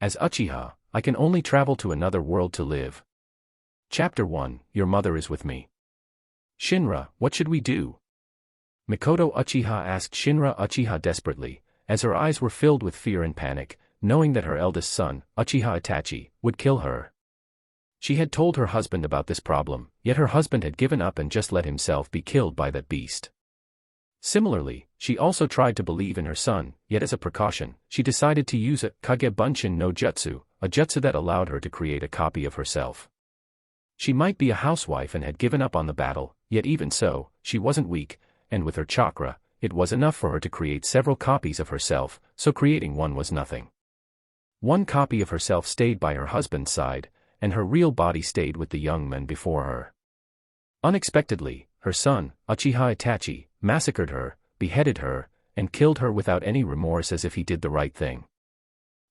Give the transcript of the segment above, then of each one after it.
As Uchiha, I can only travel to another world to live. Chapter 1, Your Mother is with me. Shinra, what should we do? Mikoto Uchiha asked Shinra Uchiha desperately, as her eyes were filled with fear and panic, knowing that her eldest son, Uchiha Itachi, would kill her. She had told her husband about this problem, yet her husband had given up and just let himself be killed by that beast. Similarly, she also tried to believe in her son, yet as a precaution, she decided to use a Kage Bunshin no Jutsu, a jutsu that allowed her to create a copy of herself. She might be a housewife and had given up on the battle, yet even so, she wasn't weak, and with her chakra, it was enough for her to create several copies of herself, so creating one was nothing. One copy of herself stayed by her husband's side, and her real body stayed with the young men before her. Unexpectedly, her son, Uchiha Itachi, massacred her, beheaded her, and killed her without any remorse as if he did the right thing.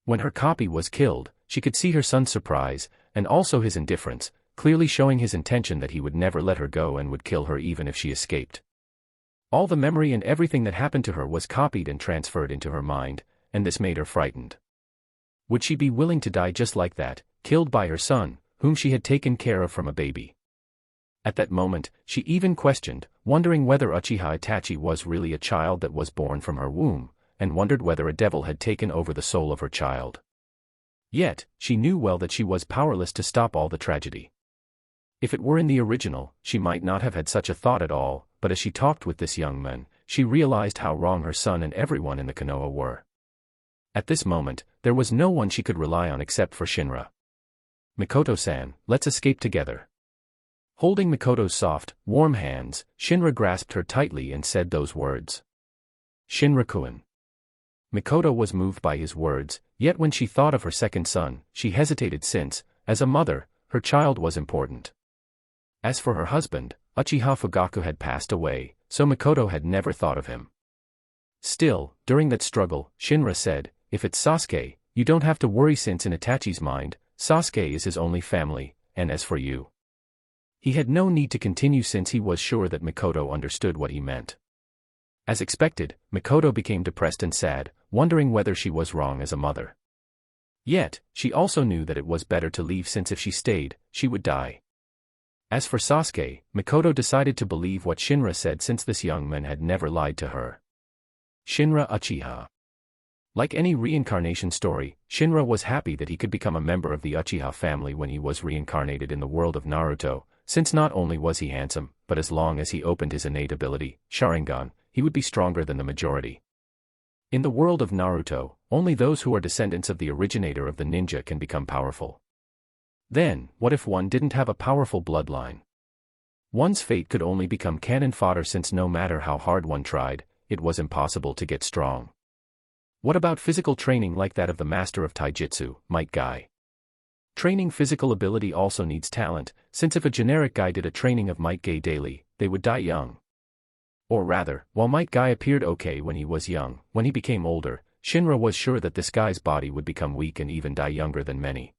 When her copy was killed, she could see her son's surprise, and also his indifference, clearly showing his intention that he would never let her go and would kill her even if she escaped. All the memory and everything that happened to her was copied and transferred into her mind, and this made her frightened. Would she be willing to die just like that, killed by her son, whom she had taken care of from a baby? At that moment, she even questioned, wondering whether Uchiha Itachi was really a child that was born from her womb, and wondered whether a devil had taken over the soul of her child. Yet, she knew well that she was powerless to stop all the tragedy. If it were in the original, she might not have had such a thought at all, but as she talked with this young man, she realized how wrong her son and everyone in the Konoha were. At this moment, there was no one she could rely on except for Shinra. Mikoto-san, let's escape together. Holding Mikoto's soft, warm hands, Shinra grasped her tightly and said those words. Shinra-kun. Mikoto was moved by his words, yet when she thought of her second son, she hesitated since, as a mother, her child was important. As for her husband, Uchiha Fugaku had passed away, so Mikoto had never thought of him. Still, during that struggle, Shinra said, if it's Sasuke, you don't have to worry since in Itachi's mind, Sasuke is his only family, and as for you. He had no need to continue since he was sure that Mikoto understood what he meant. As expected, Mikoto became depressed and sad, wondering whether she was wrong as a mother. Yet, she also knew that it was better to leave since if she stayed, she would die. As for Sasuke, Mikoto decided to believe what Shinra said since this young man had never lied to her. Shinra Uchiha. Like any reincarnation story, Shinra was happy that he could become a member of the Uchiha family when he was reincarnated in the world of Naruto, since not only was he handsome, but as long as he opened his innate ability, Sharingan, he would be stronger than the majority. In the world of Naruto, only those who are descendants of the originator of the ninja can become powerful. Then, what if one didn't have a powerful bloodline? One's fate could only become cannon fodder since no matter how hard one tried, it was impossible to get strong. What about physical training like that of the master of taijutsu, Might Guy? Training physical ability also needs talent, since if a generic guy did a training of Might Guy daily, they would die young. Or rather, while Might Guy appeared okay when he was young, when he became older, Shinra was sure that this guy's body would become weak and even die younger than many.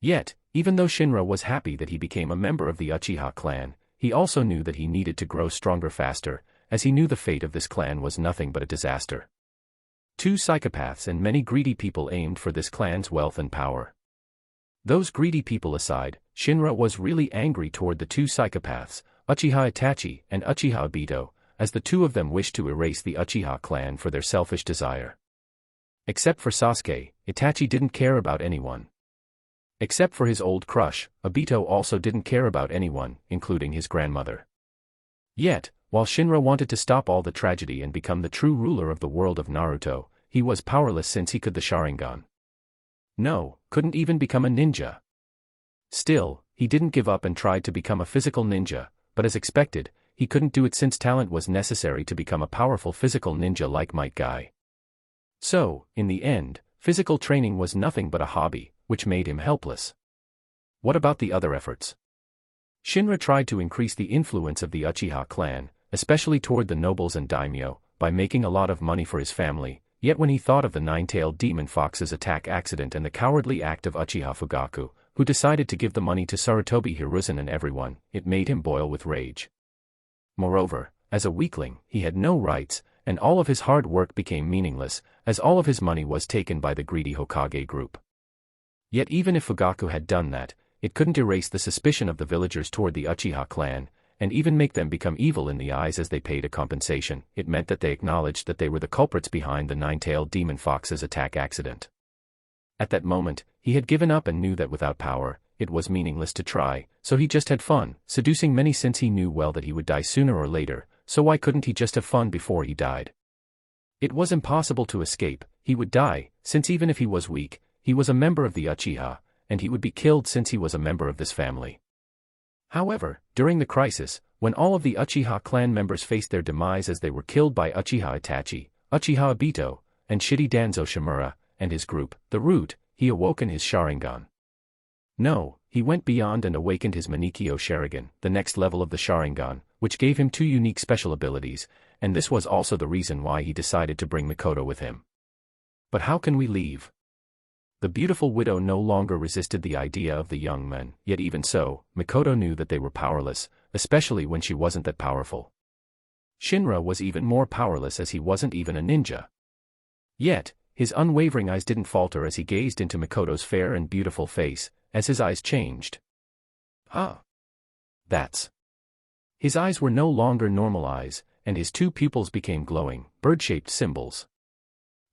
Yet, even though Shinra was happy that he became a member of the Uchiha clan, he also knew that he needed to grow stronger faster, as he knew the fate of this clan was nothing but a disaster. Two psychopaths and many greedy people aimed for this clan's wealth and power. Those greedy people aside, Shinra was really angry toward the two psychopaths, Uchiha Itachi and Uchiha Obito, as the two of them wished to erase the Uchiha clan for their selfish desire. Except for Sasuke, Itachi didn't care about anyone. Except for his old crush, Obito also didn't care about anyone, including his grandmother. Yet, while Shinra wanted to stop all the tragedy and become the true ruler of the world of Naruto, he was powerless since he could the Sharingan. No, couldn't even become a ninja. Still, he didn't give up and tried to become a physical ninja, but as expected, he couldn't do it since talent was necessary to become a powerful physical ninja like Might Guy. So, in the end, physical training was nothing but a hobby, which made him helpless. What about the other efforts? Shinra tried to increase the influence of the Uchiha clan, especially toward the nobles and daimyo, by making a lot of money for his family, yet when he thought of the nine-tailed demon fox's attack accident and the cowardly act of Uchiha Fugaku, who decided to give the money to Sarutobi Hiruzen and everyone, it made him boil with rage. Moreover, as a weakling, he had no rights, and all of his hard work became meaningless, as all of his money was taken by the greedy Hokage group. Yet even if Fugaku had done that, it couldn't erase the suspicion of the villagers toward the Uchiha clan, and even make them become evil in the eyes as they paid a compensation. It meant that they acknowledged that they were the culprits behind the nine-tailed demon fox's attack accident. At that moment, he had given up and knew that without power, it was meaningless to try, so he just had fun, seducing many since he knew well that he would die sooner or later, so why couldn't he just have fun before he died? It was impossible to escape, he would die, since even if he was weak, he was a member of the Uchiha, and he would be killed since he was a member of this family. However, during the crisis, when all of the Uchiha clan members faced their demise as they were killed by Uchiha Itachi, Uchiha Obito, and Shitty Danzo Shimura, and his group, the Root, he awoke in his Sharingan. No, he went beyond and awakened his Manikyo Sharingan, the next level of the Sharingan, which gave him 2 unique special abilities, and this was also the reason why he decided to bring Mikoto with him. But how can we leave? The beautiful widow no longer resisted the idea of the young men, yet even so, Mikoto knew that they were powerless, especially when she wasn't that powerful. Shinra was even more powerless as he wasn't even a ninja. Yet, his unwavering eyes didn't falter as he gazed into Mikoto's fair and beautiful face, as his eyes changed. That's. His eyes were no longer normal eyes, and his 2 pupils became glowing, bird-shaped symbols.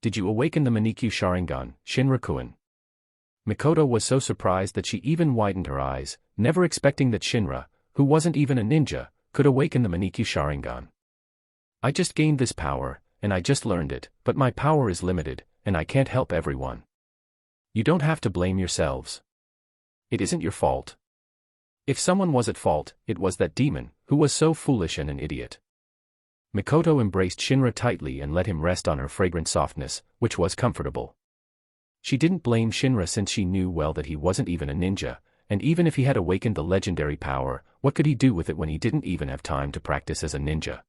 Did you awaken the Manikyu Sharingan, Shinra-kun? Mikoto was so surprised that she even widened her eyes, never expecting that Shinra, who wasn't even a ninja, could awaken the Manikyu Sharingan. I just gained this power, and I just learned it, but my power is limited, and I can't help everyone. You don't have to blame yourselves. It isn't your fault. If someone was at fault, it was that demon, who was so foolish and an idiot. Mikoto embraced Shinra tightly and let him rest on her fragrant softness, which was comfortable. She didn't blame Shinra since she knew well that he wasn't even a ninja, and even if he had awakened the legendary power, what could he do with it when he didn't even have time to practice as a ninja?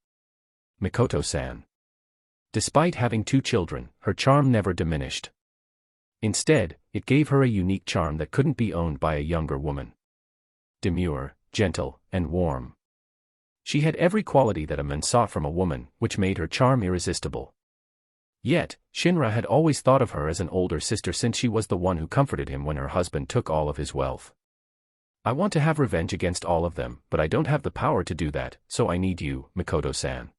Mikoto-san. Despite having 2 children, her charm never diminished. Instead, it gave her a unique charm that couldn't be owned by a younger woman. Demure, gentle, and warm. She had every quality that a man sought from a woman, which made her charm irresistible. Yet, Shinra had always thought of her as an older sister since she was the one who comforted him when her husband took all of his wealth. I want to have revenge against all of them, but I don't have the power to do that, so I need you, Mikoto-san.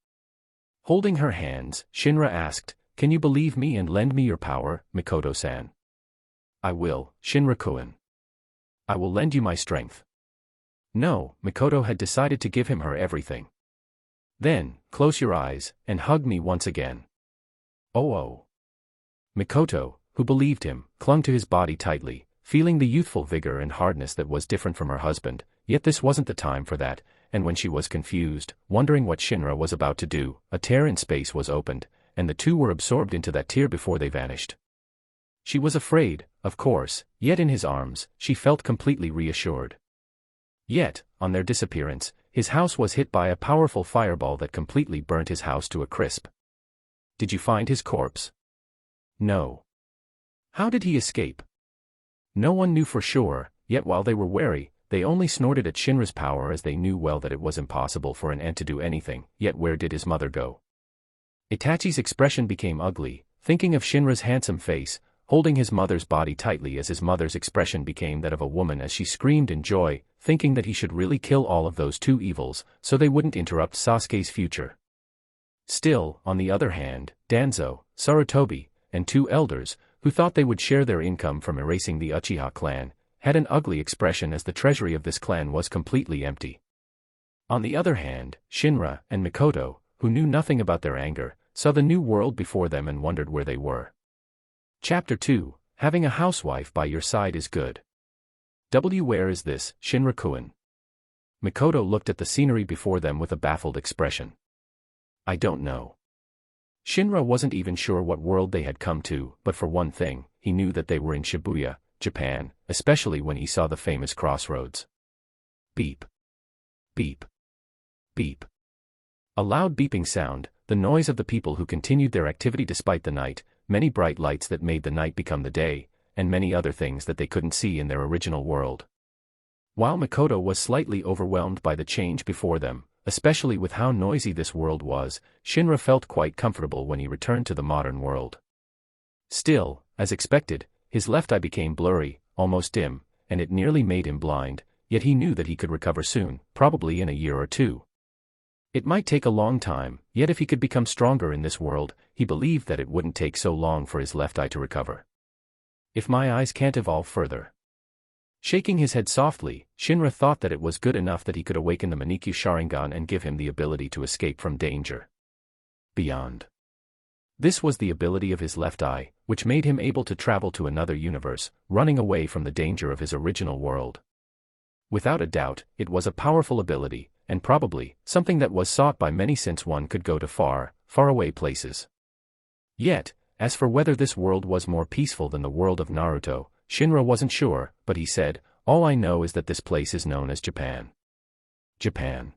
Holding her hands, Shinra asked, can you believe me and lend me your power, Mikoto-san? I will, Shinra-kun. I will lend you my strength. No, Mikoto had decided to give him her everything. Then, close your eyes, and hug me once again. Oh. Mikoto, who believed him, clung to his body tightly, feeling the youthful vigor and hardness that was different from her husband, yet this wasn't the time for that, and when she was confused, wondering what Shinra was about to do, a tear in space was opened, and the 2 were absorbed into that tear before they vanished. She was afraid, of course, yet in his arms, she felt completely reassured. Yet, on their disappearance, his house was hit by a powerful fireball that completely burnt his house to a crisp. Did you find his corpse? No. How did he escape? No one knew for sure, yet while they were wary, they only snorted at Shinra's power as they knew well that it was impossible for an ant to do anything, yet where did his mother go? Itachi's expression became ugly, thinking of Shinra's handsome face, holding his mother's body tightly as his mother's expression became that of a woman as she screamed in joy, thinking that he should really kill all of those 2 evils, so they wouldn't interrupt Sasuke's future. Still, on the other hand, Danzo, Sarutobi, and 2 elders, who thought they would share their income from erasing the Uchiha clan, had an ugly expression as the treasury of this clan was completely empty. On the other hand, Shinra and Mikoto, who knew nothing about their anger, saw the new world before them and wondered where they were. Chapter 2, Having a housewife by your side is good. Where is this, Shinra-kun? Mikoto looked at the scenery before them with a baffled expression. I don't know. Shinra wasn't even sure what world they had come to, but for one thing, he knew that they were in Shibuya, Japan, especially when he saw the famous crossroads. Beep. Beep. Beep. A loud beeping sound, the noise of the people who continued their activity despite the night, many bright lights that made the night become the day, and many other things that they couldn't see in their original world. While Mikoto was slightly overwhelmed by the change before them, especially with how noisy this world was, Shinra felt quite comfortable when he returned to the modern world. Still, as expected, his left eye became blurry, almost dim, and it nearly made him blind, yet he knew that he could recover soon, probably in a year or two. It might take a long time, yet if he could become stronger in this world, he believed that it wouldn't take so long for his left eye to recover. If my eyes can't evolve further. Shaking his head softly, Shinra thought that it was good enough that he could awaken the Manikyu Sharingan and give him the ability to escape from danger. Beyond. This was the ability of his left eye, which made him able to travel to another universe, running away from the danger of his original world. Without a doubt, it was a powerful ability, and probably something that was sought by many since one could go to far, far away places. Yet, as for whether this world was more peaceful than the world of Naruto, Shinra wasn't sure, but he said, "All I know is that this place is known as Japan." Japan.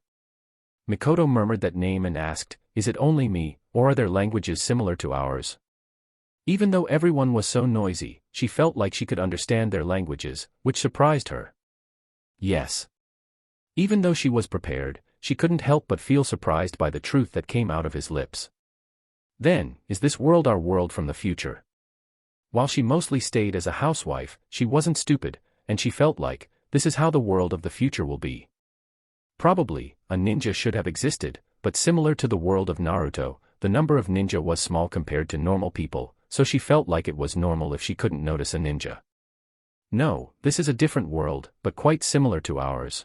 Mikoto murmured that name and asked, "Is it only me, or are there languages similar to ours?" Even though everyone was so noisy, she felt like she could understand their languages, which surprised her. Yes. Even though she was prepared, she couldn't help but feel surprised by the truth that came out of his lips. Then, is this world our world from the future? While she mostly stayed as a housewife, she wasn't stupid, and she felt like, this is how the world of the future will be. Probably, a ninja should have existed, but similar to the world of Naruto, the number of ninja was small compared to normal people, so she felt like it was normal if she couldn't notice a ninja. No, this is a different world, but quite similar to ours.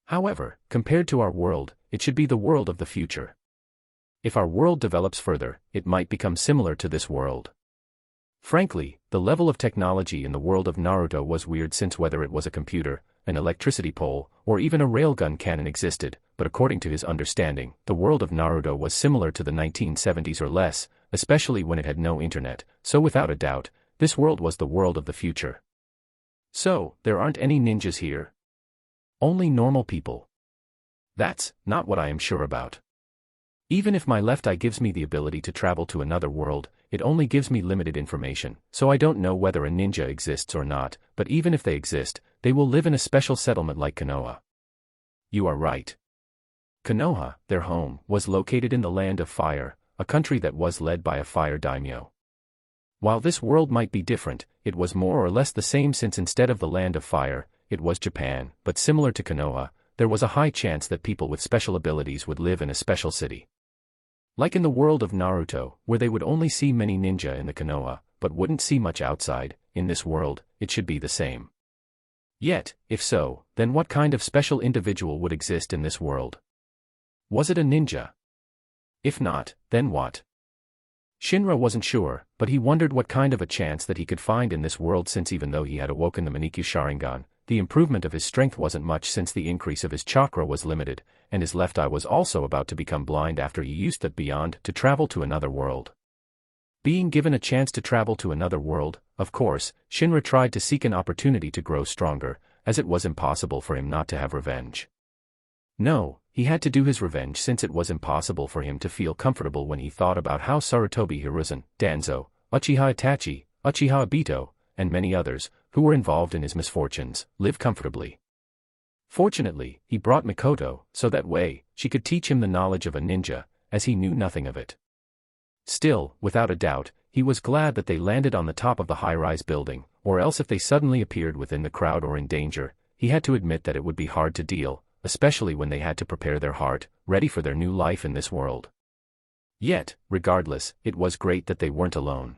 However, compared to our world, it should be the world of the future. If our world develops further, it might become similar to this world. Frankly, the level of technology in the world of Naruto was weird, since whether it was a computer, an electricity pole, or even a railgun cannon existed, but according to his understanding, the world of Naruto was similar to the 1970s or less, especially when it had no internet, so without a doubt, this world was the world of the future. So, there aren't any ninjas here? Only normal people. That's not what I am sure about. Even if my left eye gives me the ability to travel to another world, it only gives me limited information, so I don't know whether a ninja exists or not, but even if they exist, they will live in a special settlement like Konoha. You are right. Konoha, their home, was located in the land of fire, a country that was led by a fire daimyo. While this world might be different, it was more or less the same, since instead of the land of fire, it was Japan, but similar to Konoha, there was a high chance that people with special abilities would live in a special city. Like in the world of Naruto, where they would only see many ninja in the Konoha, but wouldn't see much outside, in this world, it should be the same. Yet, if so, then what kind of special individual would exist in this world? Was it a ninja? If not, then what? Shinra wasn't sure, but he wondered what kind of a chance that he could find in this world, since even though he had awoken the Manikyu Sharingan, the improvement of his strength wasn't much, since the increase of his chakra was limited, and his left eye was also about to become blind after he used that beyond to travel to another world. Being given a chance to travel to another world, of course, Shinra tried to seek an opportunity to grow stronger, as it was impossible for him not to have revenge. No, he had to do his revenge, since it was impossible for him to feel comfortable when he thought about how Sarutobi Hiruzen, Danzo, Uchiha Itachi, Uchiha Obito, and many others, who were involved in his misfortunes, live comfortably. Fortunately, he brought Mikoto, so that way, she could teach him the knowledge of a ninja, as he knew nothing of it. Still, without a doubt, he was glad that they landed on the top of the high-rise building, or else if they suddenly appeared within the crowd or in danger, he had to admit that it would be hard to deal, especially when they had to prepare their heart, ready for their new life in this world. Yet, regardless, it was great that they weren't alone.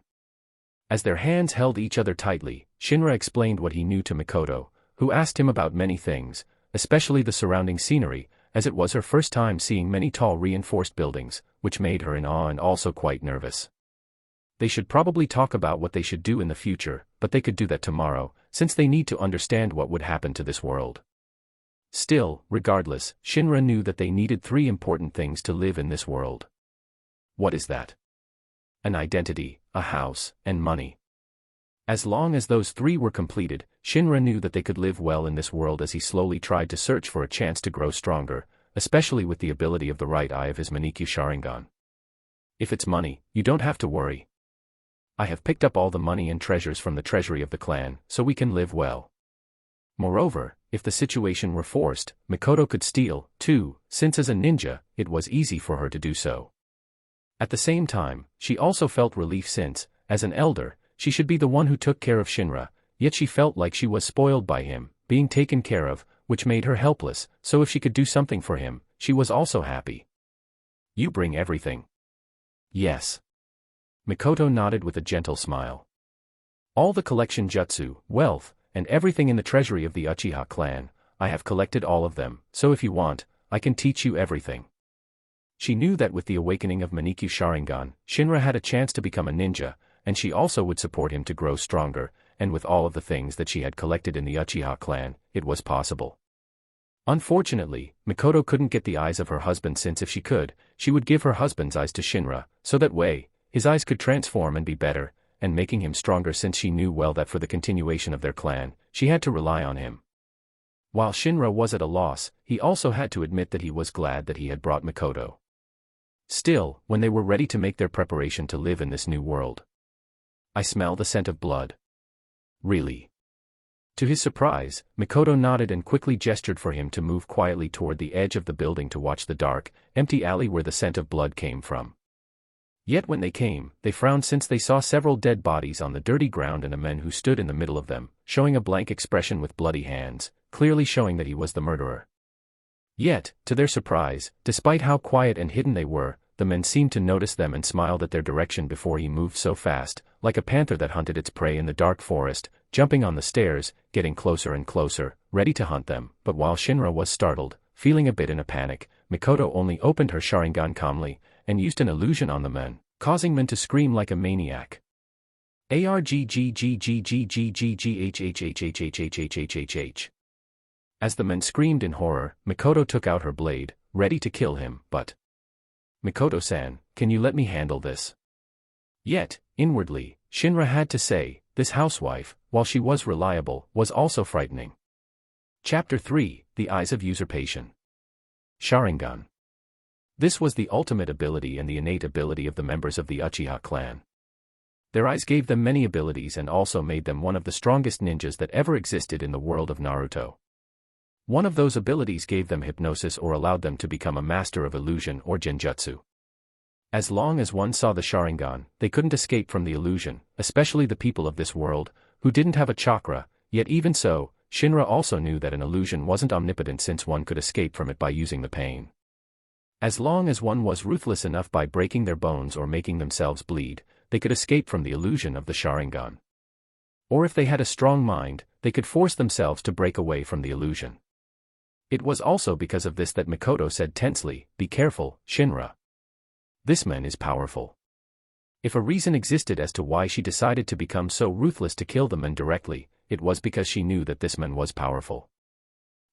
As their hands held each other tightly, Shinra explained what he knew to Mikoto, who asked him about many things, especially the surrounding scenery, as it was her first time seeing many tall reinforced buildings, which made her in awe and also quite nervous. They should probably talk about what they should do in the future, but they could do that tomorrow, since they need to understand what would happen to this world. Still, regardless, Shinra knew that they needed 3 important things to live in this world. What is that? An identity, a house, and money. As long as those 3 were completed, Shinra knew that they could live well in this world, as he slowly tried to search for a chance to grow stronger, especially with the ability of the right eye of his Manikyu Sharingan. If it's money, you don't have to worry. I have picked up all the money and treasures from the treasury of the clan, so we can live well. Moreover, if the situation were forced, Mikoto could steal, too, since as a ninja, it was easy for her to do so. At the same time, she also felt relief since, as an elder, she should be the one who took care of Shinra, yet she felt like she was spoiled by him, being taken care of, which made her helpless, so if she could do something for him, she was also happy. You bring everything. Yes. Mikoto nodded with a gentle smile. All the collection jutsu, wealth, and everything in the treasury of the Uchiha clan, I have collected all of them, so if you want, I can teach you everything. She knew that with the awakening of Manikyū Sharingan, Shinra had a chance to become a ninja, and she also would support him to grow stronger, and with all of the things that she had collected in the Uchiha clan, it was possible. Unfortunately, Mikoto couldn't get the eyes of her husband since if she could, she would give her husband's eyes to Shinra, so that way, his eyes could transform and be better, and making him stronger since she knew well that for the continuation of their clan, she had to rely on him. While Shinra was at a loss, he also had to admit that he was glad that he had brought Mikoto. Still, when they were ready to make their preparation to live in this new world. I smell the scent of blood. Really? To his surprise, Mikoto nodded and quickly gestured for him to move quietly toward the edge of the building to watch the dark, empty alley where the scent of blood came from. Yet when they came, they frowned since they saw several dead bodies on the dirty ground and a man who stood in the middle of them, showing a blank expression with bloody hands, clearly showing that he was the murderer. Yet, to their surprise, despite how quiet and hidden they were, the men seemed to notice them and smiled at their direction before he moved so fast, like a panther that hunted its prey in the dark forest, jumping on the stairs, getting closer and closer, ready to hunt them. But while Shinra was startled, feeling a bit in a panic, Mikoto only opened her Sharingan calmly, and used an illusion on the men, causing men to scream like a maniac. ARGGGGGGGGGHHHHHHHHHHH. As the men screamed in horror, Mikoto took out her blade, ready to kill him, but... Mikoto-san, can you let me handle this? Yet, inwardly, Shinra had to say, this housewife, while she was reliable, was also frightening. Chapter 3, The Eyes of Usurpation. Sharingan. This was the ultimate ability and the innate ability of the members of the Uchiha clan. Their eyes gave them many abilities and also made them one of the strongest ninjas that ever existed in the world of Naruto. One of those abilities gave them hypnosis or allowed them to become a master of illusion or genjutsu. As long as one saw the Sharingan, they couldn't escape from the illusion, especially the people of this world, who didn't have a chakra, yet even so, Shinra also knew that an illusion wasn't omnipotent since one could escape from it by using the pain. As long as one was ruthless enough by breaking their bones or making themselves bleed, they could escape from the illusion of the Sharingan. Or if they had a strong mind, they could force themselves to break away from the illusion. It was also because of this that Mikoto said tensely, "Be careful, Shinra. This man is powerful." If a reason existed as to why she decided to become so ruthless to kill the man directly, it was because she knew that this man was powerful.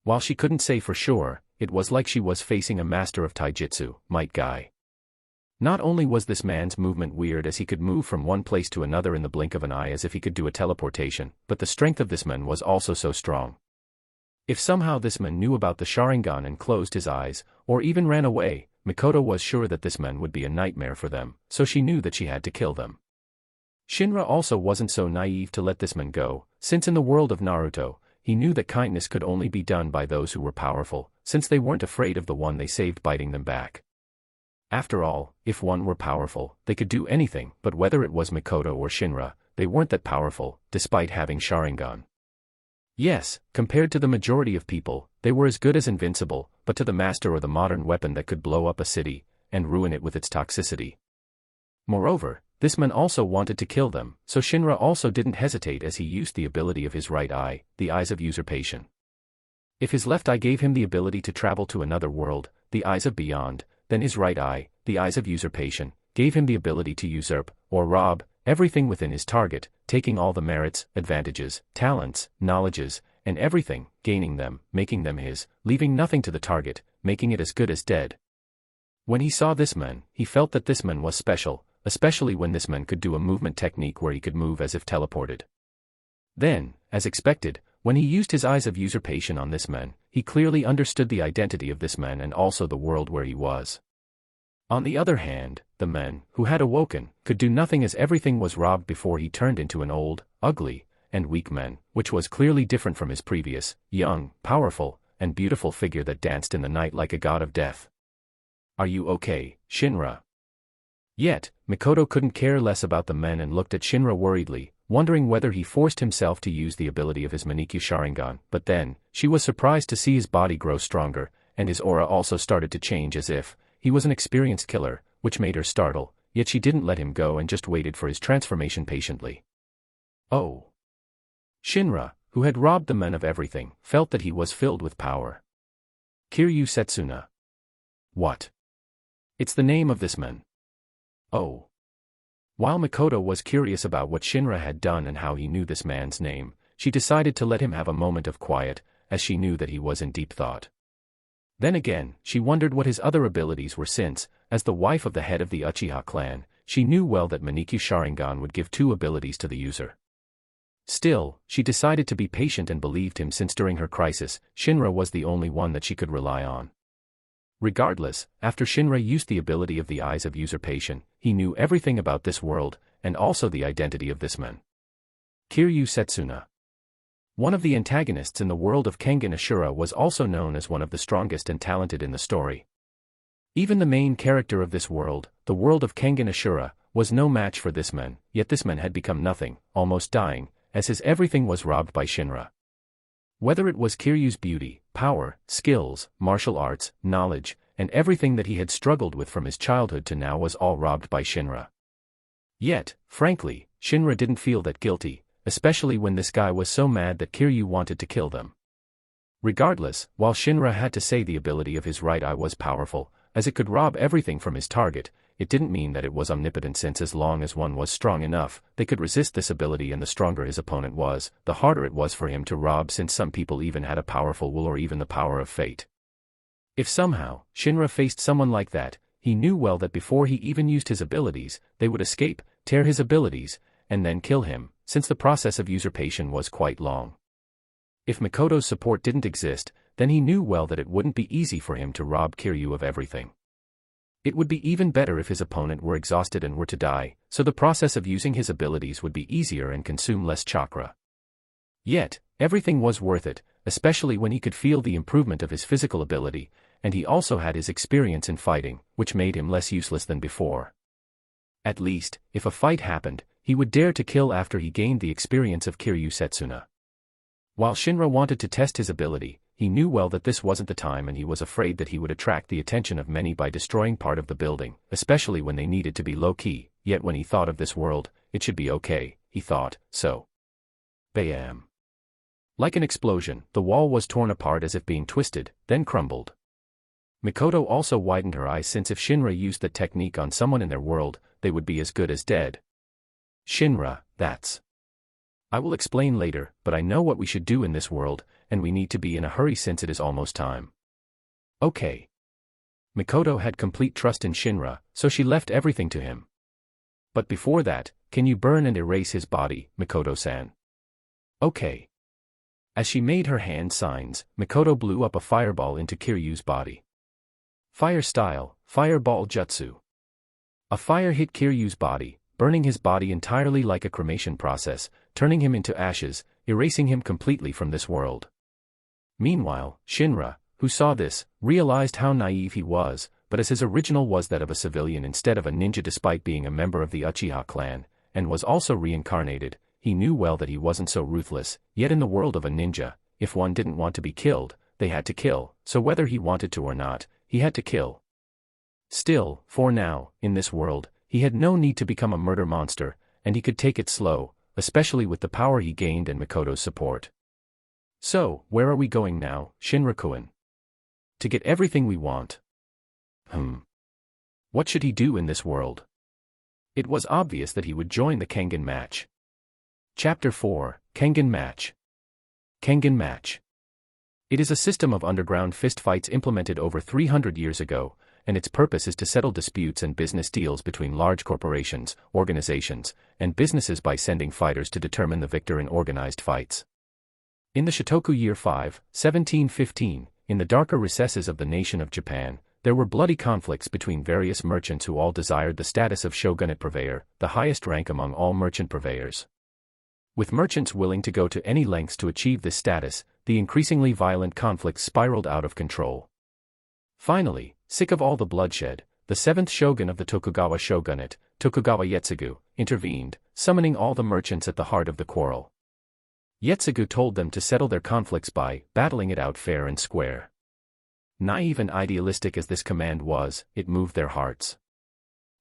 While she couldn't say for sure, it was like she was facing a master of taijutsu, Might Guy. Not only was this man's movement weird as he could move from one place to another in the blink of an eye as if he could do a teleportation, but the strength of this man was also so strong. If somehow this man knew about the Sharingan and closed his eyes, or even ran away, Mikoto was sure that this man would be a nightmare for them, so she knew that she had to kill them. Shinra also wasn't so naive to let this man go, since in the world of Naruto, he knew that kindness could only be done by those who were powerful, since they weren't afraid of the one they saved biting them back. After all, if one were powerful, they could do anything, but whether it was Mikoto or Shinra, they weren't that powerful, despite having Sharingan. Yes, compared to the majority of people, they were as good as invincible, but to the master or the modern weapon that could blow up a city, and ruin it with its toxicity. Moreover, this man also wanted to kill them, so Shinra also didn't hesitate as he used the ability of his right eye, the Eyes of Usurpation. If his left eye gave him the ability to travel to another world, the Eyes of Beyond, then his right eye, the Eyes of Usurpation, gave him the ability to usurp, or rob, everything within his target, taking all the merits, advantages, talents, knowledges, and everything, gaining them, making them his, leaving nothing to the target, making it as good as dead. When he saw this man, he felt that this man was special, especially when this man could do a movement technique where he could move as if teleported. Then, as expected, when he used his Eyes of Usurpation on this man, he clearly understood the identity of this man and also the world where he was. On the other hand, the man, who had awoken, could do nothing as everything was robbed before he turned into an old, ugly, and weak man, which was clearly different from his previous, young, powerful, and beautiful figure that danced in the night like a god of death. "Are you okay, Shinra?" Yet, Mikoto couldn't care less about the men and looked at Shinra worriedly, wondering whether he forced himself to use the ability of his Manikyu Sharingan, but then, she was surprised to see his body grow stronger, and his aura also started to change as if he was an experienced killer, which made her startle, yet she didn't let him go and just waited for his transformation patiently. Oh. Shinra, who had robbed the men of everything, felt that he was filled with power. Kiryu Setsuna. What? It's the name of this man. Oh. While Mikoto was curious about what Shinra had done and how he knew this man's name, she decided to let him have a moment of quiet, as she knew that he was in deep thought. Then again, she wondered what his other abilities were since, as the wife of the head of the Uchiha clan, she knew well that Manikyu Sharingan would give 2 abilities to the user. Still, she decided to be patient and believed him since during her crisis, Shinra was the only one that she could rely on. Regardless, after Shinra used the ability of the Eyes of Usurpation, he knew everything about this world, and also the identity of this man. Kiryu Setsuna. One of the antagonists in the world of Kangan Ashura was also known as one of the strongest and talented in the story. Even the main character of this world, the world of Kangan Ashura, was no match for this man, yet this man had become nothing, almost dying, as his everything was robbed by Shinra. Whether it was Kiryu's beauty, power, skills, martial arts, knowledge, and everything that he had struggled with from his childhood to now was all robbed by Shinra. Yet, frankly, Shinra didn't feel that guilty, especially when this guy was so mad that Kiryu wanted to kill them. Regardless, while Shinra had to say the ability of his right eye was powerful, as it could rob everything from his target, it didn't mean that it was omnipotent since as long as one was strong enough, they could resist this ability, and the stronger his opponent was, the harder it was for him to rob, since some people even had a powerful will or even the power of fate. If somehow, Shinra faced someone like that, he knew well that before he even used his abilities, they would escape, tear his abilities, and then kill him, since the process of usurpation was quite long. If Mikoto's support didn't exist, then he knew well that it wouldn't be easy for him to rob Kiryu of everything. It would be even better if his opponent were exhausted and were to die, so the process of using his abilities would be easier and consume less chakra. Yet, everything was worth it, especially when he could feel the improvement of his physical ability, and he also had his experience in fighting, which made him less useless than before. At least, if a fight happened, he would dare to kill after he gained the experience of Kiryu Setsuna. While Shinra wanted to test his ability, he knew well that this wasn't the time, and he was afraid that he would attract the attention of many by destroying part of the building, especially when they needed to be low-key, yet when he thought of this world, it should be okay, he thought, so. Bam! Like an explosion, the wall was torn apart as if being twisted, then crumbled. Mikoto also widened her eyes, since if Shinra used that technique on someone in their world, they would be as good as dead. Shinra, that's. I will explain later, but I know what we should do in this world, and we need to be in a hurry since it is almost time. Okay. Mikoto had complete trust in Shinra, so she left everything to him. But before that, can you burn and erase his body, Mikoto-san? Okay. As she made her hand signs, Mikoto blew up a fireball into Kiryu's body. Fire style, fireball jutsu. A fire hit Kiryu's body, burning his body entirely like a cremation process, turning him into ashes, erasing him completely from this world. Meanwhile, Shinra, who saw this, realized how naive he was, but as his original was that of a civilian instead of a ninja despite being a member of the Uchiha clan, and was also reincarnated, he knew well that he wasn't so ruthless, yet in the world of a ninja, if one didn't want to be killed, they had to kill, so whether he wanted to or not, he had to kill. Still, for now, in this world, he had no need to become a murder monster, and he could take it slow, especially with the power he gained and Mikoto's support. So, where are we going now, Shinra-kun? To get everything we want. What should he do in this world? It was obvious that he would join the Kangan match. Chapter 4, Kangan Match. Kangan Match. It is a system of underground fistfights implemented over 300 years ago, and its purpose is to settle disputes and business deals between large corporations, organizations, and businesses by sending fighters to determine the victor in organized fights. In the Shotoku Year 5, 1715, in the darker recesses of the nation of Japan, there were bloody conflicts between various merchants who all desired the status of shogunate purveyor, the highest rank among all merchant purveyors. With merchants willing to go to any lengths to achieve this status, the increasingly violent conflicts spiraled out of control. Finally, sick of all the bloodshed, the seventh shogun of the Tokugawa shogunate, Tokugawa Ieyasu, intervened, summoning all the merchants at the heart of the quarrel. Yetsugu told them to settle their conflicts by battling it out fair and square. Naive and idealistic as this command was, it moved their hearts.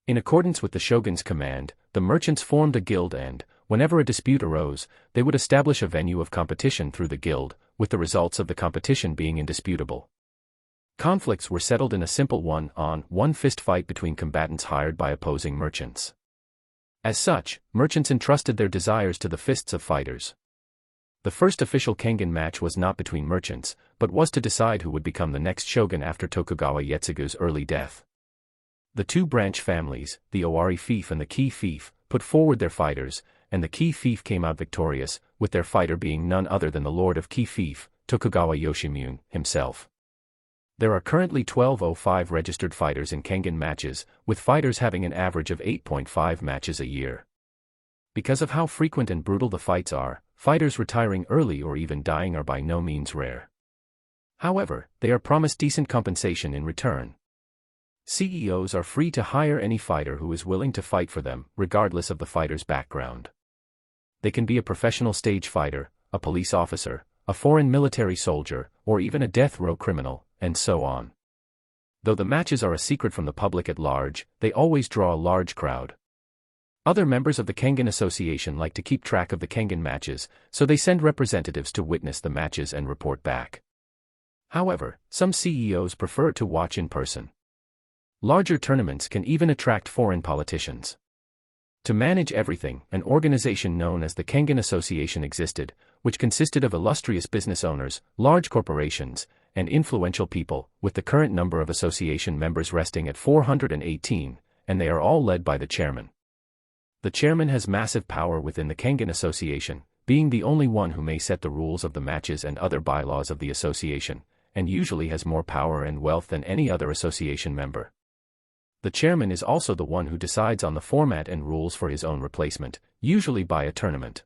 In accordance with the shogun's command, the merchants formed a guild and, whenever a dispute arose, they would establish a venue of competition through the guild, with the results of the competition being indisputable. Conflicts were settled in a simple one-on-one fist fight between combatants hired by opposing merchants. As such, merchants entrusted their desires to the fists of fighters. The first official Kangan match was not between merchants, but was to decide who would become the next shogun after Tokugawa Ietsugu's early death. The two branch families, the Owari fief and the Ki fief, put forward their fighters, and the Ki fief came out victorious, with their fighter being none other than the lord of Ki fief, Tokugawa Yoshimune, himself. There are currently 1205 registered fighters in Kangan matches, with fighters having an average of 8.5 matches a year. Because of how frequent and brutal the fights are, fighters retiring early or even dying are by no means rare. However, they are promised decent compensation in return. CEOs are free to hire any fighter who is willing to fight for them, regardless of the fighter's background. They can be a professional stage fighter, a police officer, a foreign military soldier, or even a death row criminal, and so on. Though the matches are a secret from the public at large, they always draw a large crowd. Other members of the Kangan Association like to keep track of the Kangan matches, so they send representatives to witness the matches and report back. However, some CEOs prefer to watch in person. Larger tournaments can even attract foreign politicians. To manage everything, an organization known as the Kangan Association existed, which consisted of illustrious business owners, large corporations, and influential people, with the current number of association members resting at 418, and they are all led by the chairman. The chairman has massive power within the Kangan Association, being the only one who may set the rules of the matches and other bylaws of the association, and usually has more power and wealth than any other association member. The chairman is also the one who decides on the format and rules for his own replacement, usually by a tournament.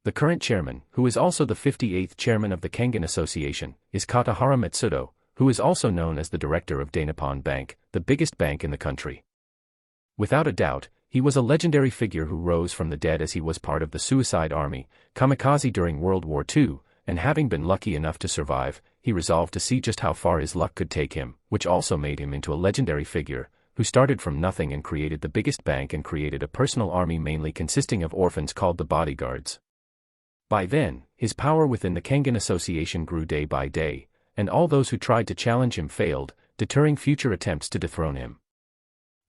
The current chairman, who is also the 58th chairman of the Kangan Association, is Katahara Matsudo, who is also known as the director of Dainippon Bank, the biggest bank in the country. Without a doubt, he was a legendary figure who rose from the dead as he was part of the Suicide Army, kamikaze during World War II, and having been lucky enough to survive, he resolved to see just how far his luck could take him, which also made him into a legendary figure, who started from nothing and created the biggest bank and created a personal army mainly consisting of orphans called the bodyguards. By then, his power within the Kangan Association grew day by day, and all those who tried to challenge him failed, deterring future attempts to dethrone him.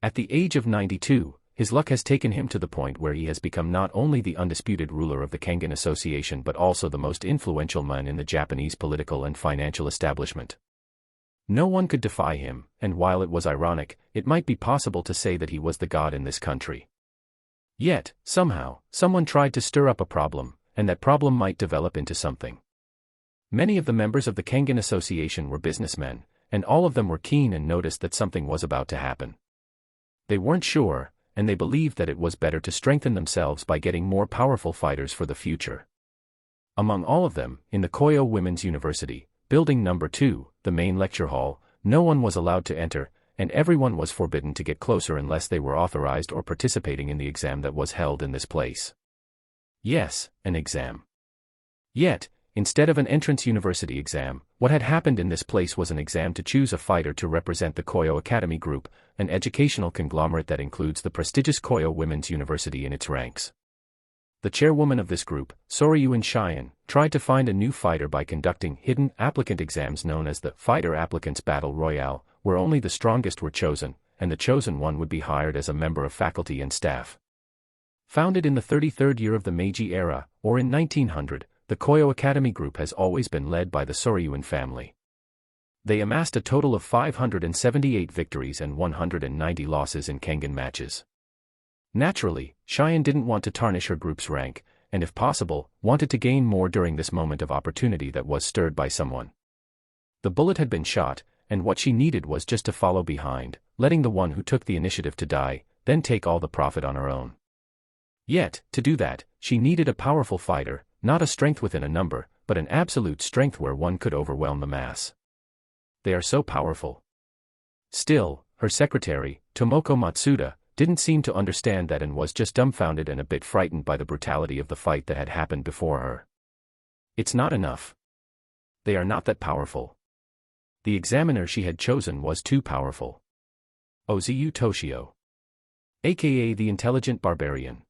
At the age of 92, his luck has taken him to the point where he has become not only the undisputed ruler of the Kangan Association but also the most influential man in the Japanese political and financial establishment. No one could defy him, and while it was ironic, it might be possible to say that he was the god in this country. Yet, somehow, someone tried to stir up a problem, and that problem might develop into something. Many of the members of the Kangan Association were businessmen, and all of them were keen and noticed that something was about to happen. They weren't sure, and they believed that it was better to strengthen themselves by getting more powerful fighters for the future. Among all of them, in the Koyo Women's University, Building Number 2, the main lecture hall, no one was allowed to enter, and everyone was forbidden to get closer unless they were authorized or participating in the exam that was held in this place. Yes, an exam. Yet, instead of an entrance university exam, what had happened in this place was an exam to choose a fighter to represent the Koyo Academy Group, an educational conglomerate that includes the prestigious Koyo Women's University in its ranks. The chairwoman of this group, Soryu Cheyenne, tried to find a new fighter by conducting hidden applicant exams known as the Fighter Applicants Battle Royale, where only the strongest were chosen, and the chosen one would be hired as a member of faculty and staff. Founded in the 33rd year of the Meiji era, or in 1900, the Koyo Academy Group has always been led by the Soryuin family. They amassed a total of 578 victories and 190 losses in Kangan matches. Naturally, Cheyenne didn't want to tarnish her group's rank, and if possible, wanted to gain more during this moment of opportunity that was stirred by someone. The bullet had been shot, and what she needed was just to follow behind, letting the one who took the initiative to die, then take all the profit on her own. Yet, to do that, she needed a powerful fighter, not a strength within a number, but an absolute strength where one could overwhelm the mass. They are so powerful. Still, her secretary, Tomoko Matsuda, didn't seem to understand that and was just dumbfounded and a bit frightened by the brutality of the fight that had happened before her. It's not enough. They are not that powerful. The examiner she had chosen was too powerful. Ozu Toshio, aka the intelligent barbarian.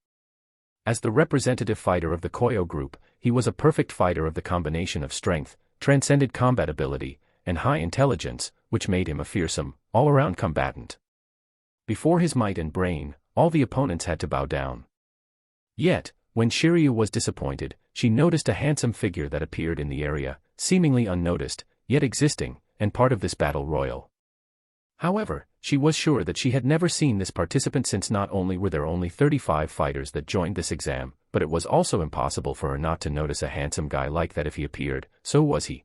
As the representative fighter of the Koyo group, he was a perfect fighter of the combination of strength, transcended combat ability, and high intelligence, which made him a fearsome, all-around combatant. Before his might and brain, all the opponents had to bow down. Yet, when Shiryu was disappointed, she noticed a handsome figure that appeared in the area, seemingly unnoticed, yet existing, and part of this battle royal. However, she was sure that she had never seen this participant since not only were there only 35 fighters that joined this exam, but it was also impossible for her not to notice a handsome guy like that if he appeared, so was he.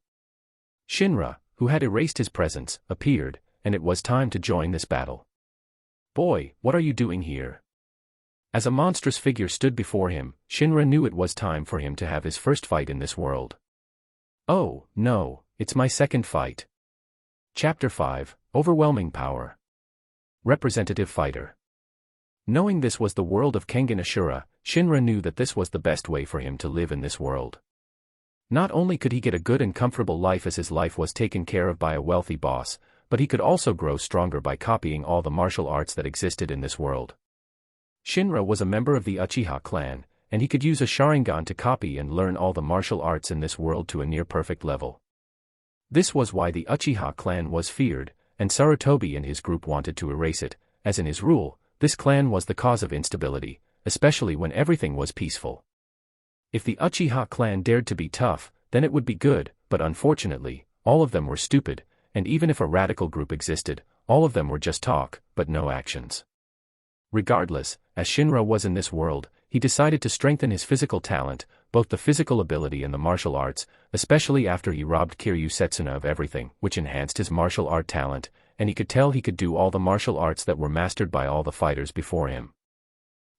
Shinra, who had erased his presence, appeared, and it was time to join this battle. Boy, what are you doing here? As a monstrous figure stood before him, Shinra knew it was time for him to have his first fight in this world. Oh, no, it's my second fight. Chapter 5, Overwhelming Power. Representative Fighter. Knowing this was the world of Kangan Ashura, Shinra knew that this was the best way for him to live in this world. Not only could he get a good and comfortable life as his life was taken care of by a wealthy boss, but he could also grow stronger by copying all the martial arts that existed in this world. Shinra was a member of the Uchiha clan, and he could use a Sharingan to copy and learn all the martial arts in this world to a near-perfect level. This was why the Uchiha clan was feared, and Sarutobi and his group wanted to erase it, as in his rule, this clan was the cause of instability, especially when everything was peaceful. If the Uchiha clan dared to be tough, then it would be good, but unfortunately, all of them were stupid, and even if a radical group existed, all of them were just talk, but no actions. Regardless, as Shinra was in this world, he decided to strengthen his physical talent, both the physical ability and the martial arts, especially after he robbed Kiryu Setsuna of everything, which enhanced his martial art talent, and he could tell he could do all the martial arts that were mastered by all the fighters before him.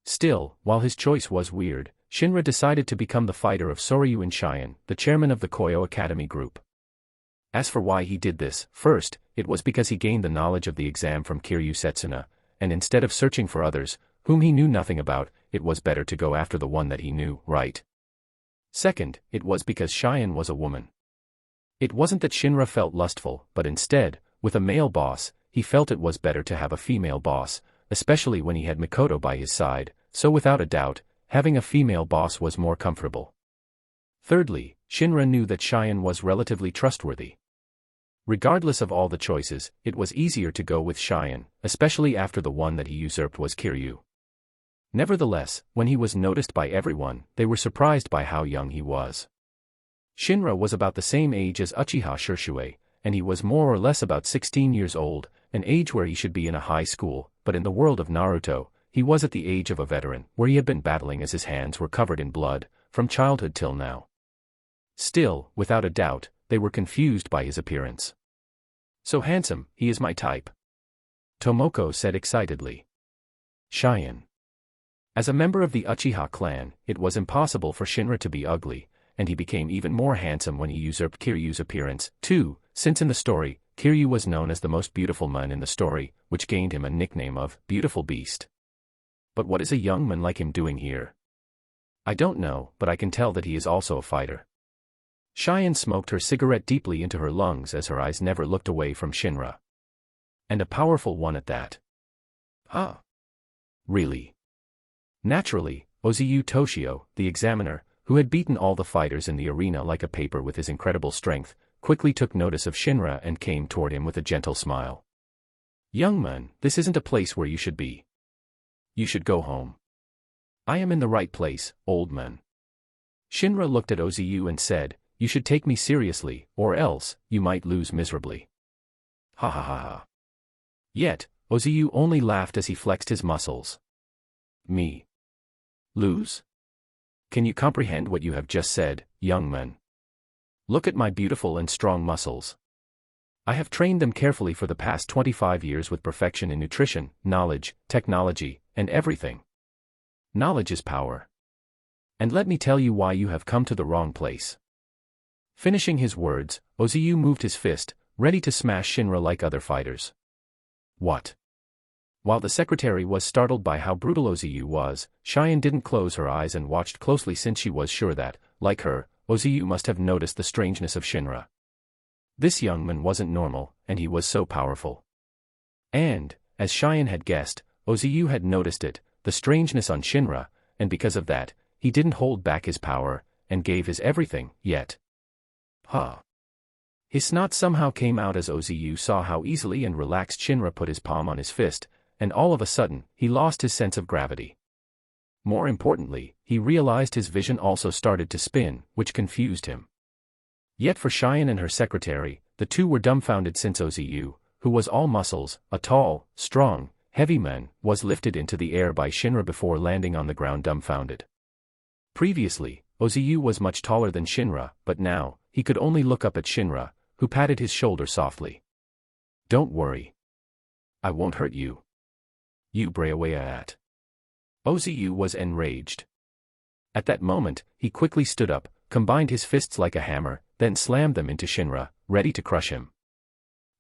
Still, while his choice was weird, Shinra decided to become the fighter of Soryu Inshion, the chairman of the Koyo Academy group. As for why he did this, first, it was because he gained the knowledge of the exam from Kiryu Setsuna, and instead of searching for others, whom he knew nothing about, it was better to go after the one that he knew, right? Second, it was because Shion was a woman. It wasn't that Shinra felt lustful, but instead, with a male boss, he felt it was better to have a female boss, especially when he had Mikoto by his side, so without a doubt, having a female boss was more comfortable. Thirdly, Shinra knew that Shion was relatively trustworthy. Regardless of all the choices, it was easier to go with Shion, especially after the one that he usurped was Kiryu. Nevertheless, when he was noticed by everyone, they were surprised by how young he was. Shinra was about the same age as Uchiha Shirshue, and he was more or less about 16 years old, an age where he should be in a high school, but in the world of Naruto, he was at the age of a veteran, where he had been battling as his hands were covered in blood, from childhood till now. Still, without a doubt, they were confused by his appearance. So handsome, he is my type. Tomoko said excitedly. Shion. As a member of the Uchiha clan, it was impossible for Shinra to be ugly, and he became even more handsome when he usurped Kiryu's appearance, too, since in the story, Kiryu was known as the most beautiful man in the story, which gained him a nickname of Beautiful Beast. But what is a young man like him doing here? I don't know, but I can tell that he is also a fighter. Shion smoked her cigarette deeply into her lungs as her eyes never looked away from Shinra. And a powerful one at that. Huh? Really? Naturally, Ozu Toshio, the examiner, who had beaten all the fighters in the arena like a paper with his incredible strength, quickly took notice of Shinra and came toward him with a gentle smile. Young man, this isn't a place where you should be. You should go home. I am in the right place, old man. Shinra looked at Ozu and said, you should take me seriously, or else, you might lose miserably. Ha ha ha ha. Yet, Ozu only laughed as he flexed his muscles. Me? Lose? Can you comprehend what you have just said, young man? Look at my beautiful and strong muscles. I have trained them carefully for the past 25 years with perfection in nutrition, knowledge, technology, and everything. Knowledge is power. And let me tell you why you have come to the wrong place. Finishing his words, Ozu moved his fist, ready to smash Shinra like other fighters. What? While the secretary was startled by how brutal Ozu was, Cheyenne didn't close her eyes and watched closely since she was sure that, like her, Ozu must have noticed the strangeness of Shinra. This young man wasn't normal, and he was so powerful. And, as Cheyenne had guessed, Ozu had noticed it, the strangeness on Shinra, and because of that, he didn't hold back his power, and gave his everything, yet. His snot somehow came out as Ozu saw how easily and relaxed Shinra put his palm on his fist, and all of a sudden, he lost his sense of gravity. More importantly, he realized his vision also started to spin, which confused him. Yet for Cheyenne and her secretary, the two were dumbfounded since Ozu, who was all muscles, a tall, strong, heavy man, was lifted into the air by Shinra before landing on the ground dumbfounded. Previously, Ozu was much taller than Shinra, but now, he could only look up at Shinra, who patted his shoulder softly. "Don't worry. I won't hurt you. You bray away at." Ozu was enraged. At that moment, he quickly stood up, combined his fists like a hammer, then slammed them into Shinra, ready to crush him.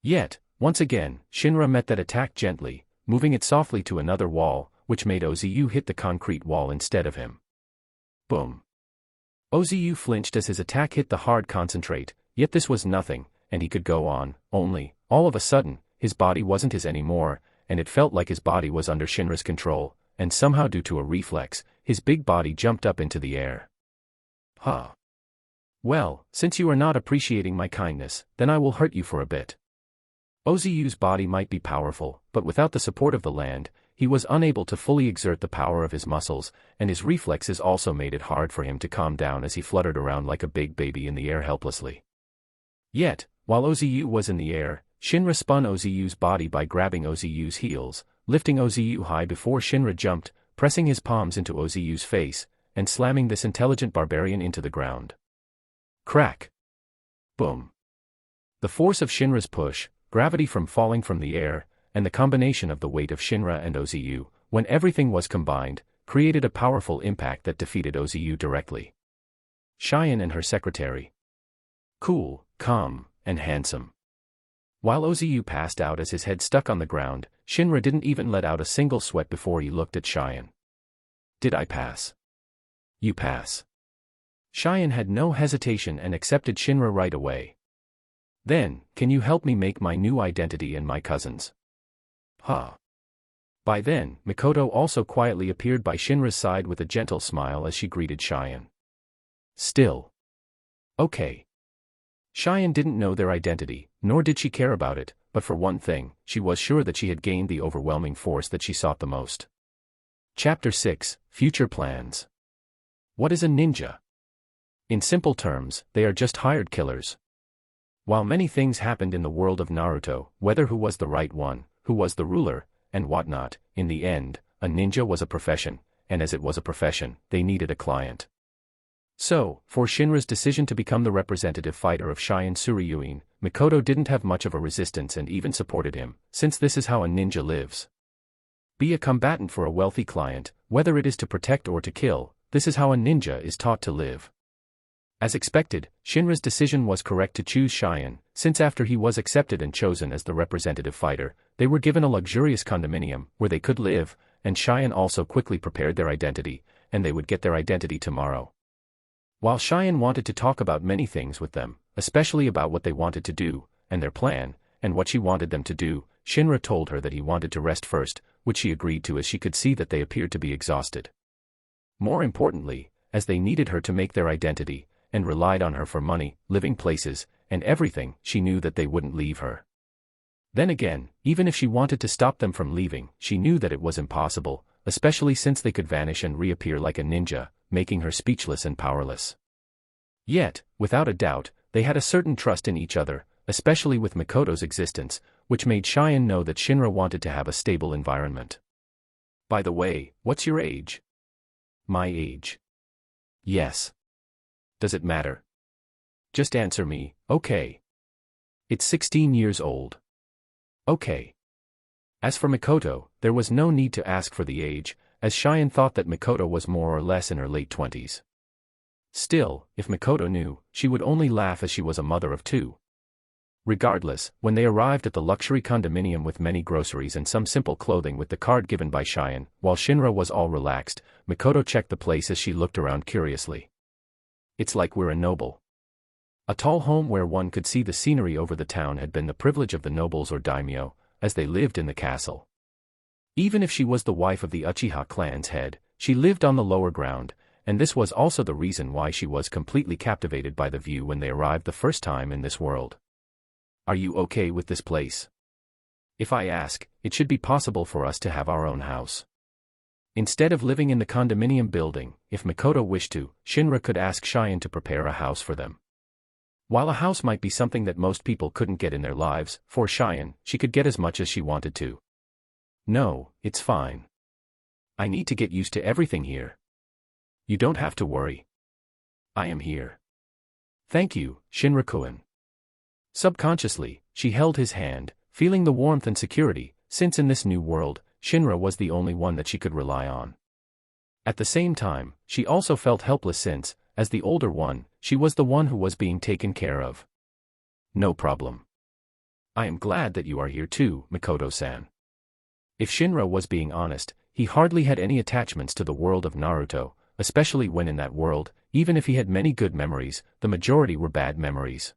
Yet, once again, Shinra met that attack gently, moving it softly to another wall, which made Ozu hit the concrete wall instead of him. Boom. Ozu flinched as his attack hit the hard concentrate, yet this was nothing, and he could go on, only, all of a sudden, his body wasn't his anymore, and it felt like his body was under Shinra's control, and somehow due to a reflex, his big body jumped up into the air. Well, since you are not appreciating my kindness, then I will hurt you for a bit. Ozu's body might be powerful, but without the support of the land, he was unable to fully exert the power of his muscles, and his reflexes also made it hard for him to calm down as he fluttered around like a big baby in the air helplessly. Yet, while Ozu was in the air, Shinra spun Ozu's body by grabbing Ozu's heels, lifting Ozu high before Shinra jumped, pressing his palms into Ozu's face, and slamming this intelligent barbarian into the ground. Crack! Boom! The force of Shinra's push, gravity from falling from the air, and the combination of the weight of Shinra and Ozu, when everything was combined, created a powerful impact that defeated Ozu directly. Cheyenne and her secretary. Cool, calm, and handsome. While Ozu passed out as his head stuck on the ground, Shinra didn't even let out a single sweat before he looked at Cheyenne. "Did I pass?" "You pass." Cheyenne had no hesitation and accepted Shinra right away. "Then, can you help me make my new identity and my cousin's?" By then, Mikoto also quietly appeared by Shinra's side with a gentle smile as she greeted Cheyenne. "Still. Okay." Cheyenne didn't know their identity, nor did she care about it, but for one thing, she was sure that she had gained the overwhelming force that she sought the most. Chapter 6, Future Plans. What is a ninja? In simple terms, they are just hired killers. While many things happened in the world of Naruto, whether who was the right one, who was the ruler, and whatnot, in the end, a ninja was a profession, and as it was a profession, they needed a client. So, for Shinra's decision to become the representative fighter of Cheyenne Suryuin, Mikoto didn't have much of a resistance and even supported him, since this is how a ninja lives. Be a combatant for a wealthy client, whether it is to protect or to kill, this is how a ninja is taught to live. As expected, Shinra's decision was correct to choose Cheyenne, since after he was accepted and chosen as the representative fighter, they were given a luxurious condominium where they could live, and Cheyenne also quickly prepared their identity, and they would get their identity tomorrow. While Cheyenne wanted to talk about many things with them, especially about what they wanted to do, and their plan, and what she wanted them to do, Shinra told her that he wanted to rest first, which she agreed to as she could see that they appeared to be exhausted. More importantly, as they needed her to make their identity, and relied on her for money, living places, and everything, she knew that they wouldn't leave her. Then again, even if she wanted to stop them from leaving, she knew that it was impossible, especially since they could vanish and reappear like a ninja, making her speechless and powerless. Yet, without a doubt, they had a certain trust in each other, especially with Mikoto's existence, which made Cheyenne know that Shinra wanted to have a stable environment. "By the way, what's your age?" "My age?" "Yes." "Does it matter?" "Just answer me, okay." "It's 16 years old." "Okay." As for Mikoto, there was no need to ask for the age, as Cheyenne thought that Mikoto was more or less in her late 20s. Still, if Mikoto knew, she would only laugh as she was a mother of two. Regardless, when they arrived at the luxury condominium with many groceries and some simple clothing with the card given by Cheyenne, while Shinra was all relaxed, Makoto checked the place as she looked around curiously. It's like we're a noble. A tall home where one could see the scenery over the town had been the privilege of the nobles or daimyo, as they lived in the castle. Even if she was the wife of the Uchiha clan's head, she lived on the lower ground, and this was also the reason why she was completely captivated by the view when they arrived the first time in this world. Are you okay with this place? If I ask, it should be possible for us to have our own house. Instead of living in the condominium building, if Makoto wished to, Shinra could ask Cheyenne to prepare a house for them. While a house might be something that most people couldn't get in their lives, for Cheyenne, she could get as much as she wanted to. No, it's fine. I need to get used to everything here. You don't have to worry. I am here. Thank you, Shinra-kun. Subconsciously, she held his hand, feeling the warmth and security, since in this new world, Shinra was the only one that she could rely on. At the same time, she also felt helpless since, as the older one, she was the one who was being taken care of. No problem. I am glad that you are here too, Makoto-san. If Shinra was being honest, he hardly had any attachments to the world of Naruto, especially when in that world, even if he had many good memories, the majority were bad memories.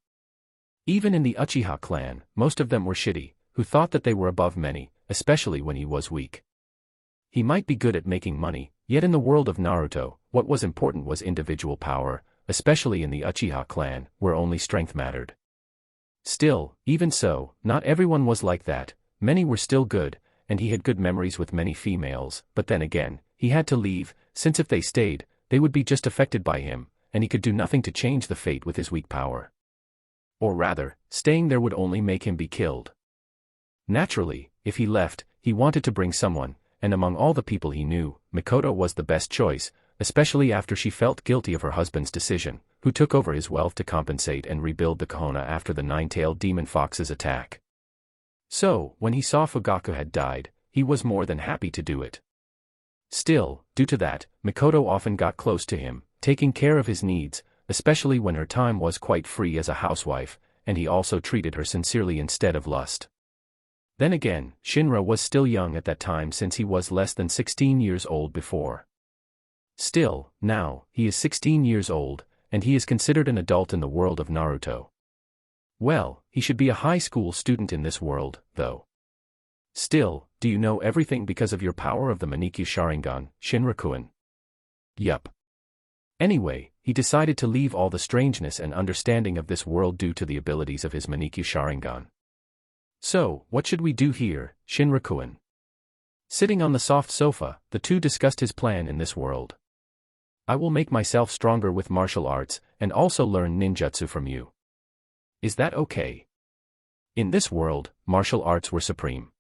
Even in the Uchiha clan, most of them were shitty, who thought that they were above many, especially when he was weak. He might be good at making money, yet in the world of Naruto, what was important was individual power, especially in the Uchiha clan, where only strength mattered. Still, even so, not everyone was like that, many were still good, and he had good memories with many females, but then again, he had to leave, since if they stayed, they would be just affected by him, and he could do nothing to change the fate with his weak power. Or rather, staying there would only make him be killed. Naturally, if he left, he wanted to bring someone, and among all the people he knew, Makoto was the best choice, especially after she felt guilty of her husband's decision, who took over his wealth to compensate and rebuild the Kohona after the nine-tailed demon fox's attack. So, when he saw Fugaku had died, he was more than happy to do it. Still, due to that, Makoto often got close to him, taking care of his needs, especially when her time was quite free as a housewife, and he also treated her sincerely instead of lust. Then again, Shinra was still young at that time since he was less than 16 years old before. Still, now, he is 16 years old, and he is considered an adult in the world of Naruto. Well, he should be a high school student in this world, though. Still, do you know everything because of your power of the Manikyu Sharingan, Shinra-kun? Yup. Anyway, he decided to leave all the strangeness and understanding of this world due to the abilities of his Manikyu Sharingan. So, what should we do here, Shinra-kun? Sitting on the soft sofa, the two discussed his plan in this world. I will make myself stronger with martial arts, and also learn ninjutsu from you. Is that okay? In this world, martial arts were supreme.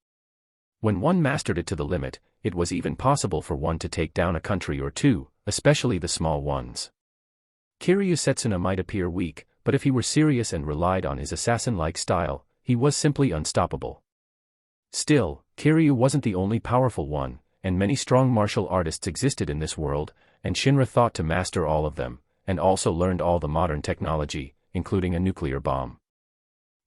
When one mastered it to the limit, it was even possible for one to take down a country or two, especially the small ones. Kiryu Setsuna might appear weak, but if he were serious and relied on his assassin-like style, he was simply unstoppable. Still, Kiryu wasn't the only powerful one, and many strong martial artists existed in this world, and Shinra thought to master all of them, and also learned all the modern technology, including a nuclear bomb.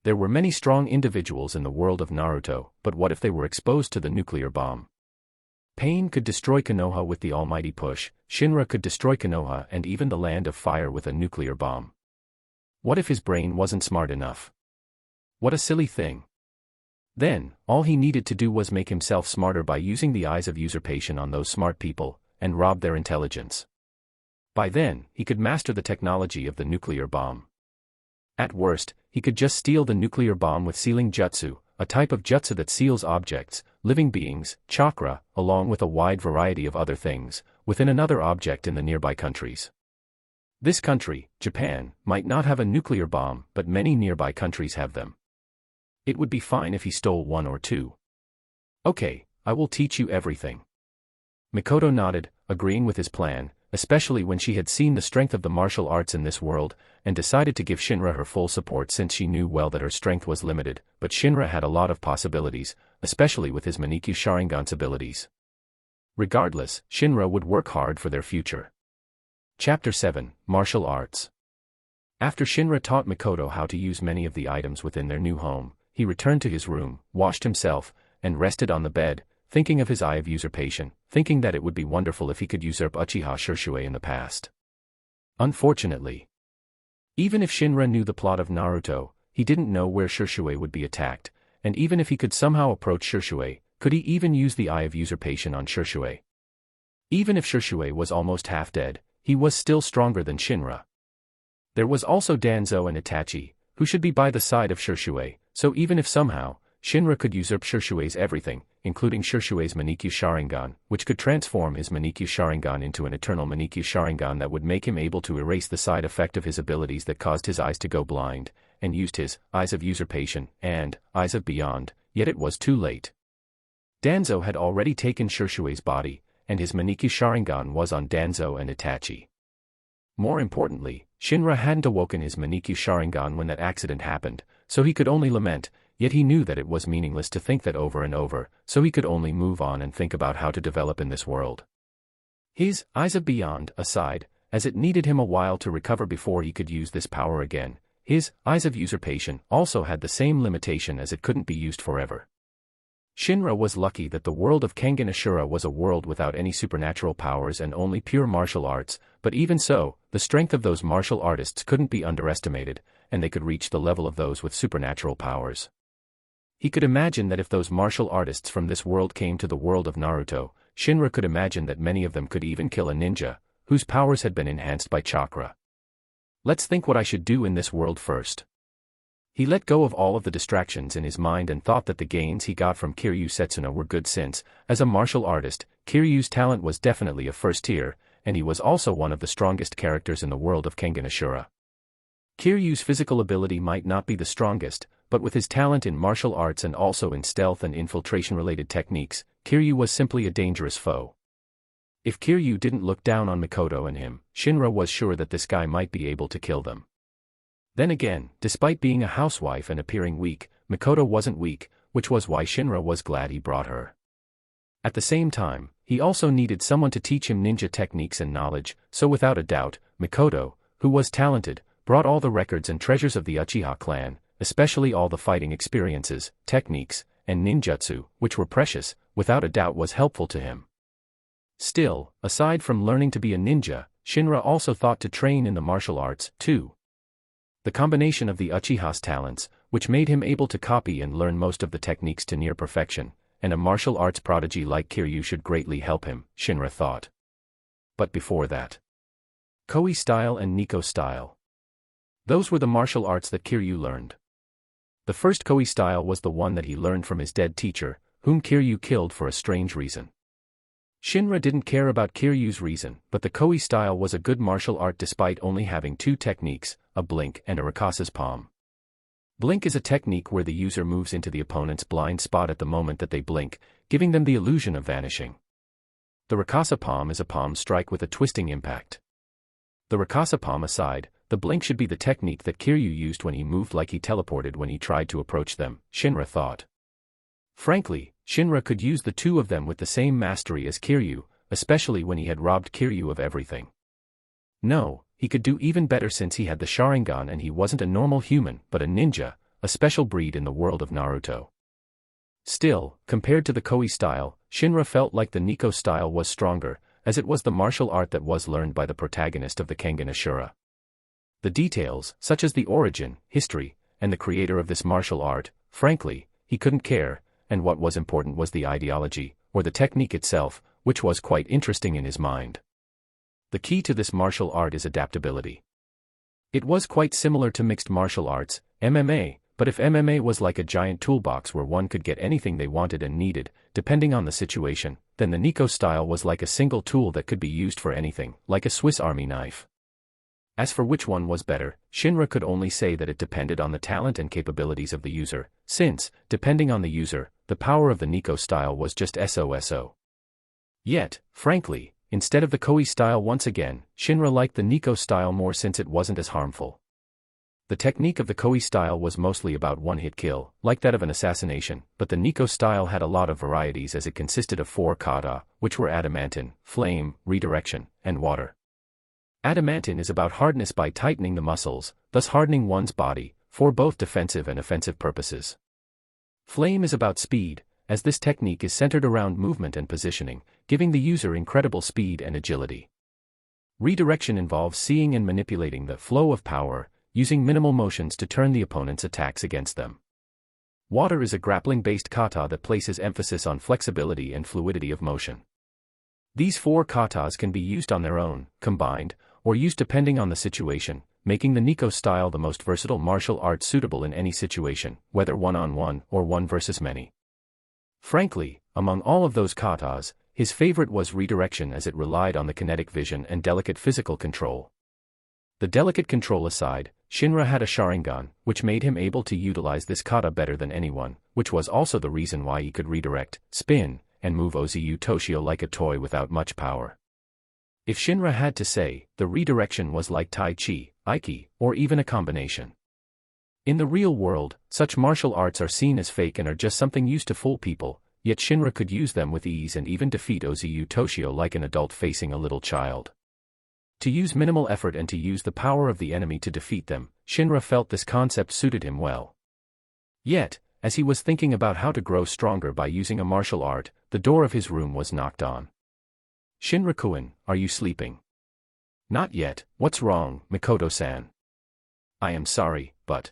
There were many strong individuals in the world of Naruto, but what if they were exposed to the nuclear bomb? Pain could destroy Konoha with the almighty push, Shinra could destroy Konoha and even the land of fire with a nuclear bomb. What if his brain wasn't smart enough? What a silly thing. Then, all he needed to do was make himself smarter by using the eyes of usurpation on those smart people, and rob their intelligence. By then, he could master the technology of the nuclear bomb. At worst, he could just steal the nuclear bomb with sealing jutsu, a type of jutsu that seals objects, living beings, chakra, along with a wide variety of other things, within another object in the nearby countries. This country, Japan, might not have a nuclear bomb, but many nearby countries have them. It would be fine if he stole one or two. Okay, I will teach you everything. Makoto nodded, agreeing with his plan, especially when she had seen the strength of the martial arts in this world, and decided to give Shinra her full support since she knew well that her strength was limited, but Shinra had a lot of possibilities, especially with his Manikyu Sharingan's abilities. Regardless, Shinra would work hard for their future. Chapter 7, Martial Arts. After Shinra taught Mikoto how to use many of the items within their new home, he returned to his room, washed himself, and rested on the bed, thinking of his eye of usurpation, thinking that it would be wonderful if he could usurp Uchiha Shirshue in the past. Unfortunately, even if Shinra knew the plot of Naruto, he didn't know where Shirshue would be attacked, and even if he could somehow approach Shirshue, could he even use the eye of usurpation on Shirshue? Even if Shirshue was almost half dead, he was still stronger than Shinra. There was also Danzo and Itachi, who should be by the side of Shirshue, so even if somehow, Shinra could usurp Shirshue's everything, including Shirshue's Manikyu Sharingan, which could transform his Manikyu Sharingan into an eternal Manikyu Sharingan that would make him able to erase the side effect of his abilities that caused his eyes to go blind, and used his eyes of usurpation and eyes of beyond, yet it was too late. Danzo had already taken Shirshue's body, and his Manikyu Sharingan was on Danzo and Itachi. More importantly, Shinra hadn't awoken his Manikyu Sharingan when that accident happened, so he could only lament, yet he knew that it was meaningless to think that over and over, so he could only move on and think about how to develop in this world. His eyes of beyond aside, as it needed him a while to recover before he could use this power again, his eyes of usurpation also had the same limitation as it couldn't be used forever. Shinra was lucky that the world of Kangan Ashura was a world without any supernatural powers and only pure martial arts, but even so, the strength of those martial artists couldn't be underestimated, and they could reach the level of those with supernatural powers. He could imagine that if those martial artists from this world came to the world of Naruto, Shinra could imagine that many of them could even kill a ninja, whose powers had been enhanced by chakra. Let's think what I should do in this world first. He let go of all of the distractions in his mind and thought that the gains he got from Kiryu Setsuna were good since, as a martial artist, Kiryu's talent was definitely a first tier, and he was also one of the strongest characters in the world of Kangan Ashura. Kiryu's physical ability might not be the strongest, but with his talent in martial arts and also in stealth and infiltration-related techniques, Kiryu was simply a dangerous foe. If Kiryu didn't look down on Mikoto and him, Shinra was sure that this guy might be able to kill them. Then again, despite being a housewife and appearing weak, Mikoto wasn't weak, which was why Shinra was glad he brought her. At the same time, he also needed someone to teach him ninja techniques and knowledge, so without a doubt, Mikoto, who was talented, brought all the records and treasures of the Uchiha clan, especially all the fighting experiences, techniques, and ninjutsu, which were precious, without a doubt was helpful to him. Still, aside from learning to be a ninja, Shinra also thought to train in the martial arts, too. The combination of the Uchiha's talents, which made him able to copy and learn most of the techniques to near perfection, and a martial arts prodigy like Kiryu should greatly help him, Shinra thought. But before that, Koei style and Nico style. Those were the martial arts that Kiryu learned. The first Koei style was the one that he learned from his dead teacher, whom Kiryu killed for a strange reason. Shinra didn't care about Kiryu's reason, but the Koei style was a good martial art despite only having two techniques, a blink and a Rakasa's palm. Blink is a technique where the user moves into the opponent's blind spot at the moment that they blink, giving them the illusion of vanishing. The Rakasa palm is a palm strike with a twisting impact. The Rakasa palm aside, the blink should be the technique that Kiryu used when he moved like he teleported when he tried to approach them, Shinra thought. Frankly, Shinra could use the two of them with the same mastery as Kiryu, especially when he had robbed Kiryu of everything. No, he could do even better since he had the Sharingan and he wasn't a normal human but a ninja, a special breed in the world of Naruto. Still, compared to the Koei style, Shinra felt like the Nico style was stronger, as it was the martial art that was learned by the protagonist of the Kangan Ashura. The details, such as the origin, history, and the creator of this martial art, frankly, he couldn't care, and what was important was the ideology, or the technique itself, which was quite interesting in his mind. The key to this martial art is adaptability. It was quite similar to mixed martial arts, MMA, but if MMA was like a giant toolbox where one could get anything they wanted and needed, depending on the situation, then the Nico style was like a single tool that could be used for anything, like a Swiss Army knife. As for which one was better, Shinra could only say that it depended on the talent and capabilities of the user, since, depending on the user, the power of the Nico style was just SOSO. Yet, frankly, instead of the Koei style once again, Shinra liked the Nico style more since it wasn't as harmful. The technique of the Koei style was mostly about one-hit kill, like that of an assassination, but the Nico style had a lot of varieties as it consisted of 4 kata, which were adamantine, flame, redirection, and water. Adamantine is about hardness by tightening the muscles, thus hardening one's body, for both defensive and offensive purposes. Flame is about speed, as this technique is centered around movement and positioning, giving the user incredible speed and agility. Redirection involves seeing and manipulating the flow of power, using minimal motions to turn the opponent's attacks against them. Water is a grappling-based kata that places emphasis on flexibility and fluidity of motion. These 4 katas can be used on their own, combined, or used depending on the situation, making the Nikko style the most versatile martial art suitable in any situation, whether one-on-one or one versus many. Frankly, among all of those katas, his favorite was redirection as it relied on the kinetic vision and delicate physical control. The delicate control aside, Shinra had a Sharingan, which made him able to utilize this kata better than anyone, which was also the reason why he could redirect, spin, and move Ozu Toshio like a toy without much power. If Shinra had to say, the redirection was like Tai Chi, Aiki, or even a combination. In the real world, such martial arts are seen as fake and are just something used to fool people, yet Shinra could use them with ease and even defeat Ozu Toshio like an adult facing a little child. To use minimal effort and to use the power of the enemy to defeat them, Shinra felt this concept suited him well. Yet, as he was thinking about how to grow stronger by using a martial art, the door of his room was knocked on. Shinra-kun, are you sleeping? Not yet, what's wrong, Mikoto-san? I am sorry, but...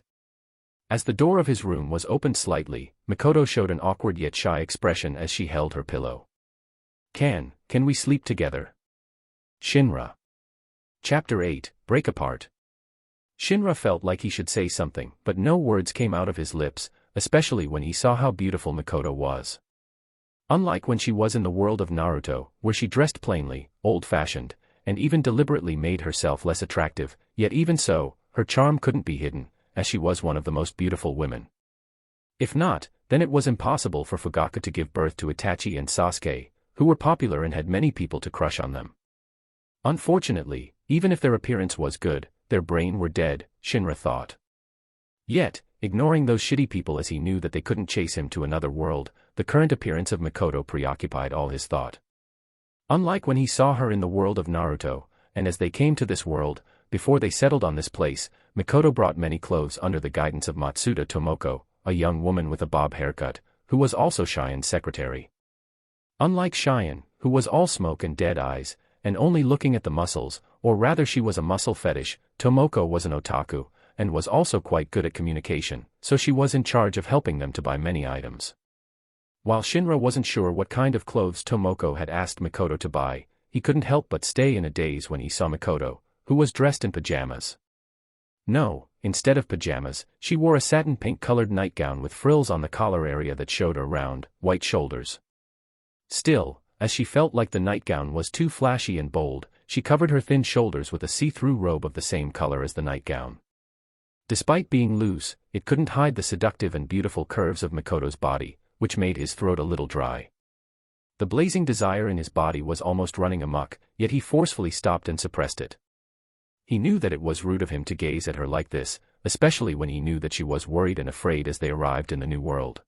As the door of his room was opened slightly, Mikoto showed an awkward yet shy expression as she held her pillow. Can we sleep together? Shinra. Chapter 8, Break Apart. Shinra felt like he should say something, but no words came out of his lips, especially when he saw how beautiful Mikoto was. Unlike when she was in the world of Naruto, where she dressed plainly, old-fashioned, and even deliberately made herself less attractive, yet even so, her charm couldn't be hidden, as she was one of the most beautiful women. If not, then it was impossible for Fugaku to give birth to Itachi and Sasuke, who were popular and had many people to crush on them. Unfortunately, even if their appearance was good, their brain were dead, Shinra thought. Yet, ignoring those shitty people as he knew that they couldn't chase him to another world, the current appearance of Mikoto preoccupied all his thought. Unlike when he saw her in the world of Naruto, and as they came to this world, before they settled on this place, Mikoto brought many clothes under the guidance of Matsuda Tomoko, a young woman with a bob haircut, who was also Cheyenne secretary. Unlike Cheyenne, who was all smoke and dead eyes, and only looking at the muscles, or rather she was a muscle fetish, Tomoko was an otaku, and was also quite good at communication, so she was in charge of helping them to buy many items. While Shinra wasn't sure what kind of clothes Tomoko had asked Mikoto to buy, he couldn't help but stay in a daze when he saw Mikoto, who was dressed in pajamas. No, instead of pajamas, she wore a satin pink-colored nightgown with frills on the collar area that showed her round, white shoulders. Still, as she felt like the nightgown was too flashy and bold, she covered her thin shoulders with a see-through robe of the same color as the nightgown. Despite being loose, it couldn't hide the seductive and beautiful curves of Mikoto's body, which made his throat a little dry. The blazing desire in his body was almost running amok, yet he forcefully stopped and suppressed it. He knew that it was rude of him to gaze at her like this, especially when he knew that she was worried and afraid as they arrived in the new world.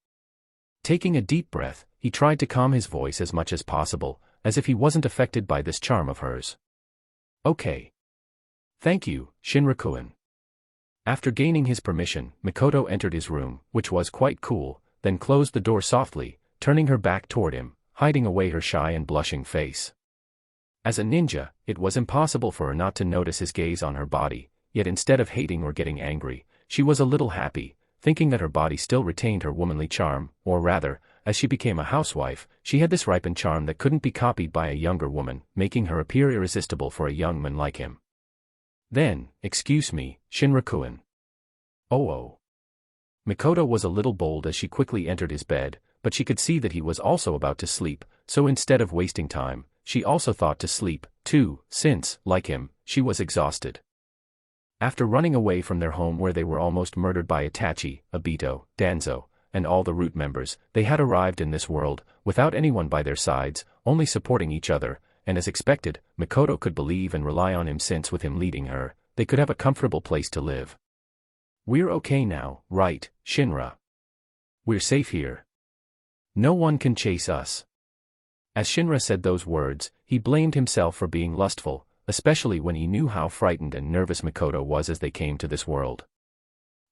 Taking a deep breath, he tried to calm his voice as much as possible, as if he wasn't affected by this charm of hers. Okay. Thank you, Shinra-kun. After gaining his permission, Mikoto entered his room, which was quite cool, then closed the door softly, turning her back toward him, hiding away her shy and blushing face. As a ninja, it was impossible for her not to notice his gaze on her body, yet instead of hating or getting angry, she was a little happy, thinking that her body still retained her womanly charm, or rather, as she became a housewife, she had this ripened charm that couldn't be copied by a younger woman, making her appear irresistible for a young man like him. Then, excuse me, Shinra-kun. Oh. Mikoto was a little bold as she quickly entered his bed, but she could see that he was also about to sleep, so instead of wasting time, she also thought to sleep, too, since, like him, she was exhausted. After running away from their home where they were almost murdered by Itachi, Obito, Danzo, and all the root members, they had arrived in this world, without anyone by their sides, only supporting each other, and as expected, Mikoto could believe and rely on him since with him leading her, they could have a comfortable place to live. We're okay now, right, Shinra? We're safe here. No one can chase us. As Shinra said those words, he blamed himself for being lustful, especially when he knew how frightened and nervous Mikoto was as they came to this world.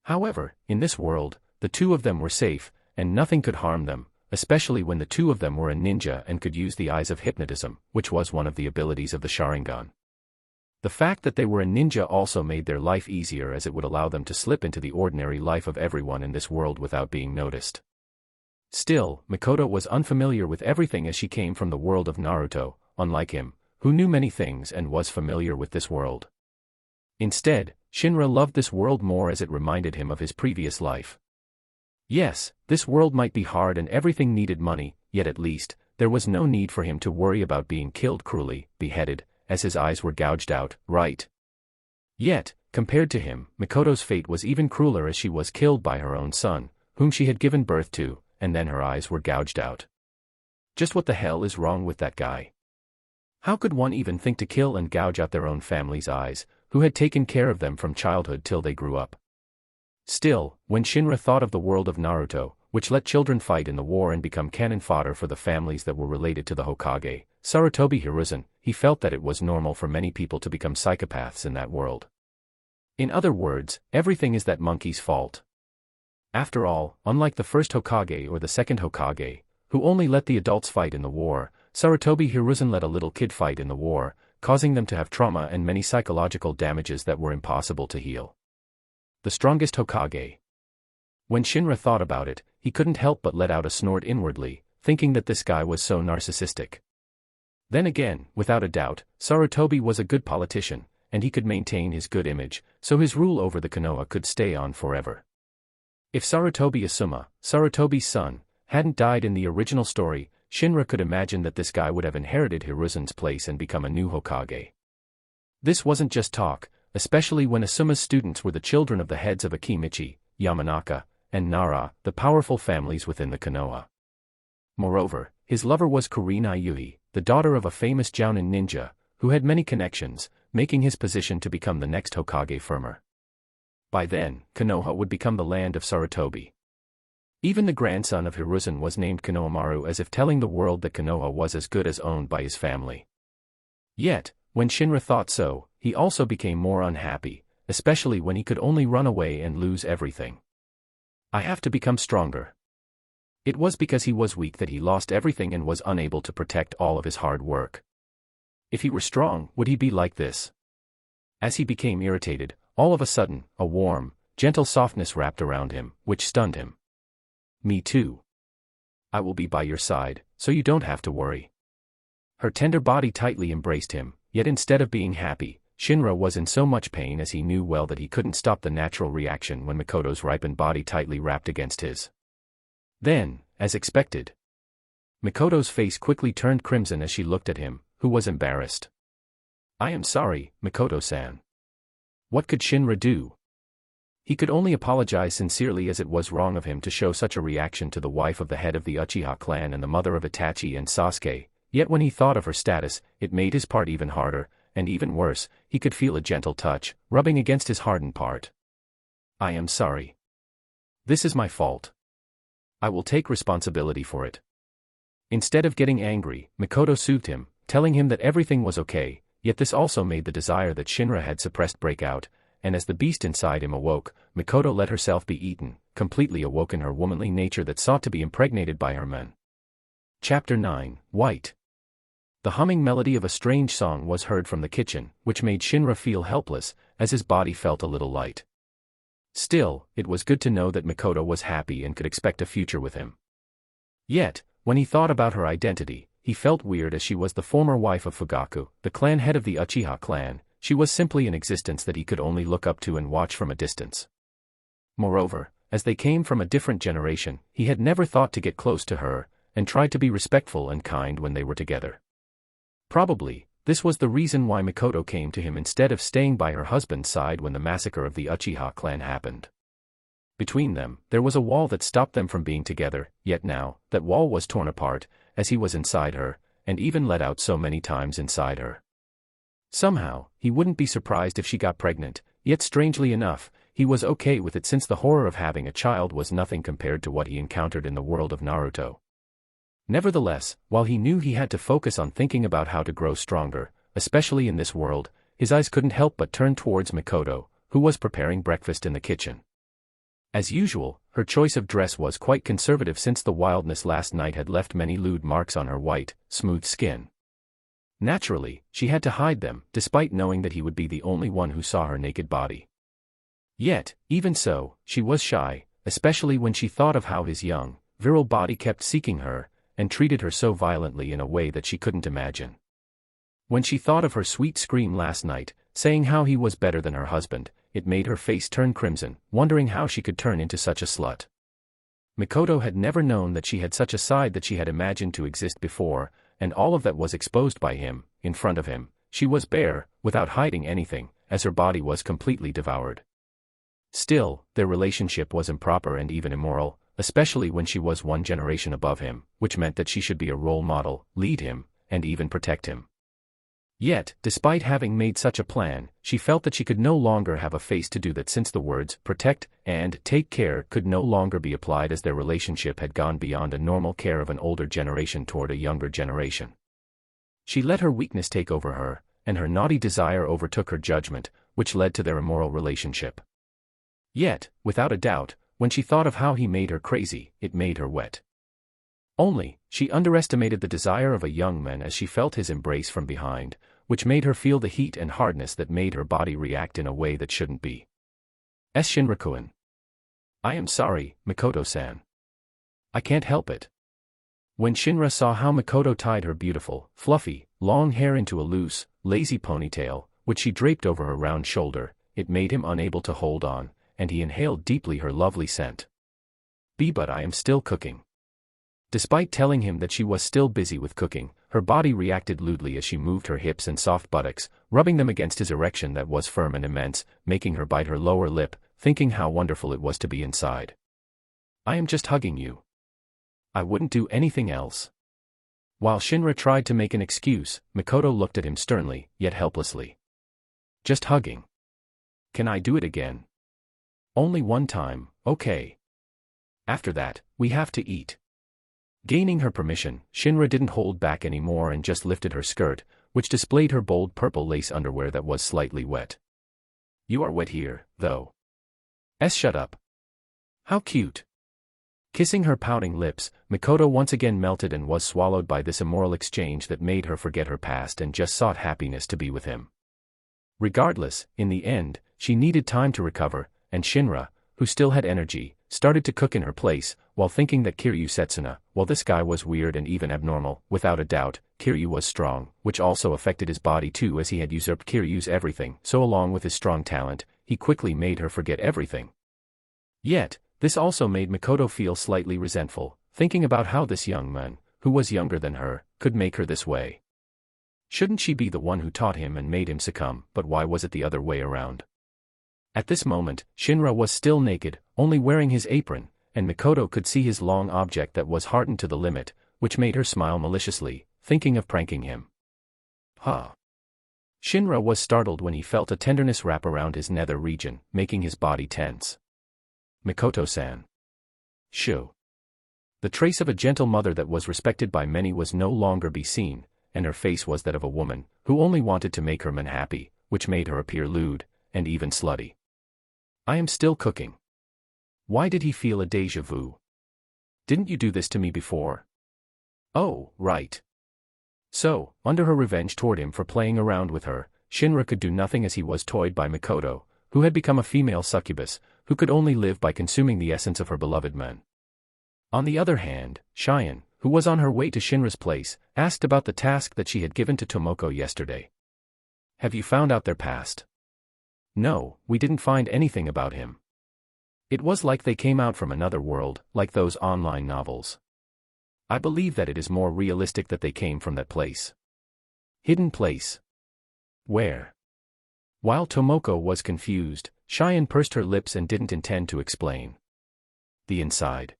However, in this world, the two of them were safe, and nothing could harm them, especially when the two of them were a ninja and could use the eyes of hypnotism, which was one of the abilities of the Sharingan. The fact that they were a ninja also made their life easier, as it would allow them to slip into the ordinary life of everyone in this world without being noticed. Still, Mikoto was unfamiliar with everything as she came from the world of Naruto, unlike him, who knew many things and was familiar with this world. Instead, Shinra loved this world more as it reminded him of his previous life. Yes, this world might be hard and everything needed money, yet at least, there was no need for him to worry about being killed cruelly, beheaded, as his eyes were gouged out, right? Yet, compared to him, Mikoto's fate was even crueler, as she was killed by her own son, whom she had given birth to, and then her eyes were gouged out. Just what the hell is wrong with that guy? How could one even think to kill and gouge out their own family's eyes, who had taken care of them from childhood till they grew up? Still, when Shinra thought of the world of Naruto, which let children fight in the war and become cannon fodder for the families that were related to the Hokage, Sarutobi Hiruzen, he felt that it was normal for many people to become psychopaths in that world. In other words, everything is that monkey's fault. After all, unlike the first Hokage or the second Hokage, who only let the adults fight in the war, Sarutobi Hiruzen let a little kid fight in the war, causing them to have trauma and many psychological damages that were impossible to heal. The strongest Hokage. When Shinra thought about it, he couldn't help but let out a snort inwardly, thinking that this guy was so narcissistic. Then again, without a doubt, Sarutobi was a good politician, and he could maintain his good image, so his rule over the Konoha could stay on forever. If Sarutobi Asuma, Sarutobi's son, hadn't died in the original story, Shinra could imagine that this guy would have inherited Hiruzen's place and become a new Hokage. This wasn't just talk, especially when Asuma's students were the children of the heads of Akimichi, Yamanaka, and Nara, the powerful families within the Konoha. Moreover, his lover was Kurenai Yuhi, the daughter of a famous Jounin ninja, who had many connections, making his position to become the next Hokage firmer. By then, Konoha would become the land of Sarutobi. Even the grandson of Hiruzen was named Konohamaru, as if telling the world that Konoha was as good as owned by his family. Yet, when Shinra thought so, he also became more unhappy, especially when he could only run away and lose everything. I have to become stronger. It was because he was weak that he lost everything and was unable to protect all of his hard work. If he were strong, would he be like this? As he became irritated, all of a sudden, a warm, gentle softness wrapped around him, which stunned him. Me too. I will be by your side, so you don't have to worry. Her tender body tightly embraced him, yet instead of being happy, Shinra was in so much pain, as he knew well that he couldn't stop the natural reaction when Mikoto's ripened body tightly wrapped against his. Then, as expected, Mikoto's face quickly turned crimson as she looked at him, who was embarrassed. I am sorry, Mikoto-san. What could Shinra do? He could only apologize sincerely, as it was wrong of him to show such a reaction to the wife of the head of the Uchiha clan and the mother of Itachi and Sasuke, yet when he thought of her status, it made his part even harder, and even worse, he could feel a gentle touch, rubbing against his hardened part. I am sorry. This is my fault. I will take responsibility for it. Instead of getting angry, Mikoto soothed him, telling him that everything was okay, yet this also made the desire that Shinra had suppressed break out, and as the beast inside him awoke, Mikoto let herself be eaten, completely awoken her womanly nature that sought to be impregnated by her men. Chapter 9, White. The humming melody of a strange song was heard from the kitchen, which made Shinra feel helpless, as his body felt a little light. Still, it was good to know that Mikoto was happy and could expect a future with him. Yet, when he thought about her identity, he felt weird, as she was the former wife of Fugaku, the clan head of the Uchiha clan. She was simply an existence that he could only look up to and watch from a distance. Moreover, as they came from a different generation, he had never thought to get close to her, and tried to be respectful and kind when they were together. Probably, this was the reason why Mikoto came to him instead of staying by her husband's side when the massacre of the Uchiha clan happened. Between them, there was a wall that stopped them from being together, yet now, that wall was torn apart, as he was inside her, and even let out so many times inside her. Somehow, he wouldn't be surprised if she got pregnant, yet strangely enough, he was okay with it, since the horror of having a child was nothing compared to what he encountered in the world of Naruto. Nevertheless, while he knew he had to focus on thinking about how to grow stronger, especially in this world, his eyes couldn't help but turn towards Mikoto, who was preparing breakfast in the kitchen. As usual, her choice of dress was quite conservative since the wildness last night had left many lewd marks on her white, smooth skin. Naturally, she had to hide them, despite knowing that he would be the only one who saw her naked body. Yet, even so, she was shy, especially when she thought of how his young, virile body kept seeking her, and treated her so violently in a way that she couldn't imagine. When she thought of her sweet scream last night, saying how he was better than her husband, it made her face turn crimson, wondering how she could turn into such a slut. Mikoto had never known that she had such a side that she had imagined to exist before, and all of that was exposed by him, in front of him. She was bare, without hiding anything, as her body was completely devoured. Still, their relationship was improper and even immoral, especially when she was one generation above him, which meant that she should be a role model, lead him, and even protect him. Yet, despite having made such a plan, she felt that she could no longer have a face to do that since the words protect and take care could no longer be applied as their relationship had gone beyond a normal care of an older generation toward a younger generation. She let her weakness take over her, and her naughty desire overtook her judgment, which led to their immoral relationship. Yet, without a doubt, when she thought of how he made her crazy, it made her wet. Only, she underestimated the desire of a young man as she felt his embrace from behind, which made her feel the heat and hardness that made her body react in a way that shouldn't be. Shinrakuin. I am sorry, Mikoto-san. I can't help it. When Shinra saw how Mikoto tied her beautiful, fluffy, long hair into a loose, lazy ponytail, which she draped over her round shoulder, it made him unable to hold on, and he inhaled deeply her lovely scent. But I am still cooking. Despite telling him that she was still busy with cooking, her body reacted lewdly as she moved her hips and soft buttocks, rubbing them against his erection that was firm and immense, making her bite her lower lip, thinking how wonderful it was to be inside. I am just hugging you. I wouldn't do anything else. While Shinra tried to make an excuse, Mikoto looked at him sternly, yet helplessly. Just hugging. Can I do it again? Only one time, okay. After that, we have to eat. Gaining her permission, Shinra didn't hold back anymore and just lifted her skirt, which displayed her bold purple lace underwear that was slightly wet. You are wet here, though. Shut up. How cute. Kissing her pouting lips, Mikoto once again melted and was swallowed by this immoral exchange that made her forget her past and just sought happiness to be with him. Regardless, in the end, she needed time to recover, and Shinra, who still had energy, started to cook in her place, while thinking that Kiryu Setsuna, while this guy was weird and even abnormal, without a doubt, Kiryu was strong, which also affected his body too as he had usurped Kiryu's everything, so along with his strong talent, he quickly made her forget everything. Yet, this also made Mikoto feel slightly resentful, thinking about how this young man, who was younger than her, could make her this way. Shouldn't she be the one who taught him and made him succumb, but why was it the other way around? At this moment, Shinra was still naked, only wearing his apron, and Mikoto could see his long object that was hardened to the limit, which made her smile maliciously, thinking of pranking him. Huh. Shinra was startled when he felt a tenderness wrap around his nether region, making his body tense. Mikoto-san. Shoo. The trace of a gentle mother that was respected by many was no longer be seen, and her face was that of a woman, who only wanted to make her man happy, which made her appear lewd, and even slutty. I am still cooking. Why did he feel a déjà vu? Didn't you do this to me before? Oh, right. So, under her revenge toward him for playing around with her, Shinra could do nothing as he was toyed by Mikoto, who had become a female succubus, who could only live by consuming the essence of her beloved man. On the other hand, Cheyenne, who was on her way to Shinra's place, asked about the task that she had given to Tomoko yesterday. Have you found out their past? No, we didn't find anything about him. It was like they came out from another world, like those online novels. I believe that it is more realistic that they came from that place. Hidden place. Where? While Tomoko was confused, Cheyenne pursed her lips and didn't intend to explain. The inside.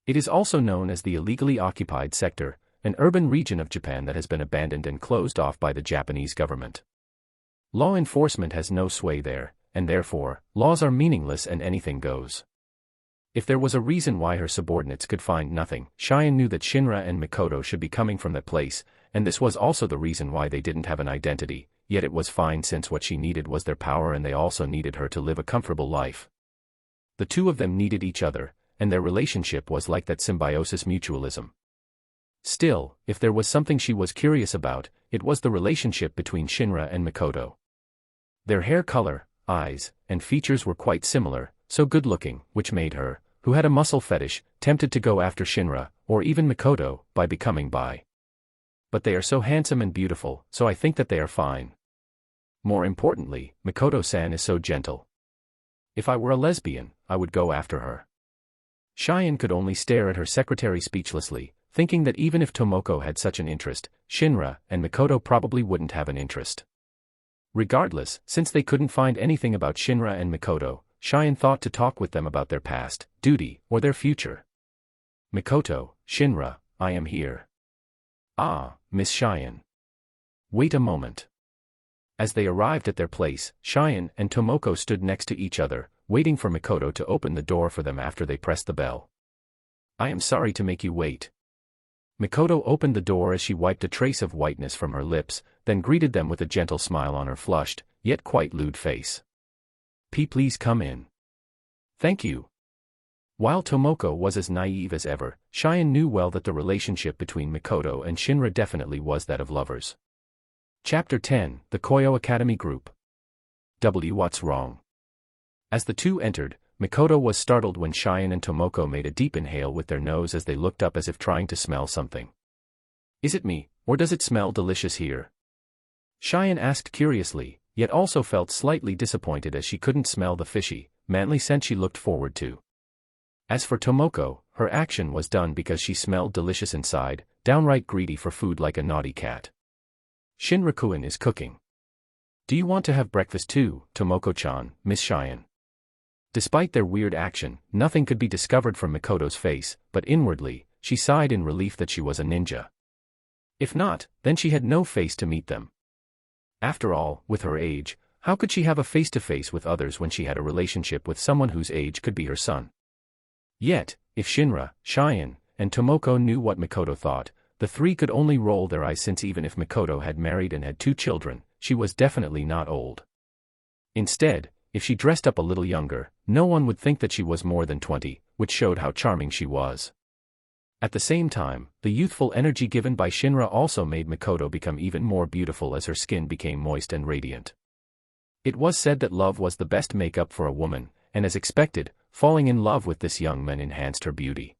It is also known as the illegally occupied sector, an urban region of Japan that has been abandoned and closed off by the Japanese government. Law enforcement has no sway there, and therefore, laws are meaningless and anything goes. If there was a reason why her subordinates could find nothing, Cheyenne knew that Shinra and Mikoto should be coming from that place, and this was also the reason why they didn't have an identity, yet it was fine since what she needed was their power and they also needed her to live a comfortable life. The two of them needed each other, and their relationship was like that symbiosis mutualism. Still, if there was something she was curious about, it was the relationship between Shinra and Mikoto. Their hair color, eyes, and features were quite similar, so good-looking, which made her, who had a muscle fetish, tempted to go after Shinra, or even Mikoto, by becoming bi. But they are so handsome and beautiful, so I think that they are fine. More importantly, Mikoto-san is so gentle. If I were a lesbian, I would go after her. Cheyenne could only stare at her secretary speechlessly, thinking that even if Tomoko had such an interest, Shinra and Mikoto probably wouldn't have an interest. Regardless, since they couldn't find anything about Shinra and Mikoto, Cheyenne thought to talk with them about their past, duty, or their future. Mikoto, Shinra, I am here. Ah, Miss Cheyenne. Wait a moment. As they arrived at their place, Cheyenne and Tomoko stood next to each other, waiting for Mikoto to open the door for them after they pressed the bell. I am sorry to make you wait. Mikoto opened the door as she wiped a trace of whiteness from her lips, then greeted them with a gentle smile on her flushed, yet quite lewd face. Please come in. Thank you. While Tomoko was as naive as ever, Cheyenne knew well that the relationship between Mikoto and Shinra definitely was that of lovers. Chapter 10, The Koyo Academy Group. What's wrong? As the two entered, Mikoto was startled when Cheyenne and Tomoko made a deep inhale with their nose as they looked up as if trying to smell something. Is it me, or does it smell delicious here? Cheyenne asked curiously, yet also felt slightly disappointed as she couldn't smell the fishy, manly scent she looked forward to. As for Tomoko, her action was done because she smelled delicious inside, downright greedy for food like a naughty cat. Shinra-kun is cooking. Do you want to have breakfast too, Tomoko-chan, Miss Cheyenne? Despite their weird action, nothing could be discovered from Mikoto's face, but inwardly, she sighed in relief that she was a ninja. If not, then she had no face to meet them. After all, with her age, how could she have a face-to-face with others when she had a relationship with someone whose age could be her son? Yet, if Shinra, Cheyenne, and Tomoko knew what Mikoto thought, the three could only roll their eyes since even if Mikoto had married and had 2 children, she was definitely not old. Instead, if she dressed up a little younger, no one would think that she was more than 20, which showed how charming she was. At the same time, the youthful energy given by Shinra also made Mikoto become even more beautiful as her skin became moist and radiant. It was said that love was the best makeup for a woman, and as expected, falling in love with this young man enhanced her beauty.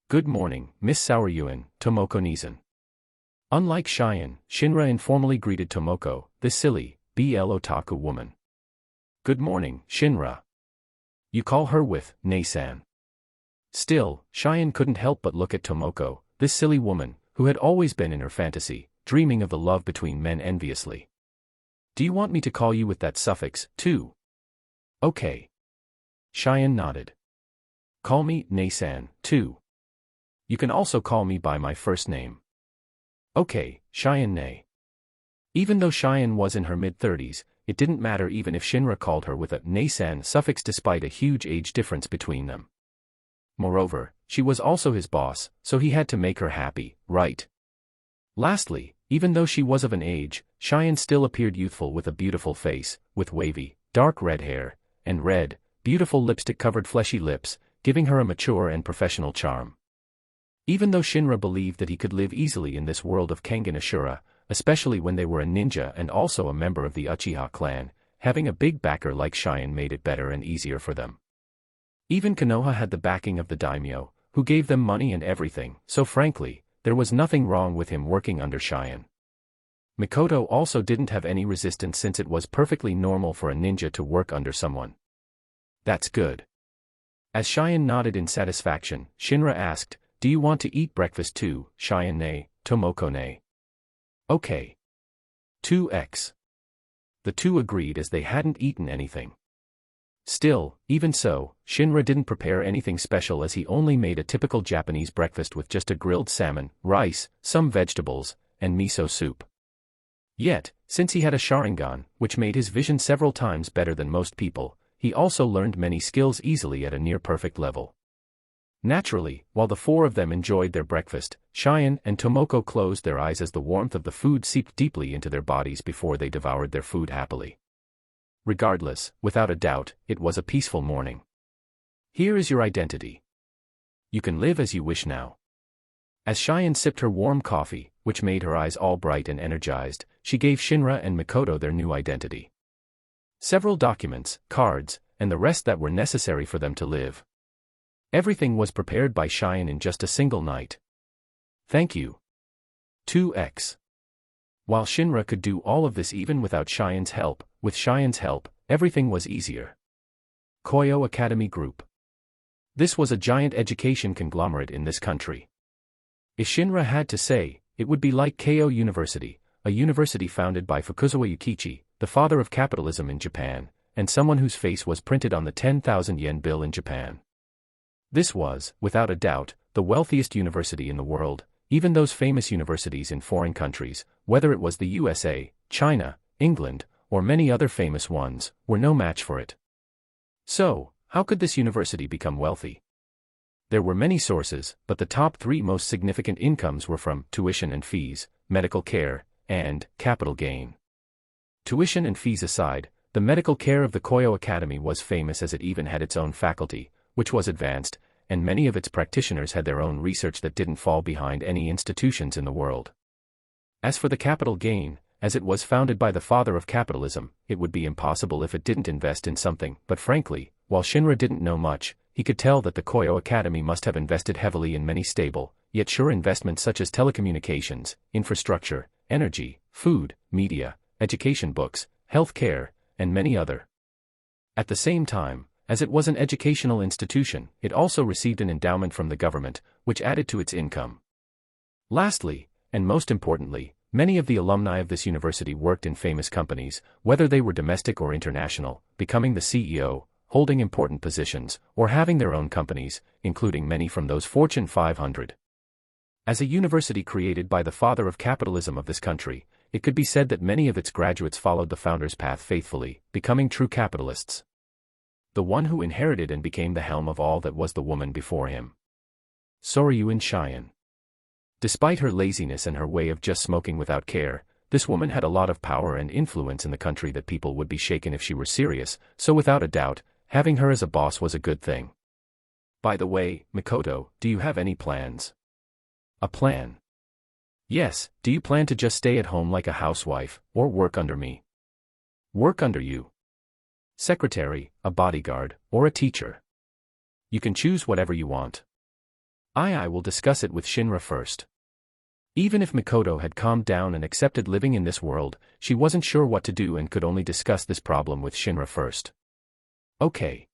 Good morning, Miss Saoryuin, Tomoko-nizan. Unlike Cheyenne, Shinra informally greeted Tomoko, this silly, BL otaku woman. Good morning, Shinra. You call her with, Nei-san. Still, Cheyenne couldn't help but look at Tomoko, this silly woman, who had always been in her fantasy, dreaming of the love between men enviously. Do you want me to call you with that suffix, too? Okay. Cheyenne nodded. Call me Nei-san, too. You can also call me by my first name. Okay, Cheyenne Nei. Even though Cheyenne was in her mid-30s, it didn't matter even if Shinra called her with a Nei-san suffix despite a huge age difference between them. Moreover, she was also his boss, so he had to make her happy, right? Lastly, even though she was of an age, Cheyenne still appeared youthful with a beautiful face, with wavy, dark red hair, and red, beautiful lipstick-covered fleshy lips, giving her a mature and professional charm. Even though Shinra believed that he could live easily in this world of Kangan Ashura, especially when they were a ninja and also a member of the Uchiha clan, having a big backer like Cheyenne made it better and easier for them. Even Konoha had the backing of the daimyo, who gave them money and everything, so frankly, there was nothing wrong with him working under Cheyenne. Mikoto also didn't have any resistance since it was perfectly normal for a ninja to work under someone. That's good. As Cheyenne nodded in satisfaction, Shinra asked, do you want to eat breakfast too, Cheyenne Nei, Tomoko Nei? Okay. 2x. The two agreed as they hadn't eaten anything. Still, even so, Shinra didn't prepare anything special as he only made a typical Japanese breakfast with just a grilled salmon, rice, some vegetables, and miso soup. Yet, since he had a Sharingan, which made his vision several times better than most people, he also learned many skills easily at a near-perfect level. Naturally, while the four of them enjoyed their breakfast, Cheyenne and Tomoko closed their eyes as the warmth of the food seeped deeply into their bodies before they devoured their food happily. Regardless, without a doubt, it was a peaceful morning. Here is your identity. You can live as you wish now. As Cheyenne sipped her warm coffee, which made her eyes all bright and energized, she gave Shinra and Makoto their new identity. Several documents, cards, and the rest that were necessary for them to live. Everything was prepared by Cheyenne in just a single night. Thank you. 2x. While Shinra could do all of this even without Cheyenne's help, with Cheyenne's help, everything was easier. Koyo Academy Group. This was a giant education conglomerate in this country. If Shinra had to say, it would be like Keio University, a university founded by Fukuzawa Yukichi, the father of capitalism in Japan, and someone whose face was printed on the 10,000 yen bill in Japan. This was, without a doubt, the wealthiest university in the world. Even those famous universities in foreign countries, whether it was the USA, China, England, or many other famous ones, were no match for it. So, how could this university become wealthy? There were many sources, but the top three most significant incomes were from tuition and fees, medical care, and capital gain. Tuition and fees aside, the medical care of the Koyo Academy was famous as it even had its own faculty, which was advanced, and many of its practitioners had their own research that didn't fall behind any institutions in the world. As for the capital gain, as it was founded by the father of capitalism, it would be impossible if it didn't invest in something, but frankly, while Shinra didn't know much, he could tell that the Koyo Academy must have invested heavily in many stable, yet sure investments such as telecommunications, infrastructure, energy, food, media, education books, health care, and many other. At the same time, as it was an educational institution, it also received an endowment from the government, which added to its income. Lastly, and most importantly, many of the alumni of this university worked in famous companies, whether they were domestic or international, becoming the CEO, holding important positions, or having their own companies, including many from those Fortune 500. As a university created by the father of capitalism of this country, it could be said that many of its graduates followed the founder's path faithfully, becoming true capitalists. The one who inherited and became the helm of all that was the woman before him. Soryuin Cheyenne. Despite her laziness and her way of just smoking without care, this woman had a lot of power and influence in the country that people would be shaken if she were serious, so without a doubt, having her as a boss was a good thing. By the way, Makoto, do you have any plans? A plan? Yes, do you plan to just stay at home like a housewife, or work under me? Work under you? Secretary, a bodyguard, or a teacher. You can choose whatever you want. I will discuss it with Shinra first. Even if Makoto had calmed down and accepted living in this world, she wasn't sure what to do and could only discuss this problem with Shinra first. Okay.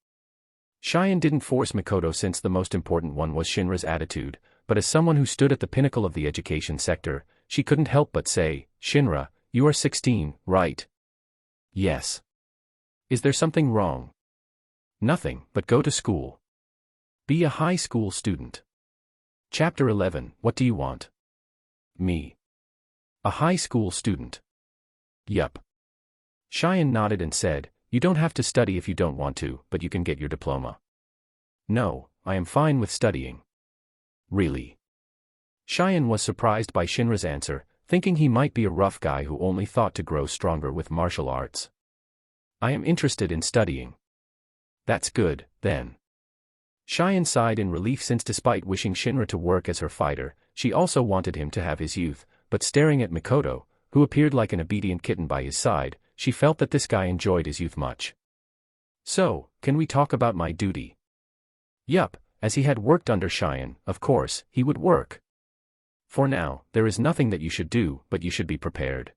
Cheyenne didn't force Makoto since the most important one was Shinra's attitude, but as someone who stood at the pinnacle of the education sector, she couldn't help but say, Shinra, you are 16, right? Yes. Is there something wrong? Nothing, but go to school. Be a high school student. Chapter 11, What do you want? Me. A high school student. Yup. Cheyenne nodded and said, you don't have to study if you don't want to, but you can get your diploma. No, I am fine with studying. Really? Cheyenne was surprised by Shinra's answer, thinking he might be a rough guy who only thought to grow stronger with martial arts. I am interested in studying. That's good, then. Cheyenne sighed in relief since despite wishing Shinra to work as her fighter, she also wanted him to have his youth, but staring at Makoto, who appeared like an obedient kitten by his side, she felt that this guy enjoyed his youth much. So, can we talk about my duty? Yup, as he had worked under Cheyenne, of course, he would work. For now, there is nothing that you should do, but you should be prepared.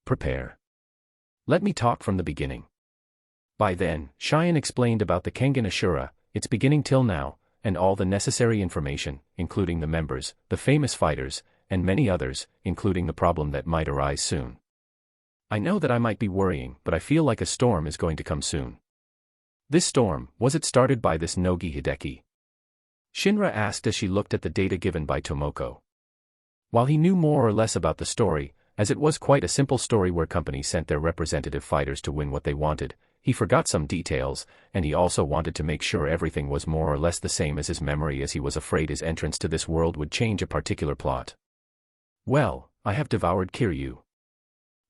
Prepare. Let me talk from the beginning. By then, Cheyenne explained about the Kangan Ashura, its beginning till now, and all the necessary information, including the members, the famous fighters, and many others, including the problem that might arise soon. I know that I might be worrying, but I feel like a storm is going to come soon. This storm, was it started by this Nogi Hideki? Shinra asked as she looked at the data given by Tomoko. While he knew more or less about the story, as it was quite a simple story where companies sent their representative fighters to win what they wanted, he forgot some details, and he also wanted to make sure everything was more or less the same as his memory, as he was afraid his entrance to this world would change a particular plot. Well, I have devoured Kiryu.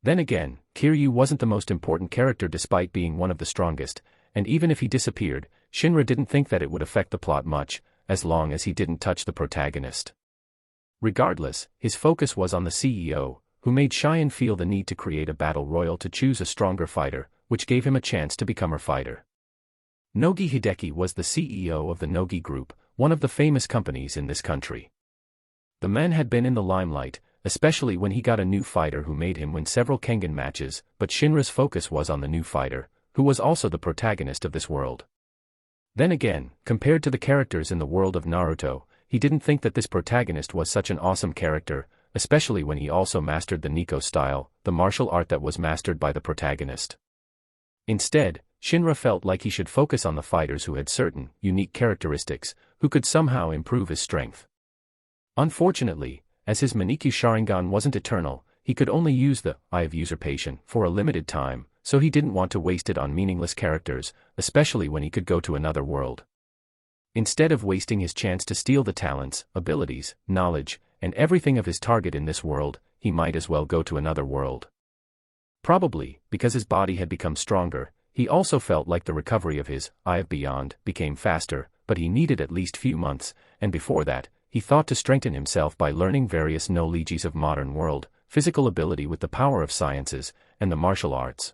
Then again, Kiryu wasn't the most important character despite being one of the strongest, and even if he disappeared, Shinra didn't think that it would affect the plot much, as long as he didn't touch the protagonist. Regardless, his focus was on the CEO, who made Cheyenne feel the need to create a battle royal to choose a stronger fighter, which gave him a chance to become her fighter. Nogi Hideki was the CEO of the Nogi Group, one of the famous companies in this country. The man had been in the limelight, especially when he got a new fighter who made him win several Kangan matches, but Shinra's focus was on the new fighter, who was also the protagonist of this world. Then again, compared to the characters in the world of Naruto, he didn't think that this protagonist was such an awesome character, especially when he also mastered the Nico style, the martial art that was mastered by the protagonist. Instead, Shinra felt like he should focus on the fighters who had certain, unique characteristics, who could somehow improve his strength. Unfortunately, as his Manikyu Sharingan wasn't eternal, he could only use the Eye of Usurpation for a limited time, so he didn't want to waste it on meaningless characters, especially when he could go to another world. Instead of wasting his chance to steal the talents, abilities, knowledge, and everything of his target in this world, he might as well go to another world. Probably, because his body had become stronger, he also felt like the recovery of his Eye of Beyond became faster, but he needed at least few months, and before that, he thought to strengthen himself by learning various knowledges of modern world, physical ability with the power of sciences, and the martial arts.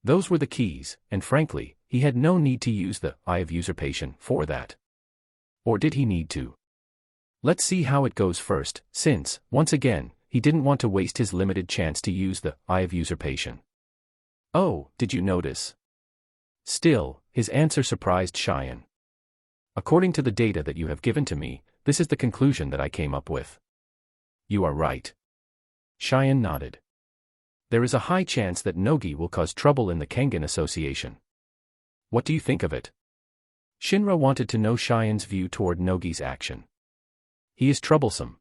Those were the keys, and frankly, he had no need to use the Eye of Usurpation for that. Or did he need to? Let's see how it goes first, since, once again, he didn't want to waste his limited chance to use the Eye of Usurpation. Oh, did you notice? Still, his answer surprised Cheyenne. According to the data that you have given to me, this is the conclusion that I came up with. You are right. Cheyenne nodded. There is a high chance that Nogi will cause trouble in the Kangan Association. What do you think of it? Shinra wanted to know Cheyenne's view toward Nogi's action. He is troublesome.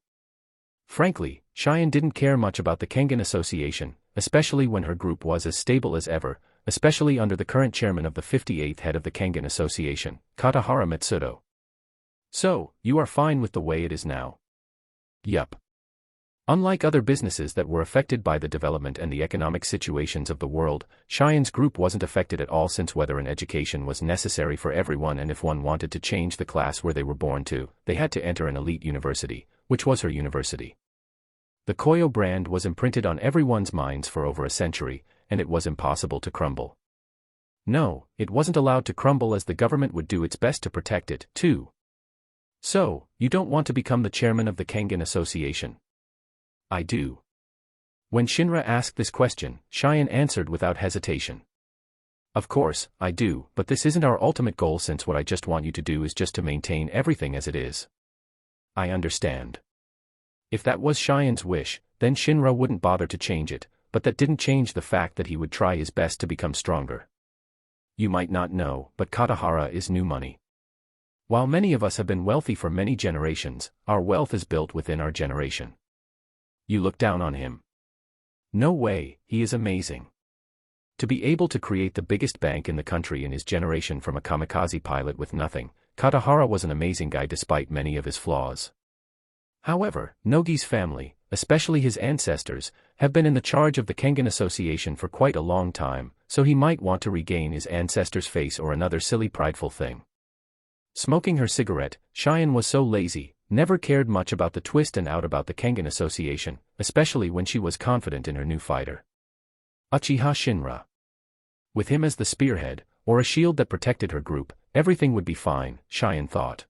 Frankly, Cheyenne didn't care much about the Kangan Association, especially when her group was as stable as ever, especially under the current chairman of the 58th head of the Kangan Association, Katahara Mitsudo. So, you are fine with the way it is now? Yup. Unlike other businesses that were affected by the development and the economic situations of the world, Cheyenne's group wasn't affected at all, since whether an education was necessary for everyone, and if one wanted to change the class where they were born to, they had to enter an elite university, which was her university. The Koyo brand was imprinted on everyone's minds for over a century, and it was impossible to crumble. No, it wasn't allowed to crumble, as the government would do its best to protect it, too. So, you don't want to become the chairman of the Kangan Association? I do. When Shinra asked this question, Cheyenne answered without hesitation. Of course, I do, but this isn't our ultimate goal, since what I just want you to do is just to maintain everything as it is. I understand. If that was Cheyenne's wish, then Shinra wouldn't bother to change it, but that didn't change the fact that he would try his best to become stronger. You might not know, but Katahara is new money. While many of us have been wealthy for many generations, our wealth is built within our generation. You look down on him. No way, he is amazing. To be able to create the biggest bank in the country in his generation from a kamikaze pilot with nothing, Katahara was an amazing guy despite many of his flaws. However, Nogi's family, especially his ancestors, have been in the charge of the Kangan Association for quite a long time, so he might want to regain his ancestors' face or another silly prideful thing. Smoking her cigarette, Cheyenne was so lazy, never cared much about the twist and out about the Kangan Association, especially when she was confident in her new fighter. Uchiha Shinra. With him as the spearhead, or a shield that protected her group, everything would be fine, Cheyenne thought.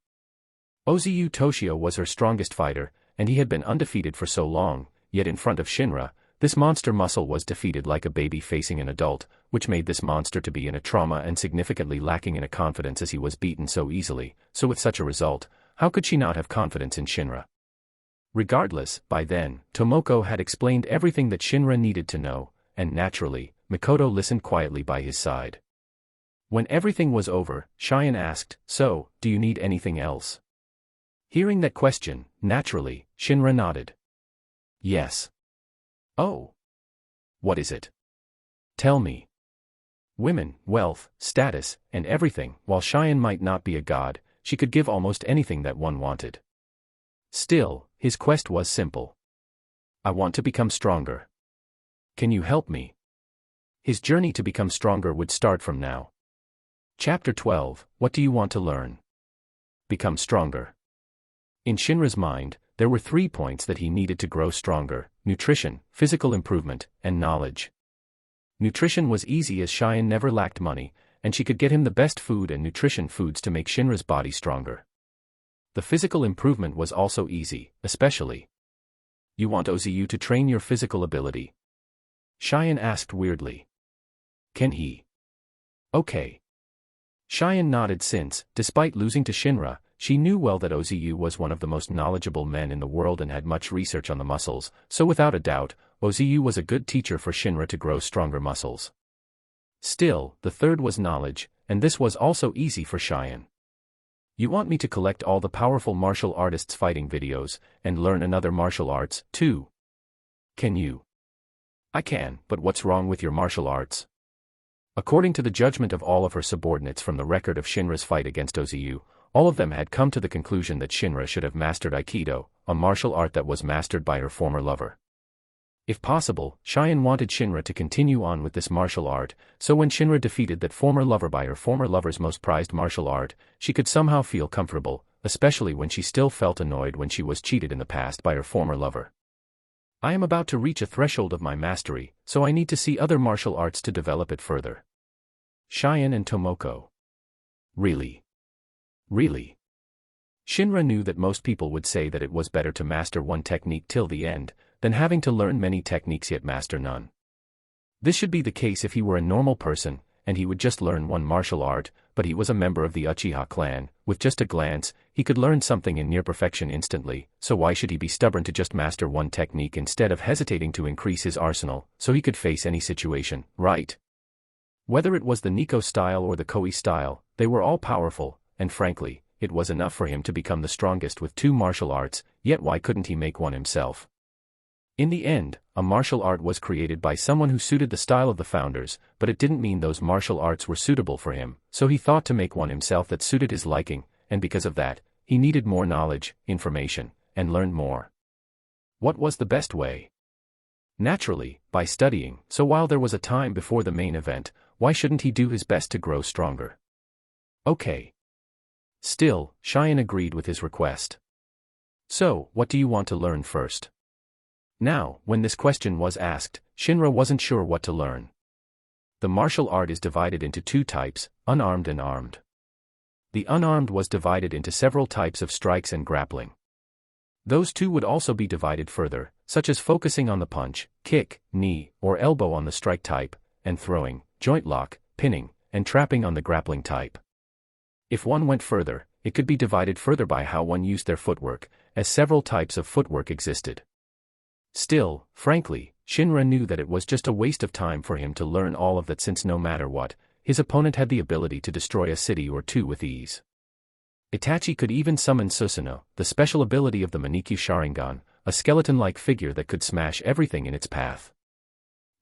Ozu Toshio was her strongest fighter, and he had been undefeated for so long, yet in front of Shinra, this monster muscle was defeated like a baby facing an adult, which made this monster to be in a trauma and significantly lacking in a confidence, as he was beaten so easily, so with such a result, how could she not have confidence in Shinra? Regardless, by then, Tomoko had explained everything that Shinra needed to know, and naturally, Mikoto listened quietly by his side. When everything was over, Cheyenne asked, "So, do you need anything else?" Hearing that question, naturally, Shinra nodded. Yes. Oh. What is it? Tell me. Women, wealth, status, and everything. While Cheyenne might not be a god, she could give almost anything that one wanted. Still, his quest was simple. I want to become stronger. Can you help me? His journey to become stronger would start from now. Chapter 12, What do you want to learn? Become stronger. In Shinra's mind, there were 3 points that he needed to grow stronger: nutrition, physical improvement, and knowledge. Nutrition was easy as Cheyenne never lacked money, and she could get him the best food and nutrition foods to make Shinra's body stronger. The physical improvement was also easy, especially. You want Ozu to train your physical ability? Cheyenne asked weirdly. Can he? Okay. Cheyenne nodded since, despite losing to Shinra, she knew well that Ozu was one of the most knowledgeable men in the world and had much research on the muscles, so without a doubt, Ozu was a good teacher for Shinra to grow stronger muscles. Still, the third was knowledge, and this was also easy for Cheyenne. You want me to collect all the powerful martial artists' fighting videos, and learn another martial arts, too? Can you? I can, but what's wrong with your martial arts? According to the judgment of all of her subordinates from the record of Shinra's fight against Ozu, all of them had come to the conclusion that Shinra should have mastered Aikido, a martial art that was mastered by her former lover. If possible, Cheyenne wanted Shinra to continue on with this martial art, so when Shinra defeated that former lover by her former lover's most prized martial art, she could somehow feel comfortable, especially when she still felt annoyed when she was cheated in the past by her former lover. I am about to reach a threshold of my mastery, so I need to see other martial arts to develop it further. Cheyenne and Tomoko. Really? Really? Shinra knew that most people would say that it was better to master one technique till the end, than having to learn many techniques yet master none. This should be the case if he were a normal person, and he would just learn one martial art, but he was a member of the Uchiha clan. With just a glance, he could learn something in near perfection instantly, so why should he be stubborn to just master one technique instead of hesitating to increase his arsenal, so he could face any situation, right? Whether it was the Nico style or the Koi style, they were all powerful, and frankly, it was enough for him to become the strongest with 2 martial arts, yet why couldn't he make one himself? In the end, a martial art was created by someone who suited the style of the founders, but it didn't mean those martial arts were suitable for him, so he thought to make one himself that suited his liking, and because of that, he needed more knowledge, information, and learned more. What was the best way? Naturally, by studying, so while there was a time before the main event, why shouldn't he do his best to grow stronger? Okay. Still, Cheyenne agreed with his request. So, what do you want to learn first? Now, when this question was asked, Shinra wasn't sure what to learn. The martial art is divided into 2 types, unarmed and armed. The unarmed was divided into several types of strikes and grappling. Those 2 would also be divided further, such as focusing on the punch, kick, knee, or elbow on the strike type, and throwing, joint lock, pinning, and trapping on the grappling type. If one went further, it could be divided further by how one used their footwork, as several types of footwork existed. Still, frankly, Shinra knew that it was just a waste of time for him to learn all of that since no matter what, his opponent had the ability to destroy a city or 2 with ease. Itachi could even summon Susanoo, the special ability of the Manikyu Sharingan, a skeleton-like figure that could smash everything in its path.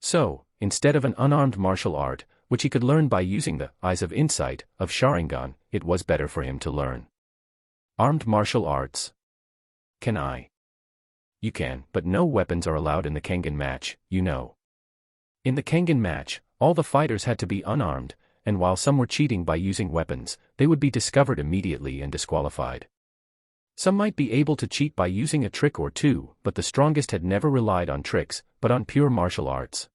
So, instead of an unarmed martial art, which he could learn by using the eyes of insight of Sharingan, it was better for him to learn armed martial arts. Can I? You can, but no weapons are allowed in the Kangan match, you know. In the Kangan match, all the fighters had to be unarmed, and while some were cheating by using weapons, they would be discovered immediately and disqualified. Some might be able to cheat by using a trick or 2, but the strongest had never relied on tricks, but on pure martial arts.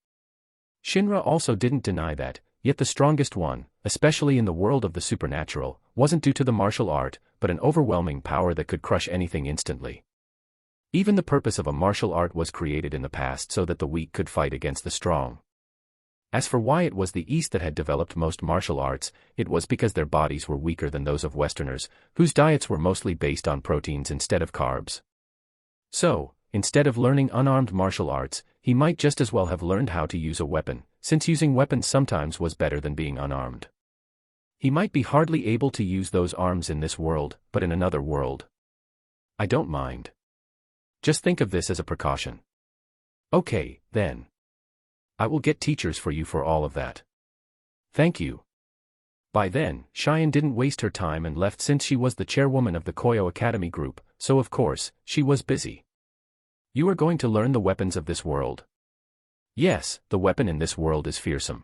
Shinra also didn't deny that, yet the strongest one, especially in the world of the supernatural, wasn't due to the martial art, but an overwhelming power that could crush anything instantly. Even the purpose of a martial art was created in the past so that the weak could fight against the strong. As for why it was the East that had developed most martial arts, it was because their bodies were weaker than those of Westerners, whose diets were mostly based on proteins instead of carbs. So, instead of learning unarmed martial arts, he might just as well have learned how to use a weapon, since using weapons sometimes was better than being unarmed. He might be hardly able to use those arms in this world, but in another world. I don't mind. Just think of this as a precaution. Okay, then. I will get teachers for you for all of that. Thank you. By then, Cheyenne didn't waste her time and left since she was the chairwoman of the Koyo Academy group, so of course, she was busy. You are going to learn the weapons of this world. Yes, the weapon in this world is Fearsome.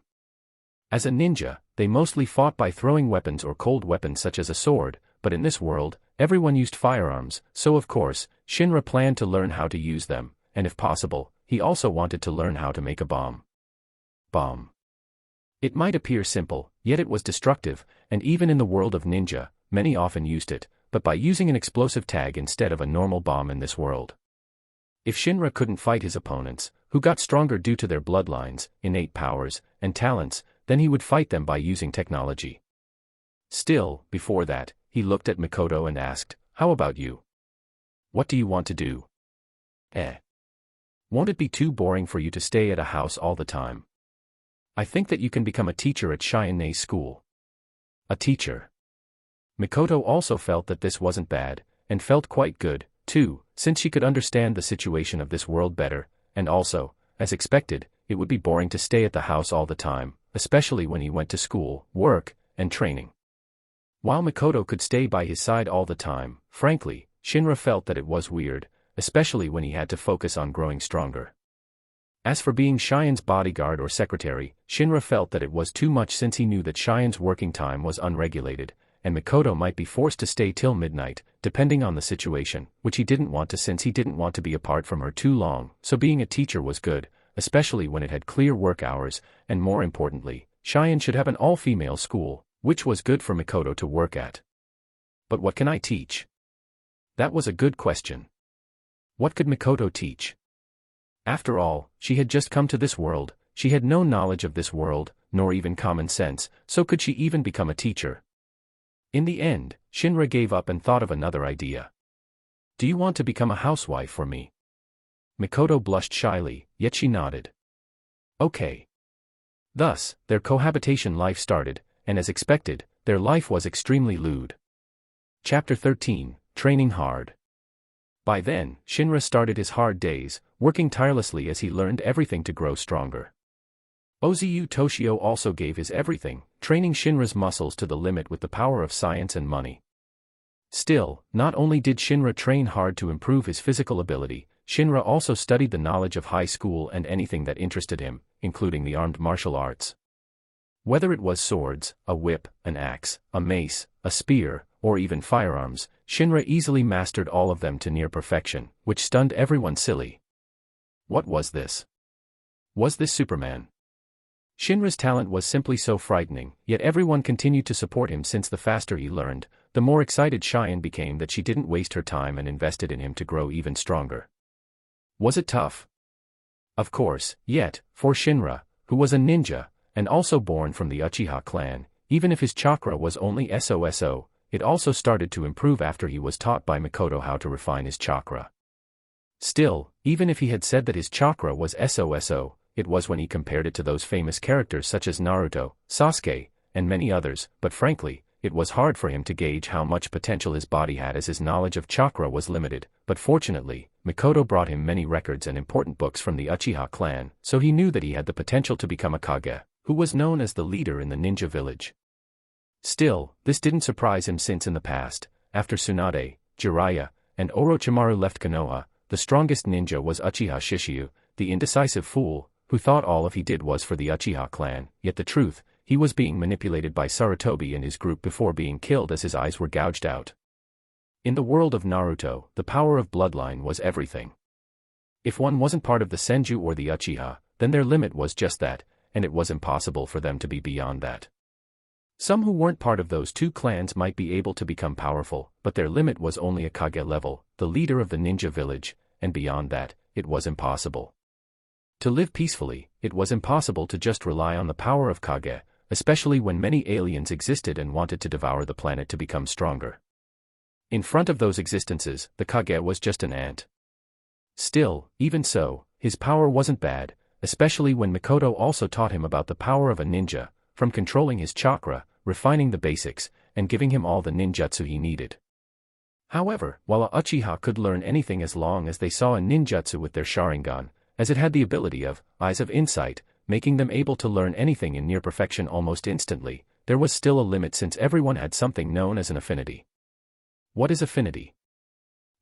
As a ninja, they mostly fought by throwing weapons or cold weapons such as a sword, but in this world, everyone used firearms, so of course, Shinra planned to learn how to use them, and if possible, he also wanted to learn how to make a bomb. Bomb. It might appear simple, yet it was destructive, and even in the world of ninja, many often used it, but by using an explosive tag instead of a normal bomb in this world. If Shinra couldn't fight his opponents, who got stronger due to their bloodlines, innate powers, and talents, then he would fight them by using technology. Still, before that, he looked at Mikoto and asked, "How about you? What do you want to do?" Won't it be too boring for you to stay at a house all the time? I think that you can become a teacher at Cheyenne's school. A teacher. Mikoto also felt that this wasn't bad, and felt quite good, too, since she could understand the situation of this world better, and also, as expected, it would be boring to stay at the house all the time, especially when he went to school, work, and training. While Mikoto could stay by his side all the time, frankly, Shinra felt that it was weird, especially when he had to focus on growing stronger. As for being Cheyenne's bodyguard or secretary, Shinra felt that it was too much since he knew that Cheyenne's working time was unregulated, and Mikoto might be forced to stay till midnight, depending on the situation, which he didn't want to since he didn't want to be apart from her too long, so being a teacher was good, especially when it had clear work hours, and more importantly, Cheyenne should have an all-female school, which was good for Mikoto to work at. But what can I teach? That was a good question. What could Mikoto teach? After all, she had just come to this world, she had no knowledge of this world, nor even common sense, so could she even become a teacher? In the end, Shinra gave up and thought of another idea. Do you want to become a housewife for me? Mikoto blushed shyly, yet she nodded. Okay. Thus, their cohabitation life started, and as expected, their life was extremely lewd. Chapter 13, Training Hard. By then, Shinra started his hard days, working tirelessly as he learned everything to grow stronger. Ozu Toshio also gave his everything, training Shinra's muscles to the limit with the power of science and money. Still, not only did Shinra train hard to improve his physical ability, Shinra also studied the knowledge of high school and anything that interested him, including the armed martial arts. Whether it was swords, a whip, an axe, a mace, a spear, or even firearms, Shinra easily mastered all of them to near perfection, which stunned everyone silly. What was this? Was this Superman? Shinra's talent was simply so frightening, yet everyone continued to support him since the faster he learned, the more excited Cheyenne became that she didn't waste her time and invested in him to grow even stronger. Was it tough? Of course, yet, for Shinra, who was a ninja, and also born from the Uchiha clan, even if his chakra was only SOSO, it also started to improve after he was taught by Mikoto how to refine his chakra. Still, even if he had said that his chakra was SOSO, it was when he compared it to those famous characters such as Naruto, Sasuke, and many others, but frankly, it was hard for him to gauge how much potential his body had as his knowledge of chakra was limited, but fortunately, Mikoto brought him many records and important books from the Uchiha clan, so he knew that he had the potential to become a Kage, who was known as the leader in the ninja village. Still, this didn't surprise him since in the past, after Tsunade, Jiraiya, and Orochimaru left Konoha, the strongest ninja was Uchiha Shishiu, the indecisive fool, who thought all of he did was for the Uchiha clan, yet the truth, he was being manipulated by Sarutobi and his group before being killed as his eyes were gouged out. In the world of Naruto, the power of bloodline was everything. If one wasn't part of the Senju or the Uchiha, then their limit was just that, and it was impossible for them to be beyond that. Some who weren't part of those two clans might be able to become powerful, but their limit was only a Kage level, the leader of the ninja village, and beyond that, it was impossible. To live peacefully, it was impossible to just rely on the power of Kage, especially when many aliens existed and wanted to devour the planet to become stronger. In front of those existences, the Kage was just an ant. Still, even so, his power wasn't bad, especially when Mikoto also taught him about the power of a ninja, from controlling his chakra, refining the basics, and giving him all the ninjutsu he needed. However, while a Uchiha could learn anything as long as they saw a ninjutsu with their Sharingan, as it had the ability of eyes of insight, making them able to learn anything in near perfection almost instantly. There was still a limit since everyone had something known as an affinity. What is affinity?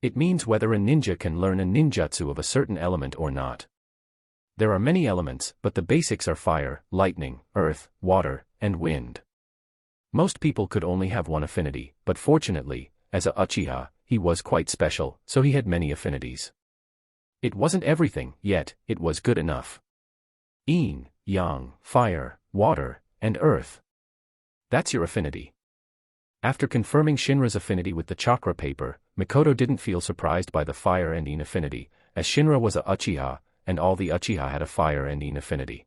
It means whether a ninja can learn a ninjutsu of a certain element or not. There are many elements, but the basics are fire, lightning, earth, water, and wind. Most people could only have one affinity, but fortunately, as a Uchiha, he was quite special, so he had many affinities. It wasn't everything, yet it was good enough. Yin, yang, fire, water, and earth. That's your affinity. After confirming Shinra's affinity with the chakra paper, Mikoto didn't feel surprised by the fire and yin affinity, as Shinra was a Uchiha, and all the Uchiha had a fire and yin affinity.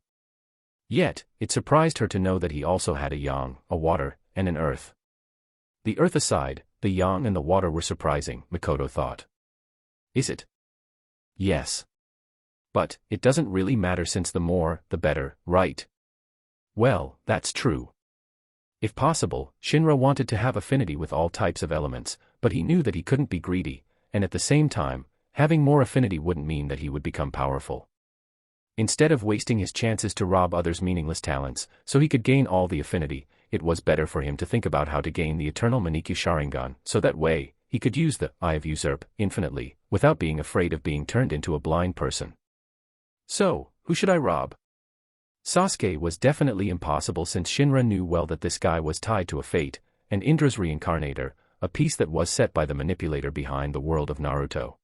Yet, it surprised her to know that he also had a yang, a water, and an earth. The earth aside, the yang and the water were surprising, Mikoto thought. Is it? Yes. But, it doesn't really matter since the more, the better, right? Well, that's true. If possible, Shinra wanted to have affinity with all types of elements, but he knew that he couldn't be greedy, and at the same time, having more affinity wouldn't mean that he would become powerful. Instead of wasting his chances to rob others' meaningless talents, so he could gain all the affinity, it was better for him to think about how to gain the eternal Manikyu Sharingan, so that way, he could use the Eye of Usurp infinitely, without being afraid of being turned into a blind person. So, who should I rob? Sasuke was definitely impossible since Shinra knew well that this guy was tied to a fate, and Indra's reincarnator, a piece that was set by the manipulator behind the world of Naruto.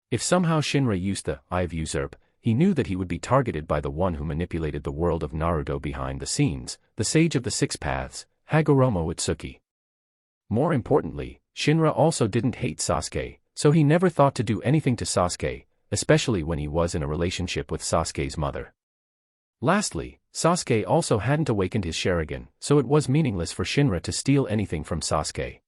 If somehow Shinra used the Eye of Usurp, he knew that he would be targeted by the one who manipulated the world of Naruto behind the scenes, the Sage of the Six Paths, Hagoromo Utsuki. More importantly, Shinra also didn't hate Sasuke, so he never thought to do anything to Sasuke, especially when he was in a relationship with Sasuke's mother. Lastly, Sasuke also hadn't awakened his Sharingan, so it was meaningless for Shinra to steal anything from Sasuke.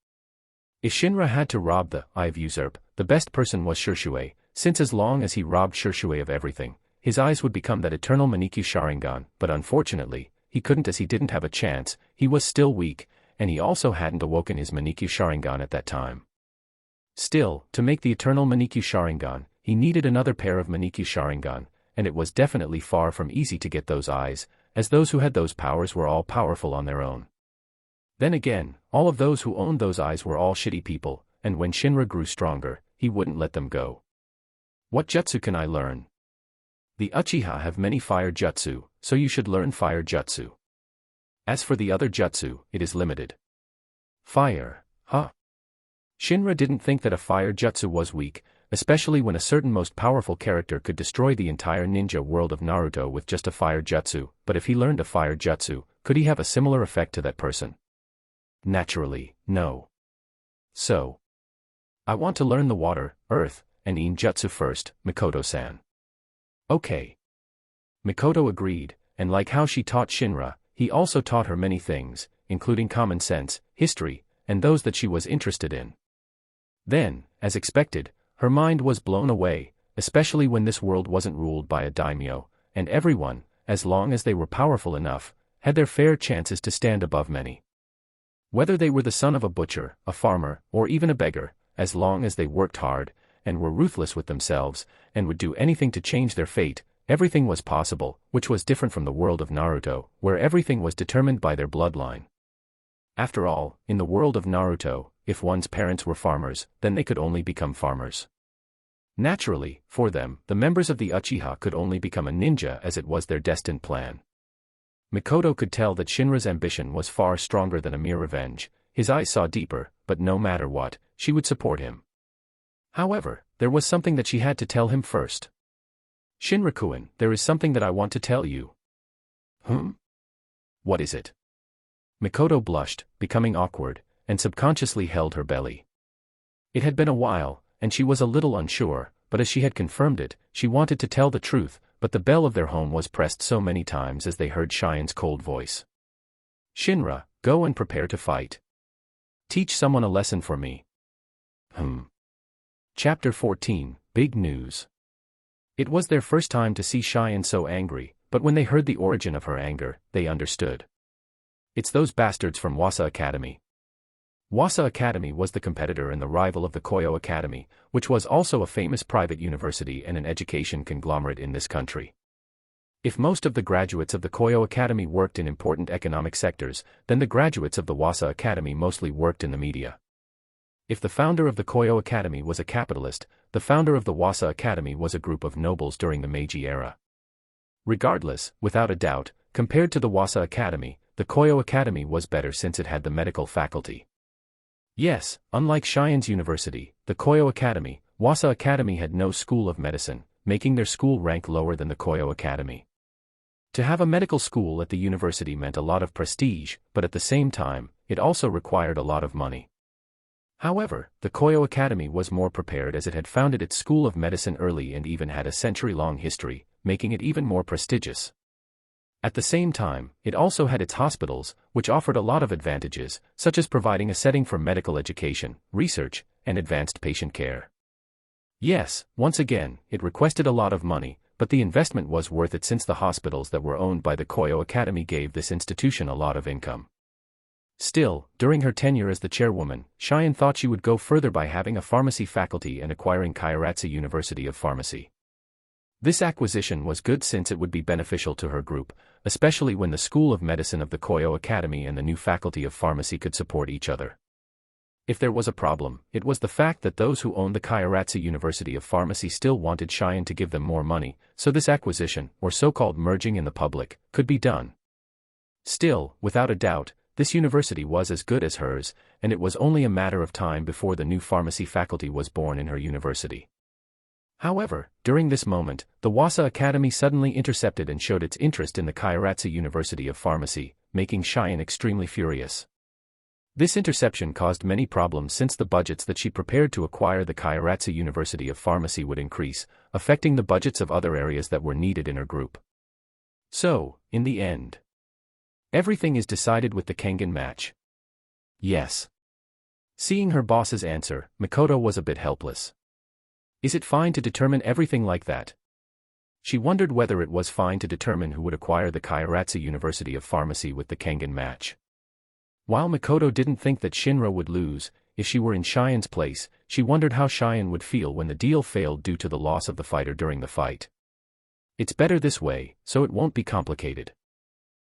If Shinra had to rob the Eye of Usurp, the best person was Shisui, since as long as he robbed Shisui of everything, his eyes would become that eternal Manikyu Sharingan, but unfortunately, he couldn't as he didn't have a chance, he was still weak, and he also hadn't awoken his Manikyu Sharingan at that time. Still, to make the eternal Manikyu Sharingan, he needed another pair of Manikyu Sharingan, and it was definitely far from easy to get those eyes, as those who had those powers were all powerful on their own. Then again, all of those who owned those eyes were all shitty people, and when Shinra grew stronger, he wouldn't let them go. What jutsu can I learn? The Uchiha have many fire jutsu, so you should learn fire jutsu. As for the other jutsu, it is limited. Fire, huh? Shinra didn't think that a fire jutsu was weak, especially when a certain most powerful character could destroy the entire ninja world of Naruto with just a fire jutsu, but if he learned a fire jutsu, could he have a similar effect to that person? Naturally, no. So, I want to learn the water, earth, and yin jutsu first, Mikoto-san. Okay. Mikoto agreed, and like how she taught Shinra, he also taught her many things, including common sense, history, and those that she was interested in. Then, as expected, her mind was blown away, especially when this world wasn't ruled by a daimyo, and everyone, as long as they were powerful enough, had their fair chances to stand above many. Whether they were the son of a butcher, a farmer, or even a beggar, as long as they worked hard, and were ruthless with themselves, and would do anything to change their fate, everything was possible, which was different from the world of Naruto, where everything was determined by their bloodline. After all, in the world of Naruto, if one's parents were farmers, then they could only become farmers. Naturally, for them, the members of the Uchiha could only become a ninja as it was their destined plan. Mikoto could tell that Shinra's ambition was far stronger than a mere revenge, his eyes saw deeper, but no matter what, she would support him. However, there was something that she had to tell him first. Shinra-kun, there is something that I want to tell you. What is it? Mikoto blushed, becoming awkward, and subconsciously held her belly. It had been a while, and she was a little unsure, but as she had confirmed it, she wanted to tell the truth, but the bell of their home was pressed so many times as they heard Shien's cold voice. Shinra, go and prepare to fight. Teach someone a lesson for me. Chapter 14, Big News. It was their first time to see Shien so angry, but when they heard the origin of her anger, they understood. It's those bastards from Wasa Academy. Wasa Academy was the competitor and the rival of the Koyo Academy, which was also a famous private university and an education conglomerate in this country. If most of the graduates of the Koyo Academy worked in important economic sectors, then the graduates of the Wasa Academy mostly worked in the media. If the founder of the Koyo Academy was a capitalist, the founder of the Wasa Academy was a group of nobles during the Meiji era. Regardless, without a doubt, compared to the Wasa Academy, the Koyo Academy was better since it had the medical faculty. Yes, unlike Shien's University, the Koyo Academy, Wasa Academy had no school of medicine, making their school rank lower than the Koyo Academy. To have a medical school at the university meant a lot of prestige, but at the same time, it also required a lot of money. However, the Koyo Academy was more prepared as it had founded its school of medicine early and even had a century-long history, making it even more prestigious. At the same time, it also had its hospitals, which offered a lot of advantages, such as providing a setting for medical education, research, and advanced patient care. Yes, once again, it requested a lot of money, but the investment was worth it since the hospitals that were owned by the Koyo Academy gave this institution a lot of income. Still, during her tenure as the chairwoman, Shien thought she would go further by having a pharmacy faculty and acquiring Kairatsu University of Pharmacy. This acquisition was good since it would be beneficial to her group, especially when the School of Medicine of the Koyo Academy and the new Faculty of Pharmacy could support each other. If there was a problem, it was the fact that those who owned the Kairatsu University of Pharmacy still wanted Shien to give them more money, so this acquisition, or so-called merging in the public, could be done. Still, without a doubt, this university was as good as hers, and it was only a matter of time before the new pharmacy faculty was born in her university. However, during this moment, the Wasa Academy suddenly intercepted and showed its interest in the Kairatsu University of Pharmacy, making Shien extremely furious. This interception caused many problems since the budgets that she prepared to acquire the Kairatsu University of Pharmacy would increase, affecting the budgets of other areas that were needed in her group. So, in the end, everything is decided with the Kangan match. Yes. Seeing her boss's answer, Makoto was a bit helpless. Is it fine to determine everything like that? She wondered whether it was fine to determine who would acquire the Kairatsu University of Pharmacy with the Kangan match. While Makoto didn't think that Shinra would lose, if she were in Shien's place, she wondered how Shien would feel when the deal failed due to the loss of the fighter during the fight. It's better this way, so it won't be complicated.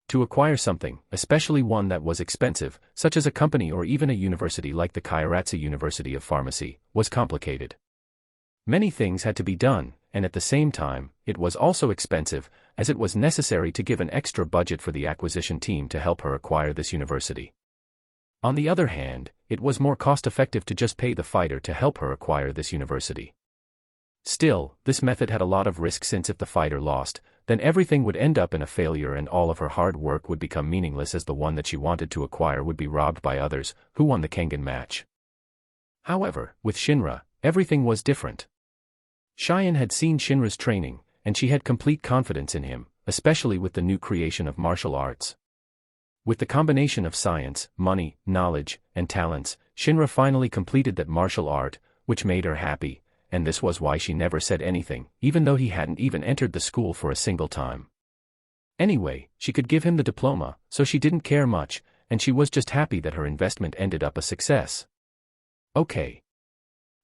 To acquire something, especially one that was expensive, such as a company or even a university like the Kairatsu University of Pharmacy, was complicated. Many things had to be done, and at the same time, it was also expensive, as it was necessary to give an extra budget for the acquisition team to help her acquire this university. On the other hand, it was more cost-effective to just pay the fighter to help her acquire this university. Still, this method had a lot of risk since if the fighter lost, then everything would end up in a failure and all of her hard work would become meaningless as the one that she wanted to acquire would be robbed by others, who won the Kangan match. However, with Shinra, everything was different. Shien had seen Shinra's training, and she had complete confidence in him, especially with the new creation of martial arts. With the combination of science, money, knowledge, and talents, Shinra finally completed that martial art, which made her happy, and this was why she never said anything, even though he hadn't even entered the school for a single time. Anyway, she could give him the diploma, so she didn't care much, and she was just happy that her investment ended up a success. Okay.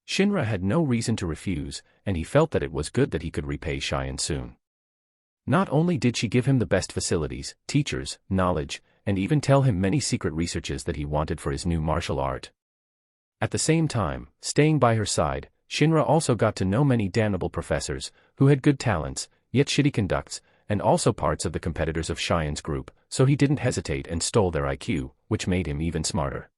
Shinra had no reason to refuse, and he felt that it was good that he could repay Shien soon. Not only did she give him the best facilities, teachers, knowledge, and even tell him many secret researches that he wanted for his new martial art. At the same time, staying by her side, Shinra also got to know many damnable professors, who had good talents, yet shitty conducts, and also parts of the competitors of Shien's group, so he didn't hesitate and stole their IQ, which made him even smarter.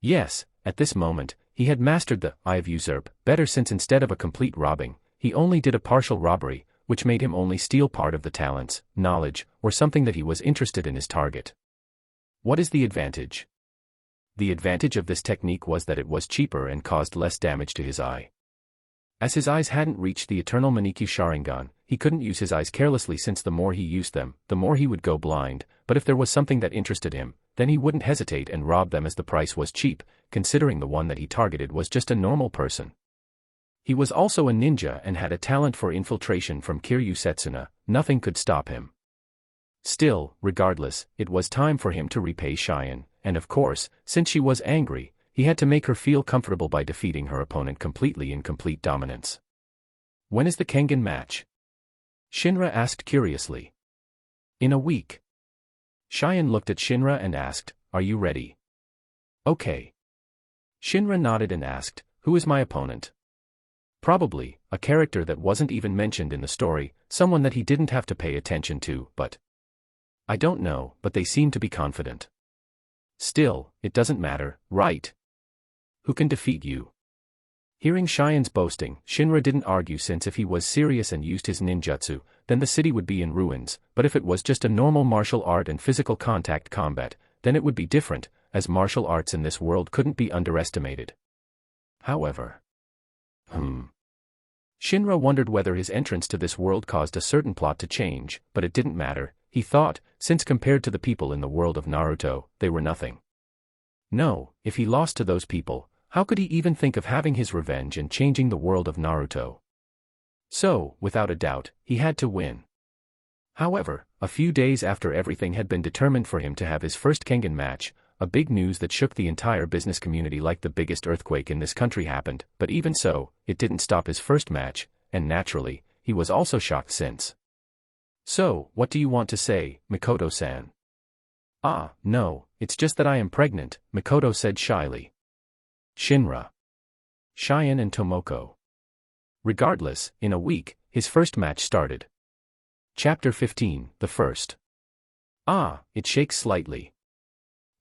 Yes, at this moment, he had mastered the eye of usurp better since instead of a complete robbing, he only did a partial robbery, which made him only steal part of the talents, knowledge, or something that he was interested in his target. What is the advantage? The advantage of this technique was that it was cheaper and caused less damage to his eye. As his eyes hadn't reached the eternal Manikyu Sharingan, he couldn't use his eyes carelessly since the more he used them, the more he would go blind, but if there was something that interested him, then he wouldn't hesitate and rob them as the price was cheap, considering the one that he targeted was just a normal person. He was also a ninja and had a talent for infiltration from Kiryu Setsuna, nothing could stop him. Still, regardless, it was time for him to repay Shien, and of course, since she was angry, he had to make her feel comfortable by defeating her opponent completely in complete dominance. When is the Kangan match? Shinra asked curiously. In a week. Cheyenne looked at Shinra and asked, are you ready? Okay. Shinra nodded and asked, who is my opponent? Probably, a character that wasn't even mentioned in the story, someone that he didn't have to pay attention to, but... I don't know, but they seem to be confident. Still, it doesn't matter, right? Who can defeat you? Hearing Cheyenne's boasting, Shinra didn't argue, since if he was serious and used his ninjutsu, then the city would be in ruins, but if it was just a normal martial art and physical contact combat, then it would be different, as martial arts in this world couldn't be underestimated. However... Shinra wondered whether his entrance to this world caused a certain plot to change, but it didn't matter, he thought, since compared to the people in the world of Naruto, they were nothing. No, if he lost to those people, how could he even think of having his revenge and changing the world of Naruto? So, without a doubt, he had to win. However, a few days after everything had been determined for him to have his first Kangan match, a big news that shook the entire business community like the biggest earthquake in this country happened, but even so, it didn't stop his first match, and naturally, he was also shocked since. So, what do you want to say, Mikoto-san? Ah, no, it's just that I am pregnant, Mikoto said shyly. Shinra. Cheyenne and Tomoko. Regardless, in a week, his first match started. Chapter 15, the first. Ah, it shakes slightly.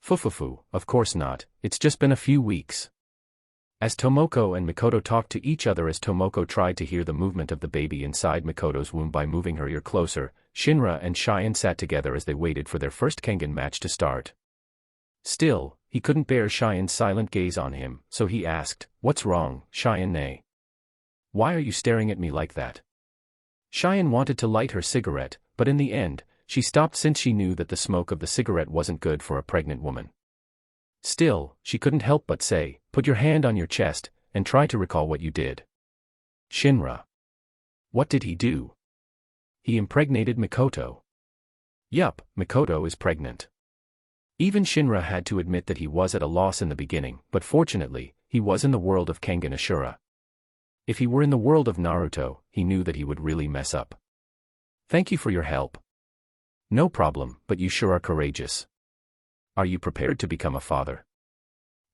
Fufufu, of course not, it's just been a few weeks. As Tomoko and Mikoto talked to each other as Tomoko tried to hear the movement of the baby inside Mikoto's womb by moving her ear closer, Shinra and Cheyenne sat together as they waited for their first Kangan match to start. Still, he couldn't bear Cheyenne's silent gaze on him, so he asked, what's wrong, Cheyenne? Why are you staring at me like that? Cheyenne wanted to light her cigarette, but in the end, she stopped since she knew that the smoke of the cigarette wasn't good for a pregnant woman. Still, she couldn't help but say, put your hand on your chest, and try to recall what you did. Shinra. What did he do? He impregnated Mikoto. Yup, Mikoto is pregnant. Even Shinra had to admit that he was at a loss in the beginning, but fortunately, he was in the world of Kangan Ashura. If he were in the world of Naruto, he knew that he would really mess up. Thank you for your help. No problem, but you sure are courageous. Are you prepared to become a father?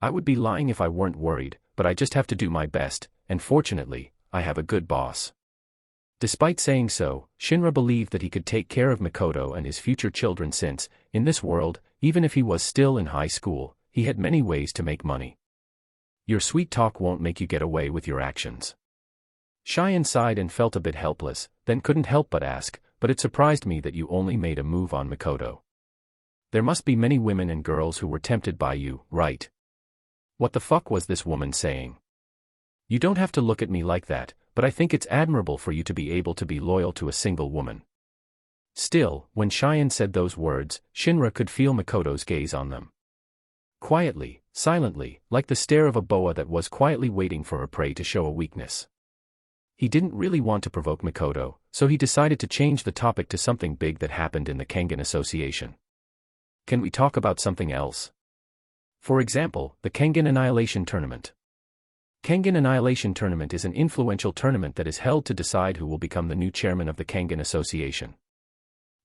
I would be lying if I weren't worried, but I just have to do my best, and fortunately, I have a good boss. Despite saying so, Shinra believed that he could take care of Mikoto and his future children since, in this world, even if he was still in high school, he had many ways to make money. Your sweet talk won't make you get away with your actions. Cheyenne sighed and felt a bit helpless, then couldn't help but ask, but it surprised me that you only made a move on Mikoto. There must be many women and girls who were tempted by you, right? What the fuck was this woman saying? You don't have to look at me like that, but I think it's admirable for you to be able to be loyal to a single woman. Still, when Cheyenne said those words, Shinra could feel Mikoto's gaze on them. Quietly, silently, like the stare of a boa that was quietly waiting for a prey to show a weakness. He didn't really want to provoke Mikoto, so he decided to change the topic to something big that happened in the Kangan Association. Can we talk about something else? For example, the Kangan Annihilation Tournament. Kangan Annihilation Tournament is an influential tournament that is held to decide who will become the new chairman of the Kangan Association.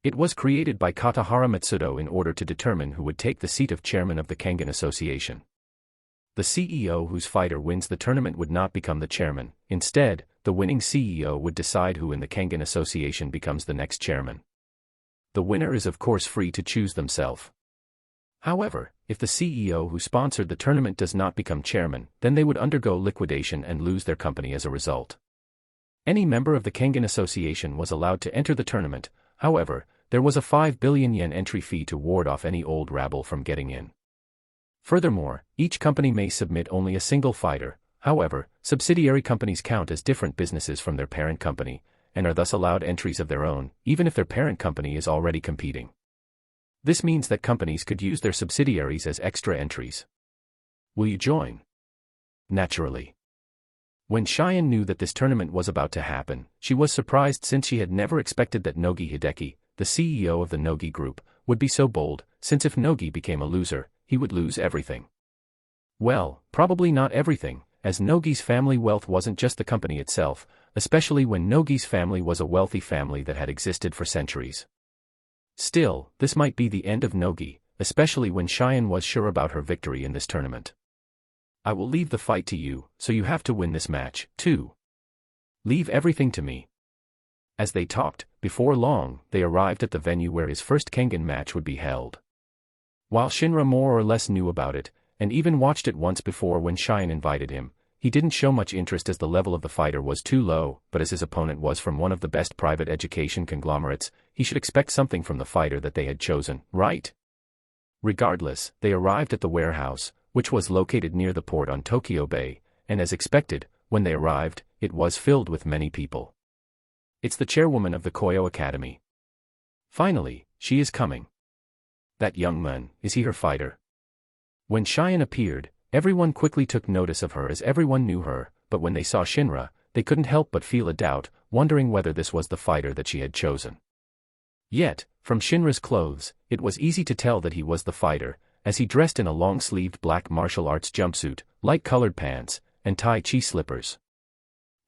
It was created by Katahara Matsudo in order to determine who would take the seat of chairman of the Kangan Association. The CEO whose fighter wins the tournament would not become the chairman. Instead, the winning CEO would decide who in the Kangan Association becomes the next chairman. The winner is of course free to choose themselves. However, if the CEO who sponsored the tournament does not become chairman, then they would undergo liquidation and lose their company as a result. Any member of the Kangan Association was allowed to enter the tournament, however, there was a 5 billion yen entry fee to ward off any old rabble from getting in. Furthermore, each company may submit only a single fighter. However, subsidiary companies count as different businesses from their parent company, and are thus allowed entries of their own, even if their parent company is already competing. This means that companies could use their subsidiaries as extra entries. Will you join? Naturally. When Cheyenne knew that this tournament was about to happen, she was surprised since she had never expected that Nogi Hideki, the CEO of the Nogi Group, would be so bold, since if Nogi became a loser, he would lose everything. Well, probably not everything, as Nogi's family wealth wasn't just the company itself, especially when Nogi's family was a wealthy family that had existed for centuries. Still, this might be the end of Nogi, especially when Cheyenne was sure about her victory in this tournament. I will leave the fight to you, so you have to win this match, too. Leave everything to me. As they talked, before long, they arrived at the venue where his first Kangan match would be held. While Shinra more or less knew about it, and even watched it once before when Cheyenne invited him, he didn't show much interest as the level of the fighter was too low, but as his opponent was from one of the best private education conglomerates, he should expect something from the fighter that they had chosen, right? Regardless, they arrived at the warehouse, which was located near the port on Tokyo Bay, and as expected, when they arrived, it was filled with many people. It's the chairwoman of the Koyo Academy. Finally, she is coming. That young man, is he her fighter? When Cheyenne appeared, everyone quickly took notice of her as everyone knew her, but when they saw Shinra, they couldn't help but feel a doubt, wondering whether this was the fighter that she had chosen. Yet, from Shinra's clothes, it was easy to tell that he was the fighter, as he dressed in a long-sleeved black martial arts jumpsuit, light-colored pants, and Tai Chi slippers.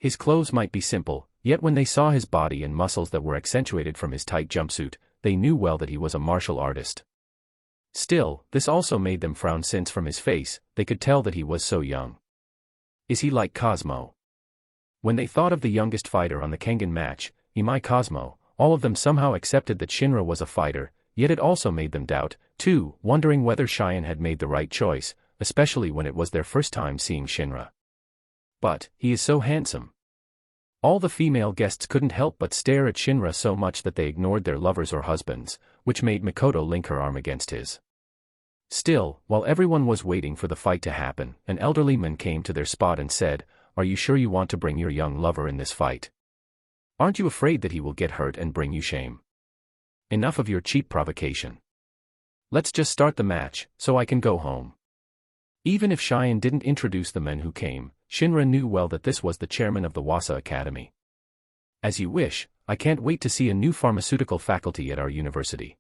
His clothes might be simple, yet when they saw his body and muscles that were accentuated from his tight jumpsuit, they knew well that he was a martial artist. Still, this also made them frown since from his face, they could tell that he was so young. Is he like Cosmo? When they thought of the youngest fighter on the Kangan match, Imai Cosmo, all of them somehow accepted that Shinra was a fighter, yet it also made them doubt, too, wondering whether Cheyenne had made the right choice, especially when it was their first time seeing Shinra. But, he is so handsome. All the female guests couldn't help but stare at Shinra so much that they ignored their lovers or husbands, which made Mikoto link her arm against his. Still, while everyone was waiting for the fight to happen, an elderly man came to their spot and said, "Are you sure you want to bring your young lover in this fight? Aren't you afraid that he will get hurt and bring you shame? Enough of your cheap provocation. Let's just start the match, so I can go home." Even if Cheyenne didn't introduce the men who came, Shinra knew well that this was the chairman of the Wasa Academy. "As you wish, I can't wait to see a new pharmaceutical faculty at our university."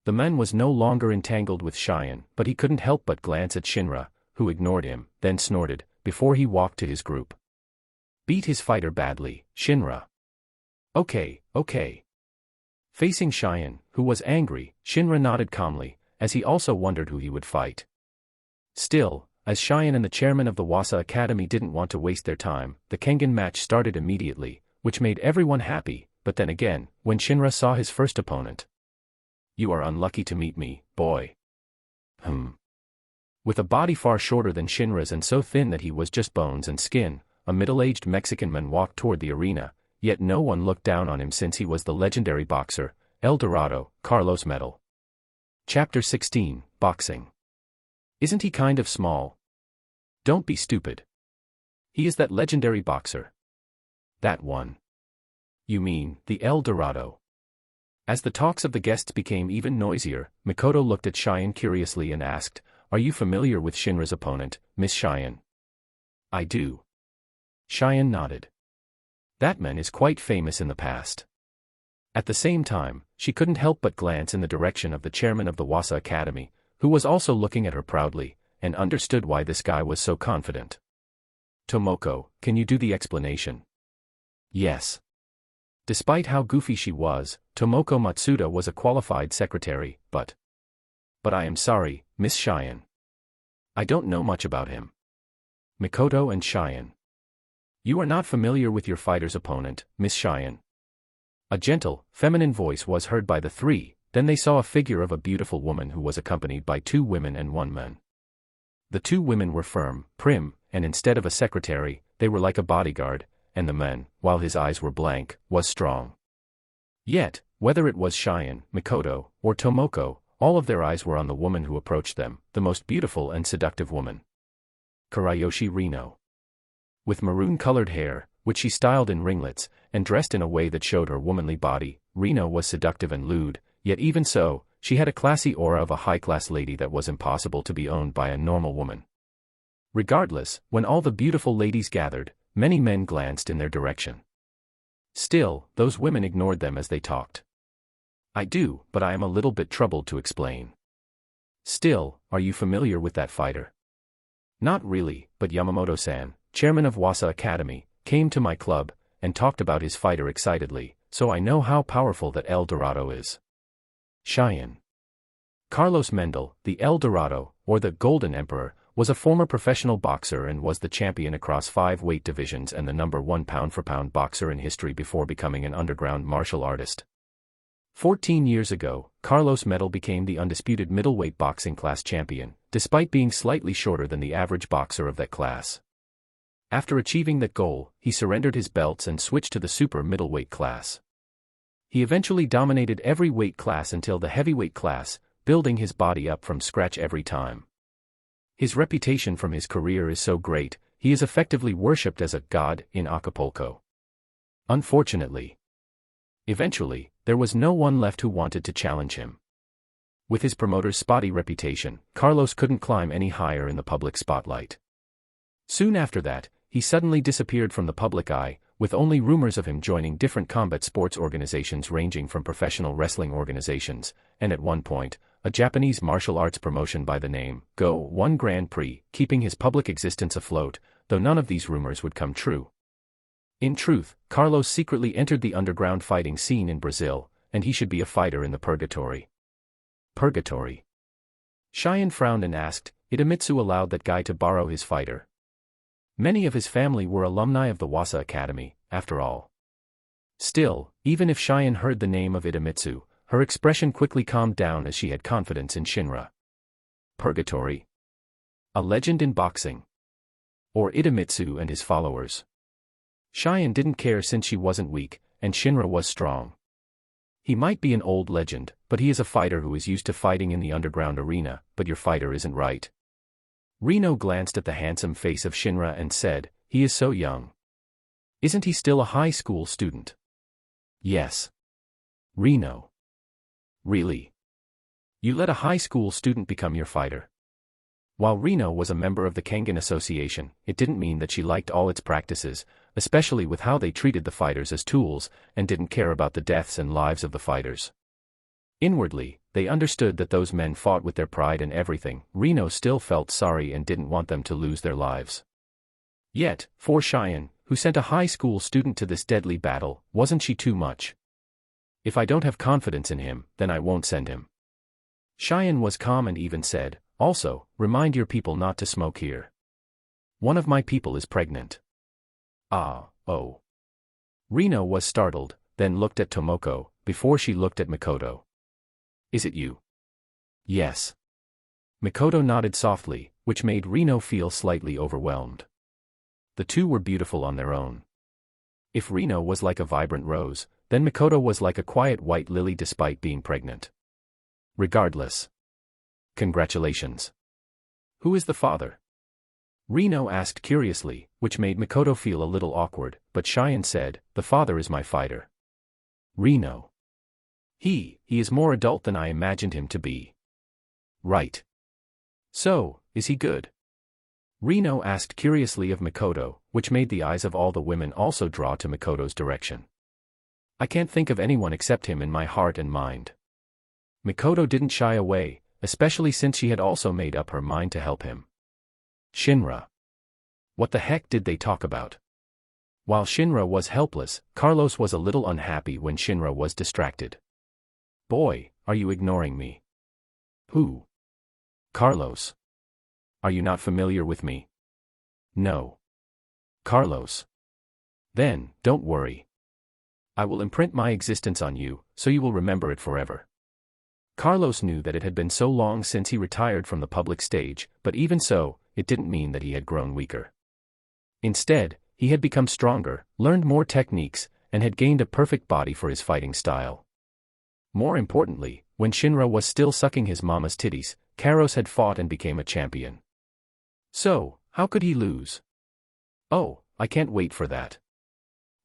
The man was no longer entangled with Cheyenne, but he couldn't help but glance at Shinra, who ignored him, then snorted, before he walked to his group. "Beat his fighter badly, Shinra." Okay. Facing Cheyenne, who was angry, Shinra nodded calmly, as he also wondered who he would fight. Still, as Cheyenne and the chairman of the Wasa Academy didn't want to waste their time, the Kangan match started immediately, which made everyone happy, but then again, when Shinra saw his first opponent. "You are unlucky to meet me, boy." With a body far shorter than Shinra's and so thin that he was just bones and skin, a middle-aged Mexican man walked toward the arena, yet no one looked down on him since he was the legendary boxer, El Dorado, Carlos Medal. Chapter 16, Boxing. Isn't he kind of small? Don't be stupid. He is that legendary boxer. That one. You mean, the El Dorado. As the talks of the guests became even noisier, Mikoto looked at Cheyenne curiously and asked, "Are you familiar with Shinra's opponent, Miss Cheyenne?" "I do." Cheyenne nodded. "That man is quite famous in the past." At the same time, she couldn't help but glance in the direction of the chairman of the Wasa Academy, who was also looking at her proudly, and understood why this guy was so confident. "Tomoko, can you do the explanation?" "Yes." Despite how goofy she was, Tomoko Matsuda was a qualified secretary, but I am sorry, Miss Cheyenne. I don't know much about him." Mikoto and Cheyenne. "You are not familiar with your fighter's opponent, Miss Cheyenne." A gentle, feminine voice was heard by the three, then they saw a figure of a beautiful woman who was accompanied by 2 women and 1 man. The 2 women were firm, prim, and instead of a secretary, they were like a bodyguard, and the man, while his eyes were blank, was strong. Yet, whether it was Cheyenne, Mikoto, or Tomoko, all of their eyes were on the woman who approached them, the most beautiful and seductive woman. Kurayoshi Rino. With maroon-colored hair, which she styled in ringlets, and dressed in a way that showed her womanly body, Rino was seductive and lewd, yet even so, she had a classy aura of a high-class lady that was impossible to be owned by a normal woman. Regardless, when all the beautiful ladies gathered, many men glanced in their direction. Still, those women ignored them as they talked. "I do, but I am a little bit troubled to explain." "Still, are you familiar with that fighter?" Not really, but Yamamoto-san, chairman of Wasa Academy, came to my club, and talked about his fighter excitedly, so I know how powerful that El Dorado is. Cheyenne. Carlos Mendel, the El Dorado, or the Golden Emperor, was a former professional boxer and was the champion across 5 weight divisions and the #1 pound-for-pound boxer in history before becoming an underground martial artist. 14 years ago, Carlos Mendel became the undisputed middleweight boxing class champion, despite being slightly shorter than the average boxer of that class. After achieving that goal, he surrendered his belts and switched to the super middleweight class. He eventually dominated every weight class until the heavyweight class, building his body up from scratch every time. His reputation from his career is so great, he is effectively worshipped as a god in Acapulco. Unfortunately, eventually, there was no one left who wanted to challenge him. With his promoter's spotty reputation, Carlos couldn't climb any higher in the public spotlight. Soon after that, he suddenly disappeared from the public eye, with only rumors of him joining different combat sports organizations ranging from professional wrestling organizations, and at one point, a Japanese martial arts promotion by the name Go 1 Grand Prix, keeping his public existence afloat, though none of these rumors would come true. In truth, Carlos secretly entered the underground fighting scene in Brazil, and he should be a fighter in the purgatory. Purgatory. Cheyenne frowned and asked, Idemitsu allowed that guy to borrow his fighter? Many of his family were alumni of the Wasa Academy, after all. Still, even if Cheyenne heard the name of Idemitsu, her expression quickly calmed down as she had confidence in Shinra. Purgatory? A legend in boxing? Or Idemitsu and his followers? Cheyenne didn't care since she wasn't weak, and Shinra was strong. He might be an old legend, but he is a fighter who is used to fighting in the underground arena, but your fighter isn't right. Reno glanced at the handsome face of Shinra and said, he is so young. Isn't he still a high school student? Yes. Reno. Really? You let a high school student become your fighter? While Reno was a member of the Kangan Association, it didn't mean that she liked all its practices, especially with how they treated the fighters as tools, and didn't care about the deaths and lives of the fighters. Inwardly, they understood that those men fought with their pride and everything. Reno still felt sorry and didn't want them to lose their lives. Yet, for Cheyenne, who sent a high school student to this deadly battle, wasn't she too much? If I don't have confidence in him, then I won't send him. Cheyenne was calm and even said, also, remind your people not to smoke here. One of my people is pregnant. Ah, oh. Reno was startled, then looked at Tomoko, before she looked at Mikoto. Is it you? Yes. Mikoto nodded softly, which made Reno feel slightly overwhelmed. The two were beautiful on their own. If Reno was like a vibrant rose, then Mikoto was like a quiet white lily despite being pregnant. Regardless. Congratulations. Who is the father? Reno asked curiously, which made Mikoto feel a little awkward, but Cheyenne said, the father is my fighter. Reno. He is more adult than I imagined him to be. Right. So, is he good? Reno asked curiously of Mikoto, which made the eyes of all the women also draw to Mikoto's direction. I can't think of anyone except him in my heart and mind. Mikoto didn't shy away, especially since she had also made up her mind to help him. Shinra. What the heck did they talk about? While Shinra was helpless, Carlos was a little unhappy when Shinra was distracted. Boy, are you ignoring me? Who? Carlos. Are you not familiar with me? No. Carlos. Then, don't worry. I will imprint my existence on you, so you will remember it forever. Carlos knew that it had been so long since he retired from the public stage, but even so, it didn't mean that he had grown weaker. Instead, he had become stronger, learned more techniques, and had gained a perfect body for his fighting style. More importantly, when Shinra was still sucking his mama's titties, Carlos had fought and became a champion. So, how could he lose? Oh, I can't wait for that.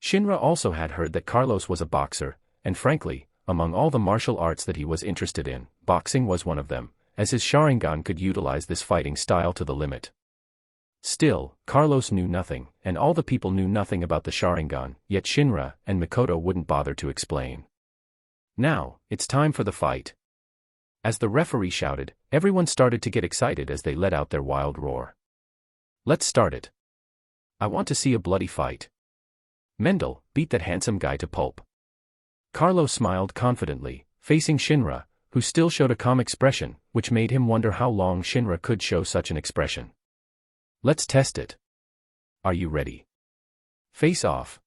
Shinra also had heard that Carlos was a boxer, and frankly, among all the martial arts that he was interested in, boxing was one of them, as his Sharingan could utilize this fighting style to the limit. Still, Carlos knew nothing, and all the people knew nothing about the Sharingan, yet Shinra and Mikoto wouldn't bother to explain. Now, it's time for the fight. As the referee shouted, everyone started to get excited as they let out their wild roar. Let's start it. I want to see a bloody fight. Mendel, beat that handsome guy to pulp. Carlos smiled confidently, facing Shinra, who still showed a calm expression, which made him wonder how long Shinra could show such an expression. Let's test it. Are you ready? Face off.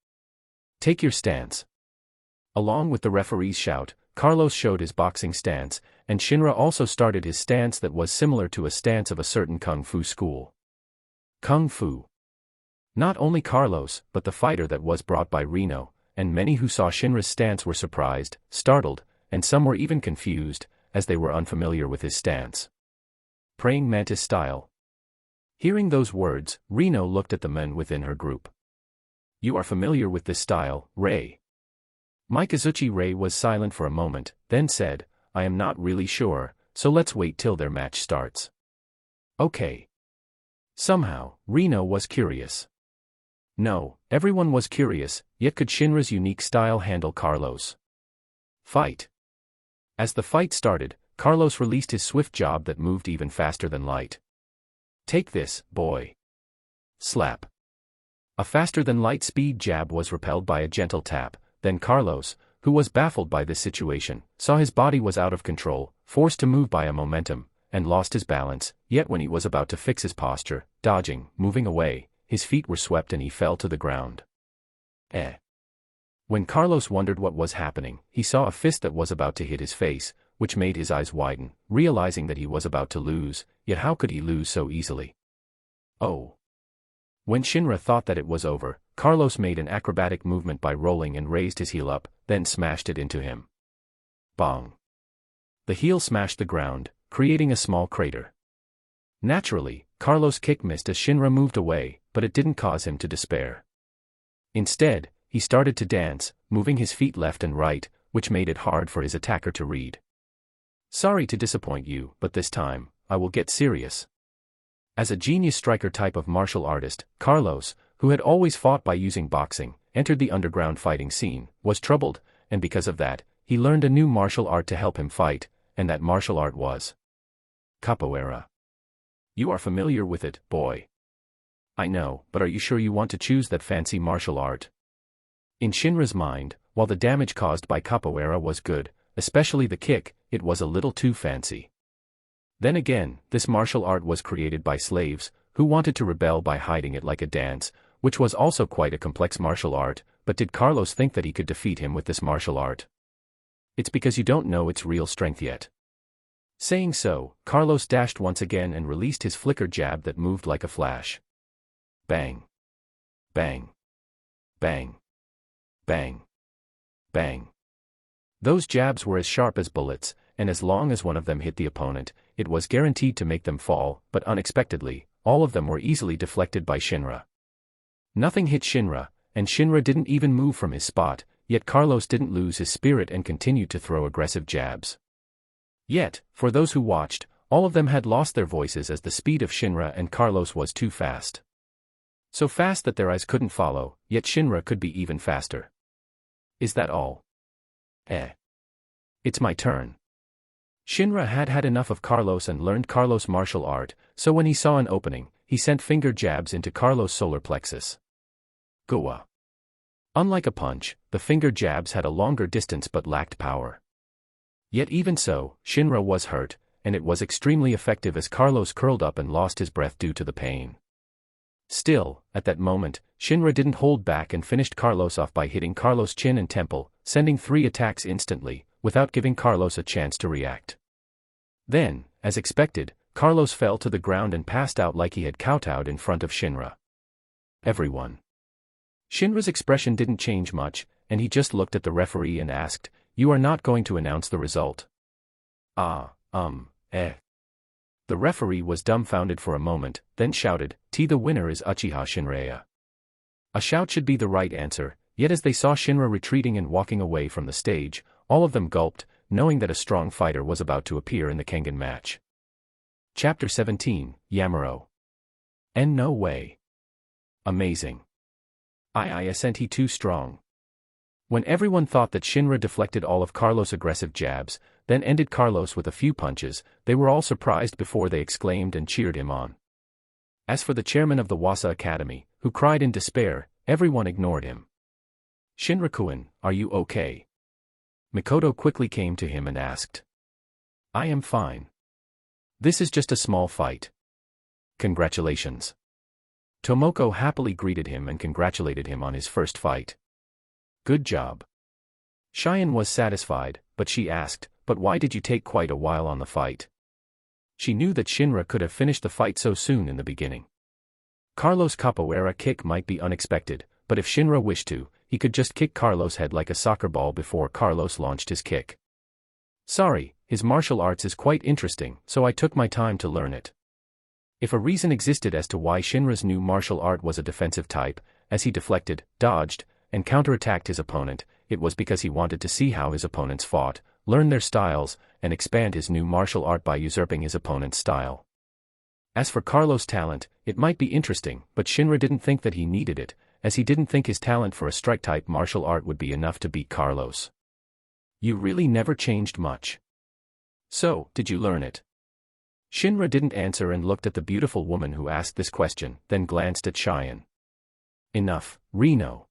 Take your stance. Along with the referee's shout, Carlos showed his boxing stance, and Shinra also started his stance that was similar to a stance of a certain kung fu school. Kung fu. Not only Carlos, but the fighter that was brought by Reno, and many who saw Shinra's stance were surprised, startled, and some were even confused, as they were unfamiliar with his stance. Praying mantis style. Hearing those words, Reno looked at the men within her group. You are familiar with this style, Ray? Mikazuchi Ray was silent for a moment, then said, I am not really sure, so let's wait till their match starts. Okay. Somehow, Reno was curious. No, everyone was curious, yet could Shinra's unique style handle Carlos? Fight. As the fight started, Carlos released his swift jab that moved even faster than light. Take this, boy. Slap. A faster-than-light speed jab was repelled by a gentle tap, then Carlos, who was baffled by this situation, saw his body was out of control, forced to move by a momentum, and lost his balance, yet when he was about to fix his posture, dodging, moving away, his feet were swept and he fell to the ground. When Carlos wondered what was happening, he saw a fist that was about to hit his face, which made his eyes widen, realizing that he was about to lose, yet how could he lose so easily? Oh. When Shinra thought that it was over, Carlos made an acrobatic movement by rolling and raised his heel up, then smashed it into him. Bong. The heel smashed the ground, creating a small crater. Naturally, Carlos' kick missed as Shinra moved away, but it didn't cause him to despair. Instead, he started to dance, moving his feet left and right, which made it hard for his attacker to read. Sorry to disappoint you, but this time, I will get serious. As a genius striker type of martial artist, Carlos, who had always fought by using boxing, entered the underground fighting scene, was troubled, and because of that, he learned a new martial art to help him fight, and that martial art was capoeira. You are familiar with it, boy. I know, but are you sure you want to choose that fancy martial art? In Shinra's mind, while the damage caused by capoeira was good, especially the kick, it was a little too fancy. Then again, this martial art was created by slaves, who wanted to rebel by hiding it like a dance, which was also quite a complex martial art, but did Carlos think that he could defeat him with this martial art? It's because you don't know its real strength yet. Saying so, Carlos dashed once again and released his flicker jab that moved like a flash. Bang. Bang. Bang. Bang. Bang. Those jabs were as sharp as bullets, and as long as one of them hit the opponent, it was guaranteed to make them fall, but unexpectedly, all of them were easily deflected by Shinra. Nothing hit Shinra, and Shinra didn't even move from his spot, yet Carlos didn't lose his spirit and continued to throw aggressive jabs. Yet, for those who watched, all of them had lost their voices as the speed of Shinra and Carlos was too fast. So fast that their eyes couldn't follow, yet Shinra could be even faster. Is that all? It's my turn. Shinra had had enough of Carlos and learned Carlos' martial art, so when he saw an opening, he sent finger jabs into Carlos' solar plexus. Goa. Unlike a punch, the finger jabs had a longer distance but lacked power. Yet even so, Shinra was hurt, and it was extremely effective as Carlos curled up and lost his breath due to the pain. Still, at that moment, Shinra didn't hold back and finished Carlos off by hitting Carlos' chin and temple, sending 3 attacks instantly, without giving Carlos a chance to react. Then, as expected, Carlos fell to the ground and passed out like he had kowtowed in front of Shinra. Everyone. Shinra's expression didn't change much, and he just looked at the referee and asked, "You are not going to announce the result?" The referee was dumbfounded for a moment, then shouted, The winner is Uchiha Shinraya." A shout should be the right answer, yet as they saw Shinra retreating and walking away from the stage, all of them gulped, knowing that a strong fighter was about to appear in the Kangan match. Chapter 17, Yamaro. And no way. Amazing. Isn't he too strong? When everyone thought that Shinra deflected all of Carlos' aggressive jabs, then ended Carlos with a few punches, they were all surprised before they exclaimed and cheered him on. As for the chairman of the Wasa Academy, who cried in despair, everyone ignored him. Shinra-kun, are you okay? Mikoto quickly came to him and asked. I am fine. This is just a small fight. Congratulations. Tomoko happily greeted him and congratulated him on his first fight. Good job. Cheyenne was satisfied, but she asked, but why did you take quite a while on the fight? She knew that Shinra could have finished the fight so soon in the beginning. Carlos' capoeira kick might be unexpected, but if Shinra wished to, he could just kick Carlos' head like a soccer ball before Carlos launched his kick. Sorry, his martial arts is quite interesting, so I took my time to learn it. If a reason existed as to why Shinra's new martial art was a defensive type, as he deflected, dodged, and counterattacked his opponent, it was because he wanted to see how his opponents fought, learn their styles, and expand his new martial art by usurping his opponent's style. As for Carlos' talent, it might be interesting, but Shinra didn't think that he needed it, as he didn't think his talent for a strike-type martial art would be enough to beat Carlos. You really never changed much. So, did you learn it? Shinra didn't answer and looked at the beautiful woman who asked this question, then glanced at Cheyenne. Enough, Reno.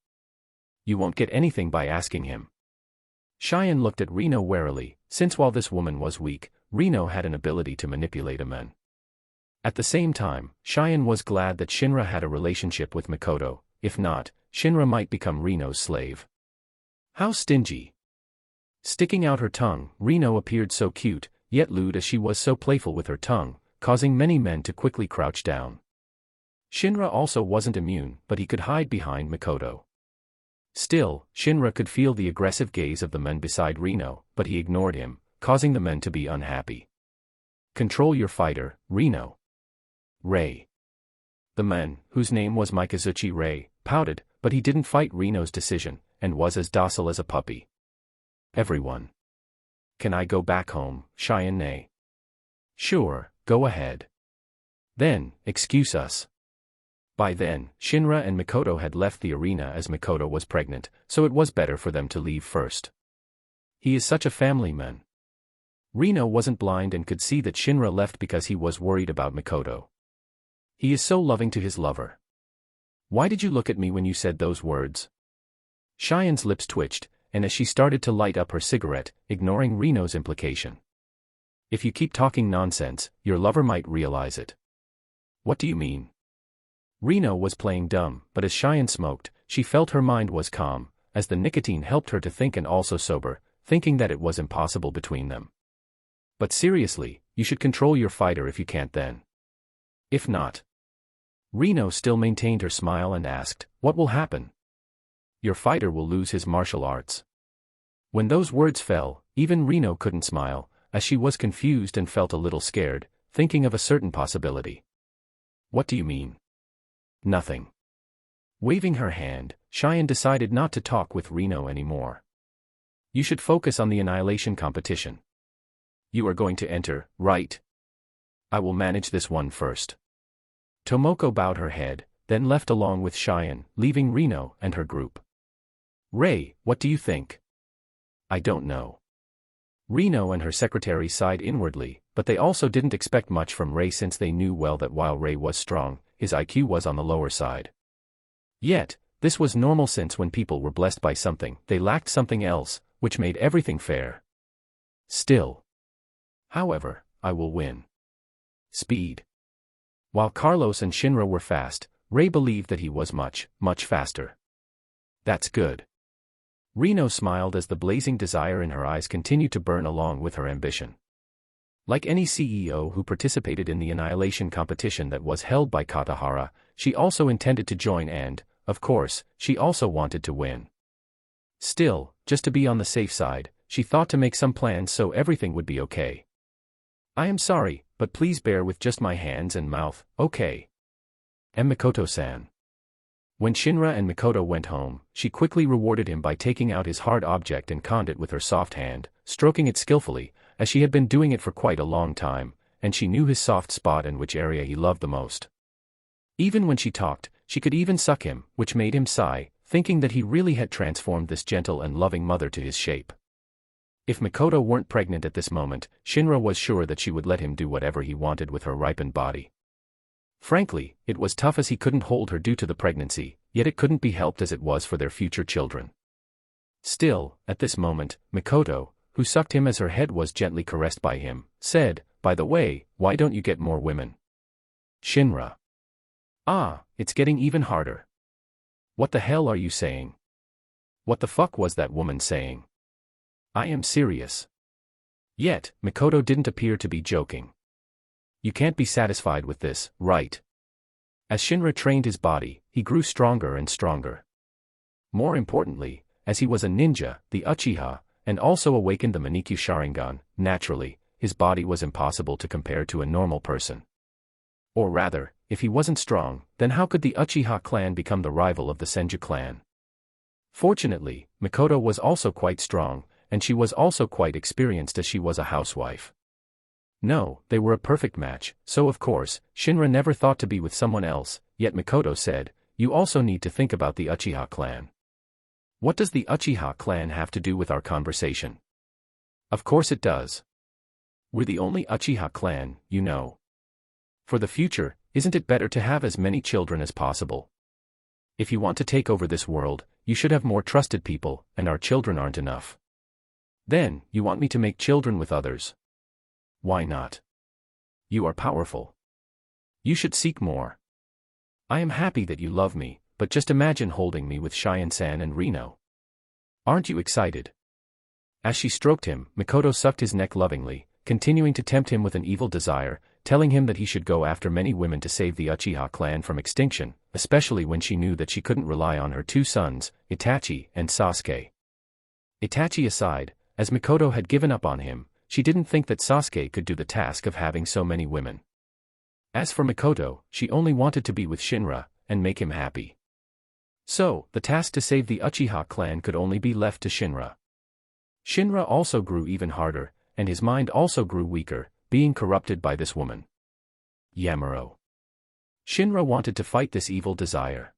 You won't get anything by asking him. Cheyenne looked at Reno warily, since while this woman was weak, Reno had an ability to manipulate a man. At the same time, Cheyenne was glad that Shinra had a relationship with Mikoto, if not, Shinra might become Reno's slave. How stingy. Sticking out her tongue, Reno appeared so cute, yet lewd as she was so playful with her tongue, causing many men to quickly crouch down. Shinra also wasn't immune, but he could hide behind Mikoto. Still, Shinra could feel the aggressive gaze of the men beside Reno, but he ignored him, causing the men to be unhappy. Control your fighter, Reno. Rei. The man, whose name was Mikazuchi Rei, pouted, but he didn't fight Reno's decision, and was as docile as a puppy. Everyone. Can I go back home, Cheyenne? Sure, go ahead. Then, excuse us. By then, Shinra and Mikoto had left the arena as Mikoto was pregnant, so it was better for them to leave first. He is such a family man. Reno wasn't blind and could see that Shinra left because he was worried about Mikoto. He is so loving to his lover. Why did you look at me when you said those words? Cheyenne's lips twitched, and as she started to light up her cigarette, ignoring Reno's implication. If you keep talking nonsense, your lover might realize it. What do you mean? Reno was playing dumb, but as Cheyenne smoked, she felt her mind was calm, as the nicotine helped her to think and also sober, thinking that it was impossible between them. But seriously, you should control your fighter if you can't then. If not. Reno still maintained her smile and asked, what will happen? Your fighter will lose his martial arts. When those words fell, even Reno couldn't smile, as she was confused and felt a little scared, thinking of a certain possibility. What do you mean? Nothing. Waving her hand, Cheyenne decided not to talk with Reno anymore. You should focus on the annihilation competition. You are going to enter, right? I will manage this one first. Tomoko bowed her head, then left along with Cheyenne, leaving Reno and her group. Rei, what do you think? I don't know. Reno and her secretary sighed inwardly, but they also didn't expect much from Rei since they knew well that while Rei was strong, his IQ was on the lower side. Yet, this was normal since when people were blessed by something, they lacked something else, which made everything fair. Still. However, I will win. Speed. While Carlos and Shinra were fast, Rei believed that he was much, much faster. That's good. Reno smiled as the blazing desire in her eyes continued to burn along with her ambition. Like any CEO who participated in the annihilation competition that was held by Katahara, she also intended to join and, of course, she also wanted to win. Still, just to be on the safe side, she thought to make some plans so everything would be okay. I am sorry, but please bear with just my hands and mouth, okay? And Mikoto-san. When Shinra and Mikoto went home, she quickly rewarded him by taking out his hard object and conned it with her soft hand, stroking it skillfully, as she had been doing it for quite a long time, and she knew his soft spot and which area he loved the most. Even when she talked, she could even suck him, which made him sigh, thinking that he really had transformed this gentle and loving mother to his shape. If Mikoto weren't pregnant at this moment, Shinra was sure that she would let him do whatever he wanted with her ripened body. Frankly, it was tough as he couldn't hold her due to the pregnancy, yet it couldn't be helped as it was for their future children. Still, at this moment, Mikoto, who sucked him as her head was gently caressed by him, said, "By the way, why don't you get more women?" Shinra. "Ah, it's getting even harder." "What the hell are you saying?" "What the fuck was that woman saying?" "I am serious." Yet, Mikoto didn't appear to be joking. "You can't be satisfied with this, right?" As Shinra trained his body, he grew stronger and stronger. More importantly, as he was a ninja, the Uchiha, and also awakened the Manikyu Sharingan, naturally, his body was impossible to compare to a normal person. Or rather, if he wasn't strong, then how could the Uchiha clan become the rival of the Senju clan? Fortunately, Mikoto was also quite strong, and she was also quite experienced as she was a housewife. No, they were a perfect match, so of course, Shinra never thought to be with someone else, yet Mikoto said, "You also need to think about the Uchiha clan." "What does the Uchiha clan have to do with our conversation?" "Of course it does. We're the only Uchiha clan, you know. For the future, isn't it better to have as many children as possible? If you want to take over this world, you should have more trusted people, and our children aren't enough. Then, you want me to make children with others? Why not? You are powerful. You should seek more. I am happy that you love me, but just imagine holding me with Cheyenne-san and Reno. Aren't you excited?" As she stroked him, Mikoto sucked his neck lovingly, continuing to tempt him with an evil desire, telling him that he should go after many women to save the Uchiha clan from extinction, especially when she knew that she couldn't rely on her two sons, Itachi and Sasuke. Itachi aside, as Mikoto had given up on him, she didn't think that Sasuke could do the task of having so many women. As for Mikoto, she only wanted to be with Shinra, and make him happy. So, the task to save the Uchiha clan could only be left to Shinra. Shinra also grew even harder, and his mind also grew weaker, being corrupted by this woman. Yamaro. Shinra wanted to fight this evil desire.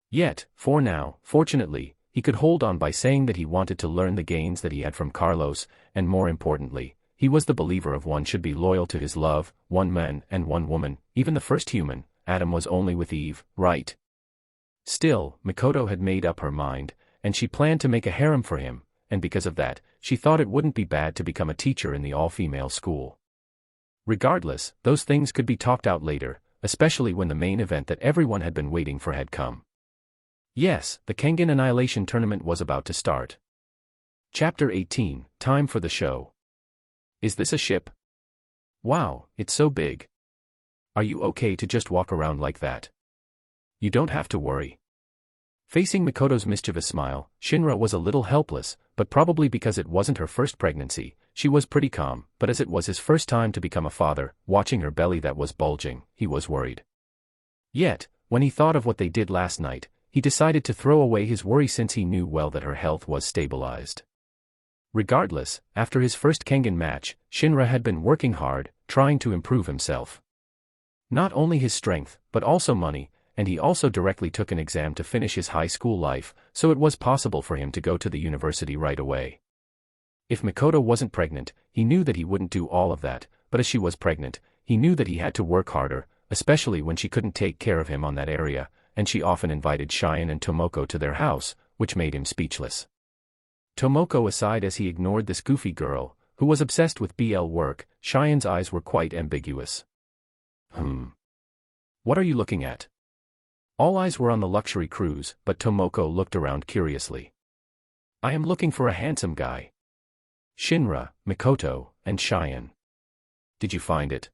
Yet, for now, fortunately, he could hold on by saying that he wanted to learn the gains that he had from Carlos, and more importantly, he was the believer of one should be loyal to his love, one man and one woman, even the first human, Adam was only with Eve, right? Still, Mikoto had made up her mind, and she planned to make a harem for him, and because of that, she thought it wouldn't be bad to become a teacher in the all-female school. Regardless, those things could be talked out later, especially when the main event that everyone had been waiting for had come. Yes, the Kangan Annihilation Tournament was about to start. Chapter 18, Time for the Show. Is this a ship? Wow, it's so big. Are you okay to just walk around like that? You don't have to worry. Facing Mikoto's mischievous smile, Shinra was a little helpless, but probably because it wasn't her first pregnancy, she was pretty calm, but as it was his first time to become a father, watching her belly that was bulging, he was worried. Yet, when he thought of what they did last night, he decided to throw away his worry since he knew well that her health was stabilized. Regardless, after his first Kangan match, Shinra had been working hard, trying to improve himself. Not only his strength, but also money, and he also directly took an exam to finish his high school life, so it was possible for him to go to the university right away. If Mikoto wasn't pregnant, he knew that he wouldn't do all of that, but as she was pregnant, he knew that he had to work harder, especially when she couldn't take care of him on that area, and she often invited Cheyenne and Tomoko to their house, which made him speechless. Tomoko aside as he ignored this goofy girl, who was obsessed with BL work, Cheyenne's eyes were quite ambiguous. What are you looking at? All eyes were on the luxury cruise, but Tomoko looked around curiously. I am looking for a handsome guy. Shinra, Mikoto, and Cheyenne. Did you find it?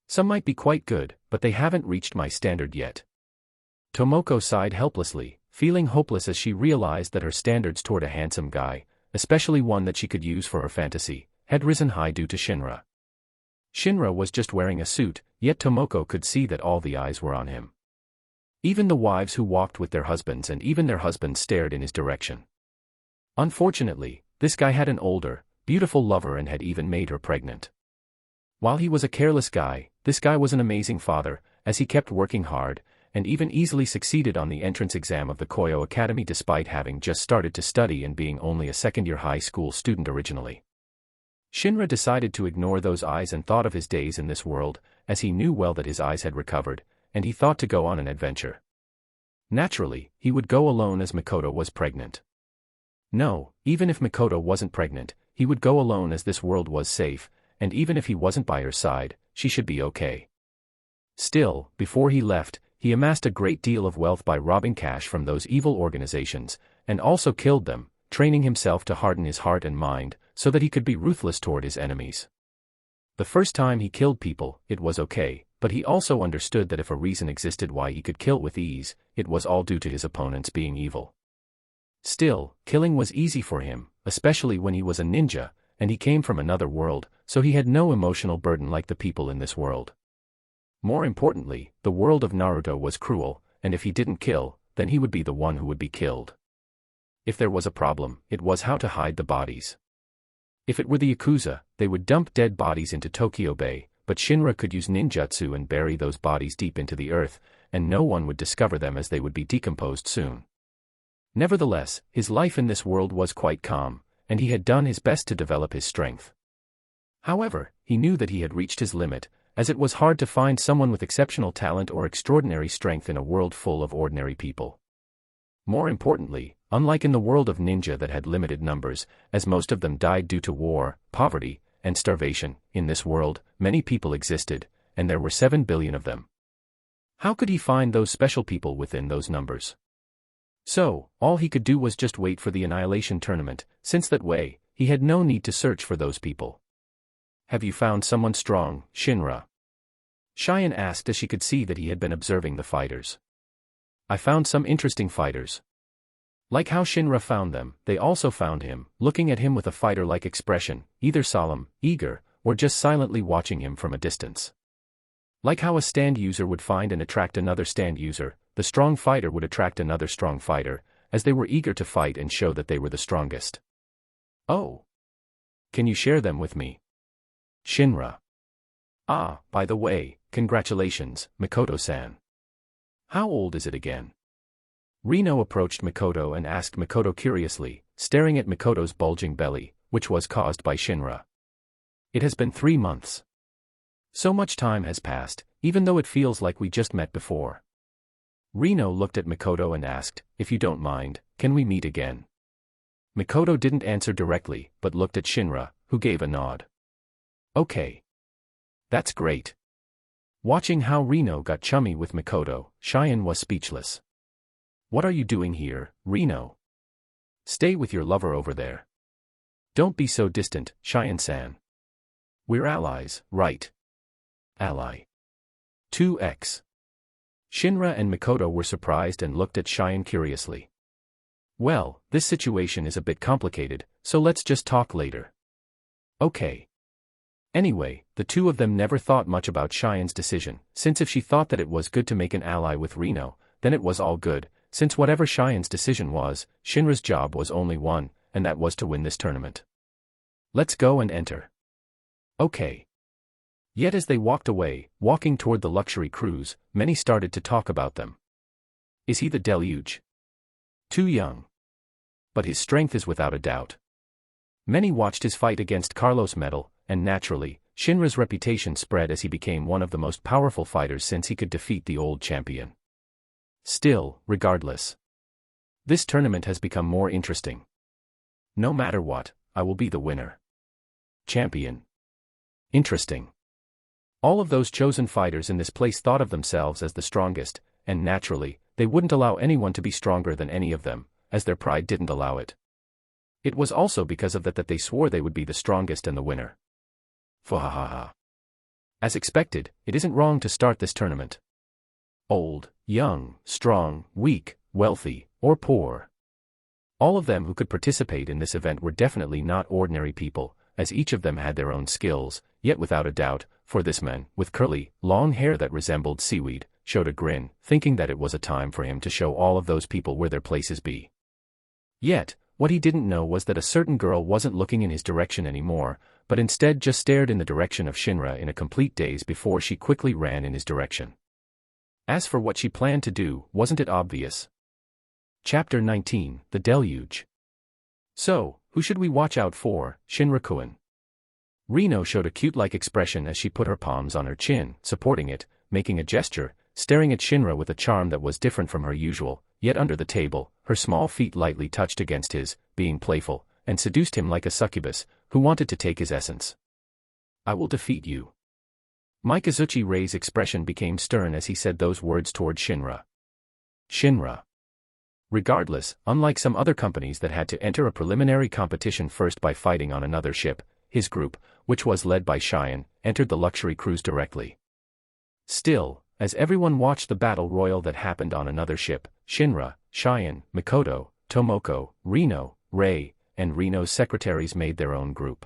Some might be quite good, but they haven't reached my standard yet. Tomoko sighed helplessly, feeling hopeless as she realized that her standards toward a handsome guy, especially one that she could use for her fantasy, had risen high due to Shinra. Shinra was just wearing a suit, yet Tomoko could see that all the eyes were on him. Even the wives who walked with their husbands and even their husbands stared in his direction. Unfortunately, this guy had an older, beautiful lover and had even made her pregnant. While he was a careless guy, this guy was an amazing father, as he kept working hard, and even easily succeeded on the entrance exam of the Koyo Academy despite having just started to study and being only a second-year high school student originally. Shinra decided to ignore those eyes and thought of his days in this world, as he knew well that his eyes had recovered, and he thought to go on an adventure. Naturally, he would go alone as Makoto was pregnant. No, even if Makoto wasn't pregnant, he would go alone as this world was safe, and even if he wasn't by her side, she should be okay. Still, before he left, he amassed a great deal of wealth by robbing cash from those evil organizations, and also killed them, training himself to harden his heart and mind, so that he could be ruthless toward his enemies. The first time he killed people, it was okay, but he also understood that if a reason existed why he could kill with ease, it was all due to his opponents being evil. Still, killing was easy for him, especially when he was a ninja, and he came from another world, so he had no emotional burden like the people in this world. More importantly, the world of Naruto was cruel, and if he didn't kill, then he would be the one who would be killed. If there was a problem, it was how to hide the bodies. If it were the Yakuza, they would dump dead bodies into Tokyo Bay, but Shinra could use ninjutsu and bury those bodies deep into the earth, and no one would discover them as they would be decomposed soon. Nevertheless, his life in this world was quite calm, and he had done his best to develop his strength. However, he knew that he had reached his limit, as it was hard to find someone with exceptional talent or extraordinary strength in a world full of ordinary people. More importantly, unlike in the world of ninja that had limited numbers, as most of them died due to war, poverty, and starvation, in this world, many people existed, and there were 7 billion of them. How could he find those special people within those numbers? So, all he could do was just wait for the Annihilation Tournament, since that way, he had no need to search for those people. "Have you found someone strong, Shinra?" Cheyenne asked as she could see that he had been observing the fighters. "I found some interesting fighters." Like how Shinra found them, they also found him, looking at him with a fighter-like expression, either solemn, eager, or just silently watching him from a distance. Like how a stand user would find and attract another stand user, the strong fighter would attract another strong fighter, as they were eager to fight and show that they were the strongest. "Oh. Can you share them with me?" Shinra. "Ah, by the way, congratulations, Makoto-san. How old is it again?" Rino approached Makoto and asked Makoto curiously, staring at Makoto's bulging belly, which was caused by Shinra. "It has been 3 months. So much time has passed, even though it feels like we just met before." Rino looked at Makoto and asked, "If you don't mind, can we meet again?" Makoto didn't answer directly, but looked at Shinra, who gave a nod. "Okay. That's great." Watching how Rino got chummy with Makoto, Cheyenne was speechless. "What are you doing here, Rino? Stay with your lover over there. Don't be so distant, Cheyenne-san. We're allies, right?" "Ally. 2x. Shinra and Makoto were surprised and looked at Cheyenne curiously. "Well, this situation is a bit complicated, so let's just talk later." "Okay." Anyway, the two of them never thought much about Cheyenne's decision, since if she thought that it was good to make an ally with Rino, then it was all good, since whatever Cheyenne's decision was, Shinra's job was only one, and that was to win this tournament. "Let's go and enter." "Okay." Yet as they walked away, walking toward the luxury cruise, many started to talk about them. "Is he the deluge? Too young. But his strength is without a doubt." Many watched his fight against Carlos Metal, and naturally, Shinra's reputation spread as he became one of the most powerful fighters since he could defeat the old champion. Still, regardless, this tournament has become more interesting. No matter what, I will be the winner. Champion. Interesting. All of those chosen fighters in this place thought of themselves as the strongest, and naturally, they wouldn't allow anyone to be stronger than any of them, as their pride didn't allow it. It was also because of that they swore they would be the strongest and the winner. Fahahaha. As expected, it isn't wrong to start this tournament. Old, young, strong, weak, wealthy, or poor. All of them who could participate in this event were definitely not ordinary people, as each of them had their own skills, yet without a doubt, for this man, with curly, long hair that resembled seaweed, showed a grin, thinking that it was a time for him to show all of those people where their places be. Yet, what he didn't know was that a certain girl wasn't looking in his direction anymore, but instead just stared in the direction of Shinra in a complete daze before she quickly ran in his direction. As for what she planned to do, wasn't it obvious? Chapter 19, The Deluge. So, who should we watch out for, Shinra-kun? Reno showed a cute-like expression as she put her palms on her chin, supporting it, making a gesture, staring at Shinra with a charm that was different from her usual, yet under the table, her small feet lightly touched against his, being playful, and seduced him like a succubus, who wanted to take his essence. I will defeat you. Mikazuchi Rei's expression became stern as he said those words toward Shinra. Shinra. Regardless, unlike some other companies that had to enter a preliminary competition first by fighting on another ship, his group, which was led by Cheyenne, entered the luxury cruise directly. Still, as everyone watched the battle royal that happened on another ship, Shinra, Cheyenne, Mikoto, Tomoko, Reno, Rei, and Reno's secretaries made their own group.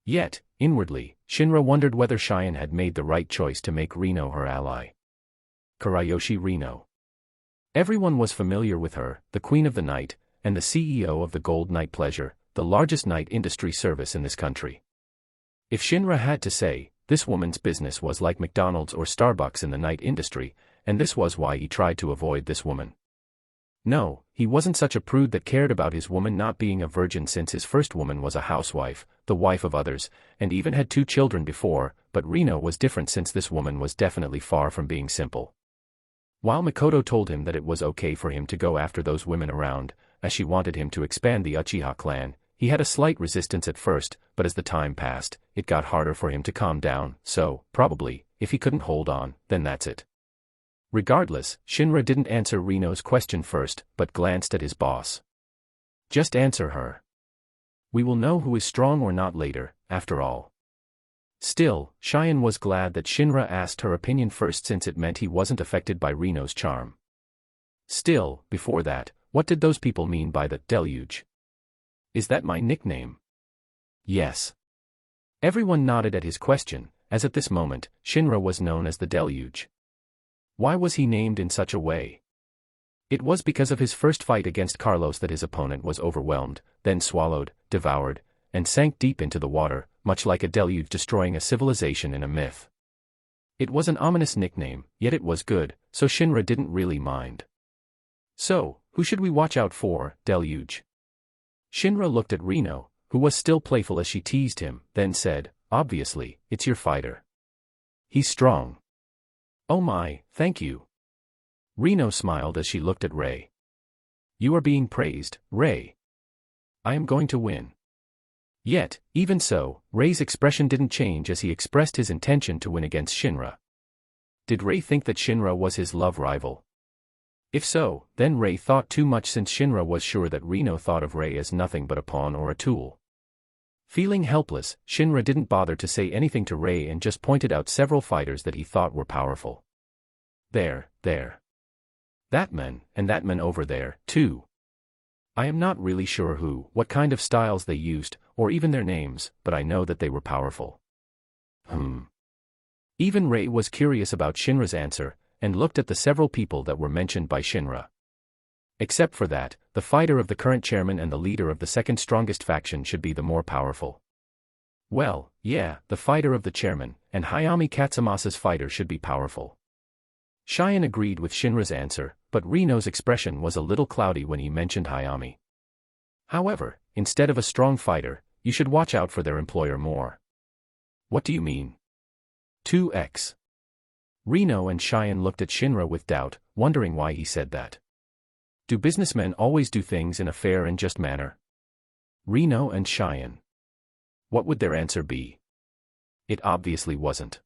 Yet, inwardly, Shinra wondered whether Cheyenne had made the right choice to make Reno her ally. Kurayoshi Reno. Everyone was familiar with her, the Queen of the Night, and the CEO of the Gold Night Pleasure, the largest night industry service in this country. If Shinra had to say, this woman's business was like McDonald's or Starbucks in the night industry, and this was why he tried to avoid this woman. No, he wasn't such a prude that cared about his woman not being a virgin since his first woman was a housewife, the wife of others, and even had 2 children before, but Reno was different since this woman was definitely far from being simple. While Mikoto told him that it was okay for him to go after those women around, as she wanted him to expand the Uchiha clan, he had a slight resistance at first, but as the time passed, it got harder for him to calm down, so, probably, if he couldn't hold on, then that's it. Regardless, Shinra didn't answer Reno's question first, but glanced at his boss. Just answer her. We will know who is strong or not later, after all. Still, Cheyenne was glad that Shinra asked her opinion first since it meant he wasn't affected by Reno's charm. Still, before that, what did those people mean by the deluge? Is that my nickname? Yes. Everyone nodded at his question, as at this moment, Shinra was known as the deluge. Why was he named in such a way? It was because of his first fight against Carlos that his opponent was overwhelmed, then swallowed, devoured, and sank deep into the water, much like a deluge destroying a civilization in a myth. It was an ominous nickname, yet it was good, so Shinra didn't really mind. So, who should we watch out for, deluge? Shinra looked at Reno, who was still playful as she teased him, then said, obviously, it's your fighter. He's strong. Oh my, thank you. Reno smiled as she looked at Rei. You are being praised, Rei. I am going to win. Yet, even so, Rei's expression didn't change as he expressed his intention to win against Shinra. Did Rei think that Shinra was his love rival? If so, then Rei thought too much since Shinra was sure that Reno thought of Rei as nothing but a pawn or a tool. Feeling helpless, Shinra didn't bother to say anything to Rei and just pointed out several fighters that he thought were powerful. There. That man, and that man over there, too. I am not really sure what kind of styles they used, or even their names, but I know that they were powerful. Even Rei was curious about Shinra's answer, and looked at the several people that were mentioned by Shinra. Except for that, the fighter of the current chairman and the leader of the second strongest faction should be the more powerful. Well, yeah, the fighter of the chairman, and Hayami Katsumasa's fighter should be powerful. Cheyenne agreed with Shinra's answer, but Reno's expression was a little cloudy when he mentioned Hayami. However, instead of a strong fighter, you should watch out for their employer more. What do you mean? 2x. Reno and Cheyenne looked at Shinra with doubt, wondering why he said that. Do businessmen always do things in a fair and just manner? Reno and Cheyenne. What would their answer be? It obviously wasn't.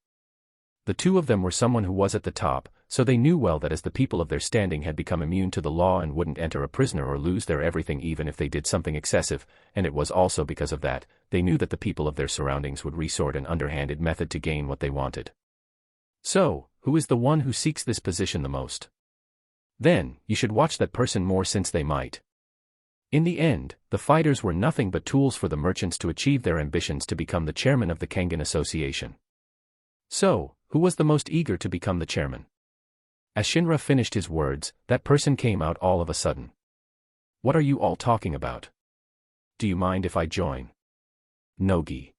The two of them were someone who was at the top, so they knew well that as the people of their standing had become immune to the law and wouldn't enter a prisoner or lose their everything even if they did something excessive, and it was also because of that, they knew that the people of their surroundings would resort an underhanded method to gain what they wanted. So, who is the one who seeks this position the most? Then, you should watch that person more since they might. In the end, the fighters were nothing but tools for the merchants to achieve their ambitions to become the chairman of the Kangan Association. So, who was the most eager to become the chairman? As Shinra finished his words, that person came out all of a sudden. What are you all talking about? Do you mind if I join? Nogi.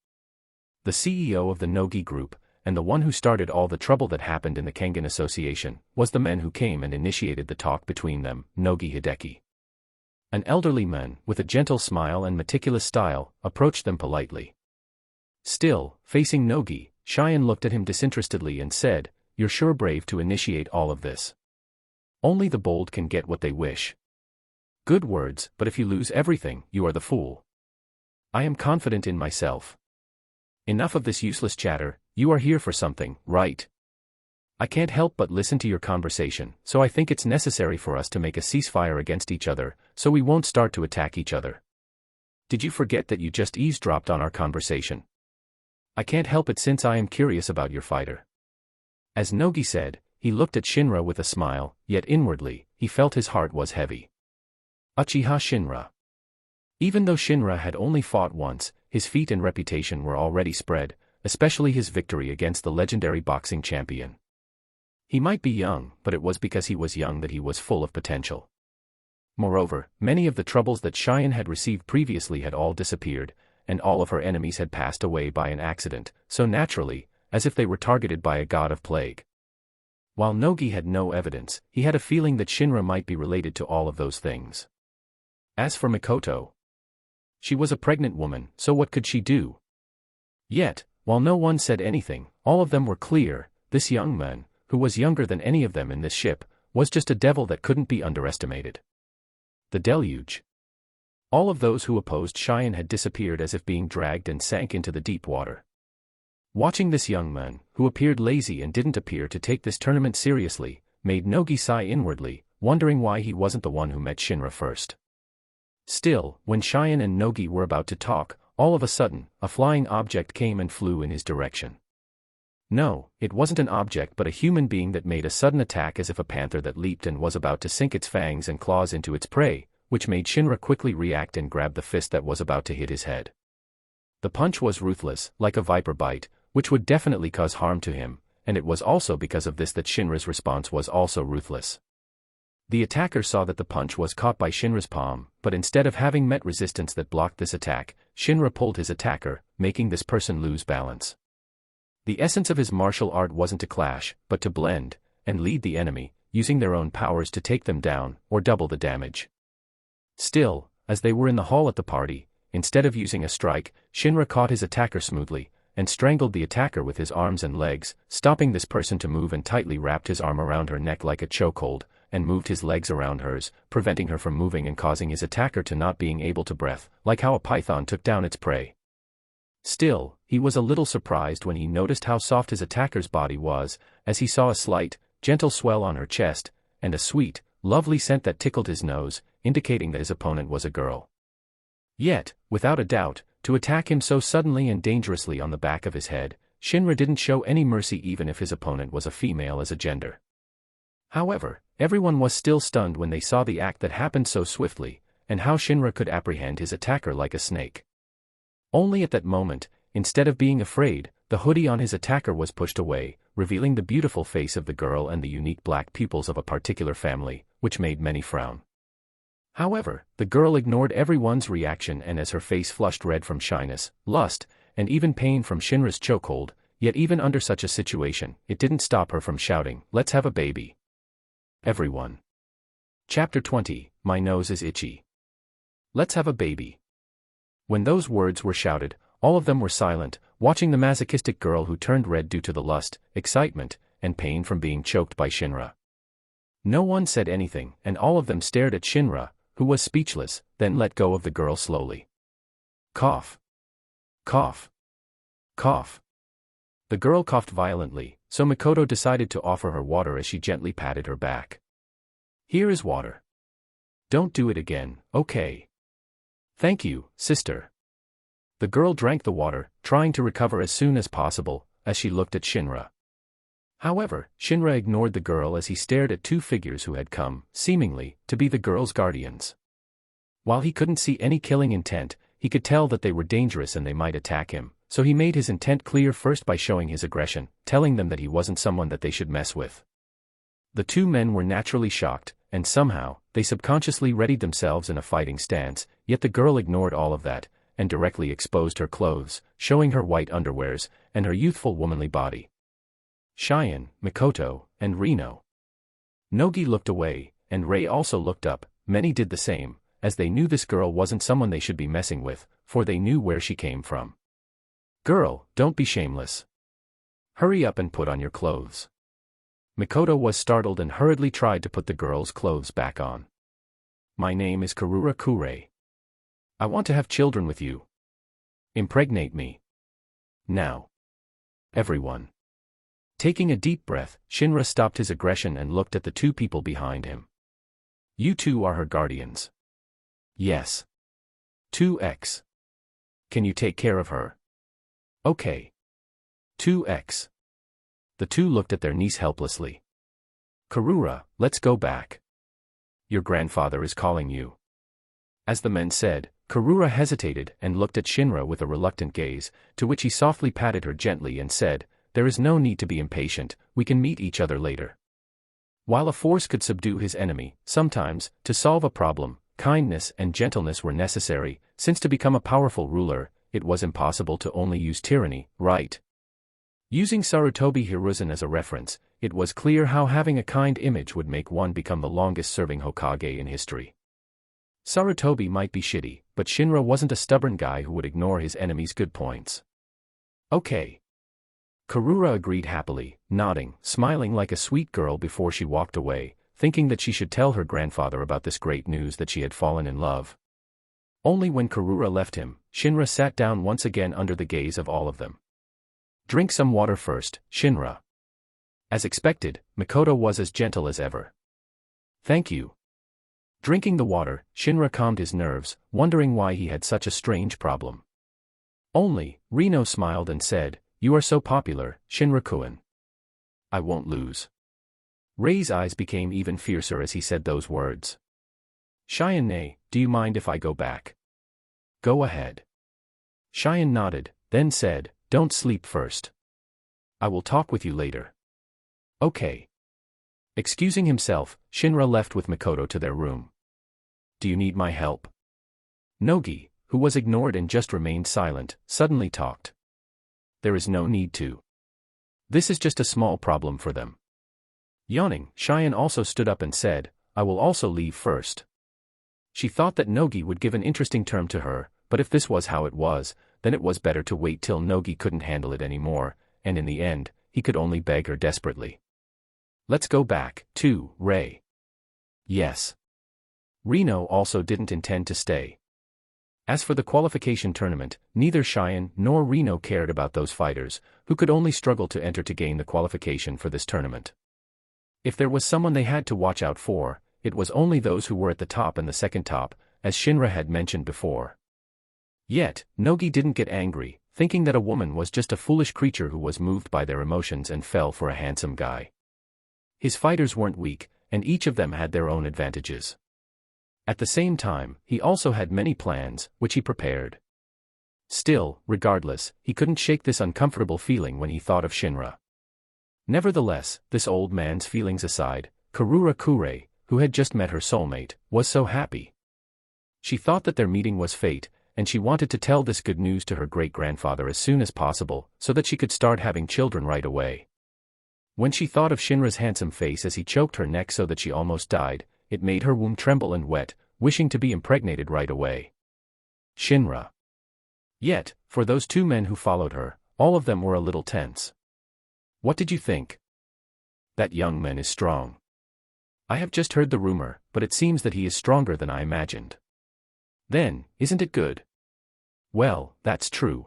The CEO of the Nogi group, and the one who started all the trouble that happened in the Kangan Association, was the man who came and initiated the talk between them, Nogi Hideki. An elderly man, with a gentle smile and meticulous style, approached them politely. Still, facing Nogi, Cheyenne looked at him disinterestedly and said, "You're sure brave to initiate all of this. Only the bold can get what they wish. Good words, but if you lose everything, you are the fool. I am confident in myself. Enough of this useless chatter, you are here for something, right? I can't help but listen to your conversation, so I think it's necessary for us to make a ceasefire against each other, so we won't start to attack each other. Did you forget that you just eavesdropped on our conversation? I can't help it since I am curious about your fighter." As Nogi said, he looked at Shinra with a smile, yet inwardly, he felt his heart was heavy. Uchiha Shinra. Even though Shinra had only fought once, his feat and reputation were already spread, especially his victory against the legendary boxing champion. He might be young, but it was because he was young that he was full of potential. Moreover, many of the troubles that Cheyenne had received previously had all disappeared, and all of her enemies had passed away by an accident, so naturally, as if they were targeted by a god of plague. While Nogi had no evidence, he had a feeling that Shinra might be related to all of those things. As for Mikoto, she was a pregnant woman, so what could she do? Yet, while no one said anything, all of them were clear, this young man, who was younger than any of them in this ship, was just a devil that couldn't be underestimated. The deluge. All of those who opposed Cheyenne had disappeared as if being dragged and sank into the deep water. Watching this young man, who appeared lazy and didn't appear to take this tournament seriously, made Nogi sigh inwardly, wondering why he wasn't the one who met Shinra first. Still, when Cheyenne and Nogi were about to talk, all of a sudden, a flying object came and flew in his direction. No, it wasn't an object but a human being that made a sudden attack as if a panther that leaped and was about to sink its fangs and claws into its prey, which made Shinra quickly react and grab the fist that was about to hit his head. The punch was ruthless, like a viper bite, which would definitely cause harm to him, and it was also because of this that Shinra's response was also ruthless. The attacker saw that the punch was caught by Shinra's palm, but instead of having met resistance that blocked this attack, Shinra pulled his attacker, making this person lose balance. The essence of his martial art wasn't to clash, but to blend, and lead the enemy, using their own powers to take them down, or double the damage. Still, as they were in the hall at the party, instead of using a strike, Shinra caught his attacker smoothly, and strangled the attacker with his arms and legs, stopping this person to move and tightly wrapped his arm around her neck like a chokehold, and moved his legs around hers, preventing her from moving and causing his attacker to not being able to breathe, like how a python took down its prey. Still, he was a little surprised when he noticed how soft his attacker's body was, as he saw a slight, gentle swell on her chest, and a sweet, lovely scent that tickled his nose, indicating that his opponent was a girl. Yet, without a doubt, to attack him so suddenly and dangerously on the back of his head, Shinra didn't show any mercy even if his opponent was a female as a gender. However, everyone was still stunned when they saw the act that happened so swiftly, and how Shinra could apprehend his attacker like a snake. Only at that moment, instead of being afraid, the hoodie on his attacker was pushed away, revealing the beautiful face of the girl and the unique black pupils of a particular family, which made many frown. However, the girl ignored everyone's reaction, and as her face flushed red from shyness, lust, and even pain from Shinra's chokehold, yet even under such a situation, it didn't stop her from shouting, "Let's have a baby." Everyone. Chapter 20, My Nose is Itchy. Let's have a baby. When those words were shouted, all of them were silent, watching the masochistic girl who turned red due to the lust, excitement, and pain from being choked by Shinra. No one said anything, and all of them stared at Shinra, who was speechless, then let go of the girl slowly. Cough. Cough. Cough. The girl coughed violently, so Mikoto decided to offer her water as she gently patted her back. "Here is water. Don't do it again, okay?" "Thank you, sister." The girl drank the water, trying to recover as soon as possible, as she looked at Shinra. However, Shinra ignored the girl as he stared at two figures who had come, seemingly, to be the girl's guardians. While he couldn't see any killing intent, he could tell that they were dangerous and they might attack him, so he made his intent clear first by showing his aggression, telling them that he wasn't someone that they should mess with. The two men were naturally shocked, and somehow, they subconsciously readied themselves in a fighting stance, yet the girl ignored all of that, and directly exposed her clothes, showing her white underwears, and her youthful womanly body. Cheyenne, Mikoto, and Reno. Nogi looked away, and Ray also looked up. Many did the same, as they knew this girl wasn't someone they should be messing with, for they knew where she came from. Girl, don't be shameless. Hurry up and put on your clothes. Mikoto was startled and hurriedly tried to put the girl's clothes back on. My name is Karura Kurei. I want to have children with you. Impregnate me. Now. Everyone. Taking a deep breath, Shinra stopped his aggression and looked at the two people behind him. You two are her guardians. Yes. 2x. Can you take care of her? Okay. 2x. The two looked at their niece helplessly. Karura, let's go back. Your grandfather is calling you. As the men said, Karura hesitated and looked at Shinra with a reluctant gaze, to which he softly patted her gently and said, there is no need to be impatient, we can meet each other later. While a force could subdue his enemy, sometimes, to solve a problem, kindness and gentleness were necessary, since to become a powerful ruler, it was impossible to only use tyranny, right? Using Sarutobi Hiruzen as a reference, it was clear how having a kind image would make one become the longest-serving Hokage in history. Sarutobi might be shitty, but Shinra wasn't a stubborn guy who would ignore his enemy's good points. Okay. Karura agreed happily, nodding, smiling like a sweet girl before she walked away, thinking that she should tell her grandfather about this great news that she had fallen in love. Only when Karura left him, Shinra sat down once again under the gaze of all of them. Drink some water first, Shinra. As expected, Mikoto was as gentle as ever. Thank you. Drinking the water, Shinra calmed his nerves, wondering why he had such a strange problem. Only, Rino smiled and said, you are so popular, Shinra-kun. I won't lose. Rei's eyes became even fiercer as he said those words. Cheyenne, do you mind if I go back? Go ahead. Cheyenne nodded, then said, don't sleep first. I will talk with you later. Okay. Excusing himself, Shinra left with Mikoto to their room. Do you need my help? Nogi, who was ignored and just remained silent, suddenly talked. There is no need to. This is just a small problem for them. Yawning, Cheyenne also stood up and said, I will also leave first. She thought that Nogi would give an interesting term to her, but if this was how it was, then it was better to wait till Nogi couldn't handle it anymore, and in the end, he could only beg her desperately. Let's go back, too, Rei. Yes. Rino also didn't intend to stay. As for the qualification tournament, neither Cheyenne nor Rino cared about those fighters, who could only struggle to enter to gain the qualification for this tournament. If there was someone they had to watch out for, it was only those who were at the top and the second top, as Shinra had mentioned before. Yet, Nogi didn't get angry, thinking that a woman was just a foolish creature who was moved by their emotions and fell for a handsome guy. His fighters weren't weak, and each of them had their own advantages. At the same time, he also had many plans, which he prepared. Still, regardless, he couldn't shake this uncomfortable feeling when he thought of Shinra. Nevertheless, this old man's feelings aside, Karura Kurei, who had just met her soulmate, was so happy. She thought that their meeting was fate, and she wanted to tell this good news to her great-grandfather as soon as possible, so that she could start having children right away. When she thought of Shinra's handsome face as he choked her neck so that she almost died, it made her womb tremble and wet, wishing to be impregnated right away. Shinra. Yet, for those two men who followed her, all of them were a little tense. What did you think? That young man is strong. I have just heard the rumor, but it seems that he is stronger than I imagined. Then, isn't it good? Well, that's true.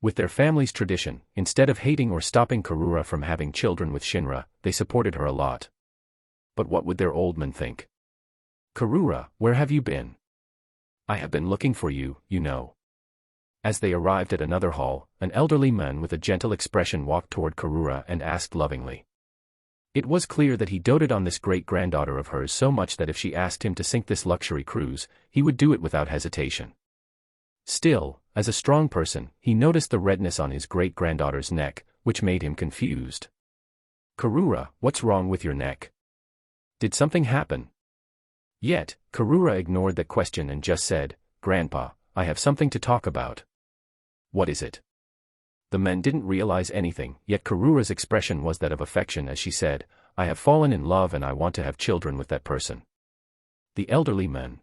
With their family's tradition, instead of hating or stopping Karura from having children with Shinra, they supported her a lot. But what would their old man think? Karura, where have you been? I have been looking for you, you know. As they arrived at another hall, an elderly man with a gentle expression walked toward Karura and asked lovingly. It was clear that he doted on this great-granddaughter of hers so much that if she asked him to sink this luxury cruise, he would do it without hesitation. Still, as a strong person, he noticed the redness on his great-granddaughter's neck, which made him confused. Karura, what's wrong with your neck? Did something happen? Yet, Karura ignored that question and just said, Grandpa, I have something to talk about. What is it? The men didn't realize anything, yet Karura's expression was that of affection as she said, I have fallen in love and I want to have children with that person. The elderly men.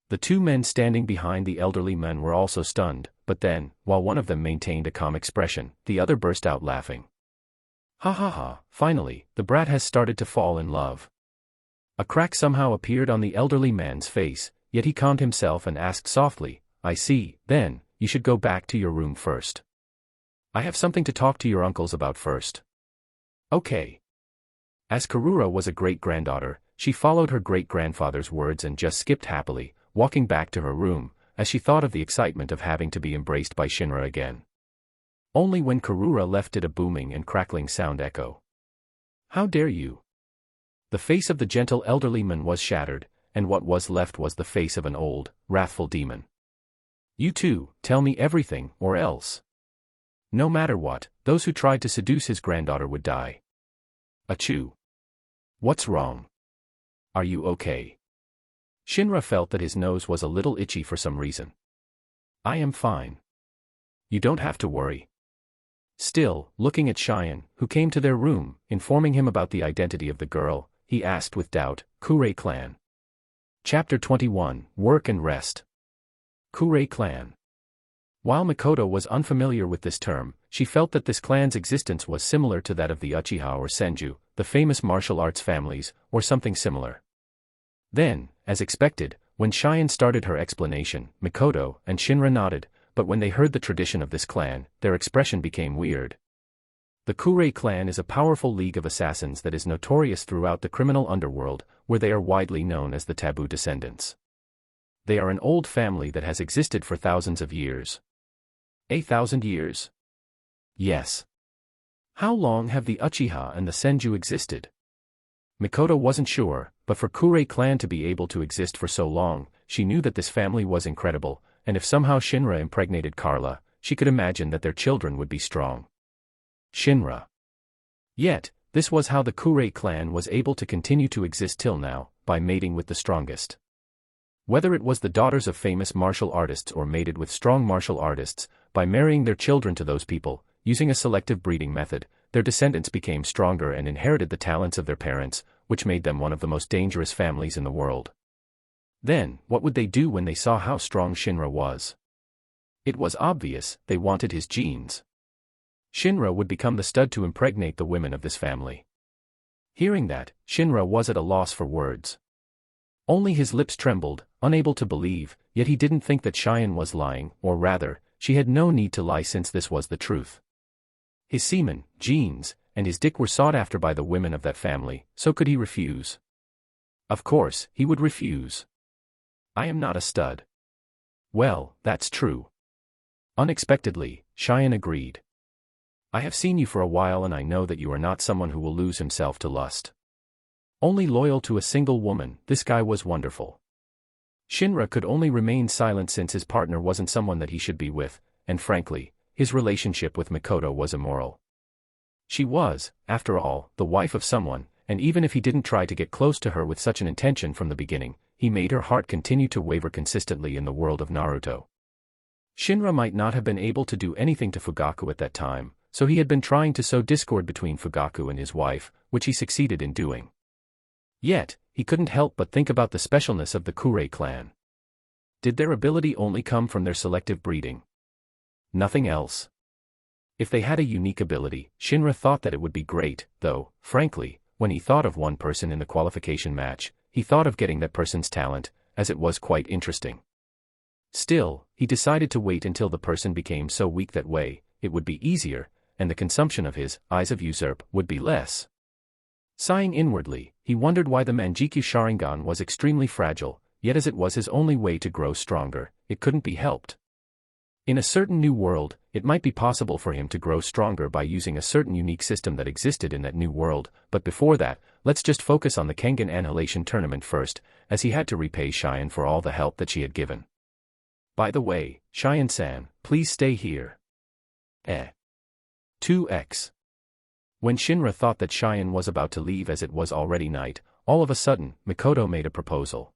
The two men standing behind the elderly men were also stunned, but then, while one of them maintained a calm expression, the other burst out laughing. Ha ha ha, finally, the brat has started to fall in love. A crack somehow appeared on the elderly man's face, yet he calmed himself and asked softly, I see, then, you should go back to your room first. I have something to talk to your uncles about first. Okay. As Karura was a great-granddaughter, she followed her great-grandfather's words and just skipped happily, walking back to her room, as she thought of the excitement of having to be embraced by Shinra again. Only when Karura left did a booming and crackling sound echo. How dare you? The face of the gentle elderly man was shattered, and what was left was the face of an old, wrathful demon. You too, tell me everything, or else. No matter what, those who tried to seduce his granddaughter would die. Achoo. What's wrong? Are you okay? Shinra felt that his nose was a little itchy for some reason. I am fine. You don't have to worry. Still, looking at Cheyenne, who came to their room, informing him about the identity of the girl, he asked with doubt, Kurei Clan. Chapter 21, Work and Rest. Kurei Clan. While Makoto was unfamiliar with this term, she felt that this clan's existence was similar to that of the Uchiha or Senju, the famous martial arts families, or something similar. Then, as expected, when Cheyenne started her explanation, Makoto and Shinra nodded, but when they heard the tradition of this clan, their expression became weird. The Kurei clan is a powerful league of assassins that is notorious throughout the criminal underworld, where they are widely known as the Taboo Descendants. They are an old family that has existed for thousands of years. 1,000 years? Yes. How long have the Uchiha and the Senju existed? Makoto wasn't sure, but for Kurei clan to be able to exist for so long, she knew that this family was incredible, and if somehow Shinra impregnated Carla, she could imagine that their children would be strong. Shinra. Yet, this was how the Kurei clan was able to continue to exist till now, by mating with the strongest. Whether it was the daughters of famous martial artists or mated with strong martial artists, by marrying their children to those people, using a selective breeding method, their descendants became stronger and inherited the talents of their parents, which made them one of the most dangerous families in the world. Then, what would they do when they saw how strong Shinra was? It was obvious, they wanted his genes. Shinra would become the stud to impregnate the women of this family. Hearing that, Shinra was at a loss for words. Only his lips trembled, unable to believe, yet he didn't think that Cheyenne was lying, or rather, she had no need to lie since this was the truth. His semen, genes, and his dick were sought after by the women of that family, so could he refuse? Of course, he would refuse. I am not a stud. Well, that's true. Unexpectedly, Cheyenne agreed. I have seen you for a while and I know that you are not someone who will lose himself to lust. Only loyal to a single woman, this guy was wonderful. Shinra could only remain silent since his partner wasn't someone that he should be with, and frankly, his relationship with Makoto was immoral. She was, after all, the wife of someone, and even if he didn't try to get close to her with such an intention from the beginning, he made her heart continue to waver consistently in the world of Naruto. Shinra might not have been able to do anything to Fugaku at that time, so he had been trying to sow discord between Fugaku and his wife, which he succeeded in doing. Yet, he couldn't help but think about the specialness of the Kurei clan. Did their ability only come from their selective breeding? Nothing else. If they had a unique ability, Shinra thought that it would be great, though, frankly, when he thought of one person in the qualification match, he thought of getting that person's talent, as it was quite interesting. Still, he decided to wait until the person became so weak that way, it would be easier, and the consumption of his eyes of usurp would be less. Sighing inwardly, he wondered why the Manjikyu Sharingan was extremely fragile, yet as it was his only way to grow stronger, it couldn't be helped. In a certain new world, it might be possible for him to grow stronger by using a certain unique system that existed in that new world, but before that, let's just focus on the Kangan Annihilation Tournament first, as he had to repay Cheyenne for all the help that she had given. By the way, Cheyenne-san, please stay here. 2x. When Shinra thought that Cheyenne was about to leave as it was already night, all of a sudden, Makoto made a proposal.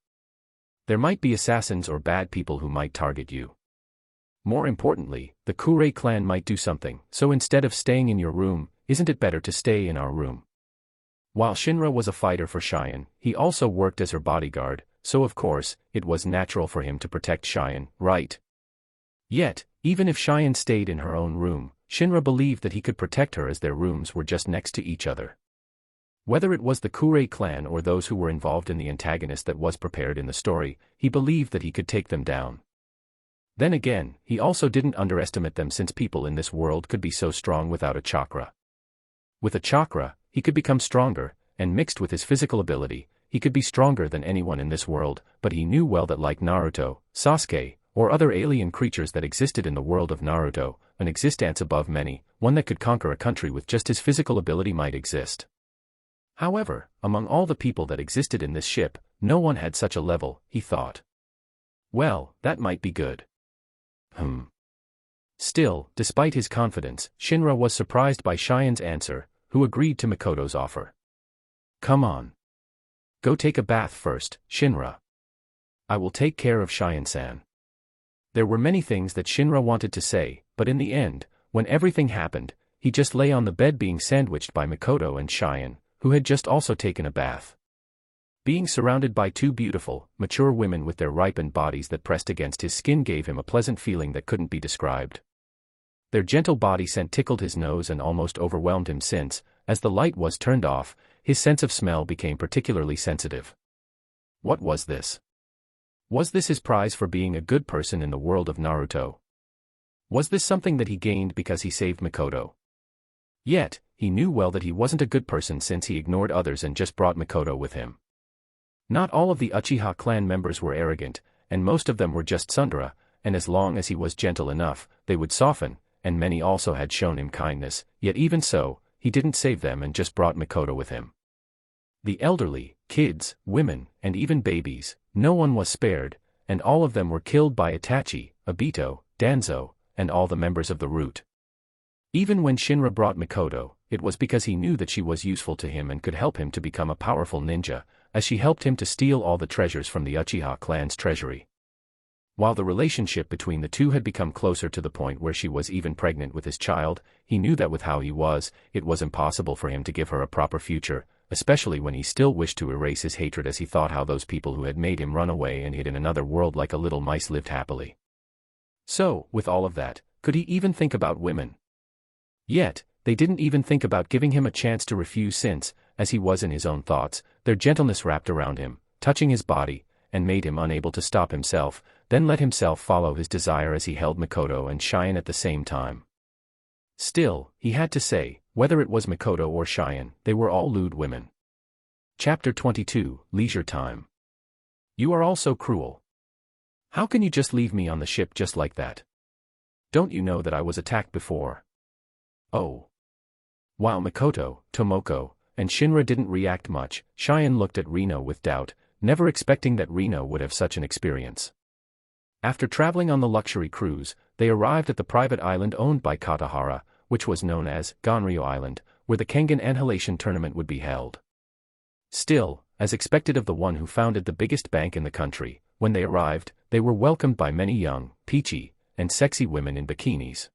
There might be assassins or bad people who might target you. More importantly, the Kurei clan might do something, so instead of staying in your room, isn't it better to stay in our room? While Shinra was a fighter for Cheyenne, he also worked as her bodyguard, so of course, it was natural for him to protect Cheyenne, right? Yet, Even if Cheyenne stayed in her own room, Shinra believed that he could protect her as their rooms were just next to each other. Whether it was the Kurei clan or those who were involved in the antagonist that was prepared in the story, he believed that he could take them down. Then again, he also didn't underestimate them since people in this world could be so strong without a chakra. With a chakra, he could become stronger, and mixed with his physical ability, he could be stronger than anyone in this world, but he knew well that like Naruto, Sasuke, or other alien creatures that existed in the world of Naruto, an existence above many, one that could conquer a country with just his physical ability might exist. However, among all the people that existed in this ship, no one had such a level, he thought. Well, that might be good. Still, despite his confidence, Shinra was surprised by Cheyenne's answer, who agreed to Mikoto's offer. Come on. Go take a bath first, Shinra. I will take care of Cheyenne-san. There were many things that Shinra wanted to say, but in the end, when everything happened, he just lay on the bed being sandwiched by Mikoto and Cheyenne, who had just also taken a bath. Being surrounded by two beautiful, mature women with their ripened bodies that pressed against his skin gave him a pleasant feeling that couldn't be described. Their gentle body scent tickled his nose and almost overwhelmed him since, as the light was turned off, his sense of smell became particularly sensitive. What was this? Was this his prize for being a good person in the world of Naruto? Was this something that he gained because he saved Mikoto? Yet, he knew well that he wasn't a good person since he ignored others and just brought Mikoto with him. Not all of the Uchiha clan members were arrogant, and most of them were just tsundere, and as long as he was gentle enough, they would soften, and many also had shown him kindness, yet even so, he didn't save them and just brought Mikoto with him. The elderly, kids, women, and even babies, no one was spared, and all of them were killed by Itachi, Obito, Danzo, and all the members of the root. Even when Shinra brought Mikoto, it was because he knew that she was useful to him and could help him to become a powerful ninja, as she helped him to steal all the treasures from the Uchiha clan's treasury. While the relationship between the two had become closer to the point where she was even pregnant with his child, he knew that with how he was, it was impossible for him to give her a proper future, especially when he still wished to erase his hatred as he thought how those people who had made him run away and hid in another world like a little mice lived happily. So, with all of that, could he even think about women? Yet, they didn't even think about giving him a chance to refuse since, as he was in his own thoughts, their gentleness wrapped around him, touching his body, and made him unable to stop himself, then let himself follow his desire as he held Mikoto and Cheyenne at the same time. Still, he had to say, whether it was Mikoto or Cheyenne, they were all lewd women. Chapter 22, Leisure Time. You are all so cruel. How can you just leave me on the ship just like that? Don't you know that I was attacked before? Oh. While Mikoto, Tomoko, and Shinra didn't react much, Cheyenne looked at Reno with doubt, never expecting that Reno would have such an experience. After traveling on the luxury cruise, they arrived at the private island owned by Katahara, which was known as Ganryo Island, where the Kangan Annihilation Tournament would be held. Still, as expected of the one who founded the biggest bank in the country, when they arrived, they were welcomed by many young, peachy, and sexy women in bikinis.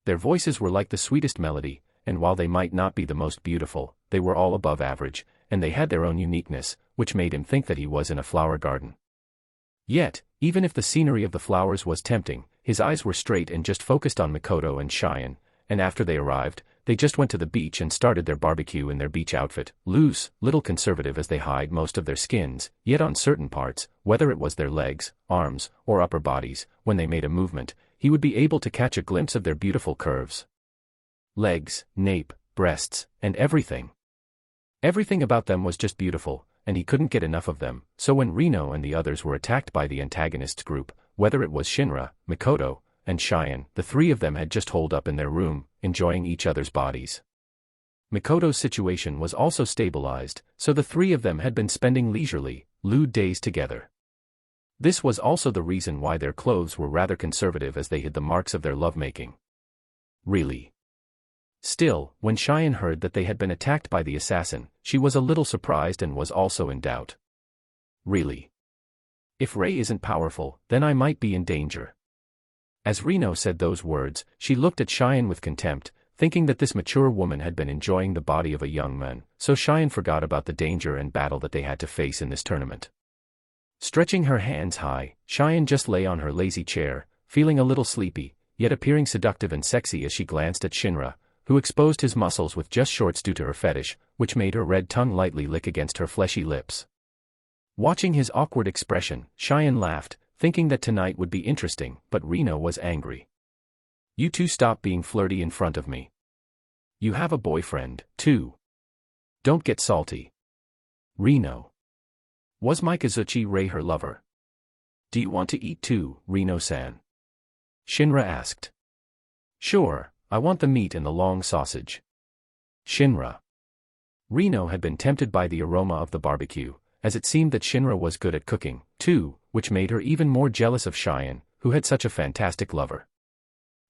Their voices were like the sweetest melody, and while they might not be the most beautiful, they were all above average, and they had their own uniqueness, which made him think that he was in a flower garden. Yet, even if the scenery of the flowers was tempting, his eyes were straight and just focused on Mikoto and Cheyenne, and after they arrived, they just went to the beach and started their barbecue in their beach outfit, loose, little conservative as they hide most of their skins, yet on certain parts, whether it was their legs, arms, or upper bodies, when they made a movement, he would be able to catch a glimpse of their beautiful curves. Legs, nape, breasts, and everything. Everything about them was just beautiful, and he couldn't get enough of them, so when Reno and the others were attacked by the antagonist's group, whether it was Shinra, Mikoto, and Cheyenne, the three of them had just holed up in their room, enjoying each other's bodies. Mikoto's situation was also stabilized, so the three of them had been spending leisurely, lewd days together. This was also the reason why their clothes were rather conservative as they hid the marks of their lovemaking. Really. Still, when Cheyenne heard that they had been attacked by the assassin, she was a little surprised and was also in doubt. Really? If Ray isn't powerful, then I might be in danger. As Reno said those words, she looked at Cheyenne with contempt, thinking that this mature woman had been enjoying the body of a young man, so Cheyenne forgot about the danger and battle that they had to face in this tournament. Stretching her hands high, Cheyenne just lay on her lazy chair, feeling a little sleepy, yet appearing seductive and sexy as she glanced at Shinra, who exposed his muscles with just shorts due to her fetish, which made her red tongue lightly lick against her fleshy lips. Watching his awkward expression, Cheyenne laughed, thinking that tonight would be interesting, but Reno was angry. "You two stop being flirty in front of me. You have a boyfriend, too. Don't get salty." Reno. Was Mikazuchi Rei her lover? "Do you want to eat too, Reno-san?" Shinra asked. "Sure, I want the meat and the long sausage." Shinra. Reno had been tempted by the aroma of the barbecue, as it seemed that Shinra was good at cooking, too, which made her even more jealous of Cheyenne, who had such a fantastic lover.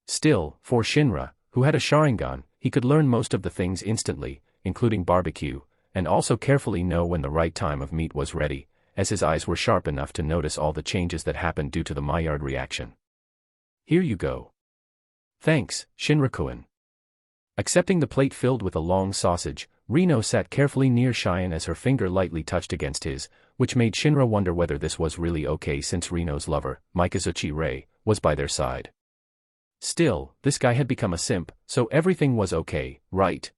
Still, for Shinra, who had a Sharingan, he could learn most of the things instantly, including barbecue, and also carefully know when the right time of meat was ready, as his eyes were sharp enough to notice all the changes that happened due to the Maillard reaction. "Here you go." "Thanks, Shinra-kun." Accepting the plate filled with a long sausage, Reno sat carefully near Cheyenne as her finger lightly touched against his, which made Shinra wonder whether this was really okay since Reno's lover, Mikazuchi Rei, was by their side. Still, this guy had become a simp, so everything was okay, right?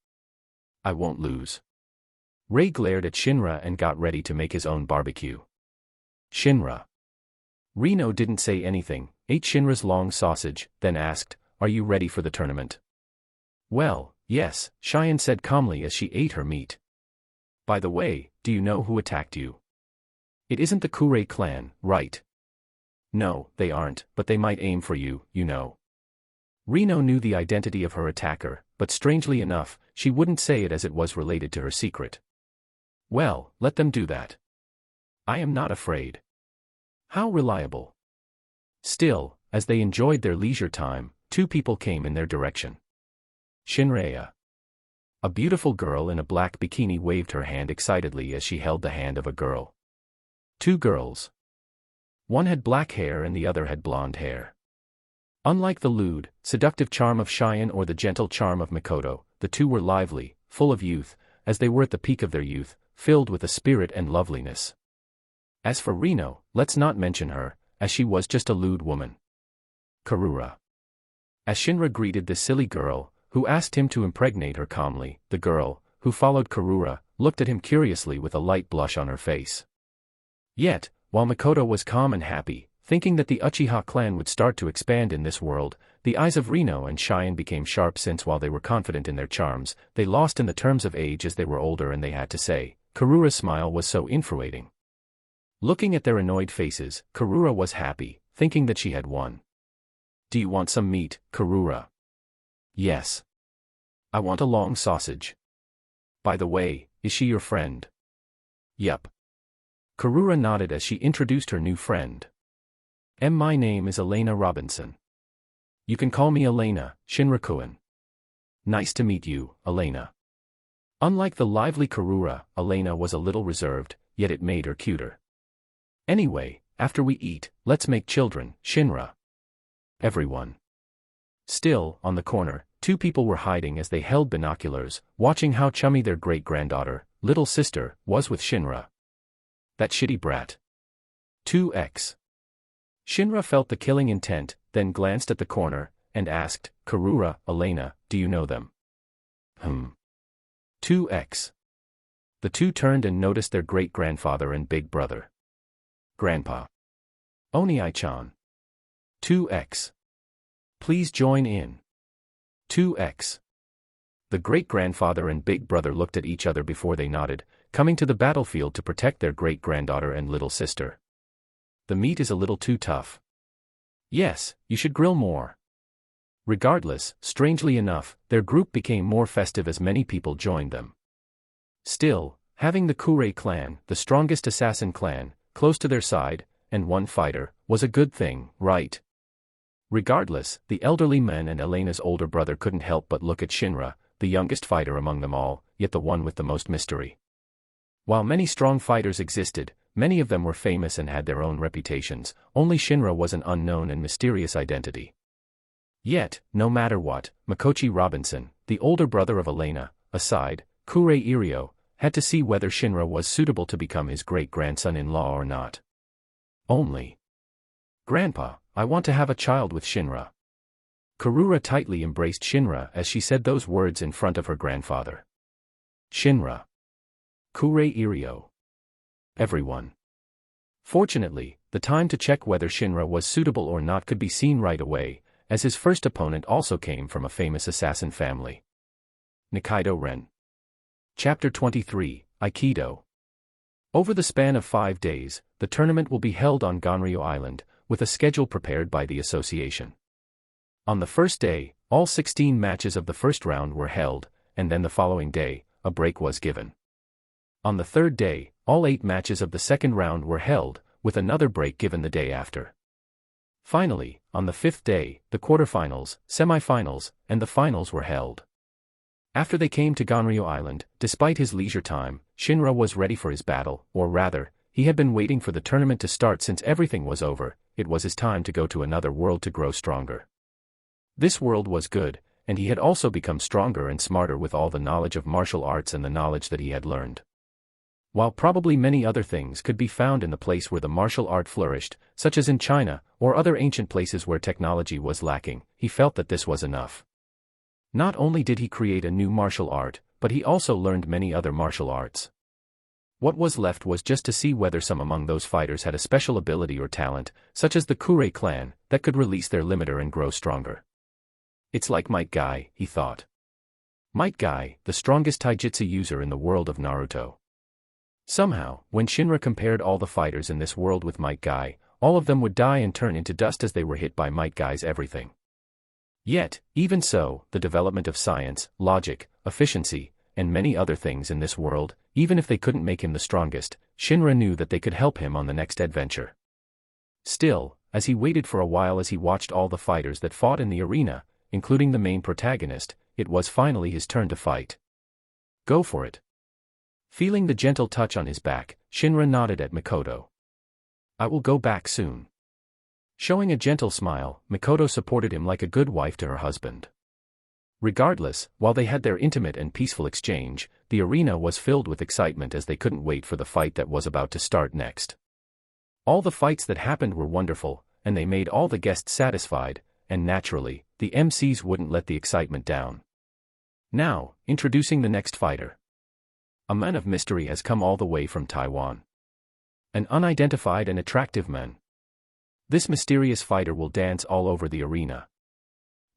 "I won't lose." Rei glared at Shinra and got ready to make his own barbecue. Shinra. Reno didn't say anything, ate Shinra's long sausage, then asked, "Are you ready for the tournament?" "Well, yes," Cheyenne said calmly as she ate her meat. "By the way, do you know who attacked you? It isn't the Kurei clan, right?" "No, they aren't, but they might aim for you, you know." Reno knew the identity of her attacker, but strangely enough, she wouldn't say it as it was related to her secret. "Well, let them do that. I am not afraid." How reliable. Still, as they enjoyed their leisure time, two people came in their direction. Shinraya. A beautiful girl in a black bikini waved her hand excitedly as she held the hand of a girl. Two girls. One had black hair and the other had blonde hair. Unlike the lewd, seductive charm of Cheyenne or the gentle charm of Mikoto, the two were lively, full of youth, as they were at the peak of their youth, filled with a spirit and loveliness. As for Reno, let's not mention her, as she was just a lewd woman. Karura. As Shinra greeted this silly girl, who asked him to impregnate her calmly, the girl, who followed Karura, looked at him curiously with a light blush on her face. Yet, while Mikoto was calm and happy, thinking that the Uchiha clan would start to expand in this world, the eyes of Reno and Cheyenne became sharp since while they were confident in their charms, they lost in the terms of age as they were older and they had to say, Karura's smile was so infuriating. Looking at their annoyed faces, Karura was happy, thinking that she had won. "Do you want some meat, Karura?" "Yes. I want a long sausage." "By the way, is she your friend?" "Yup." Karura nodded as she introduced her new friend. My name is Elena Robinson. You can call me Elena, Shinra-kun." "Nice to meet you, Elena." Unlike the lively Karura, Elena was a little reserved, yet it made her cuter. "Anyway, after we eat, let's make children, Shinra." Everyone. Still, on the corner, two people were hiding as they held binoculars, watching how chummy their great-granddaughter, little sister, was with Shinra. That shitty brat. 2x. Shinra felt the killing intent, then glanced at the corner, and asked, "Karura, Elena, do you know them?" 2x. The two turned and noticed their great-grandfather and big brother. "Grandpa. Oniai-chan." 2x. "Please join in." 2x. The great-grandfather and big brother looked at each other before they nodded, coming to the battlefield to protect their great-granddaughter and little sister. "The meat is a little too tough." "Yes, you should grill more." Regardless, strangely enough, their group became more festive as many people joined them. Still, having the Kurei clan, the strongest assassin clan, close to their side, and one fighter, was a good thing, right? Regardless, the elderly men and Elena's older brother couldn't help but look at Shinra, the youngest fighter among them all, yet the one with the most mystery. While many strong fighters existed, many of them were famous and had their own reputations, only Shinra was an unknown and mysterious identity. Yet, no matter what, Mikochi Robinson, the older brother of Elena, aside, Kurei Irio, had to see whether Shinra was suitable to become his great-grandson-in-law or not. Only. "Grandpa, I want to have a child with Shinra." Karura tightly embraced Shinra as she said those words in front of her grandfather. Shinra. Kure Irio. Everyone. Fortunately, the time to check whether Shinra was suitable or not could be seen right away, as his first opponent also came from a famous assassin family. Nikaido Ren. Chapter 23, Aikido. Over the span of 5 days, the tournament will be held on Ganryo Island, with a schedule prepared by the association. On the first day, all 16 matches of the first round were held, and then the following day, a break was given. On the third day, all 8 matches of the second round were held, with another break given the day after. Finally, on the 5th day, the quarterfinals, semifinals, and the finals were held. After they came to Ganryo Island, despite his leisure time, Shinra was ready for his battle, or rather, he had been waiting for the tournament to start since everything was over. It was his time to go to another world to grow stronger. This world was good, and he had also become stronger and smarter with all the knowledge of martial arts and the knowledge that he had learned. While probably many other things could be found in the place where the martial art flourished, such as in China, or other ancient places where technology was lacking, he felt that this was enough. Not only did he create a new martial art, but he also learned many other martial arts. What was left was just to see whether some among those fighters had a special ability or talent, such as the Kure clan, that could release their limiter and grow stronger. It's like Might Guy, he thought. Might Guy, the strongest taijutsu user in the world of Naruto. Somehow, when Shinra compared all the fighters in this world with Might Guy, all of them would die and turn into dust as they were hit by Might Guy's everything. Yet, even so, the development of science, logic, efficiency, and many other things in this world, even if they couldn't make him the strongest, Shinra knew that they could help him on the next adventure. Still, as he waited for a while as he watched all the fighters that fought in the arena, including the main protagonist, it was finally his turn to fight. Go for it. Feeling the gentle touch on his back, Shinra nodded at Mikoto. I will go back soon. Showing a gentle smile, Mikoto supported him like a good wife to her husband. Regardless, while they had their intimate and peaceful exchange, the arena was filled with excitement as they couldn't wait for the fight that was about to start next. All the fights that happened were wonderful, and they made all the guests satisfied, and naturally, the MCs wouldn't let the excitement down. Now, introducing the next fighter. A man of mystery has come all the way from Taiwan. An unidentified and attractive man. This mysterious fighter will dance all over the arena.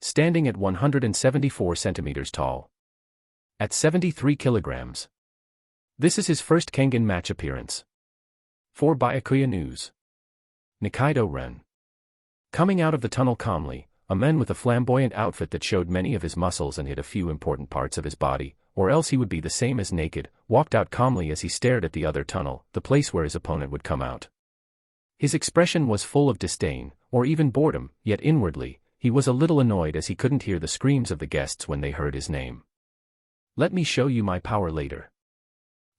Standing at 174 centimeters tall. At 73 kilograms. This is his first Kangan match appearance. For Byakuya News. Nikaido Ren. Coming out of the tunnel calmly, a man with a flamboyant outfit that showed many of his muscles and hid a few important parts of his body, or else he would be the same as naked, walked out calmly as he stared at the other tunnel, the place where his opponent would come out. His expression was full of disdain, or even boredom, yet inwardly, he was a little annoyed as he couldn't hear the screams of the guests when they heard his name. Let me show you my power later.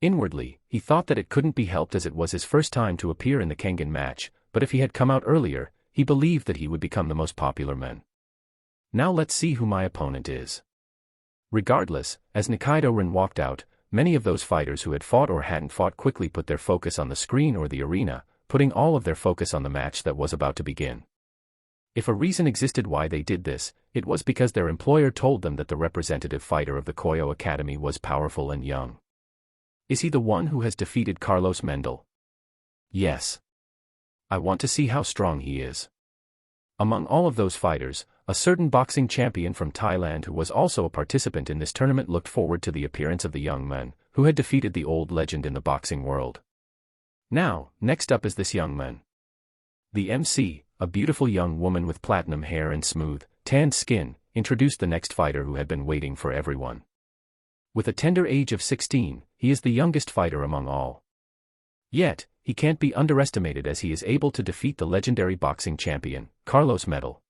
Inwardly, he thought that it couldn't be helped as it was his first time to appear in the Kangan match, but if he had come out earlier, he believed that he would become the most popular man. Now let's see who my opponent is. Regardless, as Nikaido Ren walked out, many of those fighters who had fought or hadn't fought quickly put their focus on the screen or the arena, putting all of their focus on the match that was about to begin. If a reason existed why they did this, it was because their employer told them that the representative fighter of the Koyo Academy was powerful and young. Is he the one who has defeated Carlos Mendel? Yes. I want to see how strong he is. Among all of those fighters, a certain boxing champion from Thailand who was also a participant in this tournament looked forward to the appearance of the young man, who had defeated the old legend in the boxing world. Now, next up is this young man. The MC, a beautiful young woman with platinum hair and smooth, tanned skin, introduced the next fighter who had been waiting for everyone. With a tender age of 16, he is the youngest fighter among all. Yet, he can't be underestimated as he is able to defeat the legendary boxing champion, Carlos Mendel.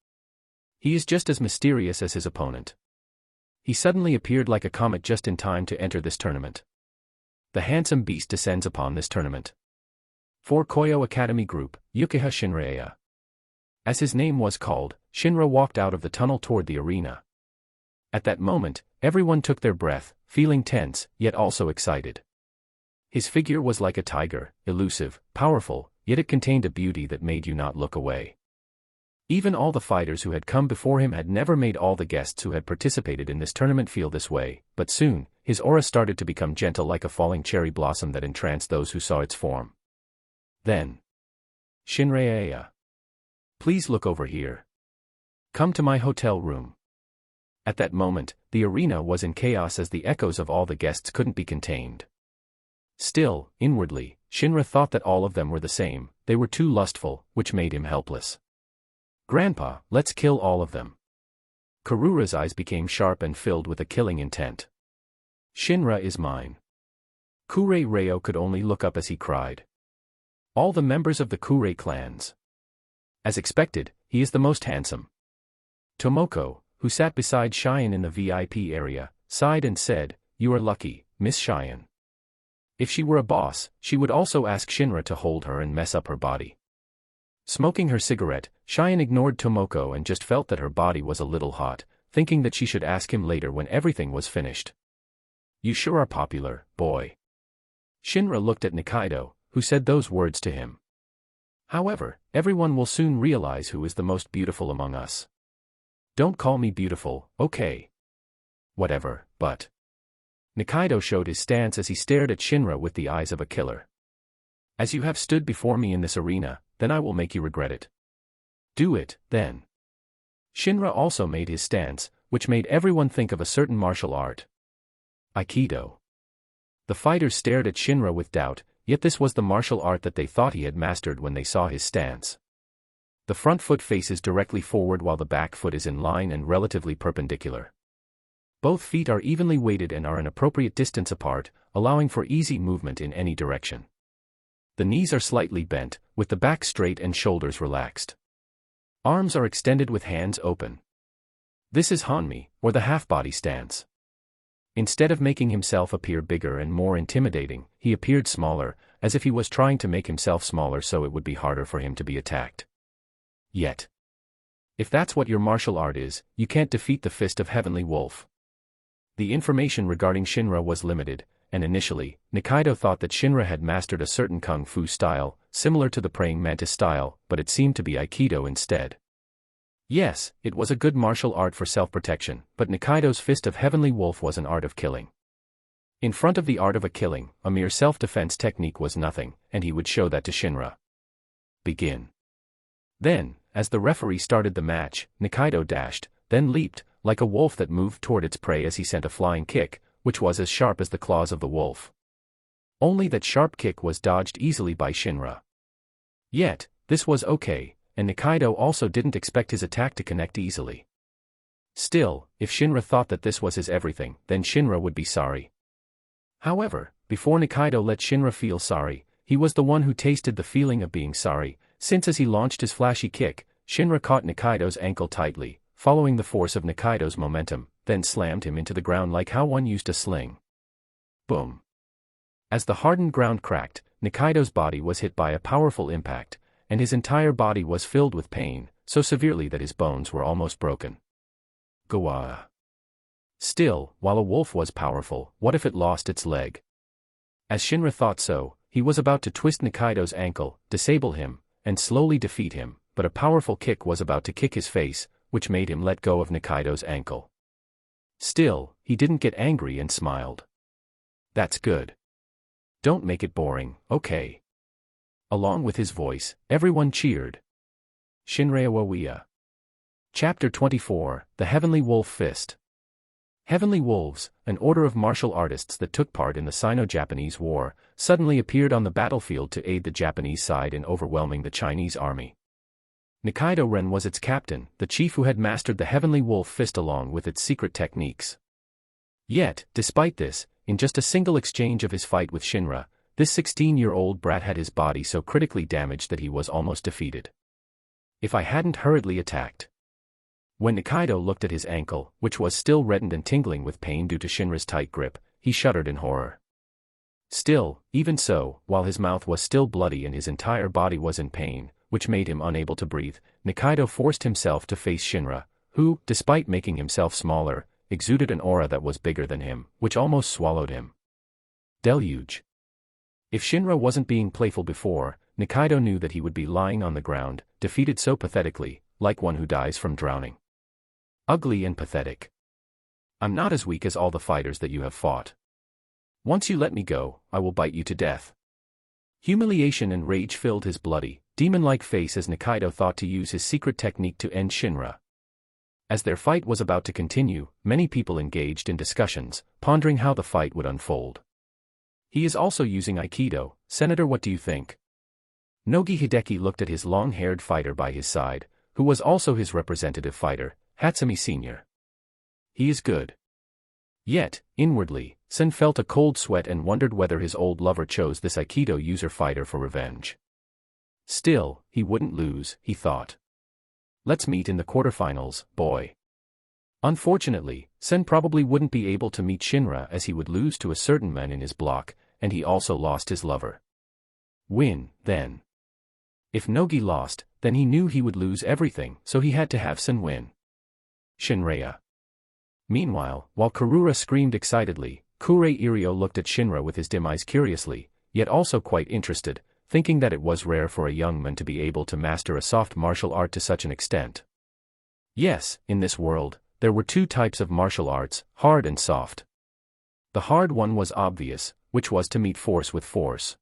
He is just as mysterious as his opponent. He suddenly appeared like a comet just in time to enter this tournament. The handsome beast descends upon this tournament. For Koyo Academy Group, Uchiha Shinra. As his name was called, Shinra walked out of the tunnel toward the arena. At that moment, everyone took their breath, feeling tense, yet also excited. His figure was like a tiger, elusive, powerful, yet it contained a beauty that made you not look away. Even all the fighters who had come before him had never made all the guests who had participated in this tournament feel this way, but soon, his aura started to become gentle like a falling cherry blossom that entranced those who saw its form. Then, Shinra, please look over here. Come to my hotel room. At that moment, the arena was in chaos as the echoes of all the guests couldn't be contained. Still, inwardly, Shinra thought that all of them were the same, they were too lustful, which made him helpless. Grandpa, let's kill all of them. Karura's eyes became sharp and filled with a killing intent. Shinra is mine. Kure Reo could only look up as he cried. All the members of the Kure clans. As expected, he is the most handsome. Tomoko, who sat beside Cheyenne in the VIP area, sighed and said, "You are lucky, Miss Cheyenne." If she were a boss, she would also ask Shinra to hold her and mess up her body. Smoking her cigarette, Cheyenne ignored Tomoko and just felt that her body was a little hot, thinking that she should ask him later when everything was finished. "You sure are popular, boy." Shinra looked at Nikaido, who said those words to him. "However, everyone will soon realize who is the most beautiful among us." "Don't call me beautiful, okay?" "Whatever, but..." Nikaido showed his stance as he stared at Shinra with the eyes of a killer. "As you have stood before me in this arena, then I will make you regret it." "Do it, then." Shinra also made his stance, which made everyone think of a certain martial art. Aikido. The fighters stared at Shinra with doubt, yet this was the martial art that they thought he had mastered when they saw his stance. The front foot faces directly forward while the back foot is in line and relatively perpendicular. Both feet are evenly weighted and are an appropriate distance apart, allowing for easy movement in any direction. The knees are slightly bent, with the back straight and shoulders relaxed. Arms are extended with hands open. This is Hanmi, or the half-body stance. Instead of making himself appear bigger and more intimidating, he appeared smaller, as if he was trying to make himself smaller so it would be harder for him to be attacked. Yet, if that's what your martial art is, you can't defeat the Fist of Heavenly Wolf. The information regarding Shinra was limited, and initially, Nikaido thought that Shinra had mastered a certain kung fu style, similar to the praying mantis style, but it seemed to be Aikido instead. Yes, it was a good martial art for self-protection, but Nikaido's Fist of Heavenly Wolf was an art of killing. In front of the art of a killing, a mere self-defense technique was nothing, and he would show that to Shinra. Begin. Then, as the referee started the match, Nikaido dashed, then leaped, like a wolf that moved toward its prey as he sent a flying kick, which was as sharp as the claws of the wolf. Only that sharp kick was dodged easily by Shinra. Yet, this was okay, and Nikaido also didn't expect his attack to connect easily. Still, if Shinra thought that this was his everything, then Shinra would be sorry. However, before Nikaido let Shinra feel sorry, he was the one who tasted the feeling of being sorry, since as he launched his flashy kick, Shinra caught Nikaido's ankle tightly, following the force of Nikaido's momentum, then slammed him into the ground like how one used a sling. Boom. As the hardened ground cracked, Nikaido's body was hit by a powerful impact, and his entire body was filled with pain, so severely that his bones were almost broken. Gwa. Still, while a wolf was powerful, what if it lost its leg? As Shinra thought so, he was about to twist Nikaido's ankle, disable him, and slowly defeat him, but a powerful kick was about to kick his face, which made him let go of Nikaido's ankle. Still, he didn't get angry and smiled. "That's good. Don't make it boring, okay?" Along with his voice, everyone cheered. Shinra. Chapter 24, The Heavenly Wolf Fist. Heavenly Wolves, an order of martial artists that took part in the Sino-Japanese War, suddenly appeared on the battlefield to aid the Japanese side in overwhelming the Chinese army. Nikaido Ren was its captain, the chief who had mastered the Heavenly Wolf Fist along with its secret techniques. Yet, despite this, in just a single exchange of his fight with Shinra, this 16-year-old brat had his body so critically damaged that he was almost defeated. If I hadn't hurriedly attacked. When Nikaido looked at his ankle, which was still reddened and tingling with pain due to Shinra's tight grip, he shuddered in horror. Still, even so, while his mouth was still bloody and his entire body was in pain, which made him unable to breathe, Nikaido forced himself to face Shinra, who, despite making himself smaller, exuded an aura that was bigger than him, which almost swallowed him. Deluge. If Shinra wasn't being playful before, Nikaido knew that he would be lying on the ground, defeated so pathetically, like one who dies from drowning. Ugly and pathetic. I'm not as weak as all the fighters that you have fought. Once you let me go, I will bite you to death. Humiliation and rage filled his bloody, demon-like face as Nikaido thought to use his secret technique to end Shinra. As their fight was about to continue, many people engaged in discussions, pondering how the fight would unfold. He is also using Aikido, Senator, what do you think? Nogi Hideki looked at his long-haired fighter by his side, who was also his representative fighter, Hatsumi Sr. He is good. Yet, inwardly, Sen felt a cold sweat and wondered whether his old lover chose this Aikido user fighter for revenge. Still, he wouldn't lose, he thought. Let's meet in the quarterfinals, boy. Unfortunately, Sen probably wouldn't be able to meet Shinra as he would lose to a certain man in his block, and he also lost his lover. Win, then. If Nogi lost, then he knew he would lose everything, so he had to have Sen win. Shinra. Meanwhile, while Karura screamed excitedly, Kurei Irio looked at Shinra with his dim eyes curiously, yet also quite interested, thinking that it was rare for a young man to be able to master a soft martial art to such an extent. Yes, in this world, there were two types of martial arts, hard and soft. The hard one was obvious, which was to meet force with force.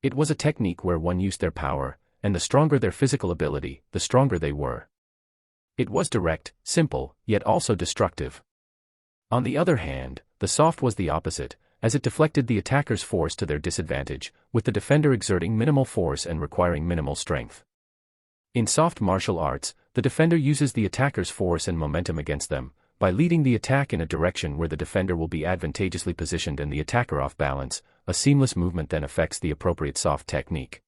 It was a technique where one used their power, and the stronger their physical ability, the stronger they were. It was direct, simple, yet also destructive. On the other hand, the soft was the opposite, as it deflected the attacker's force to their disadvantage, with the defender exerting minimal force and requiring minimal strength. In soft martial arts, the defender uses the attacker's force and momentum against them, by leading the attack in a direction where the defender will be advantageously positioned and the attacker off balance. A seamless movement then affects the appropriate soft technique.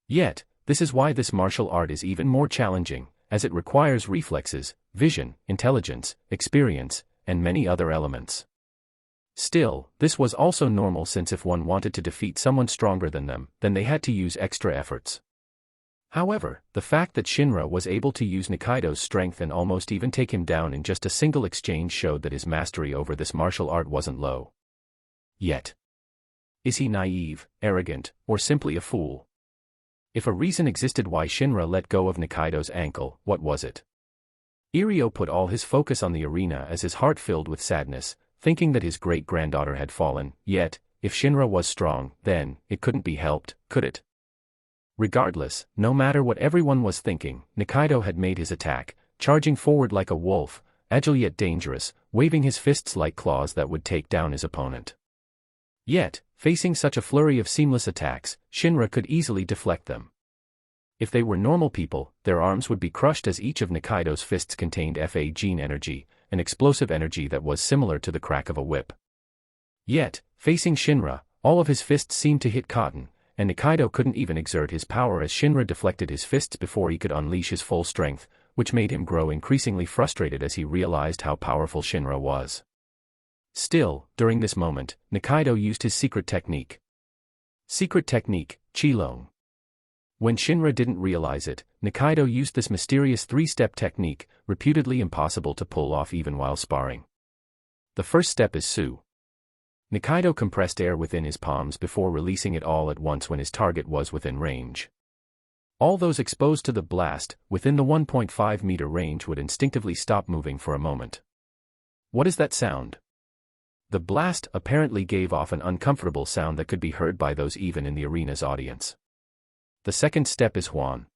Yet, this is why this martial art is even more challenging, as it requires reflexes, vision, intelligence, experience, and many other elements. Still, this was also normal since if one wanted to defeat someone stronger than them, then they had to use extra efforts. However, the fact that Shinra was able to use Nikaido's strength and almost even take him down in just a single exchange showed that his mastery over this martial art wasn't low. Yet. Is he naive, arrogant, or simply a fool? If a reason existed why Shinra let go of Nikaido's ankle, what was it? Irio put all his focus on the arena as his heart filled with sadness, thinking that his great-granddaughter had fallen, yet, if Shinra was strong, then, it couldn't be helped, could it? Regardless, no matter what everyone was thinking, Nikaido had made his attack, charging forward like a wolf, agile yet dangerous, waving his fists like claws that would take down his opponent. Yet, facing such a flurry of seamless attacks, Shinra could easily deflect them. If they were normal people, their arms would be crushed as each of Nikaido's fists contained Fa gene energy, an explosive energy that was similar to the crack of a whip. Yet, facing Shinra, all of his fists seemed to hit cotton, and Nikaido couldn't even exert his power as Shinra deflected his fists before he could unleash his full strength, which made him grow increasingly frustrated as he realized how powerful Shinra was. Still, during this moment, Nikaido used his secret technique. Secret technique, Qilong. When Shinra didn't realize it, Nikaido used this mysterious three-step technique, reputedly impossible to pull off even while sparring. The first step is Su. Nikaido compressed air within his palms before releasing it all at once when his target was within range. All those exposed to the blast, within the 1.5-meter range would instinctively stop moving for a moment. What is that sound? The blast apparently gave off an uncomfortable sound that could be heard by those even in the arena's audience. The second step is Huan.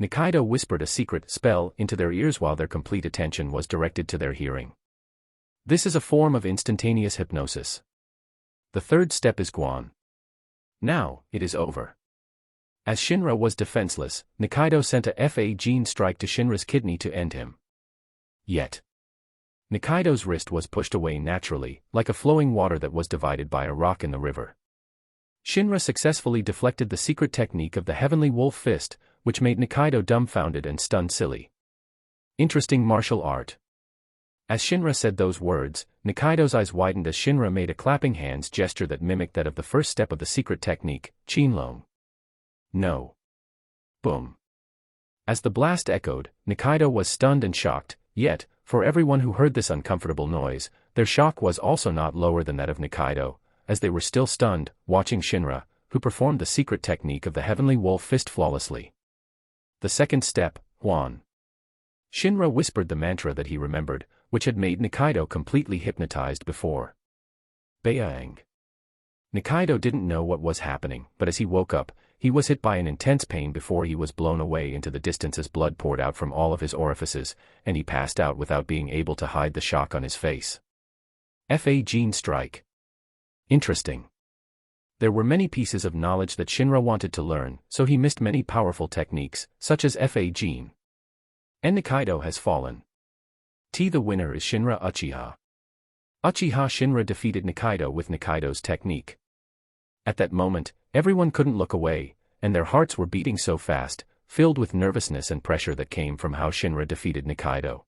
Nikaido whispered a secret spell into their ears while their complete attention was directed to their hearing. This is a form of instantaneous hypnosis. The third step is Guan. Now, it is over. As Shinra was defenseless, Nikaido sent a Fa gene strike to Shinra's kidney to end him. Yet. Nikaido's wrist was pushed away naturally, like a flowing water that was divided by a rock in the river. Shinra successfully deflected the secret technique of the Heavenly Wolf Fist, which made Nikaido dumbfounded and stunned silly. Interesting martial art. As Shinra said those words, Nikaido's eyes widened as Shinra made a clapping hands gesture that mimicked that of the first step of the secret technique, Qinlong. No. Boom. As the blast echoed, Nikaido was stunned and shocked, yet, for everyone who heard this uncomfortable noise, their shock was also not lower than that of Nikaido, as they were still stunned, watching Shinra, who performed the secret technique of the Heavenly Wolf Fist flawlessly. The second step, Huan. Shinra whispered the mantra that he remembered, which had made Nikaido completely hypnotized before. Baang. Nikaido didn't know what was happening, but as he woke up, he was hit by an intense pain before he was blown away into the distance as blood poured out from all of his orifices, and he passed out without being able to hide the shock on his face. Fa Gene Strike. Interesting. There were many pieces of knowledge that Shinra wanted to learn, so he missed many powerful techniques, such as Fa Gene. And Nikaido has fallen. The winner is Shinra Uchiha. Uchiha Shinra defeated Nikaido with Nikaido's technique. At that moment, everyone couldn't look away, and their hearts were beating so fast, filled with nervousness and pressure that came from how Shinra defeated Nikaido.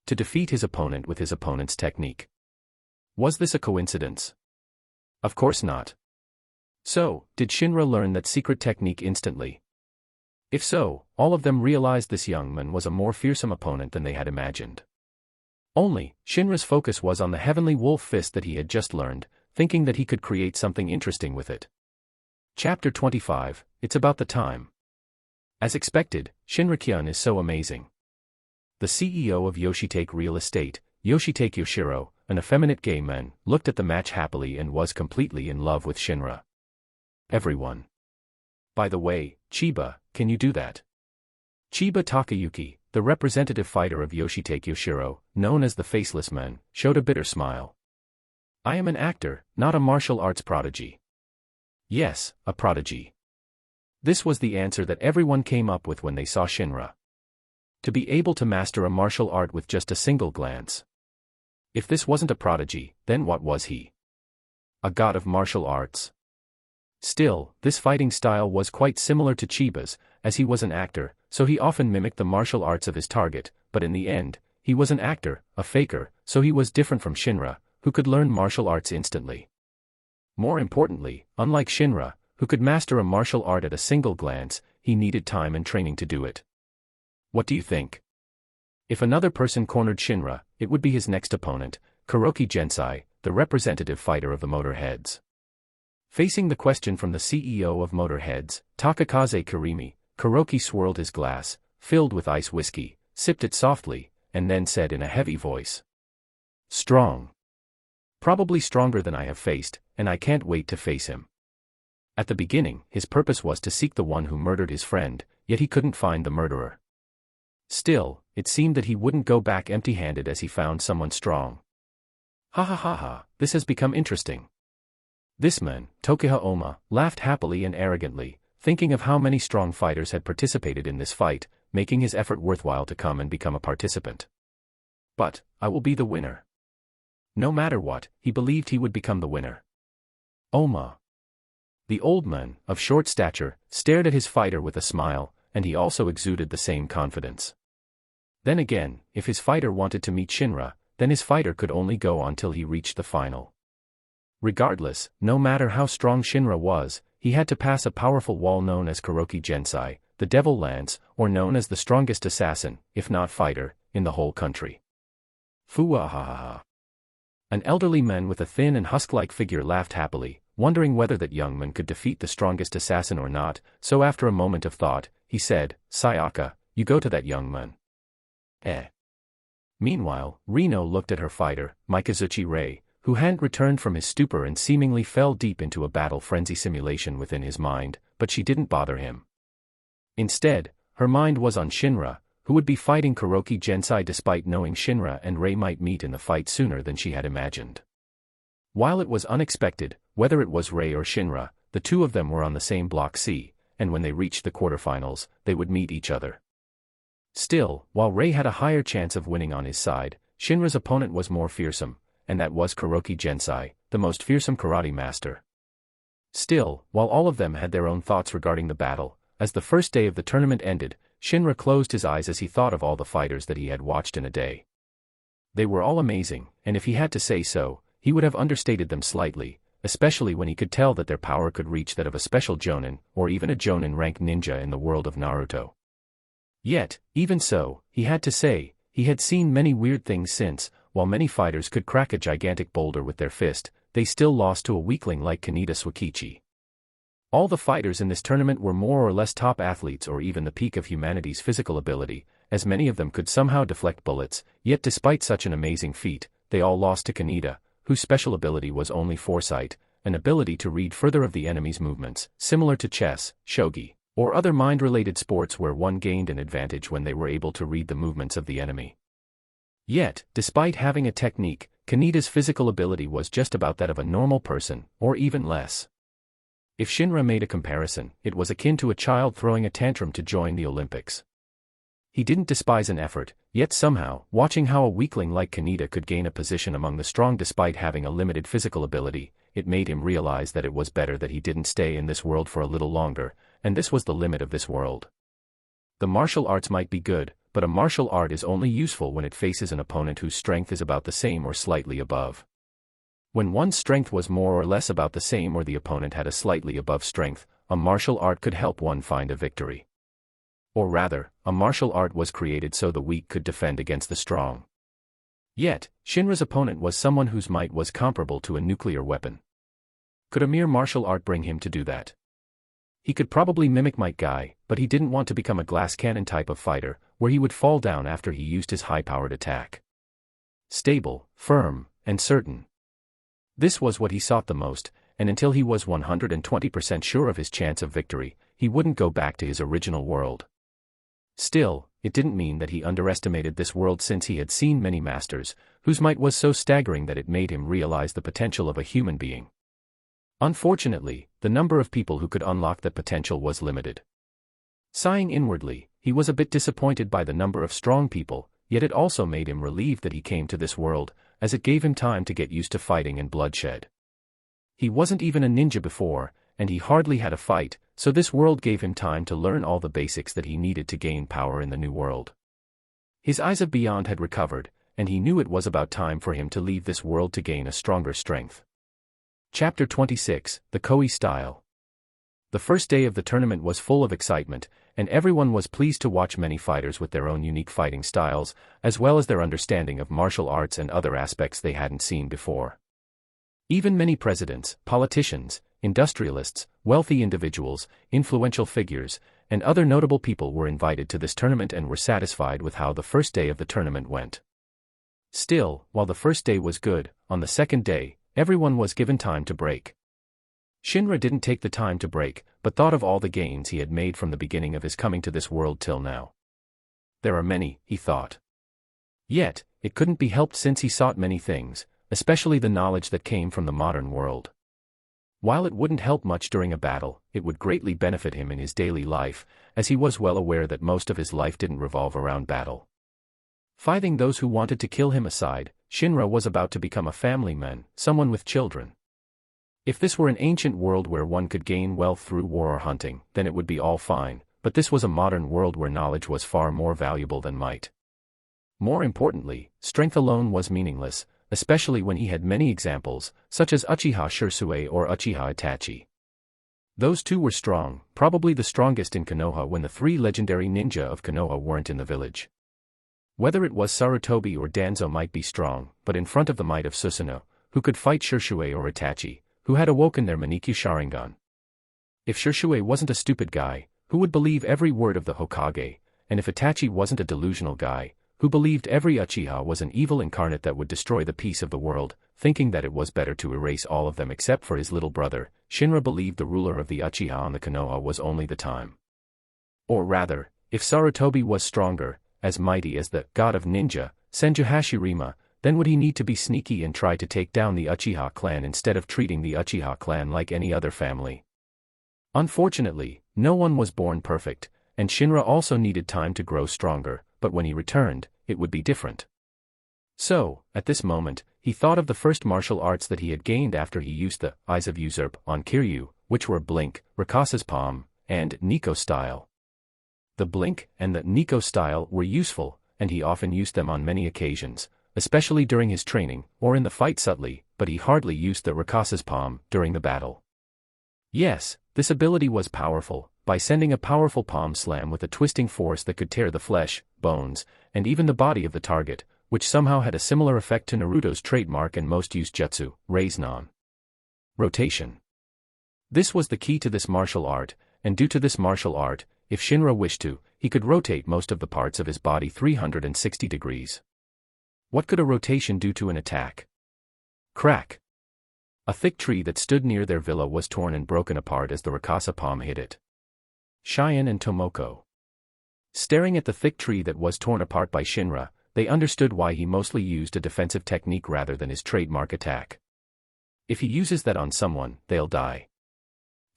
To defeat his opponent with his opponent's technique. Was this a coincidence? Of course not. So, did Shinra learn that secret technique instantly? If so, all of them realized this young man was a more fearsome opponent than they had imagined. Only, Shinra's focus was on the heavenly wolf fist that he had just learned, thinking that he could create something interesting with it. Chapter 25, It's About the Time. As expected, Shinra-kyun is so amazing. The CEO of Yoshitake Real Estate, Yoshitake Yoshiro, an effeminate gay man, looked at the match happily and was completely in love with Shinra. Everyone. By the way, Chiba, can you do that? Chiba Takayuki, the representative fighter of Yoshitake Yoshiro, known as the Faceless Man, showed a bitter smile. I am an actor, not a martial arts prodigy. Yes, a prodigy. This was the answer that everyone came up with when they saw Shinra. To be able to master a martial art with just a single glance. If this wasn't a prodigy, then what was he? A god of martial arts? Still, this fighting style was quite similar to Chiba's, as he was an actor, so he often mimicked the martial arts of his target, but in the end, he was an actor, a faker, so he was different from Shinra, who could learn martial arts instantly. More importantly, unlike Shinra, who could master a martial art at a single glance, he needed time and training to do it. What do you think? If another person cornered Shinra, it would be his next opponent, Kuroki Gensai, the representative fighter of the Motorheads. Facing the question from the CEO of Motorheads, Takakaze Karimi, Kuroki swirled his glass, filled with ice whiskey, sipped it softly, and then said in a heavy voice. Strong. Probably stronger than I have faced, and I can't wait to face him. At the beginning, his purpose was to seek the one who murdered his friend, yet he couldn't find the murderer. Still, it seemed that he wouldn't go back empty-handed as he found someone strong. Ha ha ha ha, this has become interesting. This man, Tokiha Oma, laughed happily and arrogantly, thinking of how many strong fighters had participated in this fight, making his effort worthwhile to come and become a participant. But, I will be the winner. No matter what, he believed he would become the winner. Oma. The old man, of short stature, stared at his fighter with a smile, and he also exuded the same confidence. Then again, if his fighter wanted to meet Shinra, then his fighter could only go on till he reached the final. Regardless, no matter how strong Shinra was, he had to pass a powerful wall known as Kuroki Gensai, the Devil Lance, or known as the strongest assassin, if not fighter, in the whole country. Fuahaha. An elderly man with a thin and husk-like figure laughed happily, wondering whether that young man could defeat the strongest assassin or not, so after a moment of thought, he said, Sayaka, you go to that young man. Meanwhile, Reno looked at her fighter, Mikazuchi Rei, who hadn't returned from his stupor and seemingly fell deep into a battle frenzy simulation within his mind, but she didn't bother him. Instead, her mind was on Shinra, who would be fighting Kuroki Gensai despite knowing Shinra and Rei might meet in the fight sooner than she had imagined. While it was unexpected, whether it was Rei or Shinra, the two of them were on the same Block C, and when they reached the quarterfinals, they would meet each other. Still, while Rei had a higher chance of winning on his side, Shinra's opponent was more fearsome, and that was Kuroki Gensai, the most fearsome karate master. Still, while all of them had their own thoughts regarding the battle, as the first day of the tournament ended, Shinra closed his eyes as he thought of all the fighters that he had watched in a day. They were all amazing, and if he had to say so, he would have understated them slightly, especially when he could tell that their power could reach that of a special jonin, or even a jonin-ranked ninja in the world of Naruto. Yet, even so, he had to say, he had seen many weird things since, while many fighters could crack a gigantic boulder with their fist, they still lost to a weakling like Kaneda Swakichi. All the fighters in this tournament were more or less top athletes or even the peak of humanity's physical ability, as many of them could somehow deflect bullets, yet despite such an amazing feat, they all lost to Kaneda, whose special ability was only foresight, an ability to read further of the enemy's movements, similar to chess, shogi, or other mind-related sports where one gained an advantage when they were able to read the movements of the enemy. Yet, despite having a technique, Kaneda's physical ability was just about that of a normal person, or even less. If Shinra made a comparison, it was akin to a child throwing a tantrum to join the Olympics. He didn't despise an effort, yet somehow, watching how a weakling like Kaneda could gain a position among the strong despite having a limited physical ability, it made him realize that it was better that he didn't stay in this world for a little longer, and this was the limit of this world. The martial arts might be good, but a martial art is only useful when it faces an opponent whose strength is about the same or slightly above. When one's strength was more or less about the same or the opponent had a slightly above strength, a martial art could help one find a victory. Or rather, a martial art was created so the weak could defend against the strong. Yet, Shinra's opponent was someone whose might was comparable to a nuclear weapon. Could a mere martial art bring him to do that? He could probably mimic Might Guy, but he didn't want to become a glass cannon type of fighter, where he would fall down after he used his high-powered attack. Stable, firm, and certain. This was what he sought the most, and until he was 120% sure of his chance of victory, he wouldn't go back to his original world. Still, it didn't mean that he underestimated this world since he had seen many masters, whose might was so staggering that it made him realize the potential of a human being. Unfortunately, the number of people who could unlock that potential was limited. Sighing inwardly, he was a bit disappointed by the number of strong people, yet it also made him relieved that he came to this world, as it gave him time to get used to fighting and bloodshed. He wasn't even a ninja before, and he hardly had a fight, so this world gave him time to learn all the basics that he needed to gain power in the new world. His eyes of beyond had recovered, and he knew it was about time for him to leave this world to gain a stronger strength. Chapter 26, The Koei Style. The first day of the tournament was full of excitement, and everyone was pleased to watch many fighters with their own unique fighting styles, as well as their understanding of martial arts and other aspects they hadn't seen before. Even many presidents, politicians, industrialists, wealthy individuals, influential figures, and other notable people were invited to this tournament and were satisfied with how the first day of the tournament went. Still, while the first day was good, on the second day, everyone was given time to break. Shinra didn't take the time to break, but thought of all the gains he had made from the beginning of his coming to this world till now. There are many, he thought. Yet, it couldn't be helped since he sought many things, especially the knowledge that came from the modern world. While it wouldn't help much during a battle, it would greatly benefit him in his daily life, as he was well aware that most of his life didn't revolve around battle. Fighting those who wanted to kill him aside, Shinra was about to become a family man, someone with children. If this were an ancient world where one could gain wealth through war or hunting, then it would be all fine, but this was a modern world where knowledge was far more valuable than might. More importantly, strength alone was meaningless, especially when he had many examples, such as Uchiha Shirsue or Uchiha Itachi. Those two were strong, probably the strongest in Konoha when the three legendary ninja of Konoha weren't in the village. Whether it was Sarutobi or Danzo might be strong, but in front of the might of Susanoo, who could fight Shirsue or Itachi, who had awoken their Manikyu Sharingan. If Shirsue wasn't a stupid guy, who would believe every word of the Hokage, and if Itachi wasn't a delusional guy, who believed every Uchiha was an evil incarnate that would destroy the peace of the world, thinking that it was better to erase all of them except for his little brother, Shinra believed the ruler of the Uchiha on the Konoha was only the time. Or rather, if Sarutobi was stronger, as mighty as the god of ninja, Senju Hashirama, then would he need to be sneaky and try to take down the Uchiha clan instead of treating the Uchiha clan like any other family? Unfortunately, no one was born perfect, and Shinra also needed time to grow stronger, but when he returned, it would be different. So, at this moment, he thought of the first martial arts that he had gained after he used the Eyes of Usurp on Kiryu, which were Blink, Rakasa's Palm, and Nico Style. The Blink and the Nico Style were useful, and he often used them on many occasions, especially during his training, or in the fight subtly, but he hardly used the Rakasa's Palm during the battle. Yes, this ability was powerful, by sending a powerful palm slam with a twisting force that could tear the flesh, bones, and even the body of the target, which somehow had a similar effect to Naruto's trademark and most used jutsu, Raise Non. Rotation. This was the key to this martial art, and due to this martial art, if Shinra wished to, he could rotate most of the parts of his body 360 degrees. What could a rotation do to an attack? Crack! A thick tree that stood near their villa was torn and broken apart as the Rakasa palm hit it. Cheyenne and Tomoko. Staring at the thick tree that was torn apart by Shinra, they understood why he mostly used a defensive technique rather than his trademark attack. If he uses that on someone, they'll die.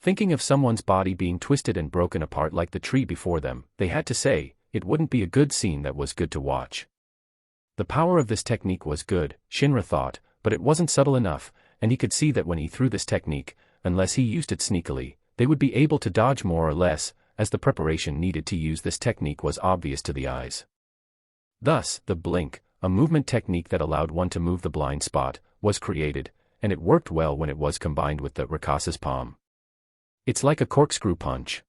Thinking of someone's body being twisted and broken apart like the tree before them, they had to say, it wouldn't be a good scene that was good to watch. The power of this technique was good, Shinra thought, but it wasn't subtle enough, and he could see that when he threw this technique, unless he used it sneakily, they would be able to dodge more or less, as the preparation needed to use this technique was obvious to the eyes. Thus, the blink, a movement technique that allowed one to move the blind spot, was created, and it worked well when it was combined with the Rakasa's palm. It's like a corkscrew punch.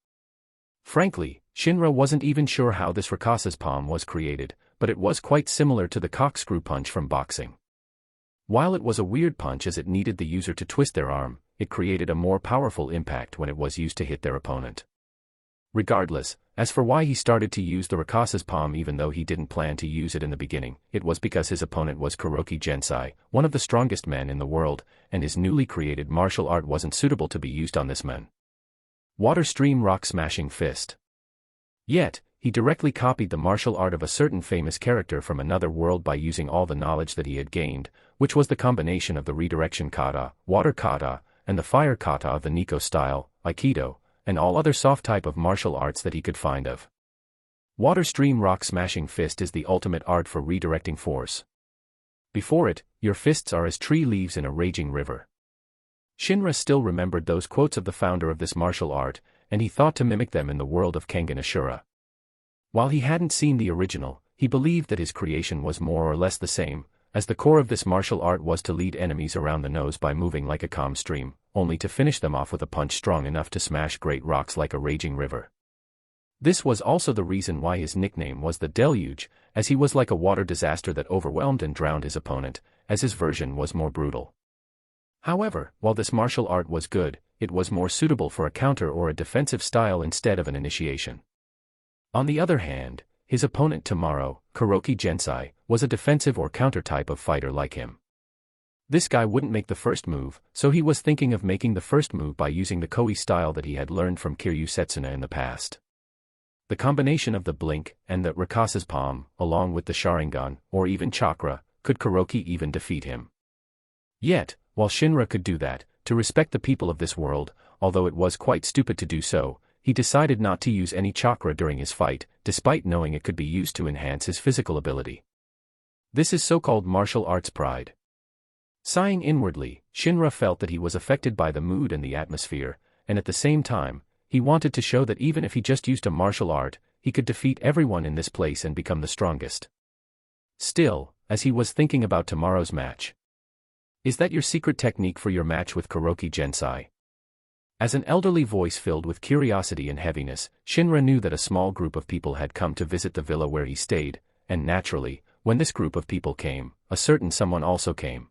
Frankly, Shinra wasn't even sure how this Rakasa's palm was created, but it was quite similar to the corkscrew punch from boxing. While it was a weird punch as it needed the user to twist their arm, it created a more powerful impact when it was used to hit their opponent. Regardless, as for why he started to use the Rakasa's palm even though he didn't plan to use it in the beginning, it was because his opponent was Kuroki Gensai, one of the strongest men in the world, and his newly created martial art wasn't suitable to be used on this man. Water Stream Rock Smashing Fist. Yet, he directly copied the martial art of a certain famous character from another world by using all the knowledge that he had gained, which was the combination of the redirection kata, water kata, and the fire kata of the Nikko style, Aikido, and all other soft type of martial arts that he could find of. Water Stream Rock Smashing Fist is the ultimate art for redirecting force. Before it, your fists are as tree leaves in a raging river. Shinra still remembered those quotes of the founder of this martial art, and he thought to mimic them in the world of Kangan Ashura. While he hadn't seen the original, he believed that his creation was more or less the same, as the core of this martial art was to lead enemies around the nose by moving like a calm stream, only to finish them off with a punch strong enough to smash great rocks like a raging river. This was also the reason why his nickname was the Deluge, as he was like a water disaster that overwhelmed and drowned his opponent, as his version was more brutal. However, while this martial art was good, it was more suitable for a counter or a defensive style instead of an initiation. On the other hand, his opponent Tomaro, Kuroki Gensai, was a defensive or counter type of fighter like him. This guy wouldn't make the first move, so he was thinking of making the first move by using the Koi style that he had learned from Kiryu Setsuna in the past. The combination of the blink and the Rakasa's palm, along with the Sharingan, or even chakra, could Kuroki even defeat him. Yet, while Shinra could do that, to respect the people of this world, although it was quite stupid to do so, he decided not to use any chakra during his fight, despite knowing it could be used to enhance his physical ability. This is so-called martial arts pride. Sighing inwardly, Shinra felt that he was affected by the mood and the atmosphere, and at the same time, he wanted to show that even if he just used a martial art, he could defeat everyone in this place and become the strongest. Still, as he was thinking about tomorrow's match. Is that your secret technique for your match with Kuroki Gensai? As an elderly voice filled with curiosity and heaviness, Shinra knew that a small group of people had come to visit the villa where he stayed, and naturally, when this group of people came, a certain someone also came.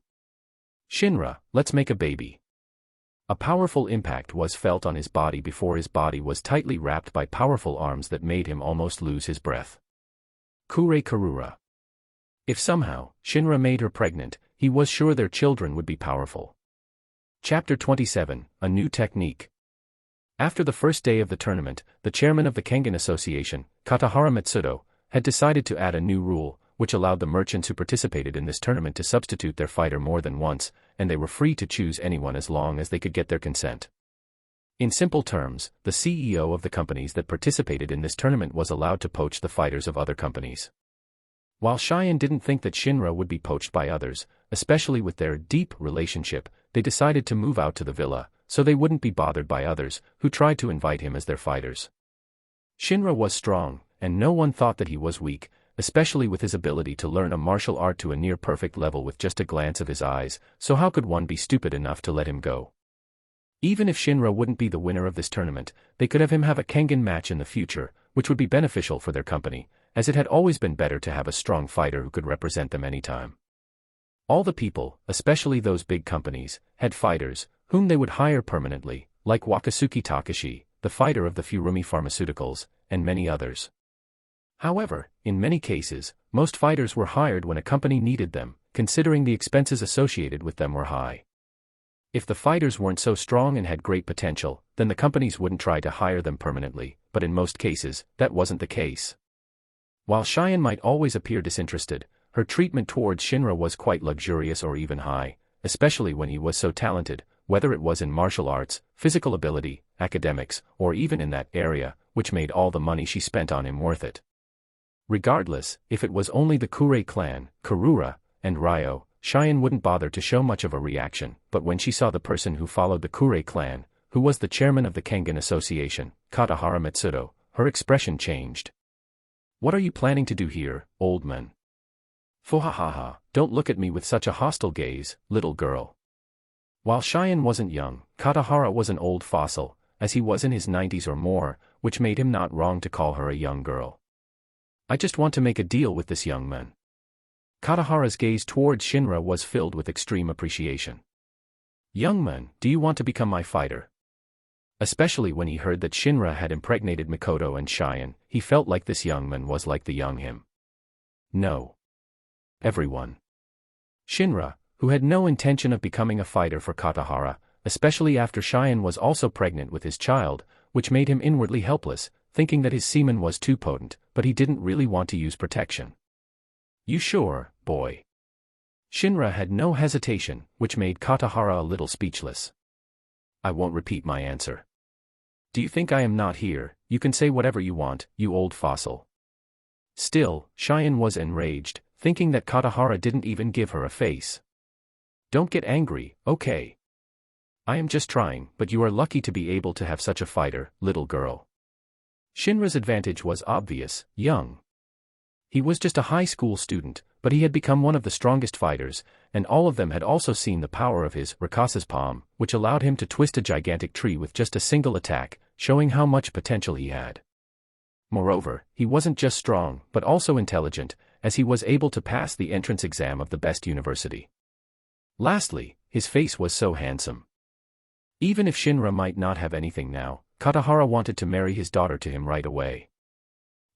Shinra, let's make a baby. A powerful impact was felt on his body before his body was tightly wrapped by powerful arms that made him almost lose his breath. Kure Karura. If somehow, Shinra made her pregnant, he was sure their children would be powerful. Chapter 27, A New Technique. After the first day of the tournament, the chairman of the Kangan Association, Katahara Matsudo, had decided to add a new rule, which allowed the merchants who participated in this tournament to substitute their fighter more than once, and they were free to choose anyone as long as they could get their consent. In simple terms, the CEO of the companies that participated in this tournament was allowed to poach the fighters of other companies. While Cheyenne didn't think that Shinra would be poached by others, especially with their deep relationship, they decided to move out to the villa, so they wouldn't be bothered by others, who tried to invite him as their fighters. Shinra was strong, and no one thought that he was weak, especially with his ability to learn a martial art to a near-perfect level with just a glance of his eyes, so how could one be stupid enough to let him go? Even if Shinra wouldn't be the winner of this tournament, they could have him have a Kangan match in the future, which would be beneficial for their company, as it had always been better to have a strong fighter who could represent them anytime. All the people, especially those big companies, had fighters, whom they would hire permanently, like Wakatsuki Takashi, the fighter of the Furumi Pharmaceuticals, and many others. However, in many cases, most fighters were hired when a company needed them, considering the expenses associated with them were high. If the fighters weren't so strong and had great potential, then the companies wouldn't try to hire them permanently, but in most cases, that wasn't the case. While Cheyenne might always appear disinterested, her treatment towards Shinra was quite luxurious or even high, especially when he was so talented, whether it was in martial arts, physical ability, academics, or even in that area, which made all the money she spent on him worth it. Regardless, if it was only the Kurei clan, Karura, and Ryo, Cheyenne wouldn't bother to show much of a reaction, but when she saw the person who followed the Kurei clan, who was the chairman of the Kangan Association, Katahara Matsudo, her expression changed. "What are you planning to do here, old man? Fohahaha, don't look at me with such a hostile gaze, little girl." While Cheyenne wasn't young, Katahara was an old fossil, as he was in his 90s or more, which made him not wrong to call her a young girl. "I just want to make a deal with this young man." Katahara's gaze towards Shinra was filled with extreme appreciation. "Young man, do you want to become my fighter?" Especially when he heard that Shinra had impregnated Mikoto and Cheyenne, he felt like this young man was like the young him. No. Everyone. Shinra, who had no intention of becoming a fighter for Katahara, especially after Cheyenne was also pregnant with his child, which made him inwardly helpless, thinking that his semen was too potent, but he didn't really want to use protection. "You sure, boy?" Shinra had no hesitation, which made Katahara a little speechless. "I won't repeat my answer. Do you think I am not here? You can say whatever you want, you old fossil." Still, Cheyenne was enraged, thinking that Katahara didn't even give her a face. "Don't get angry, okay? I am just trying, but you are lucky to be able to have such a fighter, little girl." Shinra's advantage was obvious, young. He was just a high school student, but he had become one of the strongest fighters, and all of them had also seen the power of his Rakasa's palm, which allowed him to twist a gigantic tree with just a single attack, showing how much potential he had. Moreover, he wasn't just strong, but also intelligent, as he was able to pass the entrance exam of the best university. Lastly, his face was so handsome. Even if Shinra might not have anything now, Katahara wanted to marry his daughter to him right away.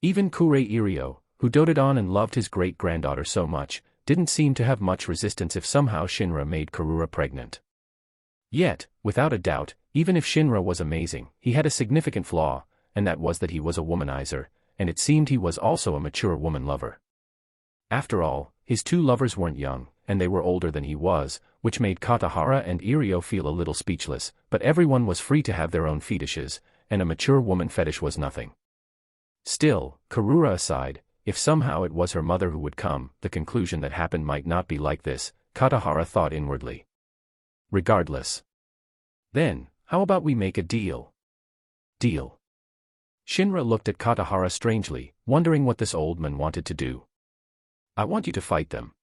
Even Kurei Iryo, who doted on and loved his great-granddaughter so much, didn't seem to have much resistance if somehow Shinra made Karura pregnant. Yet, without a doubt, even if Shinra was amazing, he had a significant flaw, and that was that he was a womanizer, and it seemed he was also a mature woman lover. After all, his two lovers weren't young, and they were older than he was, which made Katahara and Iryo feel a little speechless, but everyone was free to have their own fetishes, and a mature woman fetish was nothing. Still, Karura aside, if somehow it was her mother who would come, the conclusion that happened might not be like this, Katahara thought inwardly. Regardless. Then, how about we make a deal? Deal. Shinra looked at Katahara strangely, wondering what this old man wanted to do. "I want you to fight them."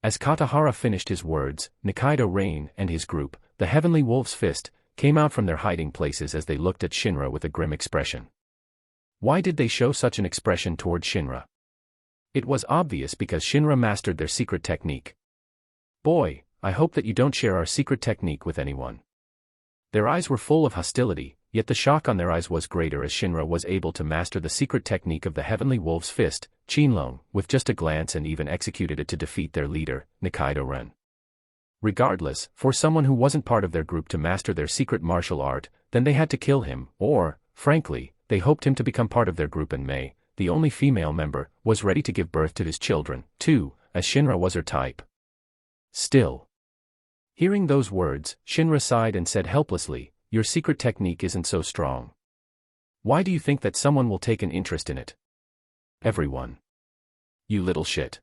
As Katahara finished his words, Nikaido Rain and his group, the Heavenly Wolf's Fist, came out from their hiding places as they looked at Shinra with a grim expression. Why did they show such an expression toward Shinra? It was obvious because Shinra mastered their secret technique. "Boy, I hope that you don't share our secret technique with anyone." Their eyes were full of hostility, yet the shock on their eyes was greater as Shinra was able to master the secret technique of the Heavenly Wolf's Fist, Chinlong, with just a glance and even executed it to defeat their leader, Nikaido Ren. Regardless, for someone who wasn't part of their group to master their secret martial art, then they had to kill him, or, frankly, they hoped him to become part of their group, and Mei, the only female member, was ready to give birth to his children, too, as Shinra was her type. Still. Hearing those words, Shinra sighed and said helplessly, "Your secret technique isn't so strong. Why do you think that someone will take an interest in it?" "Everyone. You little shit."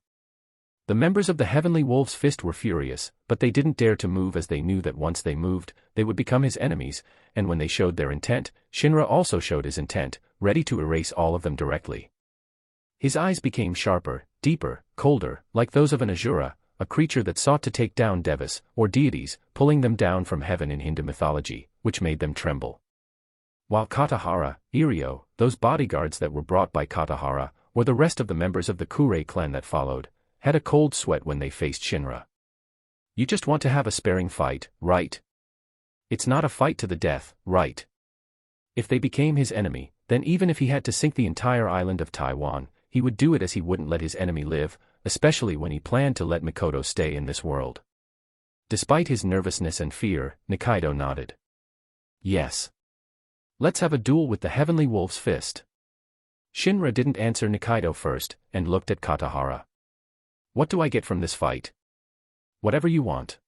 The members of the Heavenly Wolf's Fist were furious, but they didn't dare to move as they knew that once they moved, they would become his enemies, and when they showed their intent, Shinra also showed his intent, ready to erase all of them directly. His eyes became sharper, deeper, colder, like those of an Asura, a creature that sought to take down devas, or deities, pulling them down from heaven in Hindu mythology, which made them tremble. While Katahara, Iryo, those bodyguards that were brought by Katahara, or the rest of the members of the Kurei clan that followed, had a cold sweat when they faced Shinra. "You just want to have a sparing fight, right?" It's not a fight to the death, right? If they became his enemy, then even if he had to sink the entire island of Taiwan, he would do it, as he wouldn't let his enemy live, especially when he planned to let Mikoto stay in this world. Despite his nervousness and fear, Nikaido nodded. Yes. Let's have a duel with the Heavenly Wolf's Fist. Shinra didn't answer Nikaido first, and looked at Katahara. What do I get from this fight? Whatever you want.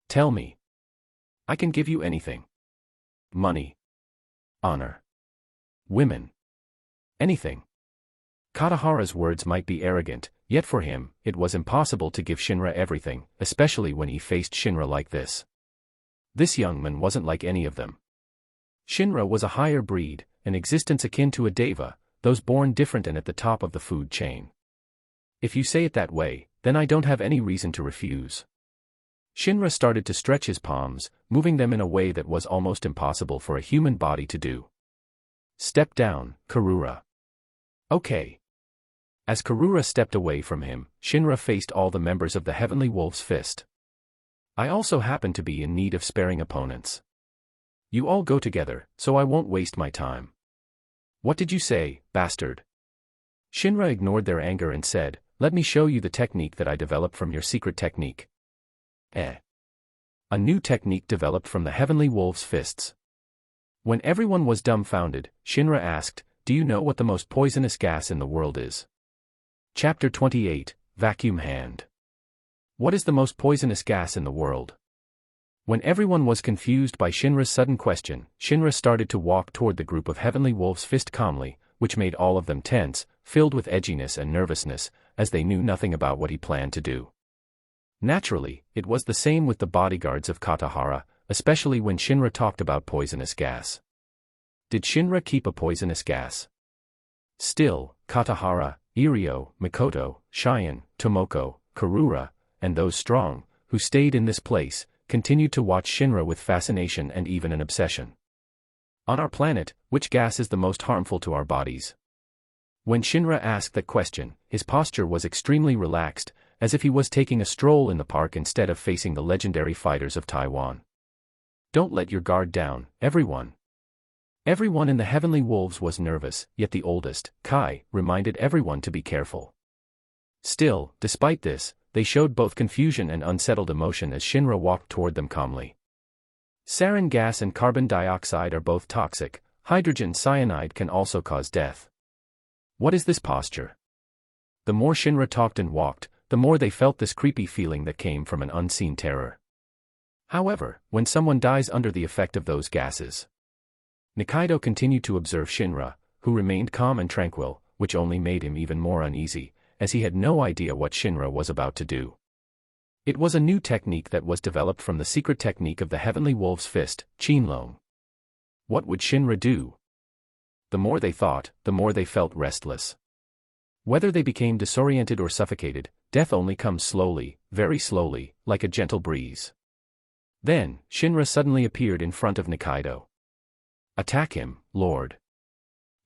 Tell me. I can give you anything. Money. Honor. Women. Anything. Katahara's words might be arrogant, yet for him, it was impossible to give Shinra everything, especially when he faced Shinra like this. This young man wasn't like any of them. Shinra was a higher breed, an existence akin to a deva, those born different and at the top of the food chain. If you say it that way, then I don't have any reason to refuse. Shinra started to stretch his palms, moving them in a way that was almost impossible for a human body to do. Step down, Karura. Okay. As Karura stepped away from him, Shinra faced all the members of the Heavenly Wolf's Fist. I also happen to be in need of sparing opponents. You all go together, so I won't waste my time. What did you say, bastard? Shinra ignored their anger and said, let me show you the technique that I developed from your secret technique. A new technique developed from the Heavenly Wolf's Fists. When everyone was dumbfounded, Shinra asked, do you know what the most poisonous gas in the world is? Chapter 28, Vacuum Hand. What is the most poisonous gas in the world? When everyone was confused by Shinra's sudden question, Shinra started to walk toward the group of Heavenly Wolf's Fist calmly, which made all of them tense, filled with edginess and nervousness, as they knew nothing about what he planned to do. Naturally, it was the same with the bodyguards of Katahara, especially when Shinra talked about poisonous gas. Did Shinra keep a poisonous gas? Still, Katahara, Irio, Mikoto, Cheyenne, Tomoko, Karura, and those strong, who stayed in this place, continued to watch Shinra with fascination and even an obsession. On our planet, which gas is the most harmful to our bodies? When Shinra asked that question, his posture was extremely relaxed, as if he was taking a stroll in the park instead of facing the legendary fighters of Taiwan. Don't let your guard down, everyone. Everyone in the Heavenly Wolves was nervous, yet the oldest, Kai, reminded everyone to be careful. Still, despite this, they showed both confusion and unsettled emotion as Shinra walked toward them calmly. Sarin gas and carbon dioxide are both toxic. Hydrogen cyanide can also cause death. What is this posture? The more Shinra talked and walked, the more they felt this creepy feeling that came from an unseen terror. However, when someone dies under the effect of those gases. Nikaido continued to observe Shinra, who remained calm and tranquil, which only made him even more uneasy, as he had no idea what Shinra was about to do. It was a new technique that was developed from the secret technique of the Heavenly Wolf's Fist, Chinlong. What would Shinra do? The more they thought, the more they felt restless. Whether they became disoriented or suffocated, death only comes slowly, very slowly, like a gentle breeze. Then, Shinra suddenly appeared in front of Nikaido. Attack him, Lord.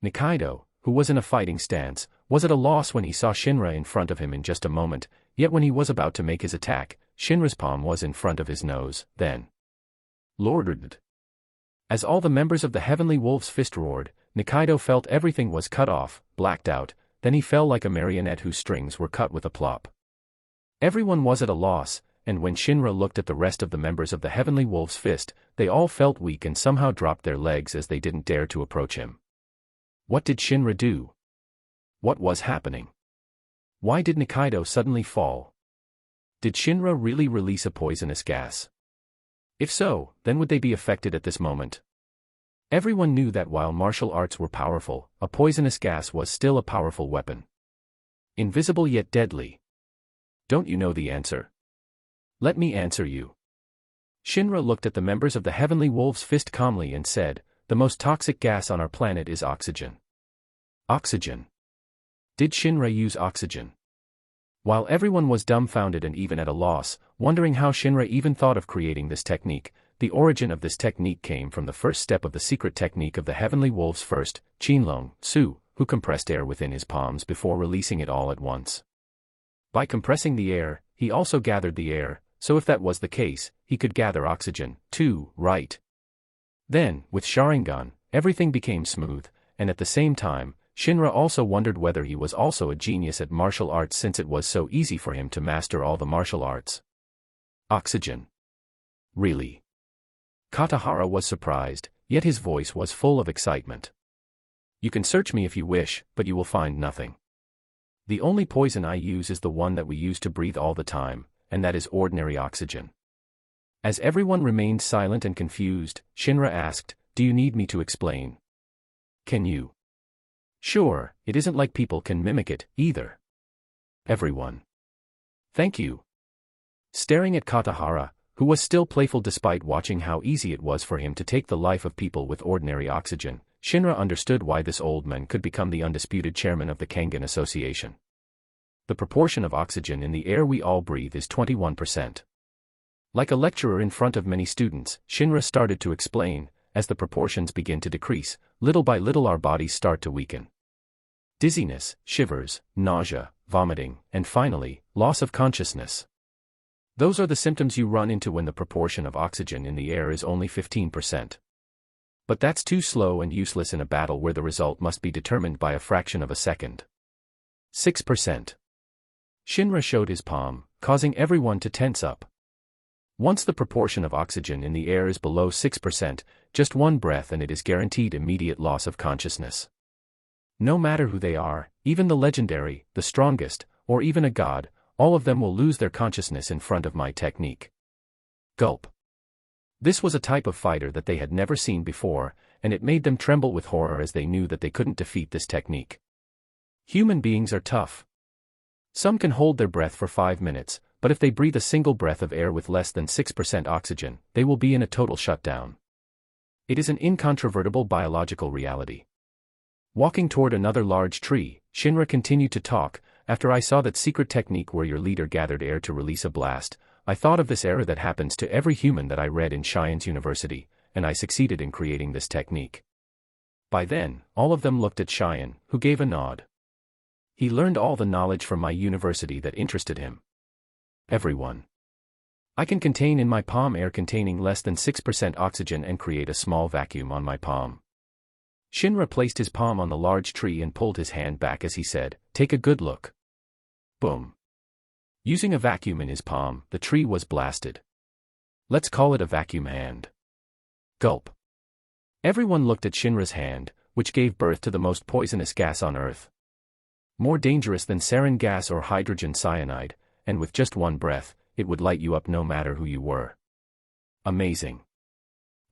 Nikaido, who was in a fighting stance, was at a loss when he saw Shinra in front of him in just a moment, yet when he was about to make his attack, Shinra's palm was in front of his nose, then. Lord. As all the members of the Heavenly Wolf's Fist roared, Nikaido felt everything was cut off, blacked out, then he fell like a marionette whose strings were cut with a plop. Everyone was at a loss, and when Shinra looked at the rest of the members of the Heavenly Wolf's Fist, they all felt weak and somehow dropped their legs as they didn't dare to approach him. What did Shinra do? What was happening? Why did Nikaido suddenly fall? Did Shinra really release a poisonous gas? If so, then would they be affected at this moment? Everyone knew that while martial arts were powerful, a poisonous gas was still a powerful weapon. Invisible yet deadly. Don't you know the answer? Let me answer you. Shinra looked at the members of the Heavenly Wolf's Fist calmly and said, the most toxic gas on our planet is oxygen. Oxygen. Did Shinra use oxygen? While everyone was dumbfounded and even at a loss, wondering how Shinra even thought of creating this technique, the origin of this technique came from the first step of the secret technique of the Heavenly Wolf's First, Chinlong, Su, who compressed air within his palms before releasing it all at once. By compressing the air, he also gathered the air, so if that was the case, he could gather oxygen, too, right? Then, with Sharingan, everything became smooth, and at the same time, Shinra also wondered whether he was also a genius at martial arts since it was so easy for him to master all the martial arts. Oxygen. Really? Katahara was surprised, yet his voice was full of excitement. You can search me if you wish, but you will find nothing. The only poison I use is the one that we use to breathe all the time, and that is ordinary oxygen. As everyone remained silent and confused, Shinra asked, "Do you need me to explain?" "Can you?" "Sure, it isn't like people can mimic it, either." Everyone. "Thank you." Staring at Katahara, who was still playful despite watching how easy it was for him to take the life of people with ordinary oxygen, Shinra understood why this old man could become the undisputed chairman of the Kangan Association. The proportion of oxygen in the air we all breathe is 21%. Like a lecturer in front of many students, Shinra started to explain, as the proportions begin to decrease, little by little our bodies start to weaken. Dizziness, shivers, nausea, vomiting, and finally, loss of consciousness. Those are the symptoms you run into when the proportion of oxygen in the air is only 15%. But that's too slow and useless in a battle where the result must be determined by a fraction of a second. 6%. Shinra showed his palm, causing everyone to tense up. Once the proportion of oxygen in the air is below 6%, just one breath and it is guaranteed immediate loss of consciousness. No matter who they are, even the legendary, the strongest, or even a god, all of them will lose their consciousness in front of my technique. Gulp. This was a type of fighter that they had never seen before, and it made them tremble with horror as they knew that they couldn't defeat this technique. Human beings are tough. Some can hold their breath for 5 minutes, but if they breathe a single breath of air with less than 6% oxygen, they will be in a total shutdown. It is an incontrovertible biological reality. Walking toward another large tree, Shinra continued to talk. "After I saw that secret technique where your leader gathered air to release a blast, I thought of this error that happens to every human that I read in Cheyenne University, and I succeeded in creating this technique." By then, all of them looked at Cheyenne, who gave a nod. He learned all the knowledge from my university that interested him. Everyone. I can contain in my palm air containing less than 6% oxygen and create a small vacuum on my palm. Shinra placed his palm on the large tree and pulled his hand back as he said, "Take a good look." Boom. Using a vacuum in his palm, the tree was blasted. Let's call it a vacuum hand. Gulp. Everyone looked at Shinra's hand, which gave birth to the most poisonous gas on Earth. More dangerous than sarin gas or hydrogen cyanide, and with just one breath, it would light you up no matter who you were. Amazing.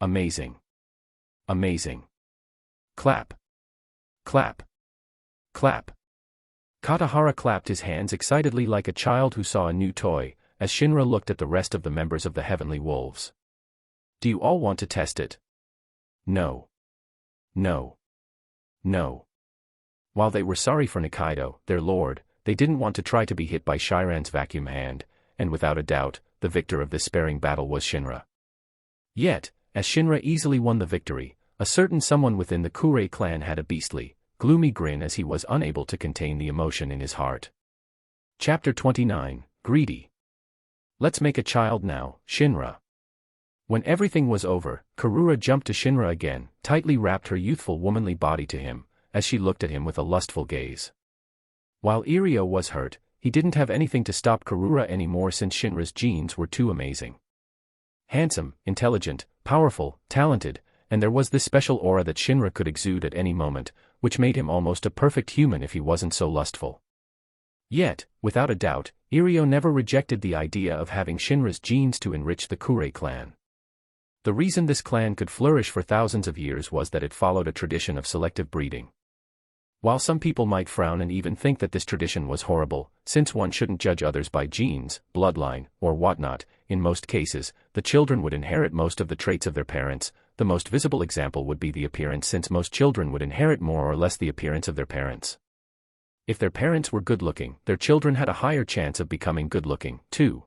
Amazing. Amazing. Clap. Clap. Clap. Katahara clapped his hands excitedly like a child who saw a new toy, as Shinra looked at the rest of the members of the Heavenly Wolves. "Do you all want to test it?" "No. No. No." While they were sorry for Nikaido, their lord, they didn't want to try to be hit by Shiran's vacuum hand, and without a doubt, the victor of this sparing battle was Shinra. Yet, as Shinra easily won the victory, a certain someone within the Kurei clan had a beastly, gloomy grin as he was unable to contain the emotion in his heart. Chapter 29, Greedy. "Let's make a child now, Shinra." When everything was over, Karura jumped to Shinra again, tightly wrapped her youthful womanly body to him, as she looked at him with a lustful gaze. While Irio was hurt, he didn't have anything to stop Karura anymore since Shinra's genes were too amazing. Handsome, intelligent, powerful, talented, and there was this special aura that Shinra could exude at any moment, which made him almost a perfect human if he wasn't so lustful. Yet, without a doubt, Irio never rejected the idea of having Shinra's genes to enrich the Kurei clan. The reason this clan could flourish for thousands of years was that it followed a tradition of selective breeding. While some people might frown and even think that this tradition was horrible, since one shouldn't judge others by genes, bloodline, or whatnot, in most cases, the children would inherit most of the traits of their parents. The most visible example would be the appearance, since most children would inherit more or less the appearance of their parents. If their parents were good-looking, their children had a higher chance of becoming good-looking, too.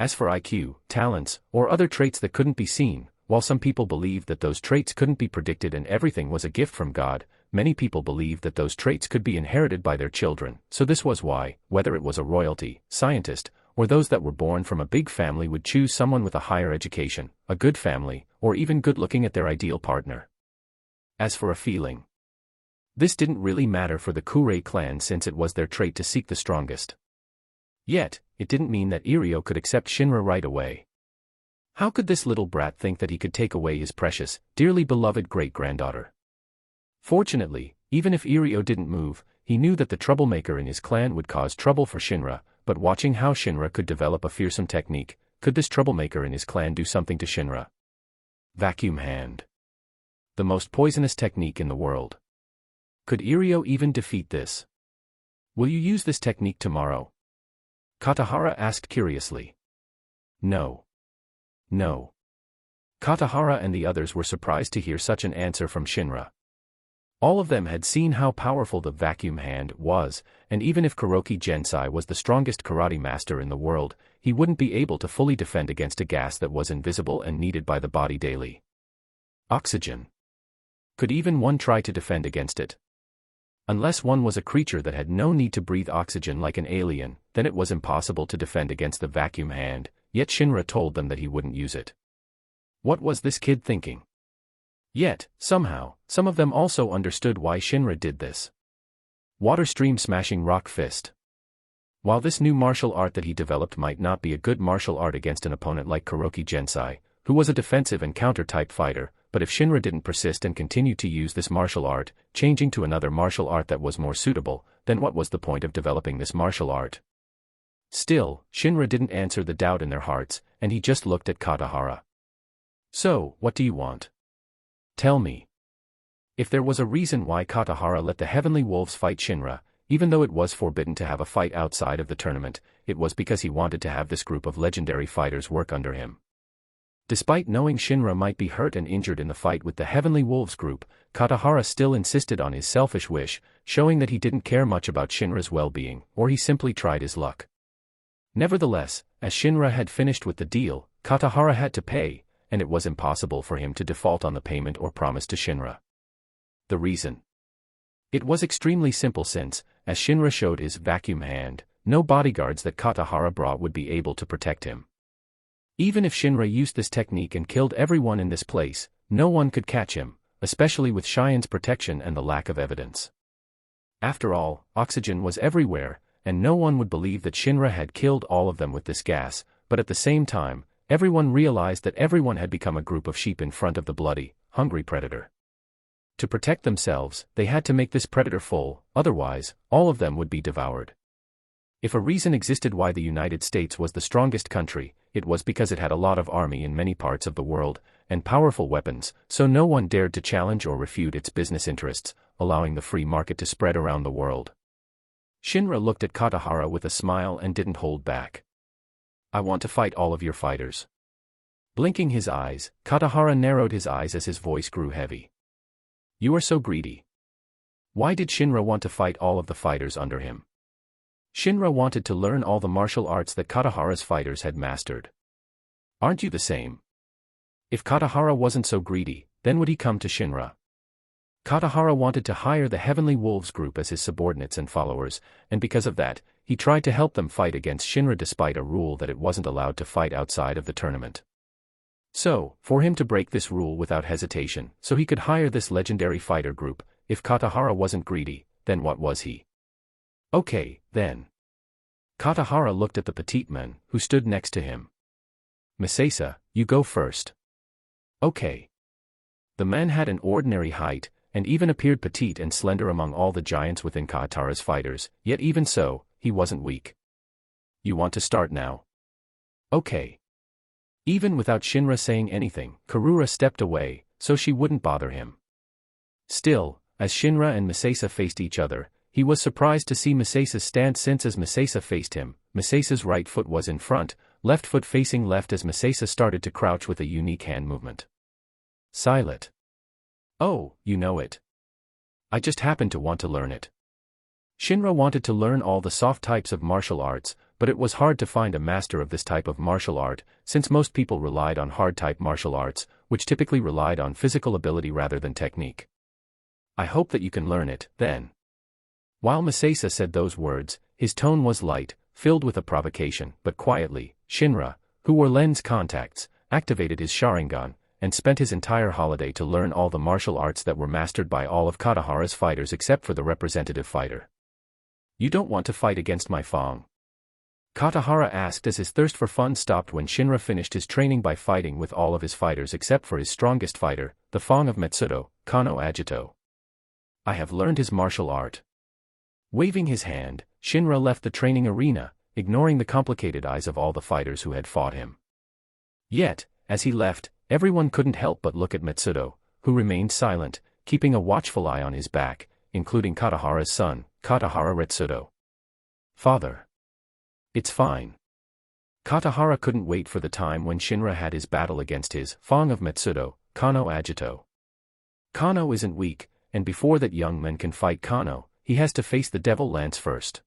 As for IQ, talents, or other traits that couldn't be seen, while some people believed that those traits couldn't be predicted and everything was a gift from God, many people believed that those traits could be inherited by their children, so this was why, whether it was a royalty, scientist, or those that were born from a big family would choose someone with a higher education, a good family, or even good looking at their ideal partner. As for a feeling, this didn't really matter for the Kurei clan since it was their trait to seek the strongest. Yet, it didn't mean that Irio could accept Shinra right away. How could this little brat think that he could take away his precious, dearly beloved great-granddaughter? Fortunately, even if Irio didn't move, he knew that the troublemaker in his clan would cause trouble for Shinra, but watching how Shinra could develop a fearsome technique, could this troublemaker in his clan do something to Shinra? Vacuum hand. The most poisonous technique in the world. Could Irio even defeat this? Will you use this technique tomorrow? Katahara asked curiously. No. No. Katahara and the others were surprised to hear such an answer from Shinra. All of them had seen how powerful the vacuum hand was, and even if Kuroki Gensai was the strongest karate master in the world, he wouldn't be able to fully defend against a gas that was invisible and needed by the body daily. Oxygen. Could even one try to defend against it? Unless one was a creature that had no need to breathe oxygen like an alien, then it was impossible to defend against the vacuum hand, yet Shinra told them that he wouldn't use it. What was this kid thinking? Yet, somehow, some of them also understood why Shinra did this. Water stream smashing rock fist. While this new martial art that he developed might not be a good martial art against an opponent like Kuroki Gensai, who was a defensive and counter-type fighter, but if Shinra didn't persist and continue to use this martial art, changing to another martial art that was more suitable, then what was the point of developing this martial art? Still, Shinra didn't answer the doubt in their hearts, and he just looked at Katahara. So, what do you want? Tell me. If there was a reason why Katahara let the Heavenly Wolves fight Shinra, even though it was forbidden to have a fight outside of the tournament, it was because he wanted to have this group of legendary fighters work under him. Despite knowing Shinra might be hurt and injured in the fight with the Heavenly Wolves group, Katahara still insisted on his selfish wish, showing that he didn't care much about Shinra's well-being, or he simply tried his luck. Nevertheless, as Shinra had finished with the deal, Katahara had to pay, and it was impossible for him to default on the payment or promise to Shinra. The reason? It was extremely simple since, as Shinra showed his vacuum hand, no bodyguards that Katahara brought would be able to protect him. Even if Shinra used this technique and killed everyone in this place, no one could catch him, especially with Cheyenne's protection and the lack of evidence. After all, oxygen was everywhere, and no one would believe that Shinra had killed all of them with this gas, but at the same time, everyone realized that everyone had become a group of sheep in front of the bloody, hungry predator. To protect themselves, they had to make this predator full, otherwise, all of them would be devoured. If a reason existed why the United States was the strongest country, it was because it had a lot of army in many parts of the world, and powerful weapons, so no one dared to challenge or refute its business interests, allowing the free market to spread around the world. Shinra looked at Katahara with a smile and didn't hold back. I want to fight all of your fighters. Blinking his eyes, Katahara narrowed his eyes as his voice grew heavy. You are so greedy. Why did Shinra want to fight all of the fighters under him? Shinra wanted to learn all the martial arts that Katahara's fighters had mastered. Aren't you the same? If Katahara wasn't so greedy, then would he come to Shinra? Katahara wanted to hire the Heavenly Wolves group as his subordinates and followers, and because of that, he tried to help them fight against Shinra despite a rule that it wasn't allowed to fight outside of the tournament. So, for him to break this rule without hesitation, so he could hire this legendary fighter group, if Katahara wasn't greedy, then what was he? Okay, then. Katahara looked at the petite man, who stood next to him. Misesa, you go first. Okay. The man had an ordinary height, and even appeared petite and slender among all the giants within Katahara's fighters, yet even so, he wasn't weak. You want to start now? Okay. Even without Shinra saying anything, Karura stepped away, so she wouldn't bother him. Still, as Shinra and Misesa faced each other, he was surprised to see Misesa's stance since as Misesa faced him, Misesa's right foot was in front, left foot facing left as Misesa started to crouch with a unique hand movement. Silent. Oh, you know it. I just happened to want to learn it. Shinra wanted to learn all the soft types of martial arts, but it was hard to find a master of this type of martial art, since most people relied on hard-type martial arts, which typically relied on physical ability rather than technique. I hope that you can learn it, then. While Misesa said those words, his tone was light, filled with a provocation, but quietly, Shinra, who wore lens contacts, activated his Sharingan, and spent his entire holiday to learn all the martial arts that were mastered by all of Katahara's fighters except for the representative fighter. "You don't want to fight against my Fong?" Katahara asked as his thirst for fun stopped when Shinra finished his training by fighting with all of his fighters except for his strongest fighter, the Fong of Metsudo, Kano Agito. "I have learned his martial art." Waving his hand, Shinra left the training arena, ignoring the complicated eyes of all the fighters who had fought him. Yet, as he left, everyone couldn't help but look at Metsudo, who remained silent, keeping a watchful eye on his back, including Katahara's son, Katahara Retsudo. "Father. It's fine." Katahara couldn't wait for the time when Shinra had his battle against his Fong of Metsudo, Kano Agito. Kano isn't weak, and before that young man can fight Kano, he has to face the Devil Lance first.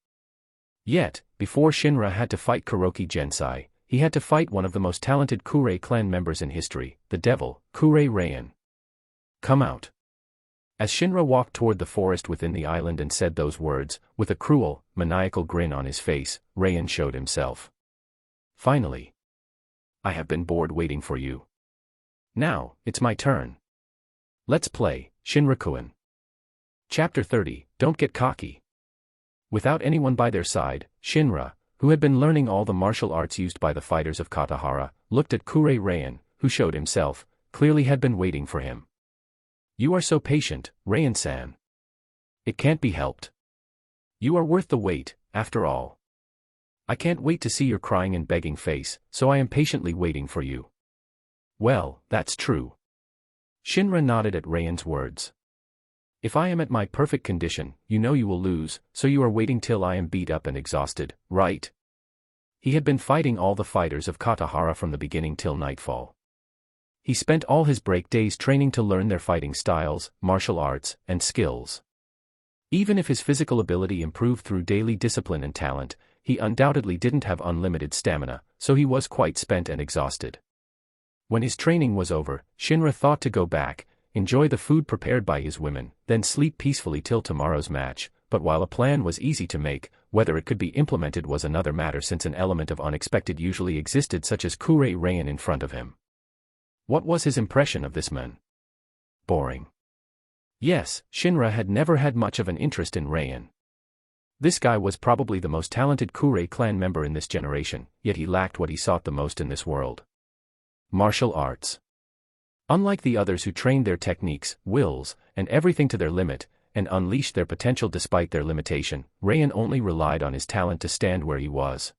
Yet, before Shinra had to fight Kuroki Gensai, he had to fight one of the most talented Kurei clan members in history, the Devil, Kurei Rayan. "Come out." As Shinra walked toward the forest within the island and said those words, with a cruel, maniacal grin on his face, Rayan showed himself. "Finally. I have been bored waiting for you. Now, it's my turn. Let's play, Shinrakuin." Chapter 30, Don't Get Cocky. Without anyone by their side, Shinra, who had been learning all the martial arts used by the fighters of Katahara, looked at Kurei Rayan, who showed himself, clearly had been waiting for him. "You are so patient, Rayan-san. It can't be helped. You are worth the wait, after all. I can't wait to see your crying and begging face, so I am patiently waiting for you." "Well, that's true." Shinra nodded at Rayan's words. "If I am at my perfect condition, you know you will lose, so you are waiting till I am beat up and exhausted, right?" He had been fighting all the fighters of Katahara from the beginning till nightfall. He spent all his break days training to learn their fighting styles, martial arts, and skills. Even if his physical ability improved through daily discipline and talent, he undoubtedly didn't have unlimited stamina, so he was quite spent and exhausted. When his training was over, Shinra thought to go back, enjoy the food prepared by his women, then sleep peacefully till tomorrow's match, but while a plan was easy to make, whether it could be implemented was another matter since an element of unexpected usually existed such as Kurei Rayan in front of him. What was his impression of this man? Boring. Yes, Shinra had never had much of an interest in Rayan. This guy was probably the most talented Kurei clan member in this generation, yet he lacked what he sought the most in this world. Martial arts. Unlike the others who trained their techniques, wills, and everything to their limit, and unleashed their potential despite their limitation, Rayan only relied on his talent to stand where he was.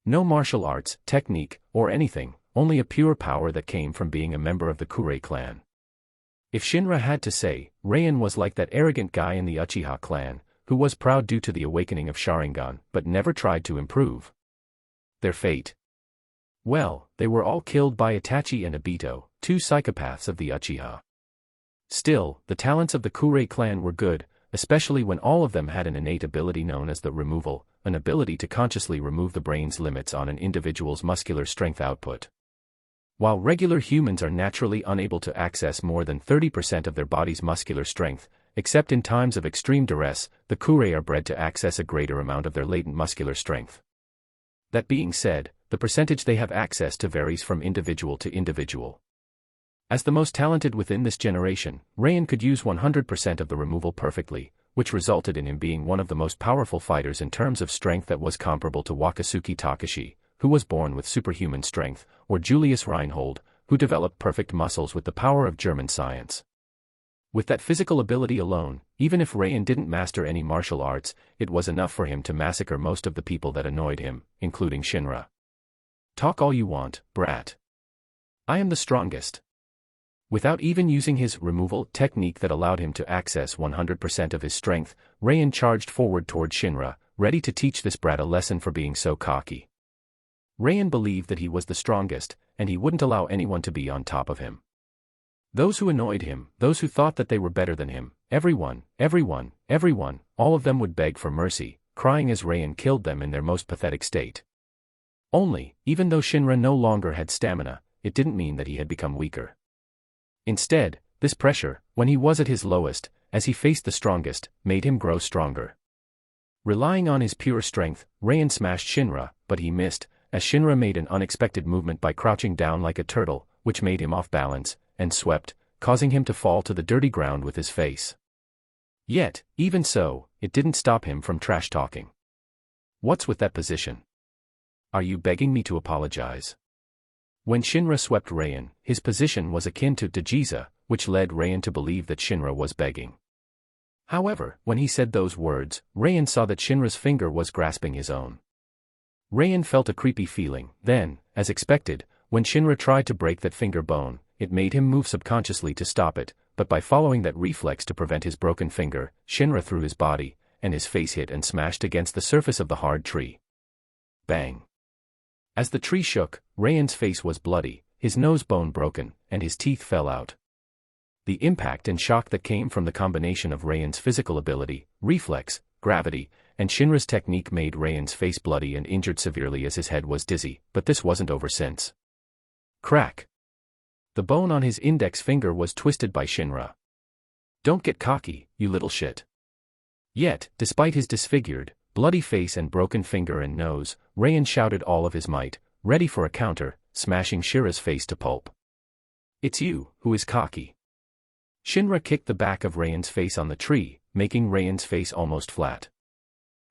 No martial arts, technique, or anything, only a pure power that came from being a member of the Kurei clan. If Shinra had to say, Rayan was like that arrogant guy in the Uchiha clan, who was proud due to the awakening of Sharingan, but never tried to improve. Their fate. Well, they were all killed by Itachi and Obito, two psychopaths of the Uchiha. Still, the talents of the Kurei clan were good, especially when all of them had an innate ability known as the removal, an ability to consciously remove the brain's limits on an individual's muscular strength output. While regular humans are naturally unable to access more than 30% of their body's muscular strength, except in times of extreme duress, the Kurei are bred to access a greater amount of their latent muscular strength. That being said, the percentage they have access to varies from individual to individual. As the most talented within this generation, Rayan could use 100% of the removal perfectly, which resulted in him being one of the most powerful fighters in terms of strength that was comparable to Wakatsuki Takashi, who was born with superhuman strength, or Julius Reinhold, who developed perfect muscles with the power of German science. With that physical ability alone, even if Rayan didn't master any martial arts, it was enough for him to massacre most of the people that annoyed him, including Shinra. Talk all you want, brat. I am the strongest. Without even using his removal technique that allowed him to access 100% of his strength, Rayan charged forward toward Shinra, ready to teach this brat a lesson for being so cocky. Rayan believed that he was the strongest, and he wouldn't allow anyone to be on top of him. Those who annoyed him, those who thought that they were better than him, everyone, all of them would beg for mercy, crying as Rayan killed them in their most pathetic state. Only, even though Shinra no longer had stamina, it didn't mean that he had become weaker. Instead, this pressure, when he was at his lowest, as he faced the strongest, made him grow stronger. Relying on his pure strength, Rayan smashed Shinra, but he missed, as Shinra made an unexpected movement by crouching down like a turtle, which made him off balance, and swept, causing him to fall to the dirty ground with his face. Yet, even so, it didn't stop him from trash-talking. "What's with that position? Are you begging me to apologize?" When Shinra swept Rayan, his position was akin to Dejiza, which led Rayan to believe that Shinra was begging. However, when he said those words, Rayan saw that Shinra's finger was grasping his own. Rayan felt a creepy feeling, then, as expected, when Shinra tried to break that finger bone, it made him move subconsciously to stop it, but by following that reflex to prevent his broken finger, Shinra threw his body, and his face hit and smashed against the surface of the hard tree. Bang! As the tree shook, Rayan's face was bloody, his nose bone broken, and his teeth fell out. The impact and shock that came from the combination of Rayan's physical ability, reflex, gravity, and Shinra's technique made Rayan's face bloody and injured severely as his head was dizzy, but this wasn't over since. Crack! The bone on his index finger was twisted by Shinra. "Don't get cocky, you little shit." Yet, despite his disfigured, bloody face and broken finger and nose, Rayan shouted all of his might, ready for a counter, smashing Shinra's face to pulp. "It's you, who is cocky." Shinra kicked the back of Rayan's face on the tree, making Rayan's face almost flat.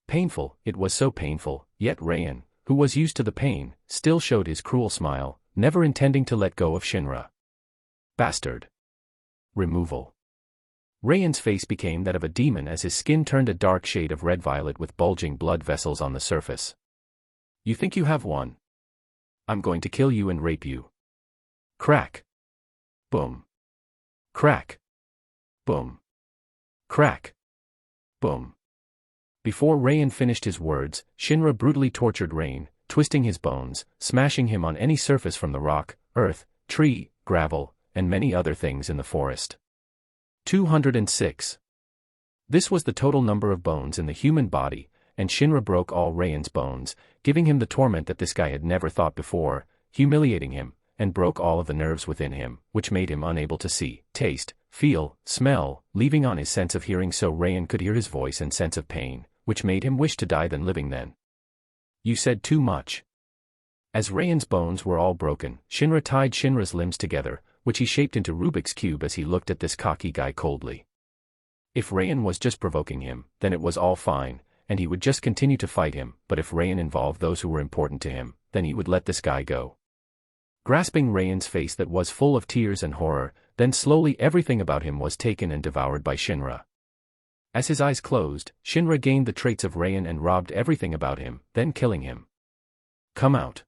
Painful, it was so painful, yet Rayan, who was used to the pain, still showed his cruel smile, never intending to let go of Shinra. Bastard. Removal. Rayan's face became that of a demon as his skin turned a dark shade of red-violet with bulging blood vessels on the surface. "You think you have won? I'm going to kill you and rape you." Crack. Boom. Crack. Boom. Crack. Boom. Before Rayan finished his words, Shinra brutally tortured Rayan, twisting his bones, smashing him on any surface from the rock, earth, tree, gravel, and many other things in the forest. 206. This was the total number of bones in the human body, and Shinra broke all Rayan's bones, giving him the torment that this guy had never thought before, humiliating him, and broke all of the nerves within him, which made him unable to see, taste, feel, smell, leaving on his sense of hearing so Rayan could hear his voice and sense of pain, which made him wish to die than living then. "You said too much." As Rayan's bones were all broken, Shinra tied Shinra's limbs together, which he shaped into Rubik's Cube as he looked at this cocky guy coldly. If Rayan was just provoking him, then it was all fine, and he would just continue to fight him, but if Rayan involved those who were important to him, then he would let this guy go. Grasping Rayan's face that was full of tears and horror, then slowly everything about him was taken and devoured by Shinra. As his eyes closed, Shinra gained the traits of Rayan and robbed everything about him, then killing him. "Come out."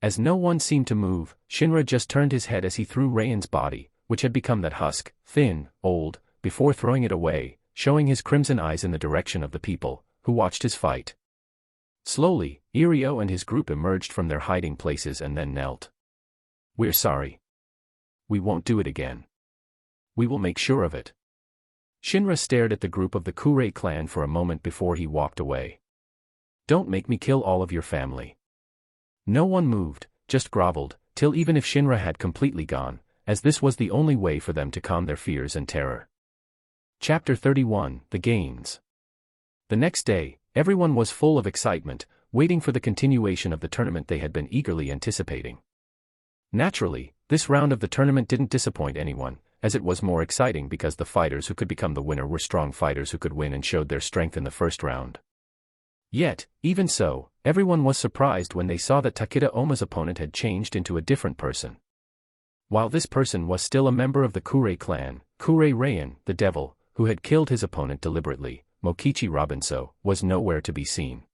As no one seemed to move, Shinra just turned his head as he threw Rayan's body, which had become that husk, thin, old, before throwing it away, showing his crimson eyes in the direction of the people, who watched his fight. Slowly, Irio and his group emerged from their hiding places and then knelt. "We're sorry. We won't do it again. We will make sure of it." Shinra stared at the group of the Kurei clan for a moment before he walked away. "Don't make me kill all of your family." No one moved, just groveled, till even if Shinra had completely gone, as this was the only way for them to calm their fears and terror. Chapter 31, The Gains. The next day, everyone was full of excitement, waiting for the continuation of the tournament they had been eagerly anticipating. Naturally, this round of the tournament didn't disappoint anyone, as it was more exciting because the fighters who could become the winner were strong fighters who could win and showed their strength in the first round. Yet, even so, everyone was surprised when they saw that Takeda Oma's opponent had changed into a different person. While this person was still a member of the Kurei clan, Kurei Rayan, the devil, who had killed his opponent deliberately, Mokichi Robinso, was nowhere to be seen.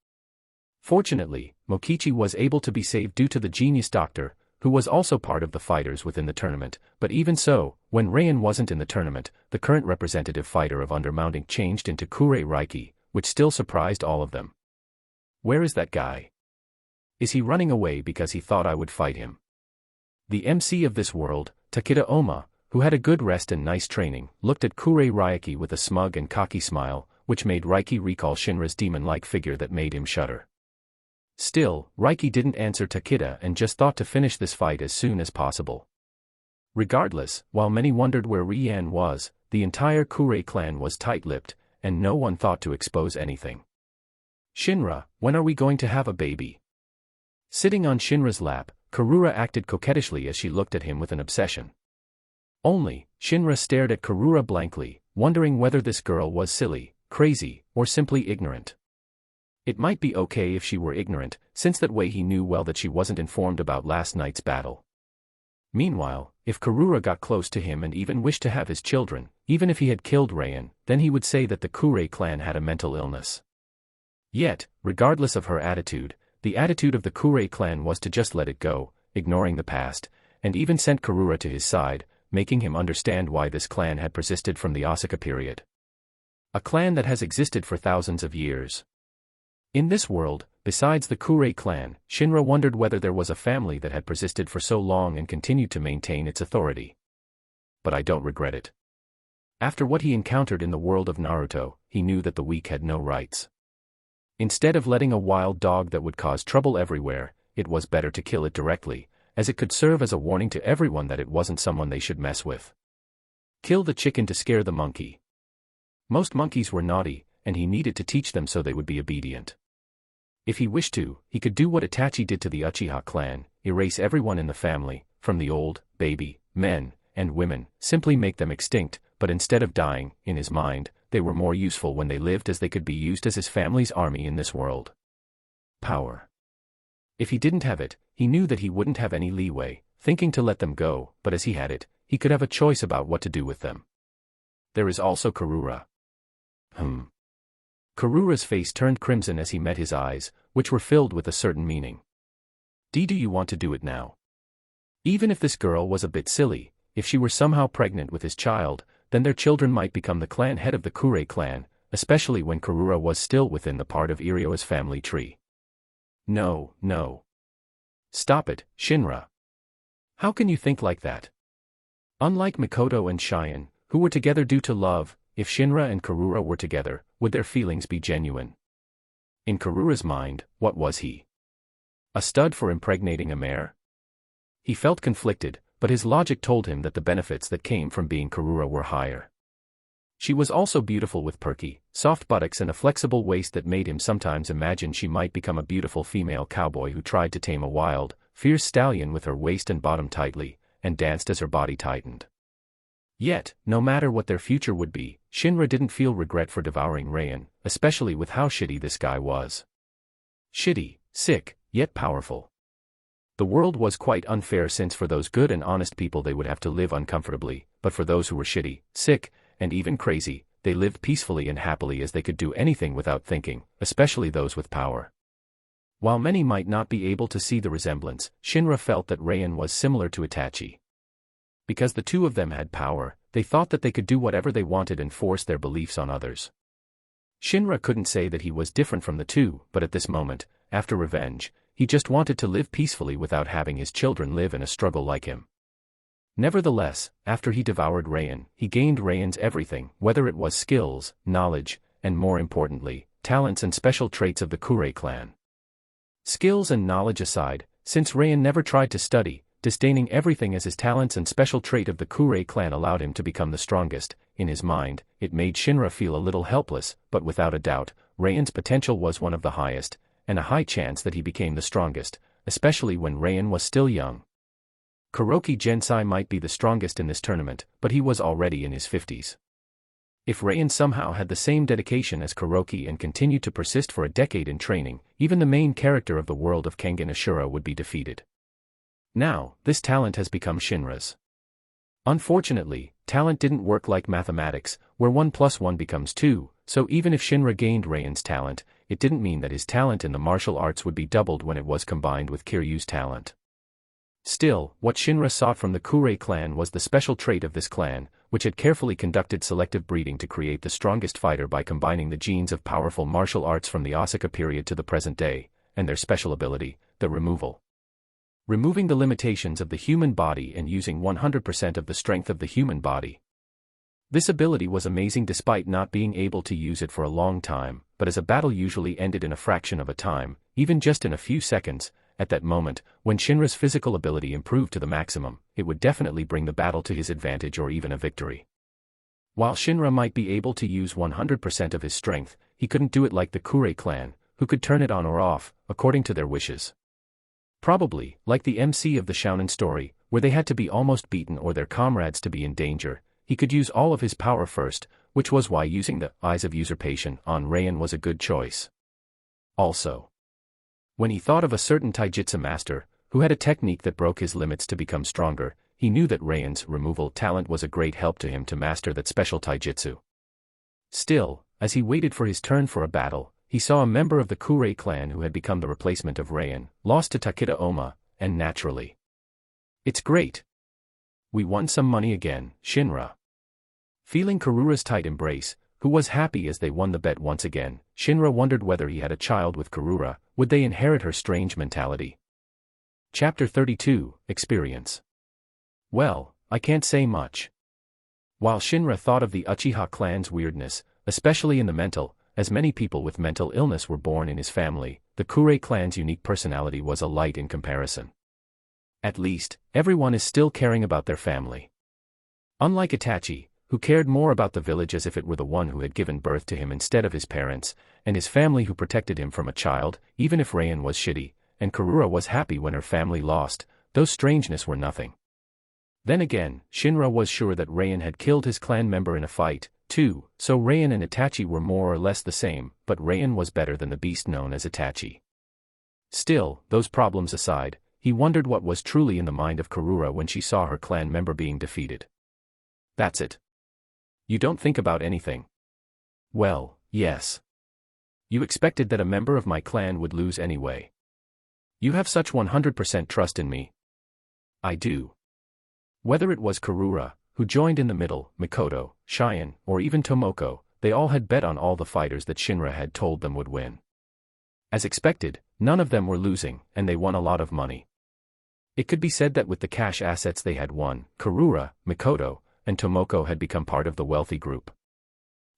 Fortunately, Mokichi was able to be saved due to the genius doctor, who was also part of the fighters within the tournament, but even so, when Rayan wasn't in the tournament, the current representative fighter of Undermounting changed into Kurei Raiki, which still surprised all of them. "Where is that guy? Is he running away because he thought I would fight him?" The MC of this world, Takeda Oma, who had a good rest and nice training, looked at Kurei Raiki with a smug and cocky smile, which made Raiki recall Shinra's demon-like figure that made him shudder. Still, Raiki didn't answer Takeda and just thought to finish this fight as soon as possible. Regardless, while many wondered where Rian was, the entire Kurei clan was tight-lipped, and no one thought to expose anything. Shinra, when are we going to have a baby? Sitting on Shinra's lap, Karura acted coquettishly as she looked at him with an obsession. Only, Shinra stared at Karura blankly, wondering whether this girl was silly, crazy, or simply ignorant. It might be okay if she were ignorant, since that way he knew well that she wasn't informed about last night's battle. Meanwhile, if Karura got close to him and even wished to have his children, even if he had killed Rayan, then he would say that the Kurei clan had a mental illness. Yet, regardless of her attitude, the attitude of the Kurei clan was to just let it go, ignoring the past, and even sent Karura to his side, making him understand why this clan had persisted from the Asuka period. A clan that has existed for thousands of years. In this world, besides the Kurei clan, Shinra wondered whether there was a family that had persisted for so long and continued to maintain its authority. But I don't regret it. After what he encountered in the world of Naruto, he knew that the weak had no rights. Instead of letting a wild dog that would cause trouble everywhere, it was better to kill it directly, as it could serve as a warning to everyone that it wasn't someone they should mess with. Kill the chicken to scare the monkey. Most monkeys were naughty, and he needed to teach them so they would be obedient. If he wished to, he could do what Itachi did to the Uchiha clan, erase everyone in the family, from the old, baby, men, and women, simply make them extinct, but instead of dying, in his mind, they were more useful when they lived as they could be used as his family's army in this world. Power. If he didn't have it, he knew that he wouldn't have any leeway, thinking to let them go, but as he had it, he could have a choice about what to do with them. There is also Karura. Karura's face turned crimson as he met his eyes, which were filled with a certain meaning. Do you want to do it now? Even if this girl was a bit silly, if she were somehow pregnant with his child, then their children might become the clan head of the Kurei clan, especially when Karura was still within the part of Irio's family tree. No. Stop it, Shinra. How can you think like that? Unlike Mikoto and Cheyenne, who were together due to love, if Shinra and Karura were together, would their feelings be genuine? In Karura's mind, what was he? A stud for impregnating a mare? He felt conflicted, but his logic told him that the benefits that came from being Karura were higher. She was also beautiful with perky, soft buttocks and a flexible waist that made him sometimes imagine she might become a beautiful female cowboy who tried to tame a wild, fierce stallion with her waist and bottom tightly, and danced as her body tightened. Yet, no matter what their future would be, Shinra didn't feel regret for devouring Rayan, especially with how shitty this guy was. Shitty, sick, yet powerful. The world was quite unfair since for those good and honest people they would have to live uncomfortably, but for those who were shitty, sick, and even crazy, they lived peacefully and happily as they could do anything without thinking, especially those with power. While many might not be able to see the resemblance, Shinra felt that Rayan was similar to Itachi. Because the two of them had power, they thought that they could do whatever they wanted and force their beliefs on others. Shinra couldn't say that he was different from the two, but at this moment, after revenge, he just wanted to live peacefully without having his children live in a struggle like him. Nevertheless, after he devoured Rayan, he gained Rayan's everything, whether it was skills, knowledge, and more importantly, talents and special traits of the Kurei clan. Skills and knowledge aside, since Rayan never tried to study, disdaining everything as his talents and special trait of the Kurei clan allowed him to become the strongest, in his mind, it made Shinra feel a little helpless, but without a doubt, Rayan's potential was one of the highest, and a high chance that he became the strongest, especially when Rayan was still young. Kuroki Gensai might be the strongest in this tournament, but he was already in his 50s. If Rayan somehow had the same dedication as Kuroki and continued to persist for a decade in training, even the main character of the world of Kangan Ashura would be defeated. Now, this talent has become Shinra's. Unfortunately, talent didn't work like mathematics, where 1 + 1 becomes 2, so even if Shinra gained Rayan's talent, it didn't mean that his talent in the martial arts would be doubled when it was combined with Kiryu's talent. Still, what Shinra sought from the Kurei clan was the special trait of this clan, which had carefully conducted selective breeding to create the strongest fighter by combining the genes of powerful martial arts from the Asuka period to the present day, and their special ability, the removing the limitations of the human body and using 100% of the strength of the human body. This ability was amazing despite not being able to use it for a long time, but as a battle usually ended in a fraction of a time, even just in a few seconds, at that moment, when Shinra's physical ability improved to the maximum, it would definitely bring the battle to his advantage or even a victory. While Shinra might be able to use 100% of his strength, he couldn't do it like the Kurei clan, who could turn it on or off, according to their wishes. Probably, like the MC of the shounen story, where they had to be almost beaten or their comrades to be in danger, he could use all of his power first, which was why using the eyes of usurpation on Rayan was a good choice. Also, when he thought of a certain taijutsu master, who had a technique that broke his limits to become stronger, he knew that Rayan's removal talent was a great help to him to master that special taijutsu. Still, as he waited for his turn for a battle, he saw a member of the Kurei clan who had become the replacement of Rayan, lost to Takeda Oma, and naturally. It's great. We won some money again, Shinra. Feeling Karura's tight embrace, who was happy as they won the bet once again, Shinra wondered whether he had a child with Karura, would they inherit her strange mentality? Chapter 32, Experience. Well, I can't say much. While Shinra thought of the Uchiha clan's weirdness, especially in the mental, as many people with mental illness were born in his family, the Kurei clan's unique personality was a light in comparison. At least, everyone is still caring about their family. Unlike Itachi, who cared more about the village as if it were the one who had given birth to him instead of his parents, and his family who protected him from a child, even if Rayan was shitty, and Karura was happy when her family lost, those strangeness were nothing. Then again, Shinra was sure that Rayan had killed his clan member in a fight, too, so Rayan and Itachi were more or less the same, but Rayan was better than the beast known as Itachi. Still, those problems aside, he wondered what was truly in the mind of Karura when she saw her clan member being defeated. That's it. You don't think about anything. Well, yes. You expected that a member of my clan would lose anyway. You have such 100% trust in me. I do. Whether it was Karura, who joined in the middle, Mikoto, Cheyenne, or even Tomoko, they all had bet on all the fighters that Shinra had told them would win. As expected, none of them were losing, and they won a lot of money. It could be said that with the cash assets they had won, Karura, Mikoto, and Tomoko had become part of the wealthy group.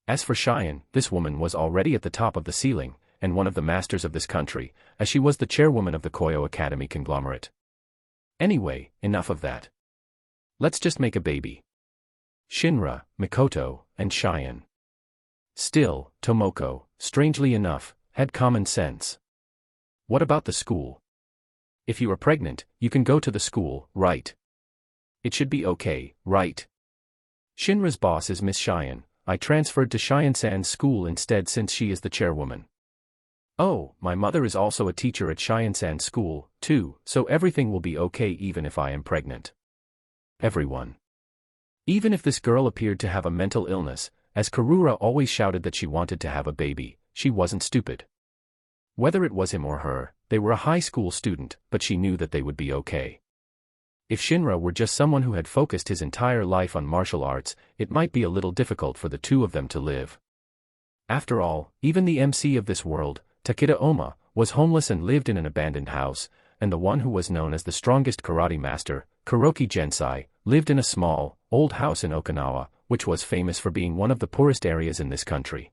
As for Cheyenne, this woman was already at the top of the ceiling, and one of the masters of this country, as she was the chairwoman of the Koyo Academy conglomerate. Anyway, enough of that. Let's just make a baby. Shinra, Mikoto, and Cheyenne. Still, Tomoko, strangely enough, had common sense. What about the school? If you are pregnant, you can go to the school, right? It should be okay, right? Shinra's boss is Miss Cheyenne. I transferred to Cheyenne-san's school instead since she is the chairwoman. Oh, my mother is also a teacher at Cheyenne-san's school, too, so everything will be okay even if I am pregnant. Everyone. Even if this girl appeared to have a mental illness, as Karura always shouted that she wanted to have a baby, she wasn't stupid. Whether it was him or her, they were a high school student, but she knew that they would be okay. If Shinra were just someone who had focused his entire life on martial arts, it might be a little difficult for the two of them to live. After all, even the MC of this world, Takeda Oma, was homeless and lived in an abandoned house, and the one who was known as the strongest karate master, Kuroki Gensai, lived in a small, old house in Okinawa, which was famous for being one of the poorest areas in this country.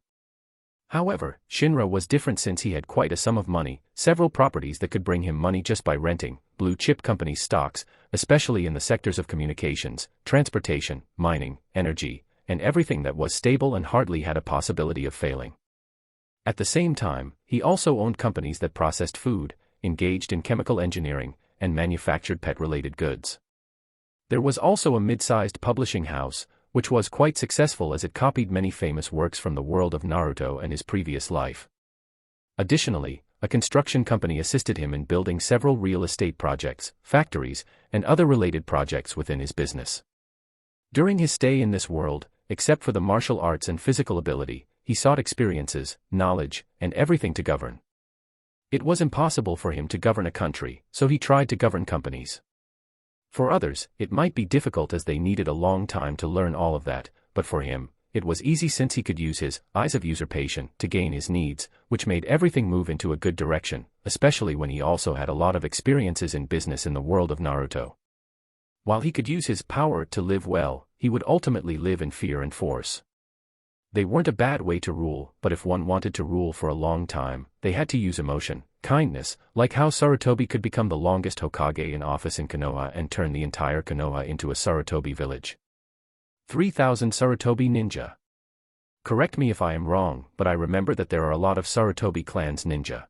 However, Shinra was different since he had quite a sum of money, several properties that could bring him money just by renting, blue-chip companies' stocks, especially in the sectors of communications, transportation, mining, energy, and everything that was stable and hardly had a possibility of failing. At the same time, he also owned companies that processed food, engaged in chemical engineering, and manufactured pet-related goods. There was also a mid-sized publishing house, which was quite successful as it copied many famous works from the world of Naruto and his previous life. Additionally, a construction company assisted him in building several real estate projects, factories, and other related projects within his business. During his stay in this world, except for the martial arts and physical ability, he sought experiences, knowledge, and everything to govern. It was impossible for him to govern a country, so he tried to govern companies. For others, it might be difficult as they needed a long time to learn all of that, but for him, it was easy since he could use his eyes of usurpation to gain his needs, which made everything move into a good direction, especially when he also had a lot of experiences in business in the world of Naruto. While he could use his power to live well, he would ultimately live in fear and force. They weren't a bad way to rule, but if one wanted to rule for a long time, they had to use emotion, kindness, like how Sarutobi could become the longest Hokage in office in Konoha and turn the entire Konoha into a Sarutobi village. 3,000 Sarutobi ninja. Correct me if I am wrong, but I remember that there are a lot of Sarutobi clan's ninja.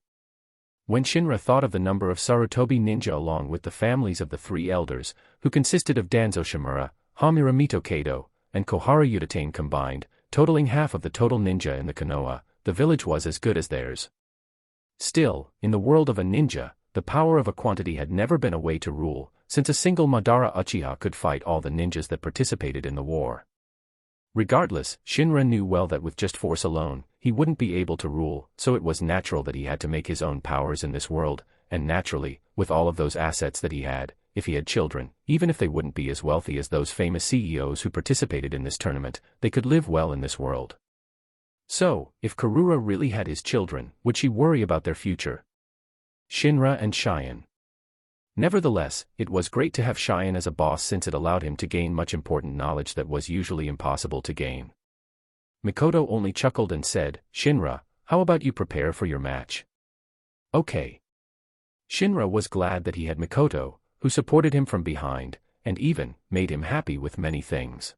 When Shinra thought of the number of Sarutobi ninja along with the families of the three elders, who consisted of Danzo Shimura, Hamura Mito Kado, and Kohara Utatane combined, totaling half of the total ninja in the Konoha, the village was as good as theirs. Still, in the world of a ninja, the power of a quantity had never been a way to rule, since a single Madara Uchiha could fight all the ninjas that participated in the war. Regardless, Shinra knew well that with just force alone, he wouldn't be able to rule, so it was natural that he had to make his own powers in this world, and naturally, with all of those assets that he had, if he had children, even if they wouldn't be as wealthy as those famous CEOs who participated in this tournament, they could live well in this world. So, if Karura really had his children, would she worry about their future? Shinra and Cheyenne. Nevertheless, it was great to have Cheyenne as a boss since it allowed him to gain much important knowledge that was usually impossible to gain. Mikoto only chuckled and said, "Shinra, how about you prepare for your match?" Okay. Shinra was glad that he had Mikoto, who supported him from behind, and even made him happy with many things.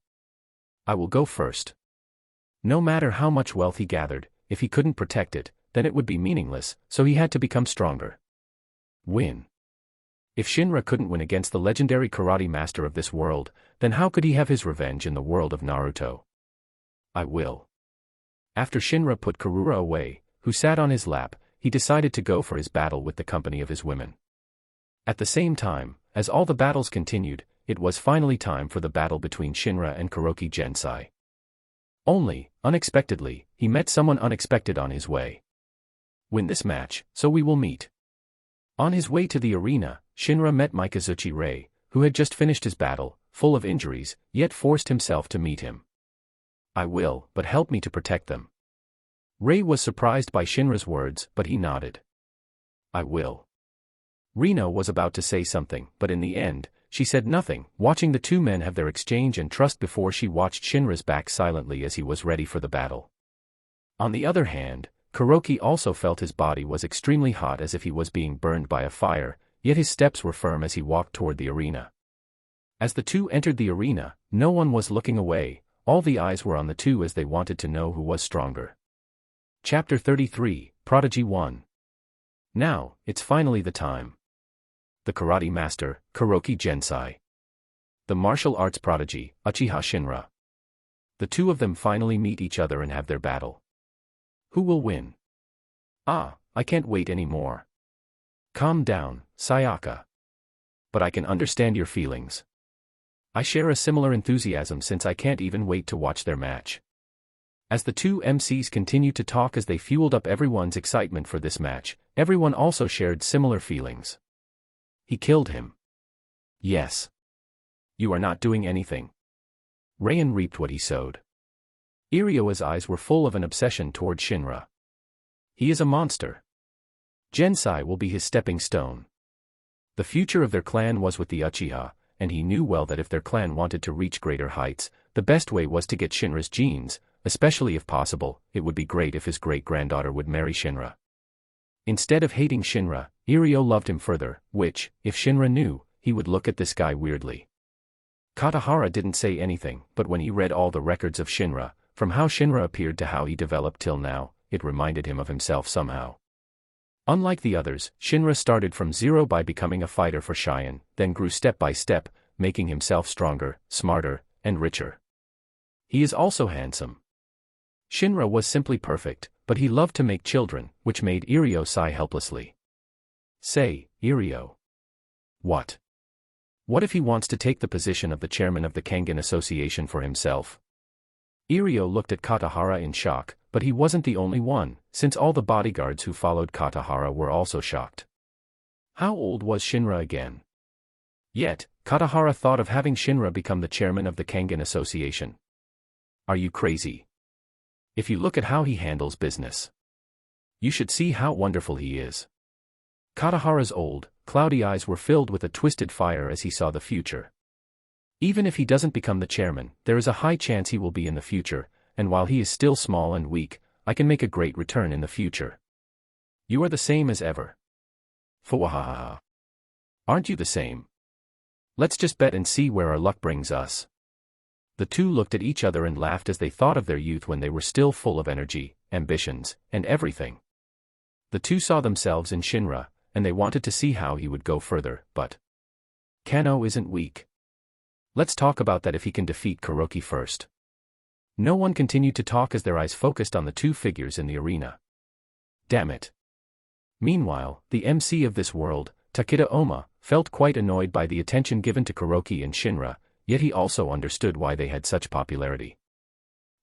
"I will go first." No matter how much wealth he gathered, if he couldn't protect it, then it would be meaningless, so he had to become stronger. Win. If Shinra couldn't win against the legendary karate master of this world, then how could he have his revenge in the world of Naruto? I will. After Shinra put Karura away, who sat on his lap, he decided to go for his battle with the company of his women. At the same time, as all the battles continued, it was finally time for the battle between Shinra and Kuroki Gensai. Only, unexpectedly, he met someone unexpected on his way. "Win this match, so we will meet." On his way to the arena, Shinra met Mikazuchi Rei, who had just finished his battle, full of injuries, yet forced himself to meet him. "I will, but help me to protect them." Rei was surprised by Shinra's words, but he nodded. "I will." Rino was about to say something, but in the end, she said nothing, watching the two men have their exchange and trust before she watched Shinra's back silently as he was ready for the battle. On the other hand, Kuroki also felt his body was extremely hot as if he was being burned by a fire, yet his steps were firm as he walked toward the arena. As the two entered the arena, no one was looking away, all the eyes were on the two as they wanted to know who was stronger. Chapter 33, Prodigy 1. Now, it's finally the time. The karate master, Kuroki Gensai. The martial arts prodigy, Uchiha Shinra. The two of them finally meet each other and have their battle. Who will win? Ah, I can't wait anymore. Calm down, Sayaka. But I can understand your feelings. I share a similar enthusiasm since I can't even wait to watch their match. As the two MCs continued to talk as they fueled up everyone's excitement for this match, everyone also shared similar feelings. He killed him. Yes. You are not doing anything. Rayan reaped what he sowed. Irio's eyes were full of an obsession toward Shinra. He is a monster. Gensai will be his stepping stone. The future of their clan was with the Uchiha, and he knew well that if their clan wanted to reach greater heights, the best way was to get Shinra's genes, especially if possible, it would be great if his great-granddaughter would marry Shinra. Instead of hating Shinra, Irio loved him further, which, if Shinra knew, he would look at this guy weirdly. Katahara didn't say anything, but when he read all the records of Shinra, from how Shinra appeared to how he developed till now, it reminded him of himself somehow. Unlike the others, Shinra started from zero by becoming a fighter for Cheyenne, then grew step by step, making himself stronger, smarter, and richer. He is also handsome. Shinra was simply perfect, but he loved to make children, which made Irio sigh helplessly. Say, Irio. What? What if he wants to take the position of the chairman of the Kangan Association for himself? Irio looked at Katahara in shock, but he wasn't the only one, since all the bodyguards who followed Katahara were also shocked. How old was Shinra again? Yet, Katahara thought of having Shinra become the chairman of the Kangan Association. Are you crazy? If you look at how he handles business, you should see how wonderful he is. Katahara's old, cloudy eyes were filled with a twisted fire as he saw the future. Even if he doesn't become the chairman, there is a high chance he will be in the future, and while he is still small and weak, I can make a great return in the future. You are the same as ever. Fwahaha. Aren't you the same? Let's just bet and see where our luck brings us. The two looked at each other and laughed as they thought of their youth when they were still full of energy, ambitions, and everything. The two saw themselves in Shinra, and they wanted to see how he would go further, but Kano isn't weak. Let's talk about that if he can defeat Kuroki first. No one continued to talk as their eyes focused on the two figures in the arena. Damn it. Meanwhile, the MC of this world, Takeda Oma, felt quite annoyed by the attention given to Kuroki and Shinra, yet he also understood why they had such popularity.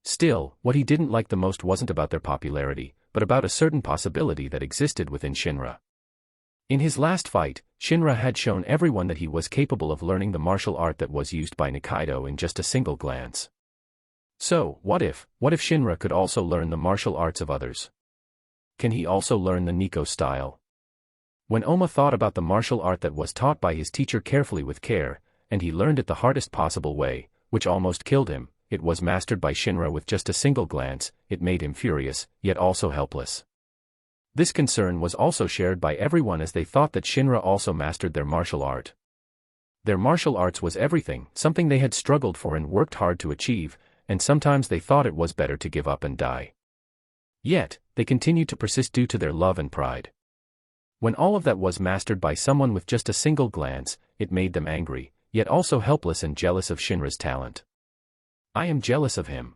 Still, what he didn't like the most wasn't about their popularity, but about a certain possibility that existed within Shinra. In his last fight, Shinra had shown everyone that he was capable of learning the martial art that was used by Nikaido in just a single glance. So, what if Shinra could also learn the martial arts of others? Can he also learn the Nico style? When Oma thought about the martial art that was taught by his teacher carefully with care, and he learned it the hardest possible way, which almost killed him, it was mastered by Shinra with just a single glance, it made him furious, yet also helpless. This concern was also shared by everyone as they thought that Shinra also mastered their martial art. Their martial arts was everything, something they had struggled for and worked hard to achieve, and sometimes they thought it was better to give up and die. Yet, they continued to persist due to their love and pride. When all of that was mastered by someone with just a single glance, it made them angry, yet also helpless and jealous of Shinra's talent. I am jealous of him.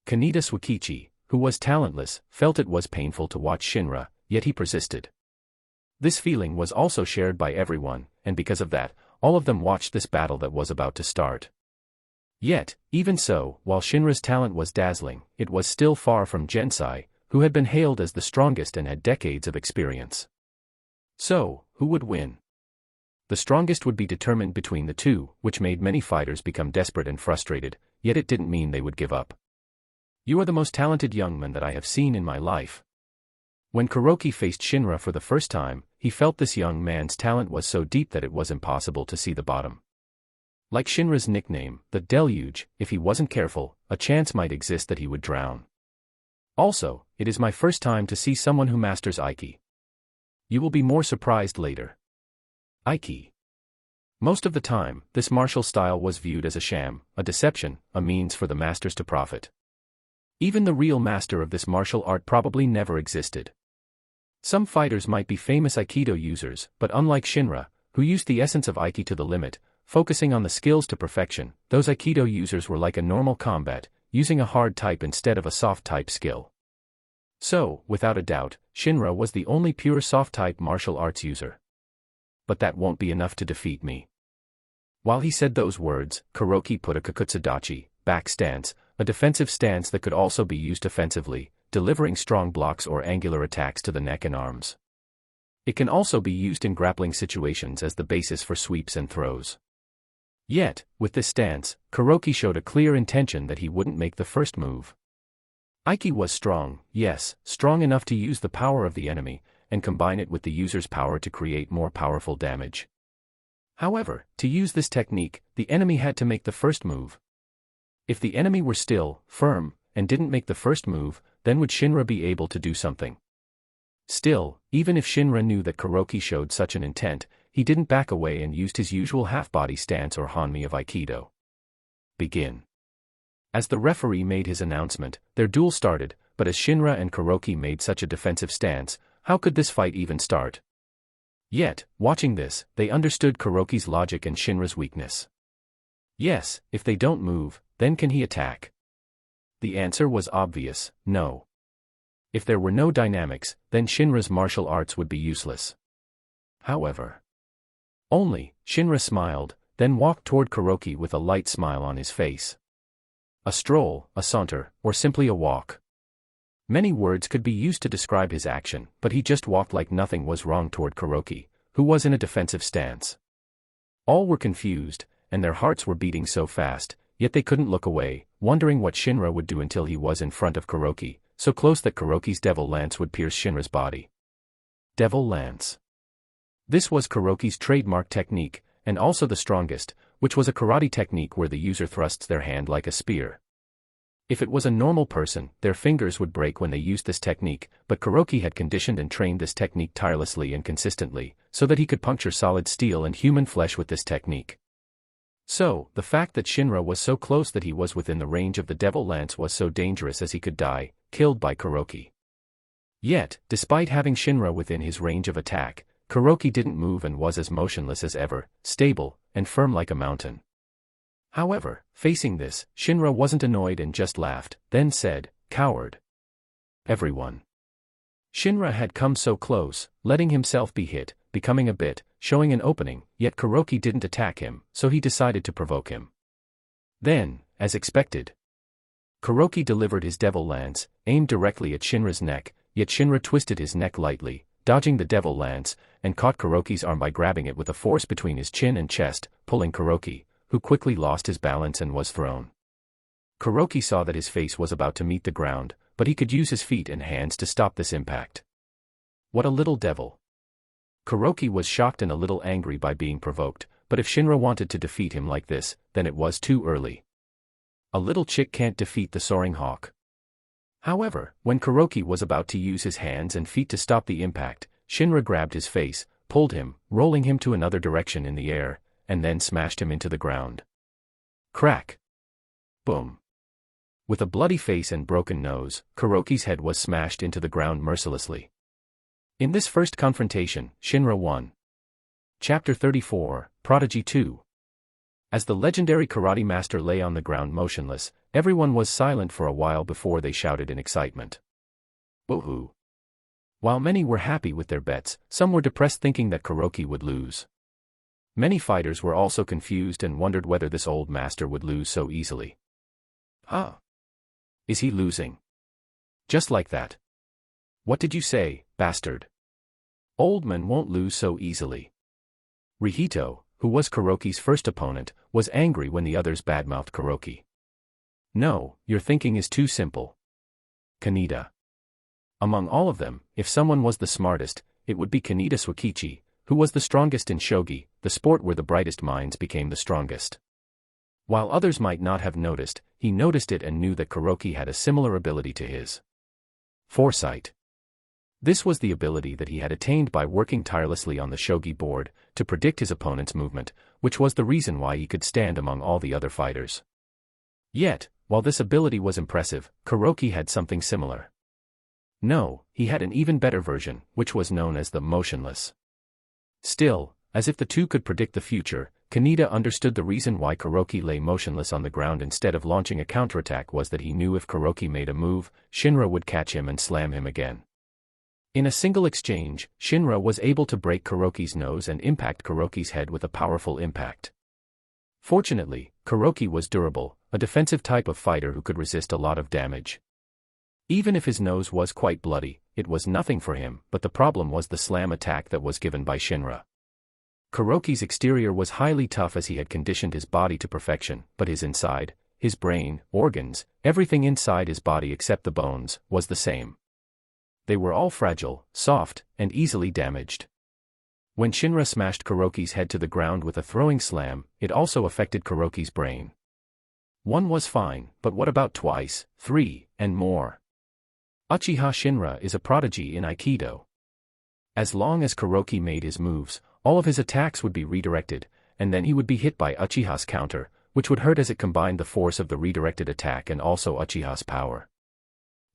Kaneda Swakichi, who was talentless, felt it was painful to watch Shinra, yet he persisted. This feeling was also shared by everyone, and because of that, all of them watched this battle that was about to start. Yet, even so, while Shinra's talent was dazzling, it was still far from Gensai, who had been hailed as the strongest and had decades of experience. So, who would win? The strongest would be determined between the two, which made many fighters become desperate and frustrated, yet it didn't mean they would give up. You are the most talented young man that I have seen in my life. When Kuroki faced Shinra for the first time, he felt this young man's talent was so deep that it was impossible to see the bottom. Like Shinra's nickname, the deluge, if he wasn't careful, a chance might exist that he would drown. Also, it is my first time to see someone who masters Aiki. You will be more surprised later. Aiki. Most of the time, this martial style was viewed as a sham, a deception, a means for the masters to profit. Even the real master of this martial art probably never existed. Some fighters might be famous Aikido users, but unlike Shinra, who used the essence of Aiki to the limit, focusing on the skills to perfection, those Aikido users were like a normal combat, using a hard type instead of a soft type skill. So, without a doubt, Shinra was the only pure soft-type martial arts user. But that won't be enough to defeat me. While he said those words, Kuroki put a kakutsudachi, back stance, a defensive stance that could also be used offensively, delivering strong blocks or angular attacks to the neck and arms. It can also be used in grappling situations as the basis for sweeps and throws. Yet, with this stance, Kuroki showed a clear intention that he wouldn't make the first move. Aiki was strong, yes, strong enough to use the power of the enemy, and combine it with the user's power to create more powerful damage. However, to use this technique, the enemy had to make the first move. If the enemy were still, firm, and didn't make the first move, then would Shinra be able to do something? Still, even if Shinra knew that Kuroki showed such an intent, he didn't back away and used his usual half-body stance or hanmi of Aikido. Begin. As the referee made his announcement, their duel started, but as Shinra and Kuroki made such a defensive stance, how could this fight even start? Yet, watching this, they understood Kuroki's logic and Shinra's weakness. Yes, if they don't move, then can he attack? The answer was obvious, no. If there were no dynamics, then Shinra's martial arts would be useless. However, Shinra smiled, then walked toward Kuroki with a light smile on his face. A stroll, a saunter, or simply a walk. Many words could be used to describe his action, but he just walked like nothing was wrong toward Kuroki, who was in a defensive stance. All were confused, and their hearts were beating so fast, yet they couldn't look away, wondering what Shinra would do until he was in front of Kuroki, so close that Kuroki's devil lance would pierce Shinra's body. Devil lance. This was Kuroki's trademark technique, and also the strongest, which was a karate technique where the user thrusts their hand like a spear. If it was a normal person, their fingers would break when they used this technique, but Kuroki had conditioned and trained this technique tirelessly and consistently, so that he could puncture solid steel and human flesh with this technique. So, the fact that Shinra was so close that he was within the range of the devil lance was so dangerous as he could die, killed by Kuroki. Yet, despite having Shinra within his range of attack, Kuroki didn't move and was as motionless as ever, stable, and firm like a mountain. However, facing this, Shinra wasn't annoyed and just laughed, then said, "Coward." Everyone. Shinra had come so close, letting himself be hit, becoming a bit, showing an opening, yet Kuroki didn't attack him, so he decided to provoke him. Then, as expected, Kuroki delivered his devil lance, aimed directly at Shinra's neck, yet Shinra twisted his neck lightly, dodging the devil lance, and caught Kuroki's arm by grabbing it with a force between his chin and chest, pulling Kuroki, who quickly lost his balance and was thrown. Kuroki saw that his face was about to meet the ground, but he could use his feet and hands to stop this impact. What a little devil. Kuroki was shocked and a little angry by being provoked, but if Shinra wanted to defeat him like this, then it was too early. A little chick can't defeat the soaring hawk. However, when Kuroki was about to use his hands and feet to stop the impact, Shinra grabbed his face, pulled him, rolling him to another direction in the air, and then smashed him into the ground. Crack! Boom! With a bloody face and broken nose, Kuroki's head was smashed into the ground mercilessly. In this first confrontation, Shinra won. Chapter 34, Prodigy 2. As the legendary karate master lay on the ground motionless, everyone was silent for a while before they shouted in excitement. Woohoo! While many were happy with their bets, some were depressed thinking that Kuroki would lose. Many fighters were also confused and wondered whether this old master would lose so easily. Huh? Is he losing? Just like that. What did you say, bastard? Old men won't lose so easily. Rihito, who was Kuroki's first opponent, was angry when the others badmouthed Kuroki. No, your thinking is too simple. Kaneda. Among all of them, if someone was the smartest, it would be Kaneda Swakichi, who was the strongest in shogi, the sport where the brightest minds became the strongest. While others might not have noticed, he noticed it and knew that Kuroki had a similar ability to his. Foresight. This was the ability that he had attained by working tirelessly on the shogi board, to predict his opponent's movement, which was the reason why he could stand among all the other fighters. Yet, while this ability was impressive, Kuroki had something similar. No, he had an even better version, which was known as the motionless. Still, as if the two could predict the future, Kaneda understood the reason why Kuroki lay motionless on the ground instead of launching a counterattack was that he knew if Kuroki made a move, Shinra would catch him and slam him again. In a single exchange, Shinra was able to break Kuroki's nose and impact Kuroki's head with a powerful impact. Fortunately, Kuroki was durable, a defensive type of fighter who could resist a lot of damage. Even if his nose was quite bloody, it was nothing for him, but the problem was the slam attack that was given by Shinra. Kuroki's exterior was highly tough as he had conditioned his body to perfection, but his inside, his brain, organs, everything inside his body except the bones, was the same. They were all fragile, soft, and easily damaged. When Shinra smashed Kuroki's head to the ground with a throwing slam, it also affected Kuroki's brain. One was fine, but what about twice, 3, and more? Uchiha Shinra is a prodigy in Aikido. As long as Kuroki made his moves, all of his attacks would be redirected, and then he would be hit by Uchiha's counter, which would hurt as it combined the force of the redirected attack and also Uchiha's power.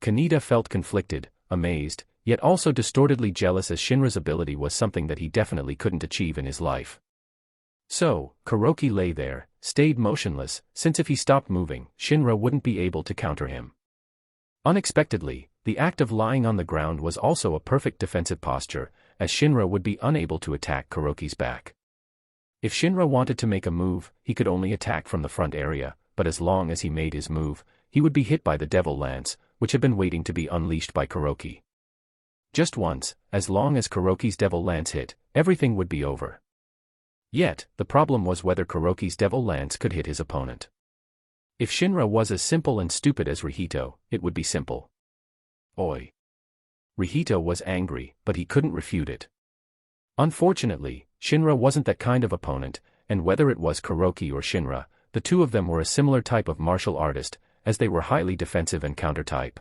Kaneda felt conflicted, amazed, yet also distortedly jealous as Shinra's ability was something that he definitely couldn't achieve in his life. So, Kuroki lay there, stayed motionless, since if he stopped moving, Shinra wouldn't be able to counter him. Unexpectedly, the act of lying on the ground was also a perfect defensive posture, as Shinra would be unable to attack Kuroki's back. If Shinra wanted to make a move, he could only attack from the front area, but as long as he made his move, he would be hit by the devil lance, which had been waiting to be unleashed by Kuroki. Just once, as long as Kuroki's devil lance hit, everything would be over. Yet, the problem was whether Kuroki's devil lance could hit his opponent. If Shinra was as simple and stupid as Rihito, it would be simple. Oi! Rihito was angry, but he couldn't refute it. Unfortunately, Shinra wasn't that kind of opponent, and whether it was Kuroki or Shinra, the two of them were a similar type of martial artist, as they were highly defensive and counter-type,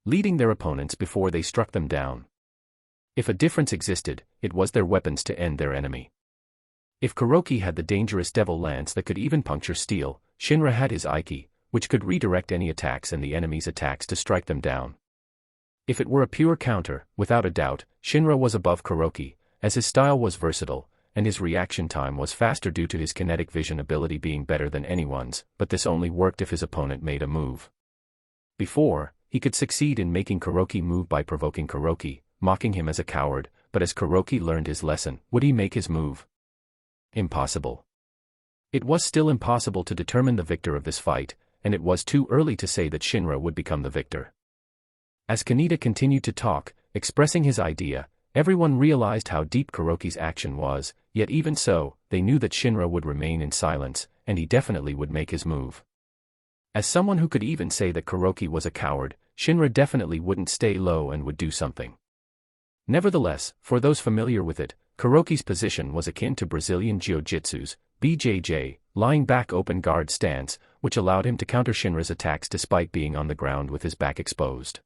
leading their opponents before they struck them down. If a difference existed, it was their weapons to end their enemy. If Kuroki had the dangerous devil lance that could even puncture steel, Shinra had his Aiki, which could redirect any attacks and the enemy's attacks to strike them down. If it were a pure counter, without a doubt, Shinra was above Kuroki, as his style was versatile, and his reaction time was faster due to his kinetic vision ability being better than anyone's, but this only worked if his opponent made a move. Before, he could succeed in making Kuroki move by provoking Kuroki, mocking him as a coward, but as Kuroki learned his lesson, would he make his move? Impossible. It was still impossible to determine the victor of this fight, and it was too early to say that Shinra would become the victor. As Kaneda continued to talk, expressing his idea, everyone realized how deep Kuroki's action was, yet even so, they knew that Shinra would remain in silence, and he definitely would make his move. As someone who could even say that Kuroki was a coward, Shinra definitely wouldn't stay low and would do something. Nevertheless, for those familiar with it, Kuroki's position was akin to Brazilian Jiu-Jitsu's, BJJ, lying back open guard stance, which allowed him to counter Shinra's attacks despite being on the ground with his back exposed.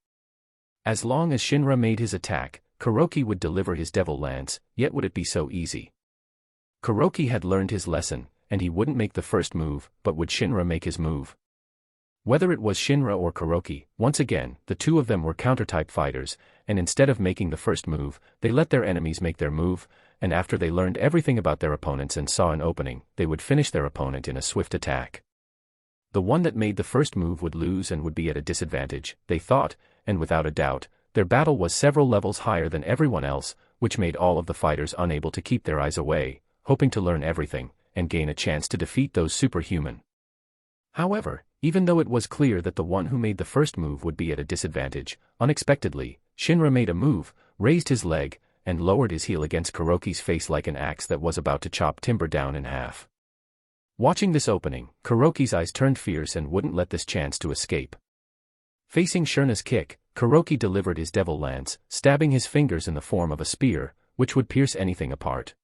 As long as Shinra made his attack, Kuroki would deliver his devil lance, yet would it be so easy? Kuroki had learned his lesson, and he wouldn't make the first move, but would Shinra make his move? Whether it was Shinra or Kuroki, once again, the two of them were counter-type fighters, and instead of making the first move, they let their enemies make their move, and after they learned everything about their opponents and saw an opening, they would finish their opponent in a swift attack. The one that made the first move would lose and would be at a disadvantage, they thought, and without a doubt, their battle was several levels higher than everyone else, which made all of the fighters unable to keep their eyes away, hoping to learn everything, and gain a chance to defeat those superhuman. However, even though it was clear that the one who made the first move would be at a disadvantage, unexpectedly, Shinra made a move, raised his leg, and lowered his heel against Kuroki's face like an axe that was about to chop timber down in half. Watching this opening, Kuroki's eyes turned fierce and wouldn't let this chance to escape. Facing Shinra's kick, Kuroki delivered his devil lance, stabbing his fingers in the form of a spear, which would pierce anything apart.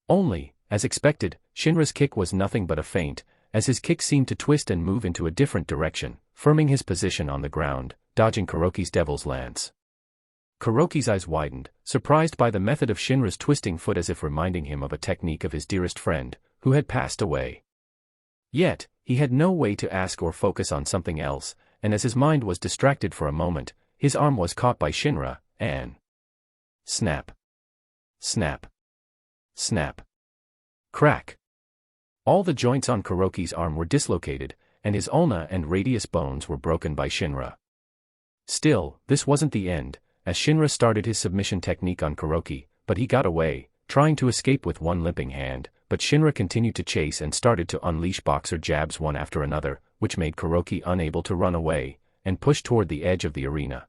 Only, as expected, Shinra's kick was nothing but a feint, as his kick seemed to twist and move into a different direction, firming his position on the ground, dodging Kuroki's devil's lance. Kuroki's eyes widened, surprised by the method of Shinra's twisting foot as if reminding him of a technique of his dearest friend, who had passed away. Yet, he had no way to ask or focus on something else, and as his mind was distracted for a moment, his arm was caught by Shinra, and snap. Snap. Snap. Crack. All the joints on Kuroki's arm were dislocated, and his ulna and radius bones were broken by Shinra. Still, this wasn't the end, as Shinra started his submission technique on Kuroki, but he got away, trying to escape with one limping hand, but Shinra continued to chase and started to unleash boxer jabs one after another, which made Kuroki unable to run away, and push toward the edge of the arena.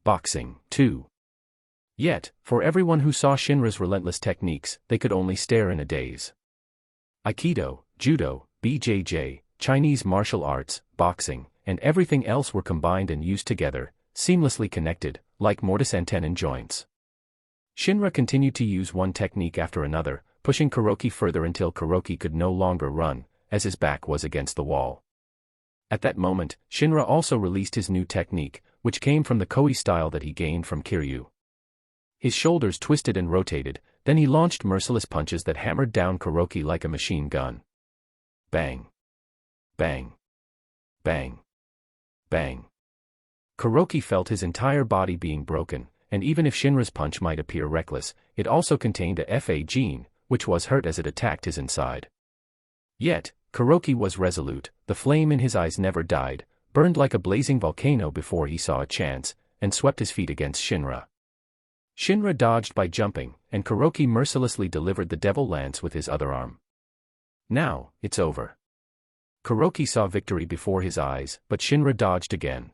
Boxing, too. Yet, for everyone who saw Shinra's relentless techniques, they could only stare in a daze. Aikido, Judo, BJJ, Chinese martial arts, boxing, and everything else were combined and used together, seamlessly connected, like mortise and tenon joints. Shinra continued to use one technique after another, pushing Kuroki further until Kuroki could no longer run, as his back was against the wall. At that moment, Shinra also released his new technique, which came from the Koi style that he gained from Kiryu. His shoulders twisted and rotated, then he launched merciless punches that hammered down Kuroki like a machine gun. Bang. Bang. Bang. Bang. Kuroki felt his entire body being broken, and even if Shinra's punch might appear reckless, it also contained a FA gene, which was hurt as it attacked his inside. Yet, Kuroki was resolute, the flame in his eyes never died, burned like a blazing volcano before he saw a chance, and swept his feet against Shinra. Shinra dodged by jumping, and Kuroki mercilessly delivered the devil lance with his other arm. Now, it's over. Kuroki saw victory before his eyes, but Shinra dodged again.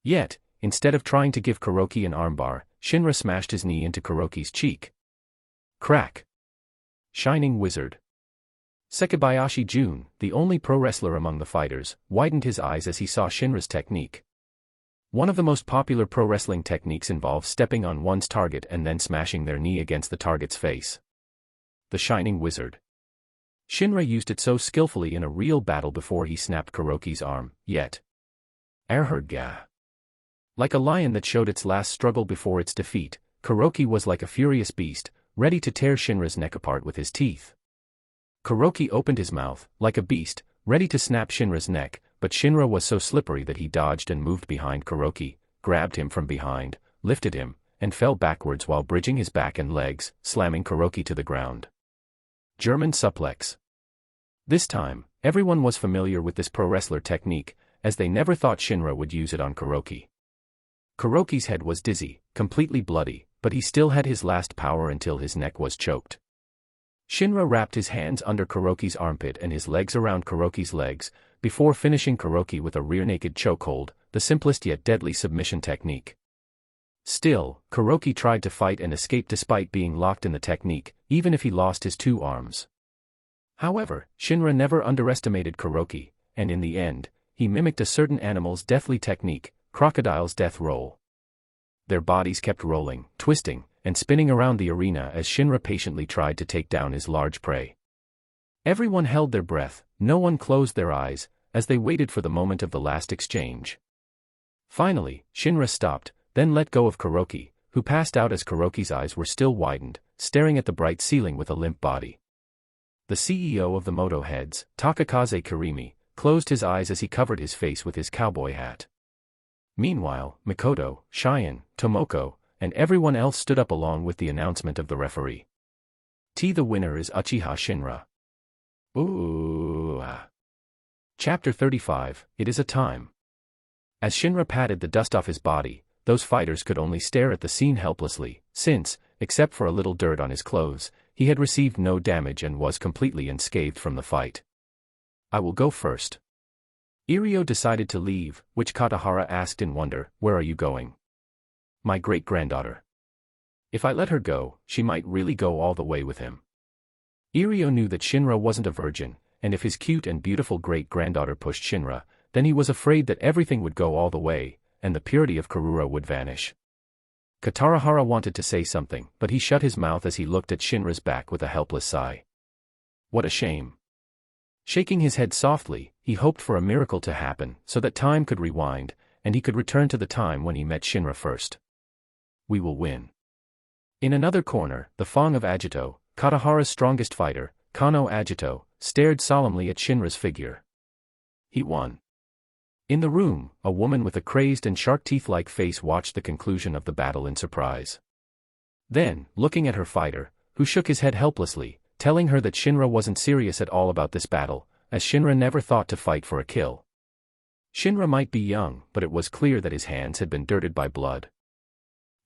Yet, instead of trying to give Kuroki an armbar, Shinra smashed his knee into Kuroki's cheek. Crack. Shining Wizard. Sekibayashi Jun, the only pro wrestler among the fighters, widened his eyes as he saw Shinra's technique. One of the most popular pro wrestling techniques involves stepping on one's target and then smashing their knee against the target's face. The Shining Wizard. Shinra used it so skillfully in a real battle before he snapped Kuroki's arm, yet. Erherga. Like a lion that showed its last struggle before its defeat, Kuroki was like a furious beast, ready to tear Shinra's neck apart with his teeth. Kuroki opened his mouth, like a beast, ready to snap Shinra's neck, but Shinra was so slippery that he dodged and moved behind Kuroki, grabbed him from behind, lifted him, and fell backwards while bridging his back and legs, slamming Kuroki to the ground. German suplex. This time, everyone was familiar with this pro wrestler technique, as they never thought Shinra would use it on Kuroki. Kuroki's head was dizzy, completely bloody, but he still had his last power until his neck was choked. Shinra wrapped his hands under Kuroki's armpit and his legs around Kuroki's legs, before finishing Kuroki with a rear-naked chokehold, the simplest yet deadly submission technique. Still, Kuroki tried to fight and escape despite being locked in the technique, even if he lost his 2 arms. However, Shinra never underestimated Kuroki, and in the end, he mimicked a certain animal's deathly technique, crocodile's death roll. Their bodies kept rolling, twisting, and spinning around the arena as Shinra patiently tried to take down his large prey. Everyone held their breath, no one closed their eyes, as they waited for the moment of the last exchange. Finally, Shinra stopped, then let go of Kuroki, who passed out as Kuroki's eyes were still widened, staring at the bright ceiling with a limp body. The CEO of the Moto Heads, Takakaze Kirimi, closed his eyes as he covered his face with his cowboy hat. Meanwhile, Mikoto, Cheyenne, Tomoko, and everyone else stood up along with the announcement of the referee. The winner is Uchiha Shinra. Ooh. Chapter 35, It is a Time. As Shinra patted the dust off his body, those fighters could only stare at the scene helplessly, since, except for a little dirt on his clothes, he had received no damage and was completely unscathed from the fight. I will go first. Irio decided to leave, which Katahara asked in wonder, where are you going? My great-granddaughter. If I let her go, she might really go all the way with him. Irio knew that Shinra wasn't a virgin, and if his cute and beautiful great-granddaughter pushed Shinra, then he was afraid that everything would go all the way, and the purity of Karura would vanish. Katahara wanted to say something, but he shut his mouth as he looked at Shinra's back with a helpless sigh. What a shame. Shaking his head softly, he hoped for a miracle to happen so that time could rewind, and he could return to the time when he met Shinra first. We will win. In another corner, the Fong of Agito, Katahara's strongest fighter, Kano Agito, stared solemnly at Shinra's figure. He won. In the room, a woman with a crazed and shark teeth-like face watched the conclusion of the battle in surprise. Then, looking at her fighter, who shook his head helplessly, telling her that Shinra wasn't serious at all about this battle, as Shinra never thought to fight for a kill. Shinra might be young, but it was clear that his hands had been dirted by blood.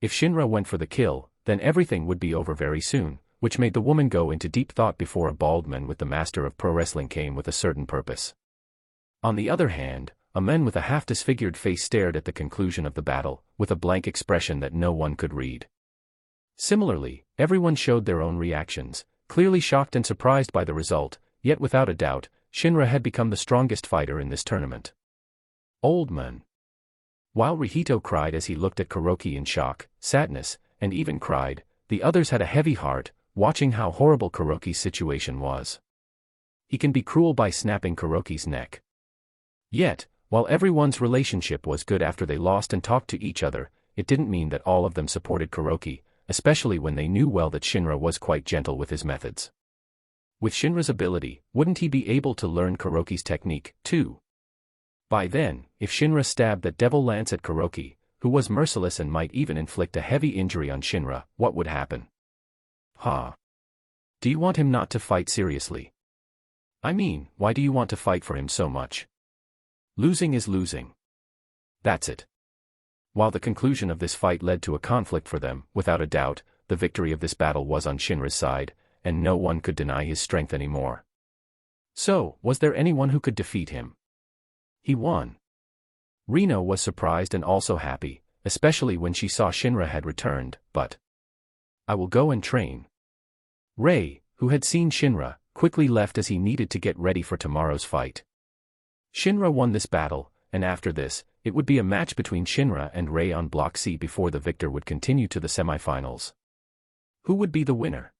If Shinra went for the kill, then everything would be over very soon, which made the woman go into deep thought before a bald man with the master of pro wrestling came with a certain purpose. On the other hand, a man with a half-disfigured face stared at the conclusion of the battle, with a blank expression that no one could read. Similarly, everyone showed their own reactions, clearly shocked and surprised by the result, yet without a doubt, Shinra had become the strongest fighter in this tournament. Old man. While Rihito cried as he looked at Kuroki in shock, sadness, and even cried, the others had a heavy heart, watching how horrible Kuroki's situation was. He can be cruel by snapping Kuroki's neck. Yet, while everyone's relationship was good after they lost and talked to each other, it didn't mean that all of them supported Kuroki, especially when they knew well that Shinra was quite gentle with his methods. With Shinra's ability, wouldn't he be able to learn Kuroki's technique, too? By then, if Shinra stabbed that devil lance at Kuroki, who was merciless and might even inflict a heavy injury on Shinra, what would happen? Do you want him not to fight seriously? I mean, why do you want to fight for him so much? Losing is losing. That's it. While the conclusion of this fight led to a conflict for them, without a doubt, the victory of this battle was on Shinra's side, and no one could deny his strength anymore. So, was there anyone who could defeat him? He won. Rino was surprised and also happy, especially when she saw Shinra had returned, but I will go and train. Rei, who had seen Shinra, quickly left as he needed to get ready for tomorrow's fight. Shinra won this battle, and after this, it would be a match between Shinra and Rei on Block C before the victor would continue to the semifinals. Who would be the winner?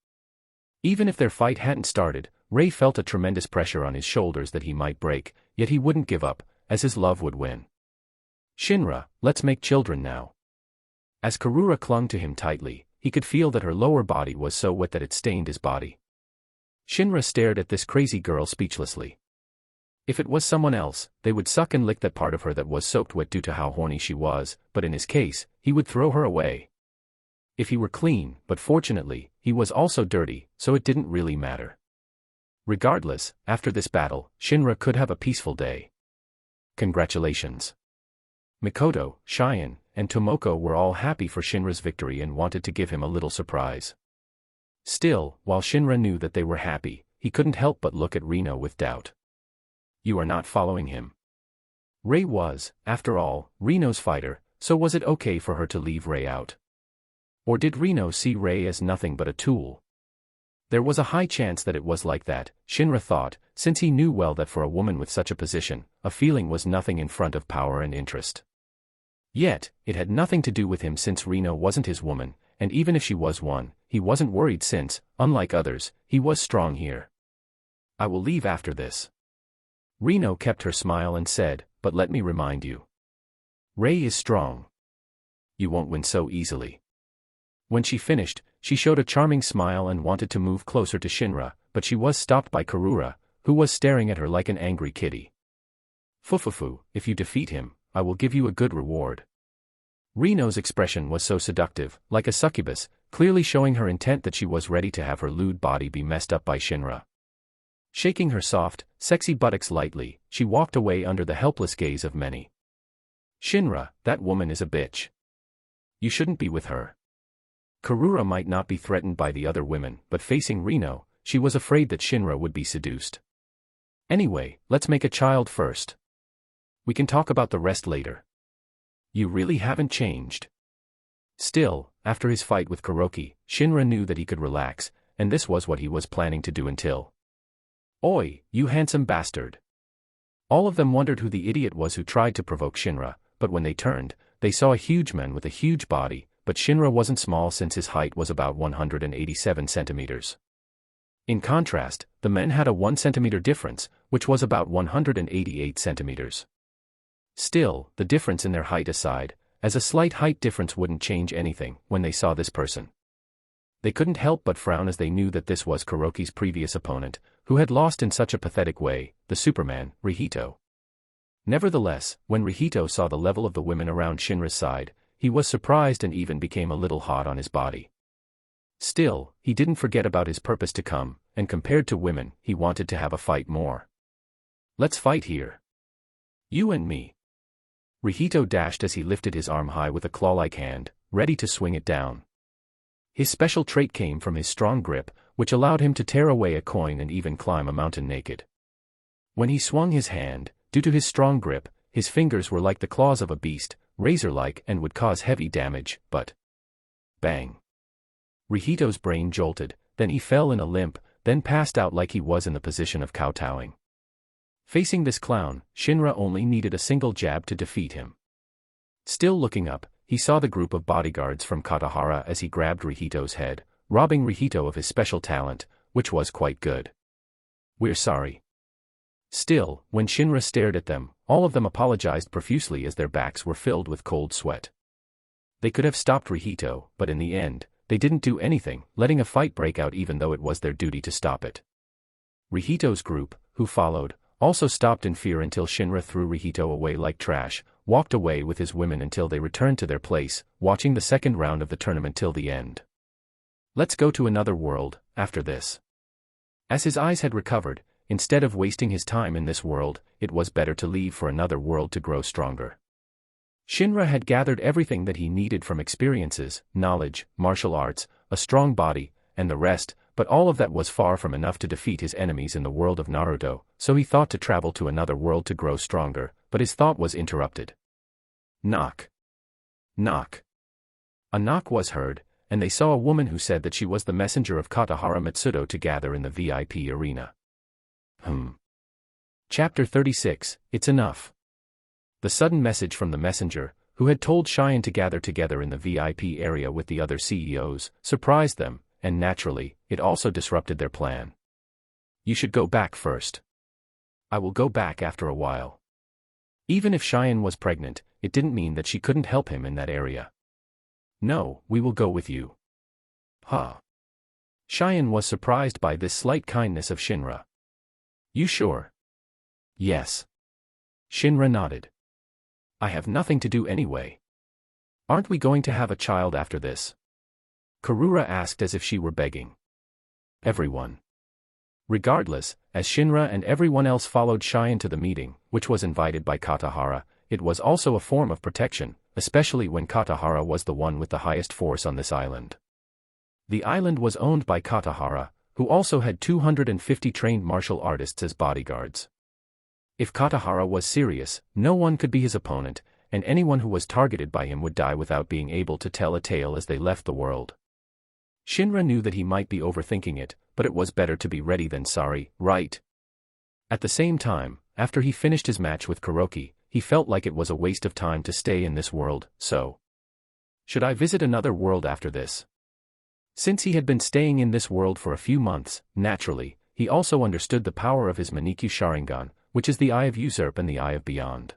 Even if their fight hadn't started, Rei felt a tremendous pressure on his shoulders that he might break, yet he wouldn't give up, as his love would win. Shinra, let's make children now. As Karura clung to him tightly, he could feel that her lower body was so wet that it stained his body. Shinra stared at this crazy girl speechlessly. If it was someone else, they would suck and lick that part of her that was soaked wet due to how horny she was, but in his case, he would throw her away. If he were clean, but fortunately, he was also dirty, so it didn't really matter. Regardless, after this battle, Shinra could have a peaceful day. Congratulations. Mikoto, Cheyenne, and Tomoko were all happy for Shinra's victory and wanted to give him a little surprise. Still, while Shinra knew that they were happy, he couldn't help but look at Reno with doubt. You are not following him. Rei was, after all, Reno's fighter, so was it okay for her to leave Rei out? Or did Reno see Rei as nothing but a tool? There was a high chance that it was like that, Shinra thought, since he knew well that for a woman with such a position, a feeling was nothing in front of power and interest. Yet, it had nothing to do with him since Reno wasn't his woman, and even if she was one, he wasn't worried since, unlike others, he was strong here. I will leave after this. Reno kept her smile and said, but let me remind you. Rei is strong. You won't win so easily. When she finished, she showed a charming smile and wanted to move closer to Shinra, but she was stopped by Karura, who was staring at her like an angry kitty. Fufufu, if you defeat him, I will give you a good reward. Reno's expression was so seductive, like a succubus, clearly showing her intent that she was ready to have her lewd body be messed up by Shinra. Shaking her soft, sexy buttocks lightly, she walked away under the helpless gaze of many. Shinra, that woman is a bitch. You shouldn't be with her. Karura might not be threatened by the other women, but facing Reno, she was afraid that Shinra would be seduced. Anyway, let's make a child first. We can talk about the rest later. You really haven't changed. Still, after his fight with Kuroki, Shinra knew that he could relax, and this was what he was planning to do until. Oi, you handsome bastard. All of them wondered who the idiot was who tried to provoke Shinra, but when they turned, they saw a huge man with a huge body, but Shinra wasn't small since his height was about 187 centimeters. In contrast, the men had a 1 centimeter difference, which was about 188 centimeters. Still, the difference in their height aside, as a slight height difference wouldn't change anything when they saw this person. They couldn't help but frown as they knew that this was Kuroki's previous opponent, who had lost in such a pathetic way, the Superman, Rihito. Nevertheless, when Rihito saw the level of the women around Shinra's side, he was surprised and even became a little hot on his body. Still, he didn't forget about his purpose to come, and compared to women, he wanted to have a fight more. Let's fight here. You and me. Rihito dashed as he lifted his arm high with a claw-like hand, ready to swing it down. His special trait came from his strong grip, which allowed him to tear away a coin and even climb a mountain naked. When he swung his hand, due to his strong grip, his fingers were like the claws of a beast, razor-like and would cause heavy damage, but... Bang! Rihito's brain jolted, then he fell in a limp, then passed out like he was in the position of kowtowing. Facing this clown, Shinra only needed a single jab to defeat him. Still looking up, he saw the group of bodyguards from Katahara as he grabbed Rihito's head, robbing Rihito of his special talent, which was quite good. We're sorry. Still, when Shinra stared at them, all of them apologized profusely as their backs were filled with cold sweat. They could have stopped Rihito, but in the end, they didn't do anything, letting a fight break out even though it was their duty to stop it. Rihito's group, who followed, also stopped in fear until Shinra threw Rihito away like trash, walked away with his women until they returned to their place, watching the second round of the tournament till the end. Let's go to another world, after this. As his eyes had recovered, instead of wasting his time in this world, it was better to leave for another world to grow stronger. Shinra had gathered everything that he needed from experiences, knowledge, martial arts, a strong body, and the rest, but all of that was far from enough to defeat his enemies in the world of Naruto, so he thought to travel to another world to grow stronger, but his thought was interrupted. Knock. Knock. A knock was heard, and they saw a woman who said that she was the messenger of Katahara Mitsudo to gather in the VIP arena. Chapter 36, It's Enough. The sudden message from the messenger, who had told Cheyenne to gather together in the VIP area with the other CEOs, surprised them, and naturally, it also disrupted their plan. You should go back first. I will go back after a while. Even if Cheyenne was pregnant, it didn't mean that she couldn't help him in that area. No, we will go with you. Huh. Cheyenne was surprised by this slight kindness of Shinra. You sure? Yes. Shinra nodded. I have nothing to do anyway. Aren't we going to have a child after this? Karura asked as if she were begging. Everyone. Regardless, as Shinra and everyone else followed Cheyenne to the meeting, which was invited by Katahara, it was also a form of protection, especially when Katahara was the one with the highest force on this island. The island was owned by Katahara, who also had 250 trained martial artists as bodyguards. If Katahara was serious, no one could be his opponent, and anyone who was targeted by him would die without being able to tell a tale as they left the world. Shinra knew that he might be overthinking it, but it was better to be ready than sorry, right? At the same time, after he finished his match with Kuroki, he felt like it was a waste of time to stay in this world, so. Should I visit another world after this? Since he had been staying in this world for a few months, naturally, he also understood the power of his Manikyu Sharingan, which is the Eye of Usurp and the Eye of Beyond.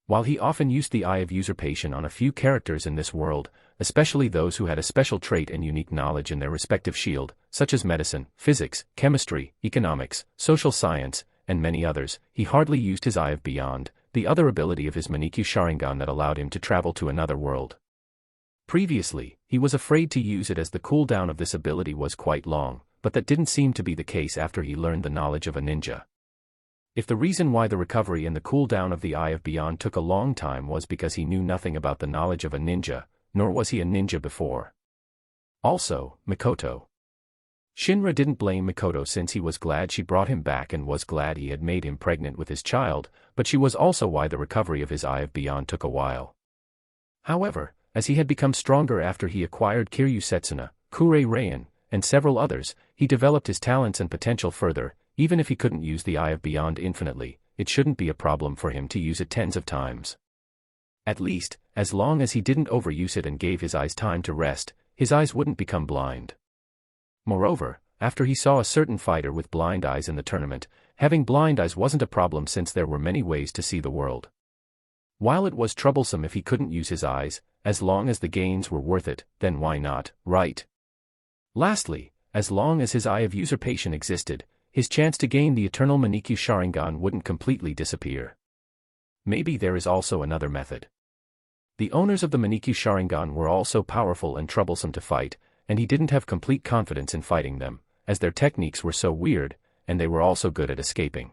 While he often used the Eye of Usurpation on a few characters in this world, especially those who had a special trait and unique knowledge in their respective field, such as medicine, physics, chemistry, economics, social science, and many others, he hardly used his Eye of Beyond, the other ability of his Manikyu Sharingan that allowed him to travel to another world. Previously, he was afraid to use it as the cooldown of this ability was quite long, but that didn't seem to be the case after he learned the knowledge of a ninja. If the reason why the recovery and the cooldown of the Eye of Beyond took a long time was because he knew nothing about the knowledge of a ninja, nor was he a ninja before. Also, Mikoto. Shinra didn't blame Mikoto since he was glad she brought him back and was glad he had made him pregnant with his child, but she was also why the recovery of his Eye of Beyond took a while. However, as he had become stronger after he acquired Kiryu Setsuna, Kure Rayan, and several others, he developed his talents and potential further. Even if he couldn't use the Eye of Beyond infinitely, it shouldn't be a problem for him to use it tens of times. At least, as long as he didn't overuse it and gave his eyes time to rest, his eyes wouldn't become blind. Moreover, after he saw a certain fighter with blind eyes in the tournament, having blind eyes wasn't a problem since there were many ways to see the world. While it was troublesome if he couldn't use his eyes, as long as the gains were worth it, then why not, right? Lastly, as long as his Eye of Usurpation existed, his chance to gain the eternal Manikyu Sharingan wouldn't completely disappear. Maybe there is also another method. The owners of the Manikyu Sharingan were also powerful and troublesome to fight, and he didn't have complete confidence in fighting them, as their techniques were so weird, and they were also good at escaping.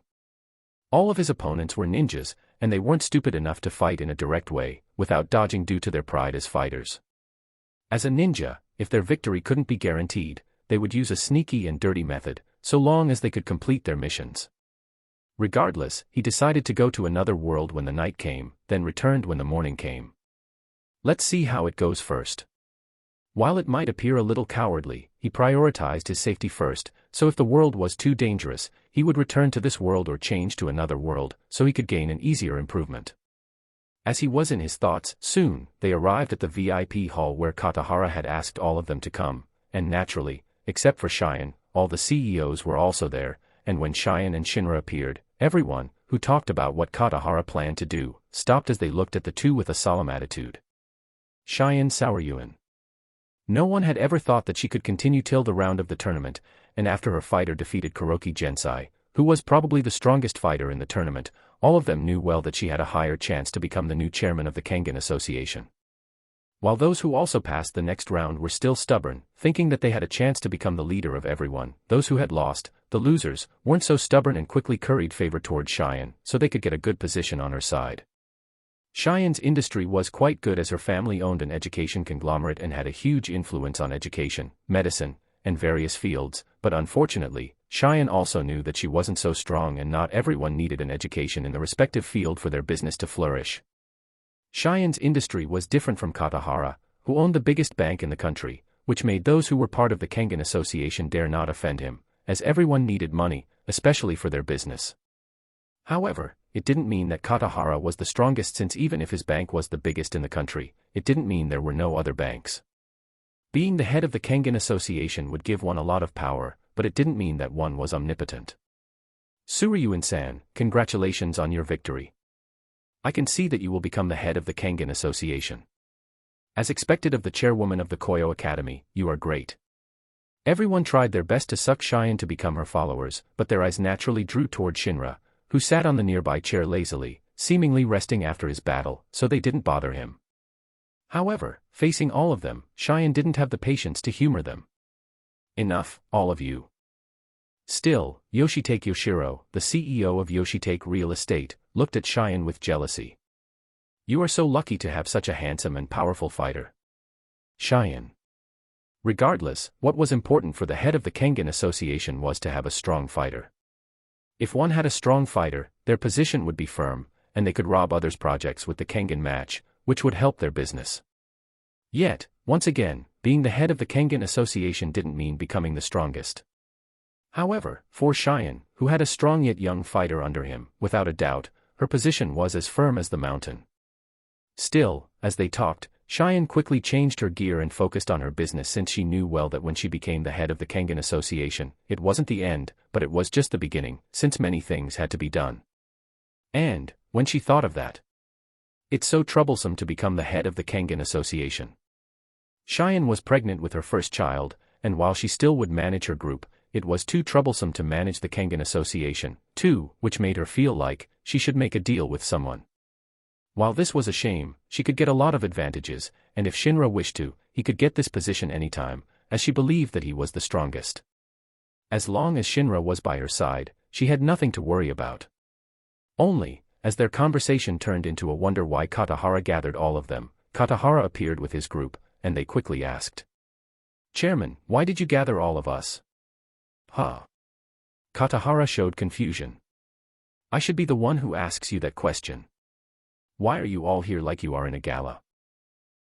All of his opponents were ninjas, and they weren't stupid enough to fight in a direct way, without dodging due to their pride as fighters. As a ninja, if their victory couldn't be guaranteed, they would use a sneaky and dirty method, so long as they could complete their missions. Regardless, he decided to go to another world when the night came, then returned when the morning came. Let's see how it goes first. While it might appear a little cowardly, he prioritized his safety first, so if the world was too dangerous, he would return to this world or change to another world, so he could gain an easier improvement. As he was in his thoughts, soon, they arrived at the VIP hall where Katahara had asked all of them to come, and naturally, except for Cheyenne, all the CEOs were also there, and when Cheyenne and Shinra appeared, everyone, who talked about what Katahara planned to do, stopped as they looked at the two with a solemn attitude. Cheyenne Saoryuan. No one had ever thought that she could continue till the round of the tournament, and after her fighter defeated Kuroki Gensai, who was probably the strongest fighter in the tournament, all of them knew well that she had a higher chance to become the new chairman of the Kangan Association. While those who also passed the next round were still stubborn, thinking that they had a chance to become the leader of everyone, those who had lost, the losers, weren't so stubborn and quickly curried favor toward Cheyenne, so they could get a good position on her side. Cheyenne's industry was quite good as her family owned an education conglomerate and had a huge influence on education, medicine, and various fields, but unfortunately, Cheyenne also knew that she wasn't so strong and not everyone needed an education in the respective field for their business to flourish. Cheyenne's industry was different from Katahara, who owned the biggest bank in the country, which made those who were part of the Kangan Association dare not offend him, as everyone needed money, especially for their business. However, it didn't mean that Katahara was the strongest since even if his bank was the biggest in the country, it didn't mean there were no other banks. Being the head of the Kangan Association would give one a lot of power, but it didn't mean that one was omnipotent. Suryuin-san, congratulations on your victory. I can see that you will become the head of the Kangan Association. As expected of the chairwoman of the Koyo Academy, you are great. Everyone tried their best to suck Cheyenne to become her followers, but their eyes naturally drew toward Shinra, who sat on the nearby chair lazily, seemingly resting after his battle, so they didn't bother him. However, facing all of them, Cheyenne didn't have the patience to humor them. Enough, all of you. Still, Yoshitake Yoshiro, the CEO of Yoshitake Real Estate, looked at Cheyenne with jealousy. You are so lucky to have such a handsome and powerful fighter. Cheyenne. Regardless, what was important for the head of the Kangan Association was to have a strong fighter. If one had a strong fighter, their position would be firm, and they could rob others' projects with the Kangan match, which would help their business. Yet, once again, being the head of the Kangan Association didn't mean becoming the strongest. However, for Cheyenne, who had a strong yet young fighter under him, without a doubt, her position was as firm as the mountain. Still, as they talked, Cheyenne quickly changed her gear and focused on her business, since she knew well that when she became the head of the Kangan Association, it wasn't the end, but it was just the beginning, since many things had to be done. And, when she thought of that, it's so troublesome to become the head of the Kangan Association. Cheyenne was pregnant with her first child, and while she still would manage her group, it was too troublesome to manage the Kangan Association, too, which made her feel like she should make a deal with someone. While this was a shame, she could get a lot of advantages, and if Shinra wished to, he could get this position anytime, as she believed that he was the strongest. As long as Shinra was by her side, she had nothing to worry about. Only, as their conversation turned into a wonder why Katahara gathered all of them, Katahara appeared with his group, and they quickly asked, "Chairman, why did you gather all of us?" Huh? Katahara showed confusion. I should be the one who asks you that question. Why are you all here like you are in a gala?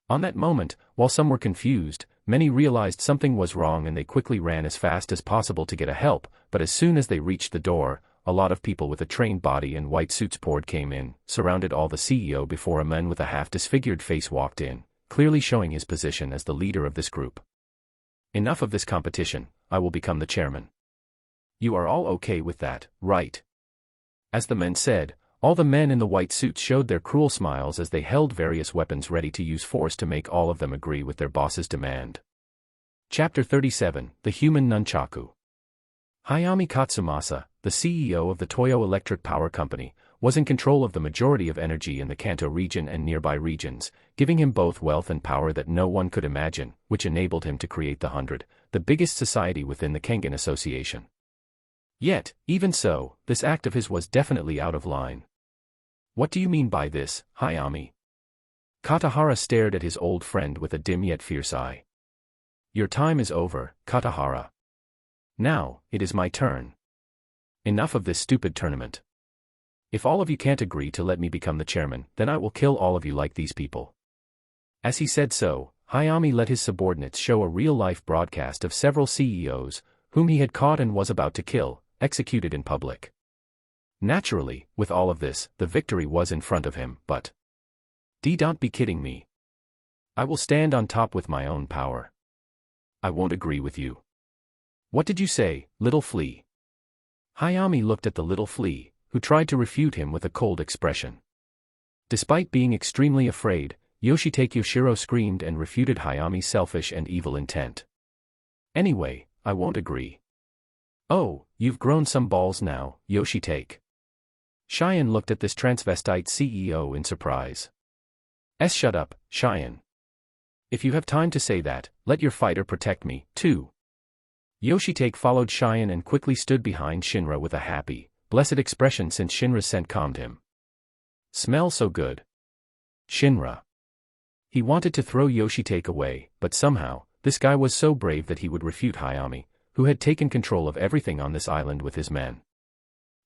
On that moment, while some were confused, many realized something was wrong and they quickly ran as fast as possible to get a help, but as soon as they reached the door, a lot of people with a trained body and white suits came in, surrounded all the CEO before a man with a half-disfigured face walked in, clearly showing his position as the leader of this group. Enough of this competition, I will become the chairman. You are all okay with that, right? As the men said, all the men in the white suits showed their cruel smiles as they held various weapons ready to use force to make all of them agree with their boss's demand. Chapter 37, The Human Nunchaku. Hayami Katsumasa, the CEO of the Toyo Electric Power Company, was in control of the majority of energy in the Kanto region and nearby regions, giving him both wealth and power that no one could imagine, which enabled him to create the 100, the biggest society within the Kangan Association. Yet, even so, this act of his was definitely out of line. What do you mean by this, Hayami? Katahara stared at his old friend with a dim yet fierce eye. Your time is over, Katahara. Now, it is my turn. Enough of this stupid tournament. If all of you can't agree to let me become the chairman, then I will kill all of you like these people. As he said so, Hayami let his subordinates show a real-life broadcast of several CEOs, whom he had caught and was about to kill, executed in public. Naturally, with all of this, the victory was in front of him, but don't be kidding me. I will stand on top with my own power. I won't agree with you. What did you say, little flea? Hayami looked at the little flea, who tried to refute him with a cold expression. Despite being extremely afraid, Yoshitake Yoshiro screamed and refuted Hayami's selfish and evil intent. Anyway, I won't agree. Oh, you've grown some balls now, Yoshitake. Cheyenne looked at this transvestite CEO in surprise. Shut up, Cheyenne. If you have time to say that, let your fighter protect me, too. Yoshitake followed Cheyenne and quickly stood behind Shinra with a happy, blessed expression since Shinra's scent calmed him. Smell so good. Shinra. He wanted to throw Yoshitake away, but somehow, this guy was so brave that he would refute Hayami, who had taken control of everything on this island with his men.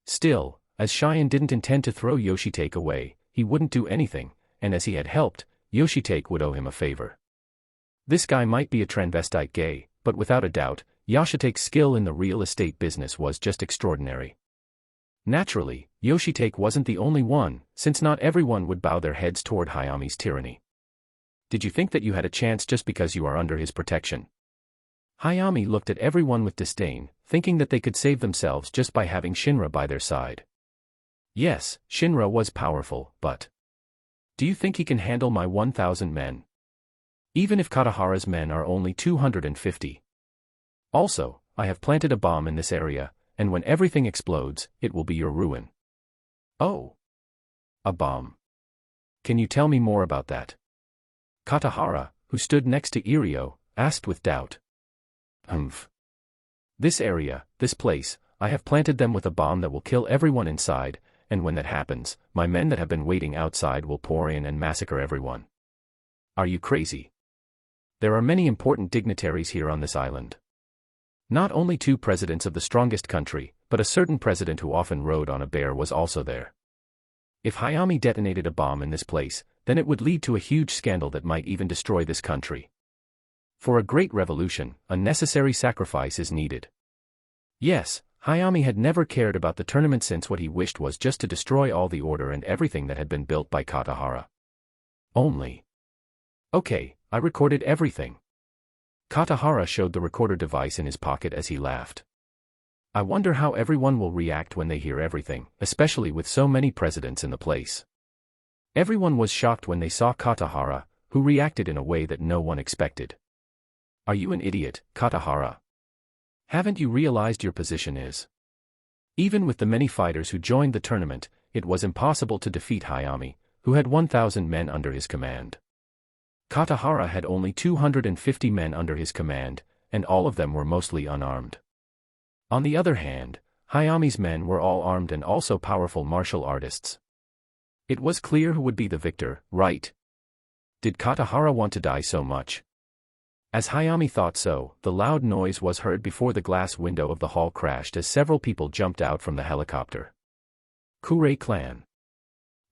Still, as Cheyenne didn't intend to throw Yoshitake away, he wouldn't do anything, and as he had helped, Yoshitake would owe him a favor. This guy might be a transvestite gay, but without a doubt, Yoshitake's skill in the real estate business was just extraordinary. Naturally, Yoshitake wasn't the only one, since not everyone would bow their heads toward Hayami's tyranny. Did you think that you had a chance just because you are under his protection? Hayami looked at everyone with disdain, thinking that they could save themselves just by having Shinra by their side. Yes, Shinra was powerful, but do you think he can handle my 1,000 men? Even if Katahara's men are only 250. Also, I have planted a bomb in this area, and when everything explodes, it will be your ruin. Oh. A bomb. Can you tell me more about that? Katahara, who stood next to Irio, asked with doubt. This area, this place, I have planted them with a bomb that will kill everyone inside, and when that happens, my men that have been waiting outside will pour in and massacre everyone. Are you crazy? There are many important dignitaries here on this island. Not only 2 presidents of the strongest country, but a certain president who often rode on a bear was also there. If Hayami detonated a bomb in this place, then it would lead to a huge scandal that might even destroy this country. For a great revolution, a necessary sacrifice is needed. Yes, Hayami had never cared about the tournament since what he wished was just to destroy all the order and everything that had been built by Katahara. Only. Okay, I recorded everything. Katahara showed the recorder device in his pocket as he laughed. I wonder how everyone will react when they hear everything, especially with so many presidents in the place. Everyone was shocked when they saw Katahara, who reacted in a way that no one expected. Are you an idiot, Katahara? Haven't you realized your position is? Even with the many fighters who joined the tournament, it was impossible to defeat Hayami, who had 1,000 men under his command. Katahara had only 250 men under his command, and all of them were mostly unarmed. On the other hand, Hayami's men were all armed and also powerful martial artists. It was clear who would be the victor, right? Did Katahara want to die so much? As Hayami thought so, the loud noise was heard before the glass window of the hall crashed as several people jumped out from the helicopter. Kurei clan.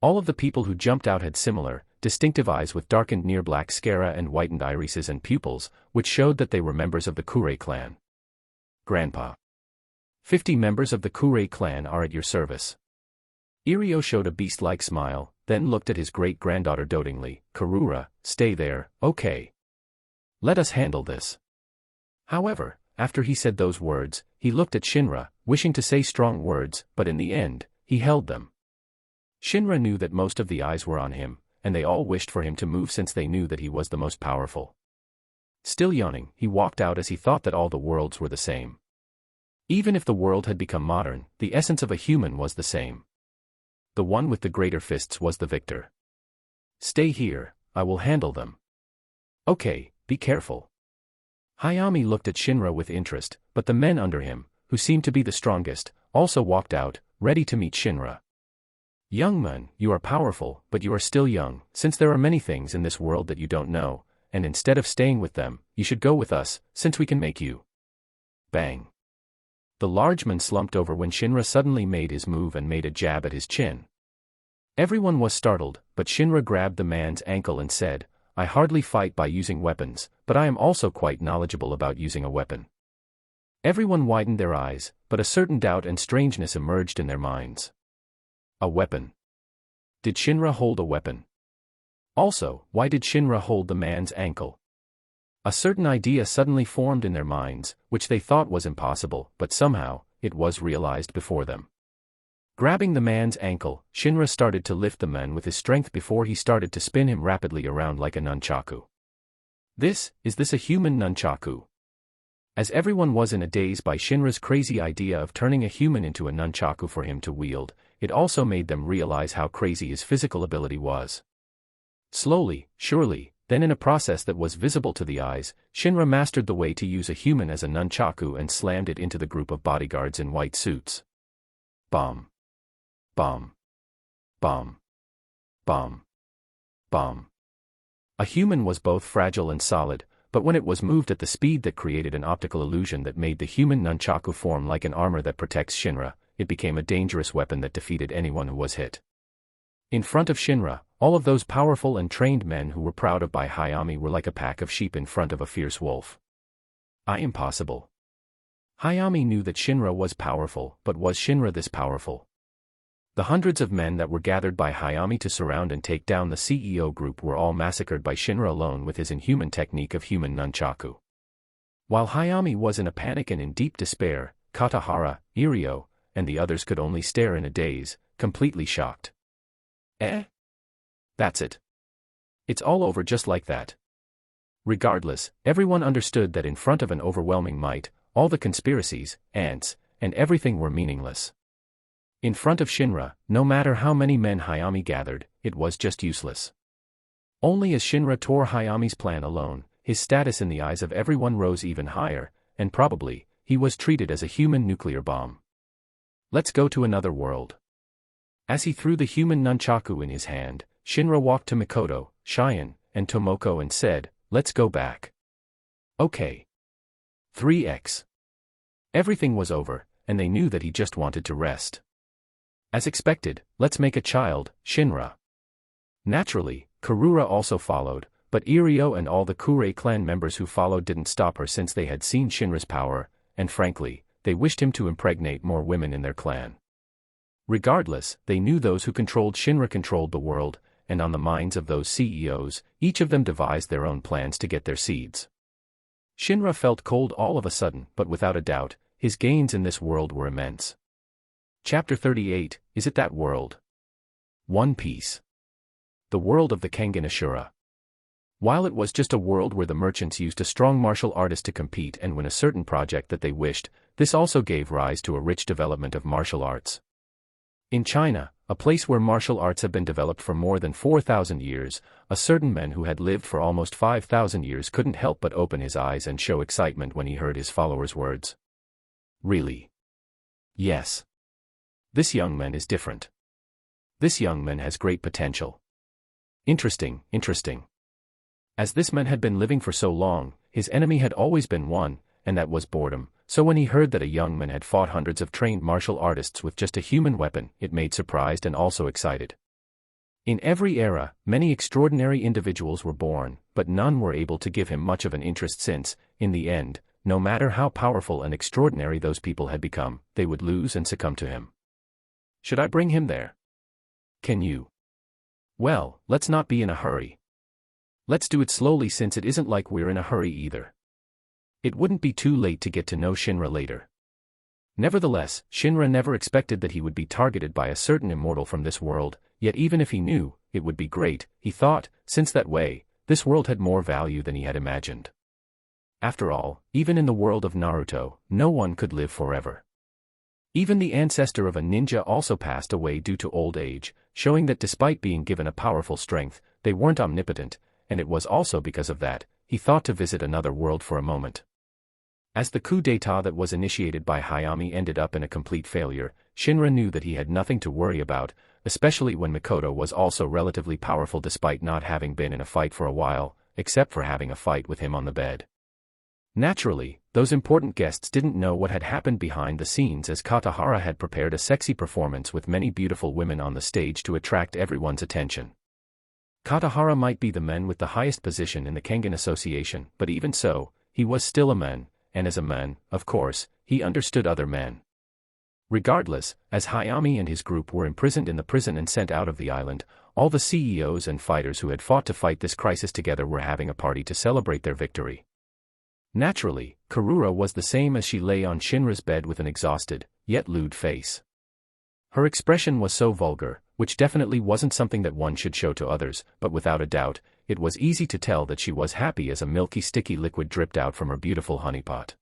All of the people who jumped out had similar, distinctive eyes with darkened near-black sclera and whitened irises and pupils, which showed that they were members of the Kurei clan. Grandpa. 50 members of the Kurei clan are at your service. Irio showed a beast-like smile, then looked at his great-granddaughter dotingly. Karura, stay there, okay. Let us handle this. However, after he said those words, he looked at Shinra, wishing to say strong words, but in the end, he held them. Shinra knew that most of the eyes were on him, and they all wished for him to move since they knew that he was the most powerful. Still yawning, he walked out as he thought that all the worlds were the same. Even if the world had become modern, the essence of a human was the same. The one with the greater fists was the victor. Stay here, I will handle them. Okay, be careful. Hayami looked at Shinra with interest, but the men under him, who seemed to be the strongest, also walked out, ready to meet Shinra. Young man, you are powerful, but you are still young, since there are many things in this world that you don't know, and instead of staying with them, you should go with us, since we can make you. Bang. The large man slumped over when Shinra suddenly made his move and made a jab at his chin. Everyone was startled, but Shinra grabbed the man's ankle and said, I hardly fight by using weapons, but I am also quite knowledgeable about using a weapon. Everyone widened their eyes, but a certain doubt and strangeness emerged in their minds. A weapon. Did Shinra hold a weapon? Also, why did Shinra hold the man's ankle? A certain idea suddenly formed in their minds, which they thought was impossible, but somehow, it was realized before them. Grabbing the man's ankle, Shinra started to lift the man with his strength before he started to spin him rapidly around like a nunchaku. Is this a human nunchaku? As everyone was in a daze by Shinra's crazy idea of turning a human into a nunchaku for him to wield, it also made them realize how crazy his physical ability was. Slowly, surely, then in a process that was visible to the eyes, Shinra mastered the way to use a human as a nunchaku and slammed it into the group of bodyguards in white suits. Bomb. Bomb. Bomb. Bomb. Bomb. A human was both fragile and solid, but when it was moved at the speed that created an optical illusion that made the human nunchaku form like an armor that protects Shinra, it became a dangerous weapon that defeated anyone who was hit. In front of Shinra, all of those powerful and trained men who were proud of by Hayami were like a pack of sheep in front of a fierce wolf. Impossible. Hayami knew that Shinra was powerful, but was Shinra this powerful? The hundreds of men that were gathered by Hayami to surround and take down the CEO group were all massacred by Shinra alone with his inhuman technique of human nunchaku. While Hayami was in a panic and in deep despair, Katahara, Irio, and the others could only stare in a daze, completely shocked. That's it. It's all over just like that. Regardless, everyone understood that in front of an overwhelming might, All the conspiracies, ants, and everything were meaningless. In front of Shinra, no matter how many men Hayami gathered, it was just useless. Only as Shinra tore Hayami's plan alone, his status in the eyes of everyone rose even higher, and probably, he was treated as a human nuclear bomb. Let's go to another world. As he threw the human nunchaku in his hand, Shinra walked to Mikoto, Cheyenne, and Tomoko and said, "Let's go back." Okay. 3x. Everything was over, and they knew that he just wanted to rest. As expected, let's make a child, Shinra. Naturally, Karura also followed, but Irio and all the Kurei clan members who followed didn't stop her since they had seen Shinra's power, and frankly, they wished him to impregnate more women in their clan. Regardless, they knew those who controlled Shinra controlled the world, and on the minds of those CEOs, each of them devised their own plans to get their seeds. Shinra felt cold all of a sudden, but without a doubt, his gains in this world were immense. Chapter 38, Is It That World? One Piece. The world of the Kangan Ashura. While it was just a world where the merchants used a strong martial artist to compete and win a certain project that they wished, this also gave rise to a rich development of martial arts. In China, a place where martial arts have been developed for more than 4,000 years, a certain man who had lived for almost 5,000 years couldn't help but open his eyes and show excitement when he heard his followers' words. Really? Yes. This young man is different. This young man has great potential. Interesting. As this man had been living for so long, his enemy had always been one, and that was boredom, so when he heard that a young man had fought hundreds of trained martial artists with just a human weapon, it made surprised and also excited. In every era, many extraordinary individuals were born, but none were able to give him much of an interest since, in the end, no matter how powerful and extraordinary those people had become, they would lose and succumb to him. Should I bring him there? Can you? Well, let's not be in a hurry. Let's do it slowly since it isn't like we're in a hurry either. It wouldn't be too late to get to know Shinra later. Nevertheless, Shinra never expected that he would be targeted by a certain immortal from this world, yet even if he knew, it would be great, he thought, since that way, this world had more value than he had imagined. After all, even in the world of Naruto, no one could live forever. Even the ancestor of a ninja also passed away due to old age, showing that despite being given a powerful strength, they weren't omnipotent, and it was also because of that, he thought to visit another world for a moment. As the coup d'état that was initiated by Hayami ended up in a complete failure, Shinra knew that he had nothing to worry about, especially when Mikoto was also relatively powerful despite not having been in a fight for a while, except for having a fight with him on the bed. Naturally, those important guests didn't know what had happened behind the scenes as Katahara had prepared a sexy performance with many beautiful women on the stage to attract everyone's attention. Katahara might be the man with the highest position in the Kangan Association, but even so, he was still a man, and as a man, of course, he understood other men. Regardless, as Hayami and his group were imprisoned in the prison and sent out of the island, all the CEOs and fighters who had fought to fight this crisis together were having a party to celebrate their victory. Naturally, Karura was the same as she lay on Shinra's bed with an exhausted, yet lewd face. Her expression was so vulgar, which definitely wasn't something that one should show to others, but without a doubt, it was easy to tell that she was happy as a milky sticky liquid dripped out from her beautiful honeypot.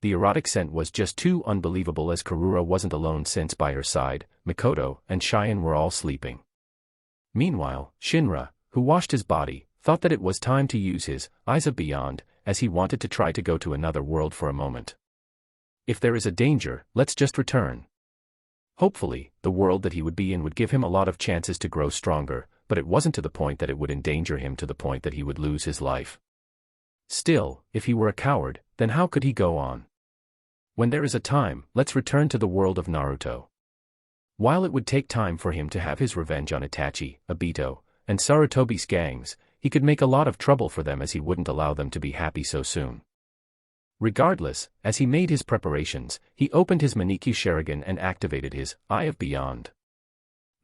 The erotic scent was just too unbelievable as Karura wasn't alone since by her side, Mikoto and Cheyenne were all sleeping. Meanwhile, Shinra, who washed his body, thought that it was time to use his eyes of beyond, as he wanted to try to go to another world for a moment. If there is a danger, let's just return. Hopefully, the world that he would be in would give him a lot of chances to grow stronger, but it wasn't to the point that it would endanger him to the point that he would lose his life. Still, if he were a coward, then how could he go on? When there is a time, let's return to the world of Naruto. While it would take time for him to have his revenge on Itachi, Obito, and Sarutobi's gangs, he could make a lot of trouble for them as he wouldn't allow them to be happy so soon. Regardless, as he made his preparations, he opened his Manikyu Sharingan and activated his Eye of Beyond.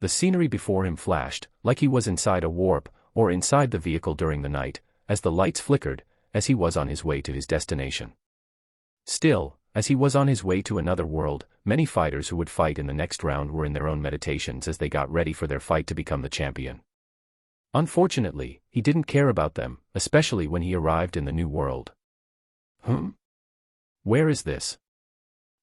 The scenery before him flashed, like he was inside a warp, or inside the vehicle during the night, as the lights flickered, as he was on his way to his destination. Still, as he was on his way to another world, many fighters who would fight in the next round were in their own meditations as they got ready for their fight to become the champion. Unfortunately, he didn't care about them, especially when he arrived in the new world. Where is this?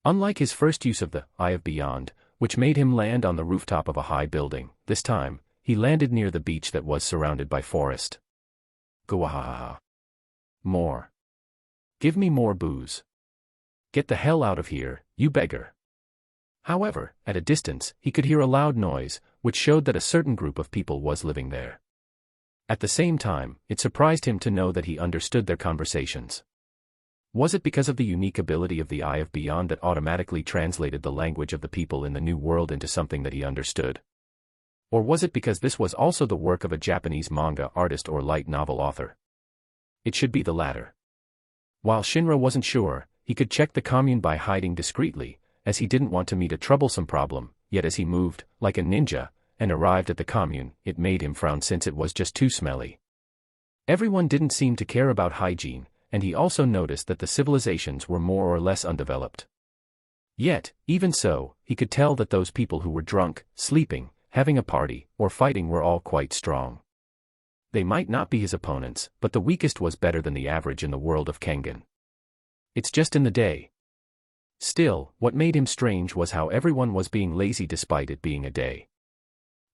Unlike his first use of the Eye of Beyond, which made him land on the rooftop of a high building, this time, he landed near the beach that was surrounded by forest. Gwahaha. More. Give me more booze. Get the hell out of here, you beggar. However, at a distance, he could hear a loud noise, which showed that a certain group of people was living there. At the same time, it surprised him to know that he understood their conversations. Was it because of the unique ability of the Eye of Beyond that automatically translated the language of the people in the new world into something that he understood? Or was it because this was also the work of a Japanese manga artist or light novel author? It should be the latter. While Shinra wasn't sure, he could check the commune by hiding discreetly, as he didn't want to meet a troublesome problem, yet as he moved, like a ninja, and arrived at the commune, it made him frown since it was just too smelly. Everyone didn't seem to care about hygiene, and he also noticed that the civilizations were more or less undeveloped. Yet, even so, he could tell that those people who were drunk, sleeping, having a party, or fighting were all quite strong. They might not be his opponents, but the weakest was better than the average in the world of Kangan. It's just in the day. Still, what made him strange was how everyone was being lazy despite it being a day.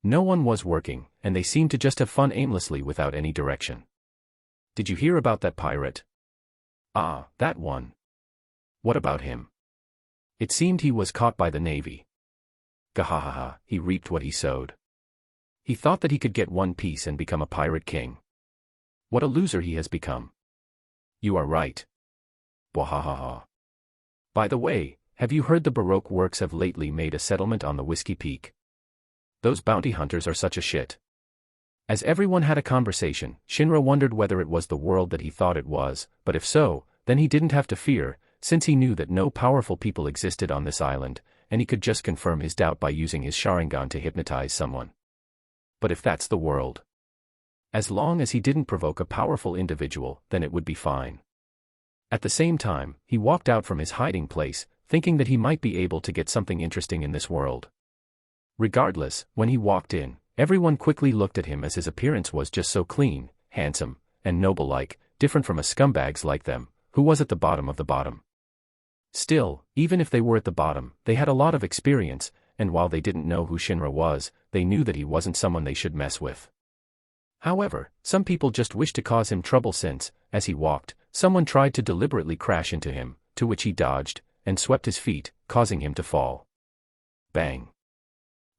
No one was working, and they seemed to just have fun aimlessly without any direction. Did you hear about that pirate? Ah, that one. What about him? It seemed he was caught by the navy. Gahahaha, he reaped what he sowed. He thought that he could get one piece and become a pirate king. What a loser he has become. You are right. Wahahaha. By the way, have you heard the Baroque works have lately made a settlement on the Whiskey Peak? Those bounty hunters are such a shit. As everyone had a conversation, Shinra wondered whether it was the world that he thought it was, but if so, then he didn't have to fear, since he knew that no powerful people existed on this island, and he could just confirm his doubt by using his Sharingan to hypnotize someone. But if that's the world, as long as he didn't provoke a powerful individual, then it would be fine. At the same time, he walked out from his hiding place, thinking that he might be able to get something interesting in this world. Regardless, when he walked in, everyone quickly looked at him as his appearance was just so clean, handsome, and noble-like, different from a scumbags like them, who was at the bottom of the bottom. Still, even if they were at the bottom, they had a lot of experience, and while they didn't know who Shinra was, they knew that he wasn't someone they should mess with. However, some people just wished to cause him trouble since, as he walked, someone tried to deliberately crash into him, to which he dodged, and swept his feet, causing him to fall. Bang.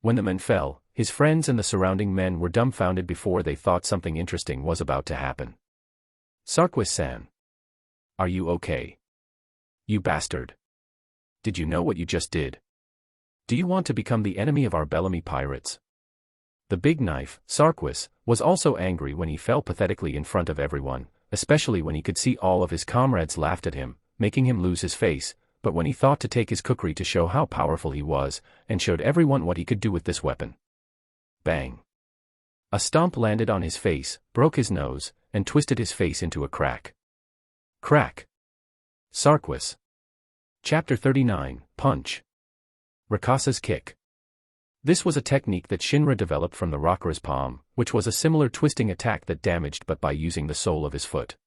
When the man fell, his friends and the surrounding men were dumbfounded before they thought something interesting was about to happen. Sarkis-san. Are you okay? You bastard. Did you know what you just did? Do you want to become the enemy of our Bellamy pirates? The big knife, Sarkis, was also angry when he fell pathetically in front of everyone, especially when he could see all of his comrades laughed at him, making him lose his face, but when he thought to take his kukri to show how powerful he was, and showed everyone what he could do with this weapon. Bang. A stomp landed on his face, broke his nose, and twisted his face into a crack. Crack. Sarkis. Chapter 39, Punch. Rakasa's Kick. This was a technique that Shinra developed from the Rakura's palm, which was a similar twisting attack that damaged but by using the sole of his foot.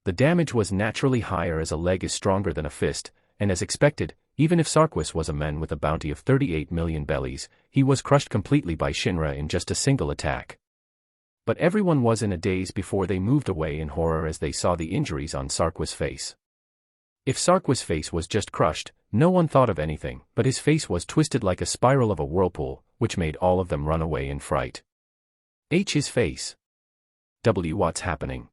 The damage was naturally higher as a leg is stronger than a fist, and as expected, even if Sarkis was a man with a bounty of 38 million bellies, he was crushed completely by Shinra in just a single attack. But everyone was in a daze before they moved away in horror as they saw the injuries on Sarkis' face. If Sarkis' face was just crushed, no one thought of anything, but his face was twisted like a spiral of a whirlpool, which made all of them run away in fright. His face. What's happening?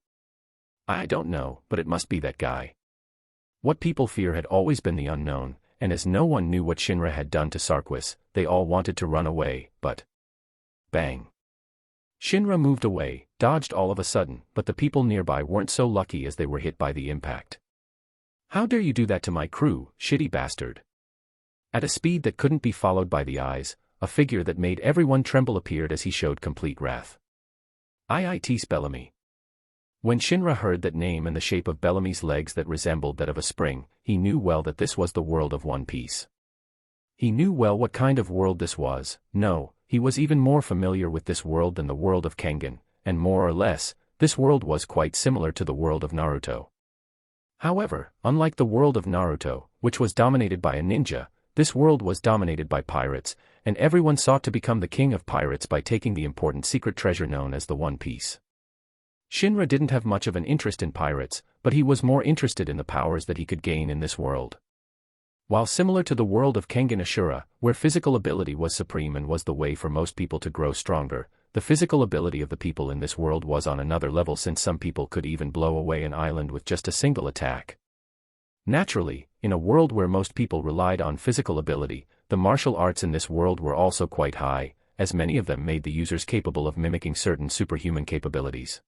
I don't know, but it must be that guy. What people fear had always been the unknown, and as no one knew what Shinra had done to Sarkis, they all wanted to run away, but... Bang. Shinra moved away, dodged all of a sudden, but the people nearby weren't so lucky as they were hit by the impact. How dare you do that to my crew, shitty bastard? At a speed that couldn't be followed by the eyes, a figure that made everyone tremble appeared as he showed complete wrath. It's Bellamy. When Shinra heard that name and the shape of Bellamy's legs that resembled that of a spring, he knew well that this was the world of One Piece. He knew well what kind of world this was. No, he was even more familiar with this world than the world of Kangan, and more or less, this world was quite similar to the world of Naruto. However, unlike the world of Naruto, which was dominated by a ninja, this world was dominated by pirates, and everyone sought to become the king of pirates by taking the important secret treasure known as the One Piece. Shinra didn't have much of an interest in pirates, but he was more interested in the powers that he could gain in this world. While similar to the world of Kangan Ashura, where physical ability was supreme and was the way for most people to grow stronger, the physical ability of the people in this world was on another level, since some people could even blow away an island with just a single attack. Naturally, in a world where most people relied on physical ability, the martial arts in this world were also quite high, as many of them made the users capable of mimicking certain superhuman capabilities.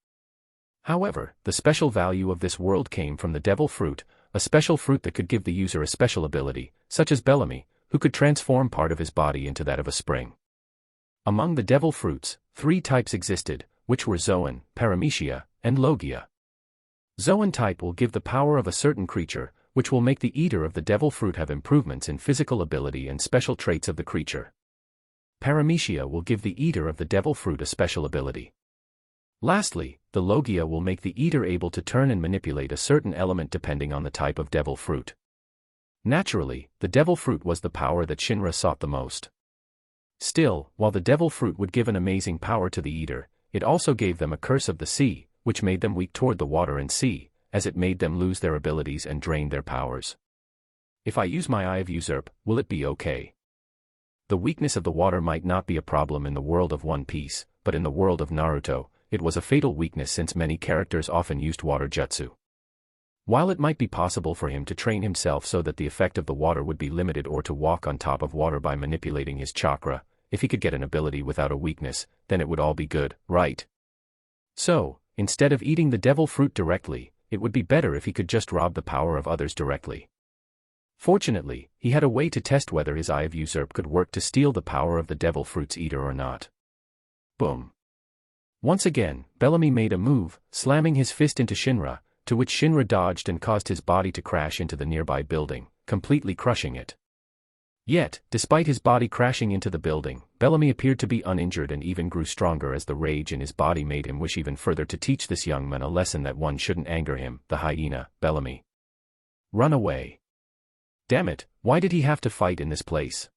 However, the special value of this world came from the devil fruit, a special fruit that could give the user a special ability, such as Bellamy, who could transform part of his body into that of a spring. Among the devil fruits, 3 types existed, which were Zoan, Paramecia, and Logia. Zoan type will give the power of a certain creature, which will make the eater of the devil fruit have improvements in physical ability and special traits of the creature. Paramecia will give the eater of the devil fruit a special ability. Lastly, the Logia will make the eater able to turn and manipulate a certain element depending on the type of devil fruit. Naturally, the devil fruit was the power that Shinra sought the most. Still, while the devil fruit would give an amazing power to the eater, it also gave them a curse of the sea, which made them weak toward the water and sea, as it made them lose their abilities and drain their powers. If I use my Eye of Usurp, will it be okay? The weakness of the water might not be a problem in the world of One Piece, but in the world of Naruto, it was a fatal weakness since many characters often used water jutsu. While it might be possible for him to train himself so that the effect of the water would be limited or to walk on top of water by manipulating his chakra, if he could get an ability without a weakness, then it would all be good, right? So, instead of eating the devil fruit directly, it would be better if he could just rob the power of others directly. Fortunately, he had a way to test whether his Eye of Usurp could work to steal the power of the devil fruit's eater or not. Boom. Once again, Bellamy made a move, slamming his fist into Shinra, to which Shinra dodged and caused his body to crash into the nearby building, completely crushing it. Yet, despite his body crashing into the building, Bellamy appeared to be uninjured and even grew stronger as the rage in his body made him wish even further to teach this young man a lesson that one shouldn't anger him, the hyena, Bellamy. Run away. Damn it, why did he have to fight in this place?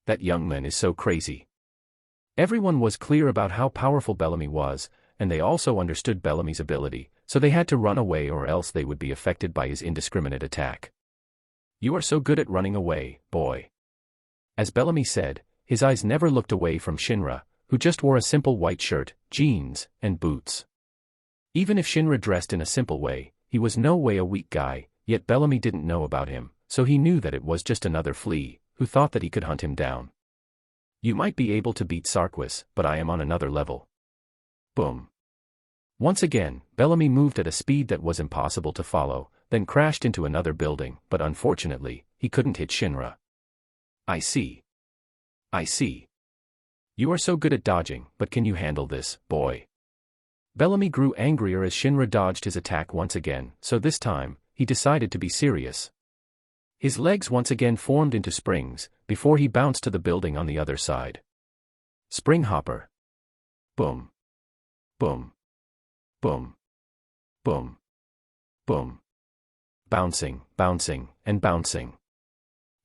That young man is so crazy. Everyone was clear about how powerful Bellamy was, and they also understood Bellamy's ability, so they had to run away or else they would be affected by his indiscriminate attack. You are so good at running away, boy. As Bellamy said, his eyes never looked away from Shinra, who just wore a simple white shirt, jeans, and boots. Even if Shinra dressed in a simple way, he was no way a weak guy, yet Bellamy didn't know about him, so he knew that it was just another flea, who thought that he could hunt him down. You might be able to beat Sarquis, but I am on another level. Boom. Once again, Bellamy moved at a speed that was impossible to follow, then crashed into another building, but unfortunately, he couldn't hit Shinra. I see. You are so good at dodging, but can you handle this, boy? Bellamy grew angrier as Shinra dodged his attack once again, so this time, he decided to be serious. His legs once again formed into springs, before he bounced to the building on the other side. Spring hopper. Boom. Boom. Boom. Boom. Boom. Bouncing, and bouncing.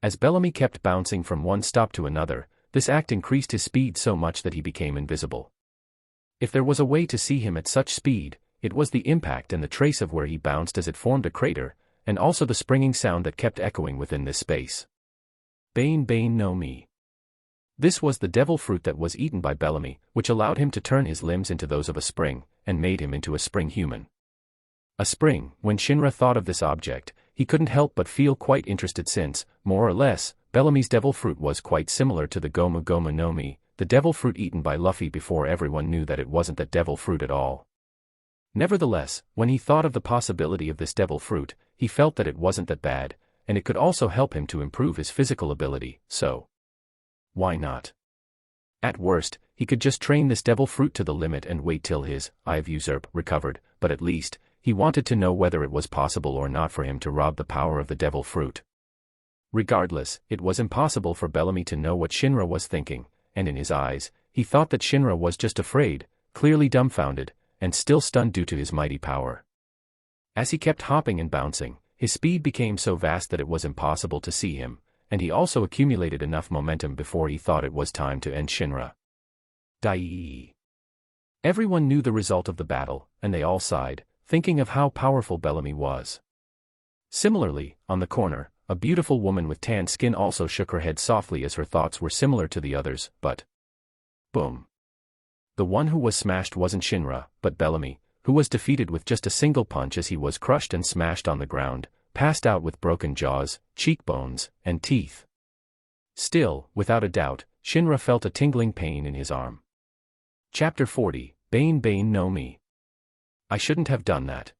As Bellamy kept bouncing from one stop to another, this act increased his speed so much that he became invisible. If there was a way to see him at such speed, it was the impact and the trace of where he bounced as it formed a crater, and also the springing sound that kept echoing within this space. Bane no Mi. This was the devil fruit that was eaten by Bellamy, which allowed him to turn his limbs into those of a spring, and made him into a spring human. A spring, when Shinra thought of this object, he couldn't help but feel quite interested since, more or less, Bellamy's devil fruit was quite similar to the Gomu Gomu no Mi, the devil fruit eaten by Luffy before everyone knew that it wasn't that devil fruit at all. Nevertheless, when he thought of the possibility of this devil fruit, he felt that it wasn't that bad, and it could also help him to improve his physical ability, so why not? At worst, he could just train this devil fruit to the limit and wait till his Eye of Usurp recovered, but at least, he wanted to know whether it was possible or not for him to rob the power of the devil fruit. Regardless, it was impossible for Bellamy to know what Shinra was thinking, and in his eyes, he thought that Shinra was just afraid, clearly dumbfounded, and still stunned due to his mighty power. As he kept hopping and bouncing, his speed became so vast that it was impossible to see him, and he also accumulated enough momentum before he thought it was time to end Shinra. Dai. Everyone knew the result of the battle, and they all sighed, thinking of how powerful Bellamy was. Similarly, on the corner, a beautiful woman with tan skin also shook her head softly as her thoughts were similar to the others, but... boom. The one who was smashed wasn't Shinra, but Bellamy, who was defeated with just a single punch as he was crushed and smashed on the ground, passed out with broken jaws, cheekbones, and teeth. Still, without a doubt, Shinra felt a tingling pain in his arm. Chapter 40, Bane no Mi. I shouldn't have done that.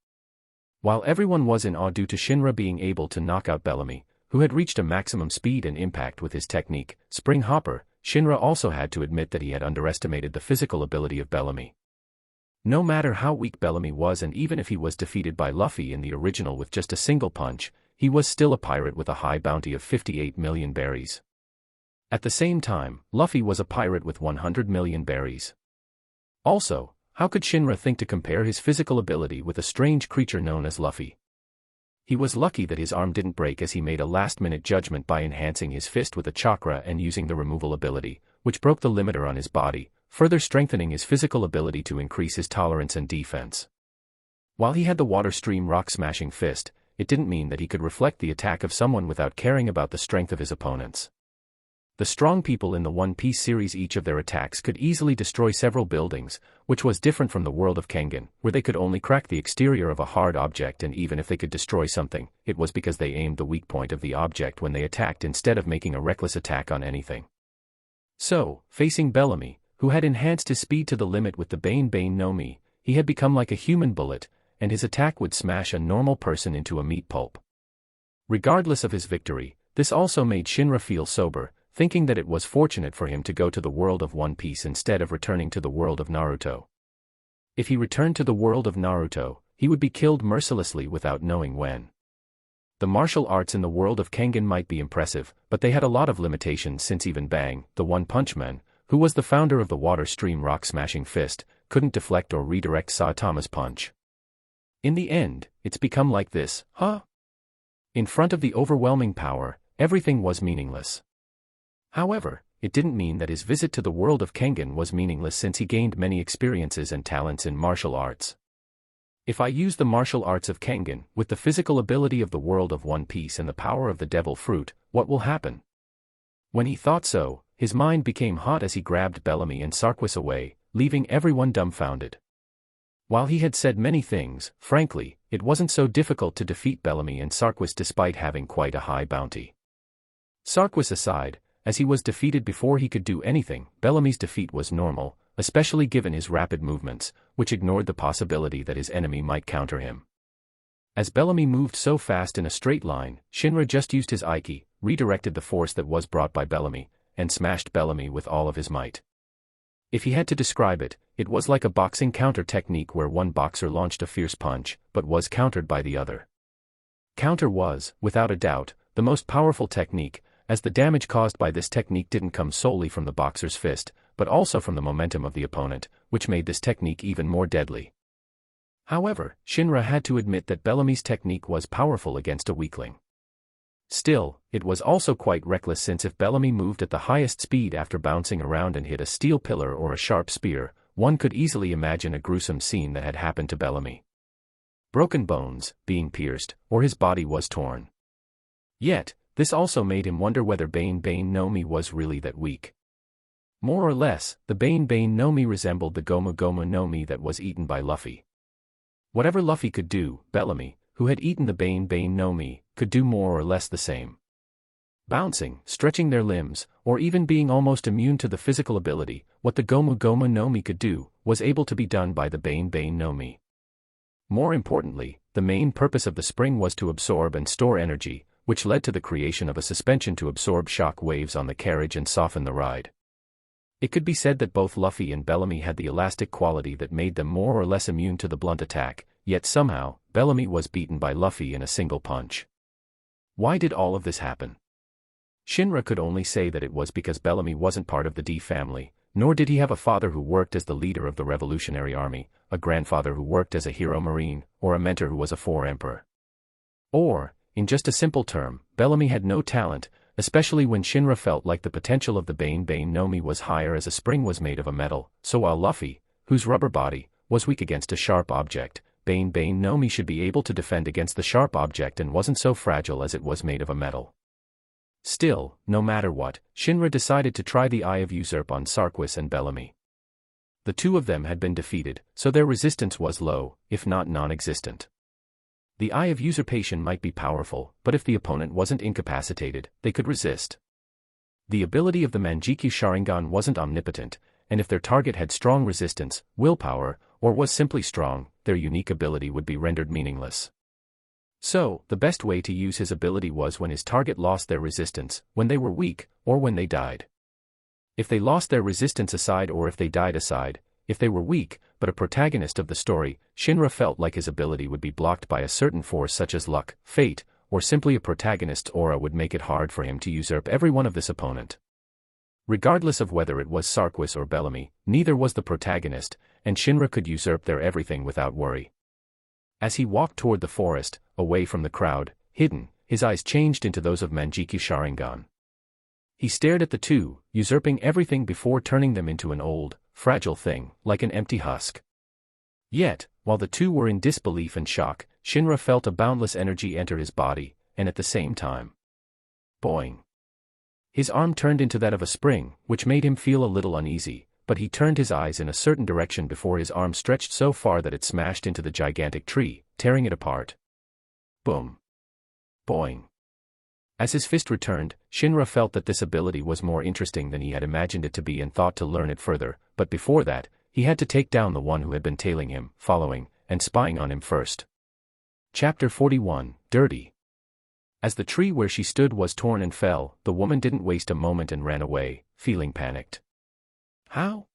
While everyone was in awe due to Shinra being able to knock out Bellamy, who had reached a maximum speed and impact with his technique, Spring Hopper, Shinra also had to admit that he had underestimated the physical ability of Bellamy. No matter how weak Bellamy was, and even if he was defeated by Luffy in the original with just a single punch, he was still a pirate with a high bounty of 58 million berries. At the same time, Luffy was a pirate with 100 million berries. Also, how could Shinra think to compare his physical ability with a strange creature known as Luffy? He was lucky that his arm didn't break as he made a last-minute judgment by enhancing his fist with a chakra and using the removal ability, which broke the limiter on his body, further strengthening his physical ability to increase his tolerance and defense. While he had the water stream rock-smashing fist, it didn't mean that he could reflect the attack of someone without caring about the strength of his opponents. The strong people in the One Piece series, each of their attacks could easily destroy several buildings, which was different from the world of Kangan, where they could only crack the exterior of a hard object, and even if they could destroy something, it was because they aimed the weak point of the object when they attacked instead of making a reckless attack on anything. So, facing Bellamy, who had enhanced his speed to the limit with the Bane no Mi, he had become like a human bullet, and his attack would smash a normal person into a meat pulp. Regardless of his victory, this also made Shinra feel sober, thinking that it was fortunate for him to go to the world of One Piece instead of returning to the world of Naruto. If he returned to the world of Naruto, he would be killed mercilessly without knowing when. The martial arts in the world of Kangan might be impressive, but they had a lot of limitations since even Bang, the One Punch Man, who was the founder of the water stream rock-smashing fist, couldn't deflect or redirect Saitama's punch. In the end, it's become like this, huh? In front of the overwhelming power, everything was meaningless. However, it didn't mean that his visit to the world of Kangan was meaningless, since he gained many experiences and talents in martial arts. If I use the martial arts of Kangan, with the physical ability of the world of One Piece and the power of the Devil Fruit, what will happen? When he thought so, his mind became hot as he grabbed Bellamy and Sarkis away, leaving everyone dumbfounded. While he had said many things, frankly, it wasn't so difficult to defeat Bellamy and Sarkis despite having quite a high bounty. Sarkis aside, as he was defeated before he could do anything, Bellamy's defeat was normal, especially given his rapid movements, which ignored the possibility that his enemy might counter him. As Bellamy moved so fast in a straight line, Shinra just used his Aiki, redirected the force that was brought by Bellamy, and smashed Bellamy with all of his might. If he had to describe it, it was like a boxing counter technique where one boxer launched a fierce punch, but was countered by the other. Counter was, without a doubt, the most powerful technique, as the damage caused by this technique didn't come solely from the boxer's fist, but also from the momentum of the opponent, which made this technique even more deadly. However, Shinra had to admit that Bellamy's technique was powerful against a weakling. Still, it was also quite reckless, since if Bellamy moved at the highest speed after bouncing around and hit a steel pillar or a sharp spear, one could easily imagine a gruesome scene that had happened to Bellamy. Broken bones, being pierced, or his body was torn. Yet, this also made him wonder whether Bane no Mi was really that weak. More or less, the Bane no Mi resembled the Gomu no Mi that was eaten by Luffy. Whatever Luffy could do, Bellamy, who had eaten the Bane no Mi, could do more or less the same. Bouncing, stretching their limbs, or even being almost immune to the physical ability, what the Gomu no Mi could do, was able to be done by the Bane no Mi. More importantly, the main purpose of the spring was to absorb and store energy, which led to the creation of a suspension to absorb shock waves on the carriage and soften the ride. It could be said that both Luffy and Bellamy had the elastic quality that made them more or less immune to the blunt attack, yet somehow, Bellamy was beaten by Luffy in a single punch. Why did all of this happen? Shinra could only say that it was because Bellamy wasn't part of the D family, Nor did he have a father who worked as the leader of the Revolutionary Army, a grandfather who worked as a hero marine, or a mentor who was a emperor. Or, in just a simple term, Bellamy had no talent, especially when Shinra felt like the potential of the Bane no Mi was higher as a spring was made of a metal, so while Luffy, whose rubber body, was weak against a sharp object, Bane no Mi should be able to defend against the sharp object and wasn't so fragile as it was made of a metal. Still, no matter what, Shinra decided to try the Eye of Usurp on Sarquis and Bellamy. The two of them had been defeated, so their resistance was low, if not non-existent. The Eye of Usurpation might be powerful, but if the opponent wasn't incapacitated, they could resist. The ability of the Manjiki Sharingan wasn't omnipotent, and if their target had strong resistance, willpower, or was simply strong, their unique ability would be rendered meaningless. So, the best way to use his ability was when his target lost their resistance, when they were weak, or when they died. If they lost their resistance aside or if they died aside, if they were weak, but a protagonist of the story, Shinra felt like his ability would be blocked by a certain force such as luck, fate, or simply a protagonist's aura would make it hard for him to usurp every one of this opponent. Regardless of whether it was Sarquis or Bellamy, neither was the protagonist, and Shinra could usurp their everything without worry. As he walked toward the forest, away from the crowd, hidden, his eyes changed into those of Manjiki Sharingan. He stared at the two, usurping everything before turning them into an old, fragile thing, like an empty husk. Yet, while the two were in disbelief and shock, Shinra felt a boundless energy enter his body, and at the same time. Boing. His arm turned into that of a spring, which made him feel a little uneasy, but he turned his eyes in a certain direction before his arm stretched so far that it smashed into the gigantic tree, tearing it apart. Boom. Boing. As his fist returned, Shinra felt that this ability was more interesting than he had imagined it to be and thought to learn it further, but before that, he had to take down the one who had been tailing him, following, and spying on him first. Chapter 41, Dirty. As the tree where she stood was torn and fell, the woman didn't waste a moment and ran away, feeling panicked. How?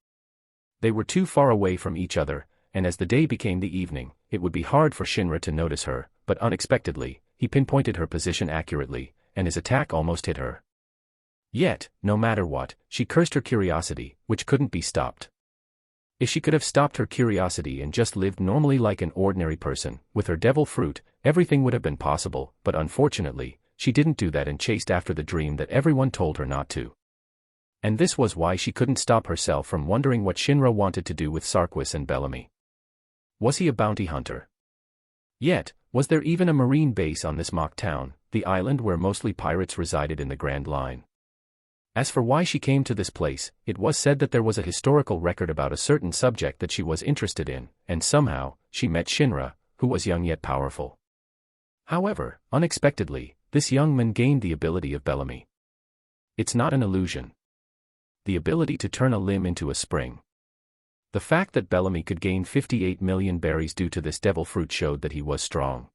They were too far away from each other, and as the day became the evening, it would be hard for Shinra to notice her, but unexpectedly, he pinpointed her position accurately, and his attack almost hit her. Yet, no matter what, she cursed her curiosity, which couldn't be stopped. If she could have stopped her curiosity and just lived normally like an ordinary person, with her devil fruit, everything would have been possible, but unfortunately, she didn't do that and chased after the dream that everyone told her not to. And this was why she couldn't stop herself from wondering what Shinra wanted to do with Sarquis and Bellamy. Was he a bounty hunter? Yet, was there even a marine base on this mock town, the island where mostly pirates resided in the Grand Line? As for why she came to this place, it was said that there was a historical record about a certain subject that she was interested in, and somehow, she met Shinra, who was young yet powerful. However, unexpectedly, this young man gained the ability of Bellamy. It's not an illusion. The ability to turn a limb into a spring. The fact that Bellamy could gain 58 million berries due to this devil fruit showed that he was strong.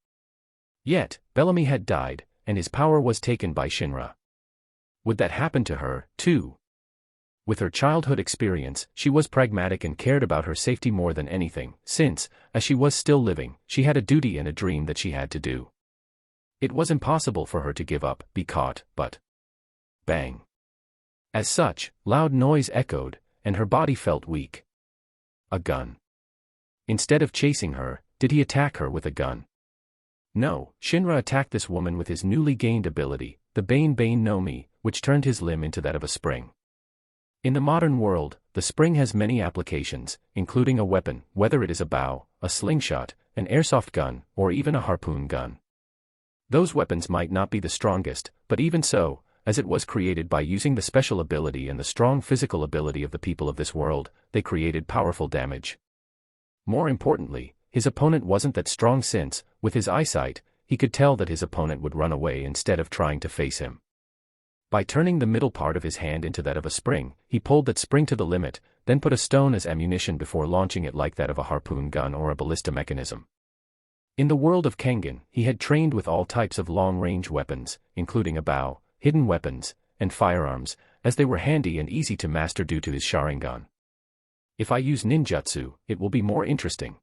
Yet, Bellamy had died, and his power was taken by Shinra. Would that happen to her, too? With her childhood experience, she was pragmatic and cared about her safety more than anything, since, as she was still living, she had a duty and a dream that she had to do. It was impossible for her to give up, be caught, but... Bang. As such, loud noise echoed, and her body felt weak. A gun. Instead of chasing her, did he attack her with a gun? No, Shinra attacked this woman with his newly gained ability, the Bane no Mi, which turned his limb into that of a spring. In the modern world, the spring has many applications, including a weapon, whether it is a bow, a slingshot, an airsoft gun, or even a harpoon gun. Those weapons might not be the strongest, but even so, as it was created by using the special ability and the strong physical ability of the people of this world, they created powerful damage. More importantly, his opponent wasn't that strong since, with his eyesight, he could tell that his opponent would run away instead of trying to face him. By turning the middle part of his hand into that of a spring, he pulled that spring to the limit, then put a stone as ammunition before launching it like that of a harpoon gun or a ballista mechanism. In the world of Kangan, he had trained with all types of long-range weapons, including a bow, hidden weapons, and firearms, as they were handy and easy to master due to his Sharingan. If I use ninjutsu, it will be more interesting.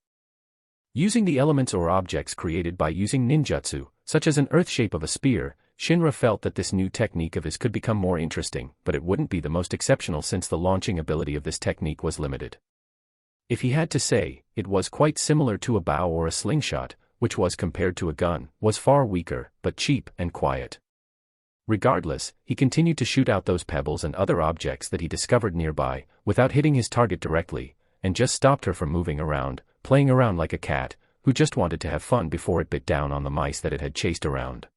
Using the elements or objects created by using ninjutsu, such as an earth shape of a spear, Shinra felt that this new technique of his could become more interesting, but it wouldn't be the most exceptional since the launching ability of this technique was limited. If he had to say, it was quite similar to a bow or a slingshot, which was compared to a gun, was far weaker, but cheap and quiet. Regardless, he continued to shoot out those pebbles and other objects that he discovered nearby, without hitting his target directly, and just stopped her from moving around, playing around like a cat, who just wanted to have fun before it bit down on the mice that it had chased around.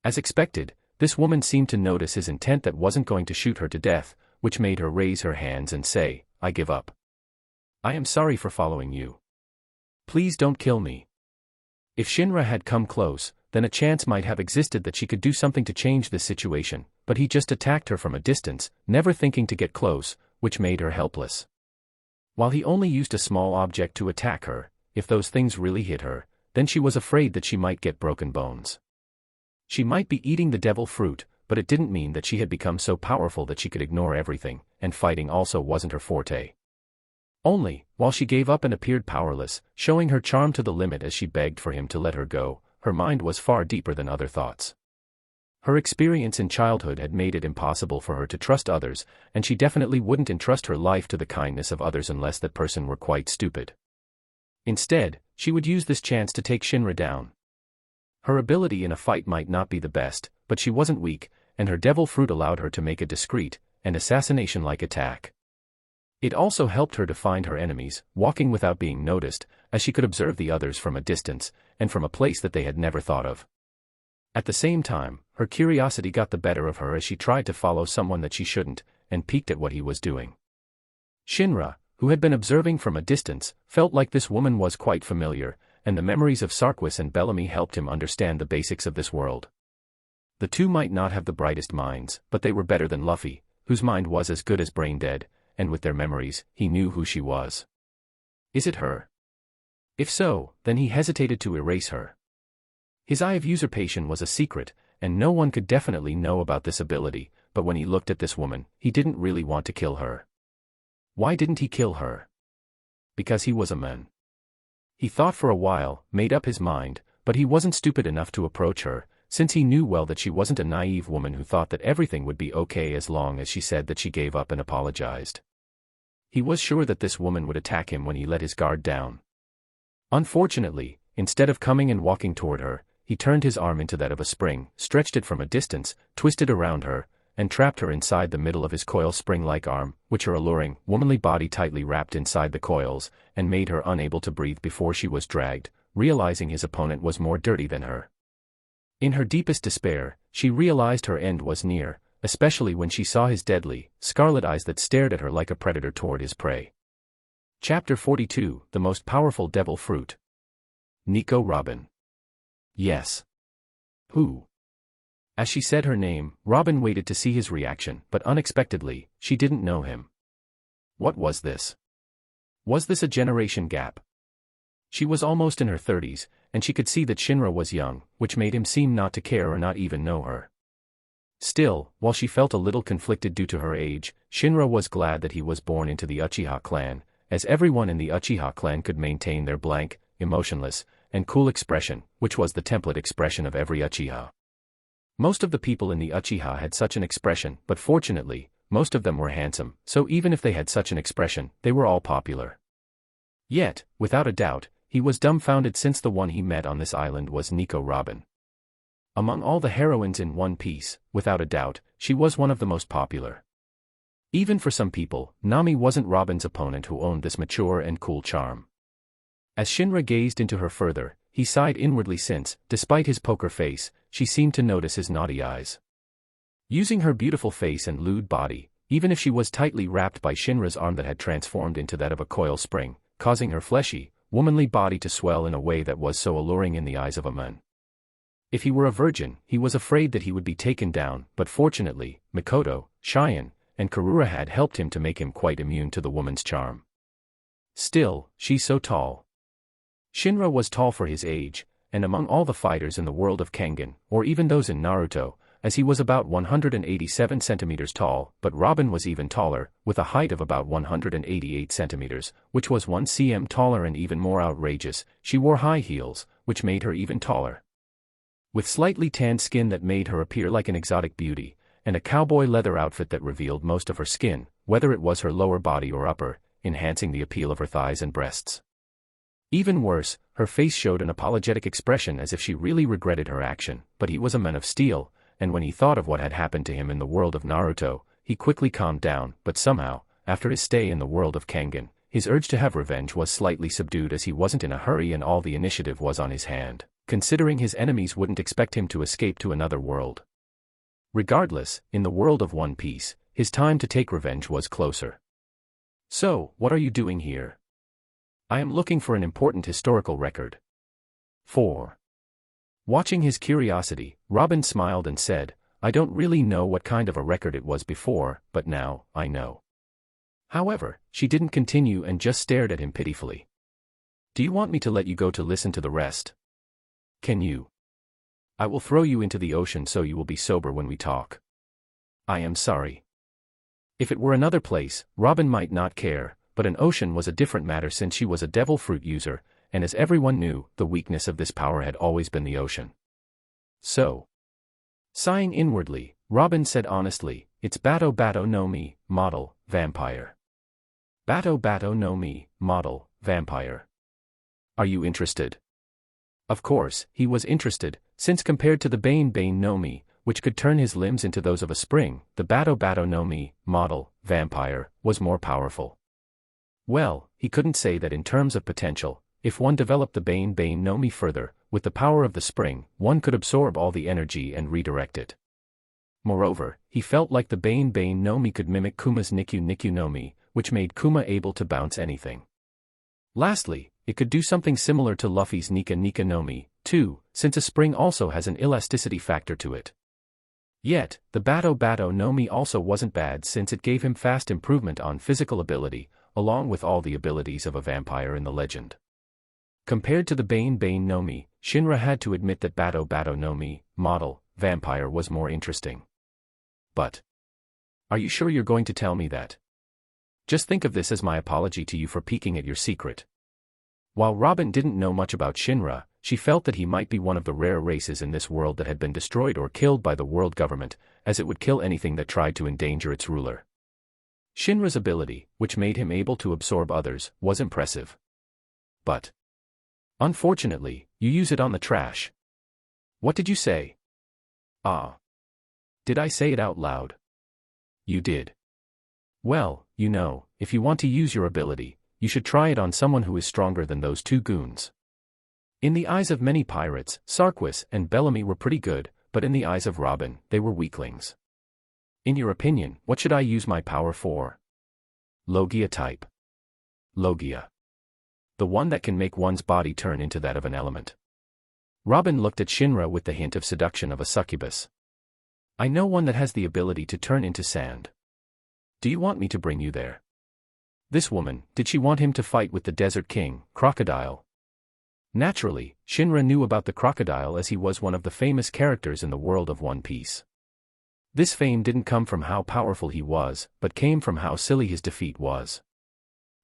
As expected, this woman seemed to notice his intent that wasn't going to shoot her to death, which made her raise her hands and say, "I give up. I am sorry for following you. Please don't kill me." If Shinra had come close, then a chance might have existed that she could do something to change this situation, but he just attacked her from a distance, never thinking to get close, which made her helpless. While he only used a small object to attack her, if those things really hit her, then she was afraid that she might get broken bones. She might be eating the devil fruit, but it didn't mean that she had become so powerful that she could ignore everything, and fighting also wasn't her forte. Only, while she gave up and appeared powerless, showing her charm to the limit as she begged for him to let her go, her mind was far deeper than other thoughts. Her experience in childhood had made it impossible for her to trust others, and she definitely wouldn't entrust her life to the kindness of others unless that person were quite stupid. Instead, she would use this chance to take Shinra down. Her ability in a fight might not be the best, but she wasn't weak, and her devil fruit allowed her to make a discreet, and assassination-like attack. It also helped her to find her enemies, walking without being noticed, as she could observe the others from a distance, and from a place that they had never thought of. At the same time, her curiosity got the better of her as she tried to follow someone that she shouldn't, and peeked at what he was doing. Shinra, who had been observing from a distance, felt like this woman was quite familiar, and the memories of Sarquis and Bellamy helped him understand the basics of this world. The two might not have the brightest minds, but they were better than Luffy, whose mind was as good as brain dead, and with their memories, he knew who she was. Is it her? If so, then he hesitated to erase her. His eye of usurpation was a secret, and no one could definitely know about this ability, but when he looked at this woman, he didn't really want to kill her. Why didn't he kill her? Because he was a man. He thought for a while, made up his mind, but he wasn't stupid enough to approach her, since he knew well that she wasn't a naive woman who thought that everything would be okay as long as she said that she gave up and apologized. He was sure that this woman would attack him when he let his guard down. Unfortunately, instead of coming and walking toward her, he turned his arm into that of a spring, stretched it from a distance, twisted around her, and trapped her inside the middle of his coil spring-like arm, which her alluring, womanly body tightly wrapped inside the coils, and made her unable to breathe before she was dragged, realizing his opponent was more dirty than her. In her deepest despair, she realized her end was near, especially when she saw his deadly, scarlet eyes that stared at her like a predator toward his prey. Chapter 42, The Most Powerful Devil Fruit. Nico Robin. Yes. Who? As she said her name, Robin waited to see his reaction, but unexpectedly, she didn't know him. What was this? Was this a generation gap? She was almost in her 30s, and she could see that Shinra was young, which made him seem not to care or not even know her. Still, while she felt a little conflicted due to her age, Shinra was glad that he was born into the Uchiha clan, as everyone in the Uchiha clan could maintain their blank, emotionless, and cool expression, which was the template expression of every Uchiha. Most of the people in the Uchiha had such an expression, but fortunately, most of them were handsome, so even if they had such an expression, they were all popular. Yet, without a doubt, he was dumbfounded since the one he met on this island was Nico Robin. Among all the heroines in One Piece, without a doubt, she was one of the most popular. Even for some people, Nami wasn't Robin's opponent who owned this mature and cool charm. As Shinra gazed into her further, he sighed inwardly since, despite his poker face, she seemed to notice his naughty eyes. Using her beautiful face and lewd body, even if she was tightly wrapped by Shinra's arm that had transformed into that of a coil spring, causing her fleshy, womanly body to swell in a way that was so alluring in the eyes of a man. If he were a virgin, he was afraid that he would be taken down, but fortunately, Mikoto, Cheyenne, and Karura had helped him to make him quite immune to the woman's charm. Still, she's so tall. Shinra was tall for his age, and among all the fighters in the world of Kangan, or even those in Naruto, as he was about 187 centimeters tall, but Robin was even taller, with a height of about 188 centimeters, which was 1 cm taller, and even more outrageous, she wore high heels, which made her even taller. With slightly tanned skin that made her appear like an exotic beauty, and a cowboy leather outfit that revealed most of her skin, whether it was her lower body or upper, enhancing the appeal of her thighs and breasts. Even worse, her face showed an apologetic expression as if she really regretted her action, but he was a man of steel, and when he thought of what had happened to him in the world of Naruto, he quickly calmed down, but somehow, after his stay in the world of Kangan, his urge to have revenge was slightly subdued as he wasn't in a hurry and all the initiative was on his hand, considering his enemies wouldn't expect him to escape to another world. Regardless, in the world of One Piece, his time to take revenge was closer. So, what are you doing here? I am looking for an important historical record. 4. Watching his curiosity, Robin smiled and said, I don't really know what kind of a record it was before, but now, I know. However, she didn't continue and just stared at him pitifully. Do you want me to let you go to listen to the rest? Can you? I will throw you into the ocean so you will be sober when we talk. I am sorry. If it were another place, Robin might not care, but an ocean was a different matter since she was a devil fruit user, and as everyone knew, the weakness of this power had always been the ocean. So, sighing inwardly, Robin said honestly, it's Bato Bato no Mi, model, vampire. Bato Bato no Mi, model, vampire. Are you interested? Of course, he was interested, since compared to the Bane Bane no Mi, which could turn his limbs into those of a spring, the Bato Bato no Mi, model, vampire, was more powerful. Well, he couldn't say that in terms of potential. If one developed the Bane Bane no Mi further, with the power of the spring, one could absorb all the energy and redirect it. Moreover, he felt like the Bane Bane no Mi could mimic Kuma's Nikyu Nikyu no Mi, which made Kuma able to bounce anything. Lastly, it could do something similar to Luffy's Nika Nika no Mi, too, since a spring also has an elasticity factor to it. Yet, the Bato Bato no Mi also wasn't bad since it gave him fast improvement on physical ability, along with all the abilities of a vampire in the legend. Compared to the Bane Bane no Mi, Shinra had to admit that Bato Bato no Mi, model, vampire was more interesting. But, are you sure you're going to tell me that? Just think of this as my apology to you for peeking at your secret. While Robin didn't know much about Shinra, she felt that he might be one of the rare races in this world that had been destroyed or killed by the world government, as it would kill anything that tried to endanger its ruler. Shinra's ability, which made him able to absorb others, was impressive. But, unfortunately, you use it on the trash. What did you say? Ah. Did I say it out loud? You did. Well, you know, if you want to use your ability, you should try it on someone who is stronger than those two goons. In the eyes of many pirates, Sarquis and Bellamy were pretty good, but in the eyes of Robin, they were weaklings. In your opinion, what should I use my power for? Logia type. Logia. The one that can make one's body turn into that of an element. Robin looked at Shinra with the hint of seduction of a succubus. I know one that has the ability to turn into sand. Do you want me to bring you there? This woman, did she want him to fight with the Desert King, Crocodile? Naturally, Shinra knew about the crocodile as he was one of the famous characters in the world of One Piece. This fame didn't come from how powerful he was, but came from how silly his defeat was.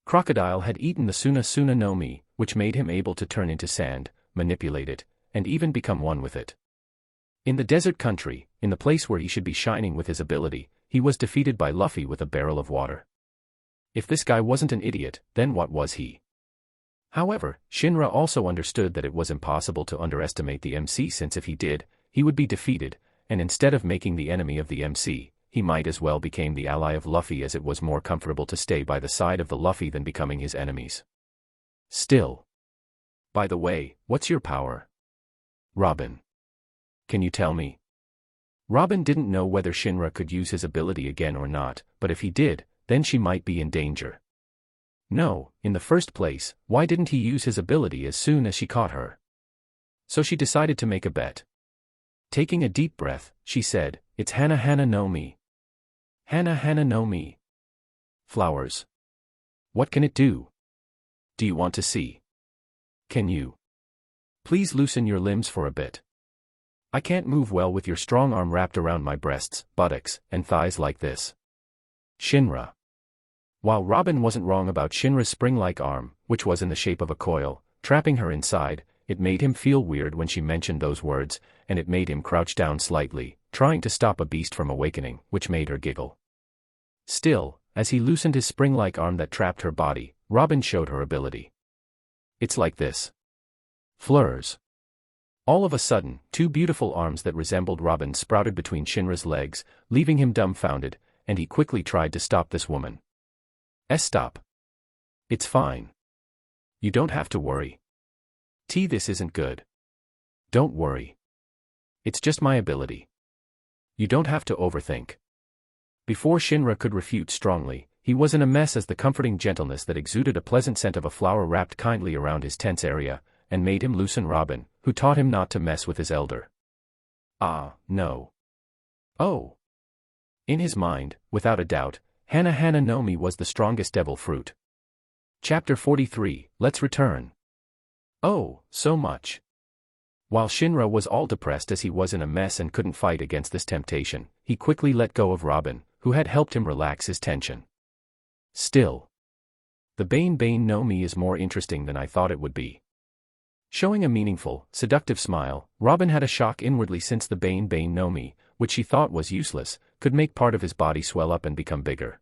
Crocodile had eaten the Suna Suna no Mi, which made him able to turn into sand, manipulate it, and even become one with it. In the desert country, in the place where he should be shining with his ability, he was defeated by Luffy with a barrel of water. If this guy wasn't an idiot, then what was he? However, Shinra also understood that it was impossible to underestimate the MC since if he did, he would be defeated, and instead of making the enemy of the MC, he might as well become the ally of Luffy as it was more comfortable to stay by the side of the Luffy than becoming his enemies. Still. By the way, what's your power? Robin. Can you tell me? Robin didn't know whether Shinra could use his ability again or not, but if he did, then she might be in danger. No, in the first place, why didn't he use his ability as soon as she caught her? So she decided to make a bet. Taking a deep breath, she said, it's Hana Hana no Mi. Hana Hana no Mi. Flowers. What can it do? Do you want to see? Can you? Please loosen your limbs for a bit. I can't move well with your strong arm wrapped around my breasts, buttocks, and thighs like this. Shinra. While Robin wasn't wrong about Shinra's spring-like arm, which was in the shape of a coil, trapping her inside, it made him feel weird when she mentioned those words, and it made him crouch down slightly, trying to stop a beast from awakening, which made her giggle. Still, as he loosened his spring-like arm that trapped her body, Robin showed her ability. It's like this. Fleurs. All of a sudden, two beautiful arms that resembled Robin sprouted between Shinra's legs, leaving him dumbfounded, and he quickly tried to stop this woman. Stop. It's fine. You don't have to worry. This isn't good. Don't worry. It's just my ability. You don't have to overthink. Before Shinra could refute strongly, he was in a mess as the comforting gentleness that exuded a pleasant scent of a flower wrapped kindly around his tense area, and made him loosen Robin, who taught him not to mess with his elder. Ah, no. Oh. In his mind, without a doubt, Hana no Mi was the strongest devil fruit. Chapter 43, Let's Return. Oh, so much. While Shinra was all depressed as he was in a mess and couldn't fight against this temptation, he quickly let go of Robin, who had helped him relax his tension. Still. The Bane no Mi is more interesting than I thought it would be. Showing a meaningful, seductive smile, Robin had a shock inwardly since the Bane no Mi, which she thought was useless, could make part of his body swell up and become bigger.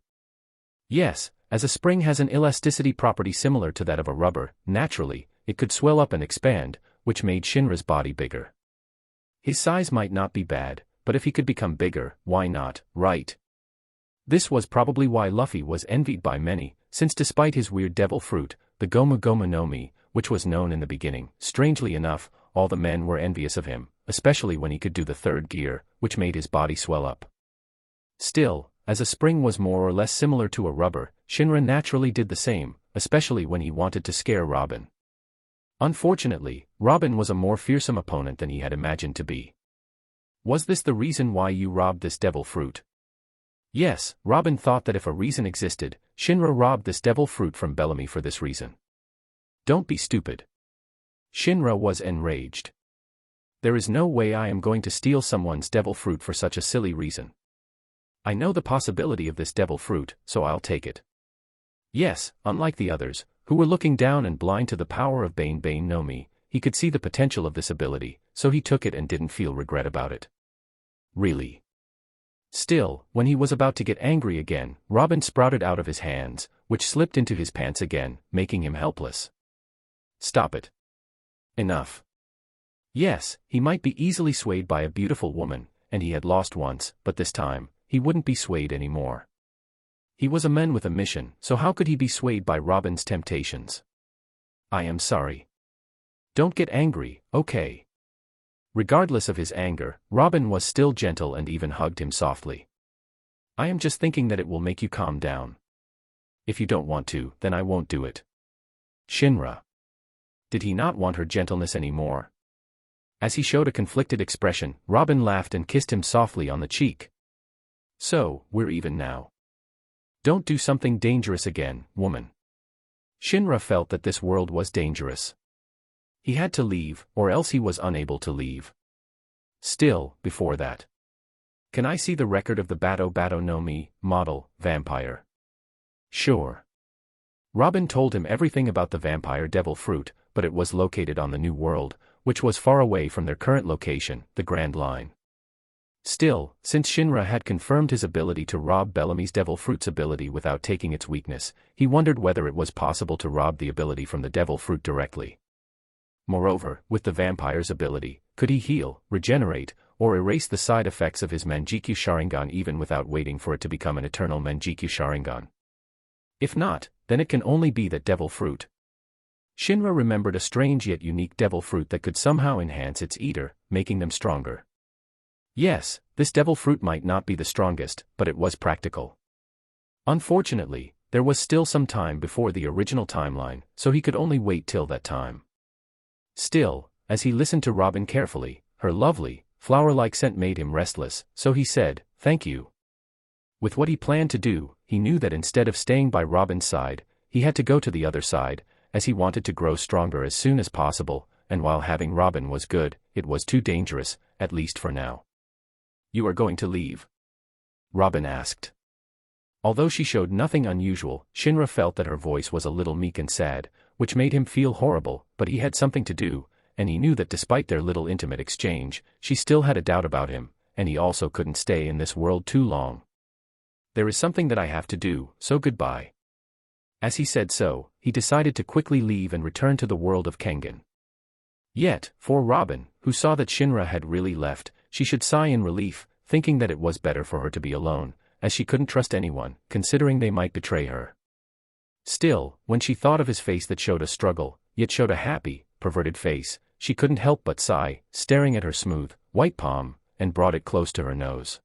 Yes, as a spring has an elasticity property similar to that of a rubber, naturally, it could swell up and expand, which made Shinra's body bigger. His size might not be bad, but if he could become bigger, why not, right? This was probably why Luffy was envied by many, since despite his weird devil fruit, the Goma no Mi, which was known in the beginning, strangely enough, all the men were envious of him, especially when he could do the third gear, which made his body swell up. Still, as a spring was more or less similar to a rubber, Shinra naturally did the same, especially when he wanted to scare Robin. Unfortunately, Robin was a more fearsome opponent than he had imagined to be. Was this the reason why you robbed this devil fruit? Yes, Robin thought that if a reason existed, Shinra robbed this devil fruit from Bellamy for this reason. Don't be stupid. Shinra was enraged. There is no way I am going to steal someone's devil fruit for such a silly reason. I know the possibility of this devil fruit, so I'll take it. Yes, unlike the others, who were looking down and blind to the power of Bane no Mi, he could see the potential of this ability, so he took it and didn't feel regret about it. Really. Still, when he was about to get angry again, Robin sprouted out of his hands, which slipped into his pants again, making him helpless. Stop it. Enough. Yes, he might be easily swayed by a beautiful woman, and he had lost once, but this time, he wouldn't be swayed anymore. He was a man with a mission, so how could he be swayed by Robin's temptations? I am sorry. Don't get angry, okay? Regardless of his anger, Robin was still gentle and even hugged him softly. I am just thinking that it will make you calm down. If you don't want to, then I won't do it. Shinra. Did he not want her gentleness anymore? As he showed a conflicted expression, Robin laughed and kissed him softly on the cheek. So, we're even now. Don't do something dangerous again, woman. Shinra felt that this world was dangerous. He had to leave, or else he was unable to leave. Still, before that. Can I see the record of the Bato no Mi, model, vampire? Sure. Robin told him everything about the vampire devil fruit, but it was located on the New World, which was far away from their current location, the Grand Line. Still, since Shinra had confirmed his ability to rob Bellamy's devil fruit's ability without taking its weakness, he wondered whether it was possible to rob the ability from the devil fruit directly. Moreover, with the vampire's ability, could he heal, regenerate, or erase the side effects of his Manjikyu Sharingan even without waiting for it to become an eternal Manjikyu Sharingan? If not, then it can only be that devil fruit. Shinra remembered a strange yet unique devil fruit that could somehow enhance its eater, making them stronger. Yes, this devil fruit might not be the strongest, but it was practical. Unfortunately, there was still some time before the original timeline, so he could only wait till that time. Still, as he listened to Robin carefully, her lovely, flower-like scent made him restless, so he said, "Thank you." With what he planned to do, he knew that instead of staying by Robin's side, he had to go to the other side, as he wanted to grow stronger as soon as possible, and while having Robin was good, it was too dangerous, at least for now. "You are going to leave?" Robin asked. Although she showed nothing unusual, Shinra felt that her voice was a little meek and sad, which made him feel horrible, but he had something to do, and he knew that despite their little intimate exchange, she still had a doubt about him, and he also couldn't stay in this world too long. There is something that I have to do, so goodbye. As he said so, he decided to quickly leave and return to the world of Kangan. Yet, for Robin, who saw that Shinra had really left, she should sigh in relief, thinking that it was better for her to be alone, as she couldn't trust anyone, considering they might betray her. Still, when she thought of his face that showed a struggle, yet showed a happy, perverted face, she couldn't help but sigh, staring at her smooth, white palm, and brought it close to her nose.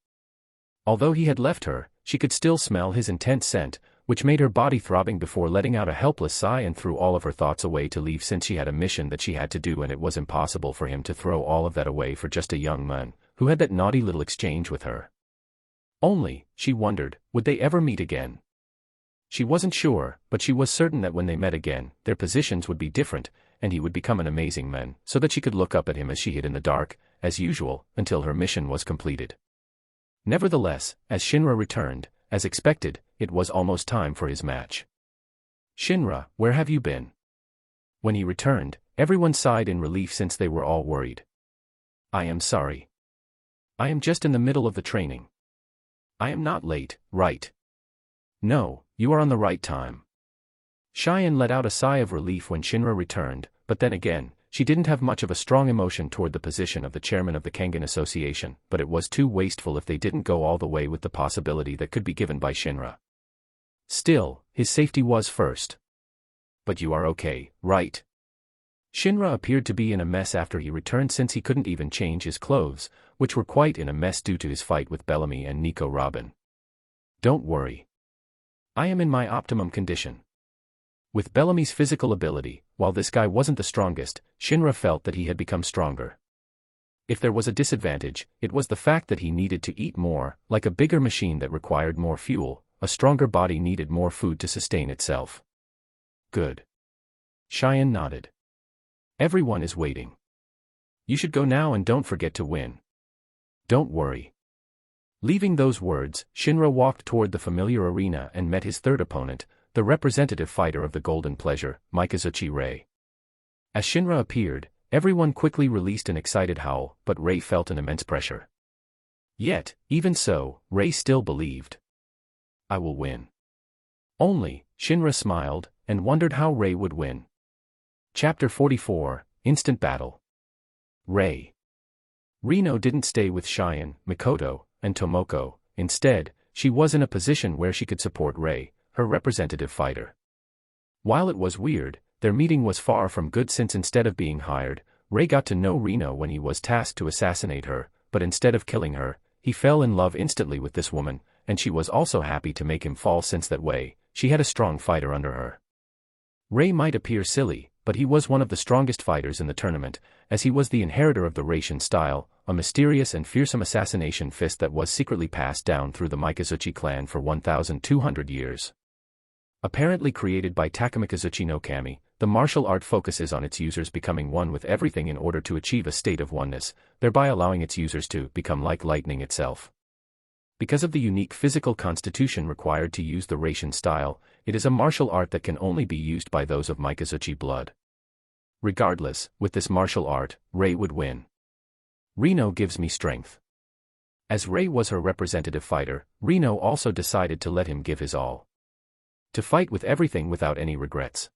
Although he had left her, she could still smell his intense scent, which made her body throbbing before letting out a helpless sigh and threw all of her thoughts away to leave, since she had a mission that she had to do, and it was impossible for him to throw all of that away for just a young man who had that naughty little exchange with her. Only, she wondered, would they ever meet again? She wasn't sure, but she was certain that when they met again, their positions would be different, and he would become an amazing man, so that she could look up at him as she hid in the dark, as usual, until her mission was completed. Nevertheless, as Shinra returned, as expected, it was almost time for his match. "Shinra, where have you been?" When he returned, everyone sighed in relief since they were all worried. "I am sorry. I am just in the middle of the training. I am not late, right?" "No, you are on the right time." Cheyenne let out a sigh of relief when Shinra returned, but then again, she didn't have much of a strong emotion toward the position of the chairman of the Kangan Association, but it was too wasteful if they didn't go all the way with the possibility that could be given by Shinra. Still, his safety was first. "But you are okay, right?" Shinra appeared to be in a mess after he returned, since he couldn't even change his clothes, which were quite in a mess due to his fight with Bellamy and Nico Robin. "Don't worry. I am in my optimum condition." With Bellamy's physical ability, while this guy wasn't the strongest, Shinra felt that he had become stronger. If there was a disadvantage, it was the fact that he needed to eat more, like a bigger machine that required more fuel. A stronger body needed more food to sustain itself. "Good." Cheyenne nodded. "Everyone is waiting. You should go now and don't forget to win." "Don't worry." Leaving those words, Shinra walked toward the familiar arena and met his third opponent, the representative fighter of the Golden Pleasure, Mikazuchi Rei. As Shinra appeared, everyone quickly released an excited howl, but Rei felt an immense pressure. Yet, even so, Rei still believed. "I will win." Only, Shinra smiled, and wondered how Rei would win. Chapter 44, Instant Battle. Rei. Reno didn't stay with Cheyenne, Mikoto, and Tomoko. Instead, she was in a position where she could support Rei, her representative fighter. While it was weird, their meeting was far from good, since instead of being hired, Rei got to know Reno when he was tasked to assassinate her, but instead of killing her, he fell in love instantly with this woman, and she was also happy to make him fall, since that way, she had a strong fighter under her. Rei might appear silly, but he was one of the strongest fighters in the tournament, as he was the inheritor of the Narration style, a mysterious and fearsome assassination fist that was secretly passed down through the Mikazuchi clan for 1,200 years. Apparently created by Takamikazuchi no Kami, the martial art focuses on its users becoming one with everything in order to achieve a state of oneness, thereby allowing its users to become like lightning itself. Because of the unique physical constitution required to use the Narration style, it is a martial art that can only be used by those of Mikazuchi blood. Regardless, with this martial art, Rei would win. Reno gives me strength. As Rei was her representative fighter, Reno also decided to let him give his all. To fight with everything without any regrets.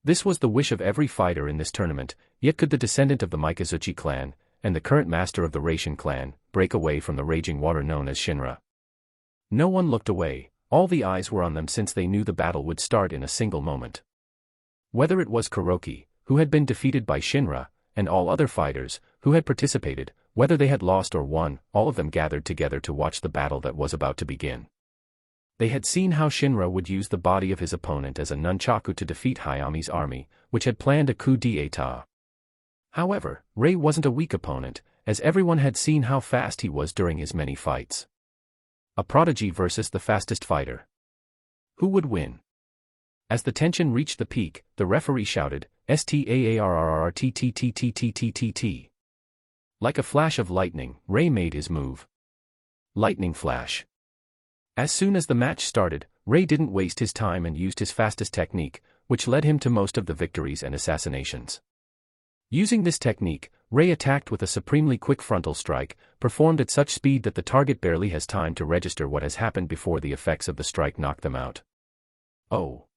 This was the wish of every fighter in this tournament, yet could the descendant of the Mikazuchi clan, and the current master of the Narration clan, break away from the raging water known as Shinra? No one looked away, all the eyes were on them, since they knew the battle would start in a single moment. Whether it was Kuroki, who had been defeated by Shinra, and all other fighters, who had participated, whether they had lost or won, all of them gathered together to watch the battle that was about to begin. They had seen how Shinra would use the body of his opponent as a nunchaku to defeat Hayami's army, which had planned a coup d'état. However, Rei wasn't a weak opponent, as everyone had seen how fast he was during his many fights. A prodigy versus the fastest fighter. Who would win? As the tension reached the peak, the referee shouted, "Staarrrtttttttt." Like a flash of lightning, Rei made his move. Lightning flash. As soon as the match started, Rei didn't waste his time and used his fastest technique, which led him to most of the victories and assassinations. Using this technique, Ray attacked with a supremely quick frontal strike, performed at such speed that the target barely has time to register what has happened before the effects of the strike knock them out. Oh.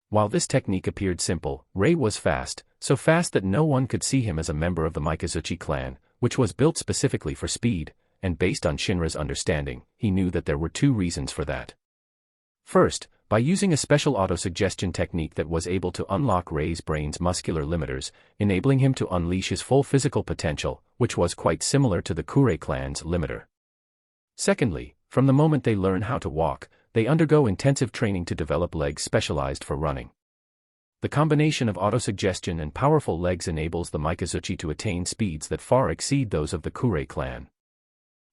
While this technique appeared simple, Ray was fast, so fast that no one could see him as a member of the Mikazuchi clan, which was built specifically for speed, and based on Shinra's understanding, he knew that there were two reasons for that. First, by using a special autosuggestion technique that was able to unlock Ray's brain's muscular limiters, enabling him to unleash his full physical potential, which was quite similar to the Kure clan's limiter. Secondly, from the moment they learn how to walk, they undergo intensive training to develop legs specialized for running. The combination of autosuggestion and powerful legs enables the Mikazuchi to attain speeds that far exceed those of the Kure clan.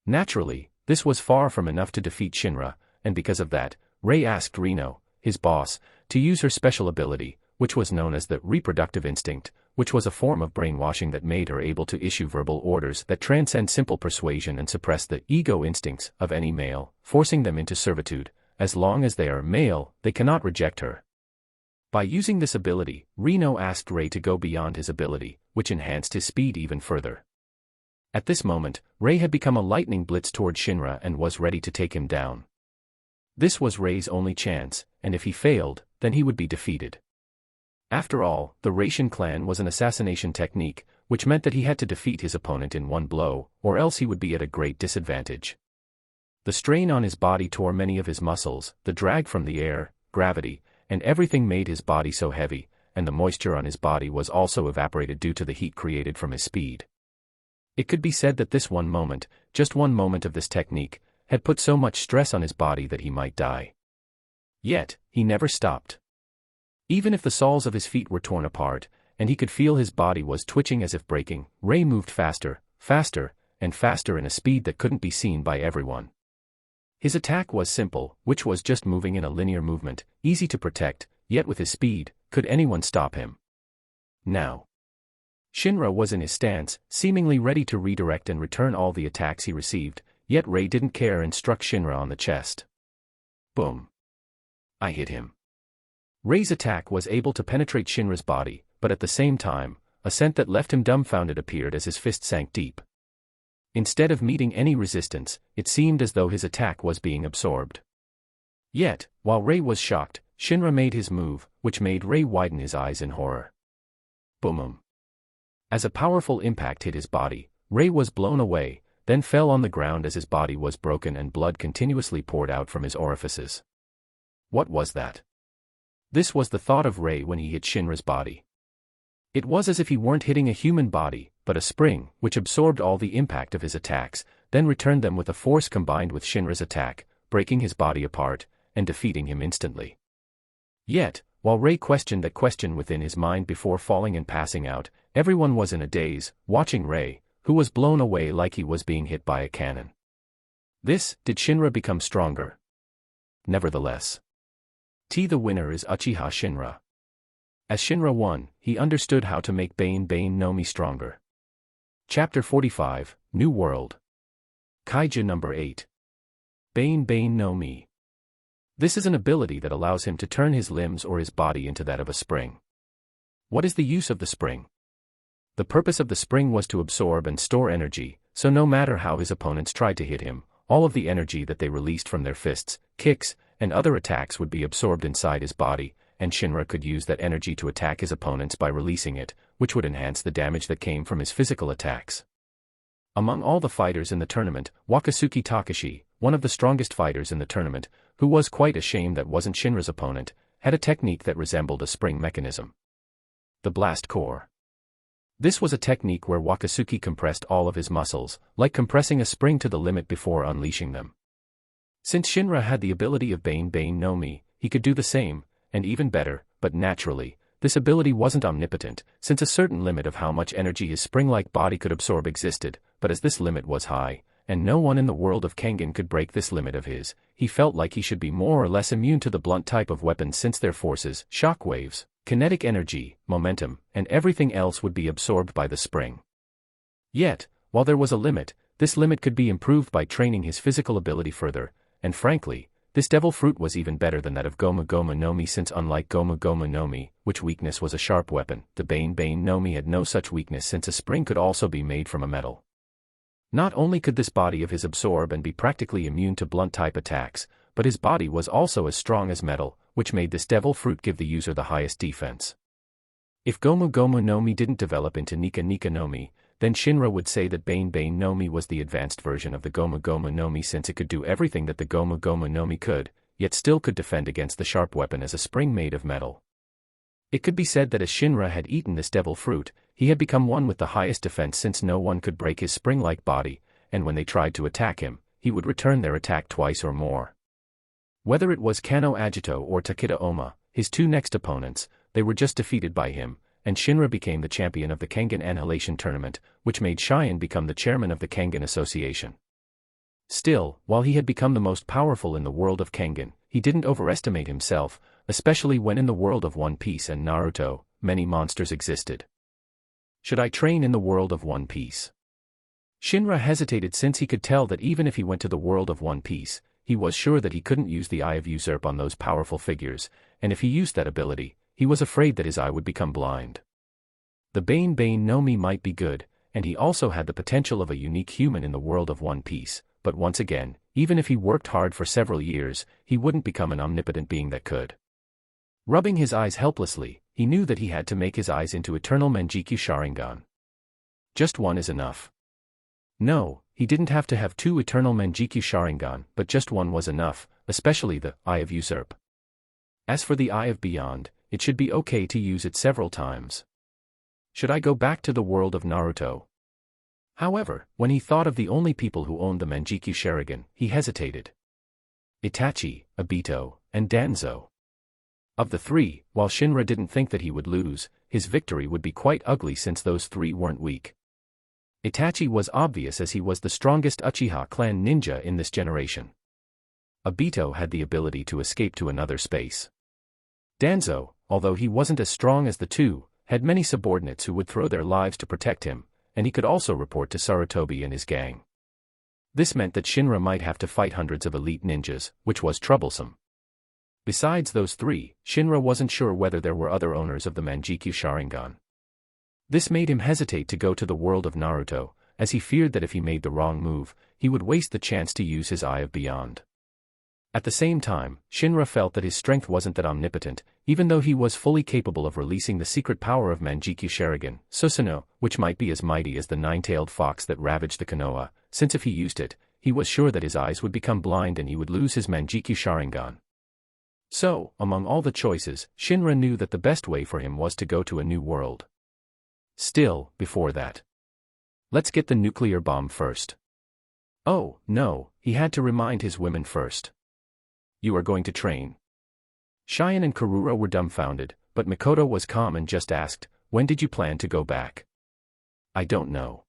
Naturally, this was far from enough to defeat Shinra, and because of that, Ray asked Reno, his boss, to use her special ability, which was known as the reproductive instinct, which was a form of brainwashing that made her able to issue verbal orders that transcend simple persuasion and suppress the ego instincts of any male, forcing them into servitude. As long as they are male, they cannot reject her. By using this ability, Reno asked Ray to go beyond his ability, which enhanced his speed even further. At this moment, Ray had become a lightning blitz toward Shinra and was ready to take him down. This was Ray's only chance, and if he failed, then he would be defeated. After all, the Narration clan was an assassination technique, which meant that he had to defeat his opponent in one blow, or else he would be at a great disadvantage. The strain on his body tore many of his muscles, the drag from the air, gravity, and everything made his body so heavy, and the moisture on his body was also evaporated due to the heat created from his speed. It could be said that this one moment, just one moment of this technique, had put so much stress on his body that he might die. Yet, he never stopped. Even if the soles of his feet were torn apart, and he could feel his body was twitching as if breaking, Ray moved faster, faster, and faster in a speed that couldn't be seen by everyone. His attack was simple, which was just moving in a linear movement, easy to protect, yet with his speed, could anyone stop him? Now. Shinra was in his stance, seemingly ready to redirect and return all the attacks he received, yet Ray didn't care and struck Shinra on the chest. Boom. I hit him. Ray's attack was able to penetrate Shinra's body, but at the same time, a scent that left him dumbfounded appeared as his fist sank deep. Instead of meeting any resistance, it seemed as though his attack was being absorbed. Yet, while Ray was shocked, Shinra made his move, which made Ray widen his eyes in horror. Boom. As a powerful impact hit his body, Ray was blown away, then fell on the ground as his body was broken and blood continuously poured out from his orifices. What was that? This was the thought of Ray when he hit Shinra's body. It was as if he weren't hitting a human body, but a spring, which absorbed all the impact of his attacks, then returned them with a force combined with Shinra's attack, breaking his body apart, and defeating him instantly. Yet, while Ray questioned that question within his mind before falling and passing out, everyone was in a daze, watching Ray, who was blown away like he was being hit by a cannon. Did Shinra become stronger? Nevertheless. The winner is Uchiha Shinra. As Shinra won, he understood how to make Bane no Mi stronger. Chapter 45, New World. Kaija number 8. Bane no Mi. This is an ability that allows him to turn his limbs or his body into that of a spring. What is the use of the spring? The purpose of the spring was to absorb and store energy, so no matter how his opponents tried to hit him, all of the energy that they released from their fists, kicks, and other attacks would be absorbed inside his body, and Shinra could use that energy to attack his opponents by releasing it, which would enhance the damage that came from his physical attacks. Among all the fighters in the tournament, Wakatsuki Takashi, one of the strongest fighters in the tournament, who was quite ashamed that wasn't Shinra's opponent, had a technique that resembled a spring mechanism. The Blast Core. This was a technique where Wakatsuki compressed all of his muscles, like compressing a spring to the limit before unleashing them. Since Shinra had the ability of Bane no Mi, he could do the same, and even better, but naturally, this ability wasn't omnipotent, since a certain limit of how much energy his spring-like body could absorb existed, but as this limit was high, and no one in the world of Kangan could break this limit of his, he felt like he should be more or less immune to the blunt type of weapons since their forces, shock waves, kinetic energy, momentum, and everything else would be absorbed by the spring. Yet, while there was a limit, this limit could be improved by training his physical ability further, and frankly, This devil fruit was even better than that of Goma Goma no Mi, since unlike Goma Goma no Mi, which weakness was a sharp weapon, the Bane Bane no Mi had no such weakness, since a spring could also be made from a metal. Not only could this body of his absorb and be practically immune to blunt-type attacks, but his body was also as strong as metal, which made this devil fruit give the user the highest defense. If Goma Goma no Mi didn't develop into Nika Nika no Mi, then Shinra would say that Bane Bane no Mi was the advanced version of the Goma Goma no Mi, since it could do everything that the Goma Goma no Mi could, yet still could defend against the sharp weapon as a spring made of metal. It could be said that as Shinra had eaten this devil fruit, he had become one with the highest defense, since no one could break his spring-like body, and when they tried to attack him, he would return their attack twice or more. Whether it was Kano Agito or Takeda Oma, his two next opponents, they were just defeated by him, and Shinra became the champion of the Kangan Annihilation Tournament, which made Cheyenne become the chairman of the Kangan Association. Still, while he had become the most powerful in the world of Kangan, he didn't overestimate himself, especially when in the world of One Piece and Naruto, many monsters existed. Should I train in the world of One Piece? Shinra hesitated, since he could tell that even if he went to the world of One Piece, he was sure that he couldn't use the Eye of Usurp on those powerful figures, and if he used that ability, he was afraid that his eye would become blind. The Bane Bane no Mi might be good, and he also had the potential of a unique human in the world of One Piece, but once again, even if he worked hard for several years, he wouldn't become an omnipotent being that could. Rubbing his eyes helplessly, he knew that he had to make his eyes into eternal Manjikyu Sharingan. Just one is enough. No, he didn't have to have two eternal Manjikyu Sharingan, but just one was enough, especially the Eye of Usurp. As for the Eye of Beyond, it should be okay to use it several times. Should I go back to the world of Naruto? However, when he thought of the only people who owned the Manjikyu Sharingan, he hesitated. Itachi, Obito, and Danzo. Of the three, while Shinra didn't think that he would lose, his victory would be quite ugly, since those three weren't weak. Itachi was obvious, as he was the strongest Uchiha clan ninja in this generation. Obito had the ability to escape to another space. Danzo, although he wasn't as strong as the two, had many subordinates who would throw their lives to protect him, and he could also report to Sarutobi and his gang. This meant that Shinra might have to fight hundreds of elite ninjas, which was troublesome. Besides those three, Shinra wasn't sure whether there were other owners of the Manjikyu Sharingan. This made him hesitate to go to the world of Naruto, as he feared that if he made the wrong move, he would waste the chance to use his Eye of Beyond. At the same time, Shinra felt that his strength wasn't that omnipotent, even though he was fully capable of releasing the secret power of Manjikyu Sharingan, Susanoo, which might be as mighty as the nine-tailed fox that ravaged the Konoha, since if he used it, he was sure that his eyes would become blind and he would lose his Manjikyu Sharingan. So, among all the choices, Shinra knew that the best way for him was to go to a new world. Still, before that, let's get the nuclear bomb first. Oh, no, he had to remind his women first. You are going to train? Cheyenne and Karura were dumbfounded, but Mikoto was calm and just asked, when did you plan to go back? I don't know.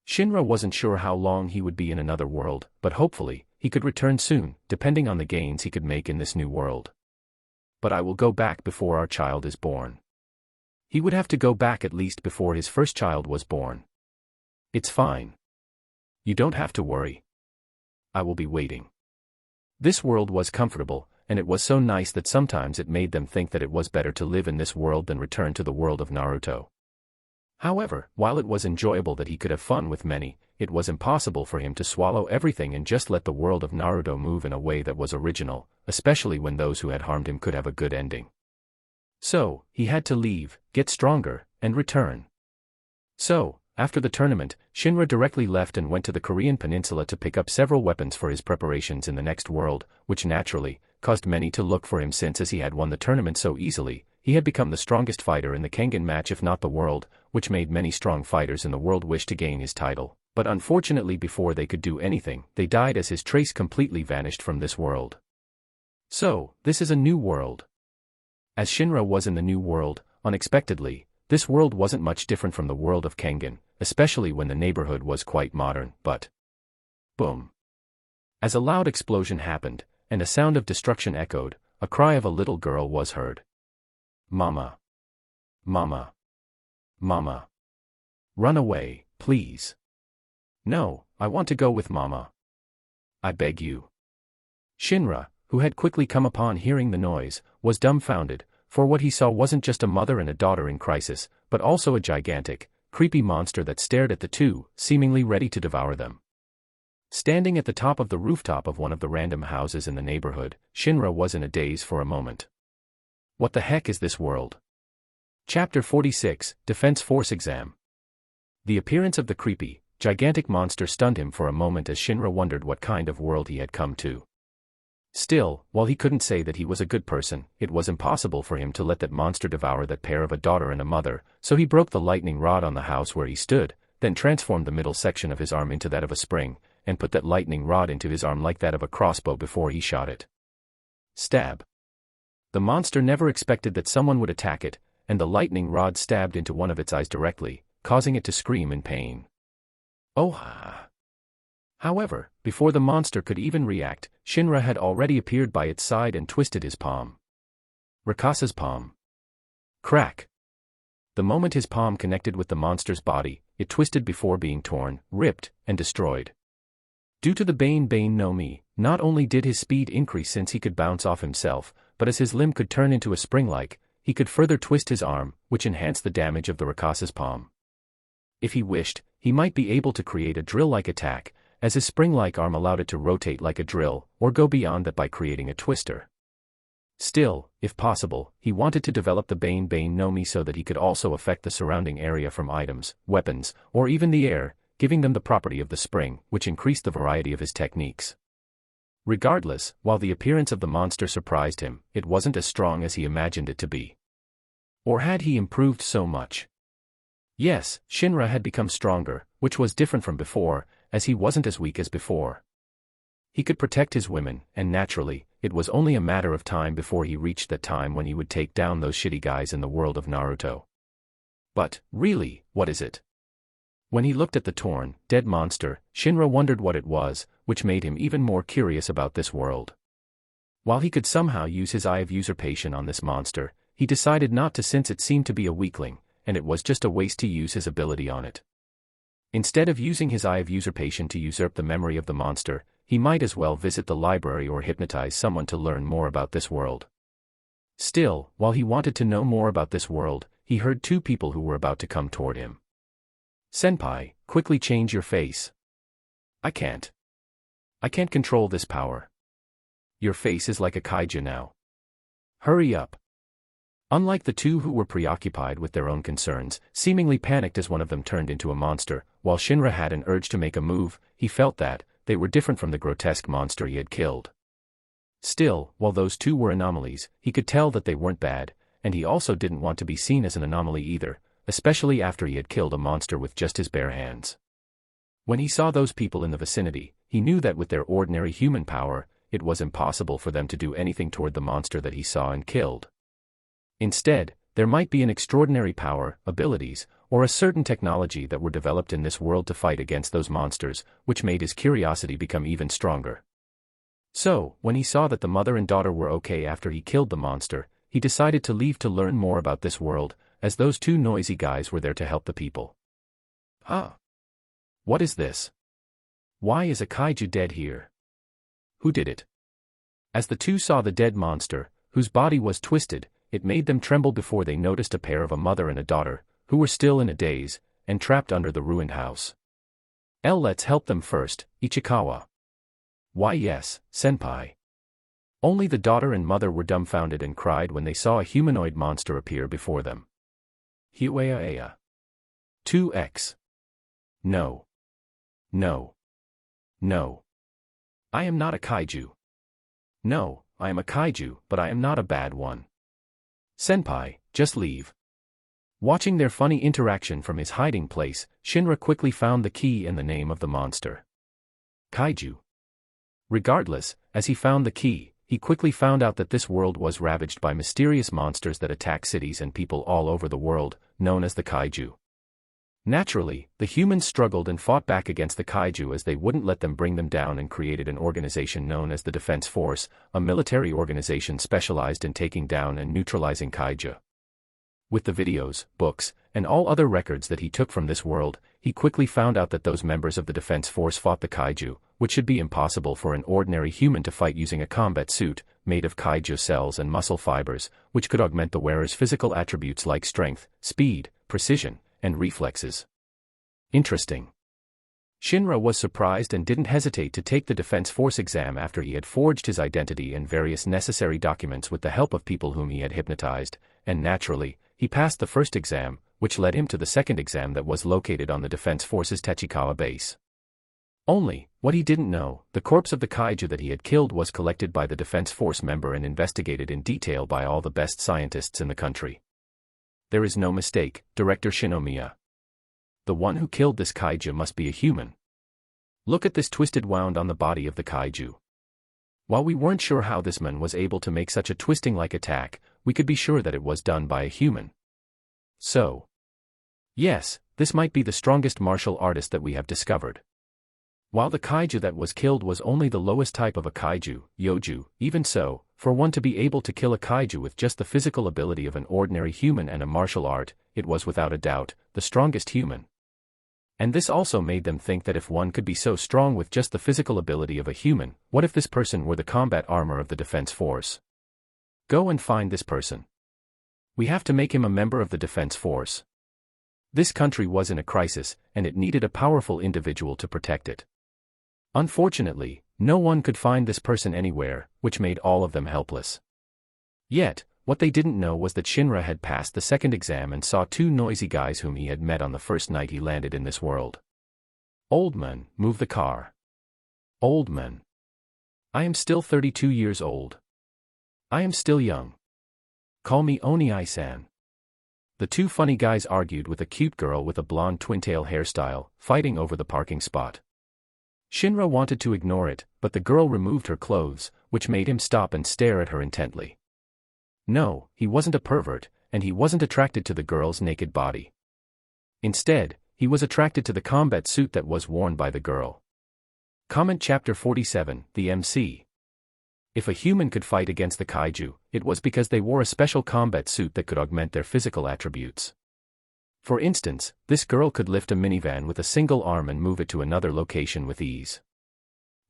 Shinra wasn't sure how long he would be in another world, but hopefully, he could return soon, depending on the gains he could make in this new world. But I will go back before our child is born. He would have to go back at least before his first child was born. It's fine. You don't have to worry. I will be waiting. This world was comfortable, and it was so nice that sometimes it made them think that it was better to live in this world than return to the world of Naruto. However, while it was enjoyable that he could have fun with many, it was impossible for him to swallow everything and just let the world of Naruto move in a way that was original, especially when those who had harmed him could have a good ending. So, he had to leave, get stronger, and return. So, after the tournament, Shinra directly left and went to the Korean peninsula to pick up several weapons for his preparations in the next world, which naturally caused many to look for him, since as he had won the tournament so easily, he had become the strongest fighter in the Kangan match, if not the world, which made many strong fighters in the world wish to gain his title. But unfortunately, before they could do anything, they died as his trace completely vanished from this world. So, this is a new world. As Shinra was in the new world, unexpectedly, this world wasn't much different from the world of Kangan, especially when the neighborhood was quite modern, but boom. As a loud explosion happened, and a sound of destruction echoed, a cry of a little girl was heard. Mama. Mama. Mama. Run away, please. No, I want to go with Mama. I beg you. Shinra, who had quickly come upon hearing the noise, was dumbfounded, for what he saw wasn't just a mother and a daughter in crisis, but also a gigantic, creepy monster that stared at the two, seemingly ready to devour them. Standing at the top of the rooftop of one of the random houses in the neighborhood, Shinra was in a daze for a moment. What the heck is this world? Chapter 46, Defense Force Exam. The appearance of the creepy, gigantic monster stunned him for a moment as Shinra wondered what kind of world he had come to. Still, while he couldn't say that he was a good person, it was impossible for him to let that monster devour that pair of a daughter and a mother, so he broke the lightning rod on the house where he stood, then transformed the middle section of his arm into that of a spring, and put that lightning rod into his arm like that of a crossbow before he shot it. Stab. The monster never expected that someone would attack it, and the lightning rod stabbed into one of its eyes directly, causing it to scream in pain. Oh ha! However, before the monster could even react, Shinra had already appeared by its side and twisted his palm. Rikasa's palm. Crack! The moment his palm connected with the monster's body, it twisted before being torn, ripped, and destroyed. Due to the Bane no Mi, not only did his speed increase since he could bounce off himself, but as his limb could turn into a spring-like, he could further twist his arm, which enhanced the damage of the Rikasa's palm. If he wished, he might be able to create a drill-like attack, as his spring-like arm allowed it to rotate like a drill, or go beyond that by creating a twister. Still, if possible, he wanted to develop the Bane no Mi so that he could also affect the surrounding area from items, weapons, or even the air, giving them the property of the spring, which increased the variety of his techniques. Regardless, while the appearance of the monster surprised him, it wasn't as strong as he imagined it to be. Or had he improved so much? Yes, Shinra had become stronger, which was different from before, as he wasn't as weak as before. He could protect his women, and naturally, it was only a matter of time before he reached that time when he would take down those shitty guys in the world of Naruto. But, really, what is it? When he looked at the torn, dead monster, Shinra wondered what it was, which made him even more curious about this world. While he could somehow use his eye of usurpation on this monster, he decided not to since it seemed to be a weakling, and it was just a waste to use his ability on it. Instead of using his eye of usurpation to usurp the memory of the monster, he might as well visit the library or hypnotize someone to learn more about this world. Still, while he wanted to know more about this world, he heard two people who were about to come toward him. Senpai, quickly change your face. I can't control this power. Your face is like a kaiju now. Hurry up. Unlike the two who were preoccupied with their own concerns, seemingly panicked as one of them turned into a monster, while Shinra had an urge to make a move, he felt that they were different from the grotesque monster he had killed. Still, while those two were anomalies, he could tell that they weren't bad, and he also didn't want to be seen as an anomaly either, especially after he had killed a monster with just his bare hands. When he saw those people in the vicinity, he knew that with their ordinary human power, it was impossible for them to do anything toward the monster that he saw and killed. Instead, there might be an extraordinary power, abilities, or a certain technology that were developed in this world to fight against those monsters, which made his curiosity become even stronger. So, when he saw that the mother and daughter were okay after he killed the monster, he decided to leave to learn more about this world, as those two noisy guys were there to help the people. Huh? What is this? Why is a kaiju dead here? Who did it? As the two saw the dead monster, whose body was twisted, it made them tremble before they noticed a pair of a mother and a daughter, who were still in a daze, and trapped under the ruined house. Let's help them first, Ichikawa. Why yes, senpai. Only the daughter and mother were dumbfounded and cried when they saw a humanoid monster appear before them. Hiuea. 2x. No. No. No. I am not a kaiju. No, I am a kaiju, but I am not a bad one. Senpai, just leave. Watching their funny interaction from his hiding place, Shinra quickly found the key and the name of the monster. Kaiju. Regardless, as he found the key, he quickly found out that this world was ravaged by mysterious monsters that attack cities and people all over the world, known as the kaiju. Naturally, the humans struggled and fought back against the kaiju as they wouldn't let them bring them down and created an organization known as the Defense Force, a military organization specialized in taking down and neutralizing kaiju. With the videos, books, and all other records that he took from this world, he quickly found out that those members of the Defense Force fought the kaiju, which should be impossible for an ordinary human to fight using a combat suit, made of kaiju cells and muscle fibers, which could augment the wearer's physical attributes like strength, speed, precision, and reflexes. Interesting. Shinra was surprised and didn't hesitate to take the Defense Force exam after he had forged his identity and various necessary documents with the help of people whom he had hypnotized, and naturally, he passed the first exam, which led him to the second exam that was located on the Defense Force's Tachikawa base. Only, what he didn't know, the corpse of the kaiju that he had killed was collected by the Defense Force member and investigated in detail by all the best scientists in the country. There is no mistake, Director Shinomiya. The one who killed this kaiju must be a human. Look at this twisted wound on the body of the kaiju. While we weren't sure how this man was able to make such a twisting-like attack, we could be sure that it was done by a human. So, yes, this might be the strongest martial artist that we have discovered. While the kaiju that was killed was only the lowest type of a kaiju, yoju, even so, for one to be able to kill a kaiju with just the physical ability of an ordinary human and a martial art, it was without a doubt, the strongest human. And this also made them think that if one could be so strong with just the physical ability of a human, what if this person were the combat armor of the Defense Force? Go and find this person. We have to make him a member of the Defense Force. This country was in a crisis, and it needed a powerful individual to protect it. Unfortunately, no one could find this person anywhere, which made all of them helpless. Yet, what they didn't know was that Shinra had passed the second exam and saw two noisy guys whom he had met on the first night he landed in this world. Old man, move the car. Old man. I am still 32 years old. I am still young. Call me Oni-san. The two funny guys argued with a cute girl with a blonde twin-tail hairstyle, fighting over the parking spot. Shinra wanted to ignore it, but the girl removed her clothes, which made him stop and stare at her intently. No, he wasn't a pervert, and he wasn't attracted to the girl's naked body. Instead, he was attracted to the combat suit that was worn by the girl. Comment Chapter 47, the MC. If a human could fight against the kaiju, it was because they wore a special combat suit that could augment their physical attributes. For instance, this girl could lift a minivan with a single arm and move it to another location with ease.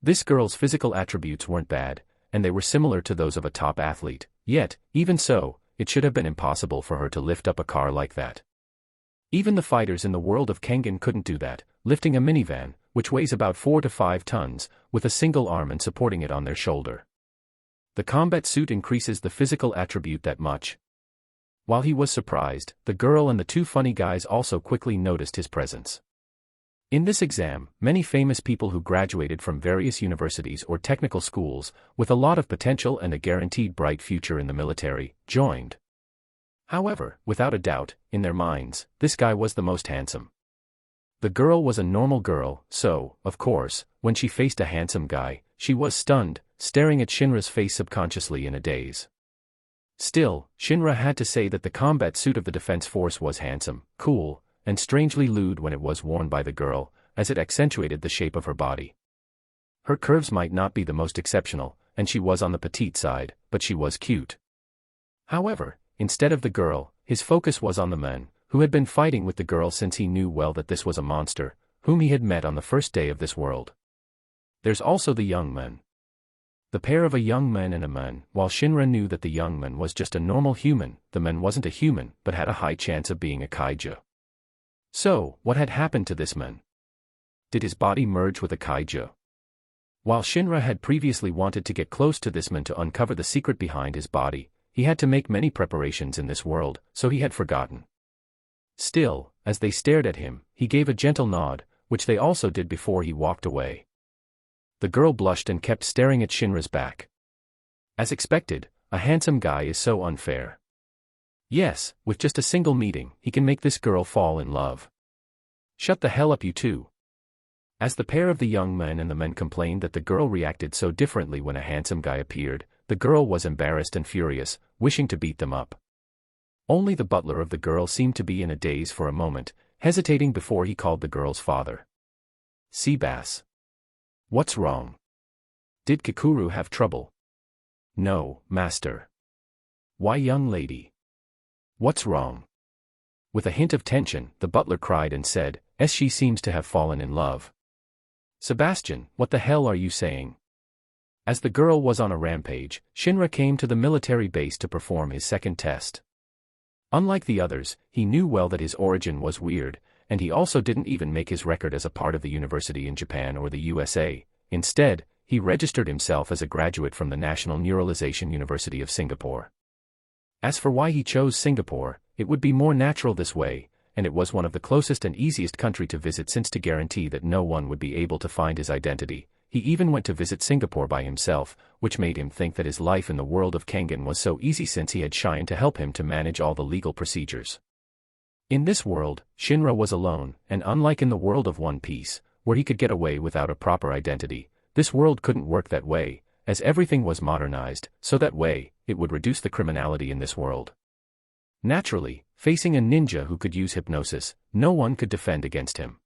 This girl's physical attributes weren't bad, and they were similar to those of a top athlete, yet, even so, it should have been impossible for her to lift up a car like that. Even the fighters in the world of Kangan couldn't do that, lifting a minivan, which weighs about 4 to 5 tons, with a single arm and supporting it on their shoulder. The combat suit increases the physical attribute that much. While he was surprised, the girl and the two funny guys also quickly noticed his presence. In this exam, many famous people who graduated from various universities or technical schools, with a lot of potential and a guaranteed bright future in the military, joined. However, without a doubt, in their minds, this guy was the most handsome. The girl was a normal girl, so, of course, when she faced a handsome guy, she was stunned, staring at Shinra's face subconsciously in a daze. Still, Shinra had to say that the combat suit of the Defense Force was handsome, cool, and strangely lewd when it was worn by the girl, as it accentuated the shape of her body. Her curves might not be the most exceptional, and she was on the petite side, but she was cute. However, instead of the girl, his focus was on the man, who had been fighting with the girl since he knew well that this was a monster, whom he had met on the first day of this world. There's also the young man. The pair of a young man and a man. While Shinra knew that the young man was just a normal human, the man wasn't a human, but had a high chance of being a kaiju. So, what had happened to this man? Did his body merge with a kaiju? While Shinra had previously wanted to get close to this man to uncover the secret behind his body, he had to make many preparations in this world, so he had forgotten. Still, as they stared at him, he gave a gentle nod, which they also did before he walked away. The girl blushed and kept staring at Shinra's back. As expected, a handsome guy is so unfair. Yes, with just a single meeting, he can make this girl fall in love. Shut the hell up, you two. As the pair of the young man and the men complained that the girl reacted so differently when a handsome guy appeared, the girl was embarrassed and furious, wishing to beat them up. Only the butler of the girl seemed to be in a daze for a moment, hesitating before he called the girl's father. Seabass. What's wrong? Did Kakuru have trouble? No, master. Why, young lady? What's wrong? With a hint of tension, the butler cried and said, she seems to have fallen in love. Sebastian, what the hell are you saying? As the girl was on a rampage, Shinra came to the military base to perform his second test. Unlike the others, he knew well that his origin was weird, and he also didn't even make his record as a part of the university in Japan or the USA. Instead, he registered himself as a graduate from the National Neuralization University of Singapore. As for why he chose Singapore, it would be more natural this way, and it was one of the closest and easiest country to visit since to guarantee that no one would be able to find his identity. He even went to visit Singapore by himself, which made him think that his life in the world of Kangan was so easy since he had Shine to help him to manage all the legal procedures. In this world, Shinra was alone, and unlike in the world of One Piece, where he could get away without a proper identity, this world couldn't work that way, as everything was modernized, so that way, it would reduce the criminality in this world. Naturally, facing a ninja who could use hypnosis, no one could defend against him.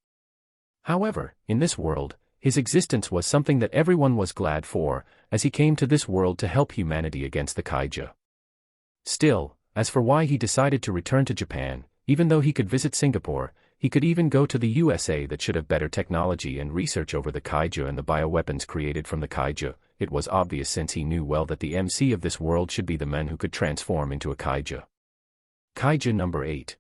However, in this world, his existence was something that everyone was glad for, as he came to this world to help humanity against the kaiju. Still, as for why he decided to return to Japan, even though he could visit Singapore, he could even go to the USA that should have better technology and research over the kaiju and the bioweapons created from the kaiju, it was obvious since he knew well that the MC of this world should be the man who could transform into a kaiju. Kaiju number 8.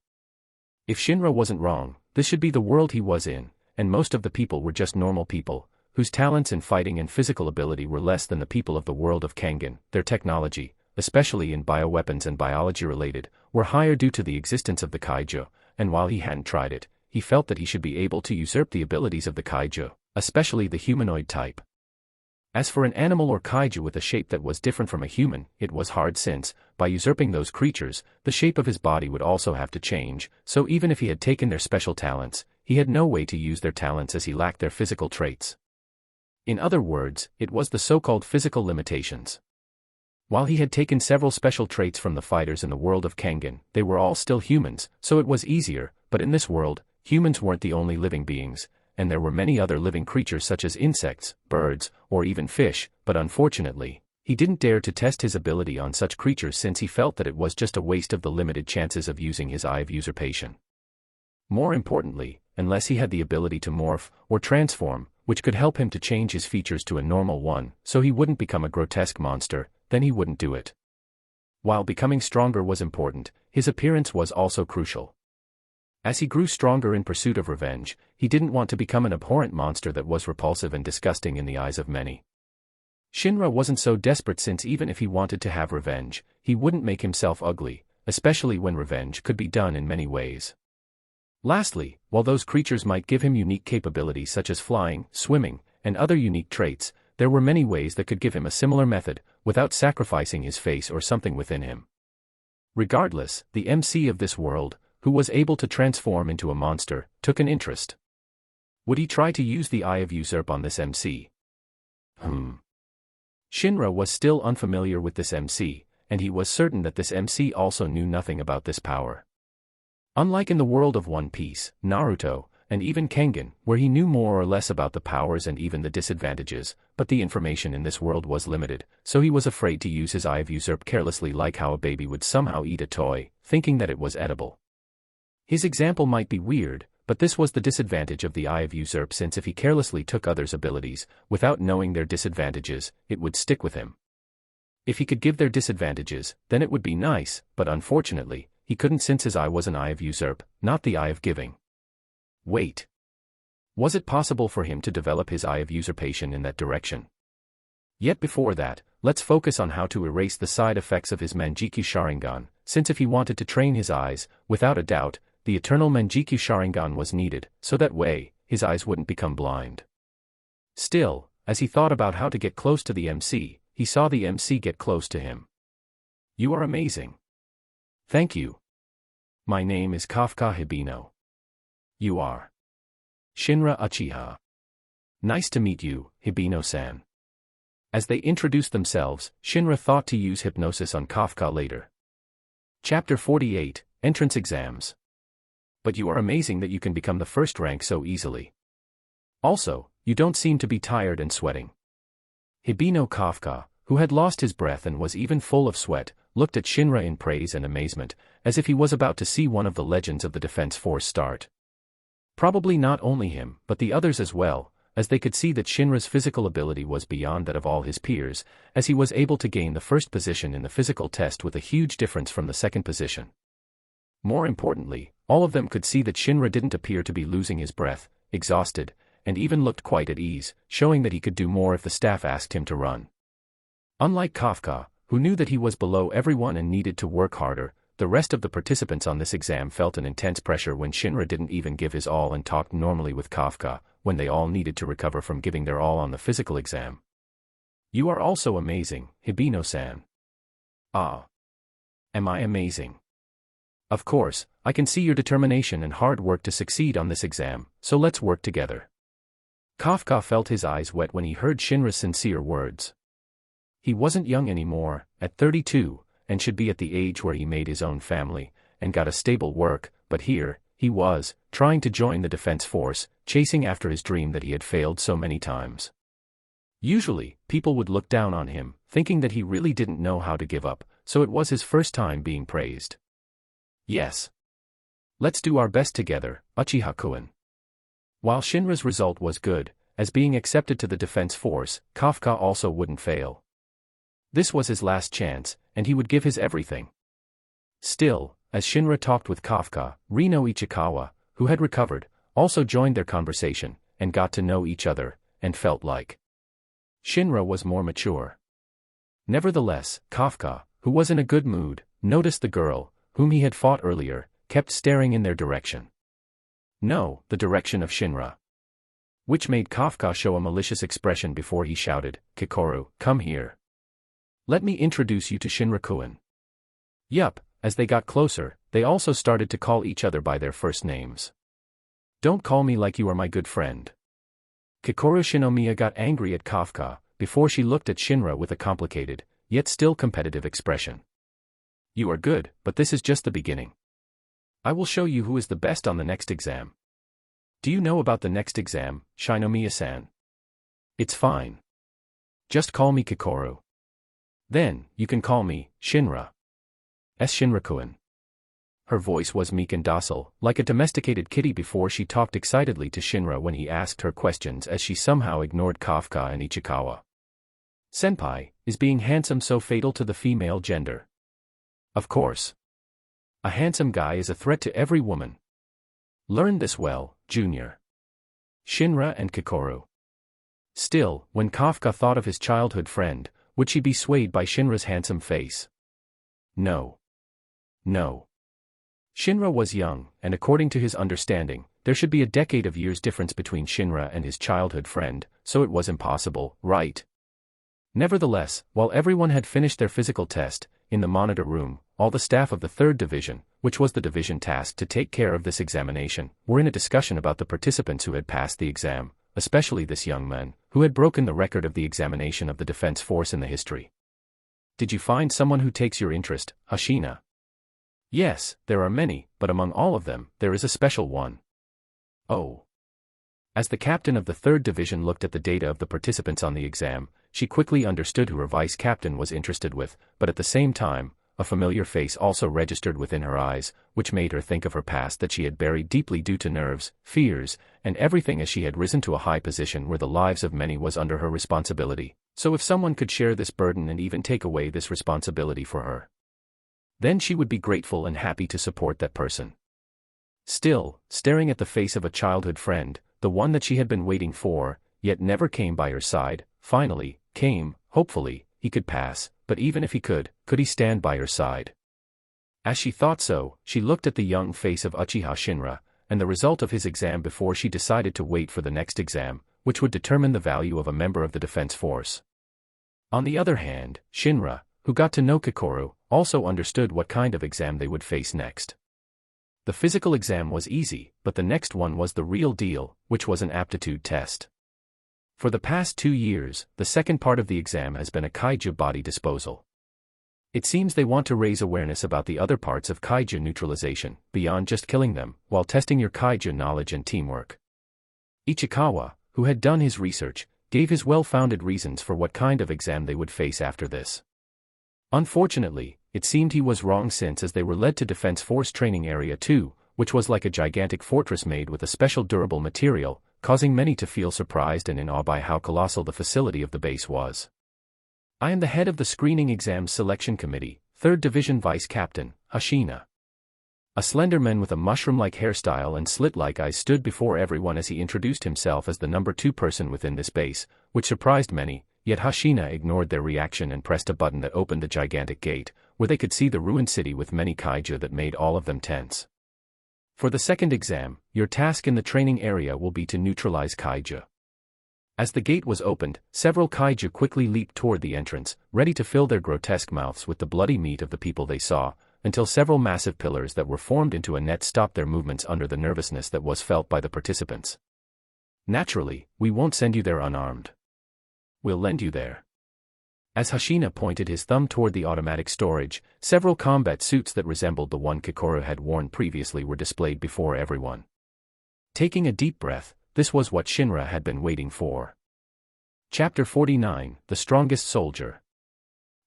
If Shinra wasn't wrong, this should be the world he was in, and most of the people were just normal people, whose talents in fighting and physical ability were less than the people of the world of Kangan. Their technology, especially in bioweapons and biology related, were higher due to the existence of the kaiju, and while he hadn't tried it, he felt that he should be able to usurp the abilities of the kaiju, especially the humanoid type. As for an animal or kaiju with a shape that was different from a human, it was hard since, by usurping those creatures, the shape of his body would also have to change, so even if he had taken their special talents, he had no way to use their talents as he lacked their physical traits. In other words, it was the so-called physical limitations. While he had taken several special traits from the fighters in the world of Kangan, they were all still humans, so it was easier, but in this world, humans weren't the only living beings, and there were many other living creatures such as insects, birds, or even fish, but unfortunately, he didn't dare to test his ability on such creatures since he felt that it was just a waste of the limited chances of using his eye of usurpation. More importantly, unless he had the ability to morph, or transform, which could help him to change his features to a normal one, so he wouldn't become a grotesque monster, then he wouldn't do it. While becoming stronger was important, his appearance was also crucial. As he grew stronger in pursuit of revenge, he didn't want to become an abhorrent monster that was repulsive and disgusting in the eyes of many. Shinra wasn't so desperate since even if he wanted to have revenge, he wouldn't make himself ugly, especially when revenge could be done in many ways. Lastly, while those creatures might give him unique capabilities such as flying, swimming, and other unique traits, there were many ways that could give him a similar method, without sacrificing his face or something within him. Regardless, the MC of this world, who was able to transform into a monster, took an interest. Would he try to use the Eye of Usurp on this MC? Shinra was still unfamiliar with this MC, and he was certain that this MC also knew nothing about this power. Unlike in the world of One Piece, Naruto, and even Kangan, where he knew more or less about the powers and even the disadvantages, but the information in this world was limited, so he was afraid to use his Eye of Usurp carelessly like how a baby would somehow eat a toy, thinking that it was edible. His example might be weird, but this was the disadvantage of the Eye of Usurp since if he carelessly took others' abilities, without knowing their disadvantages, it would stick with him. If he could give their disadvantages, then it would be nice, but unfortunately, he couldn't since his eye was an Eye of Usurp, not the Eye of Giving. Wait. Was it possible for him to develop his Eye of Usurpation in that direction? Yet before that, let's focus on how to erase the side effects of his Manjikyu Sharingan, since if he wanted to train his eyes, without a doubt, the eternal Manjikyu Sharingan was needed, so that way, his eyes wouldn't become blind. Still, as he thought about how to get close to the MC, he saw the MC get close to him. You are amazing. Thank you. My name is Kafka Hibino. You are Shinra Uchiha. Nice to meet you, Hibino-san. As they introduced themselves, Shinra thought to use hypnosis on Kafka later. Chapter 48, Entrance Exams. But you are amazing that you can become the first rank so easily. Also, you don't seem to be tired and sweating. Hibino Kafka, who had lost his breath and was even full of sweat, looked at Shinra in praise and amazement, as if he was about to see one of the legends of the Defense Force start. Probably not only him, but the others as well, as they could see that Shinra's physical ability was beyond that of all his peers, as he was able to gain the first position in the physical test with a huge difference from the second position. More importantly, all of them could see that Shinra didn't appear to be losing his breath, exhausted, and even looked quite at ease, showing that he could do more if the staff asked him to run. Unlike Kafka, who knew that he was below everyone and needed to work harder, the rest of the participants on this exam felt an intense pressure when Shinra didn't even give his all and talked normally with Kafka, when they all needed to recover from giving their all on the physical exam. "You are also amazing, Hibino-san." "Ah. Am I amazing?" "Of course, I can see your determination and hard work to succeed on this exam, so let's work together." Kafka felt his eyes wet when he heard Shinra's sincere words. He wasn't young anymore, at 32, and should be at the age where he made his own family, and got a stable work, but here, he was, trying to join the defense force, chasing after his dream that he had failed so many times. Usually, people would look down on him, thinking that he really didn't know how to give up, so it was his first time being praised. "Yes. Let's do our best together, Uchiha-kun." While Shinra's result was good, as being accepted to the defense force, Kafka also wouldn't fail. This was his last chance, and he would give his everything. Still, as Shinra talked with Kafka, Rino Ichikawa, who had recovered, also joined their conversation, and got to know each other, and felt like Shinra was more mature. Nevertheless, Kafka, who was in a good mood, noticed the girl, whom he had fought earlier, kept staring in their direction. No, the direction of Shinra. Which made Kafka show a malicious expression before he shouted, "Kikoru, come here. Let me introduce you to Shinra-kun." Yup, as they got closer, they also started to call each other by their first names. "Don't call me like you are my good friend." Kikoru Shinomiya got angry at Kafka, before she looked at Shinra with a complicated, yet still competitive expression. "You are good, but this is just the beginning. I will show you who is the best on the next exam." "Do you know about the next exam, Shinomiya-san?" "It's fine. Just call me Kikoru. Then, you can call me, Shinra. Shinra-kun." Her voice was meek and docile, like a domesticated kitty before she talked excitedly to Shinra when he asked her questions, as she somehow ignored Kafka and Ichikawa. "Senpai, is being handsome so fatal to the female gender?" "Of course. A handsome guy is a threat to every woman. Learn this well, Junior." Shinra and Kikoru. Still, when Kafka thought of his childhood friend, would she be swayed by Shinra's handsome face? No. No. Shinra was young, and according to his understanding, there should be a decade of years difference between Shinra and his childhood friend, so it was impossible, right? Nevertheless, while everyone had finished their physical test, in the monitor room, all the staff of the 3rd Division, which was the division tasked to take care of this examination, were in a discussion about the participants who had passed the exam, especially this young man, who had broken the record of the examination of the defense force in the history. "Did you find someone who takes your interest, Hashina?" "Yes, there are many, but among all of them, there is a special one." "Oh." As the captain of the 3rd Division looked at the data of the participants on the exam, she quickly understood who her vice captain was interested with, but at the same time, a familiar face also registered within her eyes, which made her think of her past that she had buried deeply due to nerves, fears, and everything, as she had risen to a high position where the lives of many was under her responsibility. So if someone could share this burden and even take away this responsibility for her, then she would be grateful and happy to support that person. Still, staring at the face of a childhood friend, the one that she had been waiting for, yet never came by her side, finally, came, hopefully, he could pass, but even if he could he stand by her side? As she thought so, she looked at the young face of Uchiha Shinra, and the result of his exam before she decided to wait for the next exam, which would determine the value of a member of the defense force. On the other hand, Shinra, who got to know Kikoru, also understood what kind of exam they would face next. The physical exam was easy, but the next one was the real deal, which was an aptitude test. For the past 2 years, the second part of the exam has been a kaiju body disposal. It seems they want to raise awareness about the other parts of kaiju neutralization, beyond just killing them, while testing your kaiju knowledge and teamwork. Ichikawa, who had done his research, gave his well-founded reasons for what kind of exam they would face after this. Unfortunately, it seemed he was wrong, since as they were led to Defense Force Training Area 2, which was like a gigantic fortress made with a special durable material, causing many to feel surprised and in awe by how colossal the facility of the base was. I am the head of the Screening Exams Selection Committee, 3rd Division Vice Captain, Hashina. A slender man with a mushroom-like hairstyle and slit-like eyes stood before everyone as he introduced himself as the number 2 person within this base, which surprised many, yet Hashina ignored their reaction and pressed a button that opened the gigantic gate, where they could see the ruined city with many kaiju that made all of them tense. For the second exam, your task in the training area will be to neutralize kaiju. As the gate was opened, several kaiju quickly leaped toward the entrance, ready to fill their grotesque mouths with the bloody meat of the people they saw, until several massive pillars that were formed into a net stopped their movements under the nervousness that was felt by the participants. Naturally, we won't send you there unarmed. We'll lend you there. As Hashina pointed his thumb toward the automatic storage, several combat suits that resembled the one Kikoru had worn previously were displayed before everyone. Taking a deep breath, this was what Shinra had been waiting for. Chapter 49, The Strongest Soldier.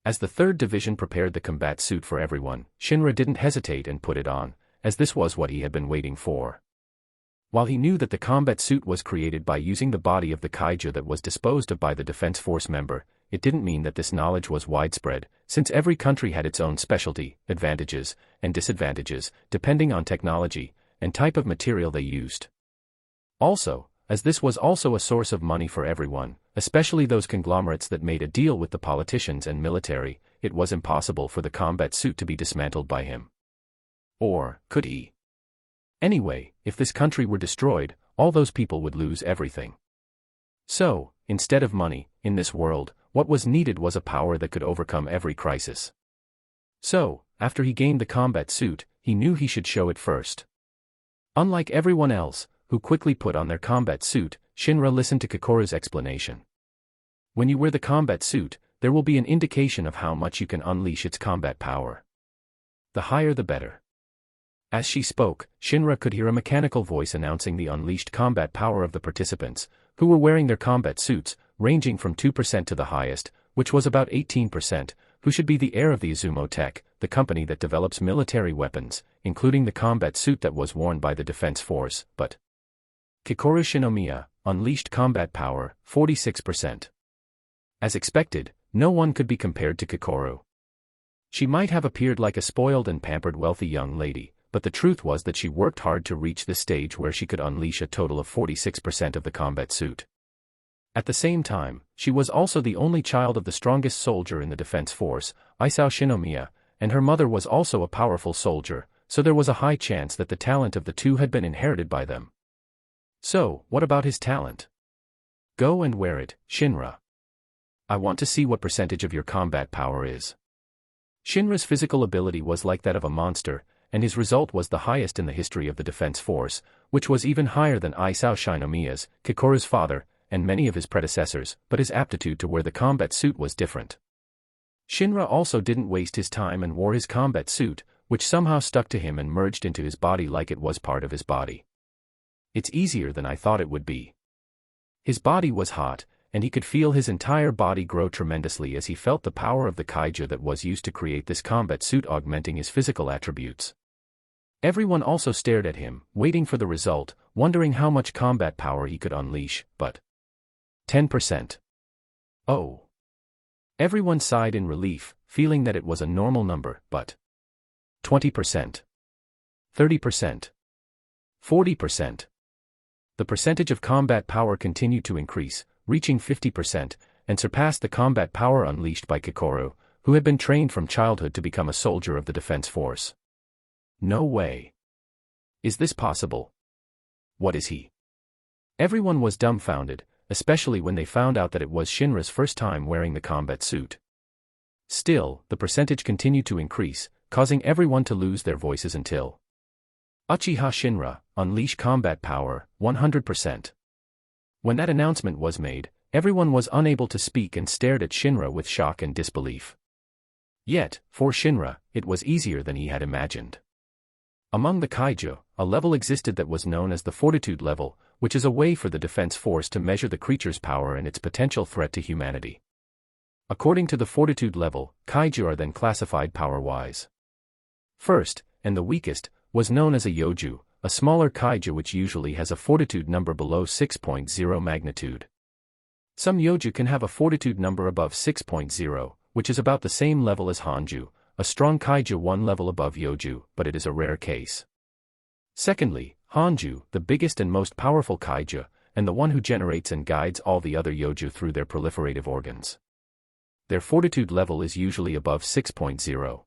As the 3rd Division prepared the combat suit for everyone, Shinra didn't hesitate and put it on, as this was what he had been waiting for. While he knew that the combat suit was created by using the body of the kaiju that was disposed of by the defense force member, it didn't mean that this knowledge was widespread, since every country had its own specialty, advantages, and disadvantages, depending on technology and type of material they used. Also, as this was also a source of money for everyone, especially those conglomerates that made a deal with the politicians and military, it was impossible for the combat suit to be dismantled by him. Or, could he? Anyway, if this country were destroyed, all those people would lose everything. So, instead of money, in this world, what was needed was a power that could overcome every crisis. So, after he gained the combat suit, he knew he should show it first. Unlike everyone else, who quickly put on their combat suit, Shinra listened to Kikoru's explanation. When you wear the combat suit, there will be an indication of how much you can unleash its combat power. The higher the better. As she spoke, Shinra could hear a mechanical voice announcing the unleashed combat power of the participants, who were wearing their combat suits, ranging from 2% to the highest, which was about 18%, who should be the heir of the Izumo Tech, the company that develops military weapons, including the combat suit that was worn by the defense force, but Kikoru Shinomiya, unleashed combat power, 46%. As expected, no one could be compared to Kikoru. She might have appeared like a spoiled and pampered wealthy young lady, but the truth was that she worked hard to reach this stage where she could unleash a total of 46% of the combat suit. At the same time, she was also the only child of the strongest soldier in the defense force, Isao Shinomiya, and her mother was also a powerful soldier, so there was a high chance that the talent of the two had been inherited by them. So, what about his talent? Go and wear it, Shinra. I want to see what percentage of your combat power is. Shinra's physical ability was like that of a monster, and his result was the highest in the history of the defense force, which was even higher than Isao Shinomiya's, Kikoru's father, and many of his predecessors, but his aptitude to wear the combat suit was different. Shinra also didn't waste his time and wore his combat suit, which somehow stuck to him and merged into his body like it was part of his body. It's easier than I thought it would be. His body was hot, and he could feel his entire body grow tremendously as he felt the power of the kaiju that was used to create this combat suit augmenting his physical attributes. Everyone also stared at him, waiting for the result, wondering how much combat power he could unleash, but 10%. Oh. Everyone sighed in relief, feeling that it was a normal number, but 20%. 30%. 40%. The percentage of combat power continued to increase, reaching 50%, and surpassed the combat power unleashed by Kikoru, who had been trained from childhood to become a soldier of the defense force. No way. Is this possible? What is he? Everyone was dumbfounded, especially when they found out that it was Shinra's first time wearing the combat suit. Still, the percentage continued to increase, causing everyone to lose their voices until Uchiha Shinra, unleash combat power, 100%. When that announcement was made, everyone was unable to speak and stared at Shinra with shock and disbelief. Yet, for Shinra, it was easier than he had imagined. Among the kaiju, a level existed that was known as the fortitude level, which is a way for the defense force to measure the creature's power and its potential threat to humanity. According to the fortitude level, kaiju are then classified power-wise. First, and the weakest, was known as a yoju, a smaller kaiju which usually has a fortitude number below 6.0 magnitude. Some yoju can have a fortitude number above 6.0, which is about the same level as hanju, a strong kaiju one level above yoju, but it is a rare case. Secondly, hanju, the biggest and most powerful kaiju, and the one who generates and guides all the other yoju through their proliferative organs. Their fortitude level is usually above 6.0.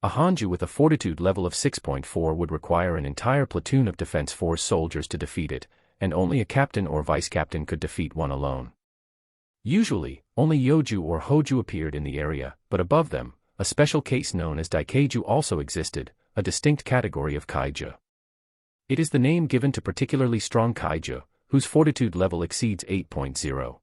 A hanju with a fortitude level of 6.4 would require an entire platoon of defense force soldiers to defeat it, and only a captain or vice-captain could defeat one alone. Usually, only yoju or hoju appeared in the area, but above them, a special case known as daikaiju also existed, a distinct category of kaiju. It is the name given to particularly strong kaiju, whose fortitude level exceeds 8.0.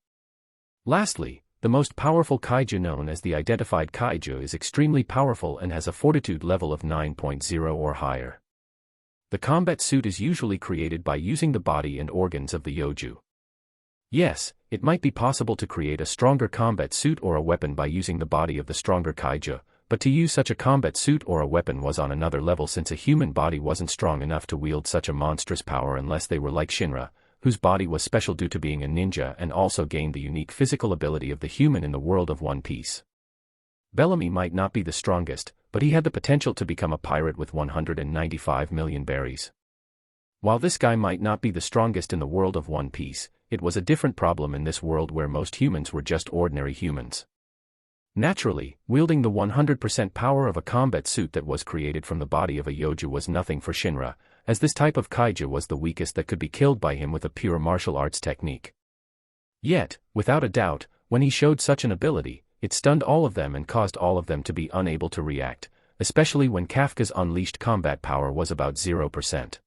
Lastly, the most powerful kaiju known as the identified kaiju is extremely powerful and has a fortitude level of 9.0 or higher. The combat suit is usually created by using the body and organs of the yoju. Yes, it might be possible to create a stronger combat suit or a weapon by using the body of the stronger kaiju, but to use such a combat suit or a weapon was on another level since a human body wasn't strong enough to wield such a monstrous power unless they were like Shinra, whose body was special due to being a ninja and also gained the unique physical ability of the human in the world of One Piece. Bellamy might not be the strongest, but he had the potential to become a pirate with 195 million berries. While this guy might not be the strongest in the world of One Piece, it was a different problem in this world where most humans were just ordinary humans. Naturally, wielding the 100% power of a combat suit that was created from the body of a yoju was nothing for Shinra, as this type of kaiju was the weakest that could be killed by him with a pure martial arts technique. Yet, without a doubt, when he showed such an ability, it stunned all of them and caused all of them to be unable to react, especially when Kafka's unleashed combat power was about 0%.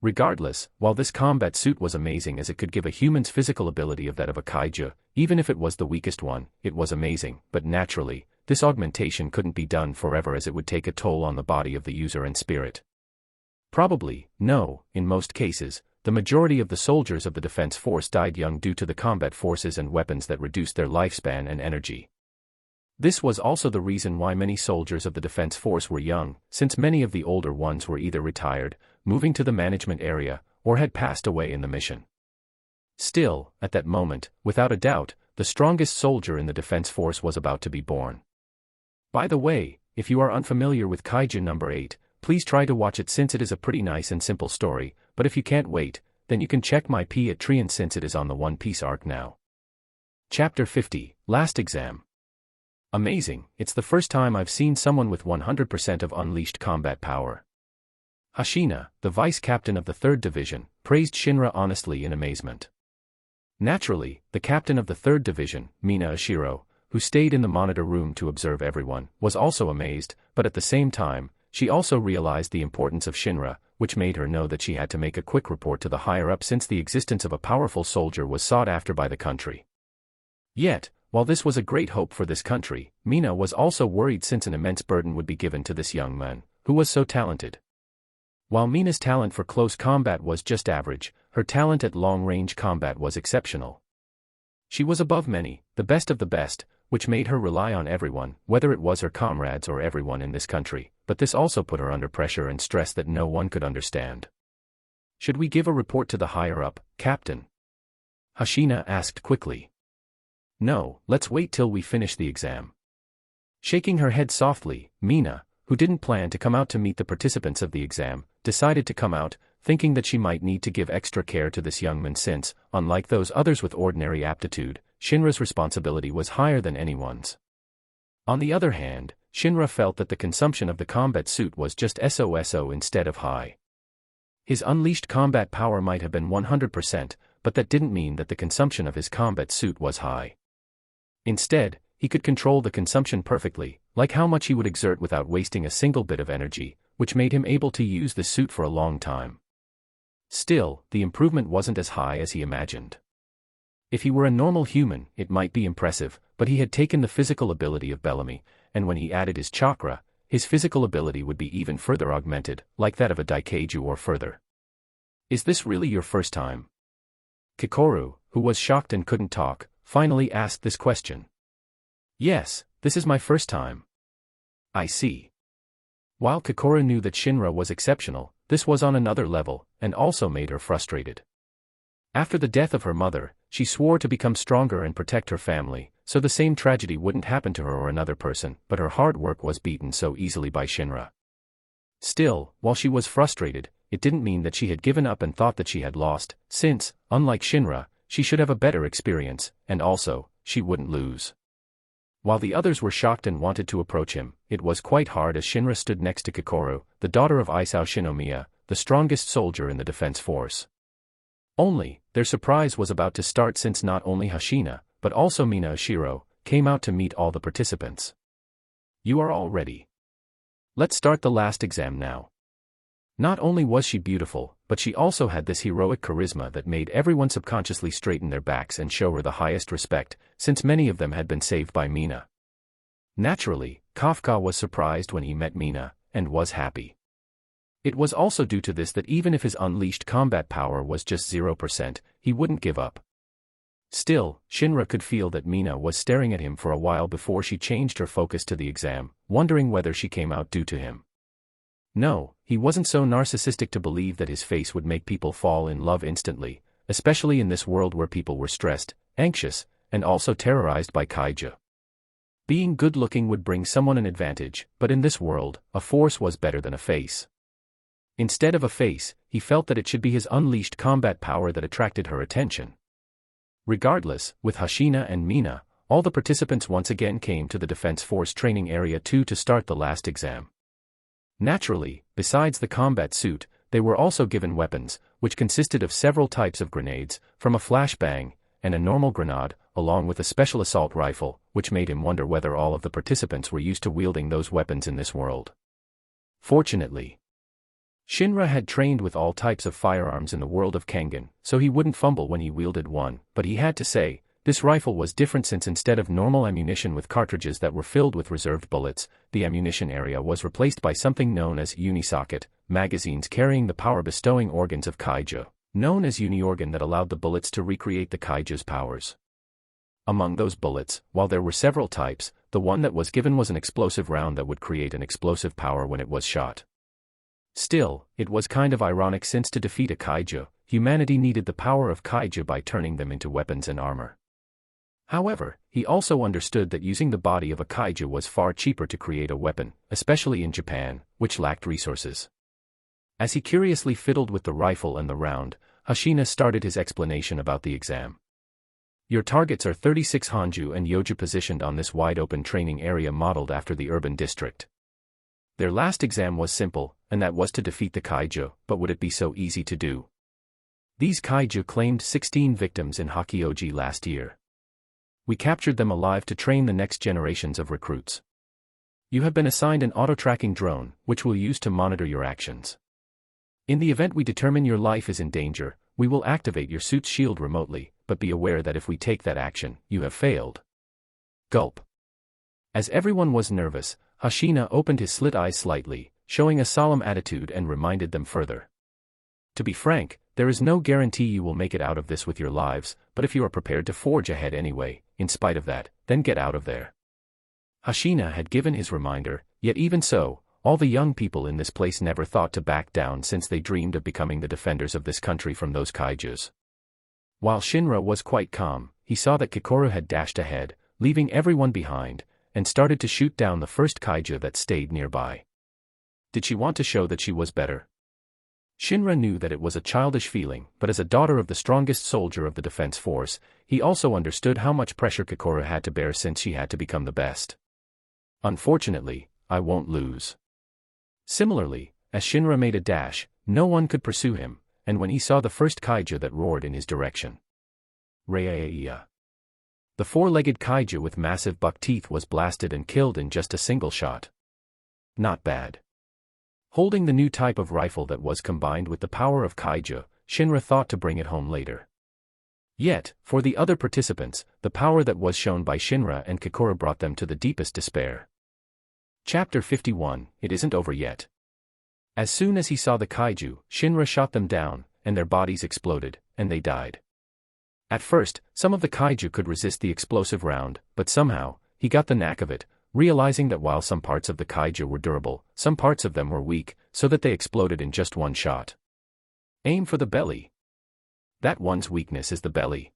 Regardless, while this combat suit was amazing as it could give a human's physical ability of that of a kaiju, even if it was the weakest one, it was amazing, but naturally, this augmentation couldn't be done forever as it would take a toll on the body of the user and spirit. Probably, no, in most cases, the majority of the soldiers of the defense force died young due to the combat forces and weapons that reduced their lifespan and energy. This was also the reason why many soldiers of the defense force were young, since many of the older ones were either retired, moving to the management area, or had passed away in the mission. Still, at that moment, without a doubt, the strongest soldier in the defense force was about to be born. By the way, if you are unfamiliar with Kaiju number 8, please try to watch it since it is a pretty nice and simple story, but if you can't wait, then you can check my Patreon since it is on the One Piece arc now. Chapter 50, Last Exam. Amazing, it's the first time I've seen someone with 100% of unleashed combat power. Hashina, the vice-captain of the 3rd Division, praised Shinra honestly in amazement. Naturally, the captain of the 3rd Division, Mina Ashiro, who stayed in the monitor room to observe everyone, was also amazed, but at the same time, she also realized the importance of Shinra, which made her know that she had to make a quick report to the higher-up since the existence of a powerful soldier was sought after by the country. Yet, while this was a great hope for this country, Mina was also worried since an immense burden would be given to this young man, who was so talented. While Mina's talent for close combat was just average, her talent at long-range combat was exceptional. She was above many, the best of the best, which made her rely on everyone, whether it was her comrades or everyone in this country, but this also put her under pressure and stress that no one could understand. "Should we give a report to the higher-up, Captain?" Hashina asked quickly. "No, let's wait till we finish the exam." Shaking her head softly, Mina, who didn't plan to come out to meet the participants of the exam, decided to come out, thinking that she might need to give extra care to this young man since, unlike those others with ordinary aptitude, Shinra's responsibility was higher than anyone's. On the other hand, Shinra felt that the consumption of the combat suit was just SOSO instead of high. His unleashed combat power might have been 100%, but that didn't mean that the consumption of his combat suit was high. Instead, he could control the consumption perfectly, like how much he would exert without wasting a single bit of energy, which made him able to use the suit for a long time. Still, the improvement wasn't as high as he imagined. If he were a normal human, it might be impressive, but he had taken the physical ability of Bellamy, and when he added his chakra, his physical ability would be even further augmented, like that of a Daikaiju or further. "Is this really your first time?" Kikoru, who was shocked and couldn't talk, finally asked this question. "Yes, this is my first time." "I see." While Kikoru knew that Shinra was exceptional, this was on another level, and also made her frustrated. After the death of her mother, she swore to become stronger and protect her family, so the same tragedy wouldn't happen to her or another person, but her hard work was beaten so easily by Shinra. Still, while she was frustrated, it didn't mean that she had given up and thought that she had lost, since, unlike Shinra, she should have a better experience, and also, she wouldn't lose. While the others were shocked and wanted to approach him, it was quite hard as Shinra stood next to Kokoro, the daughter of Isao Shinomiya, the strongest soldier in the defense force. Only, their surprise was about to start since not only Hashina, but also Mina Oshiro, came out to meet all the participants. You are all ready. Let's start the last exam now. Not only was she beautiful, but she also had this heroic charisma that made everyone subconsciously straighten their backs and show her the highest respect, since many of them had been saved by Mina. Naturally, Kafka was surprised when he met Mina, and was happy. It was also due to this that even if his unleashed combat power was just 0%, he wouldn't give up. Still, Shinra could feel that Mina was staring at him for a while before she changed her focus to the exam, wondering whether she came out due to him. No, he wasn't so narcissistic to believe that his face would make people fall in love instantly, especially in this world where people were stressed, anxious, and also terrorized by kaiju. Being good-looking would bring someone an advantage, but in this world, a force was better than a face. Instead of a face, he felt that it should be his unleashed combat power that attracted her attention. Regardless, with Hashina and Mina, all the participants once again came to the Defense Force Training Area 2 to start the last exam. Naturally, besides the combat suit, they were also given weapons, which consisted of several types of grenades, from a flashbang, and a normal grenade, along with a special assault rifle, which made him wonder whether all of the participants were used to wielding those weapons in this world. Fortunately, Shinra had trained with all types of firearms in the world of Kangan, so he wouldn't fumble when he wielded one, but he had to say, this rifle was different since instead of normal ammunition with cartridges that were filled with reserved bullets, the ammunition area was replaced by something known as unisocket, magazines carrying the power-bestowing organs of kaiju, known as uniorgan that allowed the bullets to recreate the kaiju's powers. Among those bullets, while there were several types, the one that was given was an explosive round that would create an explosive power when it was shot. Still, it was kind of ironic since to defeat a kaiju, humanity needed the power of kaiju by turning them into weapons and armor. However, he also understood that using the body of a kaiju was far cheaper to create a weapon, especially in Japan, which lacked resources. As he curiously fiddled with the rifle and the round, Hashina started his explanation about the exam. Your targets are 36 Hanju and Yoju positioned on this wide-open training area modeled after the urban district. Their last exam was simple, and that was to defeat the kaiju, but would it be so easy to do? These kaiju claimed 16 victims in Hakioji last year. We captured them alive to train the next generations of recruits. You have been assigned an auto-tracking drone, which we'll use to monitor your actions. In the event we determine your life is in danger, we will activate your suit's shield remotely, but be aware that if we take that action, you have failed. Gulp. As everyone was nervous, Hashina opened his slit eyes slightly, showing a solemn attitude and reminded them further. To be frank, there is no guarantee you will make it out of this with your lives, but if you are prepared to forge ahead anyway, in spite of that, then get out of there. Hashina had given his reminder, yet even so, all the young people in this place never thought to back down since they dreamed of becoming the defenders of this country from those kaijus. While Shinra was quite calm, he saw that Kokoro had dashed ahead, leaving everyone behind, and started to shoot down the first kaiju that stayed nearby. Did she want to show that she was better? Shinra knew that it was a childish feeling, but as a daughter of the strongest soldier of the defense force, he also understood how much pressure Kokoro had to bear since she had to become the best. Unfortunately, I won't lose. Similarly, as Shinra made a dash, no one could pursue him, and when he saw the first kaiju that roared in his direction. Raya. The four-legged kaiju with massive buck teeth was blasted and killed in just a single shot. Not bad. Holding the new type of rifle that was combined with the power of kaiju, Shinra thought to bring it home later. Yet, for the other participants, the power that was shown by Shinra and Kokoro brought them to the deepest despair. Chapter 51, It Isn't Over Yet. As soon as he saw the kaiju, Shinra shot them down, and their bodies exploded, and they died. At first, some of the kaiju could resist the explosive round, but somehow, he got the knack of it, realizing that while some parts of the kaiju were durable, some parts of them were weak, so that they exploded in just one shot. Aim for the belly. That one's weakness is the belly.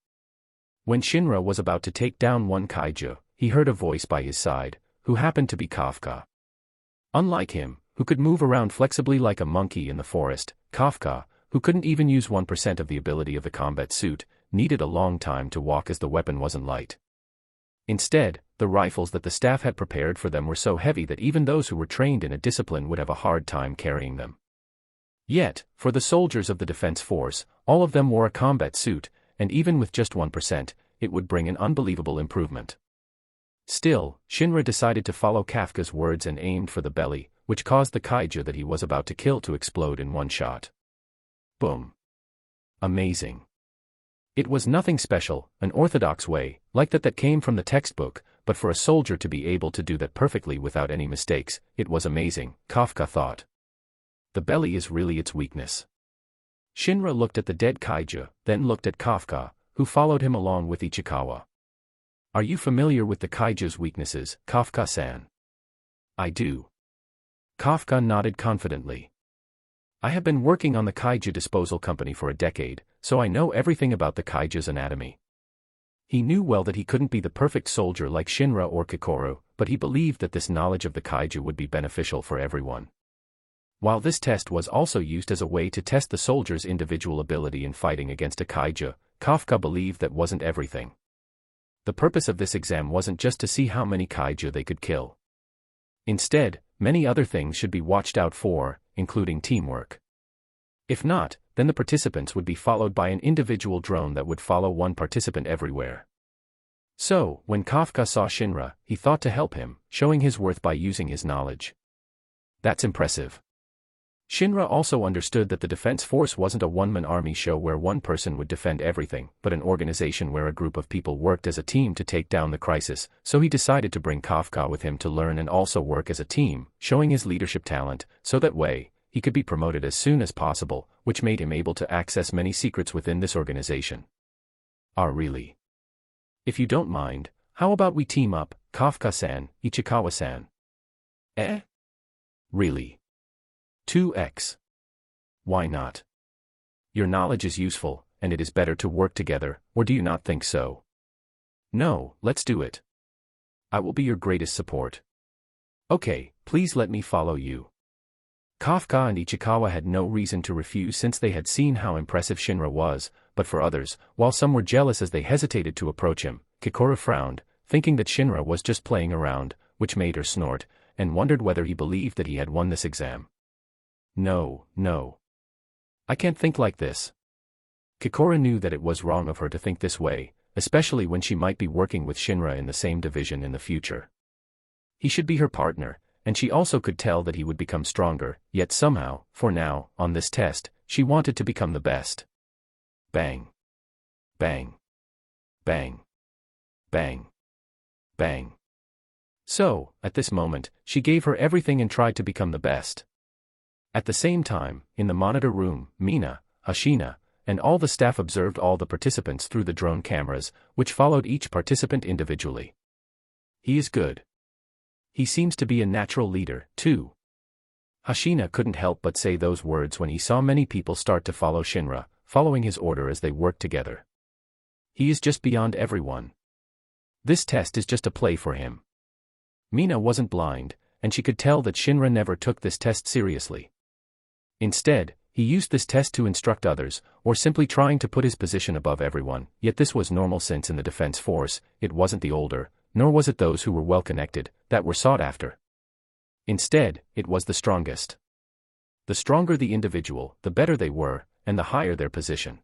When Shinra was about to take down one kaiju, he heard a voice by his side, who happened to be Kafka. Unlike him, who could move around flexibly like a monkey in the forest, Kafka, who couldn't even use 1% of the ability of the combat suit, needed a long time to walk as the weapon wasn't light. Instead, the rifles that the staff had prepared for them were so heavy that even those who were trained in a discipline would have a hard time carrying them. Yet, for the soldiers of the defense force, all of them wore a combat suit, and even with just 1%, it would bring an unbelievable improvement. Still, Shinra decided to follow Kafka's words and aimed for the belly, which caused the kaiju that he was about to kill to explode in one shot. Boom. Amazing. It was nothing special, an orthodox way, like that came from the textbook, but for a soldier to be able to do that perfectly without any mistakes, it was amazing, Kafka thought. The belly is really its weakness. Shinra looked at the dead kaiju, then looked at Kafka, who followed him along with Ichikawa. Are you familiar with the kaiju's weaknesses, Kafka-san? I do. Kafka nodded confidently. I have been working on the kaiju disposal company for a decade, so I know everything about the kaiju's anatomy. He knew well that he couldn't be the perfect soldier like Shinra or Kikoru, but he believed that this knowledge of the kaiju would be beneficial for everyone. While this test was also used as a way to test the soldier's individual ability in fighting against a kaiju, Kafka believed that wasn't everything. The purpose of this exam wasn't just to see how many kaiju they could kill. Instead, many other things should be watched out for, including teamwork. If not, then the participants would be followed by an individual drone that would follow one participant everywhere. So, when Kafka saw Shinra, he thought to help him, showing his worth by using his knowledge. That's impressive. Shinra also understood that the defense force wasn't a one-man army show where one person would defend everything, but an organization where a group of people worked as a team to take down the crisis, so he decided to bring Kafka with him to learn and also work as a team, showing his leadership talent, so that way, he could be promoted as soon as possible, which made him able to access many secrets within this organization. Really? If you don't mind, how about we team up, Kafka-san, Ichikawa-san? Really? 2x. Why not? Your knowledge is useful, and it is better to work together, or do you not think so? No, let's do it. I will be your greatest support. Okay, please let me follow you. Kafka and Ichikawa had no reason to refuse since they had seen how impressive Shinra was, but for others, while some were jealous as they hesitated to approach him, Kikoru frowned, thinking that Shinra was just playing around, which made her snort, and wondered whether he believed that he had won this exam. No. I can't think like this. Kikoru knew that it was wrong of her to think this way, especially when she might be working with Shinra in the same division in the future. He should be her partner, and she also could tell that he would become stronger, yet somehow, for now, on this test, she wanted to become the best. Bang. Bang. Bang. Bang. Bang. So, at this moment, she gave her everything and tried to become the best. At the same time, in the monitor room, Mina, Hashina, and all the staff observed all the participants through the drone cameras, which followed each participant individually. He is good. He seems to be a natural leader, too. Hashina couldn't help but say those words when he saw many people start to follow Shinra, following his order as they worked together. He is just beyond everyone. This test is just a play for him. Mina wasn't blind, and she could tell that Shinra never took this test seriously. Instead, he used this test to instruct others, or simply trying to put his position above everyone, yet this was normal since in the defense force, it wasn't the older, nor was it those who were well-connected, that were sought after. Instead, it was the strongest. The stronger the individual, the better they were, and the higher their position.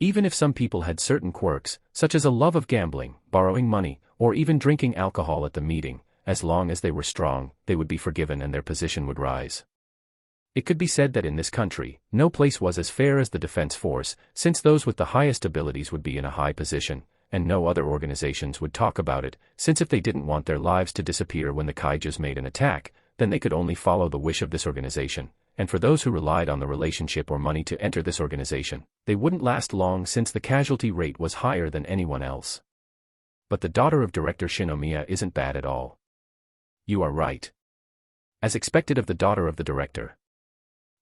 Even if some people had certain quirks, such as a love of gambling, borrowing money, or even drinking alcohol at the meeting, as long as they were strong, they would be forgiven and their position would rise. It could be said that in this country, no place was as fair as the defense force, since those with the highest abilities would be in a high position, and no other organizations would talk about it, since if they didn't want their lives to disappear when the kaijus made an attack, then they could only follow the wish of this organization, and for those who relied on the relationship or money to enter this organization, they wouldn't last long since the casualty rate was higher than anyone else. But the daughter of Director Shinomiya isn't bad at all. You are right. As expected of the daughter of the director.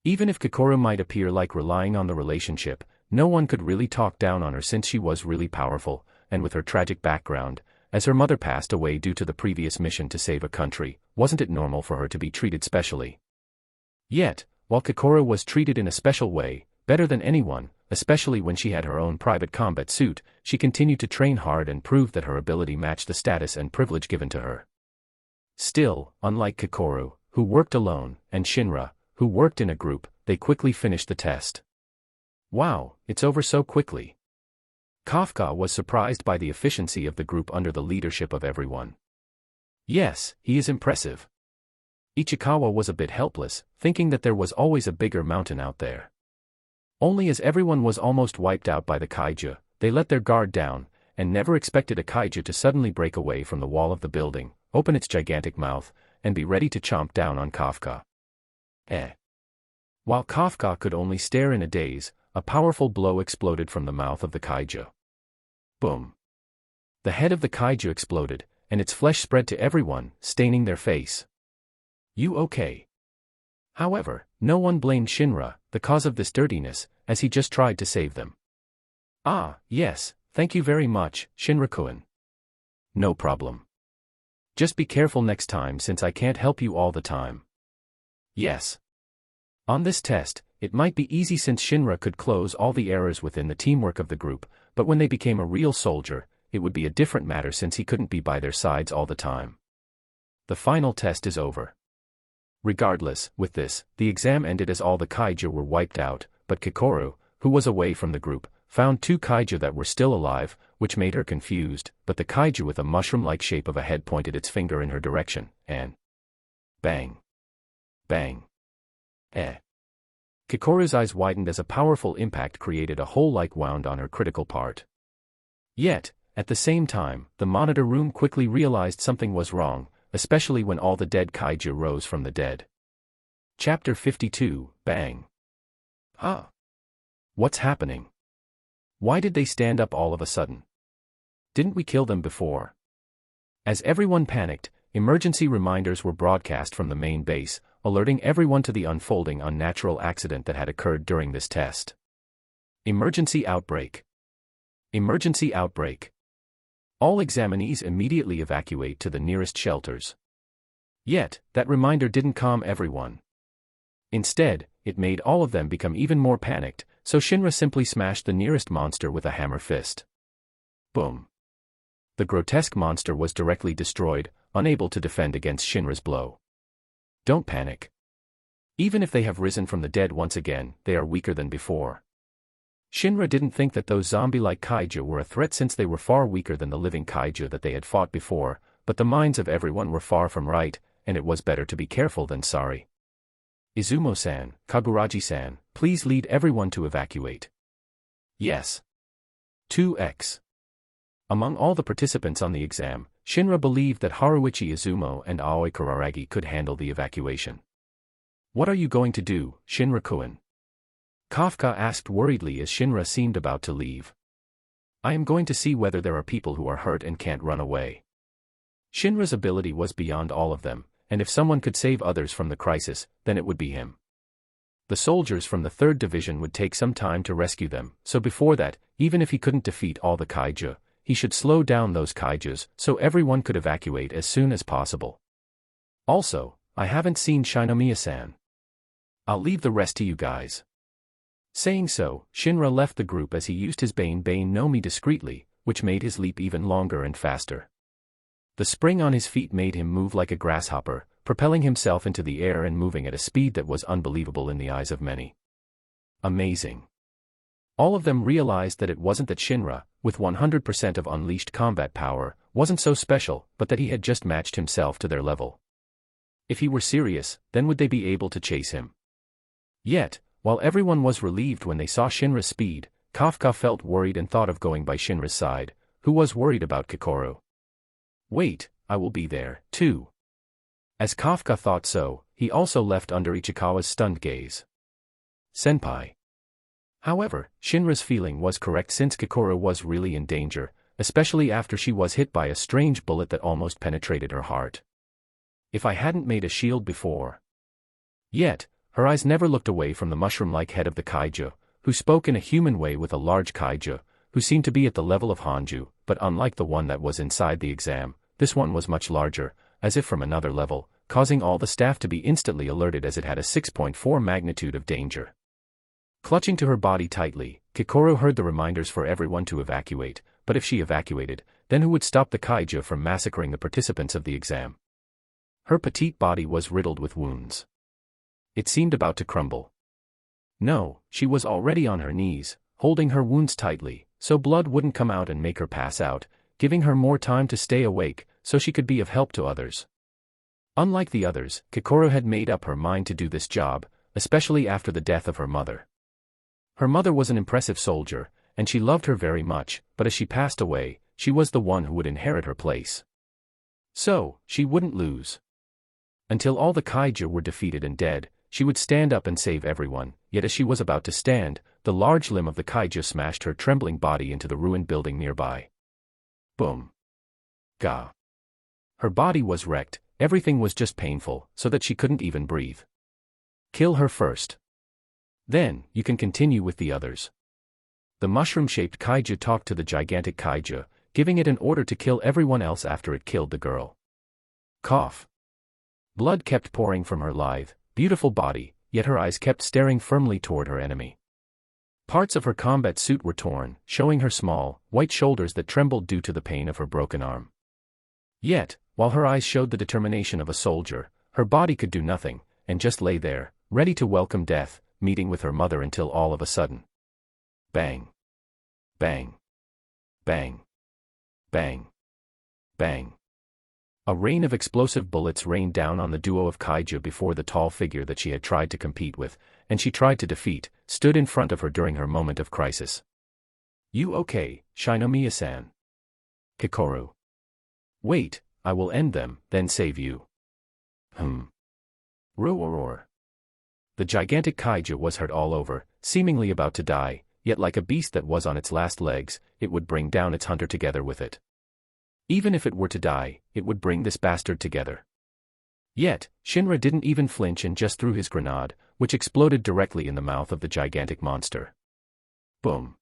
Even if Kokoro might appear like relying on the relationship, no one could really talk down on her since she was really powerful, and with her tragic background, as her mother passed away due to the previous mission to save a country, wasn't it normal for her to be treated specially? Yet, while Kokoro was treated in a special way, better than anyone, especially when she had her own private combat suit, she continued to train hard and proved that her ability matched the status and privilege given to her. Still, unlike Kokoro, who worked alone, and Shinra, who worked in a group, they quickly finished the test. Wow, it's over so quickly. Kafka was surprised by the efficiency of the group under the leadership of everyone. Yes, he is impressive. Ichikawa was a bit helpless, thinking that there was always a bigger mountain out there. Only as everyone was almost wiped out by the kaiju, they let their guard down, and never expected a kaiju to suddenly break away from the wall of the building, open its gigantic mouth, and be ready to chomp down on Kafka. While Kafka could only stare in a daze, a powerful blow exploded from the mouth of the kaiju. Boom. The head of the kaiju exploded, and its flesh spread to everyone, staining their face. You okay? However, no one blamed Shinra, the cause of this dirtiness, as he just tried to save them. Ah, yes, thank you very much, Shinra-kun. No problem. Just be careful next time since I can't help you all the time. Yes. On this test, it might be easy since Shinra could close all the errors within the teamwork of the group, but when they became a real soldier, it would be a different matter since he couldn't be by their sides all the time. The final test is over. Regardless, with this, the exam ended as all the kaiju were wiped out, but Kokoro, who was away from the group, found 2 kaiju that were still alive, which made her confused, but the kaiju with a mushroom-like shape of a head pointed its finger in her direction, and bang. Bang. Kokoro's eyes widened as a powerful impact created a hole-like wound on her critical part. Yet, at the same time, the monitor room quickly realized something was wrong, especially when all the dead kaiju rose from the dead. Chapter 52, Bang. Huh? What's happening? Why did they stand up all of a sudden? Didn't we kill them before? As everyone panicked, emergency reminders were broadcast from the main base, alerting everyone to the unfolding unnatural accident that had occurred during this test. Emergency outbreak. Emergency outbreak. All examinees immediately evacuate to the nearest shelters. Yet, that reminder didn't calm everyone. Instead, it made all of them become even more panicked, so Shinra simply smashed the nearest monster with a hammer fist. Boom. The grotesque monster was directly destroyed, unable to defend against Shinra's blow. Don't panic. Even if they have risen from the dead once again, they are weaker than before. Shinra didn't think that those zombie-like kaiju were a threat since they were far weaker than the living kaiju that they had fought before, but the minds of everyone were far from right, and it was better to be careful than sorry. Izumo-san, Kaguraji-san, please lead everyone to evacuate. Yes. 2x. Among all the participants on the exam, Shinra believed that Haruichi Izumo and Aoi Kuraragi could handle the evacuation. What are you going to do, Shinra-kun? Kafka asked worriedly as Shinra seemed about to leave. I am going to see whether there are people who are hurt and can't run away. Shinra's ability was beyond all of them, and if someone could save others from the crisis, then it would be him. The soldiers from the 3rd Division would take some time to rescue them, so before that, even if he couldn't defeat all the kaiju, he should slow down those kaijus so everyone could evacuate as soon as possible. Also, I haven't seen Shinomiya-san. I'll leave the rest to you guys. Saying so, Shinra left the group as he used his Bane no Mi discreetly, which made his leap even longer and faster. The spring on his feet made him move like a grasshopper, propelling himself into the air and moving at a speed that was unbelievable in the eyes of many. Amazing. All of them realized that it wasn't that Shinra, with 100% of unleashed combat power, wasn't so special, but that he had just matched himself to their level. If he were serious, then would they be able to chase him? Yet, while everyone was relieved when they saw Shinra's speed, Kafka felt worried and thought of going by Shinra's side, who was worried about Kokoro. Wait, I will be there, too. As Kafka thought so, he also left under Ichikawa's stunned gaze. Senpai. However, Shinra's feeling was correct since Kokoro was really in danger, especially after she was hit by a strange bullet that almost penetrated her heart. If I hadn't made a shield before. Yet, her eyes never looked away from the mushroom-like head of the kaiju, who spoke in a human way with a large kaiju, who seemed to be at the level of Hanju, but unlike the one that was inside the exam, this one was much larger, as if from another level, causing all the staff to be instantly alerted as it had a 6.4 magnitude of danger. Clutching to her body tightly, Kikoru heard the reminders for everyone to evacuate, but if she evacuated, then who would stop the kaiju from massacring the participants of the exam? Her petite body was riddled with wounds. It seemed about to crumble. No, she was already on her knees, holding her wounds tightly, so blood wouldn't come out and make her pass out, giving her more time to stay awake, so she could be of help to others. Unlike the others, Kikoru had made up her mind to do this job, especially after the death of her mother. Her mother was an impressive soldier, and she loved her very much, but as she passed away, she was the one who would inherit her place. So, she wouldn't lose. Until all the kaiju were defeated and dead, she would stand up and save everyone, yet as she was about to stand, the large limb of the kaiju smashed her trembling body into the ruined building nearby. Boom. Gah. Her body was wrecked, everything was just painful, so that she couldn't even breathe. Kill her first. Then, you can continue with the others. The mushroom-shaped kaiju talked to the gigantic kaiju, giving it an order to kill everyone else after it killed the girl. Cough. Blood kept pouring from her lithe, beautiful body, yet her eyes kept staring firmly toward her enemy. Parts of her combat suit were torn, showing her small, white shoulders that trembled due to the pain of her broken arm. Yet, while her eyes showed the determination of a soldier, her body could do nothing, and just lay there, ready to welcome death, meeting with her mother until all of a sudden. Bang. Bang. Bang. Bang. Bang. A rain of explosive bullets rained down on the duo of kaiju before the tall figure that she had tried to compete with, and she tried to defeat, stood in front of her during her moment of crisis. You okay, Shinomiya-san? Kikoru. Wait, I will end them, then save you. Roar. The gigantic kaiju was hurt all over, seemingly about to die, yet like a beast that was on its last legs, it would bring down its hunter together with it. Even if it were to die, it would bring this bastard together. Yet, Shinra didn't even flinch and just threw his grenade, which exploded directly in the mouth of the gigantic monster. Boom.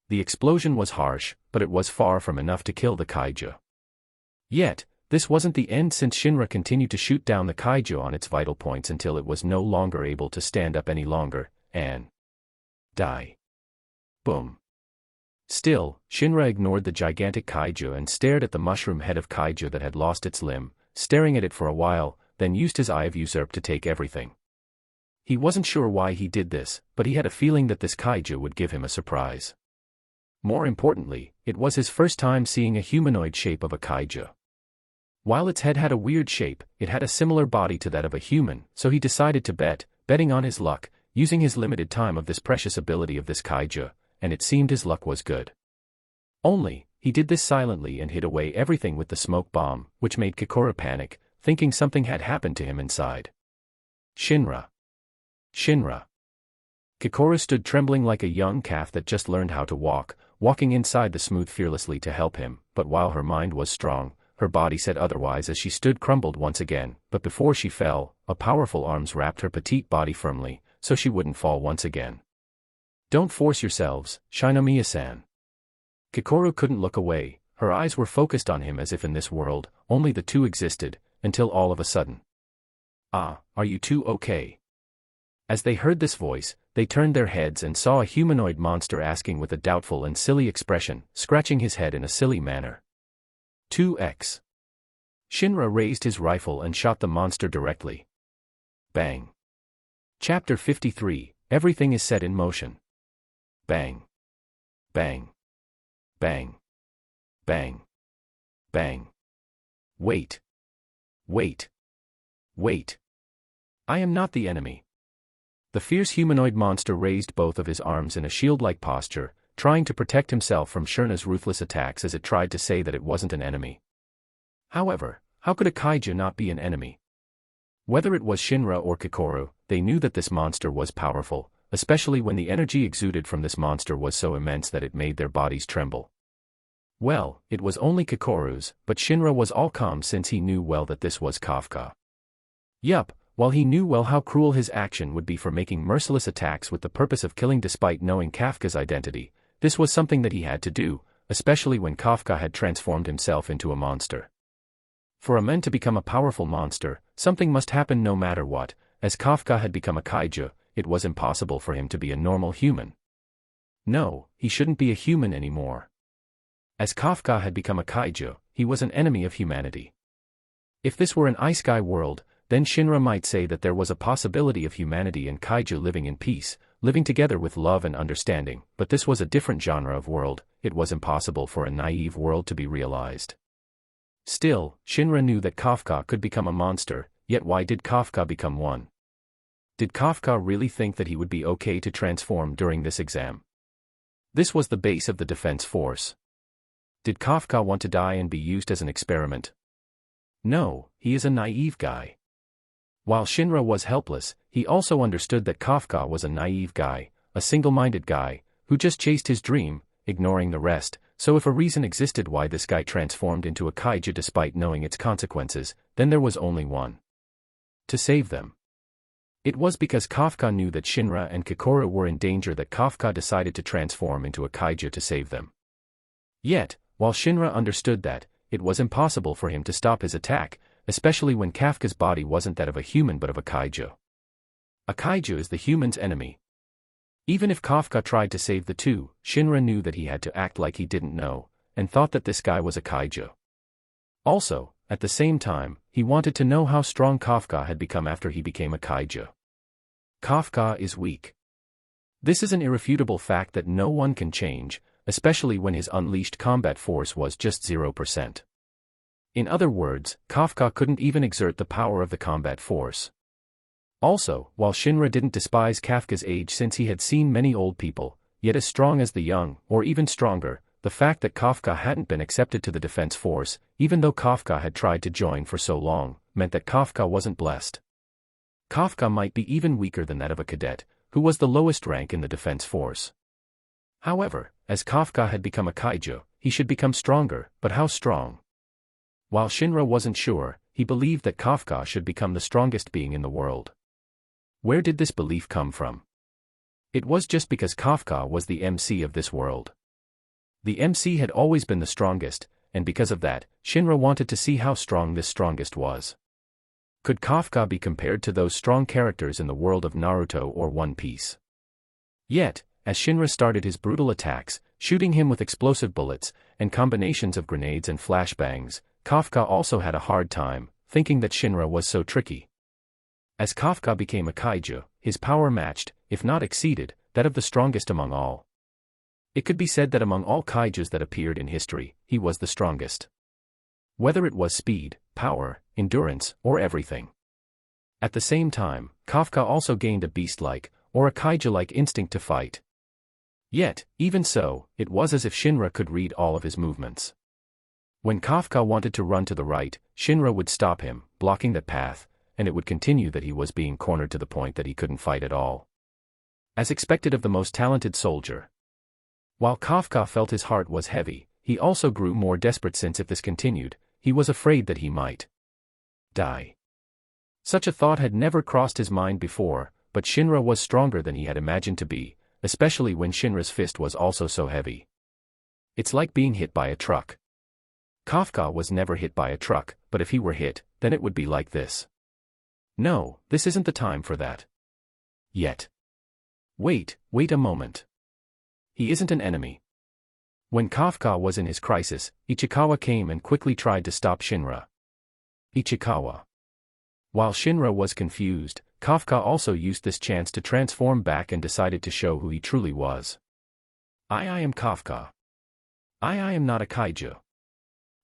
The explosion was harsh, but it was far from enough to kill the kaiju. Yet, this wasn't the end since Shinra continued to shoot down the kaiju on its vital points until it was no longer able to stand up any longer, and die. Boom. Still, Shinra ignored the gigantic kaiju and stared at the mushroom head of kaiju that had lost its limb, staring at it for a while, then used his eye of usurp to take everything. He wasn't sure why he did this, but he had a feeling that this kaiju would give him a surprise. More importantly, it was his first time seeing a humanoid shape of a kaiju. While its head had a weird shape, it had a similar body to that of a human, so he decided to betting on his luck, using his limited time of this precious ability of this kaiju, and it seemed his luck was good. Only, he did this silently and hid away everything with the smoke bomb, which made Kikoru panic, thinking something had happened to him inside. Shinra. Kikoru stood trembling like a young calf that just learned how to walk, walking inside the smooth fearlessly to help him, but while her mind was strong, her body said otherwise as she stood crumbled once again, but before she fell, a powerful arms wrapped her petite body firmly, so she wouldn't fall once again. Don't force yourselves, Shinomiya-san. Kikoru couldn't look away, her eyes were focused on him as if in this world, only the two existed, until all of a sudden. Ah, are you two okay? As they heard this voice, they turned their heads and saw a humanoid monster asking with a doubtful and silly expression, scratching his head in a silly manner. 2x. Shinra raised his rifle and shot the monster directly. Bang. Chapter 53, Everything is set in motion. Bang. Bang. Bang. Bang. Bang. Wait. I am not the enemy. The fierce humanoid monster raised both of his arms in a shield-like posture, trying to protect himself from Shinra's ruthless attacks as it tried to say that it wasn't an enemy. However, how could a kaiju not be an enemy? Whether it was Shinra or Kikoru, they knew that this monster was powerful, especially when the energy exuded from this monster was so immense that it made their bodies tremble. Well, it was only Kikoru's, but Shinra was all calm since he knew well that this was Kafka. Yup, while he knew well how cruel his action would be for making merciless attacks with the purpose of killing despite knowing Kafka's identity, this was something that he had to do, especially when Kafka had transformed himself into a monster. For a man to become a powerful monster, something must happen no matter what. As Kafka had become a kaiju, it was impossible for him to be a normal human. No, he shouldn't be a human anymore. As Kafka had become a kaiju, he was an enemy of humanity. If this were an isekai world, then Shinra might say that there was a possibility of humanity and kaiju living in peace, living together with love and understanding, but this was a different genre of world. It was impossible for a naive world to be realized. Still, Shinra knew that Kafka could become a monster, yet why did Kafka become one? Did Kafka really think that he would be okay to transform during this exam? This was the base of the defense force. Did Kafka want to die and be used as an experiment? No, he is a naive guy. While Shinra was helpless, he also understood that Kafka was a naive guy, a single-minded guy, who just chased his dream, ignoring the rest. So if a reason existed why this guy transformed into a kaiju despite knowing its consequences, then there was only one. To save them. It was because Kafka knew that Shinra and Kikoru were in danger that Kafka decided to transform into a kaiju to save them. Yet, while Shinra understood that, it was impossible for him to stop his attack, especially when Kafka's body wasn't that of a human but of a kaiju. A kaiju is the human's enemy. Even if Kafka tried to save the two, Shinra knew that he had to act like he didn't know, and thought that this guy was a kaiju. Also, at the same time, he wanted to know how strong Kafka had become after he became a kaiju. Kafka is weak. This is an irrefutable fact that no one can change, especially when his unleashed combat force was just 0%. In other words, Kafka couldn't even exert the power of the combat force. Also, while Shinra didn't despise Kafka's age since he had seen many old people, yet as strong as the young, or even stronger, the fact that Kafka hadn't been accepted to the defense force, even though Kafka had tried to join for so long, meant that Kafka wasn't blessed. Kafka might be even weaker than that of a cadet, who was the lowest rank in the defense force. However, as Kafka had become a kaiju, he should become stronger, but how strong? While Shinra wasn't sure, he believed that Kafka should become the strongest being in the world. Where did this belief come from? It was just because Kafka was the MC of this world. The MC had always been the strongest, and because of that, Shinra wanted to see how strong this strongest was. Could Kafka be compared to those strong characters in the world of Naruto or One Piece? Yet, as Shinra started his brutal attacks, shooting him with explosive bullets, and combinations of grenades and flashbangs, Kafka also had a hard time, thinking that Shinra was so tricky. As Kafka became a kaiju, his power matched, if not exceeded, that of the strongest among all. It could be said that among all kaijus that appeared in history, he was the strongest. Whether it was speed, power, endurance, or everything. At the same time, Kafka also gained a beast-like, or a kaiju-like instinct to fight. Yet, even so, it was as if Shinra could read all of his movements. When Kafka wanted to run to the right, Shinra would stop him, blocking that path, and it would continue that he was being cornered to the point that he couldn't fight at all. As expected of the most talented soldier. While Kafka felt his heart was heavy, he also grew more desperate since if this continued, he was afraid that he might die. Such a thought had never crossed his mind before, but Shinra was stronger than he had imagined to be, especially when Shinra's fist was also so heavy. It's like being hit by a truck. Kafka was never hit by a truck, but if he were hit, then it would be like this. No, this isn't the time for that. Yet. Wait a moment. He isn't an enemy. When Kafka was in his crisis, Ichikawa came and quickly tried to stop Shinra. Ichikawa. While Shinra was confused, Kafka also used this chance to transform back and decided to show who he truly was. I am Kafka. I am not a kaiju.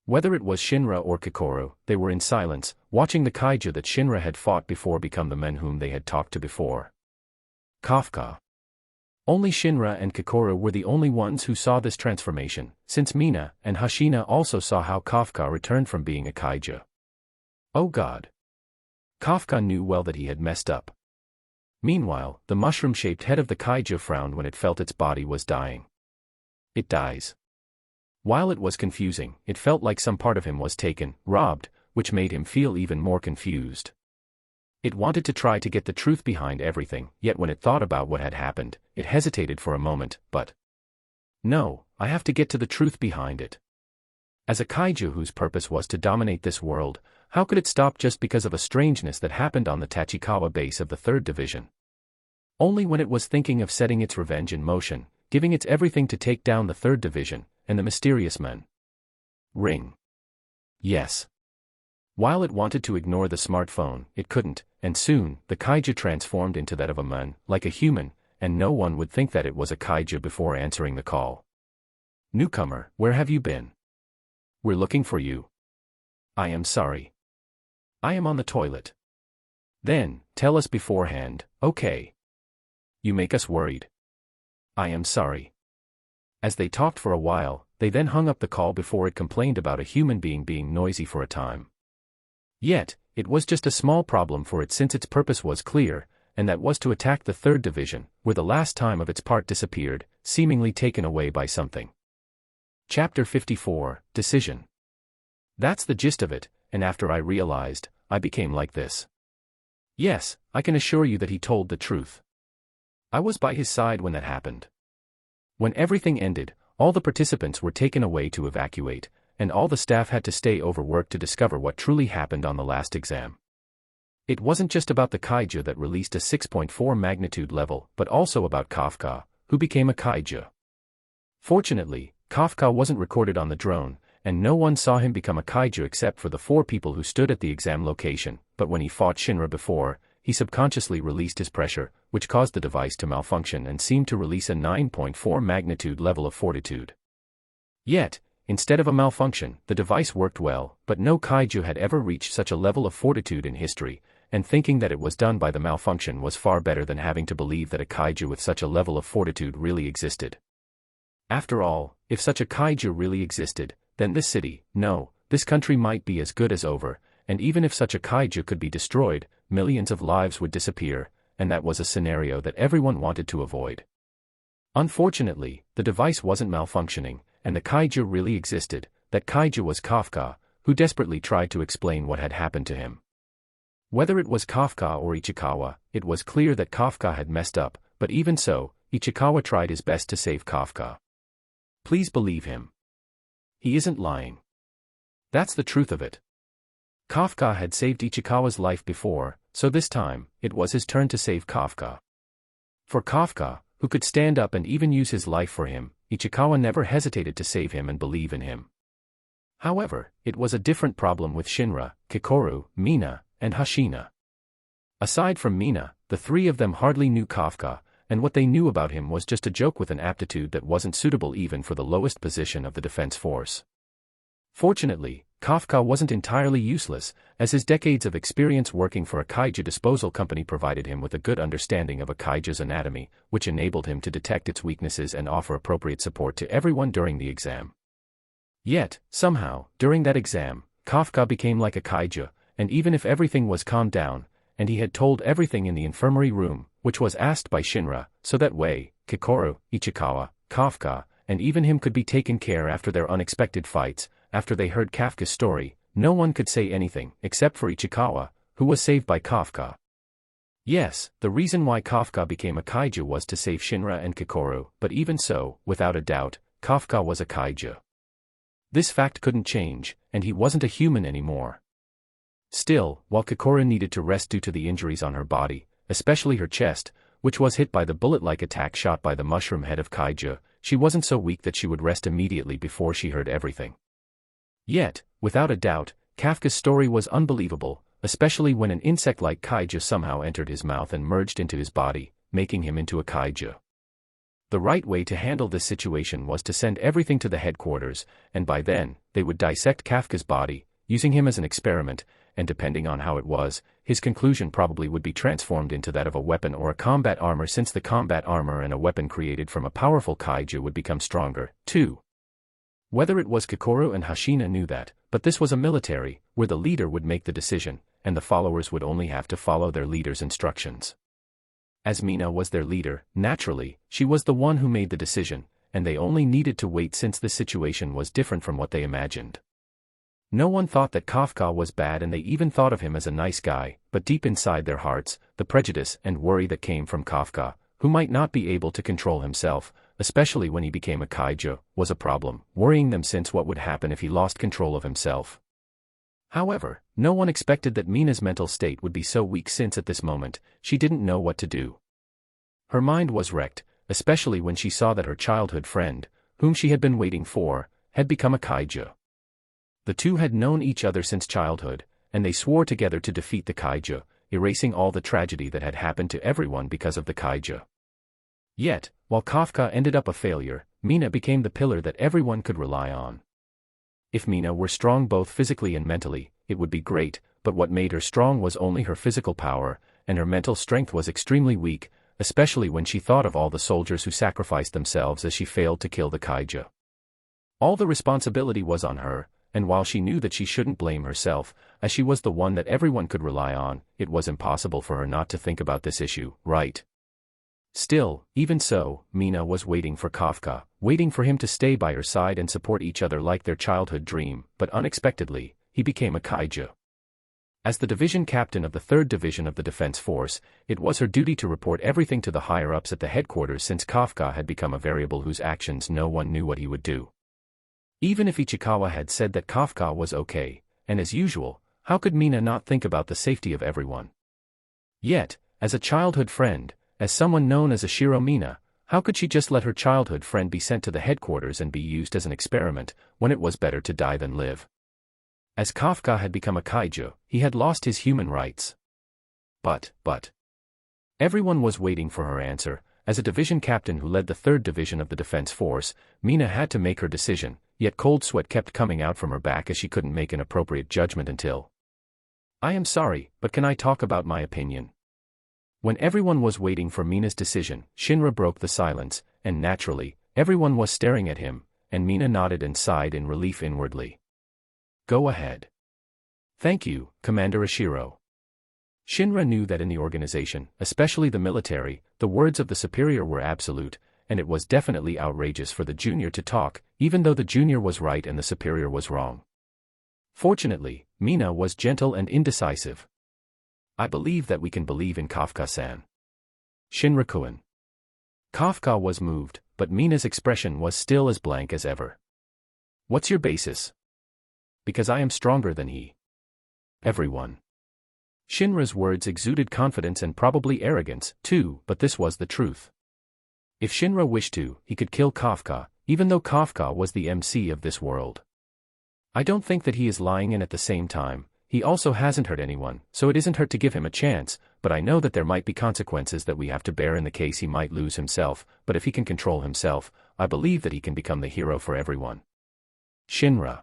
Whether it was Shinra or Kikoru, they were in silence, watching the kaiju that Shinra had fought before become the men whom they had talked to before. Kafka. Only Shinra and Kikoru were the only ones who saw this transformation, since Mina and Hashina also saw how Kafka returned from being a kaiju. Oh God. Kafka knew well that he had messed up. Meanwhile, the mushroom-shaped head of the kaiju frowned when it felt its body was dying. It dies. While it was confusing, it felt like some part of him was taken, robbed, which made him feel even more confused. It wanted to try to get the truth behind everything, yet when it thought about what had happened, it hesitated for a moment, but... No, I have to get to the truth behind it. As a kaiju whose purpose was to dominate this world, how could it stop just because of a strangeness that happened on the Tachikawa base of the 3rd Division? Only when it was thinking of setting its revenge in motion, giving its everything to take down the 3rd Division, and the mysterious men. Ring. Yes. While it wanted to ignore the smartphone, it couldn't, and soon, the kaiju transformed into that of a man, like a human, and no one would think that it was a kaiju before answering the call. Newcomer, where have you been? We're looking for you. I am sorry. I am on the toilet. Then, tell us beforehand, okay? You make us worried. I am sorry. As they talked for a while, they then hung up the call before it complained about a human being noisy for a time. Yet, it was just a small problem for it since its purpose was clear, and that was to attack the 3rd Division, where the last time of its part disappeared, seemingly taken away by something. Chapter 54, Decision. That's the gist of it, and after I realized, I became like this. Yes, I can assure you that he told the truth. I was by his side when that happened. When everything ended, all the participants were taken away to evacuate, and all the staff had to stay overworked to discover what truly happened on the last exam. It wasn't just about the kaiju that released a 6.4 magnitude level, but also about Kafka, who became a kaiju. Fortunately, Kafka wasn't recorded on the drone, and no one saw him become a kaiju except for the 4 people who stood at the exam location, but when he fought Shinra before, he subconsciously released his pressure, which caused the device to malfunction and seemed to release a 9.4 magnitude level of fortitude. Yet, instead of a malfunction, the device worked well, but no kaiju had ever reached such a level of fortitude in history, and thinking that it was done by the malfunction was far better than having to believe that a kaiju with such a level of fortitude really existed. After all, if such a kaiju really existed, then this city, no, this country might be as good as over, and even if such a kaiju could be destroyed, millions of lives would disappear, and that was a scenario that everyone wanted to avoid. Unfortunately, the device wasn't malfunctioning, and the kaiju really existed. That kaiju was Kafka, who desperately tried to explain what had happened to him. Whether it was Kafka or Ichikawa, it was clear that Kafka had messed up, but even so, Ichikawa tried his best to save Kafka. Please believe him. He isn't lying. That's the truth of it. Kafka had saved Ichikawa's life before, so this time, it was his turn to save Kafka. For Kafka, who could stand up and even use his life for him, Ichikawa never hesitated to save him and believe in him. However, it was a different problem with Shinra, Kikoru, Mina, and Hashina. Aside from Mina, the 3 of them hardly knew Kafka, and what they knew about him was just a joke with an aptitude that wasn't suitable even for the lowest position of the defense force. Fortunately, Kafka wasn't entirely useless, as his decades of experience working for a kaiju disposal company provided him with a good understanding of a kaiju's anatomy, which enabled him to detect its weaknesses and offer appropriate support to everyone during the exam. Yet, somehow, during that exam, Kafka became like a kaiju, and even if everything was calmed down, and he had told everything in the infirmary room, which was asked by Shinra, so that way, Kikoru, Ichikawa, Kafka, and even him could be taken care after their unexpected fights. After they heard Kafka's story, no one could say anything, except for Ichikawa, who was saved by Kafka. Yes, the reason why Kafka became a kaiju was to save Shinra and Kikoru, but even so, without a doubt, Kafka was a kaiju. This fact couldn't change, and he wasn't a human anymore. Still, while Kikoru needed to rest due to the injuries on her body, especially her chest, which was hit by the bullet-like attack shot by the mushroom head of kaiju, she wasn't so weak that she would rest immediately before she heard everything. Yet, without a doubt, Kafka's story was unbelievable, especially when an insect-like kaiju somehow entered his mouth and merged into his body, making him into a kaiju. The right way to handle this situation was to send everything to the headquarters, and by then, they would dissect Kafka's body, using him as an experiment, and depending on how it was, his conclusion probably would be transformed into that of a weapon or a combat armor, since the combat armor and a weapon created from a powerful kaiju would become stronger, too. Whether it was Kikoru and Hashina knew that, but this was a military, where the leader would make the decision, and the followers would only have to follow their leader's instructions. As Mina was their leader, naturally, she was the one who made the decision, and they only needed to wait since the situation was different from what they imagined. No one thought that Kafka was bad, and they even thought of him as a nice guy, but deep inside their hearts, the prejudice and worry that came from Kafka, who might not be able to control himself, especially when he became a kaiju, was a problem, worrying them since what would happen if he lost control of himself. However, no one expected that Mina's mental state would be so weak, since at this moment, she didn't know what to do. Her mind was wrecked, especially when she saw that her childhood friend, whom she had been waiting for, had become a kaiju. The two had known each other since childhood, and they swore together to defeat the kaiju, erasing all the tragedy that had happened to everyone because of the kaiju. Yet, while Kafka ended up a failure, Mina became the pillar that everyone could rely on. If Mina were strong both physically and mentally, it would be great, but what made her strong was only her physical power, and her mental strength was extremely weak, especially when she thought of all the soldiers who sacrificed themselves as she failed to kill the kaiju. All the responsibility was on her, and while she knew that she shouldn't blame herself, as she was the one that everyone could rely on, it was impossible for her not to think about this issue, right? Still, even so, Mina was waiting for Kafka, waiting for him to stay by her side and support each other like their childhood dream, but unexpectedly, he became a kaiju. As the division captain of the 3rd Division of the Defense Force, it was her duty to report everything to the higher-ups at the headquarters, since Kafka had become a variable whose actions no one knew what he would do. Even if Ichikawa had said that Kafka was okay, and as usual, how could Mina not think about the safety of everyone? Yet, as a childhood friend, as someone known as a Shiro Mina, how could she just let her childhood friend be sent to the headquarters and be used as an experiment, when it was better to die than live? As Kafka had become a kaiju, he had lost his human rights. But. Everyone was waiting for her answer. As a division captain who led the 3rd Division of the Defense Force, Mina had to make her decision, yet cold sweat kept coming out from her back as she couldn't make an appropriate judgment until. I am sorry, but can I talk about my opinion? When everyone was waiting for Mina's decision, Shinra broke the silence, and naturally, everyone was staring at him, and Mina nodded and sighed in relief inwardly. Go ahead. Thank you, Commander Ishiro. Shinra knew that in the organization, especially the military, the words of the superior were absolute, and it was definitely outrageous for the junior to talk, even though the junior was right and the superior was wrong. Fortunately, Mina was gentle and indecisive. I believe that we can believe in Kafka-san. Shinra-kun. Kafka was moved, but Mina's expression was still as blank as ever. What's your basis? Because I am stronger than he. Everyone. Shinra's words exuded confidence and probably arrogance, too, but this was the truth. If Shinra wished to, he could kill Kafka, even though Kafka was the MC of this world. I don't think that he is lying, and at the same time, he also hasn't hurt anyone, so it isn't hurt to give him a chance, but I know that there might be consequences that we have to bear in the case he might lose himself, but if he can control himself, I believe that he can become the hero for everyone. Shinra.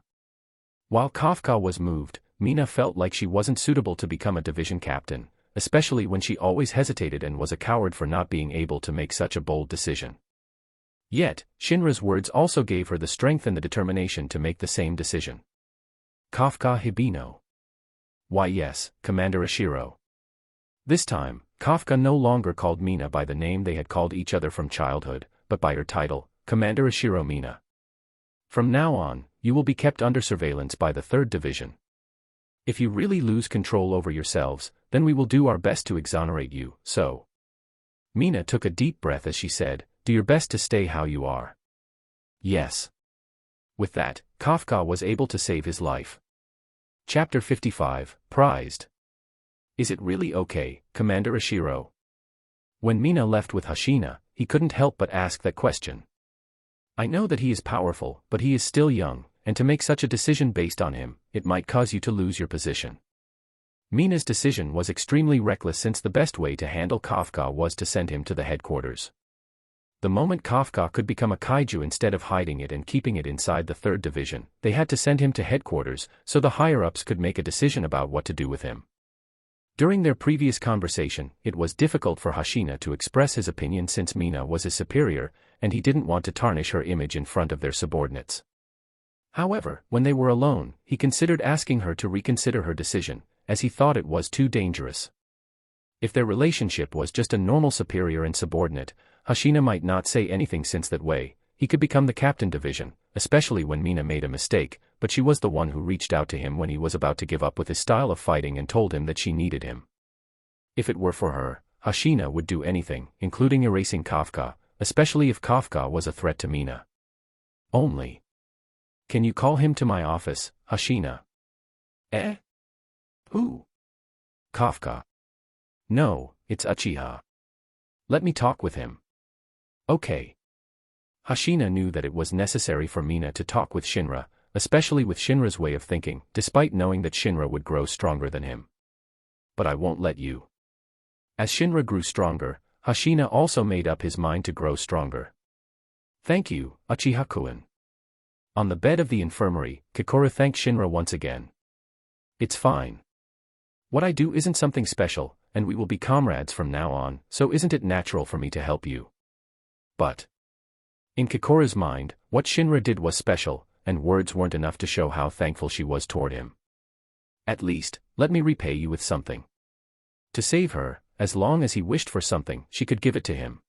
While Kafka was moved, Mina felt like she wasn't suitable to become a division captain, especially when she always hesitated and was a coward for not being able to make such a bold decision. Yet, Shinra's words also gave her the strength and the determination to make the same decision. Kafka Hibino. Why yes, Commander Ishiro. This time, Kafka no longer called Mina by the name they had called each other from childhood, but by her title, Commander Ishiro Mina. From now on, you will be kept under surveillance by the 3rd Division. If you really lose control over yourselves, then we will do our best to exonerate you, so. Mina took a deep breath as she said, do your best to stay how you are. Yes. With that, Kafka was able to save his life. Chapter 55, Prized. Is it really okay, Commander Ishiro? When Mina left with Hashina, he couldn't help but ask that question. I know that he is powerful, but he is still young, and to make such a decision based on him, it might cause you to lose your position. Mina's decision was extremely reckless, since the best way to handle Kafka was to send him to the headquarters. The moment Kafka could become a kaiju instead of hiding it and keeping it inside the 3rd Division, they had to send him to headquarters, so the higher-ups could make a decision about what to do with him. During their previous conversation, it was difficult for Hashina to express his opinion since Mina was his superior, and he didn't want to tarnish her image in front of their subordinates. However, when they were alone, he considered asking her to reconsider her decision, as he thought it was too dangerous. If their relationship was just a normal superior and subordinate, Hashina might not say anything, since that way, he could become the captain division, especially when Mina made a mistake, but she was the one who reached out to him when he was about to give up with his style of fighting and told him that she needed him. If it were for her, Hashina would do anything, including erasing Kafka, especially if Kafka was a threat to Mina. Only. Can you call him to my office, Hashina? Eh? Who? Kafka. No, it's Uchiha. Let me talk with him. Okay. Hashina knew that it was necessary for Mina to talk with Shinra, especially with Shinra's way of thinking, despite knowing that Shinra would grow stronger than him. But I won't let you. As Shinra grew stronger, Hashina also made up his mind to grow stronger. Thank you, Uchiha-kun. On the bed of the infirmary, Kokoro thanked Shinra once again. It's fine. What I do isn't something special, and we will be comrades from now on, so isn't it natural for me to help you? But in Kokoro's mind, what Shinra did was special, and words weren't enough to show how thankful she was toward him. At least, let me repay you with something. To save her, as long as he wished for something, she could give it to him.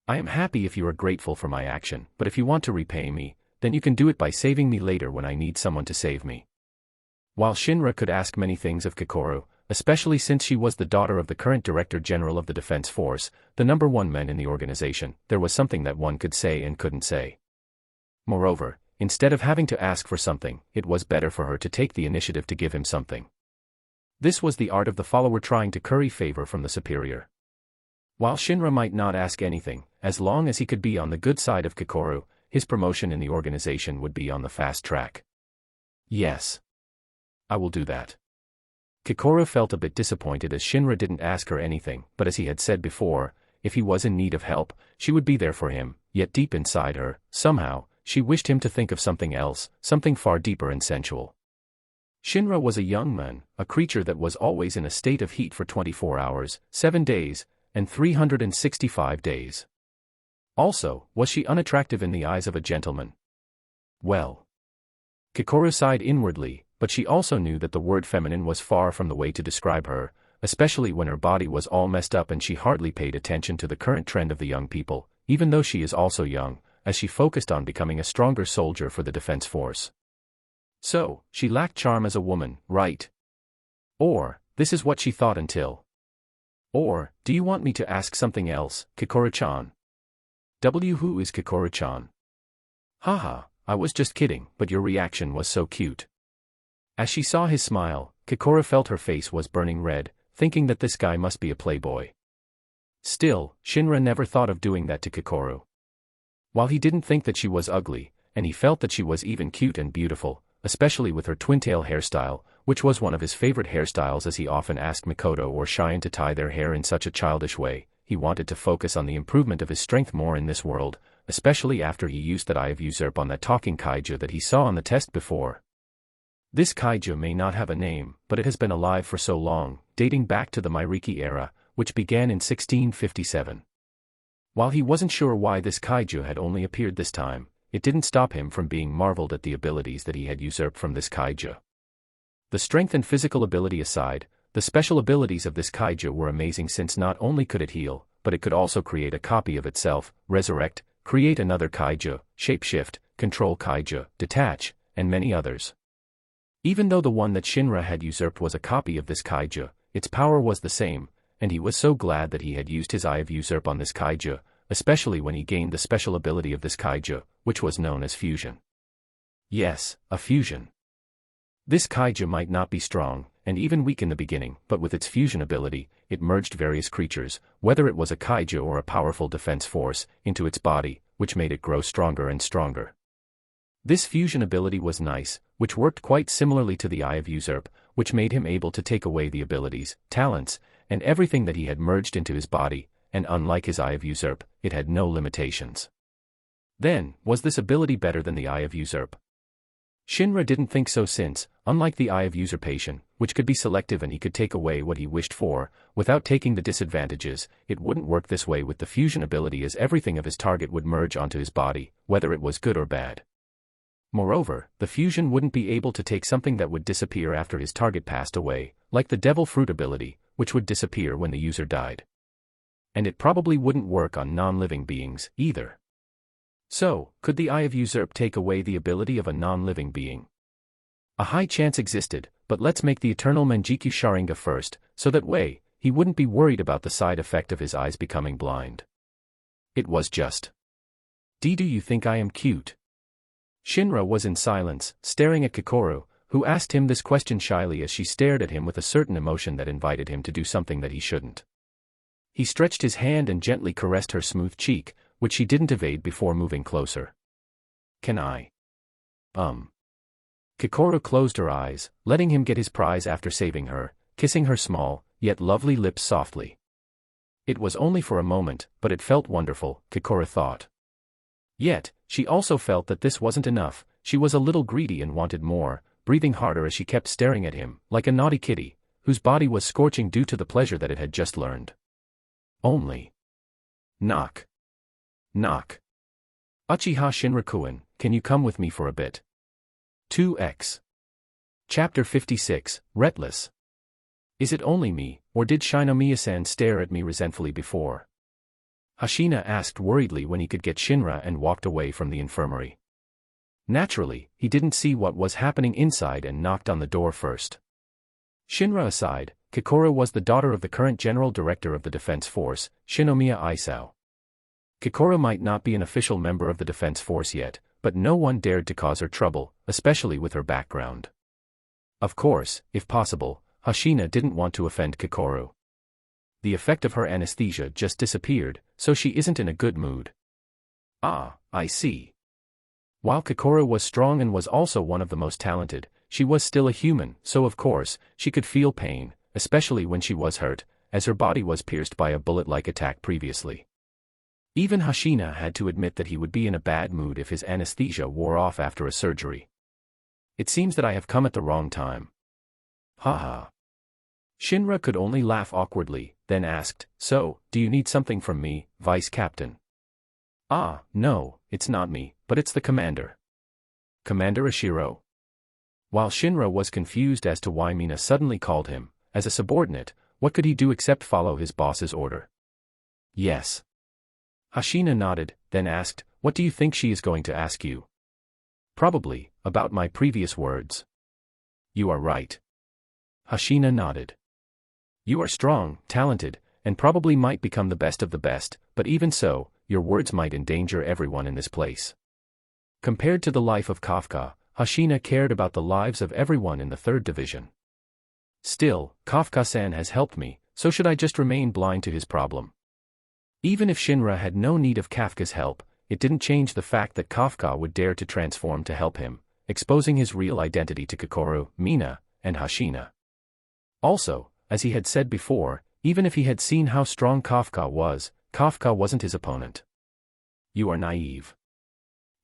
I am happy if you are grateful for my action, but if you want to repay me, then you can do it by saving me later when I need someone to save me. While Shinra could ask many things of Kokoro, especially since she was the daughter of the current Director General of the Defense Force, the #1 man in the organization, there was something that one could say and couldn't say. Moreover, instead of having to ask for something, it was better for her to take the initiative to give him something. This was the art of the follower trying to curry favor from the superior. While Shinra might not ask anything, as long as he could be on the good side of Kokoro, his promotion in the organization would be on the fast track. Yes. I will do that. Kokoro felt a bit disappointed as Shinra didn't ask her anything, but as he had said before, if he was in need of help, she would be there for him, yet deep inside her, somehow, she wished him to think of something else, something far deeper and sensual. Shinra was a young man, a creature that was always in a state of heat for 24 hours, 7 days, and 365 days. Also, was she unattractive in the eyes of a gentleman? Well. Kokoro sighed inwardly, but she also knew that the word feminine was far from the way to describe her, especially when her body was all messed up and she hardly paid attention to the current trend of the young people, even though she is also young, as she focused on becoming a stronger soldier for the defense force. So, she lacked charm as a woman, right? Or, this is what she thought until. Or, do you want me to ask something else, Kokoro-chan? Who is Kokoro-chan? Haha, I was just kidding, but your reaction was so cute. As she saw his smile, Kokoro felt her face was burning red, thinking that this guy must be a playboy. Still, Shinra never thought of doing that to Kokoro. While he didn't think that she was ugly, and he felt that she was even cute and beautiful, especially with her twin-tail hairstyle, which was one of his favorite hairstyles as he often asked Mikoto or Cheyenne to tie their hair in such a childish way, he wanted to focus on the improvement of his strength more in this world, especially after he used that eye of usurp on that talking kaiju that he saw on the test before. This kaiju may not have a name, but it has been alive for so long, dating back to the Mairiki era, which began in 1657. While he wasn't sure why this kaiju had only appeared this time, it didn't stop him from being marveled at the abilities that he had usurped from this kaiju. The strength and physical ability aside, the special abilities of this kaiju were amazing since not only could it heal, but it could also create a copy of itself, resurrect, create another kaiju, shapeshift, control kaiju, detach, and many others. Even though the one that Shinra had usurped was a copy of this kaiju, its power was the same, and he was so glad that he had used his eye of usurp on this kaiju, especially when he gained the special ability of this kaiju, which was known as fusion. Yes, a fusion. This kaiju might not be strong, and even weak in the beginning, but with its fusion ability, it merged various creatures, whether it was a kaiju or a powerful defense force, into its body, which made it grow stronger and stronger. This fusion ability was nice, which worked quite similarly to the eye of usurp, which made him able to take away the abilities, talents, and everything that he had merged into his body, and unlike his eye of usurp, it had no limitations. Then, was this ability better than the eye of usurp? Shinra didn't think so since, unlike the eye of usurpation, which could be selective and he could take away what he wished for, without taking the disadvantages, it wouldn't work this way with the fusion ability as everything of his target would merge onto his body, whether it was good or bad. Moreover, the fusion wouldn't be able to take something that would disappear after his target passed away, like the devil fruit ability, which would disappear when the user died. And it probably wouldn't work on non-living beings, either. So, could the Eye of Usurp take away the ability of a non-living being? A high chance existed, but let's make the eternal Manjikyu Sharinga first, so that way, he wouldn't be worried about the side effect of his eyes becoming blind. It was just. Do you think I am cute? Shinra was in silence, staring at Kokoro, who asked him this question shyly as she stared at him with a certain emotion that invited him to do something that he shouldn't. He stretched his hand and gently caressed her smooth cheek, which she didn't evade before moving closer. Can I? Kokoro closed her eyes, letting him get his prize after saving her, kissing her small, yet lovely lips softly. It was only for a moment, but it felt wonderful, Kokoro thought. Yet, she also felt that this wasn't enough. She was a little greedy and wanted more, breathing harder as she kept staring at him, like a naughty kitty, whose body was scorching due to the pleasure that it had just learned. Only. Knock. Knock. Uchiha Shinrakuin, can you come with me for a bit? 2x. Chapter 56, Retless. Is it only me, or did Shinomiya-san stare at me resentfully before? Hashina asked worriedly when he could get Shinra and walked away from the infirmary. Naturally, he didn't see what was happening inside and knocked on the door first. Shinra aside, Kokoro was the daughter of the current general director of the defense force, Shinomiya Isao. Kokoro might not be an official member of the defense force yet, but no one dared to cause her trouble, especially with her background. Of course, if possible, Hashina didn't want to offend Kokoro. The effect of her anesthesia just disappeared, so she isn't in a good mood. Ah, I see. While Kokoro was strong and was also one of the most talented, she was still a human, so of course, she could feel pain, especially when she was hurt, as her body was pierced by a bullet-like attack previously. Even Hashina had to admit that he would be in a bad mood if his anesthesia wore off after a surgery. It seems that I have come at the wrong time. Haha. Shinra could only laugh awkwardly, then asked, so, do you need something from me, Vice Captain? Ah, no, it's not me, but it's the commander. Commander Ashiro? While Shinra was confused as to why Mina suddenly called him, as a subordinate, what could he do except follow his boss's order? Yes. Hashina nodded, then asked, what do you think she is going to ask you? Probably, about my previous words. You are right. Hashina nodded. You are strong, talented, and probably might become the best of the best, but even so, your words might endanger everyone in this place. Compared to the life of Kafka, Hashina cared about the lives of everyone in the 3rd Division. Still, Kafka-san has helped me, so should I just remain blind to his problem? Even if Shinra had no need of Kafka's help, it didn't change the fact that Kafka would dare to transform to help him, exposing his real identity to Kokoro, Mina, and Hashina. Also, as he had said before, even if he had seen how strong Kafka wasn't his opponent. You are naive.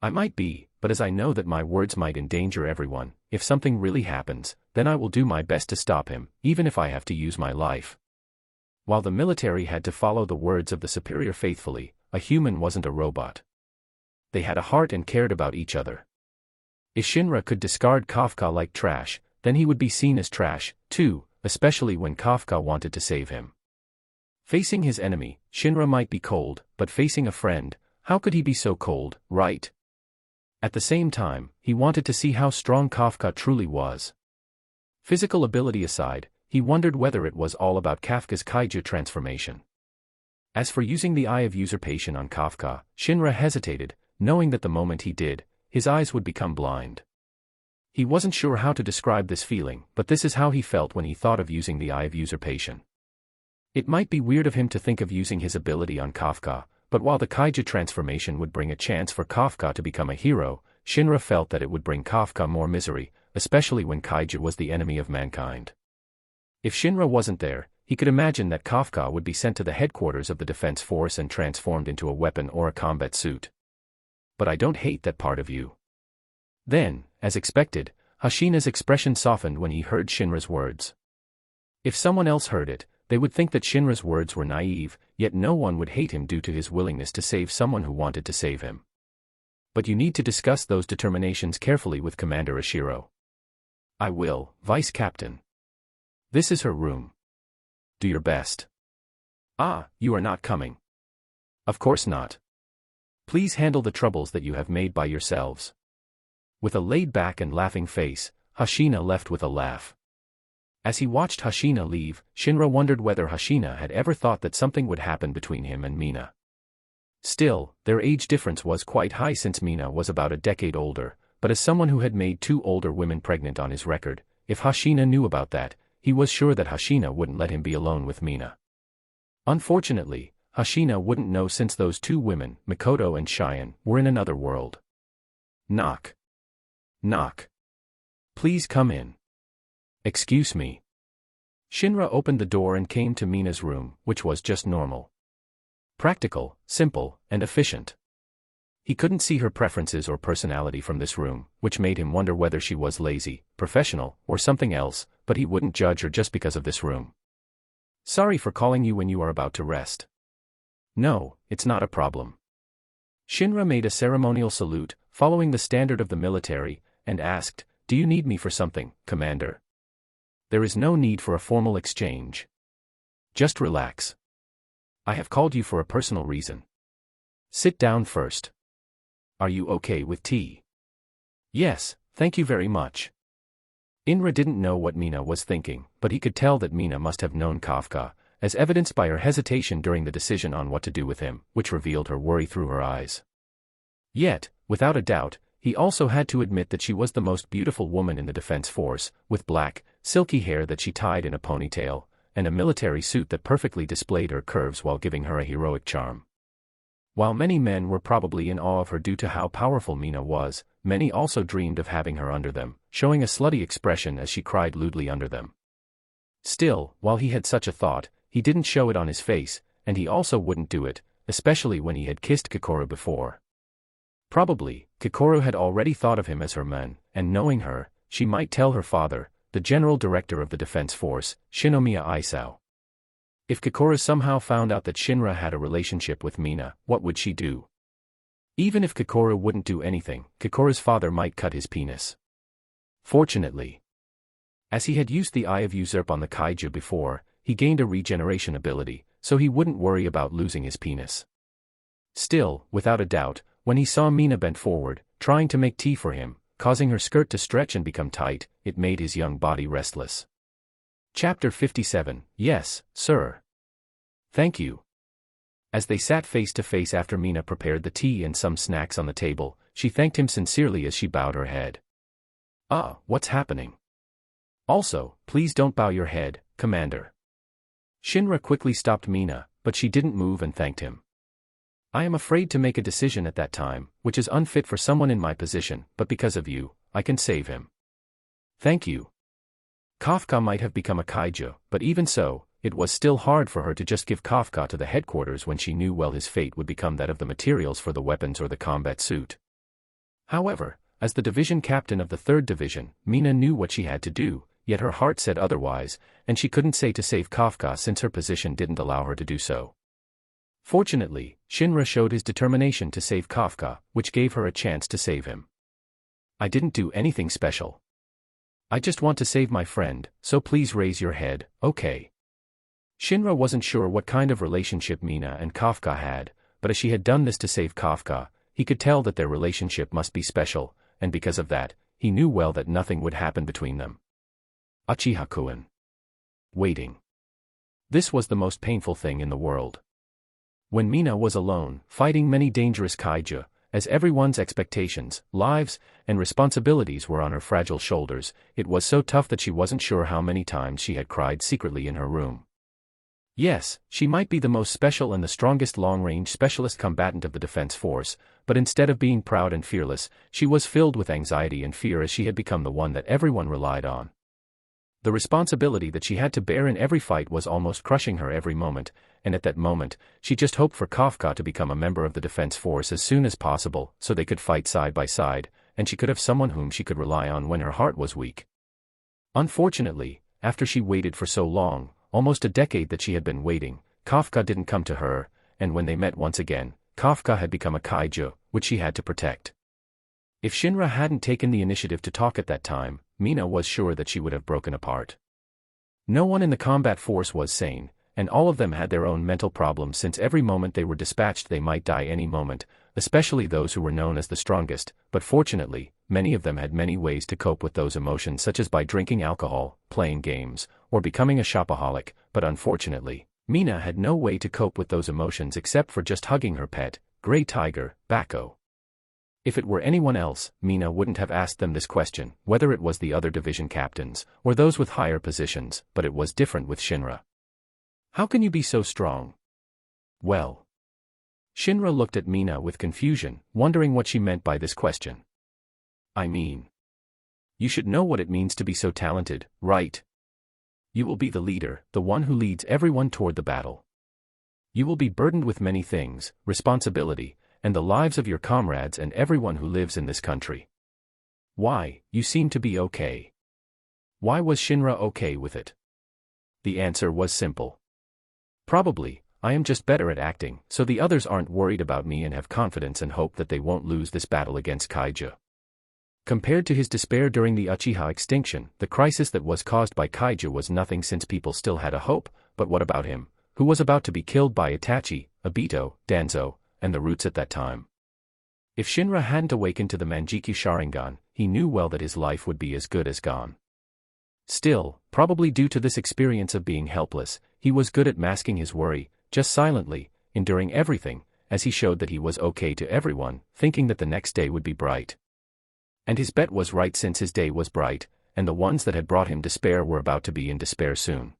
I might be, but as I know that my words might endanger everyone, if something really happens, then I will do my best to stop him, even if I have to use my life. While the military had to follow the words of the superior faithfully, a human wasn't a robot. They had a heart and cared about each other. If Shinra could discard Kafka like trash, then he would be seen as trash, too, especially when Kafka wanted to save him. Facing his enemy, Shinra might be cold, but facing a friend, how could he be so cold, right? At the same time, he wanted to see how strong Kafka truly was. Physical ability aside, he wondered whether it was all about Kafka's kaiju transformation. As for using the Eye of Usurpation on Kafka, Shinra hesitated, knowing that the moment he did, his eyes would become blind. He wasn't sure how to describe this feeling, but this is how he felt when he thought of using the Eye of Usurpation. It might be weird of him to think of using his ability on Kafka, but while the kaiju transformation would bring a chance for Kafka to become a hero, Shinra felt that it would bring Kafka more misery, especially when kaiju was the enemy of mankind. If Shinra wasn't there, he could imagine that Kafka would be sent to the headquarters of the defense force and transformed into a weapon or a combat suit. But I don't hate that part of you. Then, as expected, Hashina's expression softened when he heard Shinra's words. If someone else heard it, they would think that Shinra's words were naive, yet no one would hate him due to his willingness to save someone who wanted to save him. But you need to discuss those determinations carefully with Commander Ashiro. I will, Vice Captain. This is her room. Do your best. Ah, you are not coming. Of course not. Please handle the troubles that you have made by yourselves. With a laid-back and laughing face, Hashina left with a laugh. As he watched Hashina leave, Shinra wondered whether Hashina had ever thought that something would happen between him and Mina. Still, their age difference was quite high since Mina was about a decade older, but as someone who had made 2 older women pregnant on his record, if Hashina knew about that, he was sure that Hashina wouldn't let him be alone with Mina. Unfortunately, Hashina wouldn't know since those 2 women, Mikoto and Cheyenne, were in another world. Knock. Knock. Please come in. Excuse me. Shinra opened the door and came to Mina's room, which was just normal. Practical, simple, and efficient. He couldn't see her preferences or personality from this room, which made him wonder whether she was lazy, professional, or something else, but he wouldn't judge her just because of this room. Sorry for calling you when you are about to rest. No, it's not a problem. Shinra made a ceremonial salute, following the standard of the military, and asked, Do you need me for something, Commander? There is no need for a formal exchange. Just relax. I have called you for a personal reason. Sit down first. Are you okay with tea? Yes, thank you very much. Inra didn't know what Mina was thinking, but he could tell that Mina must have known Kafka, as evidenced by her hesitation during the decision on what to do with him, which revealed her worry through her eyes. Yet, without a doubt, he also had to admit that she was the most beautiful woman in the defense force, with black, silky hair that she tied in a ponytail, and a military suit that perfectly displayed her curves while giving her a heroic charm. While many men were probably in awe of her due to how powerful Mina was, many also dreamed of having her under them, showing a slutty expression as she cried lewdly under them. Still, while he had such a thought, he didn't show it on his face, and he also wouldn't do it, especially when he had kissed Kikoru before. Probably, Kikoru had already thought of him as her man, and knowing her, she might tell her father, the general director of the defense force, Shinomiya Isao. If Kikoru somehow found out that Shinra had a relationship with Mina, what would she do? Even if Kikoru wouldn't do anything, Kikoru's father might cut his penis. Fortunately, as he had used the Eye of Usurp on the kaiju before, he gained a regeneration ability, so he wouldn't worry about losing his penis. Still, without a doubt, when he saw Mina bent forward, trying to make tea for him, causing her skirt to stretch and become tight, it made his young body restless. Chapter 57, Yes, Sir. Thank you. As they sat face to face after Mina prepared the tea and some snacks on the table, she thanked him sincerely as she bowed her head. What's happening? Also, please don't bow your head, Commander. Shinra quickly stopped Mina, but she didn't move and thanked him. I am afraid to make a decision at that time, which is unfit for someone in my position, but because of you, I can save him. Thank you. Kafka might have become a kaiju, but even so, it was still hard for her to just give Kafka to the headquarters when she knew well his fate would become that of the materials for the weapons or the combat suit. However, as the division captain of the 3rd Division, Mina knew what she had to do, yet her heart said otherwise, and she couldn't say to save Kafka since her position didn't allow her to do so. Fortunately, Shinra showed his determination to save Kafka, which gave her a chance to save him. I didn't do anything special. I just want to save my friend, so please raise your head, okay? Shinra wasn't sure what kind of relationship Mina and Kafka had, but as she had done this to save Kafka, he could tell that their relationship must be special, and because of that, he knew well that nothing would happen between them. Uchiha-kun. Waiting. This was the most painful thing in the world. When Mina was alone, fighting many dangerous kaiju, as everyone's expectations, lives, and responsibilities were on her fragile shoulders, it was so tough that she wasn't sure how many times she had cried secretly in her room. Yes, she might be the most special and the strongest long-range specialist combatant of the defense force, but instead of being proud and fearless, she was filled with anxiety and fear as she had become the one that everyone relied on. The responsibility that she had to bear in every fight was almost crushing her every moment, and at that moment, she just hoped for Kafka to become a member of the defense force as soon as possible so they could fight side by side, and she could have someone whom she could rely on when her heart was weak. Unfortunately, after she waited for so long, almost a decade that she had been waiting, Kafka didn't come to her, and when they met once again, Kafka had become a kaiju, which she had to protect. If Shinra hadn't taken the initiative to talk at that time, Mina was sure that she would have broken apart. No one in the combat force was sane, and all of them had their own mental problems since every moment they were dispatched they might die any moment, especially those who were known as the strongest, but fortunately, many of them had many ways to cope with those emotions, such as by drinking alcohol, playing games, or becoming a shopaholic, but unfortunately, Mina had no way to cope with those emotions except for just hugging her pet, gray tiger, Bakko. If it were anyone else, Mina wouldn't have asked them this question, whether it was the other division captains, or those with higher positions, but it was different with Shinra. How can you be so strong? Well. Shinra looked at Mina with confusion, wondering what she meant by this question. I mean, you should know what it means to be so talented, right? You will be the leader, the one who leads everyone toward the battle. You will be burdened with many things, responsibility, and the lives of your comrades and everyone who lives in this country. Why, you seem to be okay. Why was Shinra okay with it? The answer was simple. Probably, I am just better at acting, so the others aren't worried about me and have confidence and hope that they won't lose this battle against Kaiju. Compared to his despair during the Uchiha extinction, the crisis that was caused by Kaiju was nothing since people still had a hope, but what about him, who was about to be killed by Itachi, Obito, Danzo, and the Roots at that time? If Shinra hadn't awakened to the Manjiki Sharingan, he knew well that his life would be as good as gone. Still, probably due to this experience of being helpless, he was good at masking his worry, just silently, enduring everything, as he showed that he was okay to everyone, thinking that the next day would be bright. And his bet was right, since his day was bright, and the ones that had brought him despair were about to be in despair soon.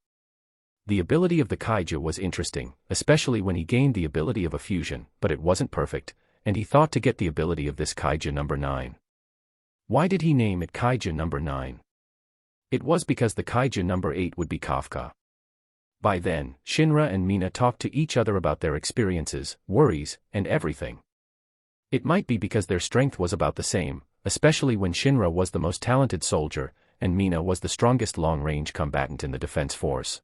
The ability of the Kaiju was interesting, especially when he gained the ability of a fusion, but it wasn't perfect, and he thought to get the ability of this Kaiju number 9. Why did he name it Kaiju number 9? It was because the Kaiju number 8 would be Kafka. By then, Shinra and Mina talked to each other about their experiences, worries, and everything. It might be because their strength was about the same, especially when Shinra was the most talented soldier, and Mina was the strongest long-range combatant in the defense force.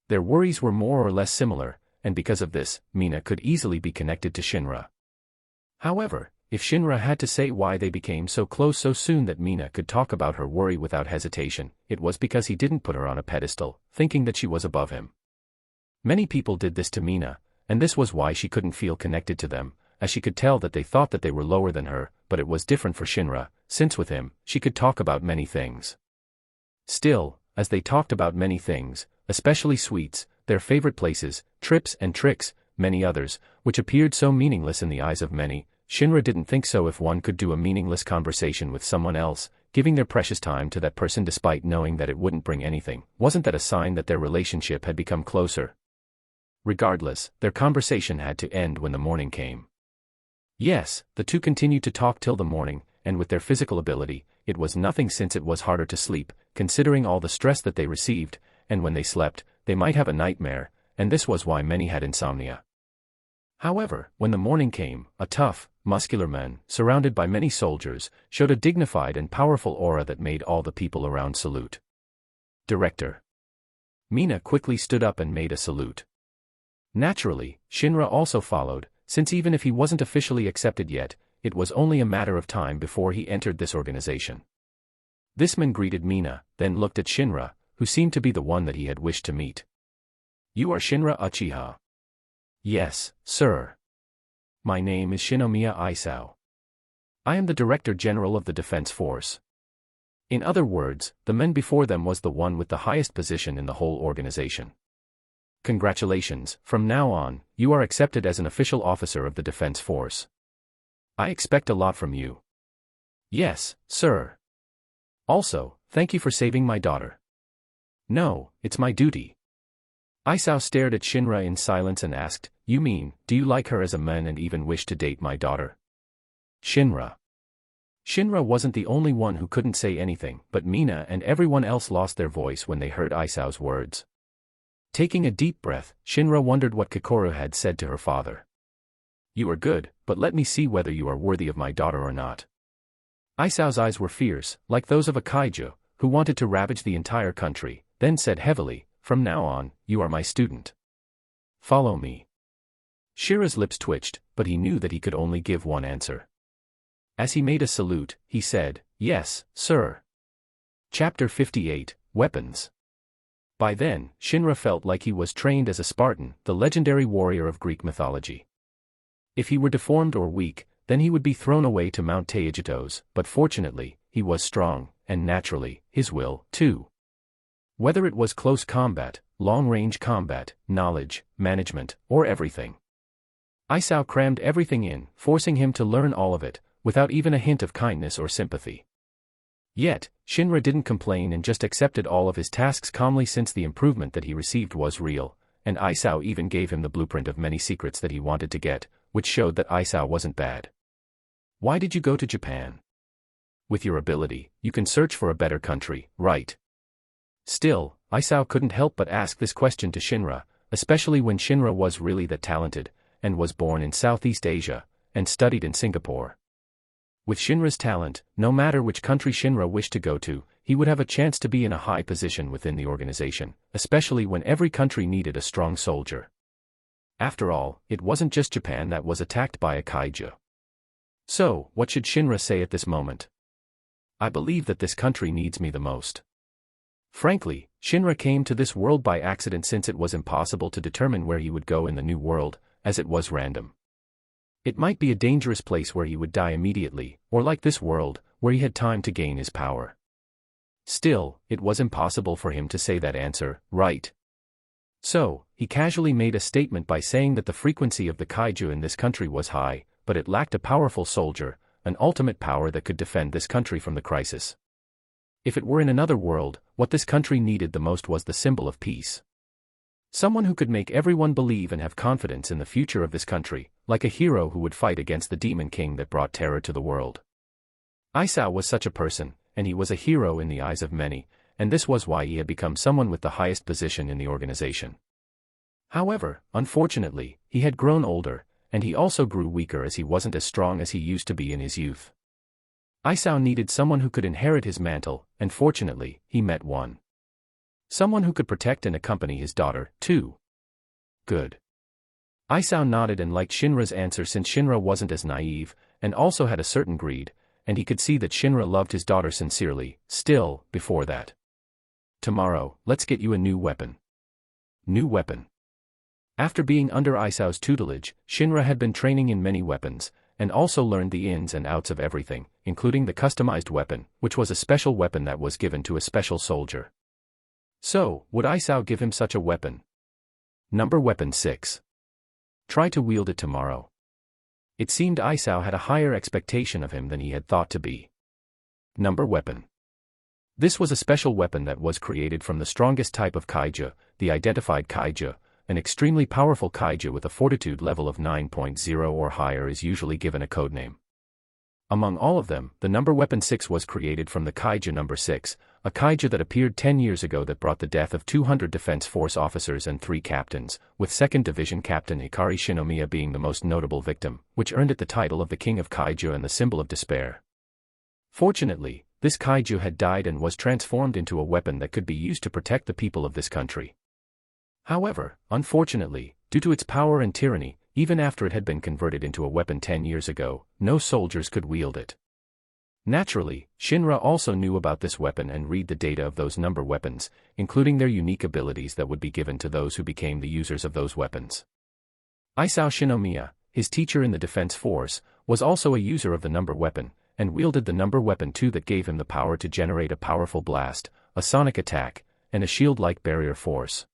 Their worries were more or less similar, and because of this, Mina could easily be connected to Shinra. However, if Shinra had to say why they became so close so soon that Mina could talk about her worry without hesitation, it was because he didn't put her on a pedestal, thinking that she was above him. Many people did this to Mina, and this was why she couldn't feel connected to them, as she could tell that they thought that they were lower than her, but it was different for Shinra, since with him, she could talk about many things. Still, as they talked about many things, especially sweets, their favorite places, trips and tricks, many others, which appeared so meaningless in the eyes of many, Shinra didn't think so if one could do a meaningless conversation with someone else, giving their precious time to that person despite knowing that it wouldn't bring anything. Wasn't that a sign that their relationship had become closer? Regardless, their conversation had to end when the morning came. Yes, the two continued to talk till the morning, and with their physical ability, it was nothing since it was harder to sleep, considering all the stress that they received, and when they slept, they might have a nightmare, and this was why many had insomnia. However, when the morning came, a tough, muscular man, surrounded by many soldiers, showed a dignified and powerful aura that made all the people around salute. Director. Mina quickly stood up and made a salute. Naturally, Shinra also followed, since even if he wasn't officially accepted yet, it was only a matter of time before he entered this organization. This man greeted Mina, then looked at Shinra, who seemed to be the one that he had wished to meet. You are Shinra Uchiha. Yes, sir. My name is Shinomiya Isao. I am the Director General of the Defense Force. In other words, the man before them was the one with the highest position in the whole organization. Congratulations, from now on, you are accepted as an official officer of the Defense Force. I expect a lot from you. Yes, sir. Also, thank you for saving my daughter. No, it's my duty. Isao stared at Shinra in silence and asked, You mean, do you like her as a man and even wish to date my daughter? Shinra. Shinra wasn't the only one who couldn't say anything, but Mina and everyone else lost their voice when they heard Isao's words. Taking a deep breath, Shinra wondered what Kokoro had said to her father. You are good, but let me see whether you are worthy of my daughter or not. Isao's eyes were fierce, like those of a kaiju, who wanted to ravage the entire country, then said heavily, From now on, you are my student. Follow me. Shira's lips twitched, but he knew that he could only give one answer. As he made a salute, he said, Yes, sir. Chapter 58, Weapons. By then, Shinra felt like he was trained as a Spartan, the legendary warrior of Greek mythology. If he were deformed or weak, then he would be thrown away to Mount Teojitos, but fortunately, he was strong, and naturally, his will, too. Whether it was close combat, long-range combat, knowledge, management, or everything. Isao crammed everything in, forcing him to learn all of it, without even a hint of kindness or sympathy. Yet, Shinra didn't complain and just accepted all of his tasks calmly since the improvement that he received was real, and Isao even gave him the blueprint of many secrets that he wanted to get, which showed that Isao wasn't bad. Why did you go to Japan? With your ability, you can search for a better country, right? Still, Isao couldn't help but ask this question to Shinra, especially when Shinra was really that talented, and was born in Southeast Asia, and studied in Singapore. With Shinra's talent, no matter which country Shinra wished to go to, he would have a chance to be in a high position within the organization, especially when every country needed a strong soldier. After all, it wasn't just Japan that was attacked by a kaiju. So, what should Shinra say at this moment? I believe that this country needs me the most. Frankly, Shinra came to this world by accident since it was impossible to determine where he would go in the new world, as it was random. It might be a dangerous place where he would die immediately, or like this world, where he had time to gain his power. Still, it was impossible for him to say that answer, right? So, he casually made a statement by saying that the frequency of the kaiju in this country was high, but it lacked a powerful soldier, an ultimate power that could defend this country from the crisis. If it were in another world, what this country needed the most was the symbol of peace. Someone who could make everyone believe and have confidence in the future of this country, like a hero who would fight against the demon king that brought terror to the world. Isao was such a person, and he was a hero in the eyes of many, and this was why he had become someone with the highest position in the organization. However, unfortunately, he had grown older, and he also grew weaker as he wasn't as strong as he used to be in his youth. Isao needed someone who could inherit his mantle, and fortunately, he met one. Someone who could protect and accompany his daughter, too. Good. Isao nodded and liked Shinra's answer since Shinra wasn't as naive, and also had a certain greed, and he could see that Shinra loved his daughter sincerely. Still, before that. Tomorrow, let's get you a new weapon. New weapon. After being under Isao's tutelage, Shinra had been training in many weapons, and also learned the ins and outs of everything, including the customized weapon, which was a special weapon that was given to a special soldier. So, would Isao give him such a weapon? Number Weapon 6. Try to wield it tomorrow. It seemed Isao had a higher expectation of him than he had thought to be. Number Weapon. This was a special weapon that was created from the strongest type of kaiju, the identified kaiju. An extremely powerful kaiju with a fortitude level of 9.0 or higher is usually given a codename. Among all of them, the number Weapon 6 was created from the kaiju number 6, a kaiju that appeared 10 years ago that brought the death of 200 Defense Force officers and 3 captains, with 2nd Division Captain Hikari Shinomiya being the most notable victim, which earned it the title of the King of Kaiju and the symbol of despair. Fortunately, this kaiju had died and was transformed into a weapon that could be used to protect the people of this country. However, unfortunately, due to its power and tyranny, even after it had been converted into a weapon 10 years ago, no soldiers could wield it. Naturally, Shinra also knew about this weapon and read the data of those number weapons, including their unique abilities that would be given to those who became the users of those weapons. Isao Shinomiya, his teacher in the defense force, was also a user of the number weapon, and wielded the number weapon 2 that gave him the power to generate a powerful blast, a sonic attack, and a shield-like barrier force.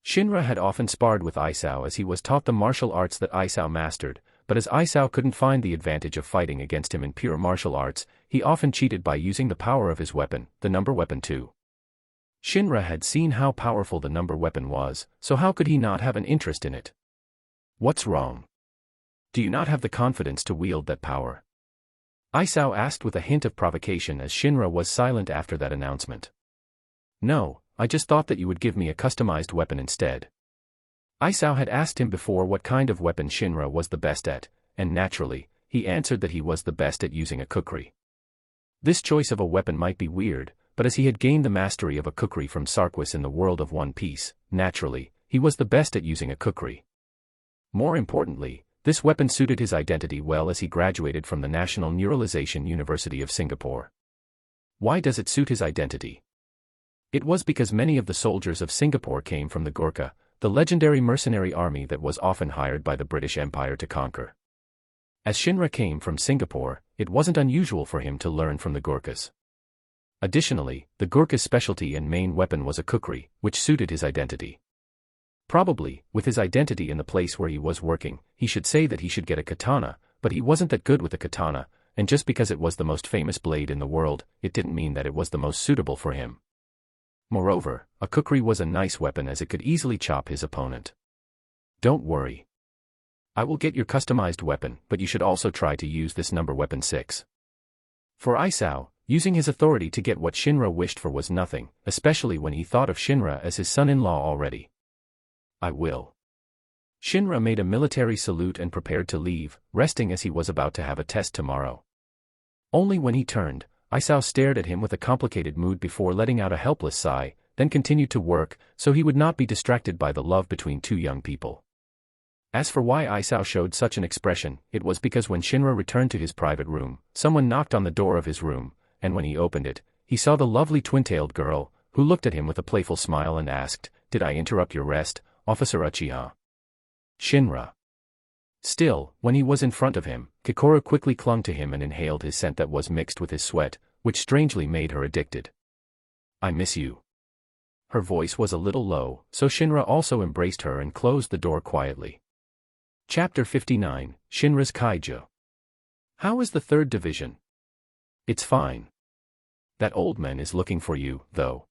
Shinra had often sparred with Isao as he was taught the martial arts that Isao mastered, but as Isao couldn't find the advantage of fighting against him in pure martial arts, he often cheated by using the power of his weapon, the number weapon 2. Shinra had seen how powerful the number weapon was, so how could he not have an interest in it? What's wrong? Do you not have the confidence to wield that power? Isao asked with a hint of provocation as Shinra was silent after that announcement. No, I just thought that you would give me a customized weapon instead. Isao had asked him before what kind of weapon Shinra was the best at, and naturally, he answered that he was the best at using a kukri. This choice of a weapon might be weird, but as he had gained the mastery of a kukri from Sarkis in the world of One Piece, naturally, he was the best at using a kukri. More importantly, this weapon suited his identity well as he graduated from the National Neuralization University of Singapore. Why does it suit his identity? It was because many of the soldiers of Singapore came from the Gurkha, the legendary mercenary army that was often hired by the British Empire to conquer. As Shinra came from Singapore, it wasn't unusual for him to learn from the Gurkhas. Additionally, the Gurkha's specialty and main weapon was a kukri, which suited his identity. Probably, with his identity in the place where he was working, he should say that he should get a katana, but he wasn't that good with a katana, and just because it was the most famous blade in the world, it didn't mean that it was the most suitable for him. Moreover, a kukri was a nice weapon as it could easily chop his opponent. Don't worry. I will get your customized weapon, but you should also try to use this number weapon 6. For Isao, using his authority to get what Shinra wished for was nothing, especially when he thought of Shinra as his son-in-law already. I will. Shinra made a military salute and prepared to leave, resting as he was about to have a test tomorrow. Only when he turned, Isao stared at him with a complicated mood before letting out a helpless sigh, then continued to work, so he would not be distracted by the love between two young people. As for why Isao showed such an expression, it was because when Shinra returned to his private room, someone knocked on the door of his room, and when he opened it, he saw the lovely twin-tailed girl, who looked at him with a playful smile and asked, "Did I interrupt your rest, Officer Uchiha?" Shinra. Still, when he was in front of him, Kokoro quickly clung to him and inhaled his scent that was mixed with his sweat, which strangely made her addicted. "I miss you." Her voice was a little low, so Shinra also embraced her and closed the door quietly. Chapter 59, Shinra's Kaiju. How is the 3rd Division? It's fine. That old man is looking for you, though.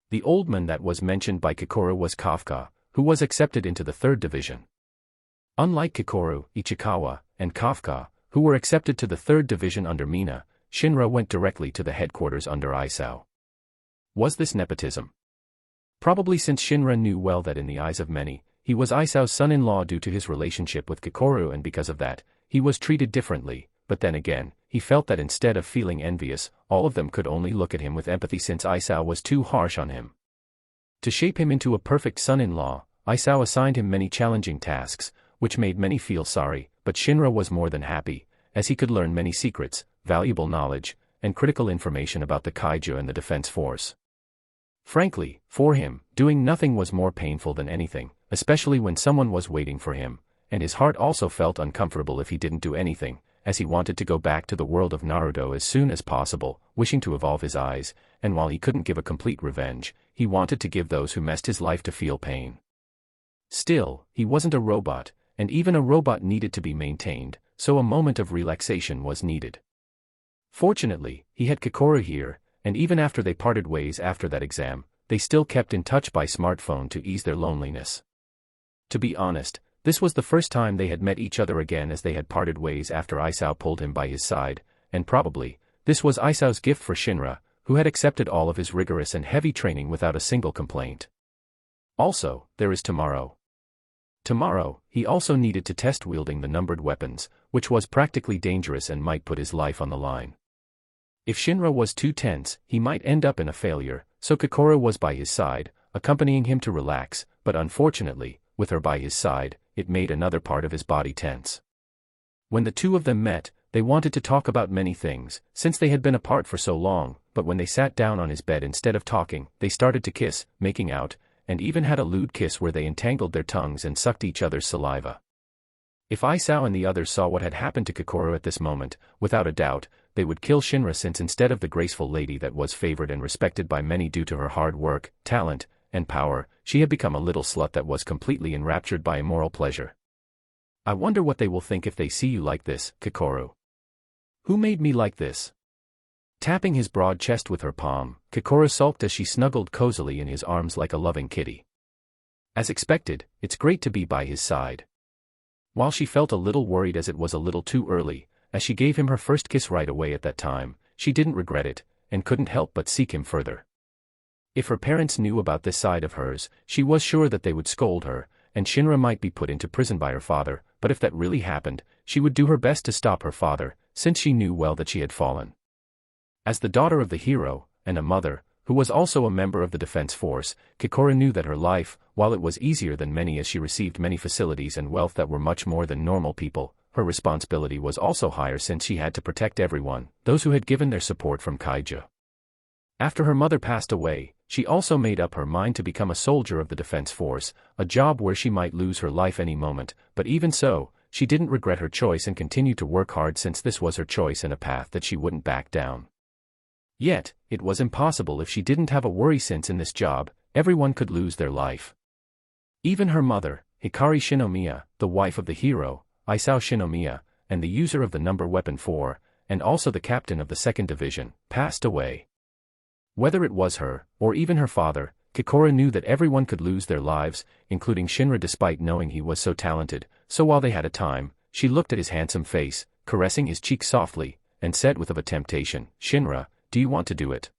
The old man that was mentioned by Kokoro was Kafka, who was accepted into the 3rd Division. Unlike Kokoro, Ichikawa, and Kafka, who were accepted to the 3rd Division under Mina, Shinra went directly to the headquarters under Isao. Was this nepotism? Probably, since Shinra knew well that in the eyes of many, he was Isao's son-in-law due to his relationship with Kokoro, and because of that, he was treated differently, but then again, he felt that instead of feeling envious, all of them could only look at him with empathy since Isao was too harsh on him. To shape him into a perfect son-in-law, Isao assigned him many challenging tasks, which made many feel sorry, but Shinra was more than happy, as he could learn many secrets, valuable knowledge, and critical information about the kaiju and the defense force. Frankly, for him, doing nothing was more painful than anything, especially when someone was waiting for him, and his heart also felt uncomfortable if he didn't do anything, as he wanted to go back to the world of Naruto as soon as possible, wishing to evolve his eyes, and while he couldn't give a complete revenge, he wanted to give those who messed his life to feel pain. Still, he wasn't a robot, and even a robot needed to be maintained, so a moment of relaxation was needed. Fortunately, he had Kokoro here, and even after they parted ways after that exam, they still kept in touch by smartphone to ease their loneliness. To be honest, this was the first time they had met each other again, as they had parted ways after Isao pulled him by his side, and probably, this was Isao's gift for Shinra, who had accepted all of his rigorous and heavy training without a single complaint. Also, there is tomorrow. Tomorrow, he also needed to test wielding the numbered weapons, which was practically dangerous and might put his life on the line. If Shinra was too tense, he might end up in a failure, so Kokoro was by his side, accompanying him to relax, but unfortunately, with her by his side, it made another part of his body tense. When the two of them met, they wanted to talk about many things, since they had been apart for so long, but when they sat down on his bed instead of talking, they started to kiss, making out, and even had a lewd kiss where they entangled their tongues and sucked each other's saliva. If Isao and the others saw what had happened to Kokoro at this moment, without a doubt, they would kill Shinra, since instead of the graceful lady that was favored and respected by many due to her hard work, talent, and power, she had become a little slut that was completely enraptured by immoral pleasure. I wonder what they will think if they see you like this, Kokoro. Who made me like this? Tapping his broad chest with her palm, Kokoro sulked as she snuggled cozily in his arms like a loving kitty. As expected, it's great to be by his side. While she felt a little worried as it was a little too early, as she gave him her first kiss right away at that time, she didn't regret it, and couldn't help but seek him further. If her parents knew about this side of hers, she was sure that they would scold her, and Shinra might be put into prison by her father, but if that really happened, she would do her best to stop her father, since she knew well that she had fallen. As the daughter of the hero, and a mother, who was also a member of the defense force, Kokoro knew that her life, while it was easier than many as she received many facilities and wealth that were much more than normal people, her responsibility was also higher since she had to protect everyone, those who had given their support from kaiju. After her mother passed away, She also made up her mind to become a soldier of the defense force, a job where she might lose her life any moment, but even so, she didn't regret her choice and continued to work hard since this was her choice and a path that she wouldn't back down. Yet, it was impossible if she didn't have a worry since in this job, everyone could lose their life. Even her mother, Hikari Shinomiya, the wife of the hero, Isao Shinomiya, and the user of the number weapon 4, and also the captain of the 2nd Division, passed away. Whether it was her, or even her father, Kikora knew that everyone could lose their lives, including Shinra despite knowing he was so talented, so while they had a time, she looked at his handsome face, caressing his cheek softly, and said with a temptation, "Shinra, do you want to do it?"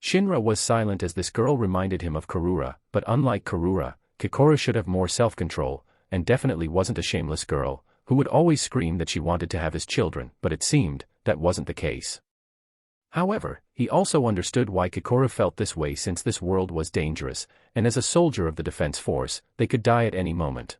Shinra was silent as this girl reminded him of Karura, but unlike Karura, Kikora should have more self-control, and definitely wasn't a shameless girl, who would always scream that she wanted to have his children, but it seemed, that wasn't the case. However, he also understood why Kikora felt this way since this world was dangerous, and as a soldier of the defense force, they could die at any moment.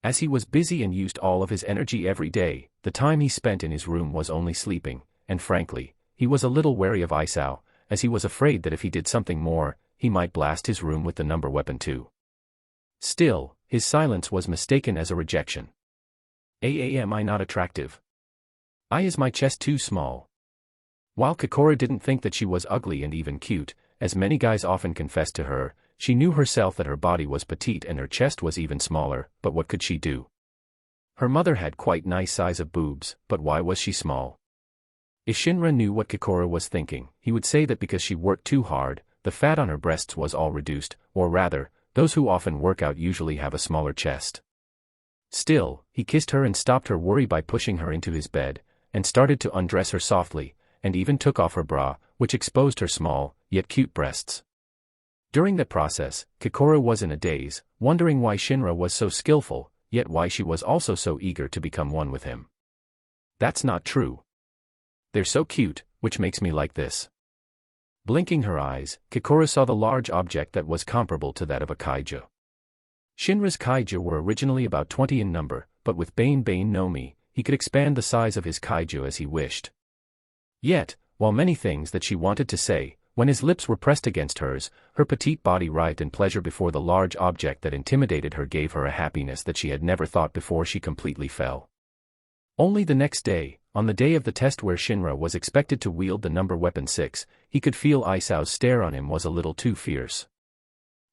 As he was busy and used all of his energy every day, the time he spent in his room was only sleeping, and frankly, he was a little wary of Isao, as he was afraid that if he did something more, he might blast his room with the number weapon too. Still, his silence was mistaken as a rejection. Am I not attractive? Is my chest too small? While Kikora didn't think that she was ugly and even cute, as many guys often confessed to her, she knew herself that her body was petite and her chest was even smaller, but what could she do? Her mother had quite nice size of boobs, but why was she small? If Shinra knew what Kikora was thinking, he would say that because she worked too hard, the fat on her breasts was all reduced, or rather, those who often work out usually have a smaller chest. Still, he kissed her and stopped her worry by pushing her into his bed, and started to undress her softly, and even took off her bra, which exposed her small, yet cute breasts. During that process, Kikora was in a daze, wondering why Shinra was so skillful, yet why she was also so eager to become one with him. That's not true. They're so cute, which makes me like this. Blinking her eyes, Kikora saw the large object that was comparable to that of a kaiju. Shinra's kaiju were originally about 20 in number, but with Bane no Mi, he could expand the size of his kaiju as he wished. Yet, while many things that she wanted to say, when his lips were pressed against hers, her petite body writhed in pleasure before the large object that intimidated her gave her a happiness that she had never thought before she completely fell. Only the next day, on the day of the test where Shinra was expected to wield the number weapon 6, he could feel Isao's stare on him was a little too fierce.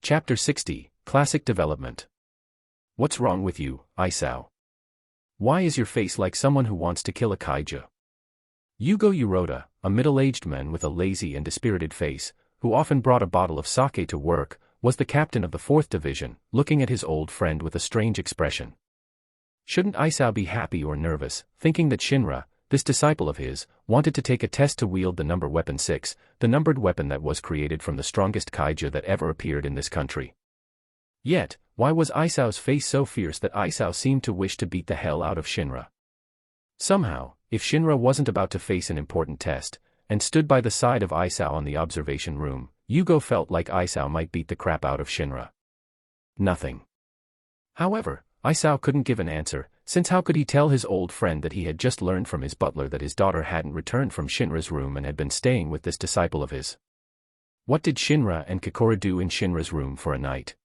Chapter 60, Classic Development. What's wrong with you, Isao? Why is your face like someone who wants to kill a kaiju? Yugo Urota, a middle-aged man with a lazy and dispirited face, who often brought a bottle of sake to work, was the captain of the 4th Division, looking at his old friend with a strange expression. Shouldn't Isao be happy or nervous, thinking that Shinra, this disciple of his, wanted to take a test to wield the number weapon 6, the numbered weapon that was created from the strongest kaiju that ever appeared in this country? Yet, why was Isao's face so fierce that Isao seemed to wish to beat the hell out of Shinra? Somehow, if Shinra wasn't about to face an important test, and stood by the side of Isao on the observation room, Yugo felt like Isao might beat the crap out of Shinra. Nothing. However, Isao couldn't give an answer, since how could he tell his old friend that he had just learned from his butler that his daughter hadn't returned from Shinra's room and had been staying with this disciple of his? What did Shinra and Kikora do in Shinra's room for a night?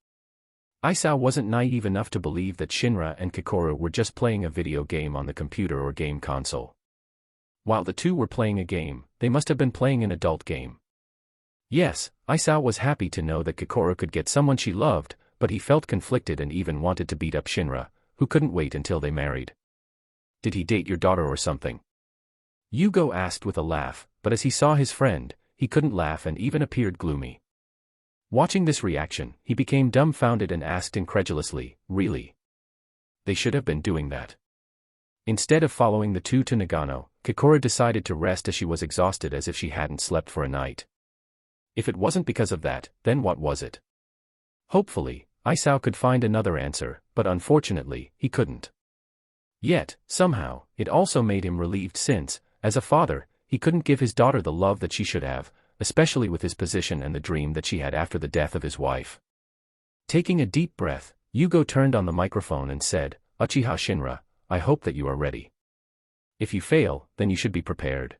Isao wasn't naive enough to believe that Shinra and Kikora were just playing a video game on the computer or game console. While the two were playing a game, they must have been playing an adult game. Yes, Isao was happy to know that Kikora could get someone she loved, but he felt conflicted and even wanted to beat up Shinra, who couldn't wait until they married. Did he date your daughter or something? Yugo asked with a laugh, but as he saw his friend, he couldn't laugh and even appeared gloomy. Watching this reaction, he became dumbfounded and asked incredulously, "Really? They should have been doing that." Instead of following the two to Nagano, Kikora decided to rest as she was exhausted as if she hadn't slept for a night. If it wasn't because of that, then what was it? Hopefully, Isao could find another answer, but unfortunately, he couldn't. Yet, somehow, it also made him relieved since, as a father, he couldn't give his daughter the love that she should have, especially with his position and the dream that she had after the death of his wife. Taking a deep breath, Yugo turned on the microphone and said, "Uchiha Shinra, I hope that you are ready. If you fail, then you should be prepared."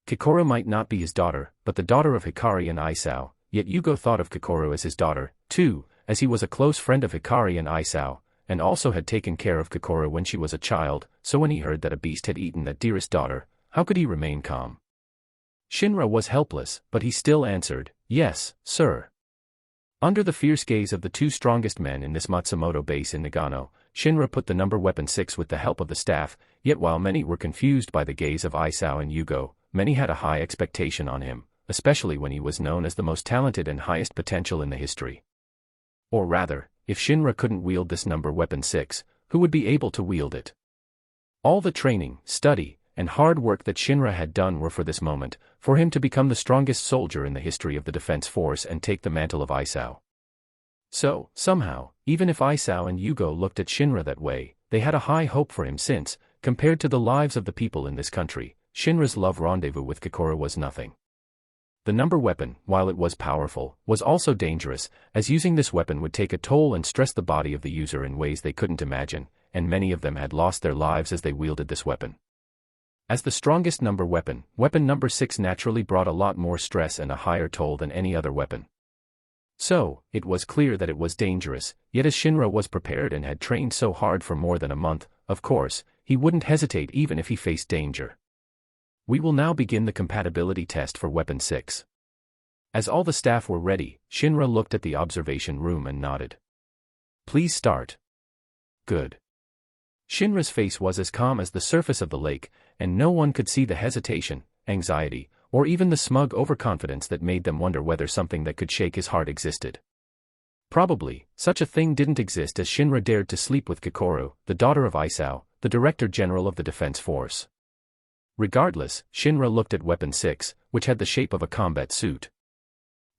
Kikora might not be his daughter, but the daughter of Hikari and Isao, yet Yugo thought of Kokoro as his daughter, too, as he was a close friend of Hikari and Isao, and also had taken care of Kokoro when she was a child, so when he heard that a beast had eaten that dearest daughter, how could he remain calm? Shinra was helpless, but he still answered, "Yes, sir." Under the fierce gaze of the two strongest men in this Matsumoto base in Nagano, Shinra put the number weapon 6 with the help of the staff, yet while many were confused by the gaze of Isao and Yugo, many had a high expectation on him, especially when he was known as the most talented and highest potential in the history. Or rather, if Shinra couldn't wield this number weapon 6, who would be able to wield it? All the training, study, and hard work that Shinra had done were for this moment, for him to become the strongest soldier in the history of the defense force and take the mantle of Isao. So, somehow, even if Isao and Yugo looked at Shinra that way, they had a high hope for him since, compared to the lives of the people in this country, Shinra's love rendezvous with Kokoro was nothing. The number weapon, while it was powerful, was also dangerous, as using this weapon would take a toll and stress the body of the user in ways they couldn't imagine, and many of them had lost their lives as they wielded this weapon. As the strongest number weapon, weapon number 6 naturally brought a lot more stress and a higher toll than any other weapon. So, it was clear that it was dangerous, yet as Shinra was prepared and had trained so hard for more than a month, of course, he wouldn't hesitate even if he faced danger. We will now begin the compatibility test for weapon 6. As all the staff were ready, Shinra looked at the observation room and nodded. "Please start." "Good." Shinra's face was as calm as the surface of the lake, and no one could see the hesitation, anxiety, or even the smug overconfidence that made them wonder whether something that could shake his heart existed. Probably, such a thing didn't exist as Shinra dared to sleep with Kokoro, the daughter of Isao, the Director General of the Defense Force. Regardless, Shinra looked at weapon 6, which had the shape of a combat suit.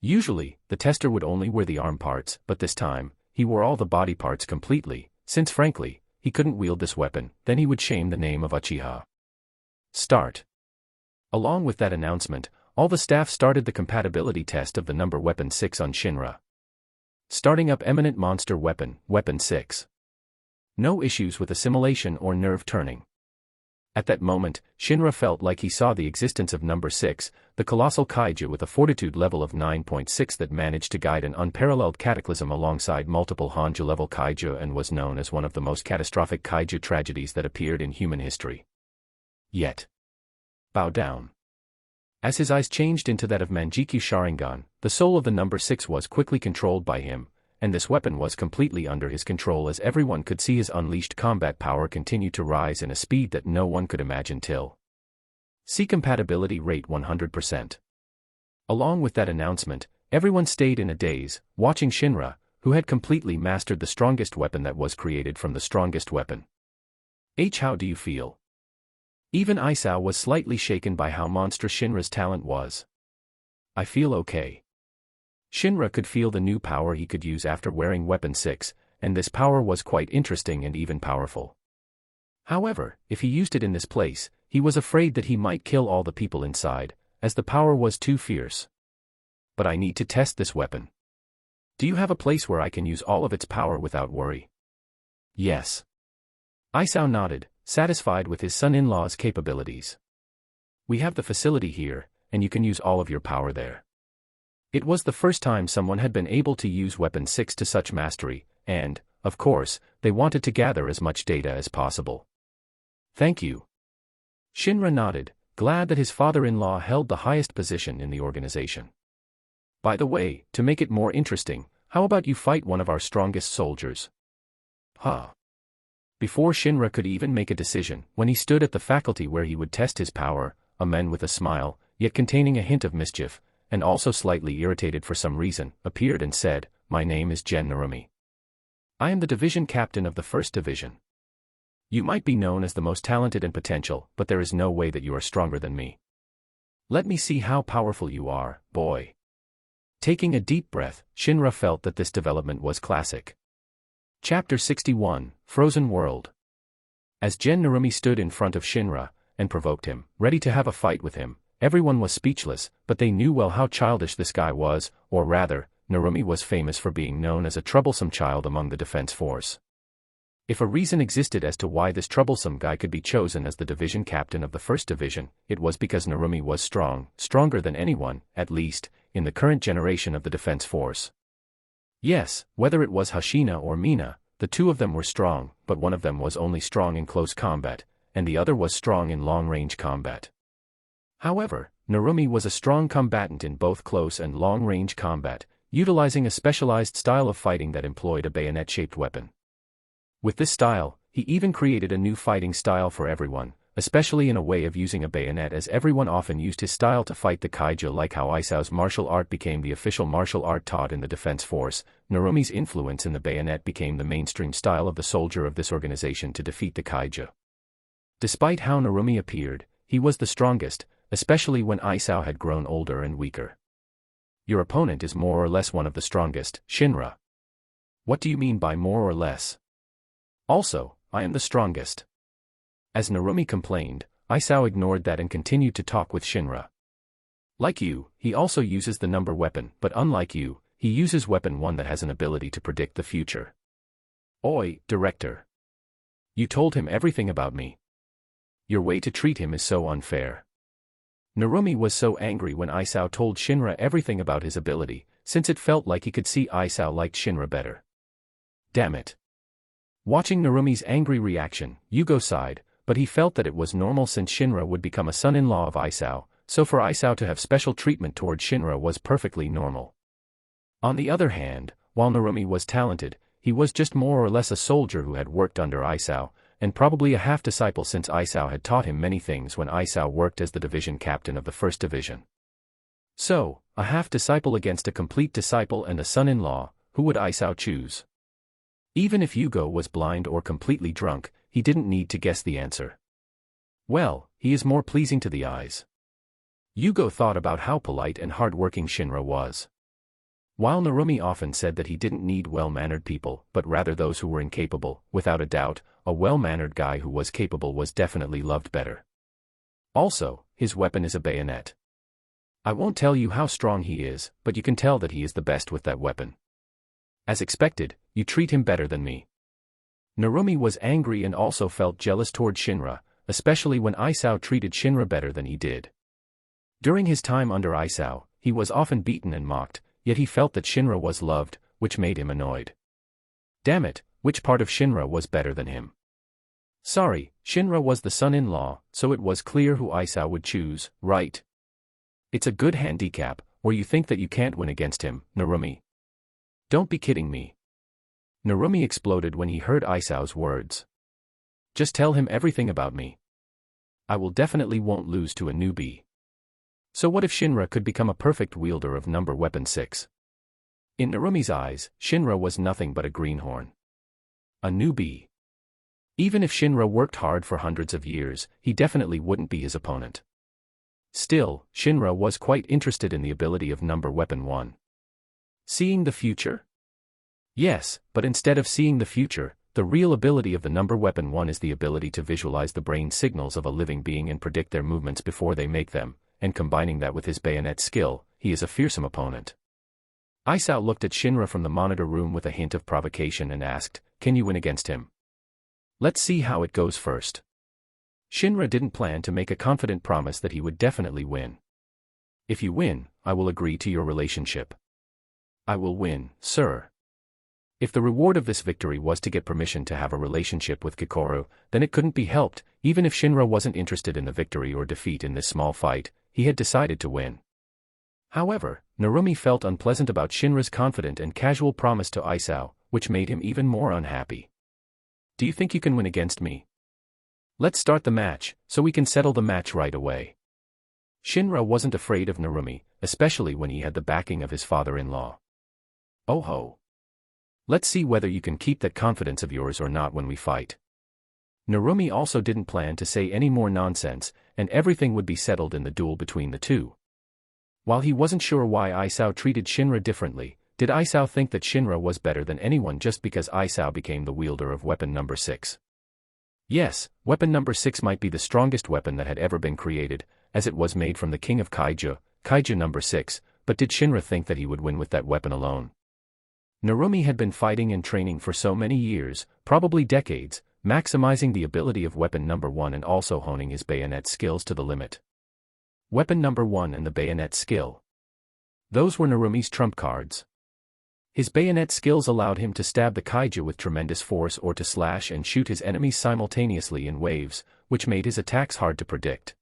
Usually, the tester would only wear the arm parts, but this time, he wore all the body parts completely, since frankly, he couldn't wield this weapon, then he would shame the name of Uchiha. "Start." Along with that announcement, all the staff started the compatibility test of the number weapon 6 on Shinra. Starting up eminent monster weapon, weapon 6. No issues with assimilation or nerve turning. At that moment, Shinra felt like he saw the existence of number 6, the colossal kaiju with a fortitude level of 9.6 that managed to guide an unparalleled cataclysm alongside multiple Hanju-level kaiju and was known as one of the most catastrophic kaiju tragedies that appeared in human history. Yet. Bow down. As his eyes changed into that of Manjikyu Sharingan, the soul of the number 6 was quickly controlled by him, and this weapon was completely under his control as everyone could see his unleashed combat power continue to rise in a speed that no one could imagine till. See compatibility rate 100%. Along with that announcement, everyone stayed in a daze, watching Shinra, who had completely mastered the strongest weapon that was created from the strongest weapon. How do you feel? Even Isao was slightly shaken by how monstrous Shinra's talent was. "I feel okay." Shinra could feel the new power he could use after wearing weapon 6, and this power was quite interesting and even powerful. However, if he used it in this place, he was afraid that he might kill all the people inside, as the power was too fierce. "But I need to test this weapon. Do you have a place where I can use all of its power without worry?" "Yes." Isao nodded, satisfied with his son-in-law's capabilities. "We have the facility here, and you can use all of your power there." It was the first time someone had been able to use weapon 6 to such mastery, and, of course, they wanted to gather as much data as possible. "Thank you." Shinra nodded, glad that his father-in-law held the highest position in the organization. "By the way, to make it more interesting, how about you fight one of our strongest soldiers?" "Huh." Before Shinra could even make a decision, when he stood at the faculty where he would test his power, a man with a smile, yet containing a hint of mischief, and also slightly irritated for some reason, appeared and said, "My name is Gen Narumi. I am the division captain of the 1st Division. You might be known as the most talented and potential, but there is no way that you are stronger than me. Let me see how powerful you are, boy." Taking a deep breath, Shinra felt that this development was classic. Chapter 61, Frozen World. As Gen Narumi stood in front of Shinra, and provoked him, ready to have a fight with him, everyone was speechless, but they knew well how childish this guy was, or rather, Narumi was famous for being known as a troublesome child among the defense force. If a reason existed as to why this troublesome guy could be chosen as the division captain of the first division, it was because Narumi was strong, stronger than anyone, at least, in the current generation of the defense force. Yes, whether it was Hashina or Mina, the two of them were strong, but one of them was only strong in close combat, and the other was strong in long-range combat. However, Narumi was a strong combatant in both close and long-range combat, utilizing a specialized style of fighting that employed a bayonet-shaped weapon. With this style, he even created a new fighting style for everyone, especially in a way of using a bayonet, as everyone often used his style to fight the kaiju, like how Aisao's martial art became the official martial art taught in the defense force. Narumi's influence in the bayonet became the mainstream style of the soldier of this organization to defeat the kaiju. Despite how Narumi appeared, he was the strongest, especially when Aisao had grown older and weaker. Your opponent is more or less one of the strongest, Shinra. What do you mean by more or less? Also, I am the strongest. As Narumi complained, Aisao ignored that and continued to talk with Shinra. Like you, he also uses the number weapon, but unlike you, he uses weapon 1 that has an ability to predict the future. Oi, director. You told him everything about me. Your way to treat him is so unfair. Narumi was so angry when Aisao told Shinra everything about his ability, since it felt like he could see Aisao liked Shinra better. Damn it. Watching Narumi's angry reaction, Yugo sighed, but he felt that it was normal since Shinra would become a son-in-law of Aisao, so for Aisao to have special treatment toward Shinra was perfectly normal. On the other hand, while Narumi was talented, he was just more or less a soldier who had worked under Aisao, and probably a half-disciple since Aisao had taught him many things when Aisao worked as the division captain of the first division. So, a half-disciple against a complete disciple and a son-in-law, who would Aisao choose? Even if Yugo was blind or completely drunk, he didn't need to guess the answer. Well, he is more pleasing to the eyes. Yugo thought about how polite and hard-working Shinra was. While Narumi often said that he didn't need well-mannered people, but rather those who were incapable, without a doubt, a well-mannered guy who was capable was definitely loved better. Also, his weapon is a bayonet. I won't tell you how strong he is, but you can tell that he is the best with that weapon. As expected, you treat him better than me. Narumi was angry and also felt jealous toward Shinra, especially when Aisao treated Shinra better than he did. During his time under Aisao, he was often beaten and mocked, yet he felt that Shinra was loved, which made him annoyed. Damn it, which part of Shinra was better than him? Sorry, Shinra was the son-in-law, so it was clear who Aisao would choose, right? It's a good handicap, or you think that you can't win against him, Narumi? Don't be kidding me. Narumi exploded when he heard Aisao's words. Just tell him everything about me. I will definitely won't lose to a newbie. So what if Shinra could become a perfect wielder of number weapon 6? In Narumi's eyes, Shinra was nothing but a greenhorn. A newbie. Even if Shinra worked hard for hundreds of years, he definitely wouldn't be his opponent. Still, Shinra was quite interested in the ability of number weapon 1. Seeing the future? Yes, but instead of seeing the future, the real ability of the number weapon 1 is the ability to visualize the brain signals of a living being and predict their movements before they make them, and combining that with his bayonet skill, he is a fearsome opponent. Aisao looked at Shinra from the monitor room with a hint of provocation and asked, "Can you win against him?" Let's see how it goes first. Shinra didn't plan to make a confident promise that he would definitely win. If you win, I will agree to your relationship. I will win, sir. If the reward of this victory was to get permission to have a relationship with Kikoru, then it couldn't be helped. Even if Shinra wasn't interested in the victory or defeat in this small fight, he had decided to win. However, Narumi felt unpleasant about Shinra's confident and casual promise to Aisao, which made him even more unhappy. Do you think you can win against me? Let's start the match, so we can settle the match right away. Shinra wasn't afraid of Narumi, especially when he had the backing of his father-in-law. Oh ho. Let's see whether you can keep that confidence of yours or not when we fight. Narumi also didn't plan to say any more nonsense, and everything would be settled in the duel between the two. While he wasn't sure why Aisao treated Shinra differently, did Aisao think that Shinra was better than anyone just because Aisao became the wielder of weapon number 6? Yes, weapon number 6 might be the strongest weapon that had ever been created, as it was made from the king of Kaiju, Kaiju number 6, but did Shinra think that he would win with that weapon alone? Narumi had been fighting and training for so many years, probably decades, maximizing the ability of weapon number 1 and also honing his bayonet skills to the limit. Weapon number 1 and the bayonet skill. Those were Narumi's trump cards. His bayonet skills allowed him to stab the kaiju with tremendous force or to slash and shoot his enemies simultaneously in waves, which made his attacks hard to predict.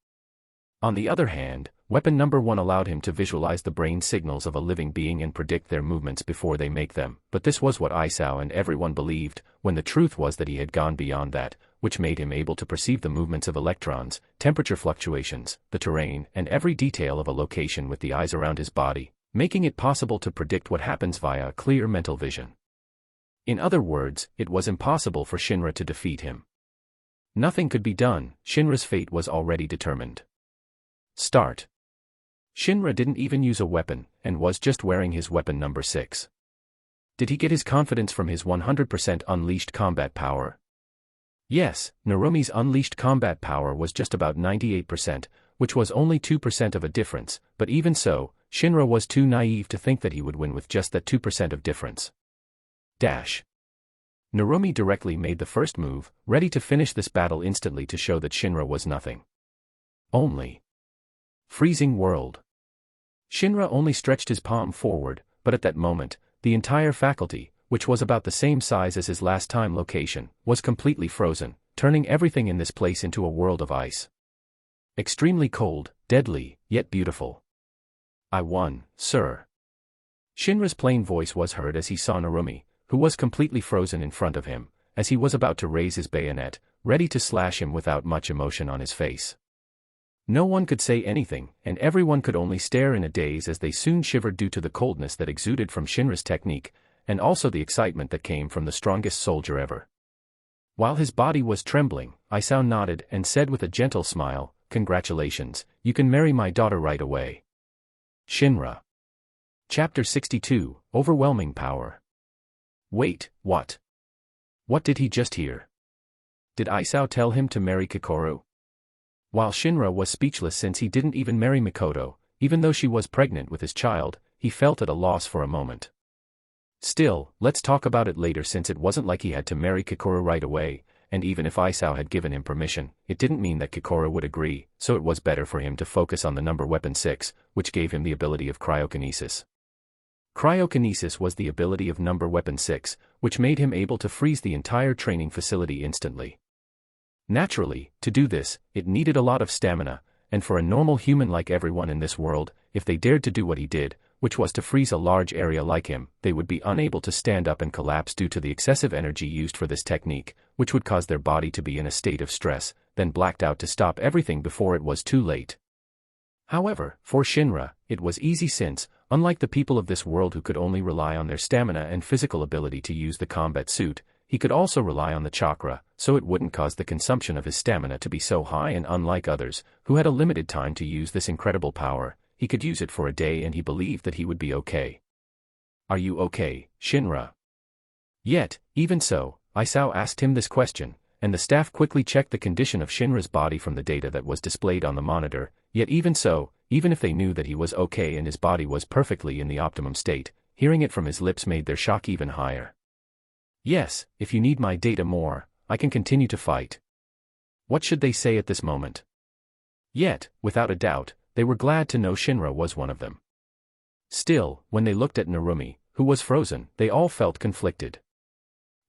On the other hand, weapon number 1 allowed him to visualize the brain signals of a living being and predict their movements before they make them, but this was what Isao and everyone believed, when the truth was that he had gone beyond that, which made him able to perceive the movements of electrons, temperature fluctuations, the terrain, and every detail of a location with the eyes around his body, making it possible to predict what happens via a clear mental vision. In other words, it was impossible for Shinra to defeat him. Nothing could be done, Shinra's fate was already determined. Start. Shinra didn't even use a weapon, and was just wearing his weapon number 6. Did he get his confidence from his 100% unleashed combat power? Yes, Narumi's unleashed combat power was just about 98%, which was only 2% of a difference, but even so, Shinra was too naive to think that he would win with just that 2% of difference. Dash. Narumi directly made the first move, ready to finish this battle instantly to show that Shinra was nothing. Only. Freezing world. Shinra only stretched his palm forward, but at that moment, the entire faculty, which was about the same size as his last time location, was completely frozen, turning everything in this place into a world of ice. Extremely cold, deadly, yet beautiful. I won, sir. Shinra's plain voice was heard as he saw Narumi, who was completely frozen in front of him, as he was about to raise his bayonet, ready to slash him without much emotion on his face. No one could say anything, and everyone could only stare in a daze as they soon shivered due to the coldness that exuded from Shinra's technique, and also the excitement that came from the strongest soldier ever. While his body was trembling, Isao nodded and said with a gentle smile, "Congratulations, you can marry my daughter right away." Shinra. Chapter 62, Overwhelming Power. Wait, what? What did he just hear? Did Isao tell him to marry Kikoru? While Shinra was speechless since he didn't even marry Mikoto, even though she was pregnant with his child, he felt at a loss for a moment. Still, let's talk about it later since it wasn't like he had to marry Kikoru right away, and even if Isao had given him permission, it didn't mean that Kikoru would agree, so it was better for him to focus on the number weapon 6, which gave him the ability of cryokinesis. Cryokinesis was the ability of number weapon 6, which made him able to freeze the entire training facility instantly. Naturally, to do this, it needed a lot of stamina, and for a normal human like everyone in this world, if they dared to do what he did, which was to freeze a large area like him, they would be unable to stand up and collapse due to the excessive energy used for this technique, which would cause their body to be in a state of stress, then blacked out to stop everything before it was too late. However, for Shinra, it was easy since, unlike the people of this world who could only rely on their stamina and physical ability to use the combat suit, he could also rely on the chakra, so it wouldn't cause the consumption of his stamina to be so high, and unlike others, who had a limited time to use this incredible power, he could use it for a day and he believed that he would be okay. Are you okay, Shinra? Yet, even so, Isao asked him this question, and the staff quickly checked the condition of Shinra's body from the data that was displayed on the monitor, yet even so, even if they knew that he was okay and his body was perfectly in the optimum state, hearing it from his lips made their shock even higher. Yes, if you need my data more, I can continue to fight. What should they say at this moment? Yet, without a doubt, they were glad to know Shinra was one of them. Still, when they looked at Narumi, who was frozen, they all felt conflicted.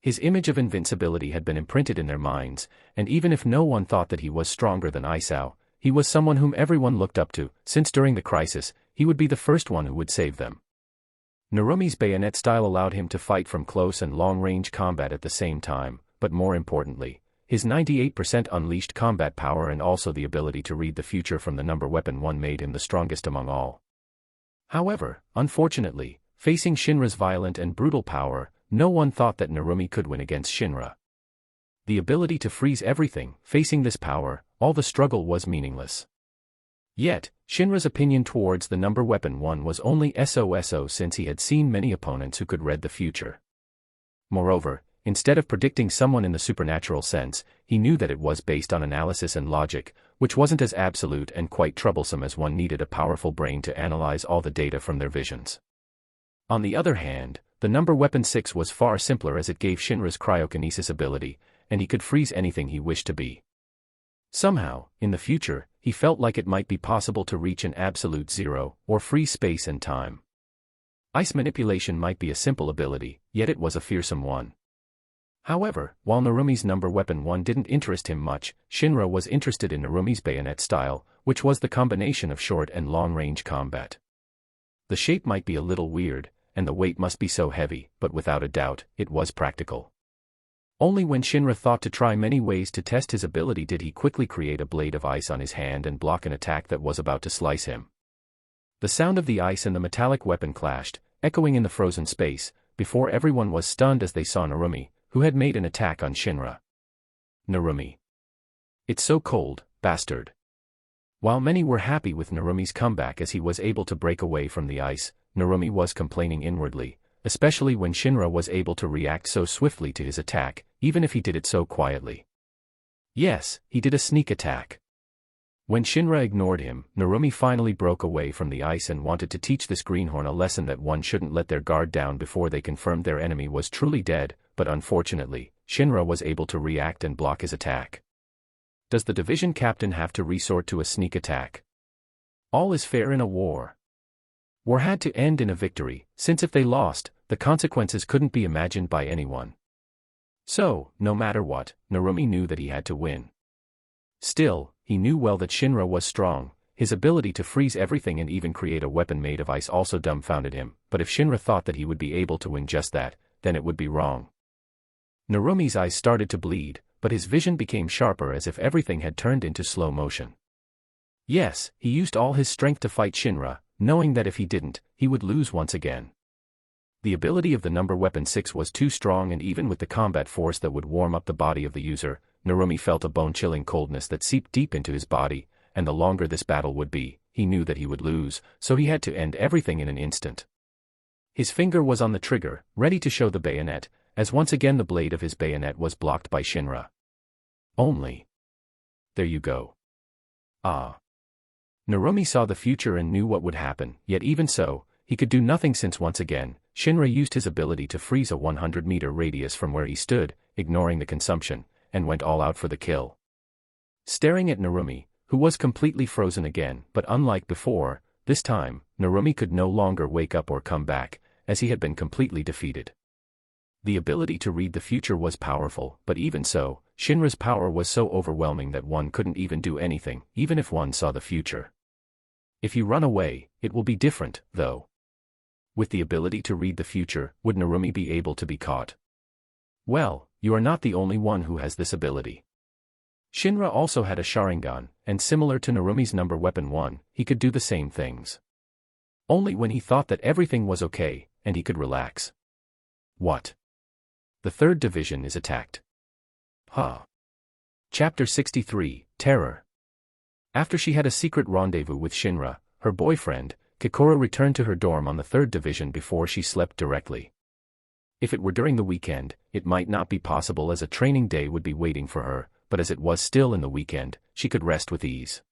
His image of invincibility had been imprinted in their minds, and even if no one thought that he was stronger than Isao, he was someone whom everyone looked up to, since during the crisis, he would be the first one who would save them. Narumi's bayonet style allowed him to fight from close and long-range combat at the same time, but more importantly, his 98% unleashed combat power and also the ability to read the future from the number weapon 1 made him the strongest among all. However, unfortunately, facing Shinra's violent and brutal power, no one thought that Narumi could win against Shinra. The ability to freeze everything, facing this power, all the struggle was meaningless. Yet, Shinra's opinion towards the number weapon 1 was only so since he had seen many opponents who could read the future. Moreover, instead of predicting someone in the supernatural sense, he knew that it was based on analysis and logic, which wasn't as absolute and quite troublesome as one needed a powerful brain to analyze all the data from their visions. On the other hand, The number weapon 6 was far simpler as it gave Shinra's cryokinesis ability, and he could freeze anything he wished to be. Somehow, in the future, he felt like it might be possible to reach an absolute zero, or freeze space and time. Ice manipulation might be a simple ability, yet it was a fearsome one. However, while Narumi's number weapon 1 didn't interest him much, Shinra was interested in Narumi's bayonet style, which was the combination of short and long-range combat. The shape might be a little weird, and the weight must be so heavy, but without a doubt, it was practical. Only when Shinra thought to try many ways to test his ability did he quickly create a blade of ice on his hand and block an attack that was about to slice him. The sound of the ice and the metallic weapon clashed, echoing in the frozen space, before everyone was stunned as they saw Narumi, who had made an attack on Shinra. Narumi. It's so cold, bastard. While many were happy with Narumi's comeback as he was able to break away from the ice, Narumi was complaining inwardly, especially when Shinra was able to react so swiftly to his attack, even if he did it so quietly. Yes, he did a sneak attack. When Shinra ignored him, Narumi finally broke away from the ice and wanted to teach this greenhorn a lesson that one shouldn't let their guard down before they confirmed their enemy was truly dead, but unfortunately, Shinra was able to react and block his attack. Does the division captain have to resort to a sneak attack? All is fair in a war. War had to end in a victory, since if they lost, the consequences couldn't be imagined by anyone. So, no matter what, Narumi knew that he had to win. Still, he knew well that Shinra was strong. His ability to freeze everything and even create a weapon made of ice also dumbfounded him, but if Shinra thought that he would be able to win just that, then it would be wrong. Narumi's eyes started to bleed, but his vision became sharper as if everything had turned into slow motion. Yes, he used all his strength to fight Shinra, knowing that if he didn't, he would lose once again. The ability of the number weapon 6 was too strong, and even with the combat force that would warm up the body of the user, Narumi felt a bone-chilling coldness that seeped deep into his body, and the longer this battle would be, he knew that he would lose, so he had to end everything in an instant. His finger was on the trigger, ready to show the bayonet, as once again the blade of his bayonet was blocked by Shinra. Only. There you go. Ah. Narumi saw the future and knew what would happen, yet even so, he could do nothing since once again, Shinra used his ability to freeze a 100-meter radius from where he stood, ignoring the consumption, and went all out for the kill. Staring at Narumi, who was completely frozen again, but unlike before, this time, Narumi could no longer wake up or come back, as he had been completely defeated. The ability to read the future was powerful, but even so, Shinra's power was so overwhelming that one couldn't even do anything, even if one saw the future. If you run away, it will be different, though. With the ability to read the future, would Narumi be able to be caught? Well, you are not the only one who has this ability. Shinra also had a Sharingan, and similar to Narumi's number weapon 1, he could do the same things. Only when he thought that everything was okay, and he could relax. What? The third division is attacked. Chapter 63, Terror. After she had a secret rendezvous with Shinra, her boyfriend, Kikoro returned to her dorm on the third division before she slept directly. If it were during the weekend, it might not be possible as a training day would be waiting for her, but as it was still in the weekend, she could rest with ease.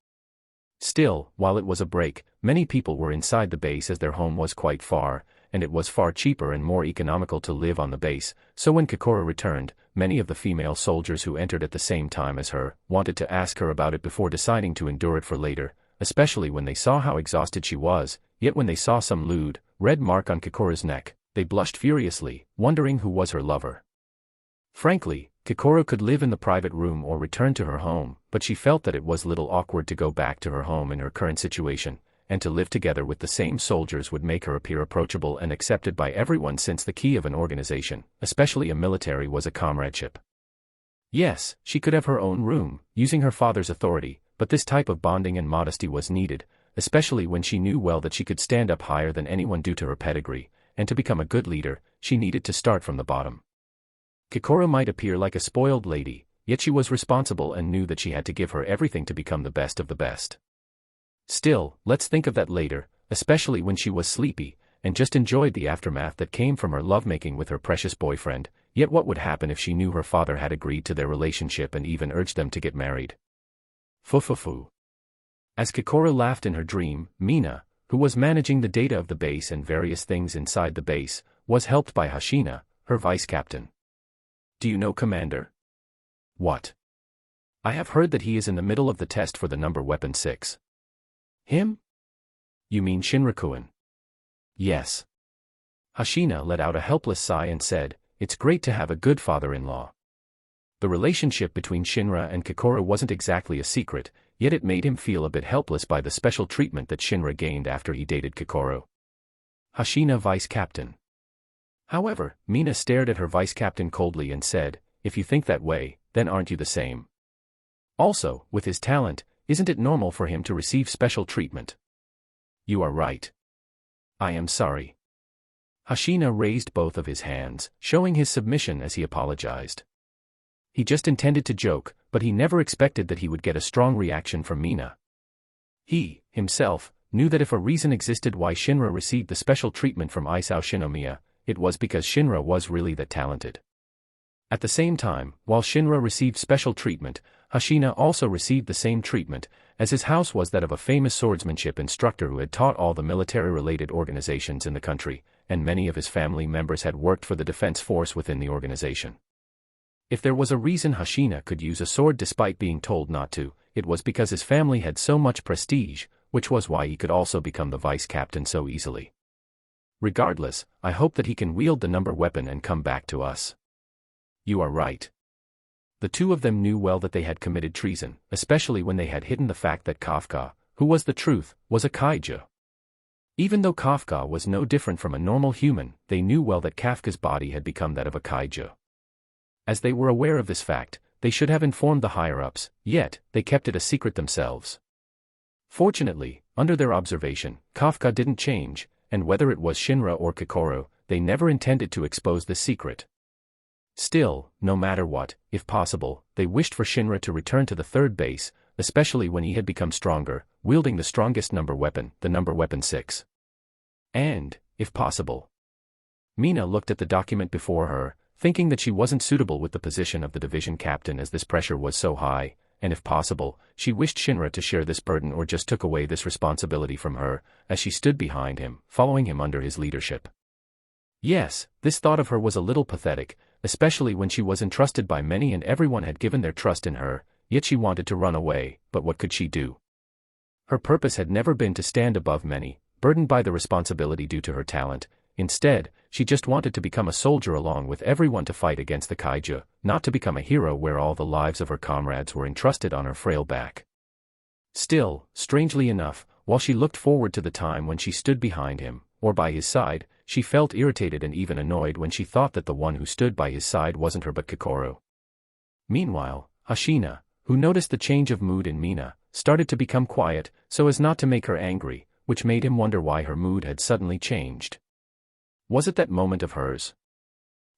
Still, while it was a break, many people were inside the base as their home was quite far, and it was far cheaper and more economical to live on the base, so when Kikoro returned, many of the female soldiers who entered at the same time as her wanted to ask her about it before deciding to endure it for later, especially when they saw how exhausted she was, yet when they saw some lewd, red mark on Kikoro's neck, they blushed furiously, wondering who was her lover. Frankly, Kikoro could live in the private room or return to her home, but she felt that it was a little awkward to go back to her home in her current situation, and to live together with the same soldiers would make her appear approachable and accepted by everyone, since the key of an organization, especially a military, was a comradeship. Yes, she could have her own room, using her father's authority, but this type of bonding and modesty was needed, especially when she knew well that she could stand up higher than anyone due to her pedigree, and to become a good leader, she needed to start from the bottom. Kikoro might appear like a spoiled lady, yet she was responsible and knew that she had to give her everything to become the best of the best. Still, let's think of that later, especially when she was sleepy, and just enjoyed the aftermath that came from her lovemaking with her precious boyfriend, yet what would happen if she knew her father had agreed to their relationship and even urged them to get married? Fufufu. As Kikoro laughed in her dream, Mina, who was managing the data of the base and various things inside the base, was helped by Hashina, her vice-captain. Do you know Commander? What? I have heard that he is in the middle of the test for the number weapon 6. Him? You mean Shinra-kun? Yes. Hashina let out a helpless sigh and said, it's great to have a good father-in-law. The relationship between Shinra and Kokoro wasn't exactly a secret, yet it made him feel a bit helpless by the special treatment that Shinra gained after he dated Kokoro. Hashina vice-captain. However, Mina stared at her vice-captain coldly and said, if you think that way, then aren't you the same? Also, with his talent, isn't it normal for him to receive special treatment? You are right. I am sorry. Hashina raised both of his hands, showing his submission as he apologized. He just intended to joke, but he never expected that he would get a strong reaction from Mina. He, himself, knew that if a reason existed why Shinra received the special treatment from Isao Shinomiya, it was because Shinra was really that talented. At the same time, while Shinra received special treatment, Hashina also received the same treatment, as his house was that of a famous swordsmanship instructor who had taught all the military-related organizations in the country, and many of his family members had worked for the defense force within the organization. If there was a reason Hashina could use a sword despite being told not to, it was because his family had so much prestige, which was why he could also become the vice-captain so easily. Regardless, I hope that he can wield the number weapon and come back to us. You are right. The two of them knew well that they had committed treason, especially when they had hidden the fact that Kafka, who was the truth, was a kaiju. Even though Kafka was no different from a normal human, they knew well that Kafka's body had become that of a kaiju. As they were aware of this fact, they should have informed the higher-ups, yet, they kept it a secret themselves. Fortunately, under their observation, Kafka didn't change, and whether it was Shinra or Kokoro, they never intended to expose the secret. Still, no matter what, if possible, they wished for Shinra to return to the third base, especially when he had become stronger, wielding the strongest number weapon, the number weapon 6. And, if possible. Mina looked at the document before her, thinking that she wasn't suitable with the position of the division captain as this pressure was so high, and if possible, she wished Shinra to share this burden or just took away this responsibility from her, as she stood behind him, following him under his leadership. Yes, this thought of her was a little pathetic, especially when she was entrusted by many and everyone had given their trust in her, yet she wanted to run away, but what could she do? Her purpose had never been to stand above many, burdened by the responsibility due to her talent. Instead, she just wanted to become a soldier along with everyone to fight against the kaiju, not to become a hero where all the lives of her comrades were entrusted on her frail back. Still, strangely enough, while she looked forward to the time when she stood behind him, or by his side, she felt irritated and even annoyed when she thought that the one who stood by his side wasn't her but Kokoro. Meanwhile, Hashina, who noticed the change of mood in Mina, started to become quiet, so as not to make her angry, which made him wonder why her mood had suddenly changed. Was it that moment of hers?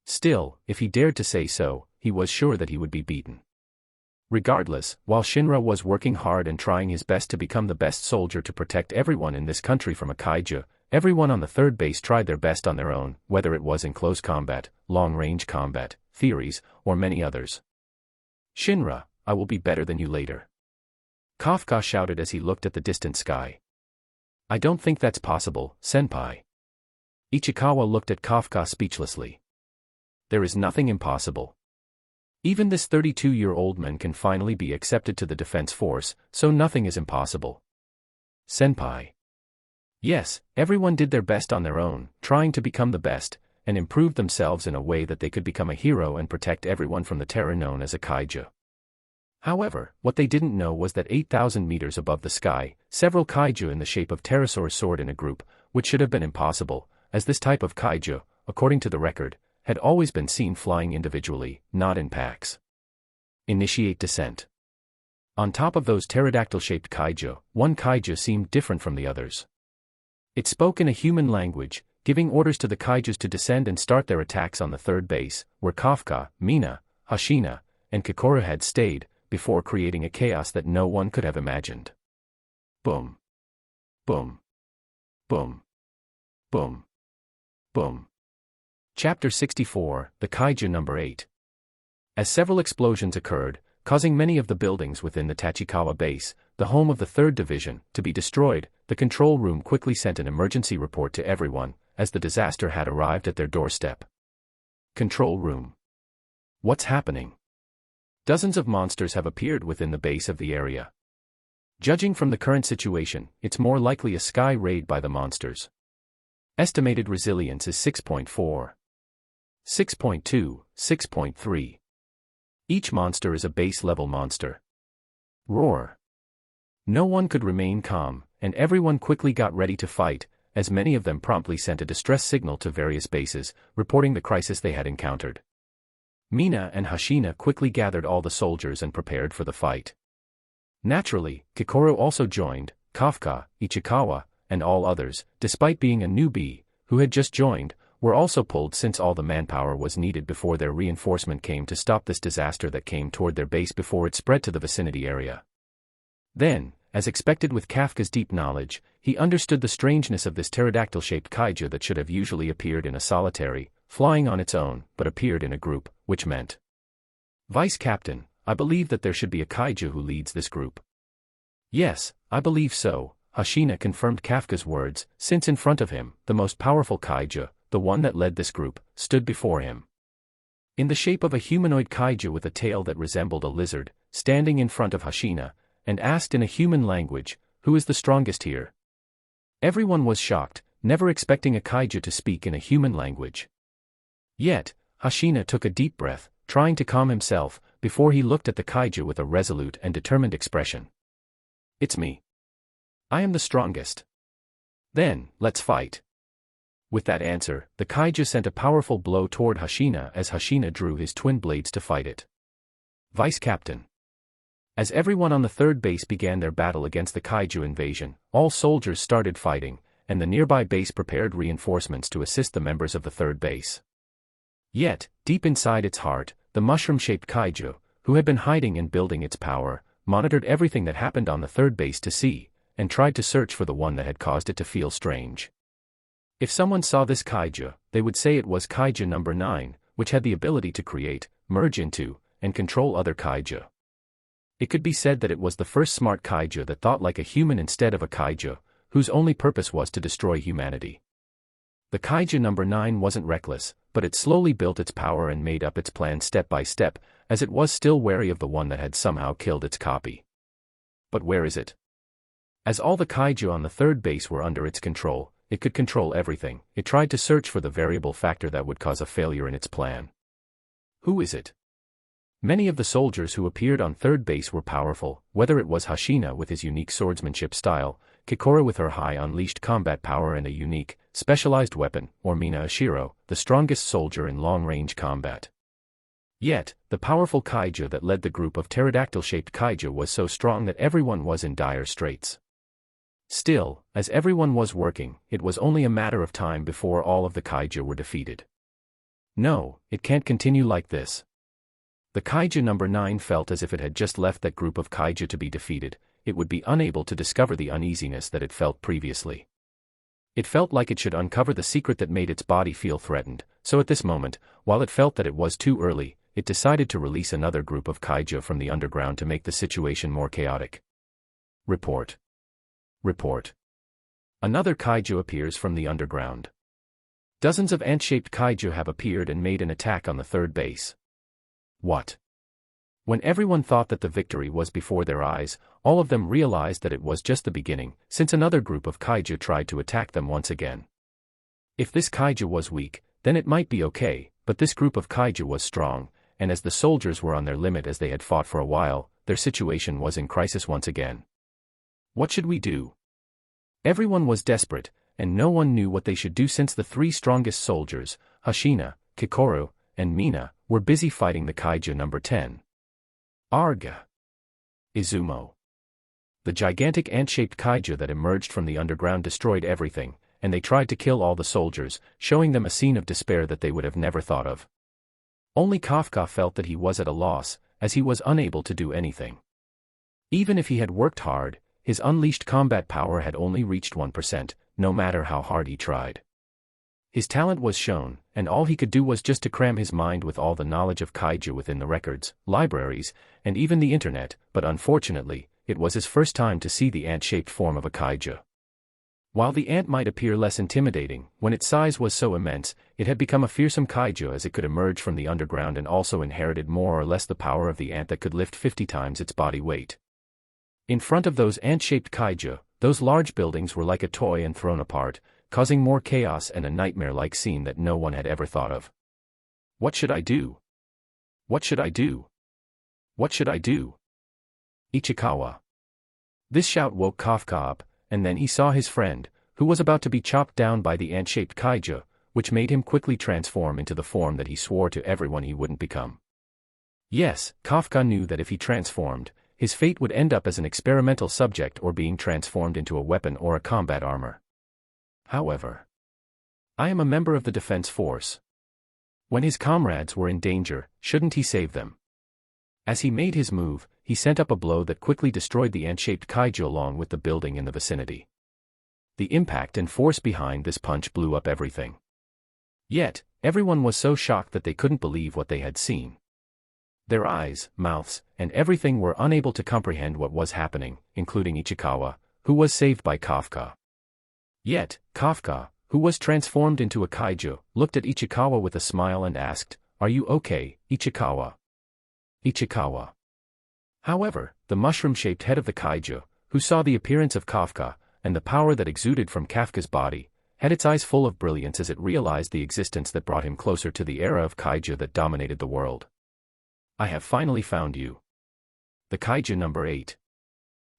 Still, if he dared to say so, he was sure that he would be beaten. Regardless, while Shinra was working hard and trying his best to become the best soldier to protect everyone in this country from a kaiju, everyone on the third base tried their best on their own, whether it was in close combat, long-range combat, theories, or many others. Shinra, I will be better than you later. Kafka shouted as he looked at the distant sky. I don't think that's possible, senpai. Ichikawa looked at Kafka speechlessly. There is nothing impossible. Even this 32-year-old man can finally be accepted to the defense force, so nothing is impossible. Senpai. Yes, everyone did their best on their own, trying to become the best, and improve themselves in a way that they could become a hero and protect everyone from the terror known as a kaiju. However, what they didn't know was that 8,000 meters above the sky, several kaiju in the shape of pterosaurs soared in a group, which should have been impossible, as this type of kaiju, according to the record, had always been seen flying individually, not in packs. Initiate descent. On top of those pterodactyl-shaped kaiju, one kaiju seemed different from the others. It spoke in a human language, giving orders to the kaijus to descend and start their attacks on the third base, where Kafka, Mina, Hashina, and Kokoro had stayed, before creating a chaos that no one could have imagined. Boom. Boom. Boom. Boom. Boom. Chapter 64, The Kaiju Number 8. As several explosions occurred, causing many of the buildings within the Tachikawa base, the home of the 3rd Division, to be destroyed. The control room quickly sent an emergency report to everyone, as the disaster had arrived at their doorstep. Control room. What's happening? Dozens of monsters have appeared within the base of the area. Judging from the current situation, it's more likely a sky raid by the monsters. Estimated resilience is 6.4. 6.2, 6.3. Each monster is a base-level monster. Roar. No one could remain calm, and everyone quickly got ready to fight, as many of them promptly sent a distress signal to various bases, reporting the crisis they had encountered. Mina and Hashina quickly gathered all the soldiers and prepared for the fight. Naturally, Kikoro also joined, Kafka, Ichikawa, and all others, despite being a newbie, who had just joined, were also pulled since all the manpower was needed before their reinforcement came to stop this disaster that came toward their base before it spread to the vicinity area. Then, as expected with Kafka's deep knowledge, he understood the strangeness of this pterodactyl-shaped kaiju that should have usually appeared in a solitary, flying on its own, but appeared in a group, which meant, "Vice Captain, I believe that there should be a kaiju who leads this group." "Yes, I believe so," Hashina confirmed Kafka's words, since in front of him, the most powerful kaiju, the one that led this group, stood before him. In the shape of a humanoid kaiju with a tail that resembled a lizard, standing in front of Hashina, and asked in a human language, "Who is the strongest here?" Everyone was shocked, never expecting a kaiju to speak in a human language. Yet, Hashina took a deep breath, trying to calm himself, before he looked at the kaiju with a resolute and determined expression. "It's me. I am the strongest. Then, let's fight." With that answer, the kaiju sent a powerful blow toward Hashina as Hashina drew his twin blades to fight it. Vice Captain. As everyone on the 3rd base began their battle against the kaiju invasion, all soldiers started fighting, and the nearby base prepared reinforcements to assist the members of the 3rd base. Yet, deep inside its heart, the mushroom-shaped kaiju, who had been hiding and building its power, monitored everything that happened on the 3rd base to see, and tried to search for the one that had caused it to feel strange. If someone saw this kaiju, they would say it was kaiju number 9, which had the ability to create, merge into, and control other kaiju. It could be said that it was the first smart kaiju that thought like a human instead of a kaiju, whose only purpose was to destroy humanity. The kaiju number 9 wasn't reckless, but it slowly built its power and made up its plan step by step, as it was still wary of the one that had somehow killed its copy. But where is it? As all the kaiju on the 3rd base were under its control, it could control everything. It tried to search for the variable factor that would cause a failure in its plan. Who is it? Many of the soldiers who appeared on 3rd base were powerful, whether it was Hashina with his unique swordsmanship style, Kikoro with her high unleashed combat power and a unique, specialized weapon, or Mina Ashiro, the strongest soldier in long-range combat. Yet, the powerful kaiju that led the group of pterodactyl-shaped kaiju was so strong that everyone was in dire straits. Still, as everyone was working, it was only a matter of time before all of the kaiju were defeated. No, it can't continue like this. The kaiju number 9 felt as if it had just left that group of kaiju to be defeated. It would be unable to discover the uneasiness that it felt previously. It felt like it should uncover the secret that made its body feel threatened, so at this moment, while it felt that it was too early, it decided to release another group of kaiju from the underground to make the situation more chaotic. Report. Report. Another kaiju appears from the underground. Dozens of ant-shaped kaiju have appeared and made an attack on the 3rd base. What? When everyone thought that the victory was before their eyes, all of them realized that it was just the beginning, since another group of kaiju tried to attack them once again. If this kaiju was weak, then it might be okay, but this group of kaiju was strong, and as the soldiers were on their limit as they had fought for a while, their situation was in crisis once again. What should we do? Everyone was desperate, and no one knew what they should do since the 3 strongest soldiers, Hashina, Kikoro, and Mina, were busy fighting the kaiju number 10. Arga. Izumo. The gigantic ant-shaped kaiju that emerged from the underground destroyed everything, and they tried to kill all the soldiers, showing them a scene of despair that they would have never thought of. Only Kafka felt that he was at a loss, as he was unable to do anything. Even if he had worked hard, his unleashed combat power had only reached 1%, no matter how hard he tried. His talent was shown, and all he could do was just to cram his mind with all the knowledge of kaiju within the records, libraries, and even the internet, but unfortunately, it was his first time to see the ant-shaped form of a kaiju. While the ant might appear less intimidating, when its size was so immense, it had become a fearsome kaiju as it could emerge from the underground and also inherited more or less the power of the ant that could lift 50 times its body weight. In front of those ant-shaped kaiju, those large buildings were like a toy and thrown apart, causing more chaos and a nightmare-like scene that no one had ever thought of. What should I do? What should I do? What should I do? Ichikawa. This shout woke Kafka up, and then he saw his friend, who was about to be chopped down by the ant-shaped kaiju, which made him quickly transform into the form that he swore to everyone he wouldn't become. Yes, Kafka knew that if he transformed, his fate would end up as an experimental subject or being transformed into a weapon or a combat armor. However, I am a member of the defense force. When his comrades were in danger, shouldn't he save them? As he made his move, he sent up a blow that quickly destroyed the ant-shaped kaiju along with the building in the vicinity. The impact and force behind this punch blew up everything. Yet, everyone was so shocked that they couldn't believe what they had seen. Their eyes, mouths, and everything were unable to comprehend what was happening, including Ichikawa, who was saved by Kafka. Yet, Kafka, who was transformed into a kaiju, looked at Ichikawa with a smile and asked, "Are you okay, Ichikawa?" Ichikawa. However, the mushroom-shaped head of the kaiju, who saw the appearance of Kafka, and the power that exuded from Kafka's body, had its eyes full of brilliance as it realized the existence that brought him closer to the era of kaiju that dominated the world. I have finally found you. The Kaiju number 8.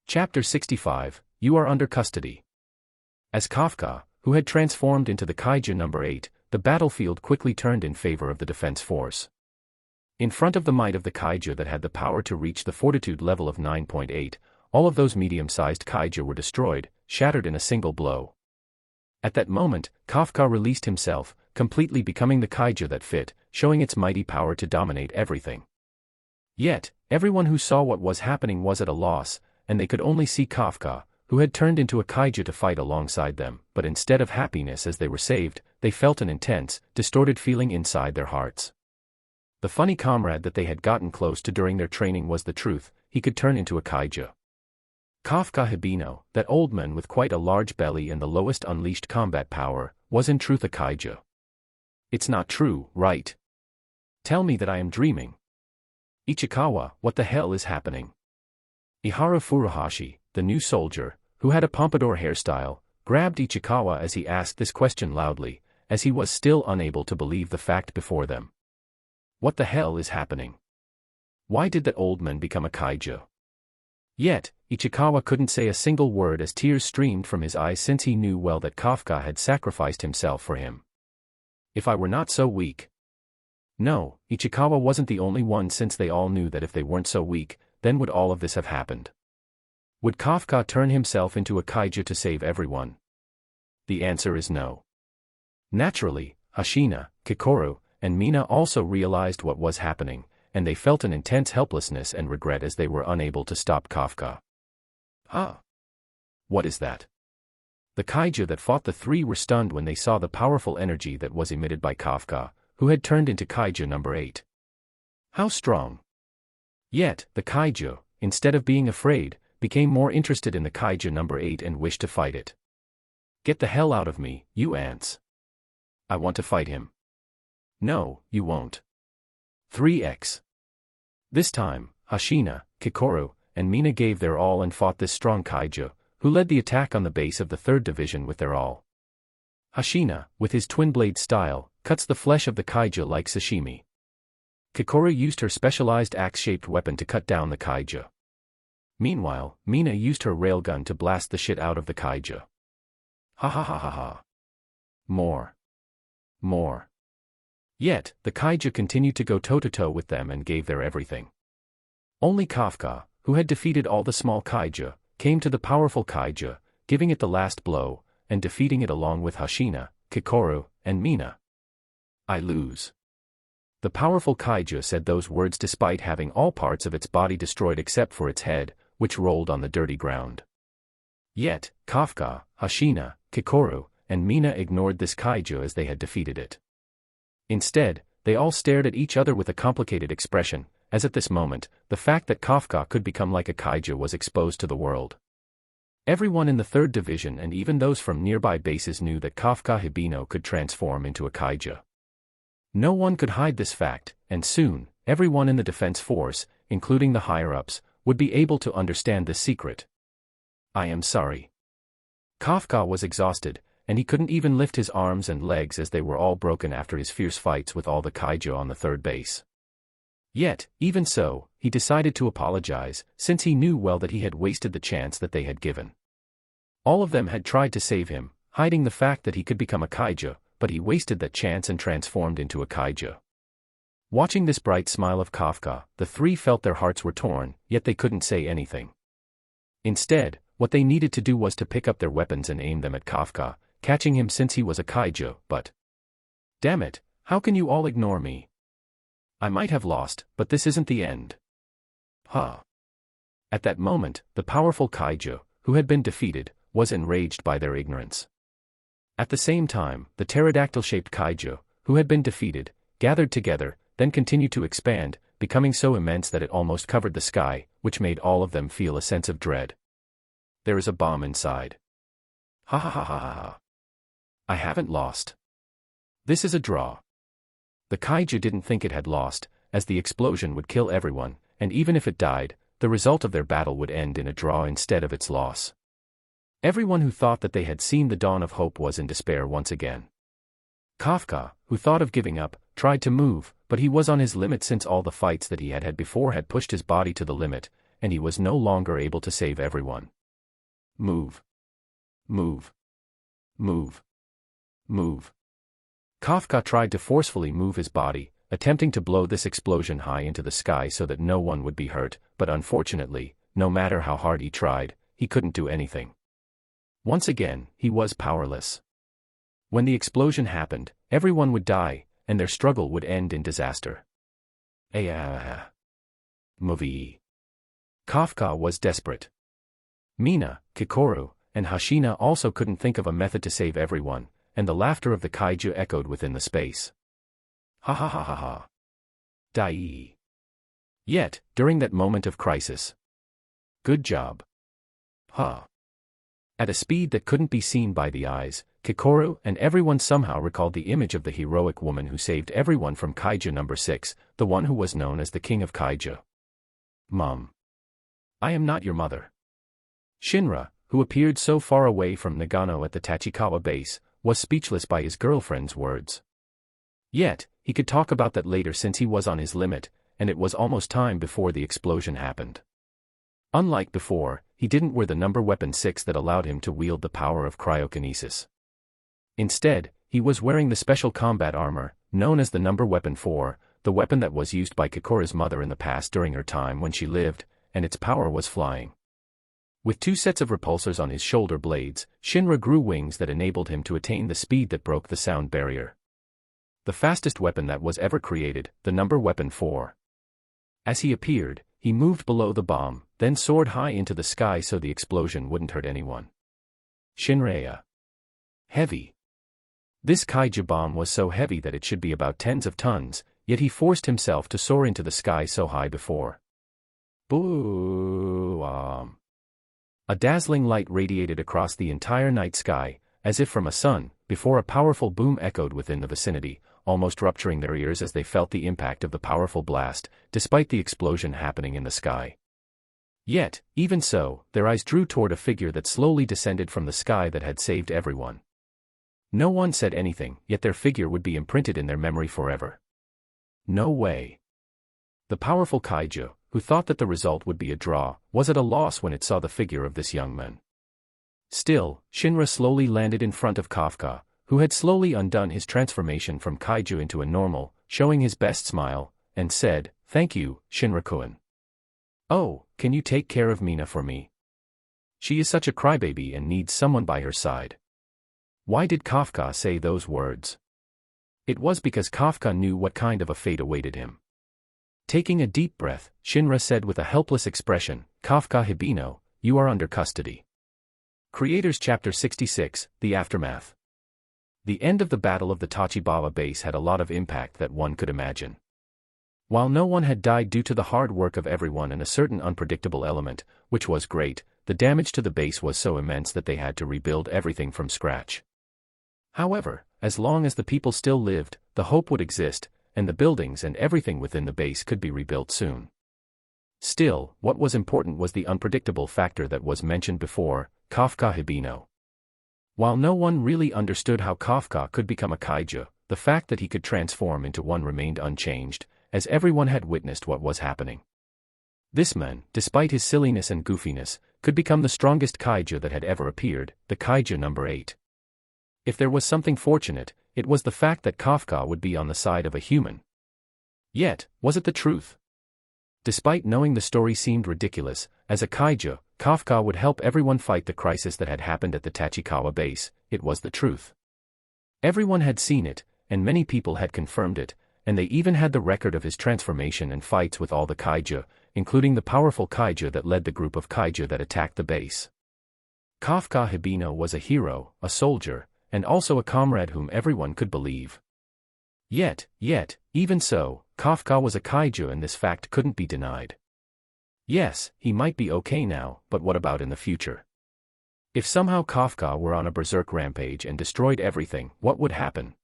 Chapter 65, You Are Under Custody. As Kafka, who had transformed into the Kaiju number 8, the battlefield quickly turned in favor of the defense force. In front of the might of the kaiju that had the power to reach the fortitude level of 9.8, all of those medium-sized kaiju were destroyed, shattered in a single blow. At that moment, Kafka released himself, completely becoming the kaiju that fit, showing its mighty power to dominate everything. Yet, everyone who saw what was happening was at a loss, and they could only see Kafka, who had turned into a kaiju to fight alongside them, but instead of happiness as they were saved, they felt an intense, distorted feeling inside their hearts. The funny comrade that they had gotten close to during their training was the truth, he could turn into a kaiju. Kafka Hibino, that old man with quite a large belly and the lowest unleashed combat power, was in truth a kaiju. It's not true, right? Tell me that I am dreaming. Ichikawa, what the hell is happening? Ihara Furuhashi, the new soldier, who had a pompadour hairstyle, grabbed Ichikawa as he asked this question loudly, as he was still unable to believe the fact before them. What the hell is happening? Why did that old man become a kaiju? Yet, Ichikawa couldn't say a single word as tears streamed from his eyes since he knew well that Kafka had sacrificed himself for him. If I were not so weak. No, Ichikawa wasn't the only one since they all knew that if they weren't so weak, then would all of this have happened? Would Kafka turn himself into a kaiju to save everyone? The answer is no. Naturally, Hashina, Kikoru, and Mina also realized what was happening, and they felt an intense helplessness and regret as they were unable to stop Kafka. Ah! What is that? The kaiju that fought the three were stunned when they saw the powerful energy that was emitted by Kafka, who had turned into kaiju number 8. How strong! Yet, the kaiju, instead of being afraid, became more interested in the kaiju number 8 and wished to fight it. Get the hell out of me, you ants! I want to fight him. No, you won't. 3x. This time, Hashina, Kikoru, and Mina gave their all and fought this strong kaiju, who led the attack on the base of the 3rd Division with their all. Hashina, with his twin-blade style, cuts the flesh of the kaiju like sashimi. Kikoru used her specialized axe-shaped weapon to cut down the kaiju. Meanwhile, Mina used her railgun to blast the shit out of the kaiju. Ha ha ha ha ha. More. More. Yet, the kaiju continued to go toe-to-toe with them and gave their everything. Only Kafka, who had defeated all the small kaiju, came to the powerful kaiju, giving it the last blow, and defeating it along with Hashina, Kikoru, and Mina. I lose. The powerful kaiju said those words despite having all parts of its body destroyed except for its head, which rolled on the dirty ground. Yet, Kafka, Hashina, Kikoru, and Mina ignored this kaiju as they had defeated it. Instead, they all stared at each other with a complicated expression, as at this moment, the fact that Kafka could become like a kaiju was exposed to the world. Everyone in the 3rd Division and even those from nearby bases knew that Kafka Hibino could transform into a kaiju. No one could hide this fact, and soon, everyone in the defense force, including the higher-ups, would be able to understand this secret. I am sorry. Kafka was exhausted, and he couldn't even lift his arms and legs as they were all broken after his fierce fights with all the kaiju on the 3rd base. Yet, even so, he decided to apologize, since he knew well that he had wasted the chance that they had given. All of them had tried to save him, hiding the fact that he could become a kaiju, but he wasted that chance and transformed into a kaiju. Watching this bright smile of Kafka, the 3 felt their hearts were torn, yet they couldn't say anything. Instead, what they needed to do was to pick up their weapons and aim them at Kafka, catching him since he was a kaiju, but... Damn it, how can you all ignore me? I might have lost, but this isn't the end. Huh. At that moment, the powerful kaiju, who had been defeated, was enraged by their ignorance. At the same time, the pterodactyl-shaped kaiju, who had been defeated, gathered together, then continued to expand, becoming so immense that it almost covered the sky, which made all of them feel a sense of dread. There is a bomb inside. Ha ha ha ha ha. I haven't lost. This is a draw. The kaiju didn't think it had lost, as the explosion would kill everyone, and even if it died, the result of their battle would end in a draw instead of its loss. Everyone who thought that they had seen the dawn of hope was in despair once again. Kafka, who thought of giving up, tried to move, but he was on his limit since all the fights that he had had before had pushed his body to the limit, and he was no longer able to save everyone. Move. Move. Move. Move. Kafka tried to forcefully move his body, attempting to blow this explosion high into the sky so that no one would be hurt, but unfortunately, no matter how hard he tried, he couldn't do anything. Once again, he was powerless. When the explosion happened, everyone would die, and their struggle would end in disaster. Movie. Kafka was desperate. Mina, Kikoru, and Hashina also couldn't think of a method to save everyone, and the laughter of the kaiju echoed within the space. Ha ha ha ha ha. Dai. Yet, during that moment of crisis. Good job. Ha. At a speed that couldn't be seen by the eyes, Kikoru and everyone somehow recalled the image of the heroic woman who saved everyone from Kaiju number 6, the one who was known as the King of Kaiju. Mom. I am not your mother. Shinra, who appeared so far away from Nagano at the Tachikawa base, was speechless by his girlfriend's words. Yet, he could talk about that later since he was on his limit, and it was almost time before the explosion happened. Unlike before, he didn't wear the number weapon 6 that allowed him to wield the power of cryokinesis. Instead, he was wearing the special combat armor, known as the number weapon 4, the weapon that was used by Kikoru's mother in the past during her time when she lived, and its power was flying. With 2 sets of repulsors on his shoulder blades, Shinra grew wings that enabled him to attain the speed that broke the sound barrier. The fastest weapon that was ever created, the number weapon 4. As he appeared, he moved below the bomb, then soared high into the sky so the explosion wouldn't hurt anyone. Shinra. Heavy. This kaiju bomb was so heavy that it should be about tens of tons, yet he forced himself to soar into the sky so high before. Boom. A dazzling light radiated across the entire night sky, as if from a sun, before a powerful boom echoed within the vicinity, almost rupturing their ears as they felt the impact of the powerful blast, despite the explosion happening in the sky. Yet, even so, their eyes drew toward a figure that slowly descended from the sky that had saved everyone. No one said anything, yet their figure would be imprinted in their memory forever. No way. The powerful kaiju, who thought that the result would be a draw, was at a loss when it saw the figure of this young man. Still, Shinra slowly landed in front of Kafka, who had slowly undone his transformation from kaiju into a normal, showing his best smile, and said, "Thank you, Shinra-kun. Oh, can you take care of Mina for me? She is such a crybaby and needs someone by her side." Why did Kafka say those words? It was because Kafka knew what kind of a fate awaited him. Taking a deep breath, Shinra said with a helpless expression, "Kafka Hibino, you are under custody." Creators Chapter 66, The Aftermath. The end of the Battle of the Tachibaba base had a lot of impact that one could imagine. While no one had died due to the hard work of everyone and a certain unpredictable element, which was great, the damage to the base was so immense that they had to rebuild everything from scratch. However, as long as the people still lived, the hope would exist, and the buildings and everything within the base could be rebuilt soon. Still, what was important was the unpredictable factor that was mentioned before, Kafka Hibino. While no one really understood how Kafka could become a kaiju, the fact that he could transform into one remained unchanged, as everyone had witnessed what was happening. This man, despite his silliness and goofiness, could become the strongest kaiju that had ever appeared, the kaiju number 8. If there was something fortunate, it was the fact that Kafka would be on the side of a human. Yet, was it the truth? Despite knowing the story seemed ridiculous, as a kaiju, Kafka would help everyone fight the crisis that had happened at the Tachikawa base. It was the truth. Everyone had seen it, and many people had confirmed it, and they even had the record of his transformation and fights with all the kaiju, including the powerful kaiju that led the group of kaiju that attacked the base. Kafka Hibino was a hero, a soldier, and also a comrade whom everyone could believe. Yet, even so, Kafka was a kaiju and this fact couldn't be denied. Yes, he might be okay now, but what about in the future? If somehow Kafka were on a berserk rampage and destroyed everything, what would happen?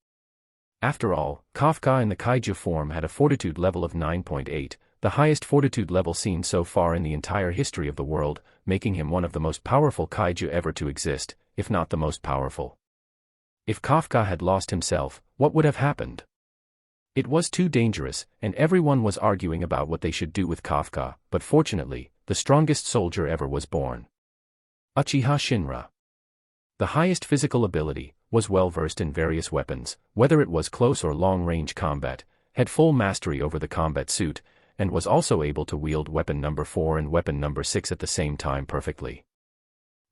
After all, Kafka in the kaiju form had a fortitude level of 9.8, the highest fortitude level seen so far in the entire history of the world, making him one of the most powerful kaiju ever to exist, if not the most powerful. If Kafka had lost himself, what would have happened? It was too dangerous, and everyone was arguing about what they should do with Kafka, but fortunately, the strongest soldier ever was born. Uchiha Shinra. The highest physical ability, was well versed in various weapons, whether it was close or long-range combat, had full mastery over the combat suit, and was also able to wield weapon number 4 and weapon number 6 at the same time perfectly.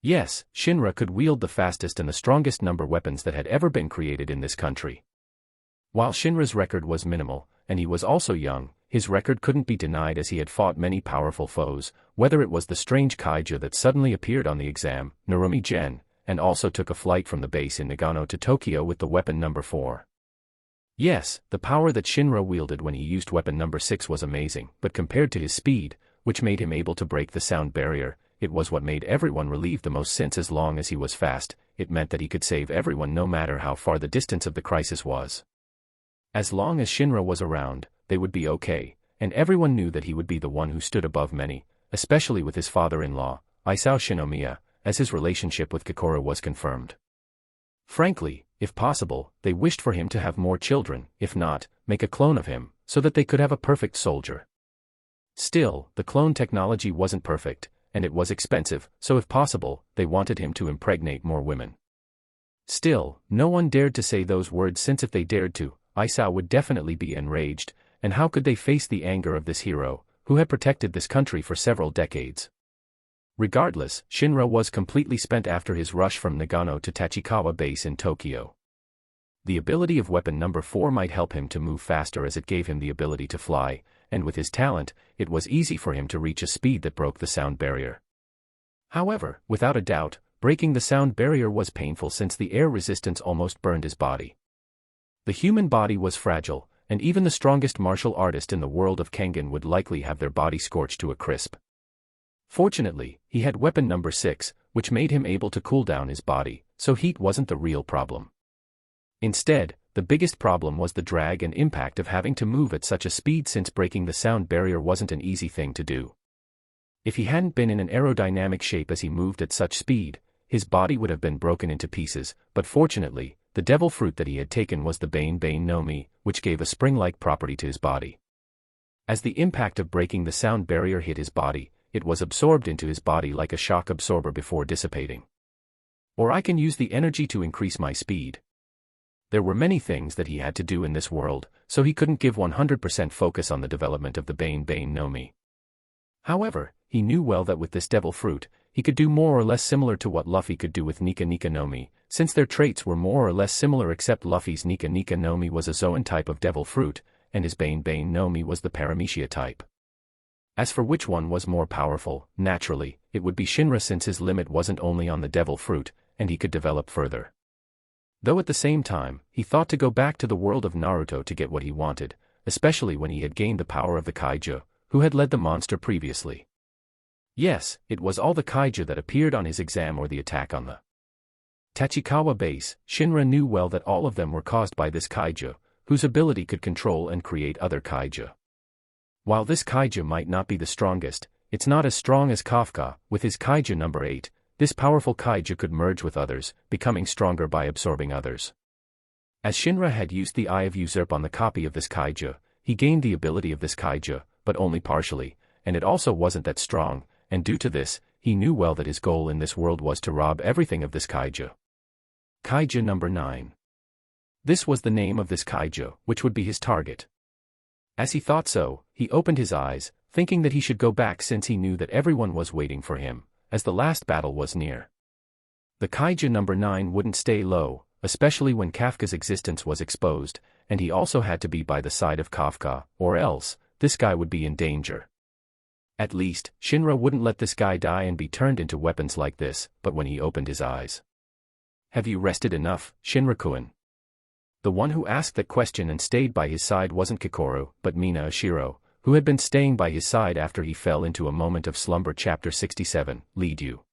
Yes, Shinra could wield the fastest and the strongest number weapons that had ever been created in this country. While Shinra's record was minimal, and he was also young, his record couldn't be denied as he had fought many powerful foes, whether it was the strange kaiju that suddenly appeared on the exam, Narumi Gen, and also took a flight from the base in Nagano to Tokyo with the weapon number 4. Yes, the power that Shinra wielded when he used weapon number 6 was amazing, but compared to his speed, which made him able to break the sound barrier, it was what made everyone relieved the most, since as long as he was fast, it meant that he could save everyone no matter how far the distance of the crisis was. As long as Shinra was around, they would be okay, and everyone knew that he would be the one who stood above many, especially with his father-in-law, Isao Shinomiya, as his relationship with Kokoro was confirmed. Frankly, if possible, they wished for him to have more children, if not, make a clone of him, so that they could have a perfect soldier. Still, the clone technology wasn't perfect, and it was expensive, so if possible, they wanted him to impregnate more women. Still, no one dared to say those words, since if they dared to, Isao would definitely be enraged, and how could they face the anger of this hero, who had protected this country for several decades? Regardless, Shinra was completely spent after his rush from Nagano to Tachikawa base in Tokyo. The ability of weapon number 4 might help him to move faster as it gave him the ability to fly, and with his talent, it was easy for him to reach a speed that broke the sound barrier. However, without a doubt, breaking the sound barrier was painful since the air resistance almost burned his body. The human body was fragile, and even the strongest martial artist in the world of Kangan would likely have their body scorched to a crisp. Fortunately, he had weapon number 6, which made him able to cool down his body, so heat wasn't the real problem. Instead, the biggest problem was the drag and impact of having to move at such a speed, since breaking the sound barrier wasn't an easy thing to do. If he hadn't been in an aerodynamic shape as he moved at such speed, his body would have been broken into pieces, but fortunately, the devil fruit that he had taken was the Bane no Mi, which gave a spring-like property to his body. As the impact of breaking the sound barrier hit his body, it was absorbed into his body like a shock absorber before dissipating. Or I can use the energy to increase my speed. There were many things that he had to do in this world, so he couldn't give 100% focus on the development of the Bane no Mi. However, he knew well that with this devil fruit, he could do more or less similar to what Luffy could do with Nika no Mi, since their traits were more or less similar, except Luffy's Nika no Mi was a Zoan type of devil fruit, and his Bane no Mi was the Paramecia type. As for which one was more powerful, naturally, it would be Shinra, since his limit wasn't only on the devil fruit, and he could develop further. Though at the same time, he thought to go back to the world of Naruto to get what he wanted, especially when he had gained the power of the kaiju, who had led the monster previously. Yes, it was all the kaiju that appeared on his exam or the attack on the Tachikawa base. Shinra knew well that all of them were caused by this kaiju, whose ability could control and create other kaiju. While this kaiju might not be the strongest, it's not as strong as Kafka. With his kaiju number 8, this powerful kaiju could merge with others, becoming stronger by absorbing others. As Shinra had used the Eye of Usurp on the copy of this kaiju, he gained the ability of this kaiju, but only partially, and it also wasn't that strong, and due to this, he knew well that his goal in this world was to rob everything of this kaiju. Kaiju number 9. This was the name of this kaiju, which would be his target. As he thought so, he opened his eyes, thinking that he should go back since he knew that everyone was waiting for him, as the last battle was near. The kaiju number 9 wouldn't stay low, especially when Kafka's existence was exposed, and he also had to be by the side of Kafka, or else, this guy would be in danger. At least, Shinra wouldn't let this guy die and be turned into weapons like this, but when he opened his eyes. Have you rested enough, Shinra-kun? The one who asked that question and stayed by his side wasn't Kikoru, but Mina Ashiro, who had been staying by his side after he fell into a moment of slumber. Chapter 67, Lead You.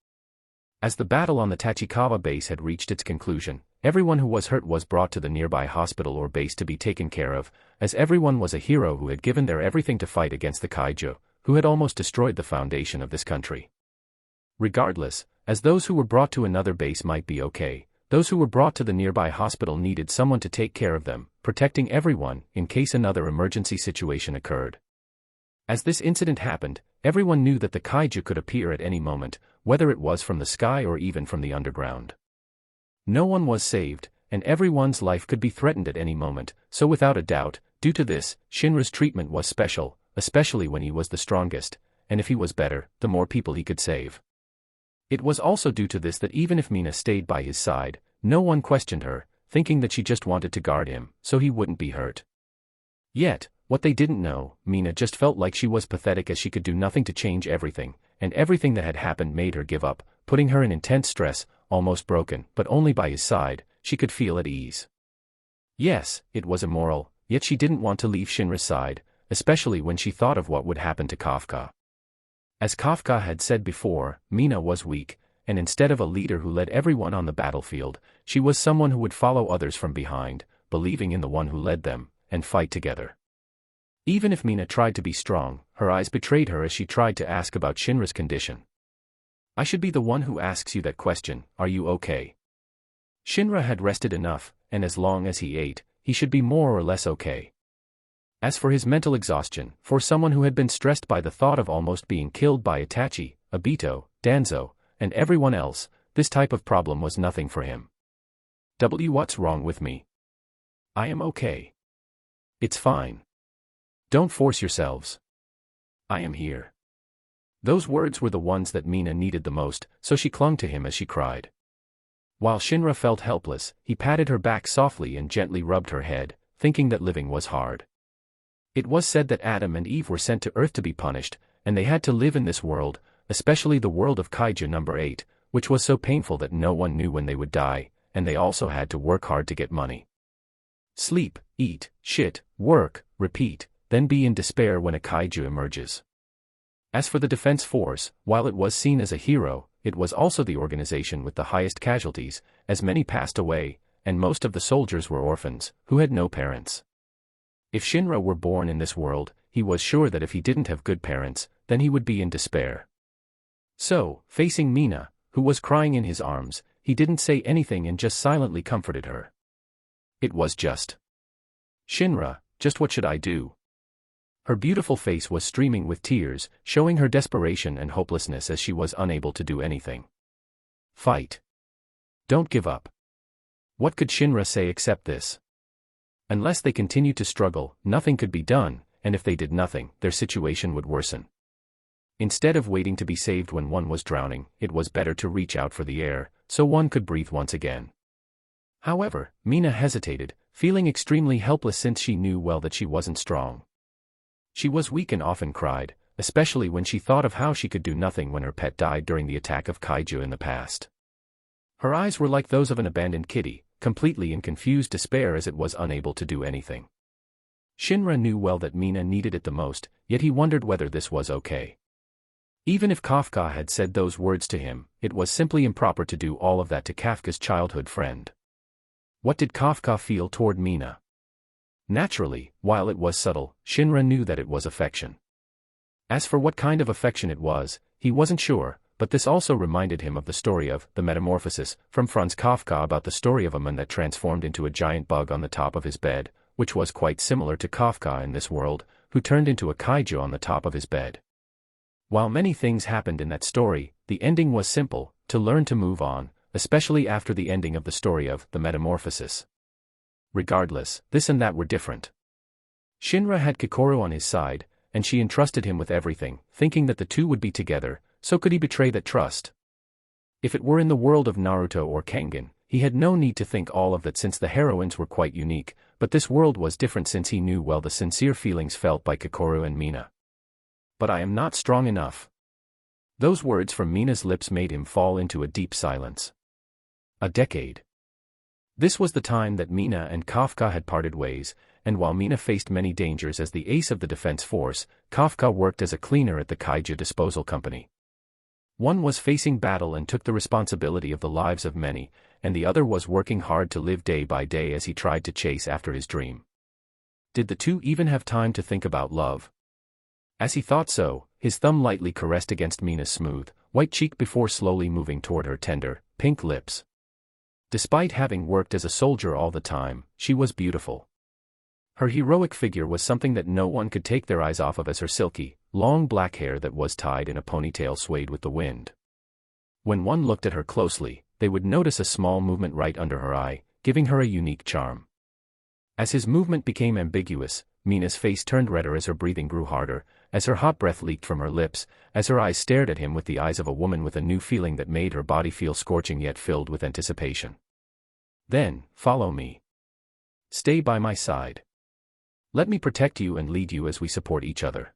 As the battle on the Tachikawa base had reached its conclusion, everyone who was hurt was brought to the nearby hospital or base to be taken care of, as everyone was a hero who had given their everything to fight against the kaiju, who had almost destroyed the foundation of this country. Regardless, as those who were brought to another base might be okay, those who were brought to the nearby hospital needed someone to take care of them, protecting everyone, in case another emergency situation occurred. As this incident happened, everyone knew that the kaiju could appear at any moment, whether it was from the sky or even from the underground. No one was saved, and everyone's life could be threatened at any moment, so without a doubt, due to this, Shinra's treatment was special, especially when he was the strongest, and if he was better, the more people he could save. It was also due to this that even if Mina stayed by his side, no one questioned her, thinking that she just wanted to guard him, so he wouldn't be hurt. Yet, what they didn't know, Mina just felt like she was pathetic as she could do nothing to change everything, and everything that had happened made her give up, putting her in intense stress, almost broken, but only by his side, she could feel at ease. Yes, it was immoral, yet she didn't want to leave Shinra's side, especially when she thought of what would happen to Kafka. As Kafka had said before, Mina was weak, and instead of a leader who led everyone on the battlefield, she was someone who would follow others from behind, believing in the one who led them, and fight together. Even if Mina tried to be strong, her eyes betrayed her as she tried to ask about Shinra's condition. I should be the one who asks you that question, are you okay? Shinra had rested enough, and as long as he ate, he should be more or less okay. As for his mental exhaustion, for someone who had been stressed by the thought of almost being killed by Itachi, Obito, Danzo, and everyone else, this type of problem was nothing for him. What's wrong with me? I am okay. It's fine. Don't force yourselves. I am here. Those words were the ones that Mina needed the most, so she clung to him as she cried. While Shinra felt helpless, he patted her back softly and gently rubbed her head, thinking that living was hard. It was said that Adam and Eve were sent to Earth to be punished, and they had to live in this world, especially the world of Kaiju number 8, which was so painful that no one knew when they would die, and they also had to work hard to get money. Sleep, eat, shit, work, repeat, then be in despair when a Kaiju emerges. As for the Defense Force, while it was seen as a hero, it was also the organization with the highest casualties, as many passed away, and most of the soldiers were orphans, who had no parents. If Shinra were born in this world, he was sure that if he didn't have good parents, then he would be in despair. So, facing Mina, who was crying in his arms, he didn't say anything and just silently comforted her. It was just, Shinra, just what should I do? Her beautiful face was streaming with tears, showing her desperation and hopelessness as she was unable to do anything. Fight. Don't give up. What could Shinra say except this? Unless they continued to struggle, nothing could be done, and if they did nothing, their situation would worsen. Instead of waiting to be saved when one was drowning, it was better to reach out for the air, so one could breathe once again. However, Mina hesitated, feeling extremely helpless since she knew well that she wasn't strong. She was weak and often cried, especially when she thought of how she could do nothing when her pet died during the attack of Kaiju in the past. Her eyes were like those of an abandoned kitty, completely in confused despair as it was unable to do anything. Shinra knew well that Mina needed it the most, yet he wondered whether this was okay. Even if Kafka had said those words to him, it was simply improper to do all of that to Kafka's childhood friend. What did Kafka feel toward Mina? Naturally, while it was subtle, Shinra knew that it was affection. As for what kind of affection it was, he wasn't sure, but this also reminded him of the story of The Metamorphosis from Franz Kafka about the story of a man that transformed into a giant bug on the top of his bed, which was quite similar to Kafka in this world, who turned into a kaiju on the top of his bed. While many things happened in that story, the ending was simple: to learn to move on, especially after the ending of the story of The Metamorphosis. Regardless, this and that were different. Shinra had Kokoro on his side, and she entrusted him with everything, thinking that the two would be together, so could he betray that trust? If it were in the world of Naruto or Kangan, he had no need to think all of that since the heroines were quite unique, but this world was different since he knew well the sincere feelings felt by Kokoro and Mina. But I am not strong enough. Those words from Mina's lips made him fall into a deep silence. A decade. This was the time that Mina and Kafka had parted ways, and while Mina faced many dangers as the ace of the defense force, Kafka worked as a cleaner at the kaiju disposal company. One was facing battle and took the responsibility of the lives of many, and the other was working hard to live day by day as he tried to chase after his dream. Did the two even have time to think about love? As he thought so, his thumb lightly caressed against Mina's smooth, white cheek before slowly moving toward her tender, pink lips. Despite having worked as a soldier all the time, she was beautiful. Her heroic figure was something that no one could take their eyes off of as her silky, long black hair that was tied in a ponytail swayed with the wind. When one looked at her closely, they would notice a small movement right under her eye, giving her a unique charm. As his movement became ambiguous, Mina's face turned redder as her breathing grew harder, as her hot breath leaked from her lips, as her eyes stared at him with the eyes of a woman with a new feeling that made her body feel scorching yet filled with anticipation. Then, follow me. Stay by my side. Let me protect you and lead you as we support each other.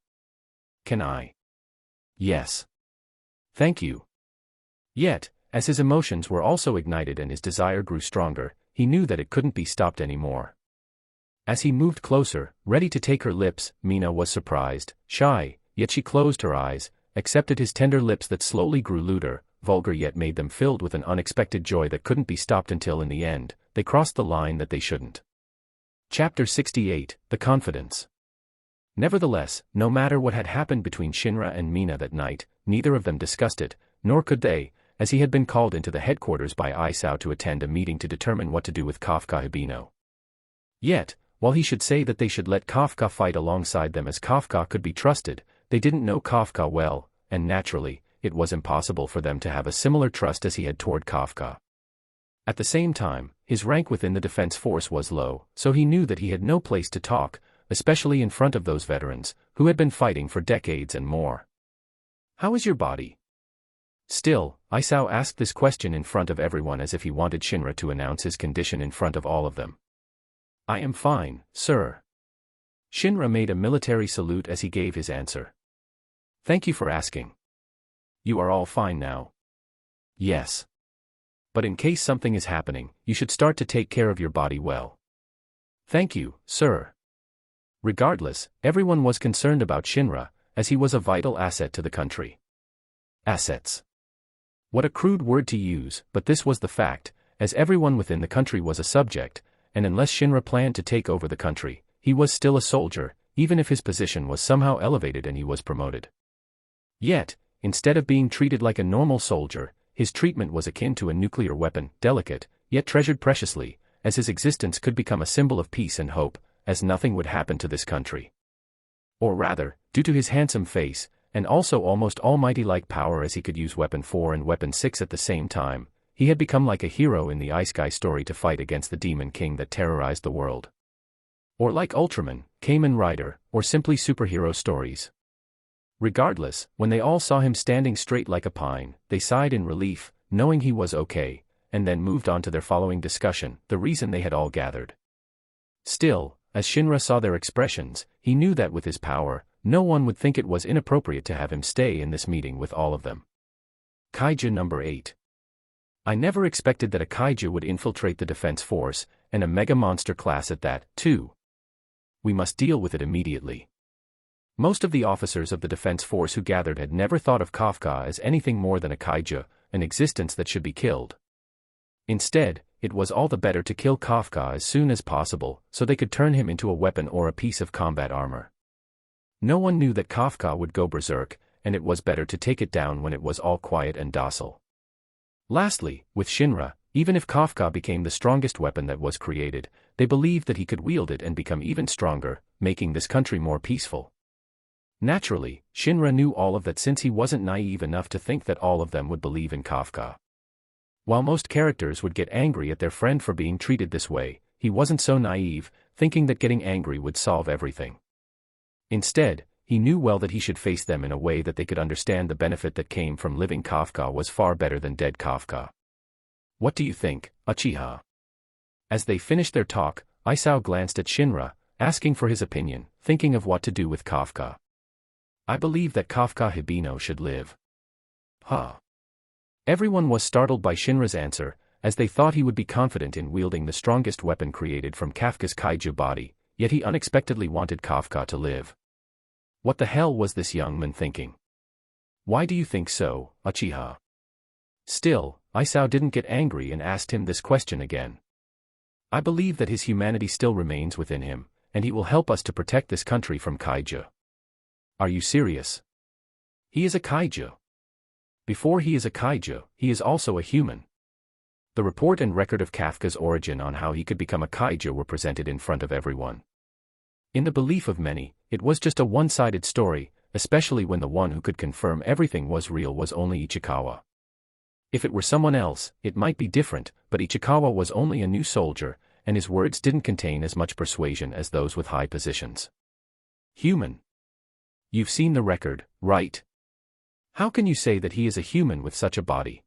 Can I? Yes. Thank you. Yet, as his emotions were also ignited and his desire grew stronger, he knew that it couldn't be stopped anymore. As he moved closer, ready to take her lips, Mina was surprised, shy, yet she closed her eyes, accepted his tender lips that slowly grew lewder, vulgar yet made them filled with an unexpected joy that couldn't be stopped until in the end, they crossed the line that they shouldn't. Chapter 68, The Confidence. Nevertheless, no matter what had happened between Shinra and Mina that night, neither of them discussed it, nor could they, as he had been called into the headquarters by Isao to attend a meeting to determine what to do with Kafka Hibino. Yet, while he should say that they should let Kafka fight alongside them as Kafka could be trusted, they didn't know Kafka well, and naturally, it was impossible for them to have a similar trust as he had toward Kafka. At the same time, his rank within the defense force was low, so he knew that he had no place to talk, especially in front of those veterans, who had been fighting for decades and more. How is your body? Still, Isao asked this question in front of everyone as if he wanted Shinra to announce his condition in front of all of them. I am fine, sir. Shinra made a military salute as he gave his answer. Thank you for asking. You are all fine now? Yes. But in case something is happening, you should start to take care of your body well. Thank you, sir. Regardless, everyone was concerned about Shinra, as he was a vital asset to the country. Assets. What a crude word to use, but this was the fact, as everyone within the country was a subject, and unless Shinra planned to take over the country, he was still a soldier, even if his position was somehow elevated and he was promoted. Yet, instead of being treated like a normal soldier, his treatment was akin to a nuclear weapon, delicate, yet treasured preciously, as his existence could become a symbol of peace and hope, as nothing would happen to this country. Or rather, due to his handsome face, and also almost almighty-like power as he could use Weapon 4 and Weapon 6 at the same time, he had become like a hero in the Ice Guy story to fight against the Demon King that terrorized the world. Or like Ultraman, Kamen Rider, or simply superhero stories. Regardless, when they all saw him standing straight like a pine, they sighed in relief, knowing he was okay, and then moved on to their following discussion, the reason they had all gathered. Still, as Shinra saw their expressions, he knew that with his power, no one would think it was inappropriate to have him stay in this meeting with all of them. Kaiju number 8. I never expected that a kaiju would infiltrate the defense force, and a mega monster class at that, too. We must deal with it immediately. Most of the officers of the defense force who gathered had never thought of Kafka as anything more than a kaiju, an existence that should be killed. Instead, it was all the better to kill Kafka as soon as possible, so they could turn him into a weapon or a piece of combat armor. No one knew that Kafka would go berserk, and it was better to take it down when it was all quiet and docile. Lastly, with Shinra, even if Kafka became the strongest weapon that was created, they believed that he could wield it and become even stronger, making this country more peaceful. Naturally, Shinra knew all of that since he wasn't naive enough to think that all of them would believe in Kafka. While most characters would get angry at their friend for being treated this way, he wasn't so naive, thinking that getting angry would solve everything. Instead, he knew well that he should face them in a way that they could understand the benefit that came from living Kafka was far better than dead Kafka. What do you think, Uchiha? As they finished their talk, Isao glanced at Shinra, asking for his opinion, thinking of what to do with Kafka. I believe that Kafka Hibino should live. Huh. Everyone was startled by Shinra's answer, as they thought he would be confident in wielding the strongest weapon created from Kafka's kaiju body, yet he unexpectedly wanted Kafka to live. What the hell was this young man thinking? Why do you think so, Uchiha? Still, Isao didn't get angry and asked him this question again. I believe that his humanity still remains within him, and he will help us to protect this country from kaiju. Are you serious? He is a kaiju. Before he is a kaiju, he is also a human. The report and record of Kafka's origin on how he could become a kaiju were presented in front of everyone. In the belief of many, it was just a one-sided story, especially when the one who could confirm everything was real was only Ichikawa. If it were someone else, it might be different, but Ichikawa was only a new soldier, and his words didn't contain as much persuasion as those with high positions. Human. You've seen the record, right? How can you say that he is a human with such a body?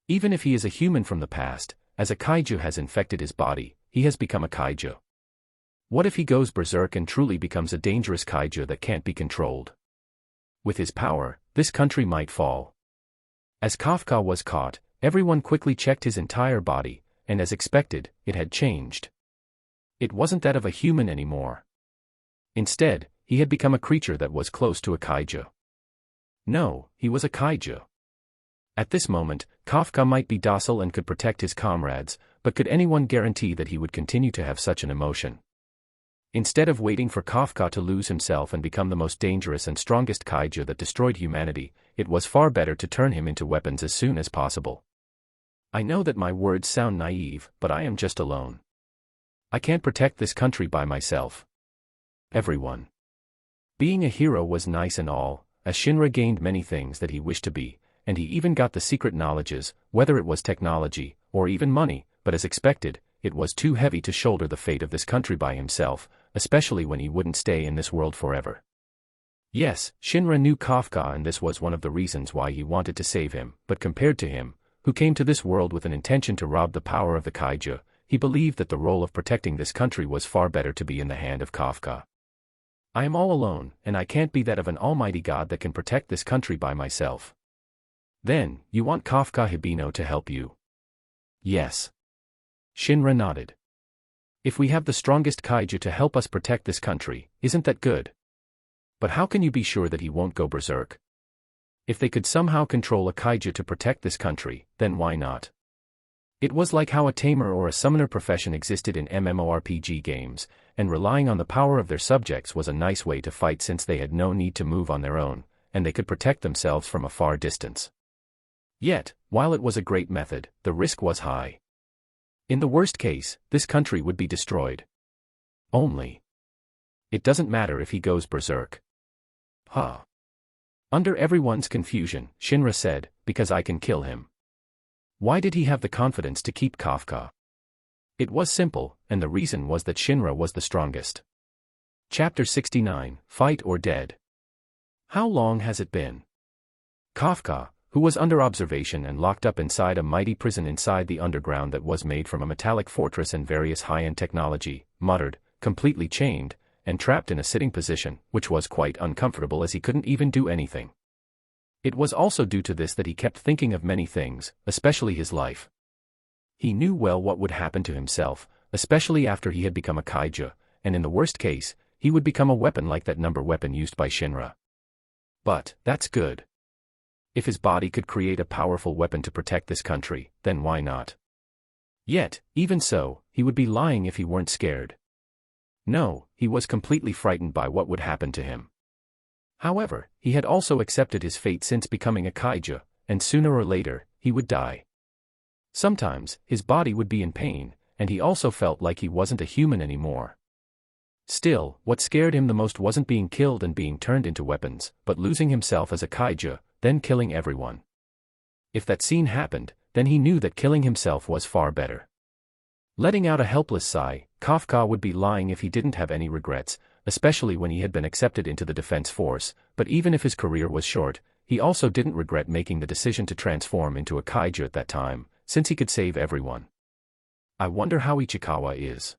Even if he is a human from the past, as a kaiju has infected his body, he has become a kaiju. What if he goes berserk and truly becomes a dangerous kaiju that can't be controlled? With his power, this country might fall. As Kafka was caught, everyone quickly checked his entire body, and as expected, it had changed. It wasn't that of a human anymore. Instead, he had become a creature that was close to a kaiju. No, he was a kaiju. At this moment, Kafka might be docile and could protect his comrades, but could anyone guarantee that he would continue to have such an emotion? Instead of waiting for Kafka to lose himself and become the most dangerous and strongest kaiju that destroyed humanity, it was far better to turn him into weapons as soon as possible. I know that my words sound naive, but I am just alone. I can't protect this country by myself. Everyone. Being a hero was nice and all, as Shinra gained many things that he wished to be, and he even got the secret knowledges, whether it was technology, or even money, but as expected, it was too heavy to shoulder the fate of this country by himself, especially when he wouldn't stay in this world forever. Yes, Shinra knew Kafka and this was one of the reasons why he wanted to save him, but compared to him, who came to this world with an intention to rob the power of the kaiju, he believed that the role of protecting this country was far better to be in the hand of Kafka. I am all alone, and I can't be that of an almighty god that can protect this country by myself. Then, you want Kafka Hibino to help you? Yes. Shinra nodded. If we have the strongest kaiju to help us protect this country, isn't that good? But how can you be sure that he won't go berserk? If they could somehow control a kaiju to protect this country, then why not? It was like how a tamer or a summoner profession existed in MMORPG games, and relying on the power of their subjects was a nice way to fight since they had no need to move on their own, and they could protect themselves from a far distance. Yet, while it was a great method, the risk was high. In the worst case, this country would be destroyed. Only. It doesn't matter if he goes berserk. Huh. Under everyone's confusion, Shinra said, because I can kill him. Why did he have the confidence to keep Kafka? It was simple, and the reason was that Shinra was the strongest. Chapter 69, Fight or Dead. How long has it been? Kafka, who was under observation and locked up inside a mighty prison inside the underground that was made from a metallic fortress and various high-end technology, muttered, completely chained, and trapped in a sitting position, which was quite uncomfortable as he couldn't even do anything. It was also due to this that he kept thinking of many things, especially his life. He knew well what would happen to himself, especially after he had become a kaiju, and in the worst case, he would become a weapon like that number weapon used by Shinra. But, that's good. If his body could create a powerful weapon to protect this country, then why not? Yet, even so, he would be lying if he weren't scared. No, he was completely frightened by what would happen to him. However, he had also accepted his fate since becoming a kaiju, and sooner or later, he would die. Sometimes, his body would be in pain, and he also felt like he wasn't a human anymore. Still, what scared him the most wasn't being killed and being turned into weapons, but losing himself as a kaiju, then killing everyone. If that scene happened, then he knew that killing himself was far better. Letting out a helpless sigh, Kafka would be lying if he didn't have any regrets, especially when he had been accepted into the defense force, but even if his career was short, he also didn't regret making the decision to transform into a kaiju at that time, since he could save everyone. I wonder how Ichikawa is.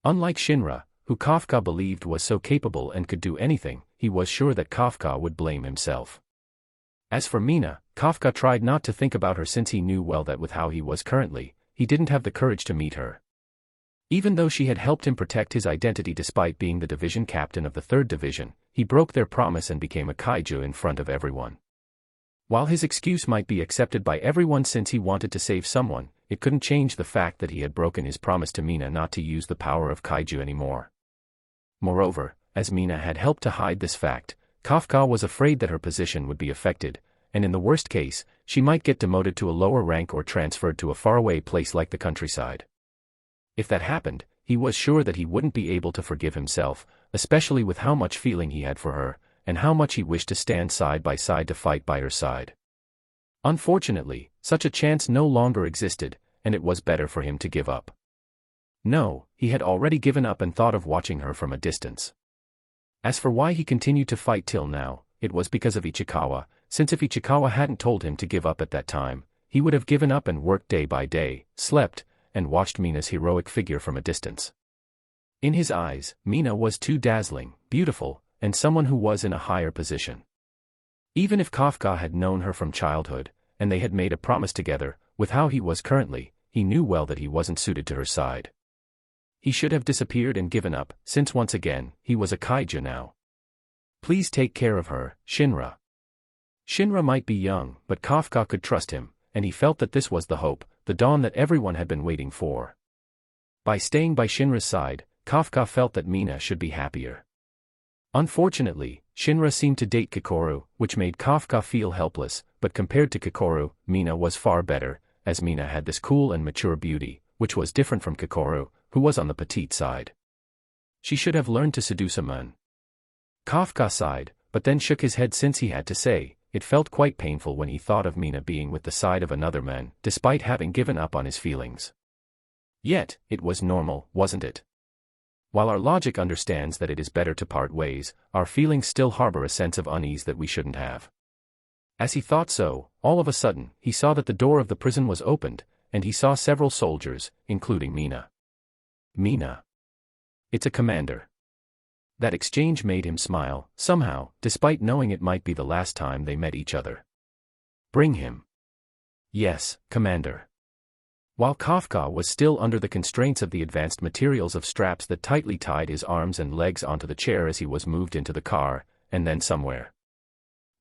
Unlike Shinra, who Kafka believed was so capable and could do anything, he was sure that Kafka would blame himself. As for Mina, Kafka tried not to think about her since he knew well that with how he was currently, he didn't have the courage to meet her. Even though she had helped him protect his identity despite being the division captain of the 3rd Division, he broke their promise and became a kaiju in front of everyone. While his excuse might be accepted by everyone since he wanted to save someone, it couldn't change the fact that he had broken his promise to Mina not to use the power of kaiju anymore. Moreover, as Mina had helped to hide this fact, Kafka was afraid that her position would be affected, and in the worst case, she might get demoted to a lower rank or transferred to a faraway place like the countryside. If that happened, he was sure that he wouldn't be able to forgive himself, especially with how much feeling he had for her, and how much he wished to stand side by side to fight by her side. Unfortunately, such a chance no longer existed, and it was better for him to give up. No, he had already given up and thought of watching her from a distance. As for why he continued to fight till now, it was because of Ichikawa, since if Ichikawa hadn't told him to give up at that time, he would have given up and worked day by day, slept, and watched Mina's heroic figure from a distance. In his eyes, Mina was too dazzling, beautiful, and someone who was in a higher position. Even if Kafka had known her from childhood, and they had made a promise together, with how he was currently, he knew well that he wasn't suited to her side. He should have disappeared and given up, since once again, he was a kaiju now. Please take care of her, Shinra. Shinra might be young, but Kafka could trust him, and he felt that this was the hope, the dawn that everyone had been waiting for. By staying by Shinra's side, Kafka felt that Mina should be happier. Unfortunately, Shinra seemed to date Kikoru, which made Kafka feel helpless, but compared to Kikoru, Mina was far better, as Mina had this cool and mature beauty, which was different from Kikoru, who was on the petite side. She should have learned to seduce a man. Kafka sighed, but then shook his head since he had to say, it felt quite painful when he thought of Mina being with the side of another man, despite having given up on his feelings. Yet, it was normal, wasn't it? While our logic understands that it is better to part ways, our feelings still harbor a sense of unease that we shouldn't have. As he thought so, all of a sudden, he saw that the door of the prison was opened, and he saw several soldiers, including Mina. Mina. It's a commander. That exchange made him smile, somehow, despite knowing it might be the last time they met each other. Bring him. Yes, Commander. While Kafka was still under the constraints of the advanced materials of straps that tightly tied his arms and legs onto the chair as he was moved into the car, and then somewhere.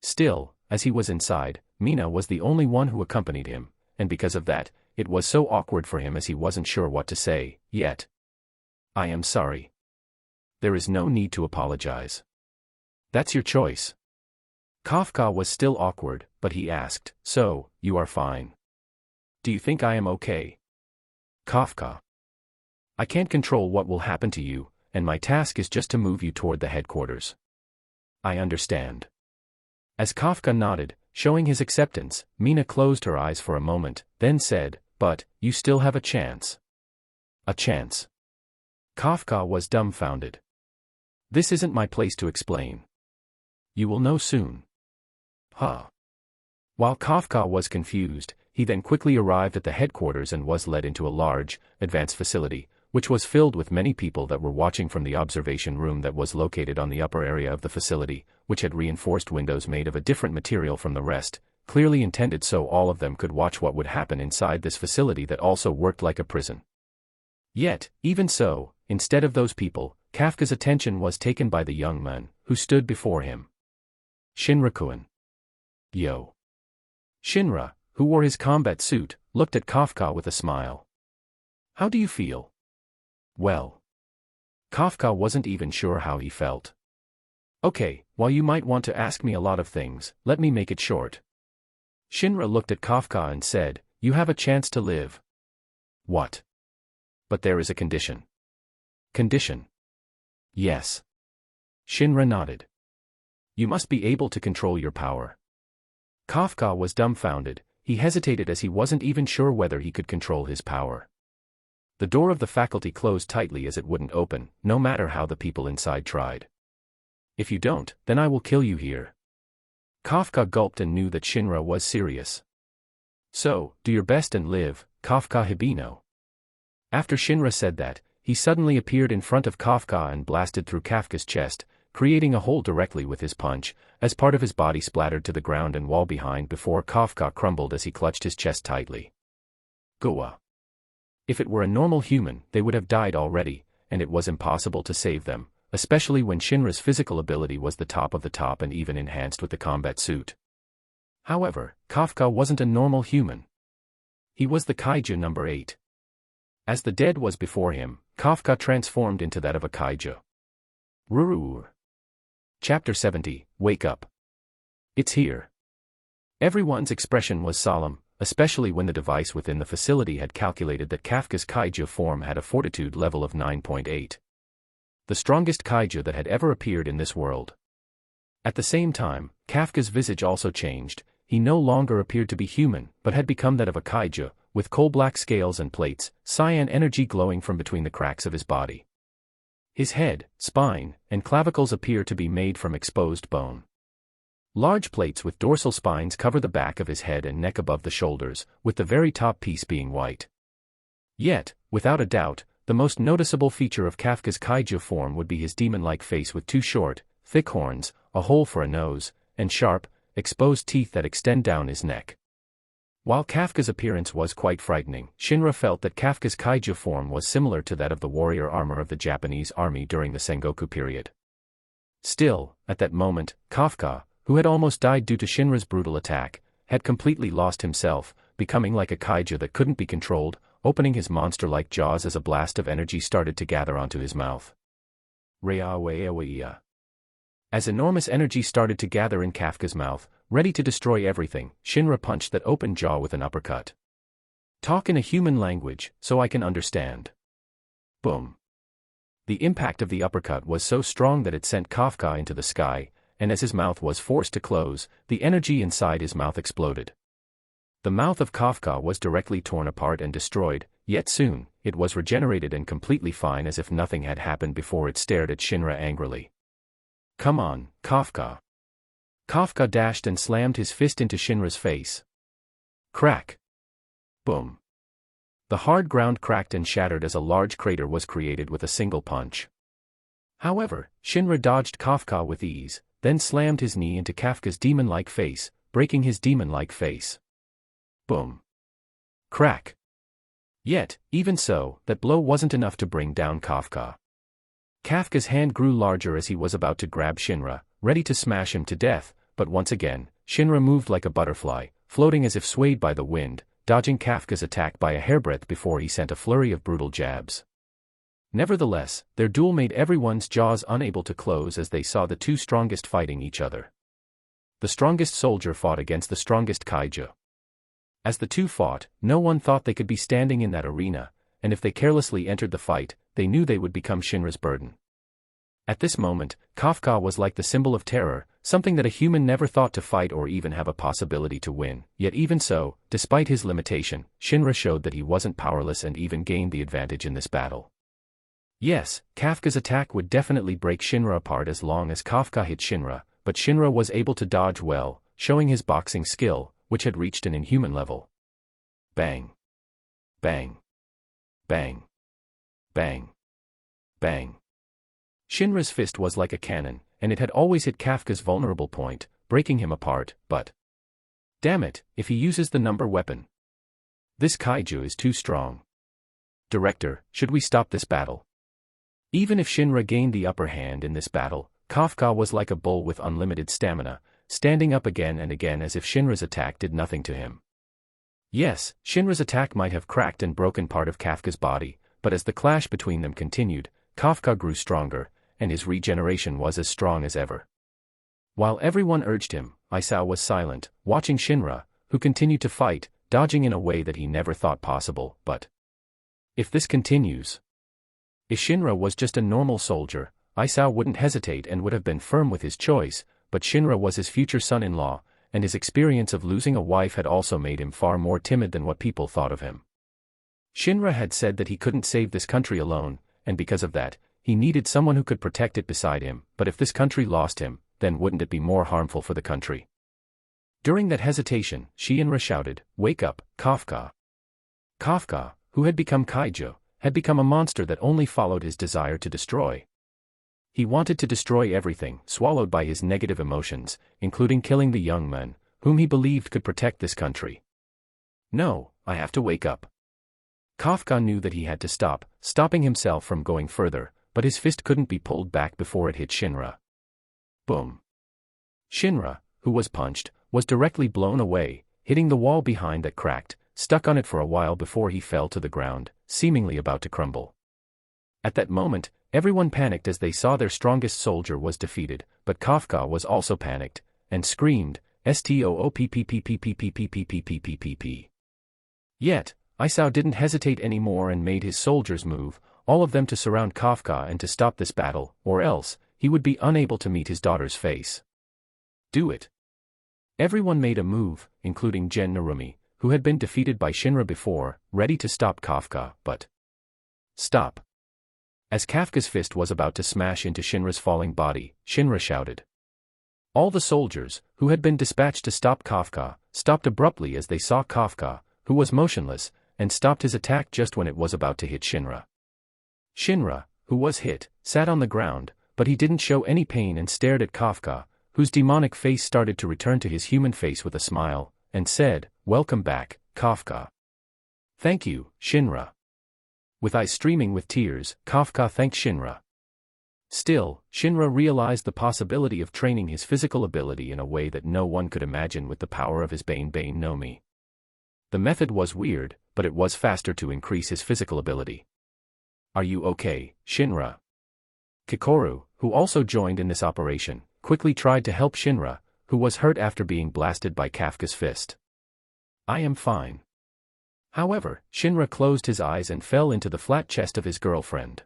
Still, as he was inside, Mina was the only one who accompanied him, and because of that, it was so awkward for him as he wasn't sure what to say, yet. I am sorry. There is no need to apologize. That's your choice. Kafka was still awkward, but he asked, so, you are fine. Do you think I am okay? Kafka. I can't control what will happen to you, and my task is just to move you toward the headquarters. I understand. As Kafka nodded, showing his acceptance, Mina closed her eyes for a moment, then said, but, you still have a chance. A chance. Kafka was dumbfounded. This isn't my place to explain. You will know soon. Huh. While Kafka was confused, he then quickly arrived at the headquarters and was led into a large, advanced facility, which was filled with many people that were watching from the observation room that was located on the upper area of the facility, which had reinforced windows made of a different material from the rest, clearly intended so all of them could watch what would happen inside this facility that also worked like a prison. Yet, even so, instead of those people, Kafka's attention was taken by the young man who stood before him. Shinra-kun. Yo. Shinra, who wore his combat suit, looked at Kafka with a smile. How do you feel? Well. Kafka wasn't even sure how he felt. Okay, while you might want to ask me a lot of things, let me make it short. Shinra looked at Kafka and said, you have a chance to live. What? But there is a condition. Condition? Yes. Shinra nodded. You must be able to control your power. Kafka was dumbfounded. He hesitated as he wasn't even sure whether he could control his power. The door of the faculty closed tightly as it wouldn't open, no matter how the people inside tried. If you don't, then I will kill you here. Kafka gulped and knew that Shinra was serious. So, do your best and live, Kafka Hibino. After Shinra said that, he suddenly appeared in front of Kafka and blasted through Kafka's chest, creating a hole directly with his punch, as part of his body splattered to the ground and wall behind before Kafka crumbled as he clutched his chest tightly. Goa. If it were a normal human, they would have died already, and it was impossible to save them, especially when Shinra's physical ability was the top of the top and even enhanced with the combat suit. However, Kafka wasn't a normal human. He was the kaiju number 8. As the dead was before him, Kafka transformed into that of a kaiju. Rurur. Chapter 70, Wake Up. It's here. Everyone's expression was solemn, especially when the device within the facility had calculated that Kafka's kaiju form had a fortitude level of 9.8. The strongest kaiju that had ever appeared in this world. At the same time, Kafka's visage also changed. He no longer appeared to be human, but had become that of a kaiju, with coal-black scales and plates, cyan energy glowing from between the cracks of his body. His head, spine, and clavicles appear to be made from exposed bone. Large plates with dorsal spines cover the back of his head and neck above the shoulders, with the very top piece being white. Yet, without a doubt, the most noticeable feature of Kafka's kaiju form would be his demon-like face with two short, thick horns, a hole for a nose, and sharp, exposed teeth that extend down his neck. While Kafka's appearance was quite frightening, Shinra felt that Kafka's kaiju form was similar to that of the warrior armor of the Japanese army during the Sengoku period. Still, at that moment, Kafka, who had almost died due to Shinra's brutal attack, had completely lost himself, becoming like a kaiju that couldn't be controlled, opening his monster-like jaws as a blast of energy started to gather onto his mouth. As enormous energy started to gather in Kafka's mouth, ready to destroy everything, Shinra punched that open jaw with an uppercut. Talk in a human language, so I can understand. Boom. The impact of the uppercut was so strong that it sent Kafka into the sky, and as his mouth was forced to close, the energy inside his mouth exploded. The mouth of Kafka was directly torn apart and destroyed, yet soon, it was regenerated and completely fine as if nothing had happened before it stared at Shinra angrily. Come on, Kafka. Kafka dashed and slammed his fist into Shinra's face. Crack. Boom. The hard ground cracked and shattered as a large crater was created with a single punch. However, Shinra dodged Kafka with ease, then slammed his knee into Kafka's demon-like face, breaking his demon-like face. Boom. Crack. Yet, even so, that blow wasn't enough to bring down Kafka. Kafka's hand grew larger as he was about to grab Shinra, ready to smash him to death, but once again, Shinra moved like a butterfly, floating as if swayed by the wind, dodging Kafka's attack by a hairbreadth before he sent a flurry of brutal jabs. Nevertheless, their duel made everyone's jaws unable to close as they saw the two strongest fighting each other. The strongest soldier fought against the strongest kaiju. As the two fought, no one thought they could be standing in that arena, and if they carelessly entered the fight, they knew they would become Shinra's burden. At this moment, Kafka was like the symbol of terror, something that a human never thought to fight or even have a possibility to win, yet even so, despite his limitation, Shinra showed that he wasn't powerless and even gained the advantage in this battle. Yes, Kafka's attack would definitely break Shinra apart as long as Kafka hit Shinra, but Shinra was able to dodge well, showing his boxing skill, which had reached an inhuman level. Bang. Bang. Bang. Bang. Bang. Shinra's fist was like a cannon, and it had always hit Kafka's vulnerable point, breaking him apart, but damn it, if he uses the number weapon. This kaiju is too strong. Director, should we stop this battle? Even if Shinra gained the upper hand in this battle, Kafka was like a bull with unlimited stamina, standing up again and again as if Shinra's attack did nothing to him. Yes, Shinra's attack might have cracked and broken part of Kafka's body, but as the clash between them continued, Kafka grew stronger, and his regeneration was as strong as ever. While everyone urged him, Isao was silent, watching Shinra, who continued to fight, dodging in a way that he never thought possible, but if this continues. If Shinra was just a normal soldier, Isao wouldn't hesitate and would have been firm with his choice, but Shinra was his future son-in-law, and his experience of losing a wife had also made him far more timid than what people thought of him. Shinra had said that he couldn't save this country alone, and because of that, he needed someone who could protect it beside him, but if this country lost him, then wouldn't it be more harmful for the country? During that hesitation, Shinra shouted, "Wake up, Kafka!" Kafka, who had become kaiju, had become a monster that only followed his desire to destroy. He wanted to destroy everything, swallowed by his negative emotions, including killing the young men, whom he believed could protect this country. No, I have to wake up. Kafka knew that he had to stop, stopping himself from going further, but his fist couldn't be pulled back before it hit Shinra. Boom. Shinra, who was punched, was directly blown away, hitting the wall behind that cracked, stuck on it for a while before he fell to the ground, seemingly about to crumble. At that moment, everyone panicked as they saw their strongest soldier was defeated, but Kafka was also panicked, and screamed, "Stop!" Yet, Isao didn't hesitate anymore and made his soldiers move, all of them to surround Kafka and to stop this battle, or else, he would be unable to meet his daughter's face. Do it. Everyone made a move, including Gen Narumi, who had been defeated by Shinra before, ready to stop Kafka, but stop. As Kafka's fist was about to smash into Shinra's falling body, Shinra shouted. All the soldiers, who had been dispatched to stop Kafka, stopped abruptly as they saw Kafka, who was motionless, and stopped his attack just when it was about to hit Shinra. Shinra, who was hit, sat on the ground, but he didn't show any pain and stared at Kafka, whose demonic face started to return to his human face with a smile, and said, "Welcome back, Kafka." "Thank you, Shinra." With eyes streaming with tears, Kafka thanked Shinra. Still, Shinra realized the possibility of training his physical ability in a way that no one could imagine with the power of his Bane no Mi. The method was weird, but it was faster to increase his physical ability. "Are you okay, Shinra?" Kikoru, who also joined in this operation, quickly tried to help Shinra, who was hurt after being blasted by Kafka's fist. "I am fine." However, Shinra closed his eyes and fell into the flat chest of his girlfriend.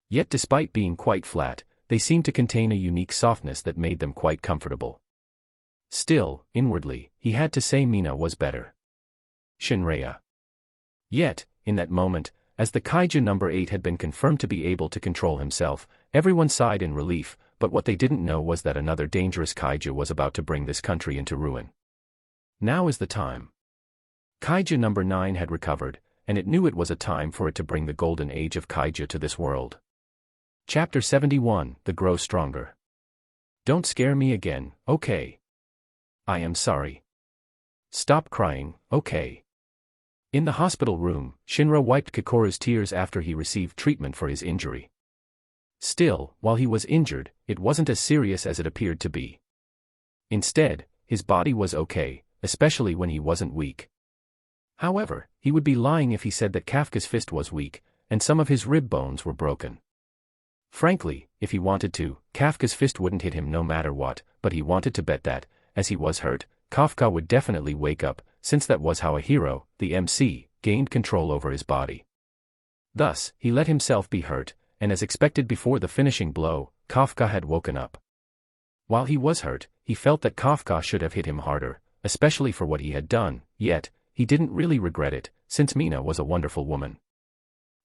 Yet despite being quite flat, they seemed to contain a unique softness that made them quite comfortable. Still, inwardly, he had to say Mina was better. Shinraya. Yet, in that moment, as the kaiju number 8 had been confirmed to be able to control himself, everyone sighed in relief, but what they didn't know was that another dangerous kaiju was about to bring this country into ruin. Now is the time. Kaiju number 9 had recovered, and it knew it was a time for it to bring the golden age of kaiju to this world. Chapter 71, The Grow Stronger. Don't scare me again, okay? I am sorry. Stop crying, okay? In the hospital room, Shinra wiped Kikoru's tears after he received treatment for his injury. Still, while he was injured, it wasn't as serious as it appeared to be. Instead, his body was okay, especially when he wasn't weak. However, he would be lying if he said that Kafka's fist was weak, and some of his rib bones were broken. Frankly, if he wanted to, Kafka's fist wouldn't hit him no matter what, but he wanted to bet that, as he was hurt, Kafka would definitely wake up, since that was how a hero, the MC, gained control over his body. Thus, he let himself be hurt, and as expected before the finishing blow, Kafka had woken up. While he was hurt, he felt that Kafka should have hit him harder, especially for what he had done, yet, he didn't really regret it, since Mina was a wonderful woman.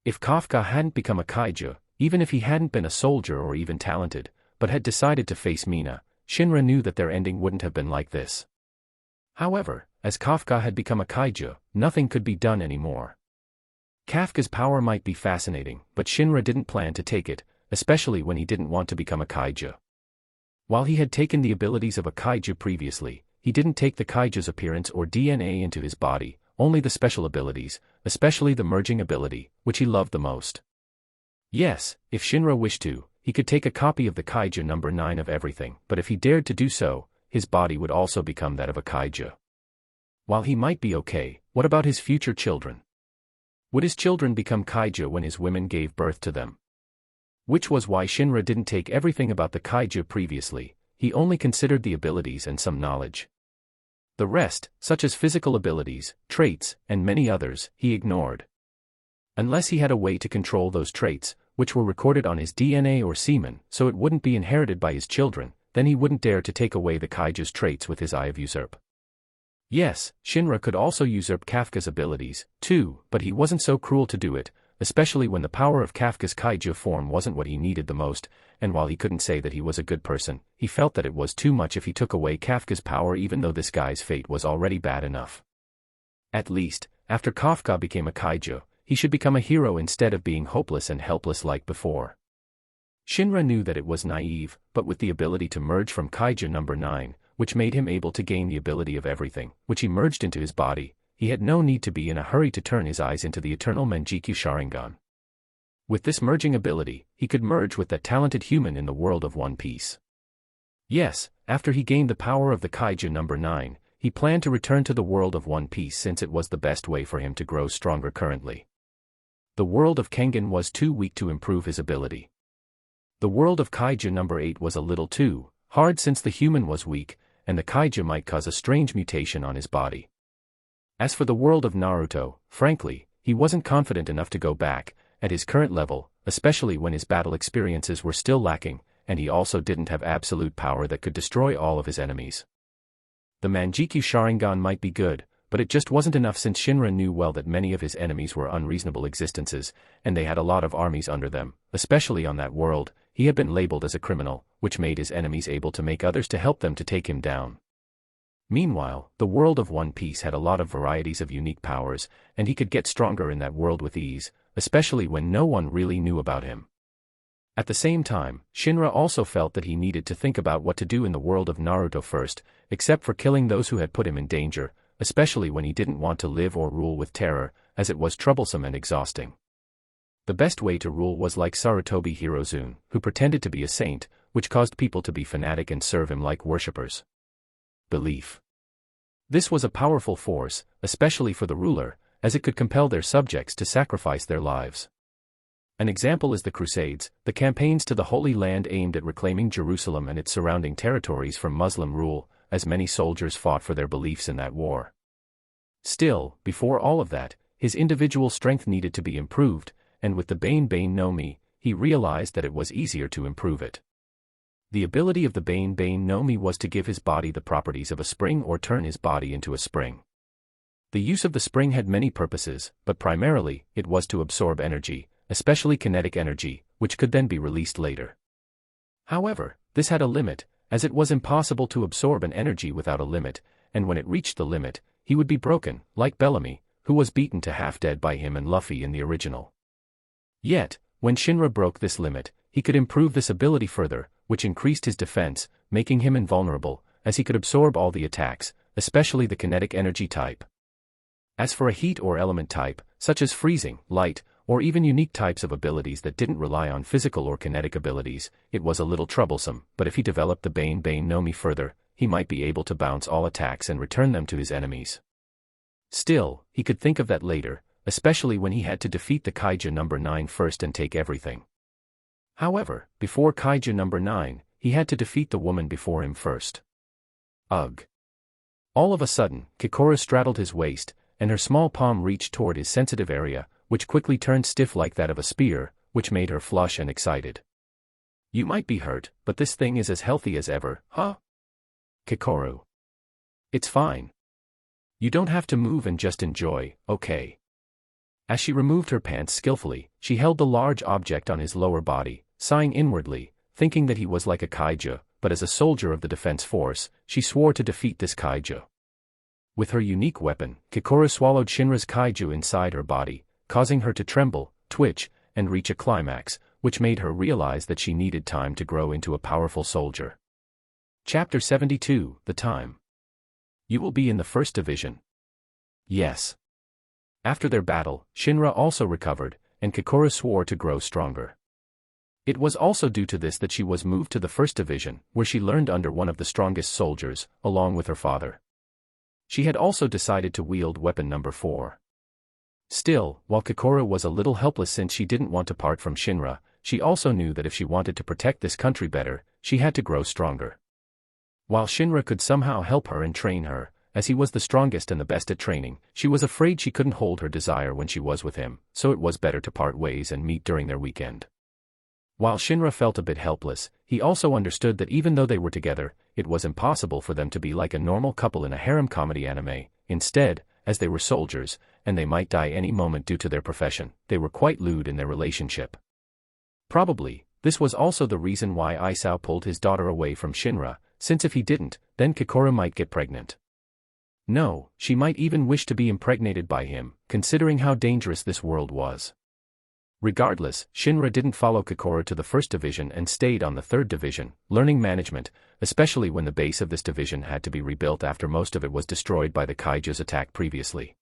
If Kafka hadn't become a kaiju, even if he hadn't been a soldier or even talented, but had decided to face Mina, Shinra knew that their ending wouldn't have been like this. However, as Kafka had become a kaiju, nothing could be done anymore. Kafka's power might be fascinating, but Shinra didn't plan to take it, especially when he didn't want to become a kaiju. While he had taken the abilities of a kaiju previously, he didn't take the kaiju's appearance or DNA into his body, only the special abilities, especially the merging ability, which he loved the most. Yes, if Shinra wished to, he could take a copy of the kaiju number 9 of everything, but if he dared to do so, his body would also become that of a kaiju. While he might be okay, what about his future children? Would his children become kaiju when his women gave birth to them? Which was why Shinra didn't take everything about the kaiju previously, he only considered the abilities and some knowledge. The rest, such as physical abilities, traits, and many others, he ignored. Unless he had a way to control those traits, which were recorded on his DNA or semen, so it wouldn't be inherited by his children, then he wouldn't dare to take away the kaiju's traits with his eye of usurp. Yes, Shinra could also usurp Kafka's abilities, too, but he wasn't so cruel to do it, especially when the power of Kafka's kaiju form wasn't what he needed the most, and while he couldn't say that he was a good person, he felt that it was too much if he took away Kafka's power even though this guy's fate was already bad enough. At least, after Kafka became a kaiju, he should become a hero instead of being hopeless and helpless like before. Shinra knew that it was naive, but with the ability to merge from kaiju number 9, which made him able to gain the ability of everything, which he merged into his body, he had no need to be in a hurry to turn his eyes into the eternal Manjikyu Sharingan. With this merging ability, he could merge with that talented human in the world of One Piece. Yes, after he gained the power of the kaiju number 9, he planned to return to the world of One Piece since it was the best way for him to grow stronger currently. The world of Kangan was too weak to improve his ability. The world of kaiju number 8 was a little too hard since the human was weak, and the kaiju might cause a strange mutation on his body. As for the world of Naruto, frankly, he wasn't confident enough to go back, at his current level, especially when his battle experiences were still lacking, and he also didn't have absolute power that could destroy all of his enemies. The Manjikyu Sharingan might be good, but it just wasn't enough since Shinra knew well that many of his enemies were unreasonable existences, and they had a lot of armies under them, especially on that world. He had been labeled as a criminal, which made his enemies able to make others to help them to take him down. Meanwhile, the world of One Piece had a lot of varieties of unique powers, and he could get stronger in that world with ease, especially when no one really knew about him. At the same time, Shinra also felt that he needed to think about what to do in the world of Naruto first, except for killing those who had put him in danger, especially when he didn't want to live or rule with terror, as it was troublesome and exhausting. The best way to rule was like Sarutobi Hirozune, who pretended to be a saint, which caused people to be fanatic and serve him like worshippers. Belief. This was a powerful force, especially for the ruler, as it could compel their subjects to sacrifice their lives. An example is the Crusades, the campaigns to the Holy Land aimed at reclaiming Jerusalem and its surrounding territories from Muslim rule, as many soldiers fought for their beliefs in that war. Still, before all of that, his individual strength needed to be improved, and with the Bane no Mi, he realized that it was easier to improve it. The ability of the Bane no Mi was to give his body the properties of a spring or turn his body into a spring. The use of the spring had many purposes, but primarily, it was to absorb energy, especially kinetic energy, which could then be released later. However, this had a limit, as it was impossible to absorb an energy without a limit, and when it reached the limit, he would be broken, like Bellamy, who was beaten to half dead by him and Luffy in the original. Yet, when Shinra broke this limit, he could improve this ability further, which increased his defense, making him invulnerable, as he could absorb all the attacks, especially the kinetic energy type. As for a heat or element type, such as freezing, light, or even unique types of abilities that didn't rely on physical or kinetic abilities, it was a little troublesome, but if he developed the Bane no Mi further, he might be able to bounce all attacks and return them to his enemies. Still, he could think of that later, especially when he had to defeat the kaiju number 9 first and take everything. However, before kaiju number 9, he had to defeat the woman before him first. Ugh. All of a sudden, Kikoru straddled his waist, and her small palm reached toward his sensitive area, which quickly turned stiff like that of a spear, which made her flush and excited. You might be hurt, but this thing is as healthy as ever, huh? Kikoru. It's fine. You don't have to move and just enjoy, okay? As she removed her pants skillfully, she held the large object on his lower body, sighing inwardly, thinking that he was like a kaiju, but as a soldier of the defense force, she swore to defeat this kaiju. With her unique weapon, Kikoru swallowed Shinra's kaiju inside her body, causing her to tremble, twitch, and reach a climax, which made her realize that she needed time to grow into a powerful soldier. Chapter 72, The Time. You will be in the first division. Yes. After their battle, Shinra also recovered, and Kokoro swore to grow stronger. It was also due to this that she was moved to the first division, where she learned under one of the strongest soldiers, along with her father. She had also decided to wield weapon number 4. Still, while Kokoro was a little helpless since she didn't want to part from Shinra, she also knew that if she wanted to protect this country better, she had to grow stronger. While Shinra could somehow help her and train her, as he was the strongest and the best at training, she was afraid she couldn't hold her desire when she was with him, so it was better to part ways and meet during their weekend. While Shinra felt a bit helpless, he also understood that even though they were together, it was impossible for them to be like a normal couple in a harem comedy anime. Instead, as they were soldiers, and they might die any moment due to their profession, they were quite lewd in their relationship. Probably, this was also the reason why Isao pulled his daughter away from Shinra, since if he didn't, then Kokoro might get pregnant. No, she might even wish to be impregnated by him, considering how dangerous this world was. Regardless, Shinra didn't follow Kokoro to the first division and stayed on the third division, learning management, especially when the base of this division had to be rebuilt after most of it was destroyed by the Kaiju's attack previously.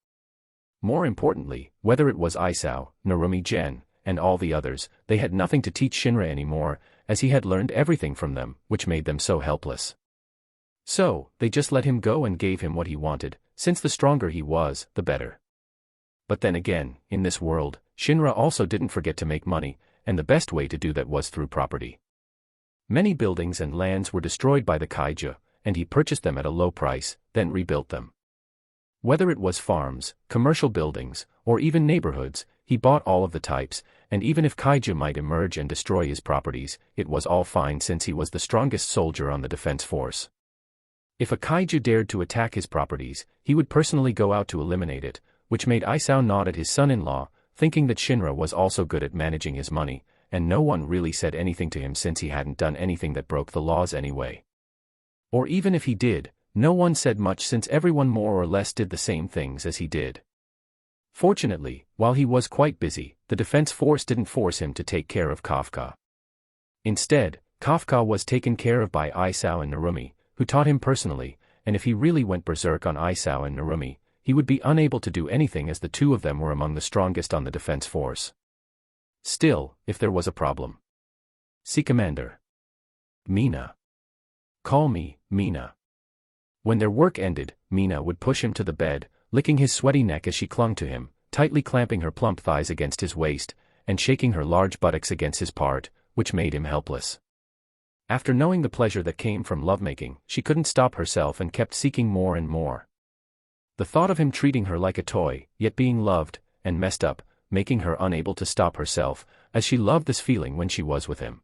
More importantly, whether it was Isao, Narumi Gen, and all the others, they had nothing to teach Shinra anymore, as he had learned everything from them, which made them so helpless. So, they just let him go and gave him what he wanted, since the stronger he was, the better. But then again, in this world, Shinra also didn't forget to make money, and the best way to do that was through property. Many buildings and lands were destroyed by the Kaiju, and he purchased them at a low price, then rebuilt them. Whether it was farms, commercial buildings, or even neighborhoods, he bought all of the types, and even if Kaiju might emerge and destroy his properties, it was all fine since he was the strongest soldier on the defense force. If a Kaiju dared to attack his properties, he would personally go out to eliminate it, which made Isao nod at his son-in-law, thinking that Shinra was also good at managing his money, and no one really said anything to him since he hadn't done anything that broke the laws anyway. Or even if he did, no one said much since everyone more or less did the same things as he did. Fortunately, while he was quite busy, the defense force didn't force him to take care of Kafka. Instead, Kafka was taken care of by Isao and Narumi, who taught him personally, and if he really went berserk on Isao and Narumi, he would be unable to do anything as the two of them were among the strongest on the defense force. Still, if there was a problem. See Commander. Mina. Call me, Mina. When their work ended, Mina would push him to the bed, licking his sweaty neck as she clung to him, tightly clamping her plump thighs against his waist, and shaking her large buttocks against his part, which made him helpless. After knowing the pleasure that came from lovemaking, she couldn't stop herself and kept seeking more and more. The thought of him treating her like a toy, yet being loved, and messed up, making her unable to stop herself, as she loved this feeling when she was with him.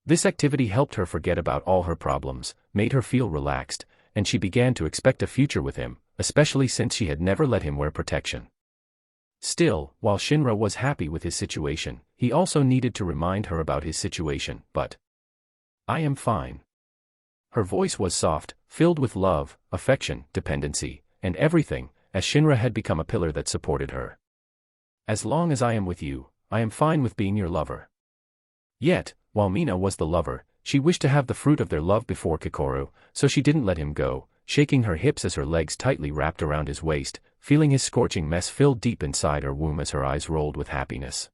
This activity helped her forget about all her problems, made her feel relaxed, and she began to expect a future with him, especially since she had never let him wear protection. Still, while Shinra was happy with his situation, he also needed to remind her about his situation, but I am fine. Her voice was soft, filled with love, affection, dependency, and everything, as Shinra had become a pillar that supported her. As long as I am with you, I am fine with being your lover. Yet, while Mina was the lover, she wished to have the fruit of their love before Kokoro, so she didn't let him go, shaking her hips as her legs tightly wrapped around his waist, feeling his scorching mess fill deep inside her womb as her eyes rolled with happiness.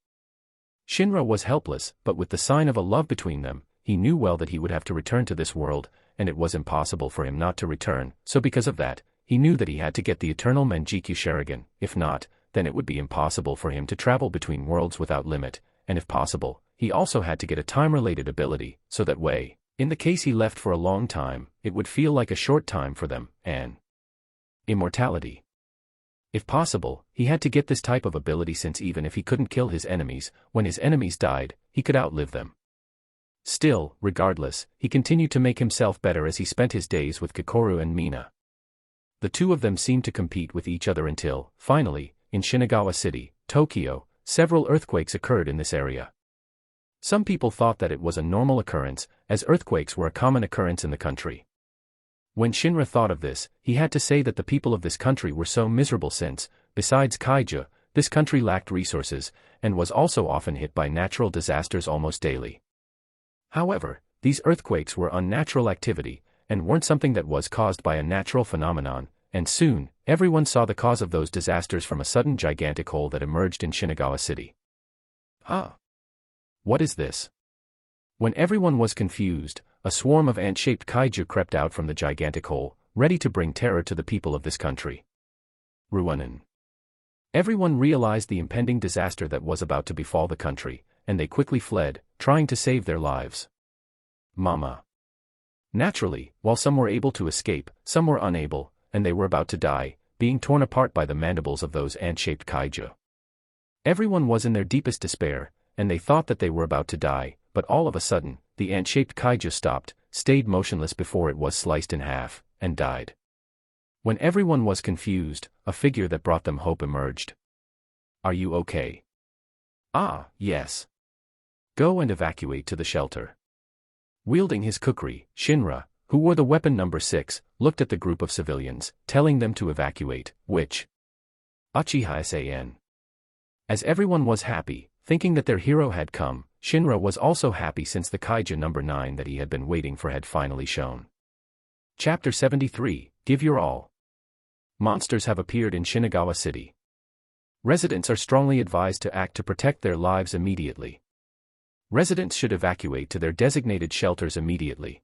Shinra was helpless, but with the sign of a love between them, he knew well that he would have to return to this world, and it was impossible for him not to return, so because of that, he knew that he had to get the eternal Manjikyu Sharingan. If not, then it would be impossible for him to travel between worlds without limit, and if possible, he also had to get a time-related ability, so that way, in the case he left for a long time, it would feel like a short time for them, and immortality. If possible, he had to get this type of ability since even if he couldn't kill his enemies, when his enemies died, he could outlive them. Still, regardless, he continued to make himself better as he spent his days with Kokoro and Mina. The two of them seemed to compete with each other until, finally, in Shinagawa City, Tokyo, several earthquakes occurred in this area. Some people thought that it was a normal occurrence, as earthquakes were a common occurrence in the country. When Shinra thought of this, he had to say that the people of this country were so miserable since, besides kaiju, this country lacked resources, and was also often hit by natural disasters almost daily. However, these earthquakes were unnatural activity, and weren't something that was caused by a natural phenomenon, and soon, everyone saw the cause of those disasters from a sudden gigantic hole that emerged in Shinagawa City. Ah! What is this? When everyone was confused, a swarm of ant-shaped kaiju crept out from the gigantic hole, ready to bring terror to the people of this country. Ruanin. Everyone realized the impending disaster that was about to befall the country, and they quickly fled, trying to save their lives. Mama. Naturally, while some were able to escape, some were unable, and they were about to die, being torn apart by the mandibles of those ant-shaped kaiju. Everyone was in their deepest despair, and they thought that they were about to die, but all of a sudden, the ant-shaped kaiju stopped, stayed motionless before it was sliced in half, and died. When everyone was confused, a figure that brought them hope emerged. Are you okay? Ah, yes. Go and evacuate to the shelter. Wielding his kukri, Shinra, who wore the weapon number 6, looked at the group of civilians, telling them to evacuate, which Uchiha San. As everyone was happy, thinking that their hero had come, Shinra was also happy since the kaiju number 9 that he had been waiting for had finally shown. Chapter 73, Give Your All. Monsters have appeared in Shinagawa City. Residents are strongly advised to act to protect their lives immediately. Residents should evacuate to their designated shelters immediately.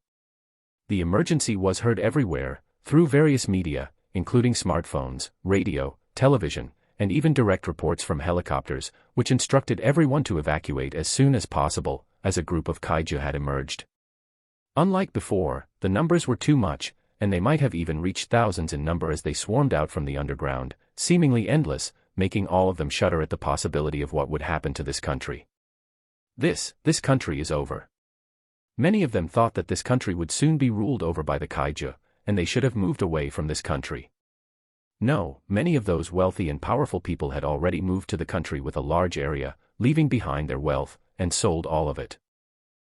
The emergency was heard everywhere, through various media, including smartphones, radio, television, and even direct reports from helicopters, which instructed everyone to evacuate as soon as possible, as a group of kaiju had emerged. Unlike before, the numbers were too much, and they might have even reached thousands in number as they swarmed out from the underground, seemingly endless, making all of them shudder at the possibility of what would happen to this country. This country is over. Many of them thought that this country would soon be ruled over by the kaiju, and they should have moved away from this country. No, many of those wealthy and powerful people had already moved to the country with a large area, leaving behind their wealth, and sold all of it.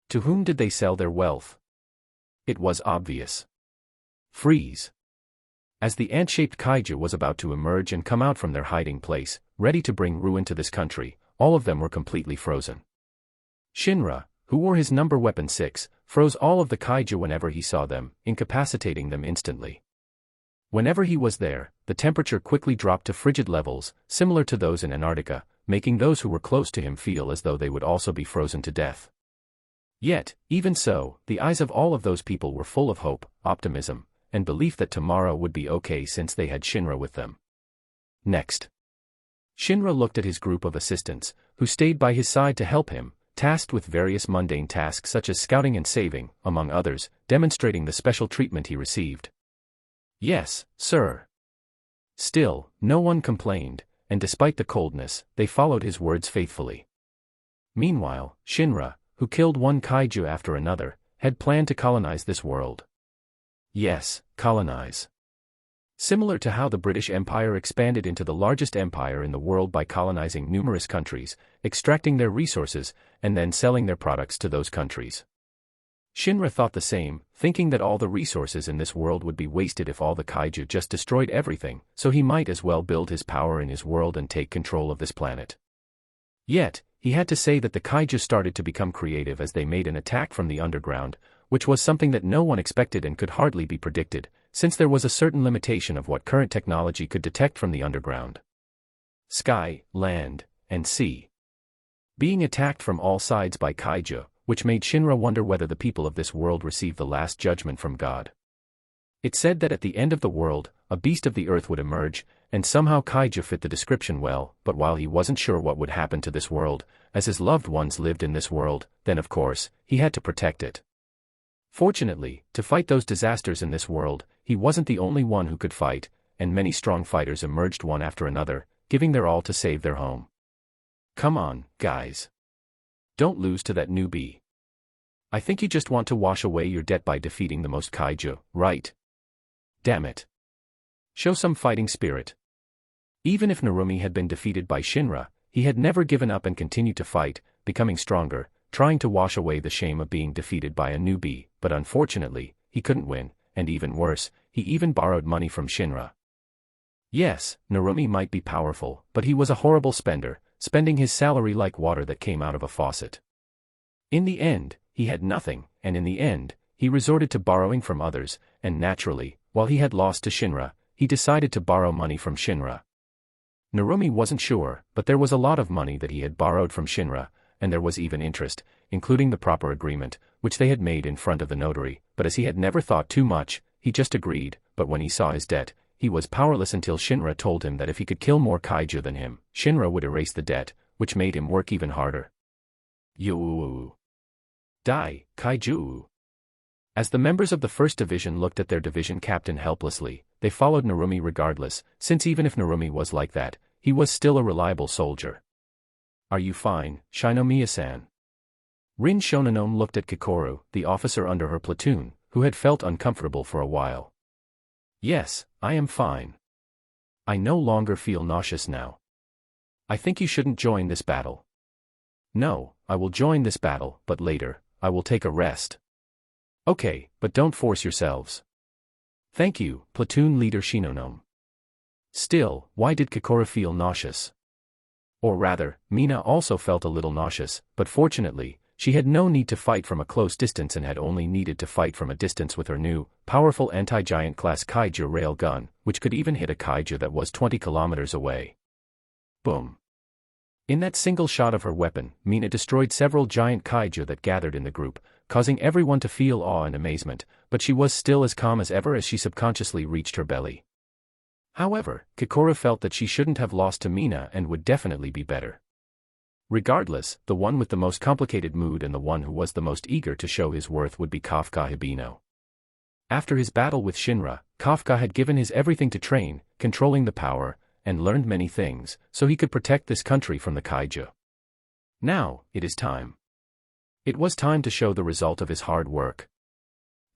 To whom did they sell their wealth? It was obvious. Freeze. As the ant-shaped kaiju was about to emerge and come out from their hiding place, ready to bring ruin to this country, all of them were completely frozen. Shinra, who wore his number weapon 6, froze all of the kaiju whenever he saw them, incapacitating them instantly. Whenever he was there, the temperature quickly dropped to frigid levels, similar to those in Antarctica, making those who were close to him feel as though they would also be frozen to death. Yet, even so, the eyes of all of those people were full of hope, optimism, and belief that tomorrow would be okay since they had Shinra with them. Next. Shinra looked at his group of assistants, who stayed by his side to help him, tasked with various mundane tasks such as scouting and saving, among others, demonstrating the special treatment he received. Yes, sir. Still, no one complained, and despite the coldness, they followed his words faithfully. Meanwhile, Shinra, who killed one kaiju after another, had planned to colonize this world. Yes, colonize. Similar to how the British Empire expanded into the largest empire in the world by colonizing numerous countries, extracting their resources, and then selling their products to those countries. Shinra thought the same, thinking that all the resources in this world would be wasted if all the kaiju just destroyed everything, so he might as well build his power in his world and take control of this planet. Yet, he had to say that the kaiju started to become creative as they made an attack from the underground, which was something that no one expected and could hardly be predicted, since there was a certain limitation of what current technology could detect from the underground. Sky, land, and sea. Being attacked from all sides by kaiju, which made Shinra wonder whether the people of this world received the last judgment from God. It said that at the end of the world, a beast of the earth would emerge, and somehow kaiju fit the description well, but while he wasn't sure what would happen to this world, as his loved ones lived in this world, then of course, he had to protect it. Fortunately, to fight those disasters in this world, he wasn't the only one who could fight, and many strong fighters emerged one after another, giving their all to save their home. Come on, guys. Don't lose to that newbie. I think you just want to wash away your debt by defeating the most kaiju, right? Damn it. Show some fighting spirit. Even if Narumi had been defeated by Shinra, he had never given up and continued to fight, becoming stronger, trying to wash away the shame of being defeated by a newbie, but unfortunately, he couldn't win, and even worse, he even borrowed money from Shinra. Yes, Narumi might be powerful, but he was a horrible spender, spending his salary like water that came out of a faucet. In the end, he had nothing, and in the end, he resorted to borrowing from others, and naturally, while he had lost to Shinra, he decided to borrow money from Shinra. Narumi wasn't sure, but there was a lot of money that he had borrowed from Shinra, and there was even interest, including the proper agreement, which they had made in front of the notary, but as he had never thought too much, he just agreed, but when he saw his debt, he was powerless until Shinra told him that if he could kill more kaiju than him, Shinra would erase the debt, which made him work even harder. You die, kaiju. As the members of the first division looked at their division captain helplessly, they followed Narumi regardless, since even if Narumi was like that, he was still a reliable soldier. Are you fine, Shinomiya-san? Rin Shononome looked at Kikoru, the officer under her platoon, who had felt uncomfortable for a while. Yes, I am fine. I no longer feel nauseous now. I think you shouldn't join this battle. No, I will join this battle, but later, I will take a rest. Okay, but don't force yourselves. Thank you, platoon leader Shinonome. Still, why did Kikoru feel nauseous? Or rather, Mina also felt a little nauseous, but fortunately, she had no need to fight from a close distance and had only needed to fight from a distance with her new, powerful anti-giant class kaiju rail gun, which could even hit a kaiju that was 20 kilometers away. Boom. In that single shot of her weapon, Mina destroyed several giant kaiju that gathered in the group, causing everyone to feel awe and amazement, but she was still as calm as ever as she subconsciously reached her belly. However, Kikoru felt that she shouldn't have lost to Mina and would definitely be better. Regardless, the one with the most complicated mood and the one who was the most eager to show his worth would be Kafka Hibino. After his battle with Shinra, Kafka had given his everything to train, controlling the power, and learned many things, so he could protect this country from the kaiju. Now, it is time. It was time to show the result of his hard work.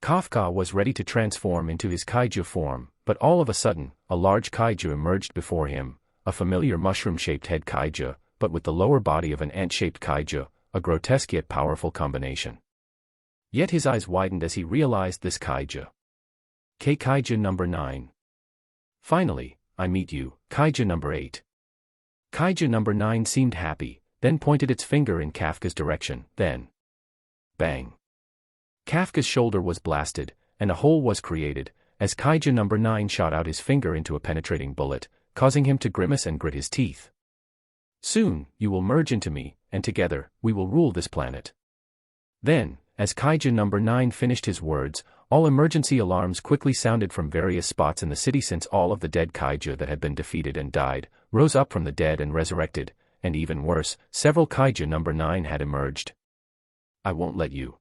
Kafka was ready to transform into his kaiju form, but all of a sudden, a large kaiju emerged before him, a familiar mushroom-shaped head kaiju, but with the lower body of an ant-shaped kaiju, a grotesque yet powerful combination. Yet his eyes widened as he realized this kaiju. Kaiju number 9. Finally, I meet you, kaiju number 8. Kaiju number 9 seemed happy, then pointed its finger in Kafka's direction, then bang. Kafka's shoulder was blasted, and a hole was created, as kaiju number 9 shot out his finger into a penetrating bullet, causing him to grimace and grit his teeth. Soon, you will merge into me, and together, we will rule this planet. Then, as kaiju number 9 finished his words, all emergency alarms quickly sounded from various spots in the city since all of the dead kaiju that had been defeated and died, rose up from the dead and resurrected, and even worse, several kaiju number 9 had emerged. I won't let you.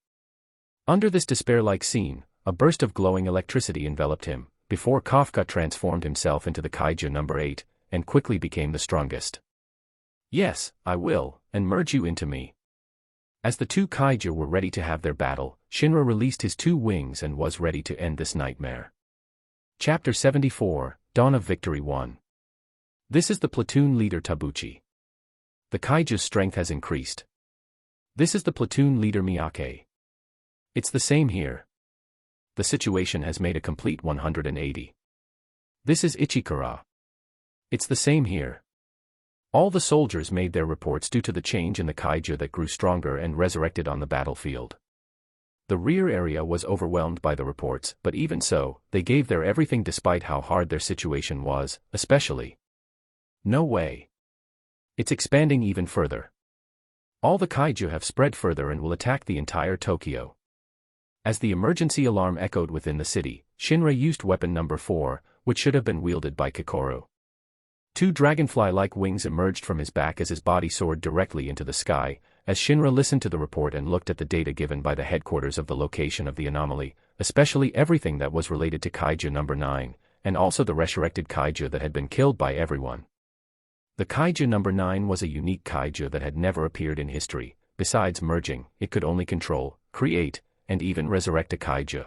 Under this despair-like scene, a burst of glowing electricity enveloped him, before Kafka transformed himself into the kaiju number 8, and quickly became the strongest. Yes, I will, and merge you into me. As the two kaiju were ready to have their battle, Shinra released his 2 wings and was ready to end this nightmare. Chapter 74, Dawn of Victory 1. This is the platoon leader Tabuchi. The kaiju's strength has increased. This is the platoon leader Miyake. It's the same here. The situation has made a complete 180. This is Ichikara. It's the same here. All the soldiers made their reports due to the change in the kaiju that grew stronger and resurrected on the battlefield. The rear area was overwhelmed by the reports, but even so, they gave their everything despite how hard their situation was, especially. No way. It's expanding even further. All the kaiju have spread further and will attack the entire Tokyo. As the emergency alarm echoed within the city, Shinra used weapon number 4, which should have been wielded by Kikoru. 2 dragonfly-like wings emerged from his back as his body soared directly into the sky, as Shinra listened to the report and looked at the data given by the headquarters of the location of the anomaly, especially everything that was related to kaiju number 9, and also the resurrected kaiju that had been killed by everyone. The kaiju number 9 was a unique kaiju that had never appeared in history. Besides merging, it could only control, create, and even resurrect a kaiju.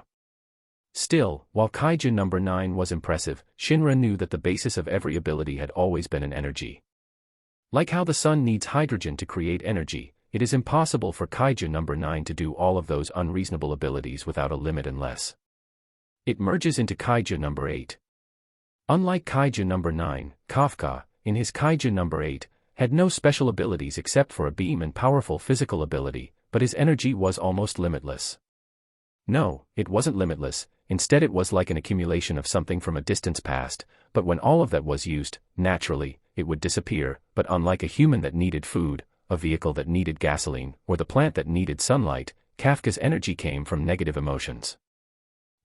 Still, while kaiju number 9 was impressive, Shinra knew that the basis of every ability had always been an energy. Like how the sun needs hydrogen to create energy, it is impossible for kaiju number 9 to do all of those unreasonable abilities without a limit unless it merges into kaiju number 8. Unlike kaiju number 9, Kafka, in his kaiju number 8, had no special abilities except for a beam and powerful physical ability, but his energy was almost limitless. No, it wasn't limitless, instead it was like an accumulation of something from a distance past, but when all of that was used, naturally, it would disappear, but unlike a human that needed food, a vehicle that needed gasoline, or the plant that needed sunlight, Kafka's energy came from negative emotions.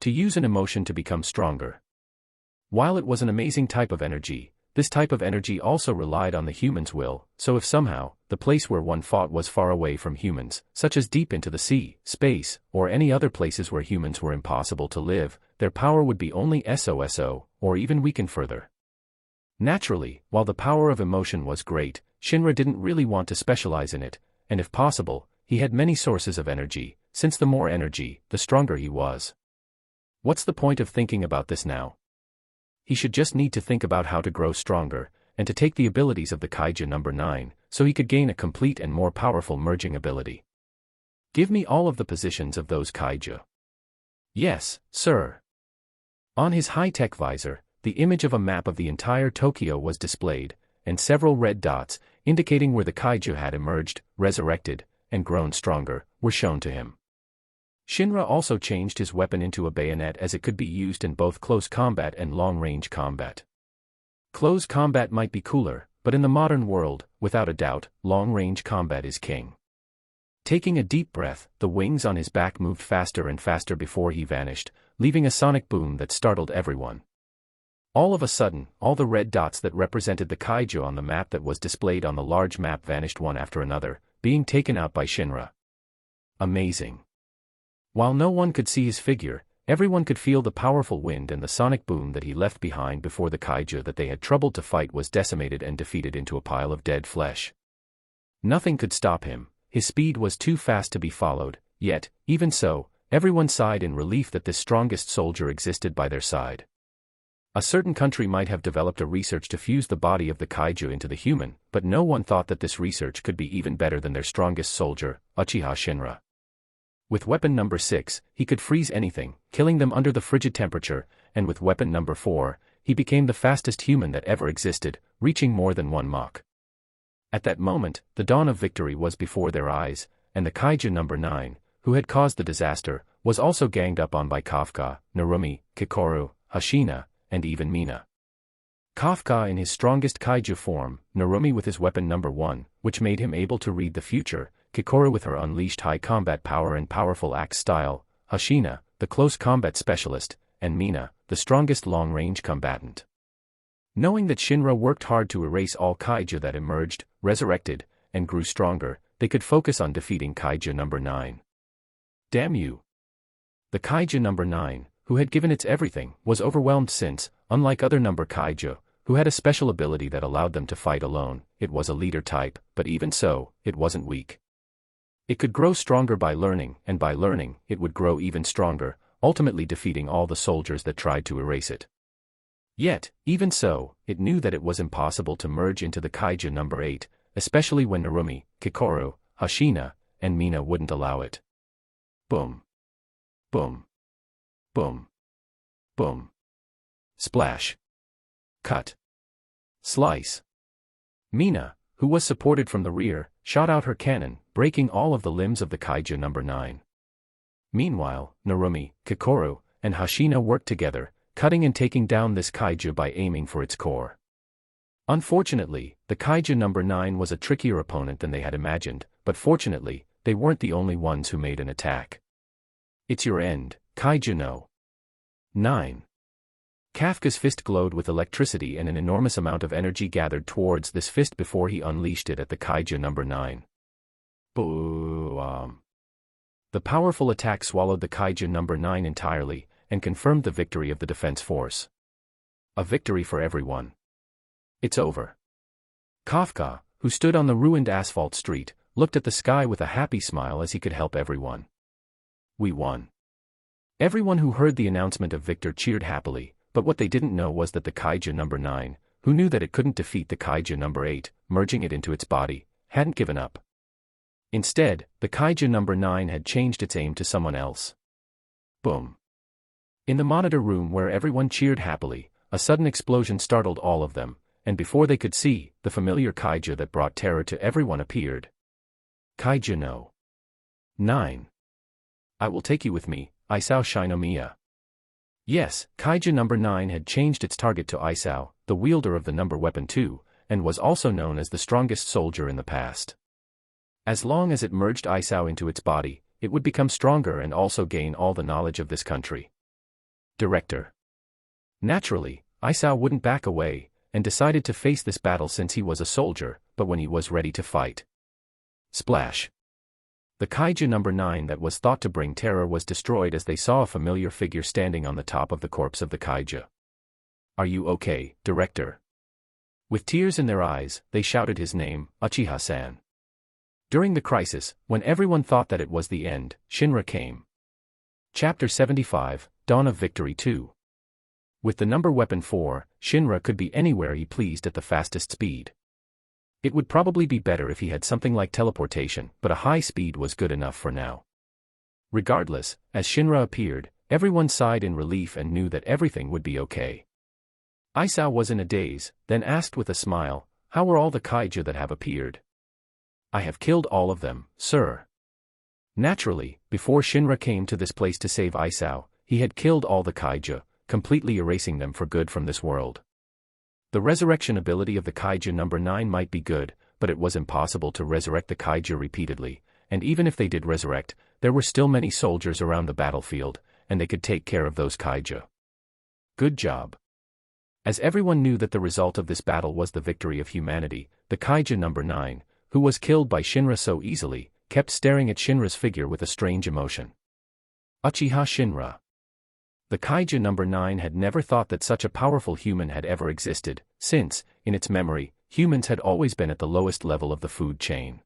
To use an emotion to become stronger. While it was an amazing type of energy, this type of energy also relied on the human's will, so if somehow, the place where one fought was far away from humans, such as deep into the sea, space, or any other places where humans were impossible to live, their power would be only SOSO, or even weaken further. Naturally, while the power of emotion was great, Shinra didn't really want to specialize in it, and if possible, he had many sources of energy, since the more energy, the stronger he was. What's the point of thinking about this now? He should just need to think about how to grow stronger, and to take the abilities of the Kaiju number 9, so he could gain a complete and more powerful merging ability. Give me all of the positions of those Kaiju. Yes, sir. On his high-tech visor, the image of a map of the entire Tokyo was displayed, and several red dots, indicating where the Kaiju had emerged, resurrected, and grown stronger, were shown to him. Shinra also changed his weapon into a bayonet as it could be used in both close combat and long-range combat. Close combat might be cooler, but in the modern world, without a doubt, long-range combat is king. Taking a deep breath, the wings on his back moved faster and faster before he vanished, leaving a sonic boom that startled everyone. All of a sudden, all the red dots that represented the Kaiju on the map that was displayed on the large map vanished one after another, being taken out by Shinra. Amazing. While no one could see his figure, everyone could feel the powerful wind and the sonic boom that he left behind before the Kaiju that they had troubled to fight was decimated and defeated into a pile of dead flesh. Nothing could stop him, his speed was too fast to be followed, yet, even so, everyone sighed in relief that this strongest soldier existed by their side. A certain country might have developed a research to fuse the body of the Kaiju into the human, but no one thought that this research could be even better than their strongest soldier, Uchiha Shinra. With weapon number 6, he could freeze anything, killing them under the frigid temperature, and with weapon number 4, he became the fastest human that ever existed, reaching more than 1 Mach. At that moment, the dawn of victory was before their eyes, and the Kaiju number 9, who had caused the disaster, was also ganged up on by Kafka, Narumi, Kikoru, Hashina, and even Mina. Kafka in his strongest Kaiju form, Narumi with his weapon number 1, which made him able to read the future, Kikoru with her unleashed high combat power and powerful axe style, Hashina, the close combat specialist, and Mina, the strongest long-range combatant. Knowing that Shinra worked hard to erase all Kaiju that emerged, resurrected, and grew stronger, they could focus on defeating Kaiju number 9. Damn you! The Kaiju number 9, who had given its everything, was overwhelmed since, unlike other number Kaiju, who had a special ability that allowed them to fight alone, it was a leader type, but even so, it wasn't weak. It could grow stronger by learning, and by learning, it would grow even stronger, ultimately defeating all the soldiers that tried to erase it. Yet, even so, it knew that it was impossible to merge into the Kaiju number 8, especially when Narumi, Kikoru, Hashina, and Mina wouldn't allow it. Boom. Boom. Boom. Boom. Splash. Cut. Slice. Mina, who was supported from the rear, shot out her cannon, breaking all of the limbs of the Kaiju number 9. Meanwhile, Narumi, Kikoru, and Hashina worked together, cutting and taking down this Kaiju by aiming for its core. Unfortunately, the Kaiju number 9 was a trickier opponent than they had imagined, but fortunately, they weren't the only ones who made an attack. It's your end, Kaiju no. 9. Kafka's fist glowed with electricity and an enormous amount of energy gathered towards this fist before he unleashed it at the Kaiju number 9. Boom. The powerful attack swallowed the Kaiju number 9 entirely, and confirmed the victory of the defense force. A victory for everyone. It's over. Kafka, who stood on the ruined asphalt street, looked at the sky with a happy smile as he could help everyone. We won. Everyone who heard the announcement of victor cheered happily, but what they didn't know was that the Kaiju number 9, who knew that it couldn't defeat the Kaiju number 8, merging it into its body, hadn't given up. Instead, the Kaiju number 9 had changed its aim to someone else. Boom. In the monitor room where everyone cheered happily, a sudden explosion startled all of them, and before they could see, the familiar Kaiju that brought terror to everyone appeared. Kaiju no. 9. I will take you with me, Isao Shinomiya. Yes, Kaiju number 9 had changed its target to Isao, the wielder of the number weapon 2, and was also known as the strongest soldier in the past. As long as it merged Isao into its body, it would become stronger and also gain all the knowledge of this country. Director. Naturally, Isao wouldn't back away, and decided to face this battle since he was a soldier, but when he was ready to fight. Splash. The Kaiju number 9 that was thought to bring terror was destroyed as they saw a familiar figure standing on the top of the corpse of the Kaiju. Are you okay, Director? With tears in their eyes, they shouted his name, Uchiha-san. During the crisis, when everyone thought that it was the end, Shinra came. Chapter 75, Dawn of Victory 2. With the number weapon 4, Shinra could be anywhere he pleased at the fastest speed. It would probably be better if he had something like teleportation, but a high speed was good enough for now. Regardless, as Shinra appeared, everyone sighed in relief and knew that everything would be okay. Isao was in a daze, then asked with a smile, "How are all the Kaiju that have appeared?" "I have killed all of them, sir." Naturally, before Shinra came to this place to save Isao, he had killed all the Kaiju, completely erasing them for good from this world. The resurrection ability of the Kaiju number 9 might be good, but it was impossible to resurrect the Kaiju repeatedly, and even if they did resurrect, there were still many soldiers around the battlefield, and they could take care of those Kaiju. Good job. As everyone knew that the result of this battle was the victory of humanity, the Kaiju number 9, who was killed by Shinra so easily, kept staring at Shinra's figure with a strange emotion. Uchiha Shinra. The Kaiju number 9 had never thought that such a powerful human had ever existed, since, in its memory, humans had always been at the lowest level of the food chain.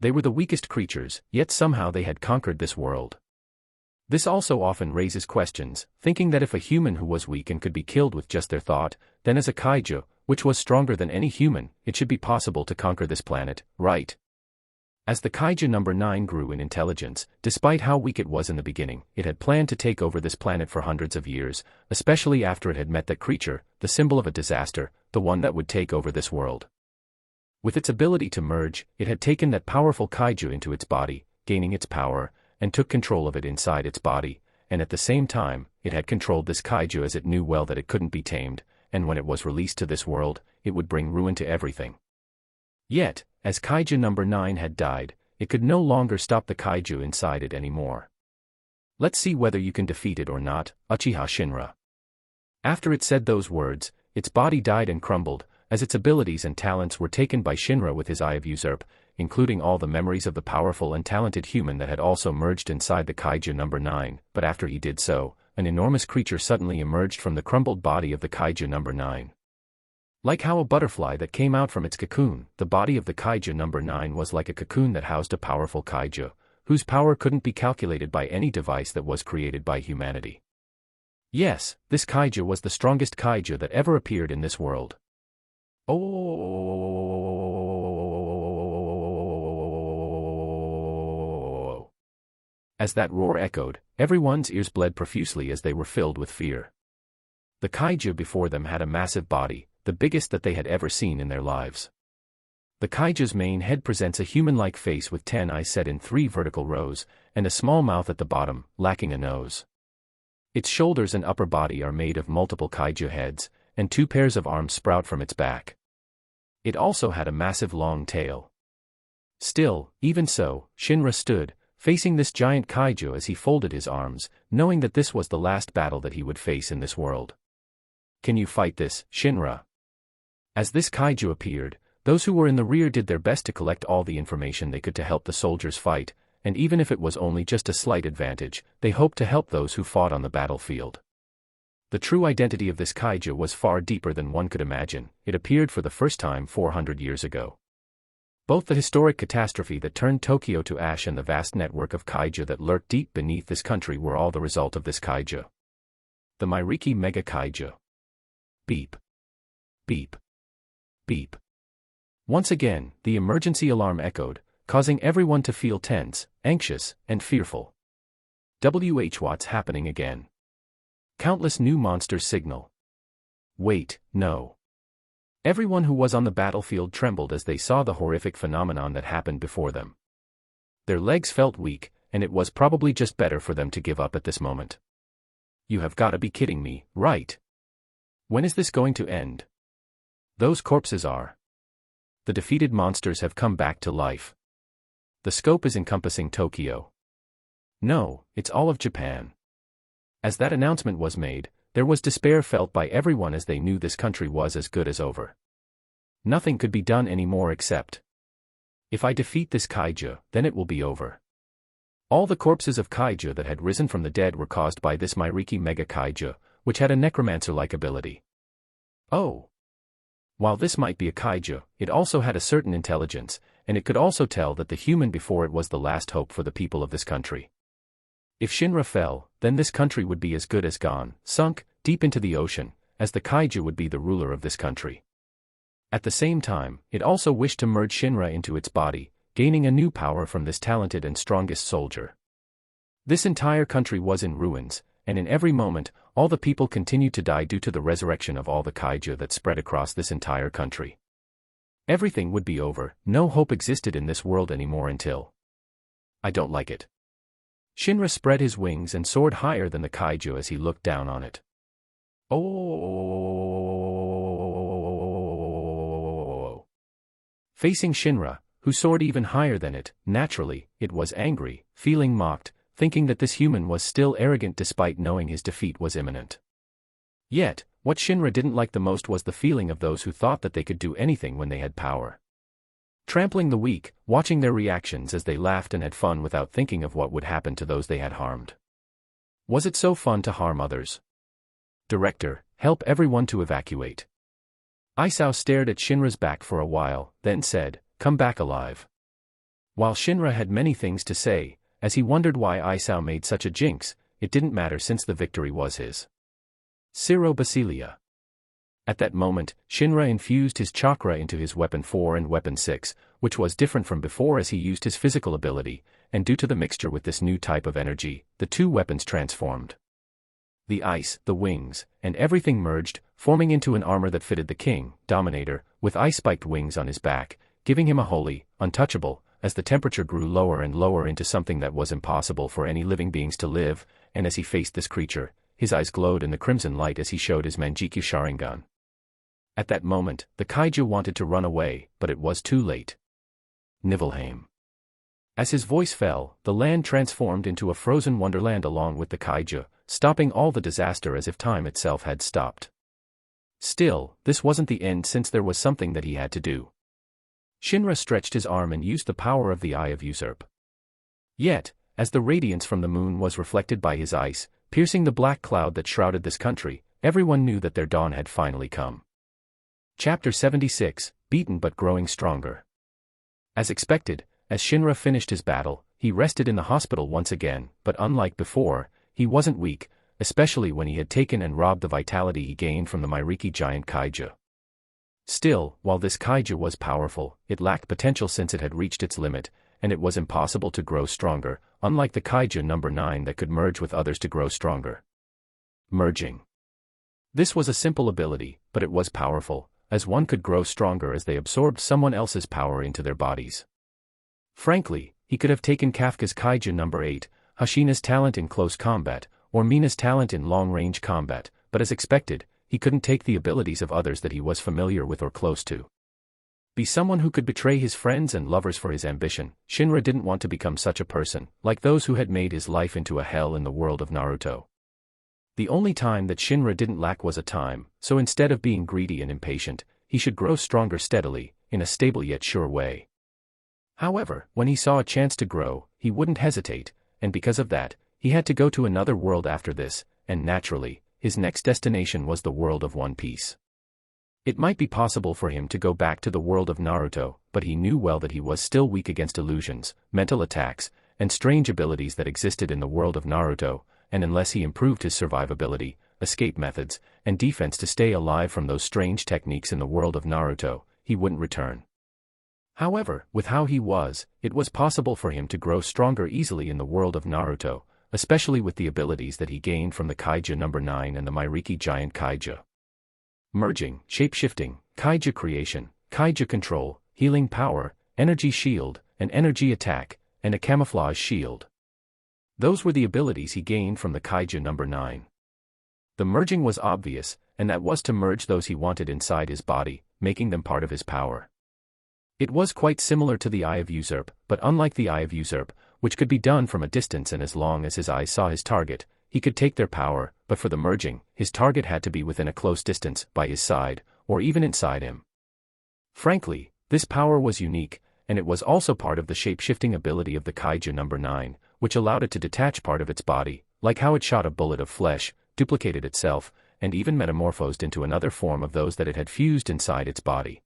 They were the weakest creatures, yet somehow they had conquered this world. This also often raises questions, thinking that if a human who was weak and could be killed with just their thought, then as a Kaiju, which was stronger than any human, it should be possible to conquer this planet, right? As the Kaiju number 9 grew in intelligence, despite how weak it was in the beginning, it had planned to take over this planet for hundreds of years, especially after it had met that creature, the symbol of a disaster, the one that would take over this world. With its ability to merge, it had taken that powerful Kaiju into its body, gaining its power, and took control of it inside its body, and at the same time, it had controlled this Kaiju as it knew well that it couldn't be tamed, and when it was released to this world, it would bring ruin to everything. Yet, as Kaiju number 9 had died, it could no longer stop the Kaiju inside it anymore. Let's see whether you can defeat it or not, Uchiha Shinra. After it said those words, its body died and crumbled, as its abilities and talents were taken by Shinra with his Eye of Usurp, including all the memories of the powerful and talented human that had also merged inside the Kaiju number 9, but after he did so, an enormous creature suddenly emerged from the crumbled body of the Kaiju number 9. Like how a butterfly that came out from its cocoon, the body of the Kaiju number 9 was like a cocoon that housed a powerful Kaiju, whose power couldn't be calculated by any device that was created by humanity. Yes, this Kaiju was the strongest Kaiju that ever appeared in this world. Oh! As that roar echoed, everyone's ears bled profusely as they were filled with fear. The Kaiju before them had a massive body, the biggest that they had ever seen in their lives. The Kaiju's main head presents a human-like face with 10 eyes set in 3 vertical rows, and a small mouth at the bottom, lacking a nose. Its shoulders and upper body are made of multiple Kaiju heads, and 2 pairs of arms sprout from its back. It also had a massive long tail. Still, even so, Shinra stood, facing this giant Kaiju as he folded his arms, knowing that this was the last battle that he would face in this world. Can you fight this, Shinra? As this Kaiju appeared, those who were in the rear did their best to collect all the information they could to help the soldiers fight, and even if it was only just a slight advantage, they hoped to help those who fought on the battlefield. The true identity of this Kaiju was far deeper than one could imagine. It appeared for the first time 400 years ago. Both the historic catastrophe that turned Tokyo to ash and the vast network of Kaiju that lurked deep beneath this country were all the result of this Kaiju. The Myricky Mega Kaiju. Beep. Beep. Beep. Once again, the emergency alarm echoed, causing everyone to feel tense, anxious, and fearful. What's happening again? Countless new monsters signal. Wait, no. Everyone who was on the battlefield trembled as they saw the horrific phenomenon that happened before them. Their legs felt weak, and it was probably just better for them to give up at this moment. You have got to be kidding me, right? When is this going to end? Those corpses are. The defeated monsters have come back to life. The scope is encompassing Tokyo. No, it's all of Japan. As that announcement was made, there was despair felt by everyone as they knew this country was as good as over. Nothing could be done anymore except. If I defeat this kaiju, then it will be over. All the corpses of kaiju that had risen from the dead were caused by this Myricky Mega Kaiju, which had a necromancer-like ability. Oh! While this might be a kaiju, it also had a certain intelligence, and it could also tell that the human before it was the last hope for the people of this country. If Shinra fell, then this country would be as good as gone, sunk, deep into the ocean, as the kaiju would be the ruler of this country. At the same time, it also wished to merge Shinra into its body, gaining a new power from this talented and strongest soldier. This entire country was in ruins, and in every moment, all the people continued to die due to the resurrection of all the kaiju that spread across this entire country. Everything would be over, no hope existed in this world anymore until. I don't like it. Shinra spread his wings and soared higher than the kaiju as he looked down on it. Oh! Facing Shinra, who soared even higher than it, naturally, it was angry, feeling mocked, thinking that this human was still arrogant despite knowing his defeat was imminent. Yet, what Shinra didn't like the most was the feeling of those who thought that they could do anything when they had power. Trampling the weak, watching their reactions as they laughed and had fun without thinking of what would happen to those they had harmed. Was it so fun to harm others? Director, help everyone to evacuate. Isao stared at Shinra's back for a while, then said, come back alive. While Shinra had many things to say, as he wondered why Isao made such a jinx, it didn't matter since the victory was his. Ciro Basilia. At that moment, Shinra infused his chakra into his Weapon 4 and Weapon 6, which was different from before as he used his physical ability, and due to the mixture with this new type of energy, the two weapons transformed. The ice, the wings, and everything merged, forming into an armor that fitted the king, Dominator, with ice-spiked wings on his back, giving him a holy, untouchable, as the temperature grew lower and lower into something that was impossible for any living beings to live, and as he faced this creature, his eyes glowed in the crimson light as he showed his Manjikyu Sharingan. At that moment, the kaiju wanted to run away, but it was too late. Niflheim. As his voice fell, the land transformed into a frozen wonderland along with the kaiju, stopping all the disaster as if time itself had stopped. Still, this wasn't the end since there was something that he had to do. Shinra stretched his arm and used the power of the Eye of Usurp. Yet, as the radiance from the moon was reflected by his ice, piercing the black cloud that shrouded this country, everyone knew that their dawn had finally come. Chapter 76, Beaten but Growing Stronger. As expected, as Shinra finished his battle, he rested in the hospital once again, but unlike before, he wasn't weak, especially when he had taken and robbed the vitality he gained from the Myricky giant kaiju. Still, while this kaiju was powerful, it lacked potential since it had reached its limit, and it was impossible to grow stronger, unlike the kaiju number 9 that could merge with others to grow stronger. Merging. This was a simple ability, but it was powerful, as one could grow stronger as they absorbed someone else's power into their bodies. Frankly, he could have taken Kafka's kaiju number 8, Hashina's talent in close combat, or Mina's talent in long-range combat, but as expected, he couldn't take the abilities of others that he was familiar with or close to. Be someone who could betray his friends and lovers for his ambition. Shinra didn't want to become such a person, like those who had made his life into a hell in the world of Naruto. The only time that Shinra didn't lack was a time, so instead of being greedy and impatient, he should grow stronger steadily, in a stable yet sure way. However, when he saw a chance to grow, he wouldn't hesitate, and because of that, he had to go to another world after this, and naturally, his next destination was the world of One Piece. It might be possible for him to go back to the world of Naruto, but he knew well that he was still weak against illusions, mental attacks, and strange abilities that existed in the world of Naruto, and unless he improved his survivability, escape methods, and defense to stay alive from those strange techniques in the world of Naruto, he wouldn't return. However, with how he was, it was possible for him to grow stronger easily in the world of Naruto, especially with the abilities that he gained from the kaiju number 9 and the Myricky giant kaiju. Merging, shape-shifting, kaiju creation, kaiju control, healing power, energy shield, an energy attack, and a camouflage shield. Those were the abilities he gained from the kaiju number 9. The merging was obvious, and that was to merge those he wanted inside his body, making them part of his power. It was quite similar to the Eye of Usurp, but unlike the Eye of Usurp, which could be done from a distance and as long as his eyes saw his target, he could take their power, but for the merging, his target had to be within a close distance, by his side, or even inside him. Frankly, this power was unique, and it was also part of the shape-shifting ability of the kaiju number 9, which allowed it to detach part of its body, like how it shot a bullet of flesh, duplicated itself, and even metamorphosed into another form of those that it had fused inside its body.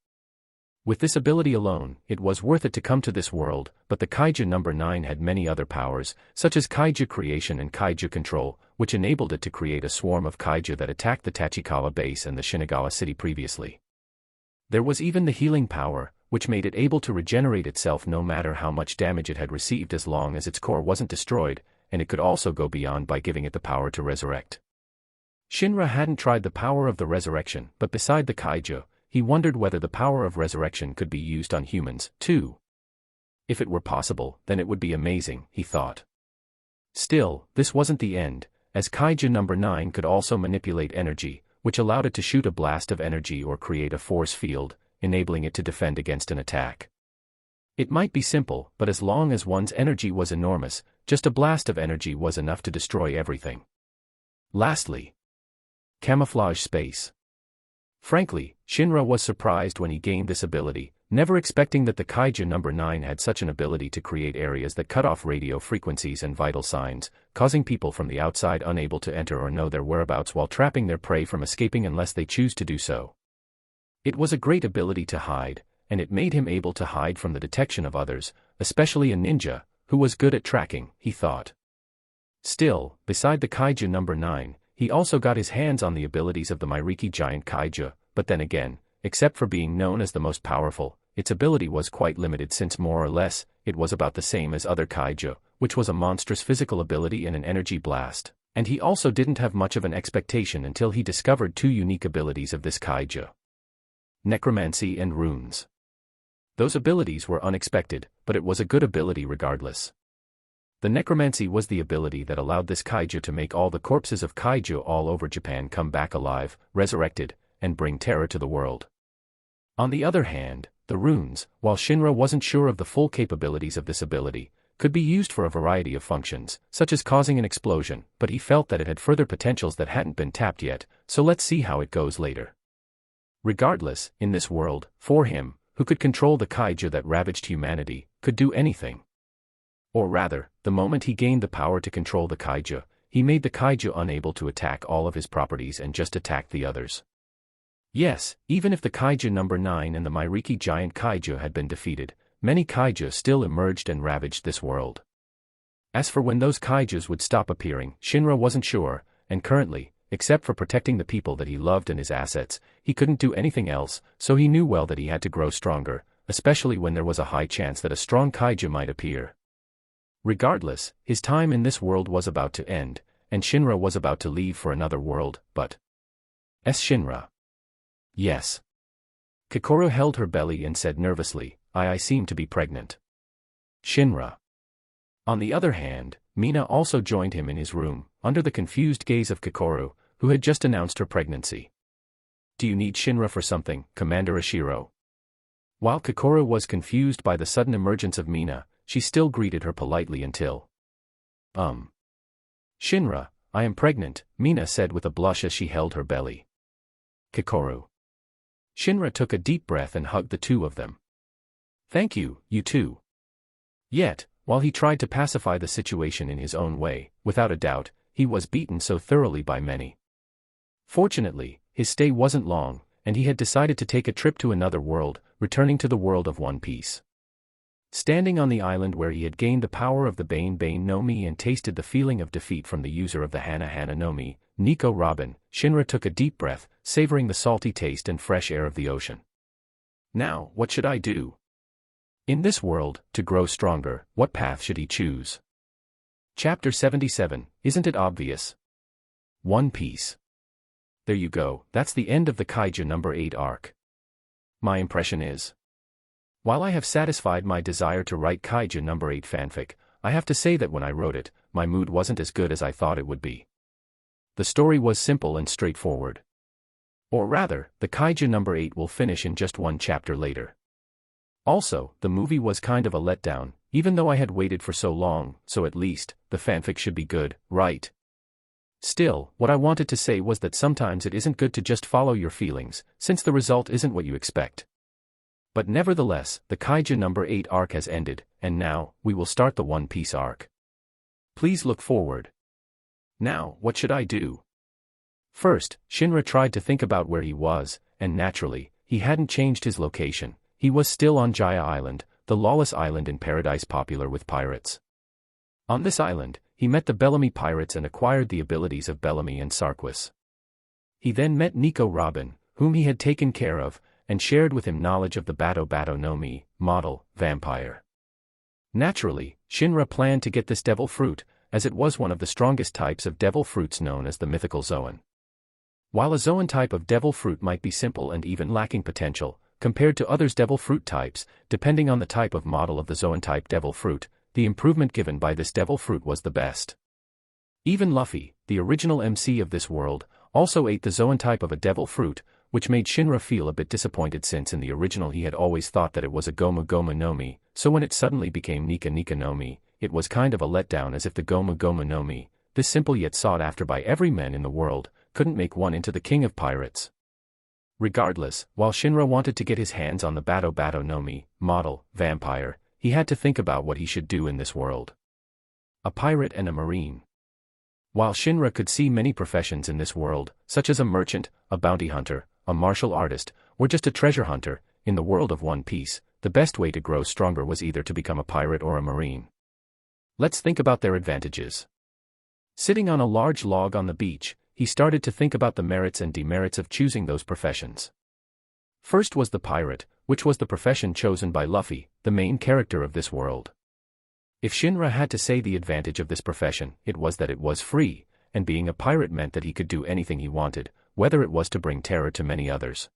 With this ability alone, it was worth it to come to this world, but the kaiju number 9 had many other powers, such as kaiju creation and kaiju control, which enabled it to create a swarm of kaiju that attacked the Tachikawa base and the Shinagawa city previously. There was even the healing power, which made it able to regenerate itself no matter how much damage it had received as long as its core wasn't destroyed, and it could also go beyond by giving it the power to resurrect. Shinra hadn't tried the power of the resurrection, but beside the kaiju, he wondered whether the power of resurrection could be used on humans, too. If it were possible, then it would be amazing, he thought. Still, this wasn't the end, as kaiju number 9 could also manipulate energy, which allowed it to shoot a blast of energy or create a force field, enabling it to defend against an attack. It might be simple, but as long as one's energy was enormous, just a blast of energy was enough to destroy everything. Lastly, camouflage space. Frankly, Shinra was surprised when he gained this ability, never expecting that the kaiju number 9 had such an ability to create areas that cut off radio frequencies and vital signs, causing people from the outside unable to enter or know their whereabouts while trapping their prey from escaping unless they choose to do so. It was a great ability to hide, and it made him able to hide from the detection of others, especially a ninja, who was good at tracking, he thought. Still, beside the kaiju number 9, he also got his hands on the abilities of the Myricky giant kaiju, but then again, except for being known as the most powerful, its ability was quite limited since more or less, it was about the same as other kaiju, which was a monstrous physical ability and an energy blast, and he also didn't have much of an expectation until he discovered two unique abilities of this kaiju: necromancy and runes. Those abilities were unexpected, but it was a good ability regardless. The necromancy was the ability that allowed this kaiju to make all the corpses of kaiju all over Japan come back alive, resurrected, and bring terror to the world. On the other hand, the runes, while Shinra wasn't sure of the full capabilities of this ability, could be used for a variety of functions, such as causing an explosion, but he felt that it had further potentials that hadn't been tapped yet, so let's see how it goes later. Regardless, in this world, for him, who could control the kaiju that ravaged humanity, could do anything. Or rather, the moment he gained the power to control the kaiju, he made the kaiju unable to attack all of his properties and just attacked the others. Yes, even if the kaiju number 9 and the Myricky giant kaiju had been defeated, many kaiju still emerged and ravaged this world. As for when those kaijus would stop appearing, Shinra wasn't sure, and currently, except for protecting the people that he loved and his assets, he couldn't do anything else, so he knew well that he had to grow stronger, especially when there was a high chance that a strong kaiju might appear. Regardless, his time in this world was about to end, and Shinra was about to leave for another world, but... Shinra. Yes. Kokoro held her belly and said nervously, I seem to be pregnant. Shinra. On the other hand, Mina also joined him in his room, under the confused gaze of Kokoro, who had just announced her pregnancy. Do you need Shinra for something, Commander Ashiro? While Kokoro was confused by the sudden emergence of Mina, she still greeted her politely until... Shinra, I am pregnant, Mina said with a blush as she held her belly. Kokoro. Shinra took a deep breath and hugged the two of them. Thank you, you two. Yet, while he tried to pacify the situation in his own way, without a doubt, he was beaten so thoroughly by many. Fortunately, his stay wasn't long, and he had decided to take a trip to another world, returning to the world of One Piece. Standing on the island where he had gained the power of the Bane no Mi and tasted the feeling of defeat from the user of the Hana no Mi, Nico Robin, Shinra took a deep breath, savoring the salty taste and fresh air of the ocean. Now, what should I do? In this world, to grow stronger, what path should he choose? Chapter 77, Isn't It Obvious? One Piece. There you go, that's the end of the Kaiju number 8 arc. My impression is... While I have satisfied my desire to write Kaiju number 8 fanfic, I have to say that when I wrote it, my mood wasn't as good as I thought it would be. The story was simple and straightforward. Or rather, the kaiju number 8 will finish in just one chapter later. Also, the movie was kind of a letdown, even though I had waited for so long, so at least, the fanfic should be good, right? Still, what I wanted to say was that sometimes it isn't good to just follow your feelings, since the result isn't what you expect. But nevertheless, the kaiju number 8 arc has ended, and now, we will start the One Piece arc. Please look forward. Now, what should I do? First, Shinra tried to think about where he was, and naturally, he hadn't changed his location. He was still on Jaya Island, the lawless island in paradise popular with pirates. On this island, he met the Bellamy pirates and acquired the abilities of Bellamy and Sarquis. He then met Nico Robin, whom he had taken care of, and shared with him knowledge of the Bato Bato no Mi, model, vampire. Naturally, Shinra planned to get this devil fruit, as it was one of the strongest types of devil fruits known as the mythical Zoan. While a Zoan type of devil fruit might be simple and even lacking potential, compared to others devil fruit types, depending on the type of model of the Zoan type devil fruit, the improvement given by this devil fruit was the best. Even Luffy, the original MC of this world, also ate the Zoan type of a devil fruit, which made Shinra feel a bit disappointed since in the original he had always thought that it was a Gomu Gomu no Mi, so when it suddenly became Nika Nika no Mi, it was kind of a letdown as if the Gomu Gomu no Mi, this simple yet sought after by every man in the world, couldn't make one into the king of pirates. Regardless, while Shinra wanted to get his hands on the Bato Bato no Mi, model, vampire, he had to think about what he should do in this world. A pirate and a marine. While Shinra could see many professions in this world, such as a merchant, a bounty hunter, a martial artist, or just a treasure hunter, in the world of One Piece, the best way to grow stronger was either to become a pirate or a marine. Let's think about their advantages. Sitting on a large log on the beach, he started to think about the merits and demerits of choosing those professions. First was the pirate, which was the profession chosen by Luffy, the main character of this world. If Shinra had to say the advantage of this profession, it was that it was free, and being a pirate meant that he could do anything he wanted, whether it was to bring terror to many others.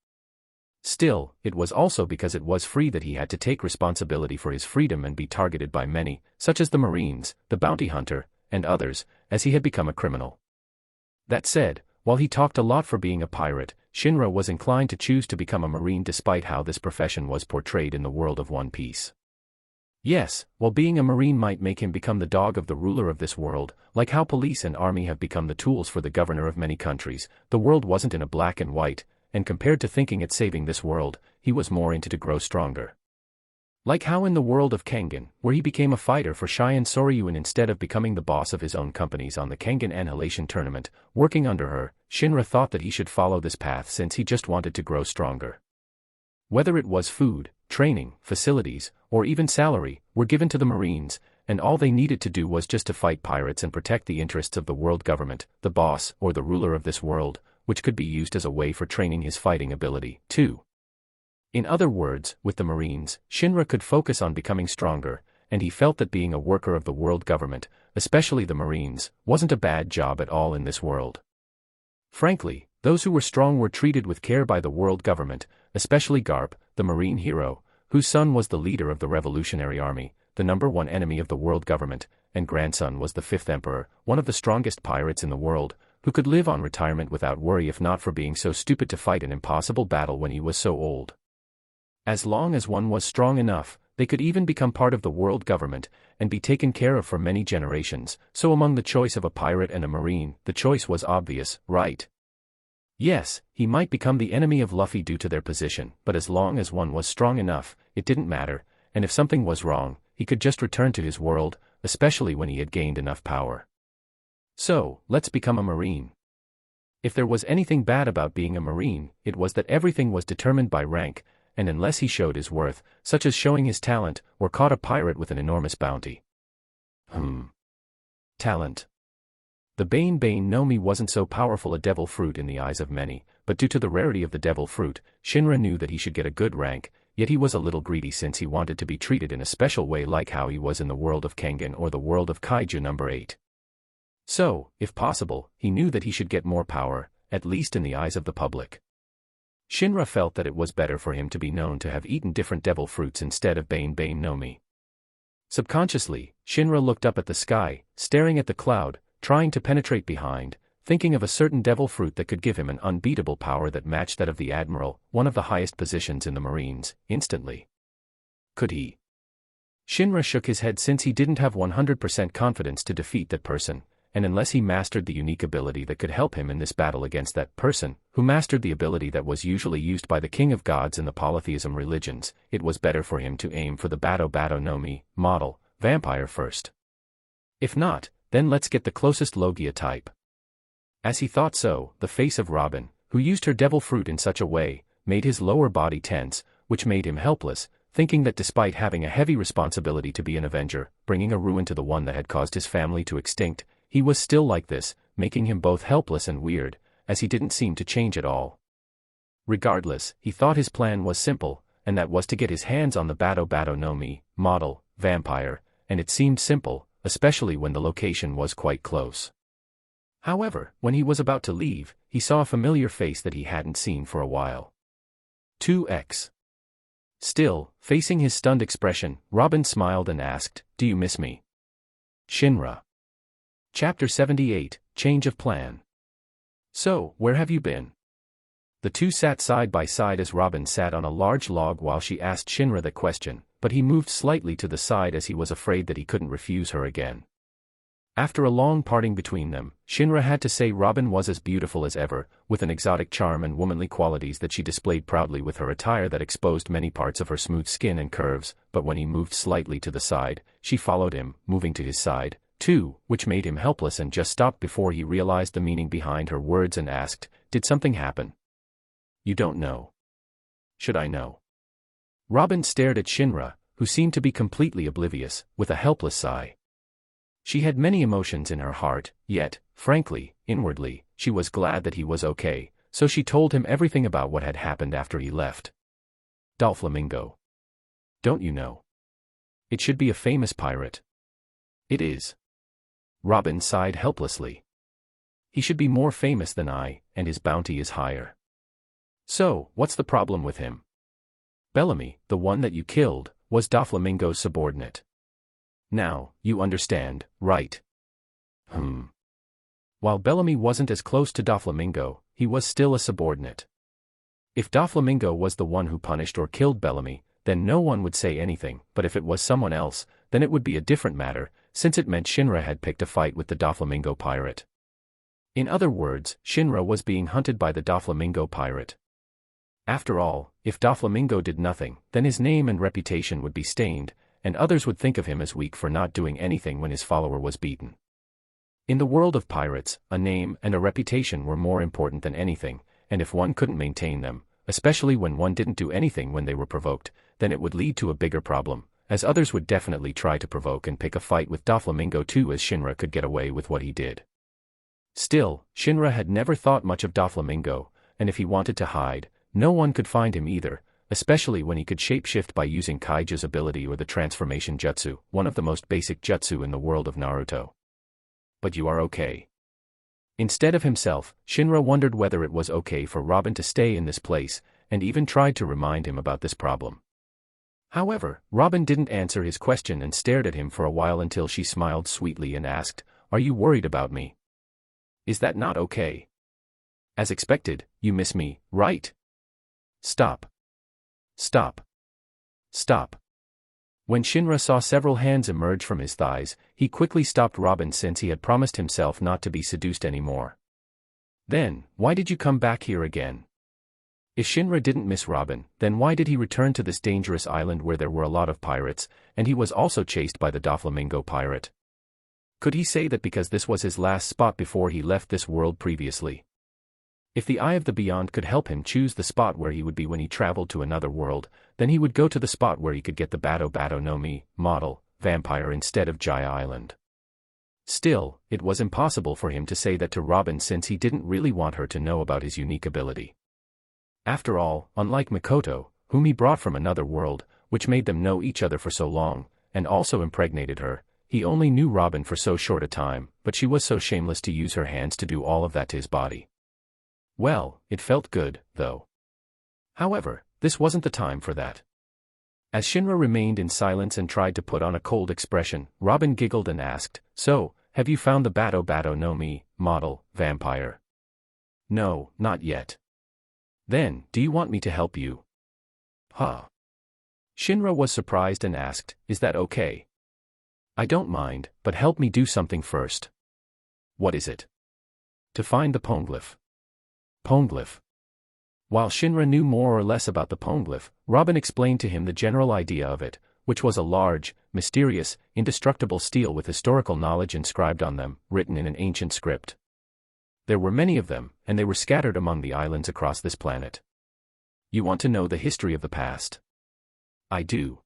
Still, it was also because it was free that he had to take responsibility for his freedom and be targeted by many, such as the Marines, the bounty hunter, and others, as he had become a criminal. That said, while he talked a lot for being a pirate, Shinra was inclined to choose to become a marine despite how this profession was portrayed in the world of One Piece. Yes, while being a marine might make him become the dog of the ruler of this world, like how police and army have become the tools for the governor of many countries, the world wasn't in a black and white, and compared to thinking it saving this world, he was more into to grow stronger. Like how in the world of Kangan, where he became a fighter for Cheyenne Soryuan instead of becoming the boss of his own companies on the Kangan Annihilation Tournament, working under her, Shinra thought that he should follow this path since he just wanted to grow stronger. Whether it was food, training, facilities, or even salary, were given to the Marines, and all they needed to do was just to fight pirates and protect the interests of the world government, the boss, or the ruler of this world, which could be used as a way for training his fighting ability, too. In other words, with the Marines, Shinra could focus on becoming stronger, and he felt that being a worker of the world government, especially the Marines, wasn't a bad job at all in this world. Frankly, those who were strong were treated with care by the world government, especially Garp, the Marine hero, whose son was the leader of the Revolutionary Army, the #1 enemy of the world government, and grandson was the 5th Emperor, one of the strongest pirates in the world, who could live on retirement without worry if not for being so stupid to fight an impossible battle when he was so old. As long as one was strong enough, they could even become part of the world government, and be taken care of for many generations, so among the choice of a pirate and a marine, the choice was obvious, right? Yes, he might become the enemy of Luffy due to their position, but as long as one was strong enough, it didn't matter, and if something was wrong, he could just return to his world, especially when he had gained enough power. So, let's become a marine. If there was anything bad about being a marine, it was that everything was determined by rank, and unless he showed his worth, such as showing his talent, or caught a pirate with an enormous bounty. Talent. The Bane Bane no Mi wasn't so powerful a devil fruit in the eyes of many, but due to the rarity of the devil fruit, Shinra knew that he should get a good rank, yet he was a little greedy since he wanted to be treated in a special way like how he was in the world of Kangan or the world of Kaiju number 8. So, if possible, he knew that he should get more power, at least in the eyes of the public. Shinra felt that it was better for him to be known to have eaten different devil fruits instead of Bane Bane no Mi. Subconsciously, Shinra looked up at the sky, staring at the cloud, trying to penetrate behind, thinking of a certain devil fruit that could give him an unbeatable power that matched that of the Admiral, one of the highest positions in the Marines, instantly. Could he? Shinra shook his head since he didn't have 100% confidence to defeat that person, and unless he mastered the unique ability that could help him in this battle against that person, who mastered the ability that was usually used by the king of gods in the polytheism religions, it was better for him to aim for the Bato no Mi model vampire first. If not, then let's get the closest Logia type. As he thought so, the face of Robin, who used her devil fruit in such a way, made his lower body tense, which made him helpless, thinking that despite having a heavy responsibility to be an avenger, bringing a ruin to the one that had caused his family to extinct, he was still like this, making him both helpless and weird, as he didn't seem to change at all. Regardless, he thought his plan was simple, and that was to get his hands on the Bato no Mi model vampire, and it seemed simple, especially when the location was quite close. However, when he was about to leave, he saw a familiar face that he hadn't seen for a while. 2x. Still, facing his stunned expression, Robin smiled and asked, "Do you miss me?" Shinra. Chapter 78, Change of Plan. So, where have you been? The two sat side by side as Robin sat on a large log while she asked Shinra the question, but he moved slightly to the side as he was afraid that he couldn't refuse her again. After a long parting between them, Shinra had to say Robin was as beautiful as ever, with an exotic charm and womanly qualities that she displayed proudly with her attire that exposed many parts of her smooth skin and curves, but when he moved slightly to the side, she followed him, moving to his side, too, which made him helpless and just stopped before he realized the meaning behind her words and asked, "Did something happen?" "You don't know." "Should I know?" Robin stared at Shinra, who seemed to be completely oblivious, with a helpless sigh. She had many emotions in her heart, yet, frankly, inwardly, she was glad that he was okay, so she told him everything about what had happened after he left. Doflamingo. Don't you know? It should be a famous pirate. It is. Robin sighed helplessly. He should be more famous than I, and his bounty is higher. So, what's the problem with him? Bellamy, the one that you killed, was Doflamingo's subordinate. Now, you understand, right? While Bellamy wasn't as close to Doflamingo, he was still a subordinate. If Doflamingo was the one who punished or killed Bellamy, then no one would say anything, but if it was someone else, then it would be a different matter, since it meant Shinra had picked a fight with the Doflamingo pirate. In other words, Shinra was being hunted by the Doflamingo pirate. After all, if Doflamingo did nothing, then his name and reputation would be stained, and others would think of him as weak for not doing anything when his follower was beaten. In the world of pirates, a name and a reputation were more important than anything, and if one couldn't maintain them, especially when one didn't do anything when they were provoked, then it would lead to a bigger problem, as others would definitely try to provoke and pick a fight with Doflamingo too, as Shinra could get away with what he did. Still, Shinra had never thought much of Doflamingo, and if he wanted to hide, no one could find him either, especially when he could shapeshift by using Kaiju's ability or the transformation jutsu, one of the most basic jutsu in the world of Naruto. But you are okay. Instead of himself, Shinra wondered whether it was okay for Robin to stay in this place, and even tried to remind him about this problem. However, Robin didn't answer his question and stared at him for a while until she smiled sweetly and asked, "Are you worried about me? Is that not okay? As expected, you miss me, right? Stop. Stop. Stop." When Shinra saw several hands emerge from his thighs, he quickly stopped Robin since he had promised himself not to be seduced anymore. "Then, why did you come back here again? If Shinra didn't miss Robin, then why did he return to this dangerous island where there were a lot of pirates, and he was also chased by the Doflamingo pirate? Could he say that because this was his last spot before he left this world previously? If the Eye of the Beyond could help him choose the spot where he would be when he traveled to another world, then he would go to the spot where he could get the Bato no Mi model vampire instead of Jaya Island. Still, it was impossible for him to say that to Robin since he didn't really want her to know about his unique ability. After all, unlike Mikoto, whom he brought from another world, which made them know each other for so long, and also impregnated her, he only knew Robin for so short a time, but she was so shameless to use her hands to do all of that to his body. Well, it felt good, though. However, this wasn't the time for that. As Shinra remained in silence and tried to put on a cold expression, Robin giggled and asked, "So, have you found the Bato no Mi model vampire?" "No, not yet." "Then, do you want me to help you?" "Huh." Shinra was surprised and asked, "Is that okay?" "I don't mind, but help me do something first." "What is it?" "To find the poneglyph." Poneglyph. While Shinra knew more or less about the poneglyph, Robin explained to him the general idea of it, which was a large, mysterious, indestructible stele with historical knowledge inscribed on them, written in an ancient script. There were many of them, and they were scattered among the islands across this planet. "You want to know the history of the past?" "I do."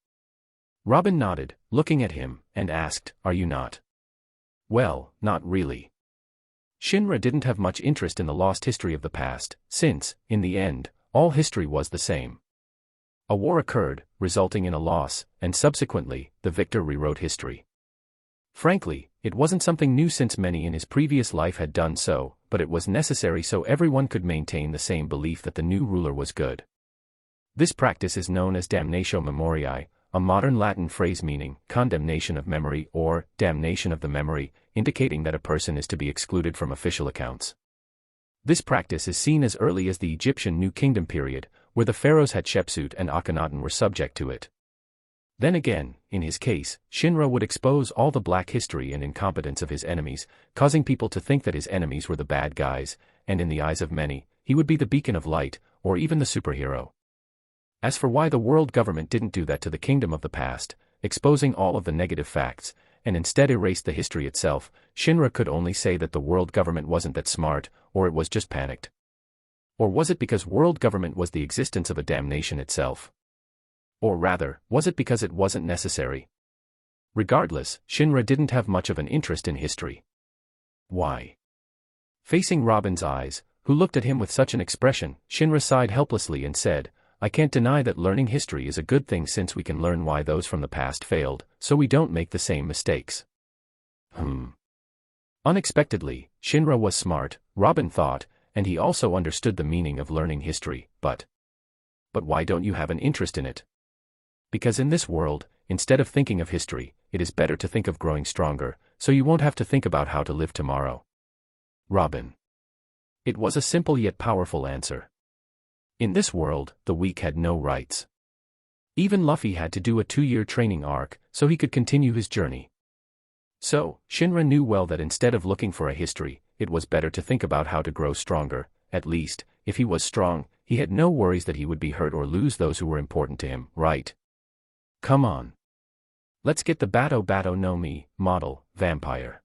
Robin nodded, looking at him, and asked, "Are you not?" "Well, not really." Shinra didn't have much interest in the lost history of the past, since, in the end, all history was the same. A war occurred, resulting in a loss, and subsequently, the victor rewrote history. Frankly, it wasn't something new since many in his previous life had done so, but it was necessary so everyone could maintain the same belief that the new ruler was good. This practice is known as damnatio memoriae, a modern Latin phrase meaning condemnation of memory or damnation of the memory, indicating that a person is to be excluded from official accounts. This practice is seen as early as the Egyptian New Kingdom period, where the pharaohs Hatshepsut and Akhenaten were subject to it. Then again, in his case, Shinra would expose all the black history and incompetence of his enemies, causing people to think that his enemies were the bad guys, and in the eyes of many, he would be the beacon of light, or even the superhero. As for why the world government didn't do that to the kingdom of the past, exposing all of the negative facts, and instead erased the history itself, Shinra could only say that the world government wasn't that smart, or it was just panicked. Or was it because world government was the existence of a damnation itself? Or rather, was it because it wasn't necessary? Regardless, Shinra didn't have much of an interest in history. Why? Facing Robin's eyes, who looked at him with such an expression, Shinra sighed helplessly and said, "I can't deny that learning history is a good thing since we can learn why those from the past failed, so we don't make the same mistakes." Unexpectedly, Shinra was smart, Robin thought, and he also understood the meaning of learning history, but why don't you have an interest in it? Because in this world, instead of thinking of history, it is better to think of growing stronger, so you won't have to think about how to live tomorrow. Robin. It was a simple yet powerful answer. In this world, the weak had no rights. Even Luffy had to do a 2-year training arc, so he could continue his journey. So, Shinra knew well that instead of looking for a history, it was better to think about how to grow stronger. At least, if he was strong, he had no worries that he would be hurt or lose those who were important to him, right? Come on. Let's get the Bato no Mi model vampire.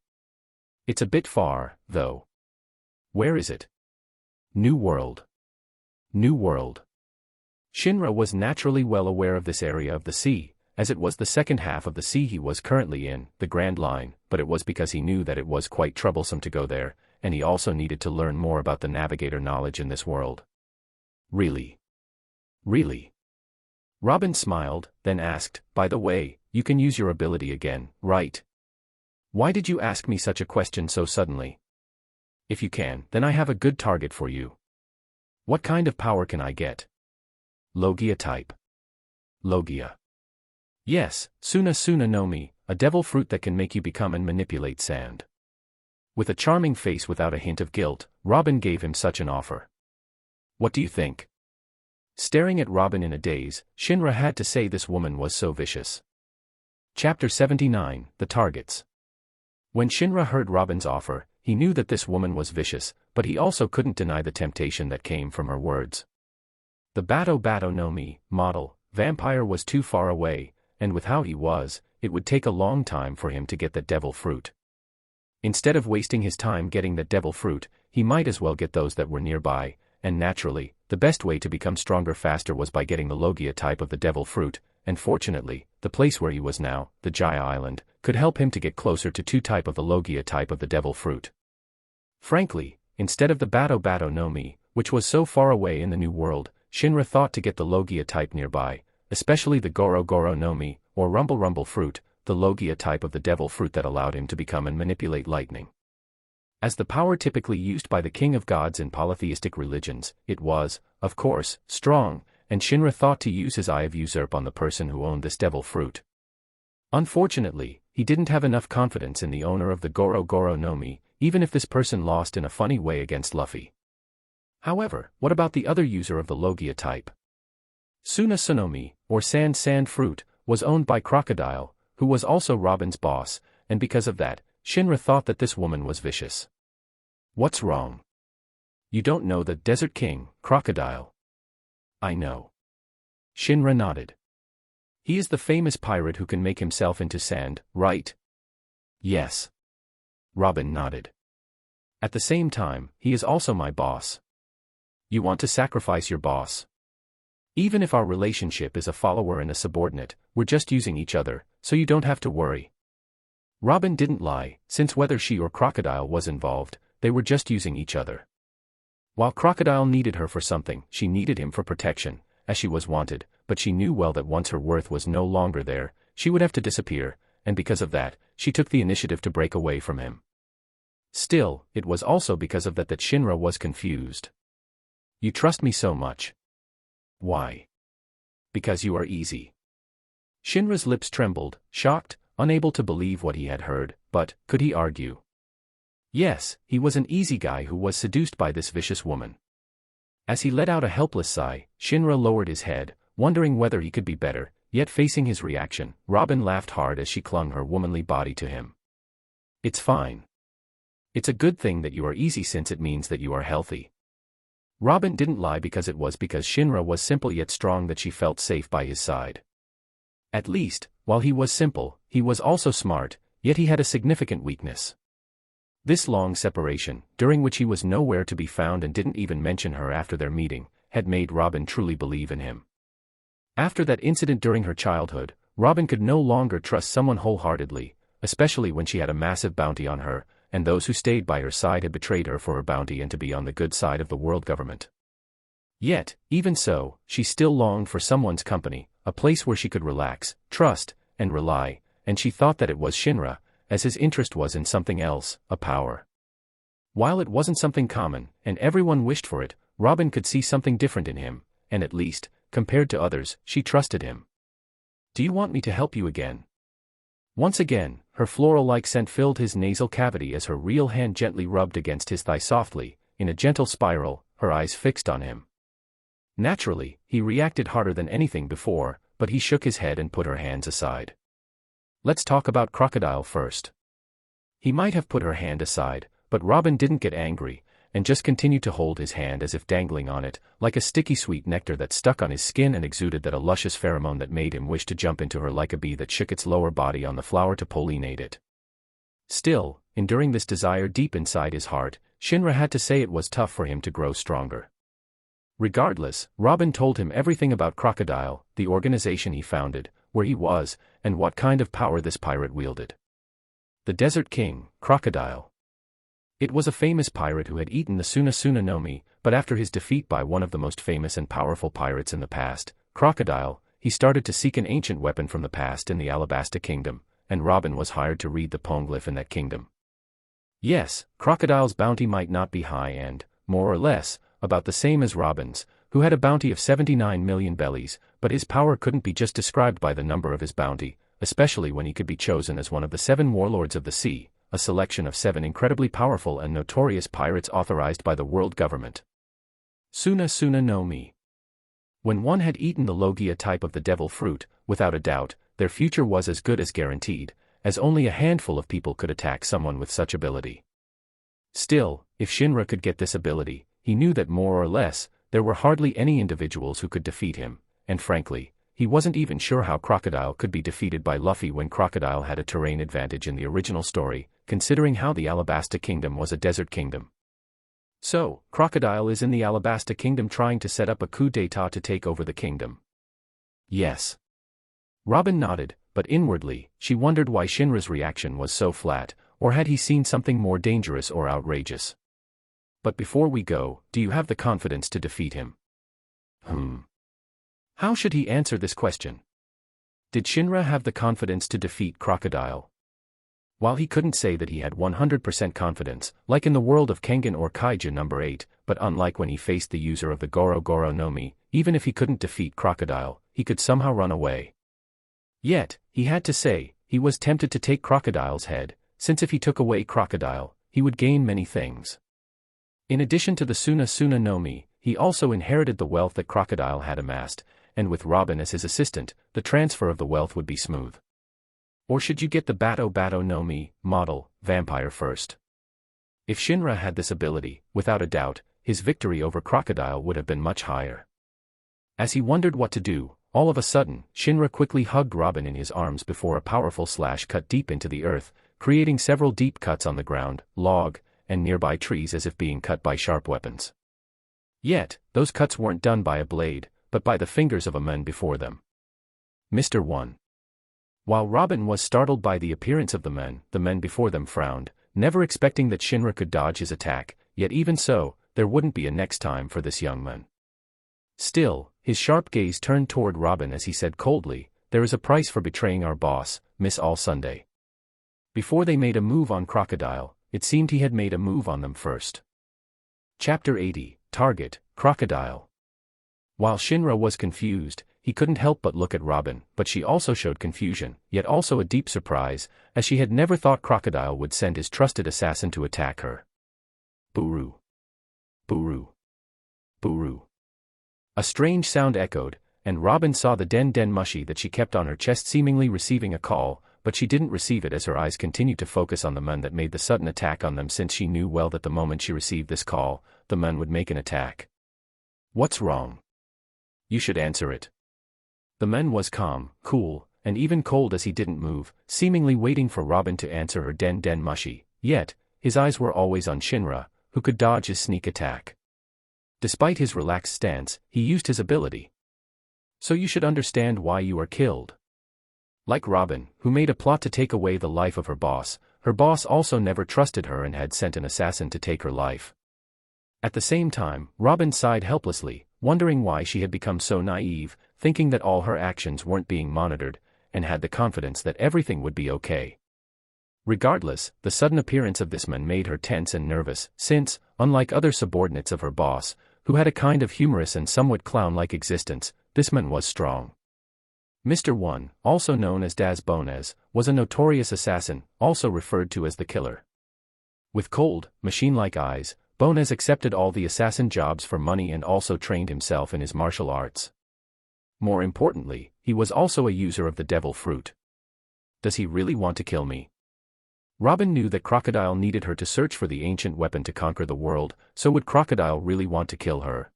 It's a bit far, though. Where is it? New World. New World. Shinra was naturally well aware of this area of the sea, as it was the second half of the sea he was currently in, the Grand Line, but it was because he knew that it was quite troublesome to go there, and he also needed to learn more about the navigator knowledge in this world. Really? Really? Robin smiled, then asked, "By the way, you can use your ability again, right? Why did you ask me such a question so suddenly? If you can, then I have a good target for you. What kind of power can I get?" Logia type. Logia. Yes, Suna no Mi, a devil fruit that can make you become and manipulate sand. With a charming face without a hint of guilt, Robin gave him such an offer. What do you think? Staring at Robin in a daze, Shinra had to say this woman was so vicious. Chapter 79, The Targets. When Shinra heard Robin's offer, he knew that this woman was vicious, but he also couldn't deny the temptation that came from her words. The Bato no Mi model vampire was too far away, and with how he was, it would take a long time for him to get that devil fruit. Instead of wasting his time getting that devil fruit, he might as well get those that were nearby, and naturally, the best way to become stronger faster was by getting the Logia type of the devil fruit, and fortunately, the place where he was now, the Jaya Island, could help him to get closer to 2 type of the Logia type of the devil fruit. Frankly, instead of the Bato no Mi, which was so far away in the New World, Shinra thought to get the Logia type nearby, especially the Goro no Mi, or Rumble fruit, the Logia type of the devil fruit that allowed him to become and manipulate lightning. As the power typically used by the king of gods in polytheistic religions, it was, of course, strong, and Shinra thought to use his eye of usurp on the person who owned this devil fruit. Unfortunately, he didn't have enough confidence in the owner of the Goro Goro no Mi, even if this person lost in a funny way against Luffy. However, what about the other user of the Logia type? Suna Tsunomi, or Sand Sand Fruit, was owned by Crocodile, who was also Robin's boss, and because of that, Shinra thought that this woman was vicious. What's wrong? You don't know the Desert King, Crocodile? I know. Shinra nodded. He is the famous pirate who can make himself into sand, right? Yes. Robin nodded. At the same time, he is also my boss. You want to sacrifice your boss? Even if our relationship is a follower and a subordinate, we're just using each other, so you don't have to worry. Robin didn't lie, since whether she or Crocodile was involved, they were just using each other. While Crocodile needed her for something, she needed him for protection, as she was wanted, but she knew well that once her worth was no longer there, she would have to disappear, and because of that, she took the initiative to break away from him. Still, it was also because of that that Shinra was confused. You trust me so much. Why? Because you are easy. Shinra's lips trembled, shocked, unable to believe what he had heard, but could he argue? Yes, he was an easy guy who was seduced by this vicious woman. As he let out a helpless sigh, Shinra lowered his head, wondering whether he could be better, yet facing his reaction, Robin laughed hard as she clung her womanly body to him. It's fine. It's a good thing that you are easy since it means that you are healthy. Robin didn't lie because it was because Shinra was simple yet strong that she felt safe by his side. At least, while he was simple, he was also smart, yet he had a significant weakness. This long separation, during which he was nowhere to be found and didn't even mention her after their meeting, had made Robin truly believe in him. After that incident during her childhood, Robin could no longer trust someone wholeheartedly, especially when she had a massive bounty on her, and those who stayed by her side had betrayed her for her bounty and to be on the good side of the world government. Yet, even so, she still longed for someone's company, a place where she could relax, trust, and rely, and she thought that it was Shinra, as his interest was in something else, a power. While it wasn't something common, and everyone wished for it, Robin could see something different in him, and at least, compared to others, she trusted him. Do you want me to help you again? Once again, her floral-like scent filled his nasal cavity as her real hand gently rubbed against his thigh softly, in a gentle spiral, her eyes fixed on him. Naturally, he reacted harder than anything before, but he shook his head and put her hands aside. Let's talk about Crocodile first. He might have put her hand aside, but Robin didn't get angry, and just continued to hold his hand as if dangling on it, like a sticky sweet nectar that stuck on his skin and exuded that a luscious pheromone that made him wish to jump into her like a bee that shook its lower body on the flower to pollinate it. Still, enduring this desire deep inside his heart, Shinra had to say it was tough for him to grow stronger. Regardless, Robin told him everything about Crocodile, the organization he founded, where he was, and what kind of power this pirate wielded. The Desert King, Crocodile. It was a famous pirate who had eaten the Suna Suna no Mi, but after his defeat by one of the most famous and powerful pirates in the past, Crocodile, he started to seek an ancient weapon from the past in the Alabasta Kingdom, and Robin was hired to read the poneglyph in that kingdom. Yes, Crocodile's bounty might not be high and, more or less, about the same as Robin's, who had a bounty of 79 million bellies, but his power couldn't be just described by the number of his bounty, especially when he could be chosen as one of the 7 warlords of the sea, a selection of 7 incredibly powerful and notorious pirates authorized by the world government. Suna Suna no Mi. When one had eaten the Logia type of the devil fruit, without a doubt, their future was as good as guaranteed, as only a handful of people could attack someone with such ability. Still, if Shinra could get this ability, he knew that more or less, there were hardly any individuals who could defeat him, and frankly, he wasn't even sure how Crocodile could be defeated by Luffy when Crocodile had a terrain advantage in the original story, considering how the Alabasta Kingdom was a desert kingdom. So, Crocodile is in the Alabasta Kingdom trying to set up a coup d'etat to take over the kingdom. Yes. Robin nodded, but inwardly, she wondered why Shinra's reaction was so flat, or had he seen something more dangerous or outrageous. But before we go, do you have the confidence to defeat him? How should he answer this question? Did Shinra have the confidence to defeat Crocodile? While he couldn't say that he had 100% confidence, like in the world of Kangan or Kaija number 8, but unlike when he faced the user of the Goro Goro no Mi, even if he couldn't defeat Crocodile, he could somehow run away. Yet, he had to say, he was tempted to take Crocodile's head, since if he took away Crocodile, he would gain many things. In addition to the Suna Suna no Mi, he also inherited the wealth that Crocodile had amassed, and with Robin as his assistant, the transfer of the wealth would be smooth. Or should you get the Bato Bato no Mi, model, vampire first? If Shinra had this ability, without a doubt, his victory over Crocodile would have been much higher. As he wondered what to do, all of a sudden, Shinra quickly hugged Robin in his arms before a powerful slash cut deep into the earth, creating several deep cuts on the ground, log, and nearby trees as if being cut by sharp weapons. Yet, those cuts weren't done by a blade, but by the fingers of a man before them. Mr. 1. While Robin was startled by the appearance of the men before them frowned, never expecting that Shinra could dodge his attack, yet even so, there wouldn't be a next time for this young man. Still, his sharp gaze turned toward Robin as he said coldly, "There is a price for betraying our boss, Miss All Sunday." Before they made a move on Crocodile, it seemed he had made a move on them first. Chapter 80, Target, Crocodile. While Shinra was confused, he couldn't help but look at Robin, but she also showed confusion, yet also a deep surprise, as she had never thought Crocodile would send his trusted assassin to attack her. Buru. Buru. Buru. A strange sound echoed, and Robin saw the den mushi that she kept on her chest seemingly receiving a call, but she didn't receive it as her eyes continued to focus on the man that made the sudden attack on them, since she knew well that the moment she received this call, the man would make an attack. "What's wrong? You should answer it." The man was calm, cool, and even cold as he didn't move, seemingly waiting for Robin to answer her den mushi, yet, his eyes were always on Shinra, who could dodge his sneak attack. Despite his relaxed stance, he used his ability. "So you should understand why you are killed." Like Robin, who made a plot to take away the life of her boss also never trusted her and had sent an assassin to take her life. At the same time, Robin sighed helplessly, wondering why she had become so naive, thinking that all her actions weren't being monitored, and had the confidence that everything would be okay. Regardless, the sudden appearance of this man made her tense and nervous, since, unlike other subordinates of her boss, who had a kind of humorous and somewhat clown-like existence, this man was strong. Mr. 1, also known as Das Bones, was a notorious assassin, also referred to as the Killer. With cold, machine-like eyes, Bones accepted all the assassin jobs for money and also trained himself in his martial arts. More importantly, he was also a user of the devil fruit. Does he really want to kill me? Robin knew that Crocodile needed her to search for the ancient weapon to conquer the world, so would Crocodile really want to kill her?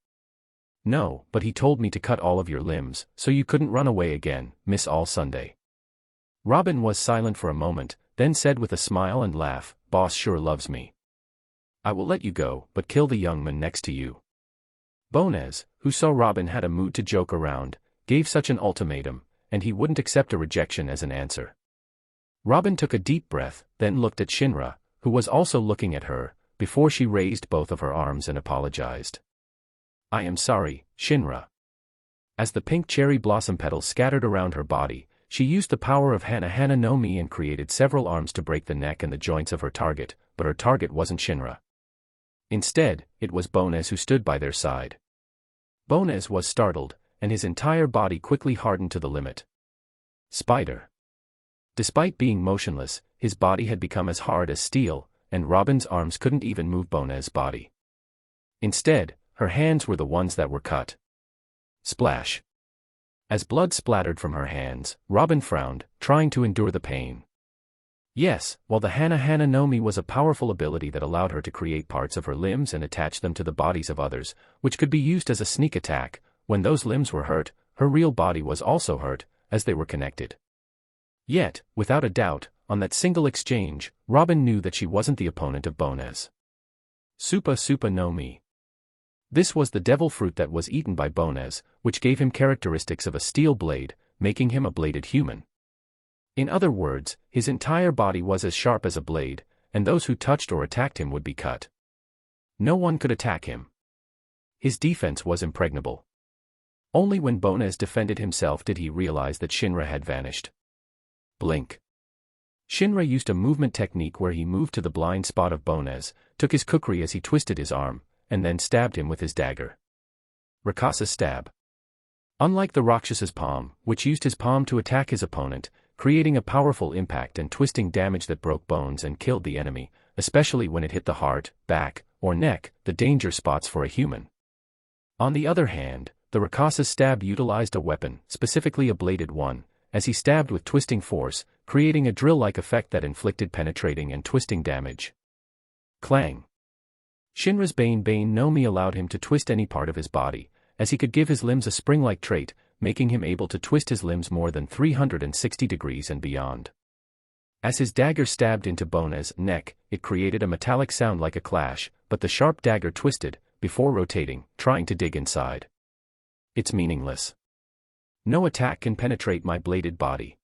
"No, but he told me to cut all of your limbs, so you couldn't run away again, Miss All Sunday." Robin was silent for a moment, then said with a smile and laugh, "Boss sure loves me. I will let you go, but kill the young man next to you." Bones, who saw Robin had a mood to joke around, gave such an ultimatum, and he wouldn't accept a rejection as an answer. Robin took a deep breath, then looked at Shinra, who was also looking at her, before she raised both of her arms and apologized. "I am sorry, Shinra." As the pink cherry blossom petals scattered around her body, she used the power of Hana no Mi and created several arms to break the neck and the joints of her target, but her target wasn't Shinra. Instead, it was Bones who stood by their side. Bones was startled, and his entire body quickly hardened to the limit. Spider. Despite being motionless, his body had become as hard as steel, and Robin's arms couldn't even move Bones' body. Instead, her hands were the ones that were cut. Splash. As blood splattered from her hands, Robin frowned, trying to endure the pain. Yes, while the Hana no Mi was a powerful ability that allowed her to create parts of her limbs and attach them to the bodies of others, which could be used as a sneak attack, when those limbs were hurt, her real body was also hurt, as they were connected. Yet, without a doubt, on that single exchange, Robin knew that she wasn't the opponent of Bones. Supa no Mi. This was the devil fruit that was eaten by Bones, which gave him characteristics of a steel blade, making him a bladed human. In other words, his entire body was as sharp as a blade, and those who touched or attacked him would be cut. No one could attack him. His defense was impregnable. Only when Bones defended himself did he realize that Shinra had vanished. Blink. Shinra used a movement technique where he moved to the blind spot of Bones, took his kukri as he twisted his arm, and then stabbed him with his dagger. Rakasa stab. Unlike the Rakshasa's palm, which used his palm to attack his opponent, creating a powerful impact and twisting damage that broke bones and killed the enemy, especially when it hit the heart, back, or neck, the danger spots for a human. On the other hand, the Rakasa's stab utilized a weapon, specifically a bladed one, as he stabbed with twisting force, creating a drill-like effect that inflicted penetrating and twisting damage. Clang. Shinra's Bane no Mi allowed him to twist any part of his body, as he could give his limbs a spring-like trait, making him able to twist his limbs more than 360 degrees and beyond. As his dagger stabbed into Bona's neck, it created a metallic sound like a clash, but the sharp dagger twisted, before rotating, trying to dig inside. It's meaningless. No attack can penetrate my bladed body.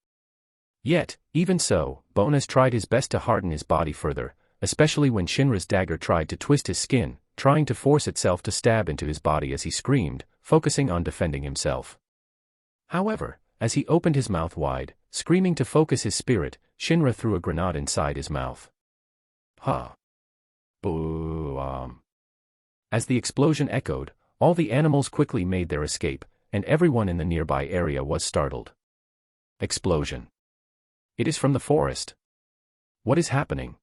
Yet, even so, Bonas tried his best to harden his body further, especially when Shinra's dagger tried to twist his skin, trying to force itself to stab into his body as he screamed, focusing on defending himself. However, as he opened his mouth wide, screaming to focus his spirit, Shinra threw a grenade inside his mouth. Ha! Boom! As the explosion echoed, all the animals quickly made their escape, and everyone in the nearby area was startled. Explosion. It is from the forest. What is happening?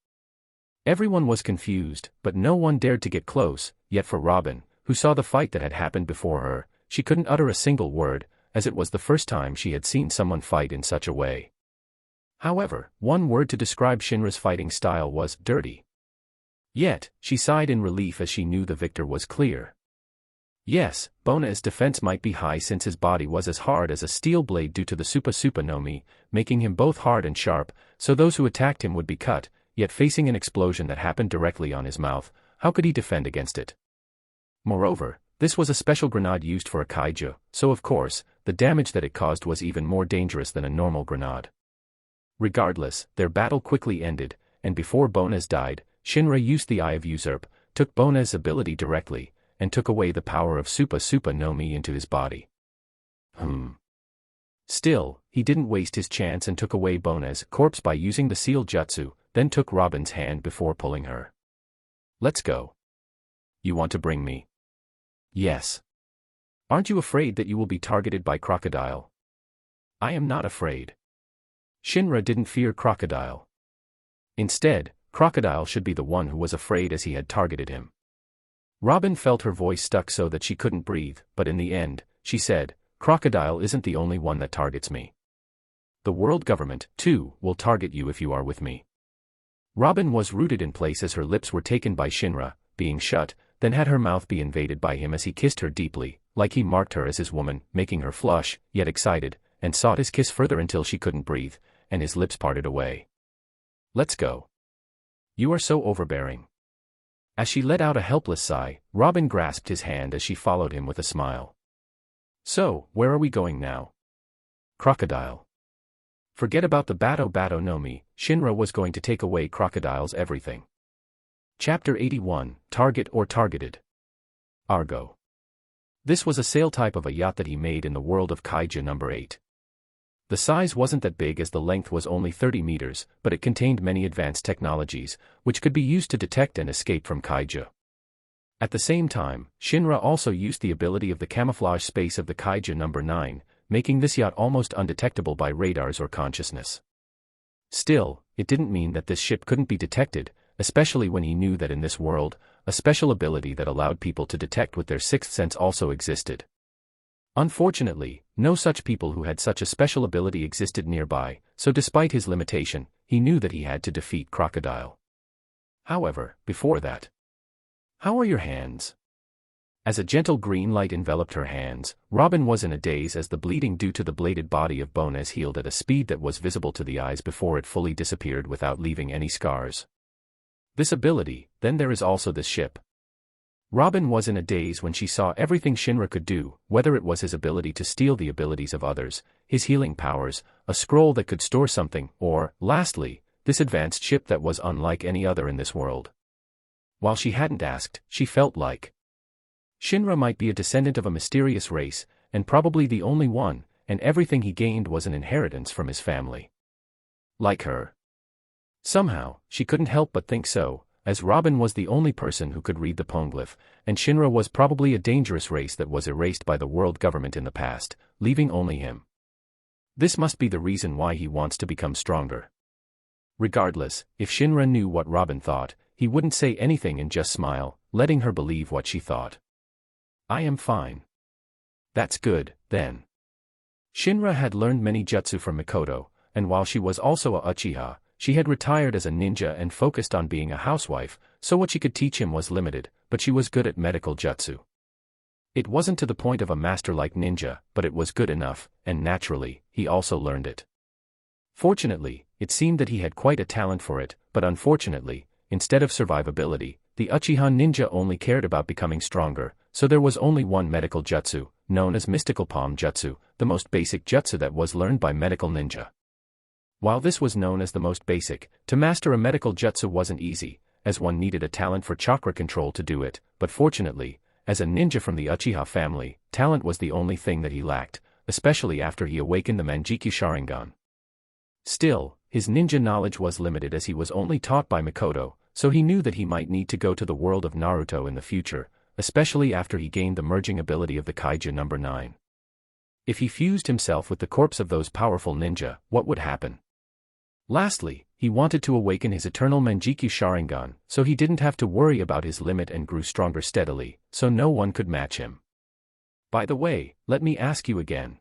Everyone was confused, but no one dared to get close, yet for Robin, who saw the fight that had happened before her, she couldn't utter a single word, as it was the first time she had seen someone fight in such a way. However, one word to describe Shinra's fighting style was dirty. Yet, she sighed in relief as she knew the victor was clear. Yes, Bona's defense might be high since his body was as hard as a steel blade due to the Supa no Mi, making him both hard and sharp, so those who attacked him would be cut, yet facing an explosion that happened directly on his mouth, how could he defend against it? Moreover, this was a special grenade used for a kaiju, so of course, the damage that it caused was even more dangerous than a normal grenade. Regardless, their battle quickly ended, and before Bonas died, Shinra used the Eye of Usurp, took Bonas' ability directly, and took away the power of Supa no Mi into his body. Still, he didn't waste his chance and took away Bonas' corpse by using the seal jutsu, then took Robin's hand before pulling her. Let's go. You want to bring me? Yes. Aren't you afraid that you will be targeted by Crocodile? I am not afraid. Shinra didn't fear Crocodile. Instead, Crocodile should be the one who was afraid as he had targeted him. Robin felt her voice stuck so that she couldn't breathe, but in the end, she said, Crocodile isn't the only one that targets me. The world government, too, will target you if you are with me. Robin was rooted in place as her lips were taken by Shinra, being shut, then had her mouth be invaded by him as he kissed her deeply, like he marked her as his woman, making her flush, yet excited, and sought his kiss further until she couldn't breathe, and his lips parted away. Let's go. You are so overbearing. As she let out a helpless sigh, Robin grasped his hand as she followed him with a smile. So, where are we going now? Crocodile. Forget about the Bato no Mi, Shinra was going to take away Crocodile's everything. Chapter 81, Target or Targeted. Argo. This was a sail type of a yacht that he made in the world of Kaiju number 8. The size wasn't that big as the length was only 30 meters, but it contained many advanced technologies, which could be used to detect and escape from kaiju. At the same time, Shinra also used the ability of the camouflage space of the kaiju number 9, making this yacht almost undetectable by radars or consciousness. Still, it didn't mean that this ship couldn't be detected, especially when he knew that in this world, a special ability that allowed people to detect with their sixth sense also existed. Unfortunately, no such people who had such a special ability existed nearby, so despite his limitation, he knew that he had to defeat Crocodile. However, before that, how are your hands? As a gentle green light enveloped her hands, Robin was in a daze as the bleeding due to the bladed body of Bonas healed at a speed that was visible to the eyes before it fully disappeared without leaving any scars. This ability, then there is also this ship. Robin was in a daze when she saw everything Shinra could do, whether it was his ability to steal the abilities of others, his healing powers, a scroll that could store something, or, lastly, this advanced ship that was unlike any other in this world. While she hadn't asked, she felt like Shinra might be a descendant of a mysterious race, and probably the only one, and everything he gained was an inheritance from his family. Like her. Somehow, she couldn't help but think so, as Robin was the only person who could read the poneglyph, and Shinra was probably a dangerous race that was erased by the world government in the past, leaving only him. This must be the reason why he wants to become stronger. Regardless, if Shinra knew what Robin thought, he wouldn't say anything and just smile, letting her believe what she thought. I am fine. That's good, then. Shinra had learned many jutsu from Mikoto, and while she was also a Uchiha, she had retired as a ninja and focused on being a housewife, so what she could teach him was limited, but she was good at medical jutsu. It wasn't to the point of a master-like ninja, but it was good enough, and naturally, he also learned it. Fortunately, it seemed that he had quite a talent for it, but unfortunately, instead of survivability, the Uchiha ninja only cared about becoming stronger, so there was only one medical jutsu, known as mystical palm jutsu, the most basic jutsu that was learned by medical ninja. While this was known as the most basic, to master a medical jutsu wasn't easy, as one needed a talent for chakra control to do it, but fortunately, as a ninja from the Uchiha family, talent was the only thing that he lacked, especially after he awakened the Manjikyu Sharingan. Still, his ninja knowledge was limited as he was only taught by Mikoto, so he knew that he might need to go to the world of Naruto in the future, especially after he gained the merging ability of the Kaija number 9. If he fused himself with the corpse of those powerful ninja, what would happen? Lastly, he wanted to awaken his eternal Manjikyu Sharingan, so he didn't have to worry about his limit and grew stronger steadily, so no one could match him. By the way, let me ask you again.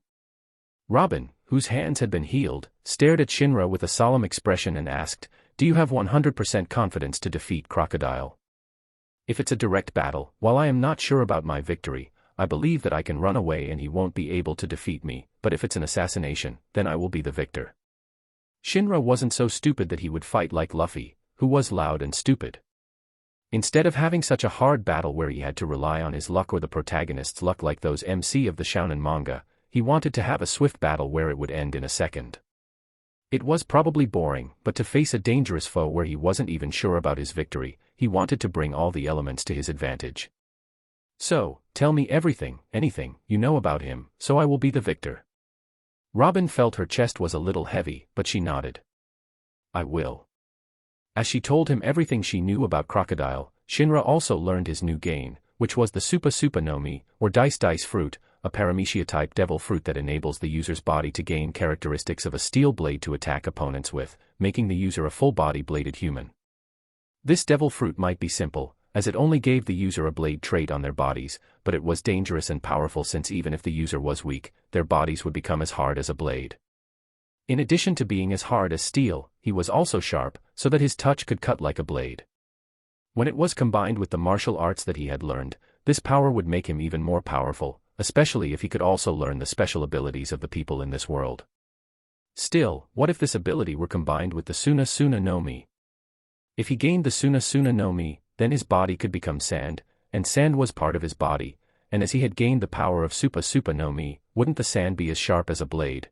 Robin, whose hands had been healed, stared at Shinra with a solemn expression and asked, "Do you have 100% confidence to defeat Crocodile?" If it's a direct battle, while I am not sure about my victory, I believe that I can run away and he won't be able to defeat me, but if it's an assassination, then I will be the victor. Shinra wasn't so stupid that he would fight like Luffy, who was loud and stupid. Instead of having such a hard battle where he had to rely on his luck or the protagonist's luck like those MC of the shounen manga, he wanted to have a swift battle where it would end in a second. It was probably boring, but to face a dangerous foe where he wasn't even sure about his victory, he wanted to bring all the elements to his advantage. So, tell me everything, anything, you know about him, so I will be the victor. Robin felt her chest was a little heavy, but she nodded. I will. As she told him everything she knew about Crocodile, Shinra also learned his new gain, which was the Supa Supa no Mi, or Dice fruit, a paramecia-type devil fruit that enables the user's body to gain characteristics of a steel blade to attack opponents with, making the user a full-body bladed human. This devil fruit might be simple, as it only gave the user a blade trait on their bodies, but it was dangerous and powerful since even if the user was weak, their bodies would become as hard as a blade. In addition to being as hard as steel, he was also sharp, so that his touch could cut like a blade. When it was combined with the martial arts that he had learned, this power would make him even more powerful, especially if he could also learn the special abilities of the people in this world. Still, what if this ability were combined with the Suna Suna no Mi? If he gained the Suna Suna no Mi, then his body could become sand, and sand was part of his body, and as he had gained the power of Supa Supa no Mi, wouldn't the sand be as sharp as a blade?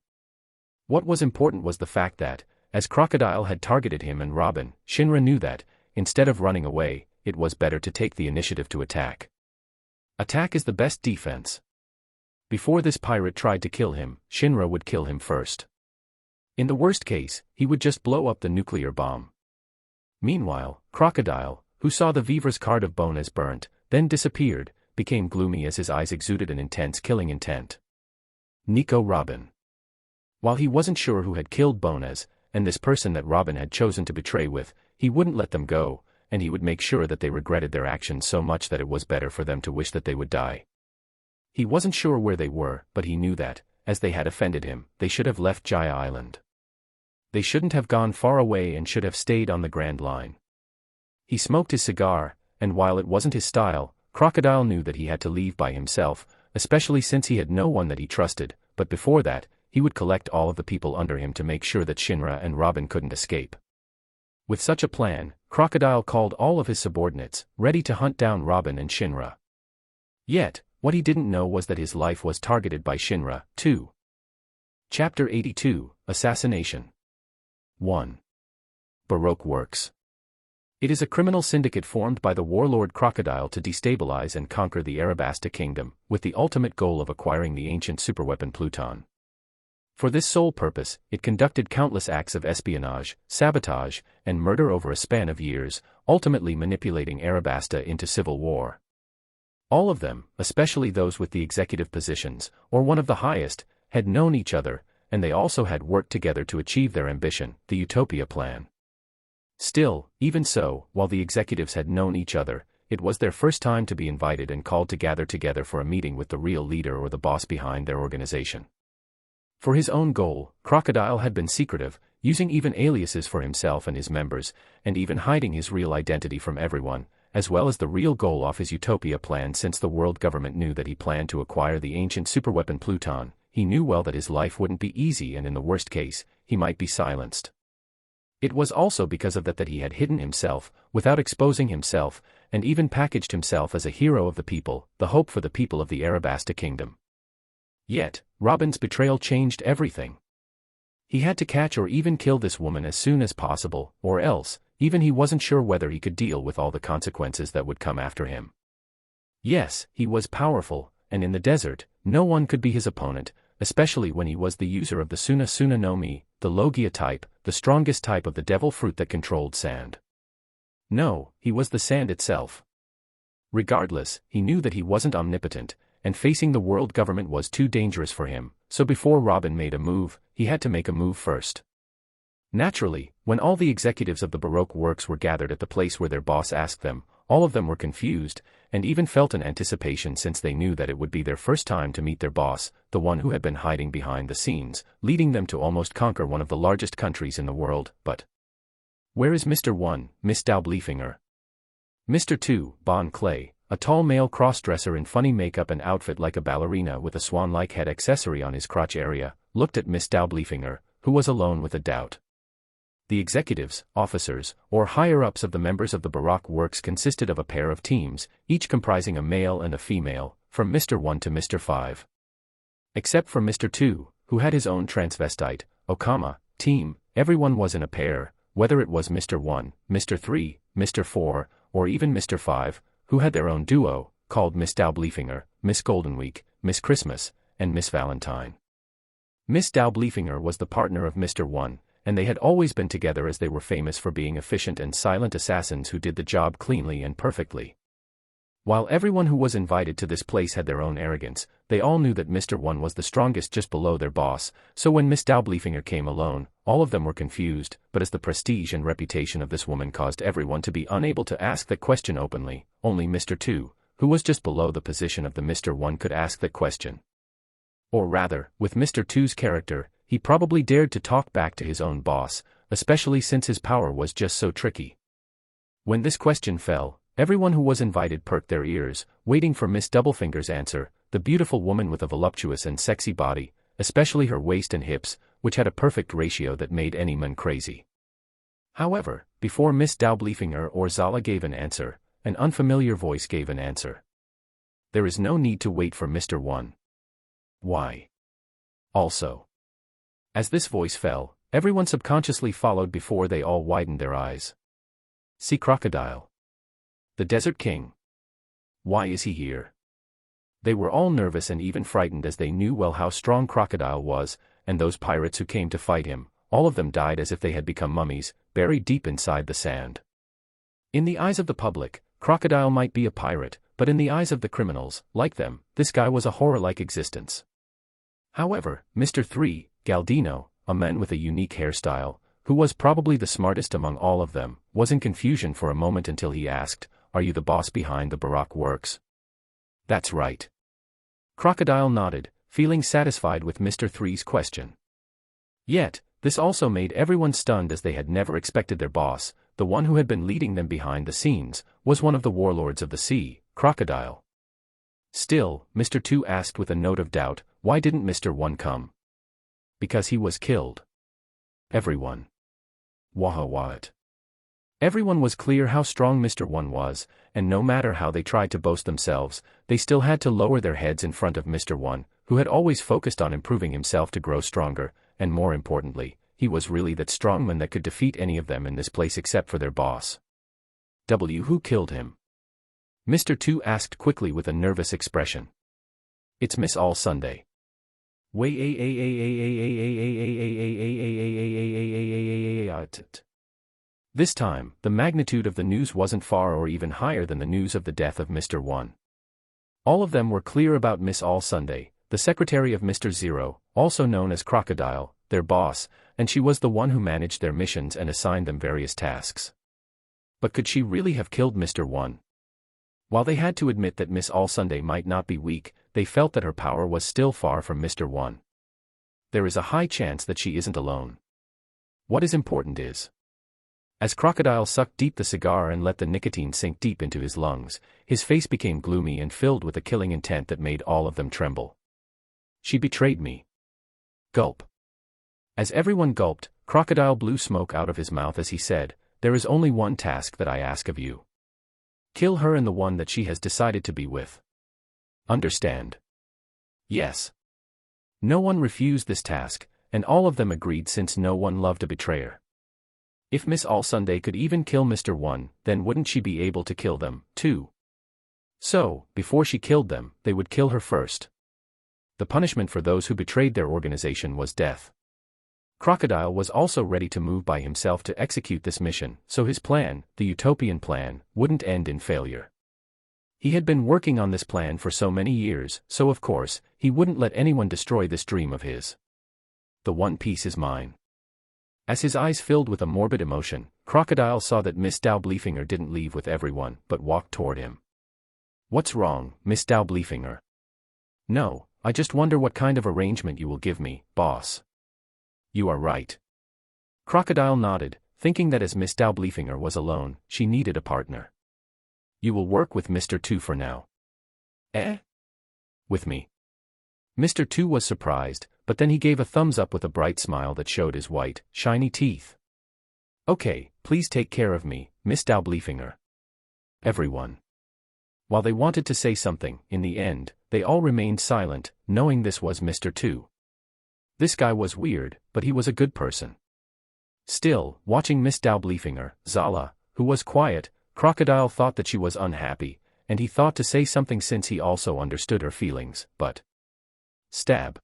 What was important was the fact that, as Crocodile had targeted him and Robin, Shinra knew that, instead of running away, it was better to take the initiative to attack. Attack is the best defense. Before this pirate tried to kill him, Shinra would kill him first. In the worst case, he would just blow up the nuclear bomb. Meanwhile, Crocodile, who saw the Vivre's card of bone as burnt, then disappeared, became gloomy as his eyes exuded an intense killing intent. Nico Robin. While he wasn't sure who had killed Bonez, and this person that Robin had chosen to betray with, he wouldn't let them go, and he would make sure that they regretted their actions so much that it was better for them to wish that they would die. He wasn't sure where they were, but he knew that, as they had offended him, they should have left Jaya Island. They shouldn't have gone far away and should have stayed on the Grand Line. He smoked his cigar, and while it wasn't his style, Crocodile knew that he had to leave by himself, especially since he had no one that he trusted, but before that, he would collect all of the people under him to make sure that Shinra and Robin couldn't escape. With such a plan, Crocodile called all of his subordinates, ready to hunt down Robin and Shinra. Yet, what he didn't know was that his life was targeted by Shinra, too. Chapter 82, Assassination. 1. Baroque Works. It is a criminal syndicate formed by the warlord Crocodile to destabilize and conquer the Arabasta kingdom, with the ultimate goal of acquiring the ancient superweapon Pluton. For this sole purpose, it conducted countless acts of espionage, sabotage, and murder over a span of years, ultimately manipulating Arabasta into civil war. All of them, especially those with the executive positions, or one of the highest, had known each other, and they also had worked together to achieve their ambition, the Utopia plan. Still, even so, while the executives had known each other, it was their first time to be invited and called to gather together for a meeting with the real leader or the boss behind their organization. For his own goal, Crocodile had been secretive, using even aliases for himself and his members, and even hiding his real identity from everyone, as well as the real goal of his Utopia plan. Since the world government knew that he planned to acquire the ancient superweapon Pluton, he knew well that his life wouldn't be easy, and in the worst case, he might be silenced. It was also because of that he had hidden himself, without exposing himself, and even packaged himself as a hero of the people, the hope for the people of the Arabasta kingdom. Yet, Robin's betrayal changed everything. He had to catch or even kill this woman as soon as possible, or else, even he wasn't sure whether he could deal with all the consequences that would come after him. Yes, he was powerful, and in the desert, no one could be his opponent, especially when he was the user of the Suna Suna no Mi, the Logia type, the strongest type of the devil fruit that controlled sand. No, he was the sand itself. Regardless, he knew that he wasn't omnipotent, and facing the world government was too dangerous for him, so before Robin made a move, he had to make a move first. Naturally, when all the executives of the Baroque works were gathered at the place where their boss asked them, all of them were confused, and even felt an anticipation since they knew that it would be their first time to meet their boss, the one who had been hiding behind the scenes, leading them to almost conquer one of the largest countries in the world. But where is Mr. 1, Miss Daublefinger? Mr. 2, Bon Clay, a tall male cross-dresser in funny makeup and outfit like a ballerina with a swan-like head accessory on his crotch area, looked at Miss Daublefinger, who was alone with a doubt. The executives, officers, or higher-ups of the members of the Baroque works consisted of a pair of teams, each comprising a male and a female, from Mr. 1 to Mr. 5. Except for Mr. 2, who had his own transvestite, Okama, team, everyone was in a pair, whether it was Mr. 1, Mr. 3, Mr. 4, or even Mr. 5, who had their own duo, called Miss Daublefinger, Miss Goldenweek, Miss Christmas, and Miss Valentine. Miss Daublefinger was the partner of Mr. 1, and they had always been together as they were famous for being efficient and silent assassins who did the job cleanly and perfectly. While everyone who was invited to this place had their own arrogance, they all knew that Mr. 1 was the strongest just below their boss, so when Miss Daublefinger came alone, all of them were confused, but as the prestige and reputation of this woman caused everyone to be unable to ask that question openly, only Mr. 2, who was just below the position of the Mr. 1 could ask that question. Or rather, with Mr. 2's character, he probably dared to talk back to his own boss, especially since his power was just so tricky. When this question fell, everyone who was invited perked their ears, waiting for Miss Doublefinger's answer, the beautiful woman with a voluptuous and sexy body, especially her waist and hips, which had a perfect ratio that made any man crazy. However, before Miss Daublefinger or Zala gave an answer, an unfamiliar voice gave an answer. There is no need to wait for Mr. 1. Why? Also. As this voice fell, everyone subconsciously followed before they all widened their eyes. See Crocodile. The Desert King. Why is he here? They were all nervous and even frightened as they knew well how strong Crocodile was, and those pirates who came to fight him, all of them died as if they had become mummies, buried deep inside the sand. In the eyes of the public, Crocodile might be a pirate, but in the eyes of the criminals, like them, this guy was a horror-like existence. However, Mr. 3, Galdino, a man with a unique hairstyle, who was probably the smartest among all of them, was in confusion for a moment until he asked, "Are you the boss behind the Baroque works?" "That's right." Crocodile nodded, feeling satisfied with Mr. 3's question. Yet, this also made everyone stunned as they had never expected their boss, the one who had been leading them behind the scenes, was one of the warlords of the sea, Crocodile. Still, Mr. 2 asked with a note of doubt, why didn't Mr. 1 come? Because he was killed. Everyone. What? Everyone was clear how strong Mr. 1 was, and no matter how they tried to boast themselves, they still had to lower their heads in front of Mr. 1, who had always focused on improving himself to grow stronger, and more importantly, he was really that strong man that could defeat any of them in this place except for their boss. Who killed him? Mr. 2 asked quickly with a nervous expression. It's Miss All Sunday. This time, the magnitude of the news wasn't far or even higher than the news of the death of Mr. 1. All of them were clear about Miss All Sunday, the secretary of Mr. 0, also known as Crocodile, their boss, and she was the one who managed their missions and assigned them various tasks. But could she really have killed Mr. 1? While they had to admit that Miss All Sunday might not be weak, they felt that her power was still far from Mr. 1. There is a high chance that she isn't alone. What is important is, as Crocodile sucked deep the cigar and let the nicotine sink deep into his lungs, his face became gloomy and filled with a killing intent that made all of them tremble. She betrayed me. Gulp. As everyone gulped, Crocodile blew smoke out of his mouth as he said, "There is only one task that I ask of you. Kill her and the one that she has decided to be with. Understand?" Yes. No one refused this task, and all of them agreed since no one loved a betrayer. If Miss All Sunday could even kill Mr. 1, then wouldn't she be able to kill them, too? So, before she killed them, they would kill her first. The punishment for those who betrayed their organization was death. Crocodile was also ready to move by himself to execute this mission, so his plan, the utopian plan, wouldn't end in failure. He had been working on this plan for so many years, so of course, he wouldn't let anyone destroy this dream of his. The one piece is mine. As his eyes filled with a morbid emotion, Crocodile saw that Miss Daublefinger didn't leave with everyone, but walked toward him. "What's wrong, Miss Daublefinger?" "No, I just wonder what kind of arrangement you will give me, boss." "You are right." Crocodile nodded, thinking that as Miss Daublefinger was alone, she needed a partner. "You will work with Mr. 2 for now." "Eh? With me?" Mr. 2 was surprised, but then he gave a thumbs up with a bright smile that showed his white, shiny teeth. "Okay, please take care of me, Miss Daublefinger." Everyone. While they wanted to say something, in the end, they all remained silent, knowing this was Mr. 2. This guy was weird, but he was a good person. Still, watching Miss Daublefinger, Zala, who was quiet, Crocodile thought that she was unhappy, and he thought to say something since he also understood her feelings, but... Stab.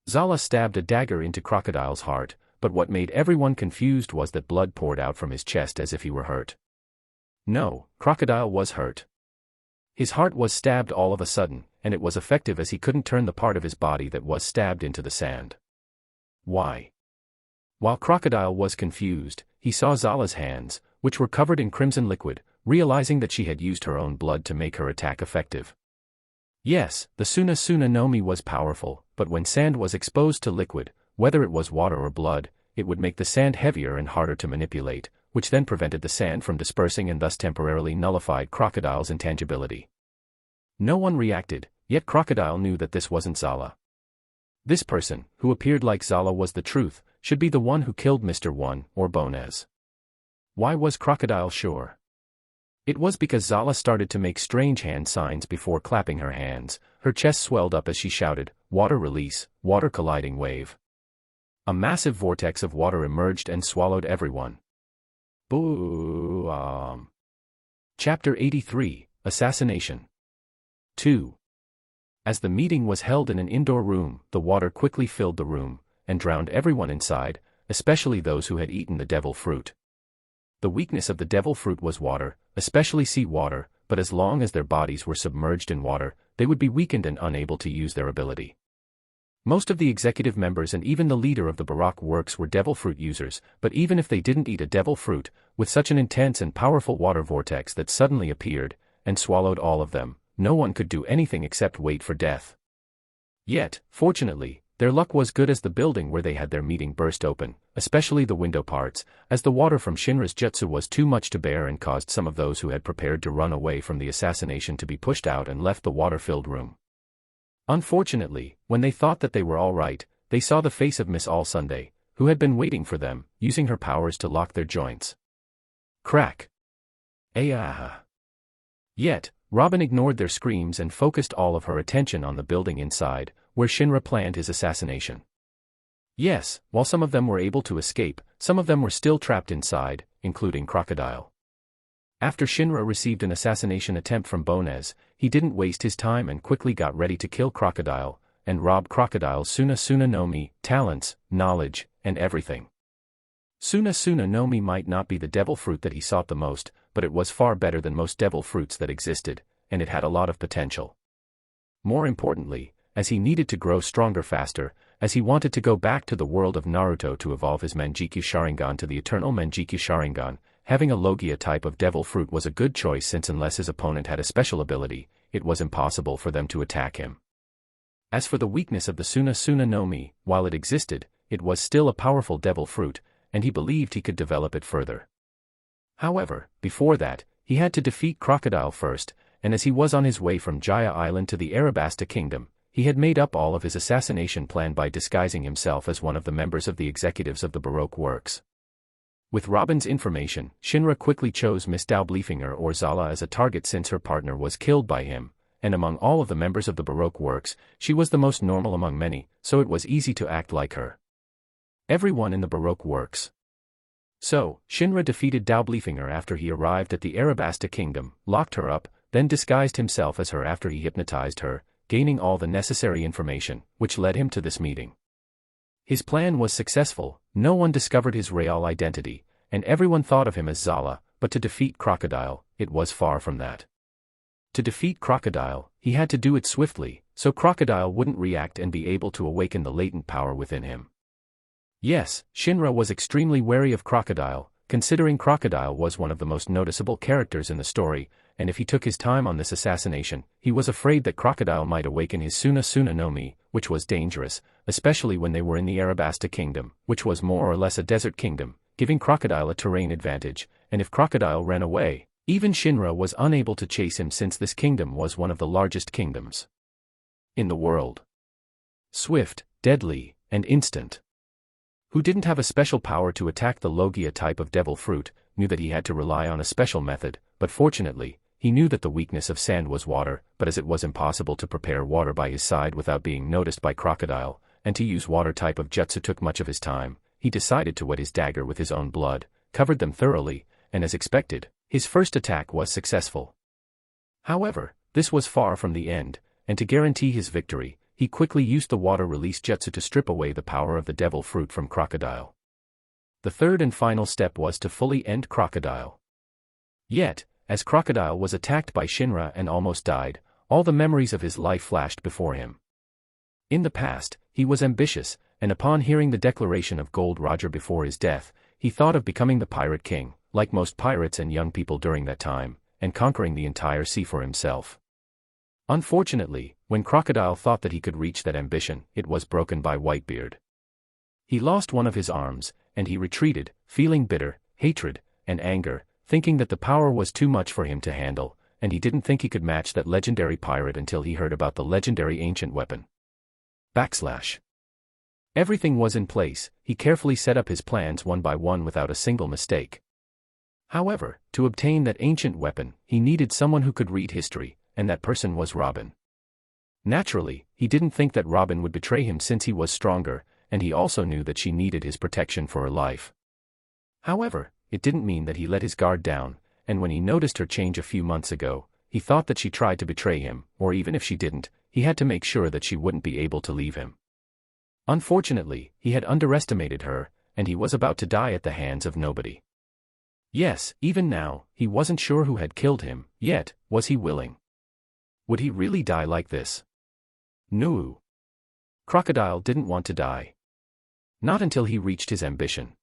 Zala stabbed a dagger into Crocodile's heart, but what made everyone confused was that blood poured out from his chest as if he were hurt. No, Crocodile was hurt. His heart was stabbed all of a sudden, and it was effective as he couldn't turn the part of his body that was stabbed into the sand. Why? While Crocodile was confused, he saw Zala's hands, which were covered in crimson liquid, realizing that she had used her own blood to make her attack effective. Yes, the Suna Suna no Mi was powerful, but when sand was exposed to liquid, whether it was water or blood, it would make the sand heavier and harder to manipulate, which then prevented the sand from dispersing and thus temporarily nullified Crocodile's intangibility. No one reacted, yet Crocodile knew that this wasn't Zala. This person, who appeared like Zala was the truth, should be the one who killed Mr. 1, or Bonez. Why was Crocodile sure? It was because Zala started to make strange hand signs before clapping her hands. Her chest swelled up as she shouted, "Water release, water colliding wave." A massive vortex of water emerged and swallowed everyone. Boom. Chapter 83, Assassination. 2. As the meeting was held in an indoor room, the water quickly filled the room, and drowned everyone inside, especially those who had eaten the devil fruit. The weakness of the devil fruit was water, especially sea water, but as long as their bodies were submerged in water, they would be weakened and unable to use their ability. Most of the executive members and even the leader of the Baroque works were devil fruit users, but even if they didn't eat a devil fruit, with such an intense and powerful water vortex that suddenly appeared, and swallowed all of them, no one could do anything except wait for death. Yet, fortunately, their luck was good as the building where they had their meeting burst open, especially the window parts, as the water from Shinra's jutsu was too much to bear and caused some of those who had prepared to run away from the assassination to be pushed out and left the water-filled room. Unfortunately, when they thought that they were all right, they saw the face of Miss All Sunday, who had been waiting for them, using her powers to lock their joints. Crack. Ayah. Yet, Robin ignored their screams and focused all of her attention on the building inside, where Shinra planned his assassination. Yes, while some of them were able to escape, some of them were still trapped inside, including Crocodile. After Shinra received an assassination attempt from Bonez, he didn't waste his time and quickly got ready to kill Crocodile, and rob Crocodile's Suna Suna no Mi, talents, knowledge, and everything. Suna Suna no Mi might not be the devil fruit that he sought the most, but it was far better than most devil fruits that existed, and it had a lot of potential. More importantly, as he needed to grow stronger faster, as he wanted to go back to the world of Naruto to evolve his Manjikyu Sharingan to the eternal Manjikyu Sharingan, having a Logia type of devil fruit was a good choice since unless his opponent had a special ability, it was impossible for them to attack him. As for the weakness of the Suna Suna no Mi, while it existed, it was still a powerful devil fruit, and he believed he could develop it further. However, before that, he had to defeat Crocodile first, and as he was on his way from Jaya Island to the Arabasta Kingdom, he had made up all of his assassination plan by disguising himself as one of the members of the executives of the Baroque works. With Robin's information, Shinra quickly chose Miss Daublefinger or Zala as a target since her partner was killed by him, and among all of the members of the Baroque works, she was the most normal among many, so it was easy to act like her. Everyone in the Baroque works. So, Shinra defeated Daublefinger after he arrived at the Arabasta Kingdom, locked her up, then disguised himself as her after he hypnotized her, gaining all the necessary information, which led him to this meeting. His plan was successful, no one discovered his real identity, and everyone thought of him as Zala, but to defeat Crocodile, it was far from that. To defeat Crocodile, he had to do it swiftly, so Crocodile wouldn't react and be able to awaken the latent power within him. Yes, Shinra was extremely wary of Crocodile, considering Crocodile was one of the most noticeable characters in the story, and if he took his time on this assassination, he was afraid that Crocodile might awaken his Suna Suna no Mi, which was dangerous, especially when they were in the Arabasta Kingdom, which was more or less a desert kingdom, giving Crocodile a terrain advantage, and if Crocodile ran away, even Shinra was unable to chase him since this kingdom was one of the largest kingdoms in the world. Swift, deadly, and instant. Who didn't have a special power to attack the Logia type of devil fruit, knew that he had to rely on a special method, but fortunately, he knew that the weakness of sand was water, but as it was impossible to prepare water by his side without being noticed by Crocodile, and to use water type of jutsu took much of his time, he decided to wet his dagger with his own blood, covered them thoroughly, and as expected, his first attack was successful. However, this was far from the end, and to guarantee his victory, he quickly used the water release jutsu to strip away the power of the devil fruit from Crocodile. The third and final step was to fully end Crocodile. Yet, as Crocodile was attacked by Shinra and almost died, all the memories of his life flashed before him. In the past, he was ambitious, and upon hearing the declaration of Gold Roger before his death, he thought of becoming the Pirate King, like most pirates and young people during that time, and conquering the entire sea for himself. Unfortunately, when Crocodile thought that he could reach that ambition, it was broken by Whitebeard. He lost one of his arms, and he retreated, feeling bitter, hatred, and anger, thinking that the power was too much for him to handle, and he didn't think he could match that legendary pirate until he heard about the legendary ancient weapon. Everything was in place, he carefully set up his plans one by one without a single mistake. However, to obtain that ancient weapon, he needed someone who could read history, and that person was Robin. Naturally, he didn't think that Robin would betray him since he was stronger, and he also knew that she needed his protection for her life. However, it didn't mean that he let his guard down, and when he noticed her change a few months ago, he thought that she tried to betray him, or even if she didn't, he had to make sure that she wouldn't be able to leave him. Unfortunately, he had underestimated her, and he was about to die at the hands of nobody. Yes, even now, he wasn't sure who had killed him, yet, was he willing? Would he really die like this? No. Crocodile didn't want to die. Not until he reached his ambition.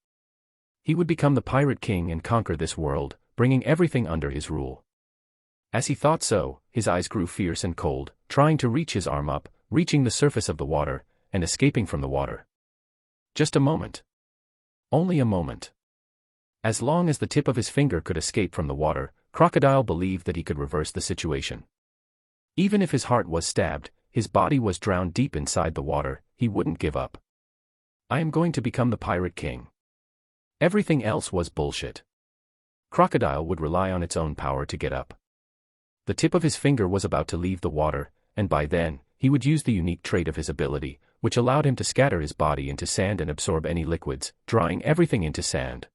He would become the Pirate King and conquer this world, bringing everything under his rule. As he thought so, his eyes grew fierce and cold, trying to reach his arm up, reaching the surface of the water, and escaping from the water. Just a moment. Only a moment. As long as the tip of his finger could escape from the water, Crocodile believed that he could reverse the situation. Even if his heart was stabbed, his body was drowned deep inside the water, he wouldn't give up. I am going to become the Pirate King. Everything else was bullshit. Crocodile would rely on its own power to get up. The tip of his finger was about to leave the water, and by then, he would use the unique trait of his ability, which allowed him to scatter his body into sand and absorb any liquids, drawing everything into sand.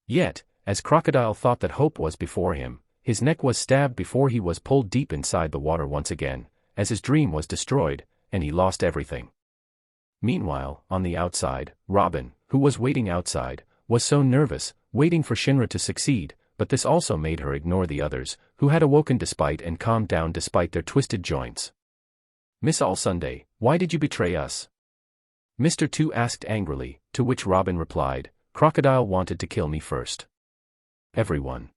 Yet, as Crocodile thought that hope was before him, his neck was stabbed before he was pulled deep inside the water once again, as his dream was destroyed, and he lost everything. Meanwhile, on the outside, Robin, who was waiting outside, was so nervous, waiting for Shinra to succeed, but this also made her ignore the others, who had awoken despite and calmed down despite their twisted joints. "Miss All-Sunday, why did you betray us?" Mr. 2 asked angrily, to which Robin replied, "Crocodile wanted to kill me first." Everyone.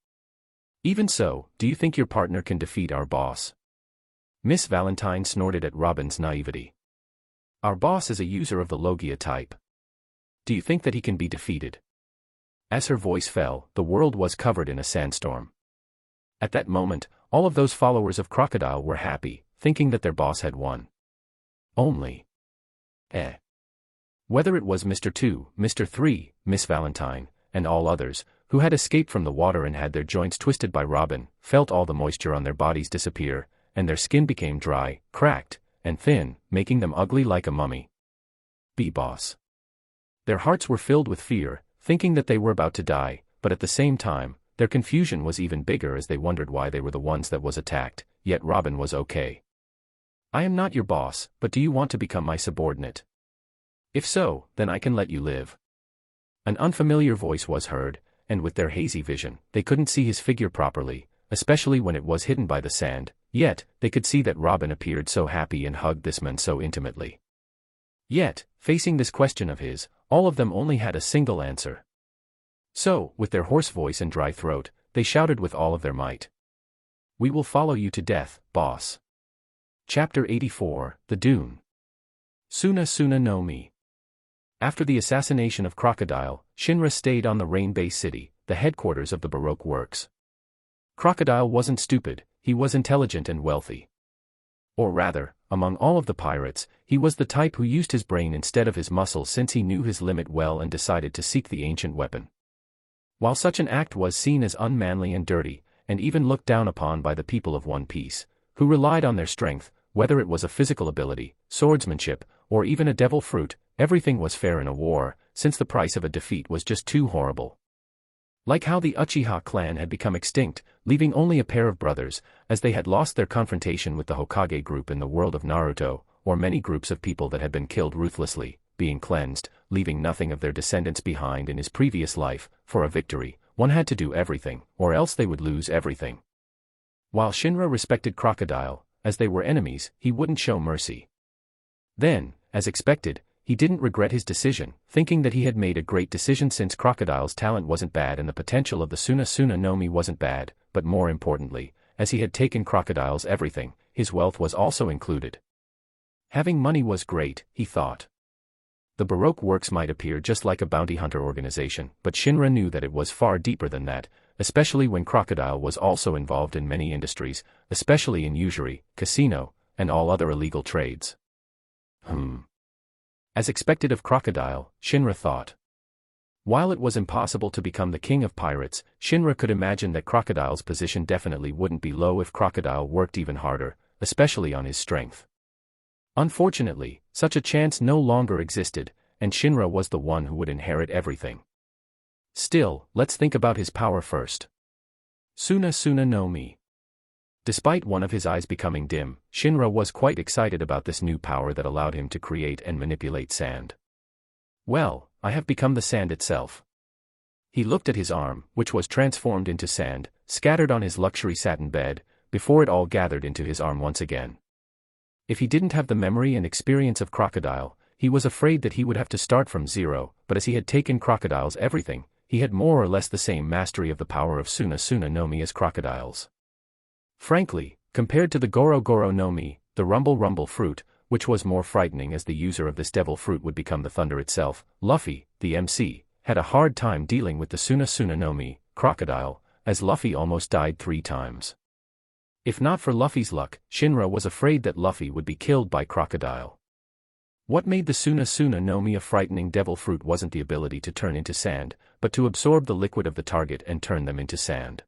"Even so, do you think your partner can defeat our boss?" Miss Valentine snorted at Robin's naivety. "Our boss is a user of the Logia type. Do you think that he can be defeated?" As her voice fell, the world was covered in a sandstorm. At that moment, all of those followers of Crocodile were happy, thinking that their boss had won. Only. Whether it was Mr. 2, Mr. 3, Miss Valentine, and all others, who had escaped from the water and had their joints twisted by Robin, felt all the moisture on their bodies disappear, and their skin became dry, cracked, and thin, making them ugly like a mummy. B-boss. Their hearts were filled with fear, thinking that they were about to die, but at the same time, their confusion was even bigger as they wondered why they were the ones that was attacked, yet Robin was okay. "I am not your boss, but do you want to become my subordinate? If so, then I can let you live." An unfamiliar voice was heard, and with their hazy vision, they couldn't see his figure properly, especially when it was hidden by the sand, yet, they could see that Robin appeared so happy and hugged this man so intimately. Yet, facing this question of his, all of them only had a single answer. So, with their hoarse voice and dry throat, they shouted with all of their might. "We will follow you to death, boss." Chapter 84, The Dune. Suna Suna no Mi. After the assassination of Crocodile, Shinra stayed on the Rain Bay City, the headquarters of the Baroque works. Crocodile wasn't stupid, he was intelligent and wealthy. Or rather, among all of the pirates, he was the type who used his brain instead of his muscles since he knew his limit well and decided to seek the ancient weapon. While such an act was seen as unmanly and dirty, and even looked down upon by the people of One Piece, who relied on their strength, whether it was a physical ability, swordsmanship, or even a devil fruit, everything was fair in a war, since the price of a defeat was just too horrible. Like how the Uchiha clan had become extinct, leaving only a pair of brothers, as they had lost their confrontation with the Hokage group in the world of Naruto, or many groups of people that had been killed ruthlessly, being cleansed, leaving nothing of their descendants behind in his previous life. For a victory, one had to do everything, or else they would lose everything. While Shinra respected Crocodile, as they were enemies, he wouldn't show mercy. Then, as expected, he didn't regret his decision, thinking that he had made a great decision since Crocodile's talent wasn't bad and the potential of the Suna Suna no Mi wasn't bad, but more importantly, as he had taken Crocodile's everything, his wealth was also included. Having money was great, he thought. The Baroque works might appear just like a bounty hunter organization, but Shinra knew that it was far deeper than that, especially when Crocodile was also involved in many industries, especially in usury, casino, and all other illegal trades. As expected of Crocodile, Shinra thought. While it was impossible to become the king of pirates, Shinra could imagine that Crocodile's position definitely wouldn't be low if Crocodile worked even harder, especially on his strength. Unfortunately, such a chance no longer existed, and Shinra was the one who would inherit everything. Still, let's think about his power first. Suna Suna no Mi. Despite one of his eyes becoming dim, Shinra was quite excited about this new power that allowed him to create and manipulate sand. Well, I have become the sand itself. He looked at his arm, which was transformed into sand, scattered on his luxury satin bed, before it all gathered into his arm once again. If he didn't have the memory and experience of Crocodile, he was afraid that he would have to start from zero, but as he had taken Crocodile's everything, he had more or less the same mastery of the power of Suna Suna no Mi as Crocodile's. Frankly, compared to the Goro Goro no Mi, the Rumble Rumble fruit, which was more frightening as the user of this devil fruit would become the thunder itself, Luffy, the MC, had a hard time dealing with the Suna Suna no Mi, Crocodile, as Luffy almost died 3 times. If not for Luffy's luck, Shinra was afraid that Luffy would be killed by Crocodile. What made the Suna Suna no Mi a frightening devil fruit wasn't the ability to turn into sand, but to absorb the liquid of the target and turn them into sand.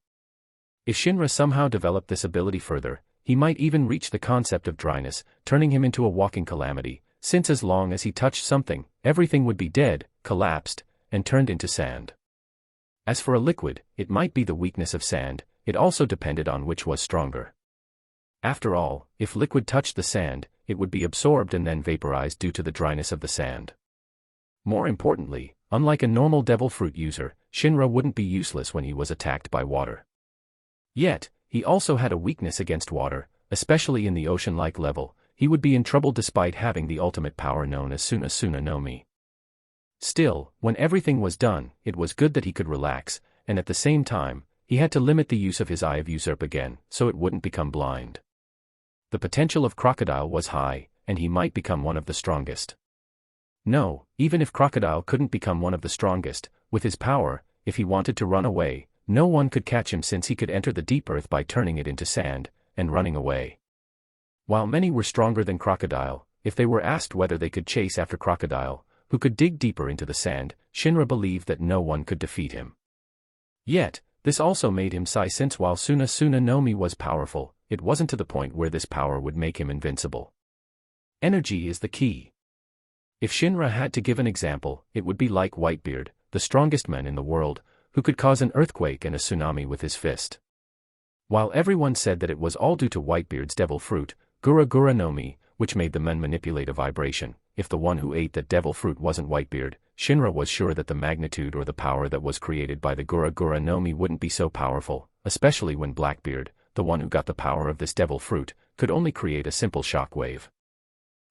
If Shinra somehow developed this ability further, he might even reach the concept of dryness, turning him into a walking calamity, since as long as he touched something, everything would be dead, collapsed, and turned into sand. As for a liquid, it might be the weakness of sand, it also depended on which was stronger. After all, if liquid touched the sand, it would be absorbed and then vaporized due to the dryness of the sand. More importantly, unlike a normal devil fruit user, Shinra wouldn't be useless when he was attacked by water. Yet, he also had a weakness against water, especially in the ocean-like level. He would be in trouble despite having the ultimate power known as Sunasuna no Mi. Still, when everything was done, it was good that he could relax, and at the same time, he had to limit the use of his Eye of Usurp again, so it wouldn't become blind. The potential of Crocodile was high, and he might become one of the strongest. No, even if Crocodile couldn't become one of the strongest, with his power, if he wanted to run away, no one could catch him since he could enter the deep earth by turning it into sand, and running away. While many were stronger than Crocodile, if they were asked whether they could chase after Crocodile, who could dig deeper into the sand, Shinra believed that no one could defeat him. Yet, this also made him sigh since while Sunasuna no Mi was powerful, it wasn't to the point where this power would make him invincible. Energy is the key. If Shinra had to give an example, it would be like Whitebeard, the strongest man in the world, who could cause an earthquake and a tsunami with his fist. While everyone said that it was all due to Whitebeard's devil fruit, Gura Gura no Mi, which made the men manipulate a vibration, if the one who ate that devil fruit wasn't Whitebeard, Shinra was sure that the magnitude or the power that was created by the Gura Gura no Mi wouldn't be so powerful, especially when Blackbeard, the one who got the power of this devil fruit, could only create a simple shock wave.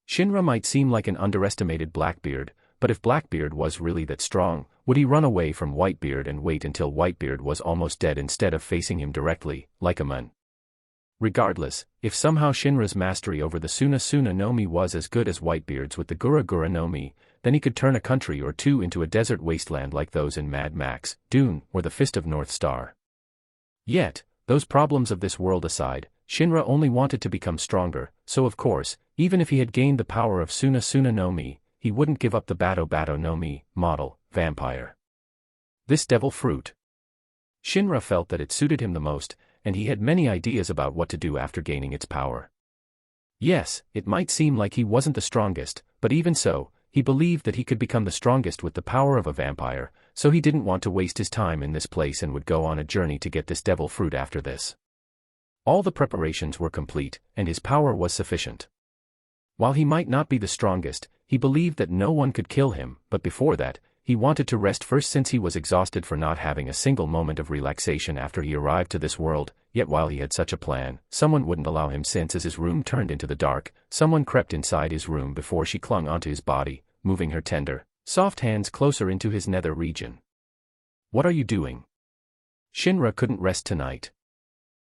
Shinra might seem like an underestimated Blackbeard, but if Blackbeard was really that strong, would he run away from Whitebeard and wait until Whitebeard was almost dead instead of facing him directly, like a man? Regardless, if somehow Shinra's mastery over the Sunasuna no Mi was as good as Whitebeard's with the Gura Gura no Mi, then he could turn a country or two into a desert wasteland like those in Mad Max, Dune, or the Fist of North Star. Yet, those problems of this world aside, Shinra only wanted to become stronger, so of course, even if he had gained the power of Sunasuna no Mi, he wouldn't give up the Bato Bato no Mi, model, vampire. This devil fruit. Shinra felt that it suited him the most, and he had many ideas about what to do after gaining its power. Yes, it might seem like he wasn't the strongest, but even so, he believed that he could become the strongest with the power of a vampire, so he didn't want to waste his time in this place and would go on a journey to get this devil fruit after this. All the preparations were complete, and his power was sufficient. While he might not be the strongest, he believed that no one could kill him, but before that, he wanted to rest first since he was exhausted for not having a single moment of relaxation after he arrived to this world. Yet while he had such a plan, someone wouldn't allow him since as his room turned into the dark, someone crept inside his room before she clung onto his body, moving her tender, soft hands closer into his nether region. "What are you doing?" Shinra couldn't rest tonight.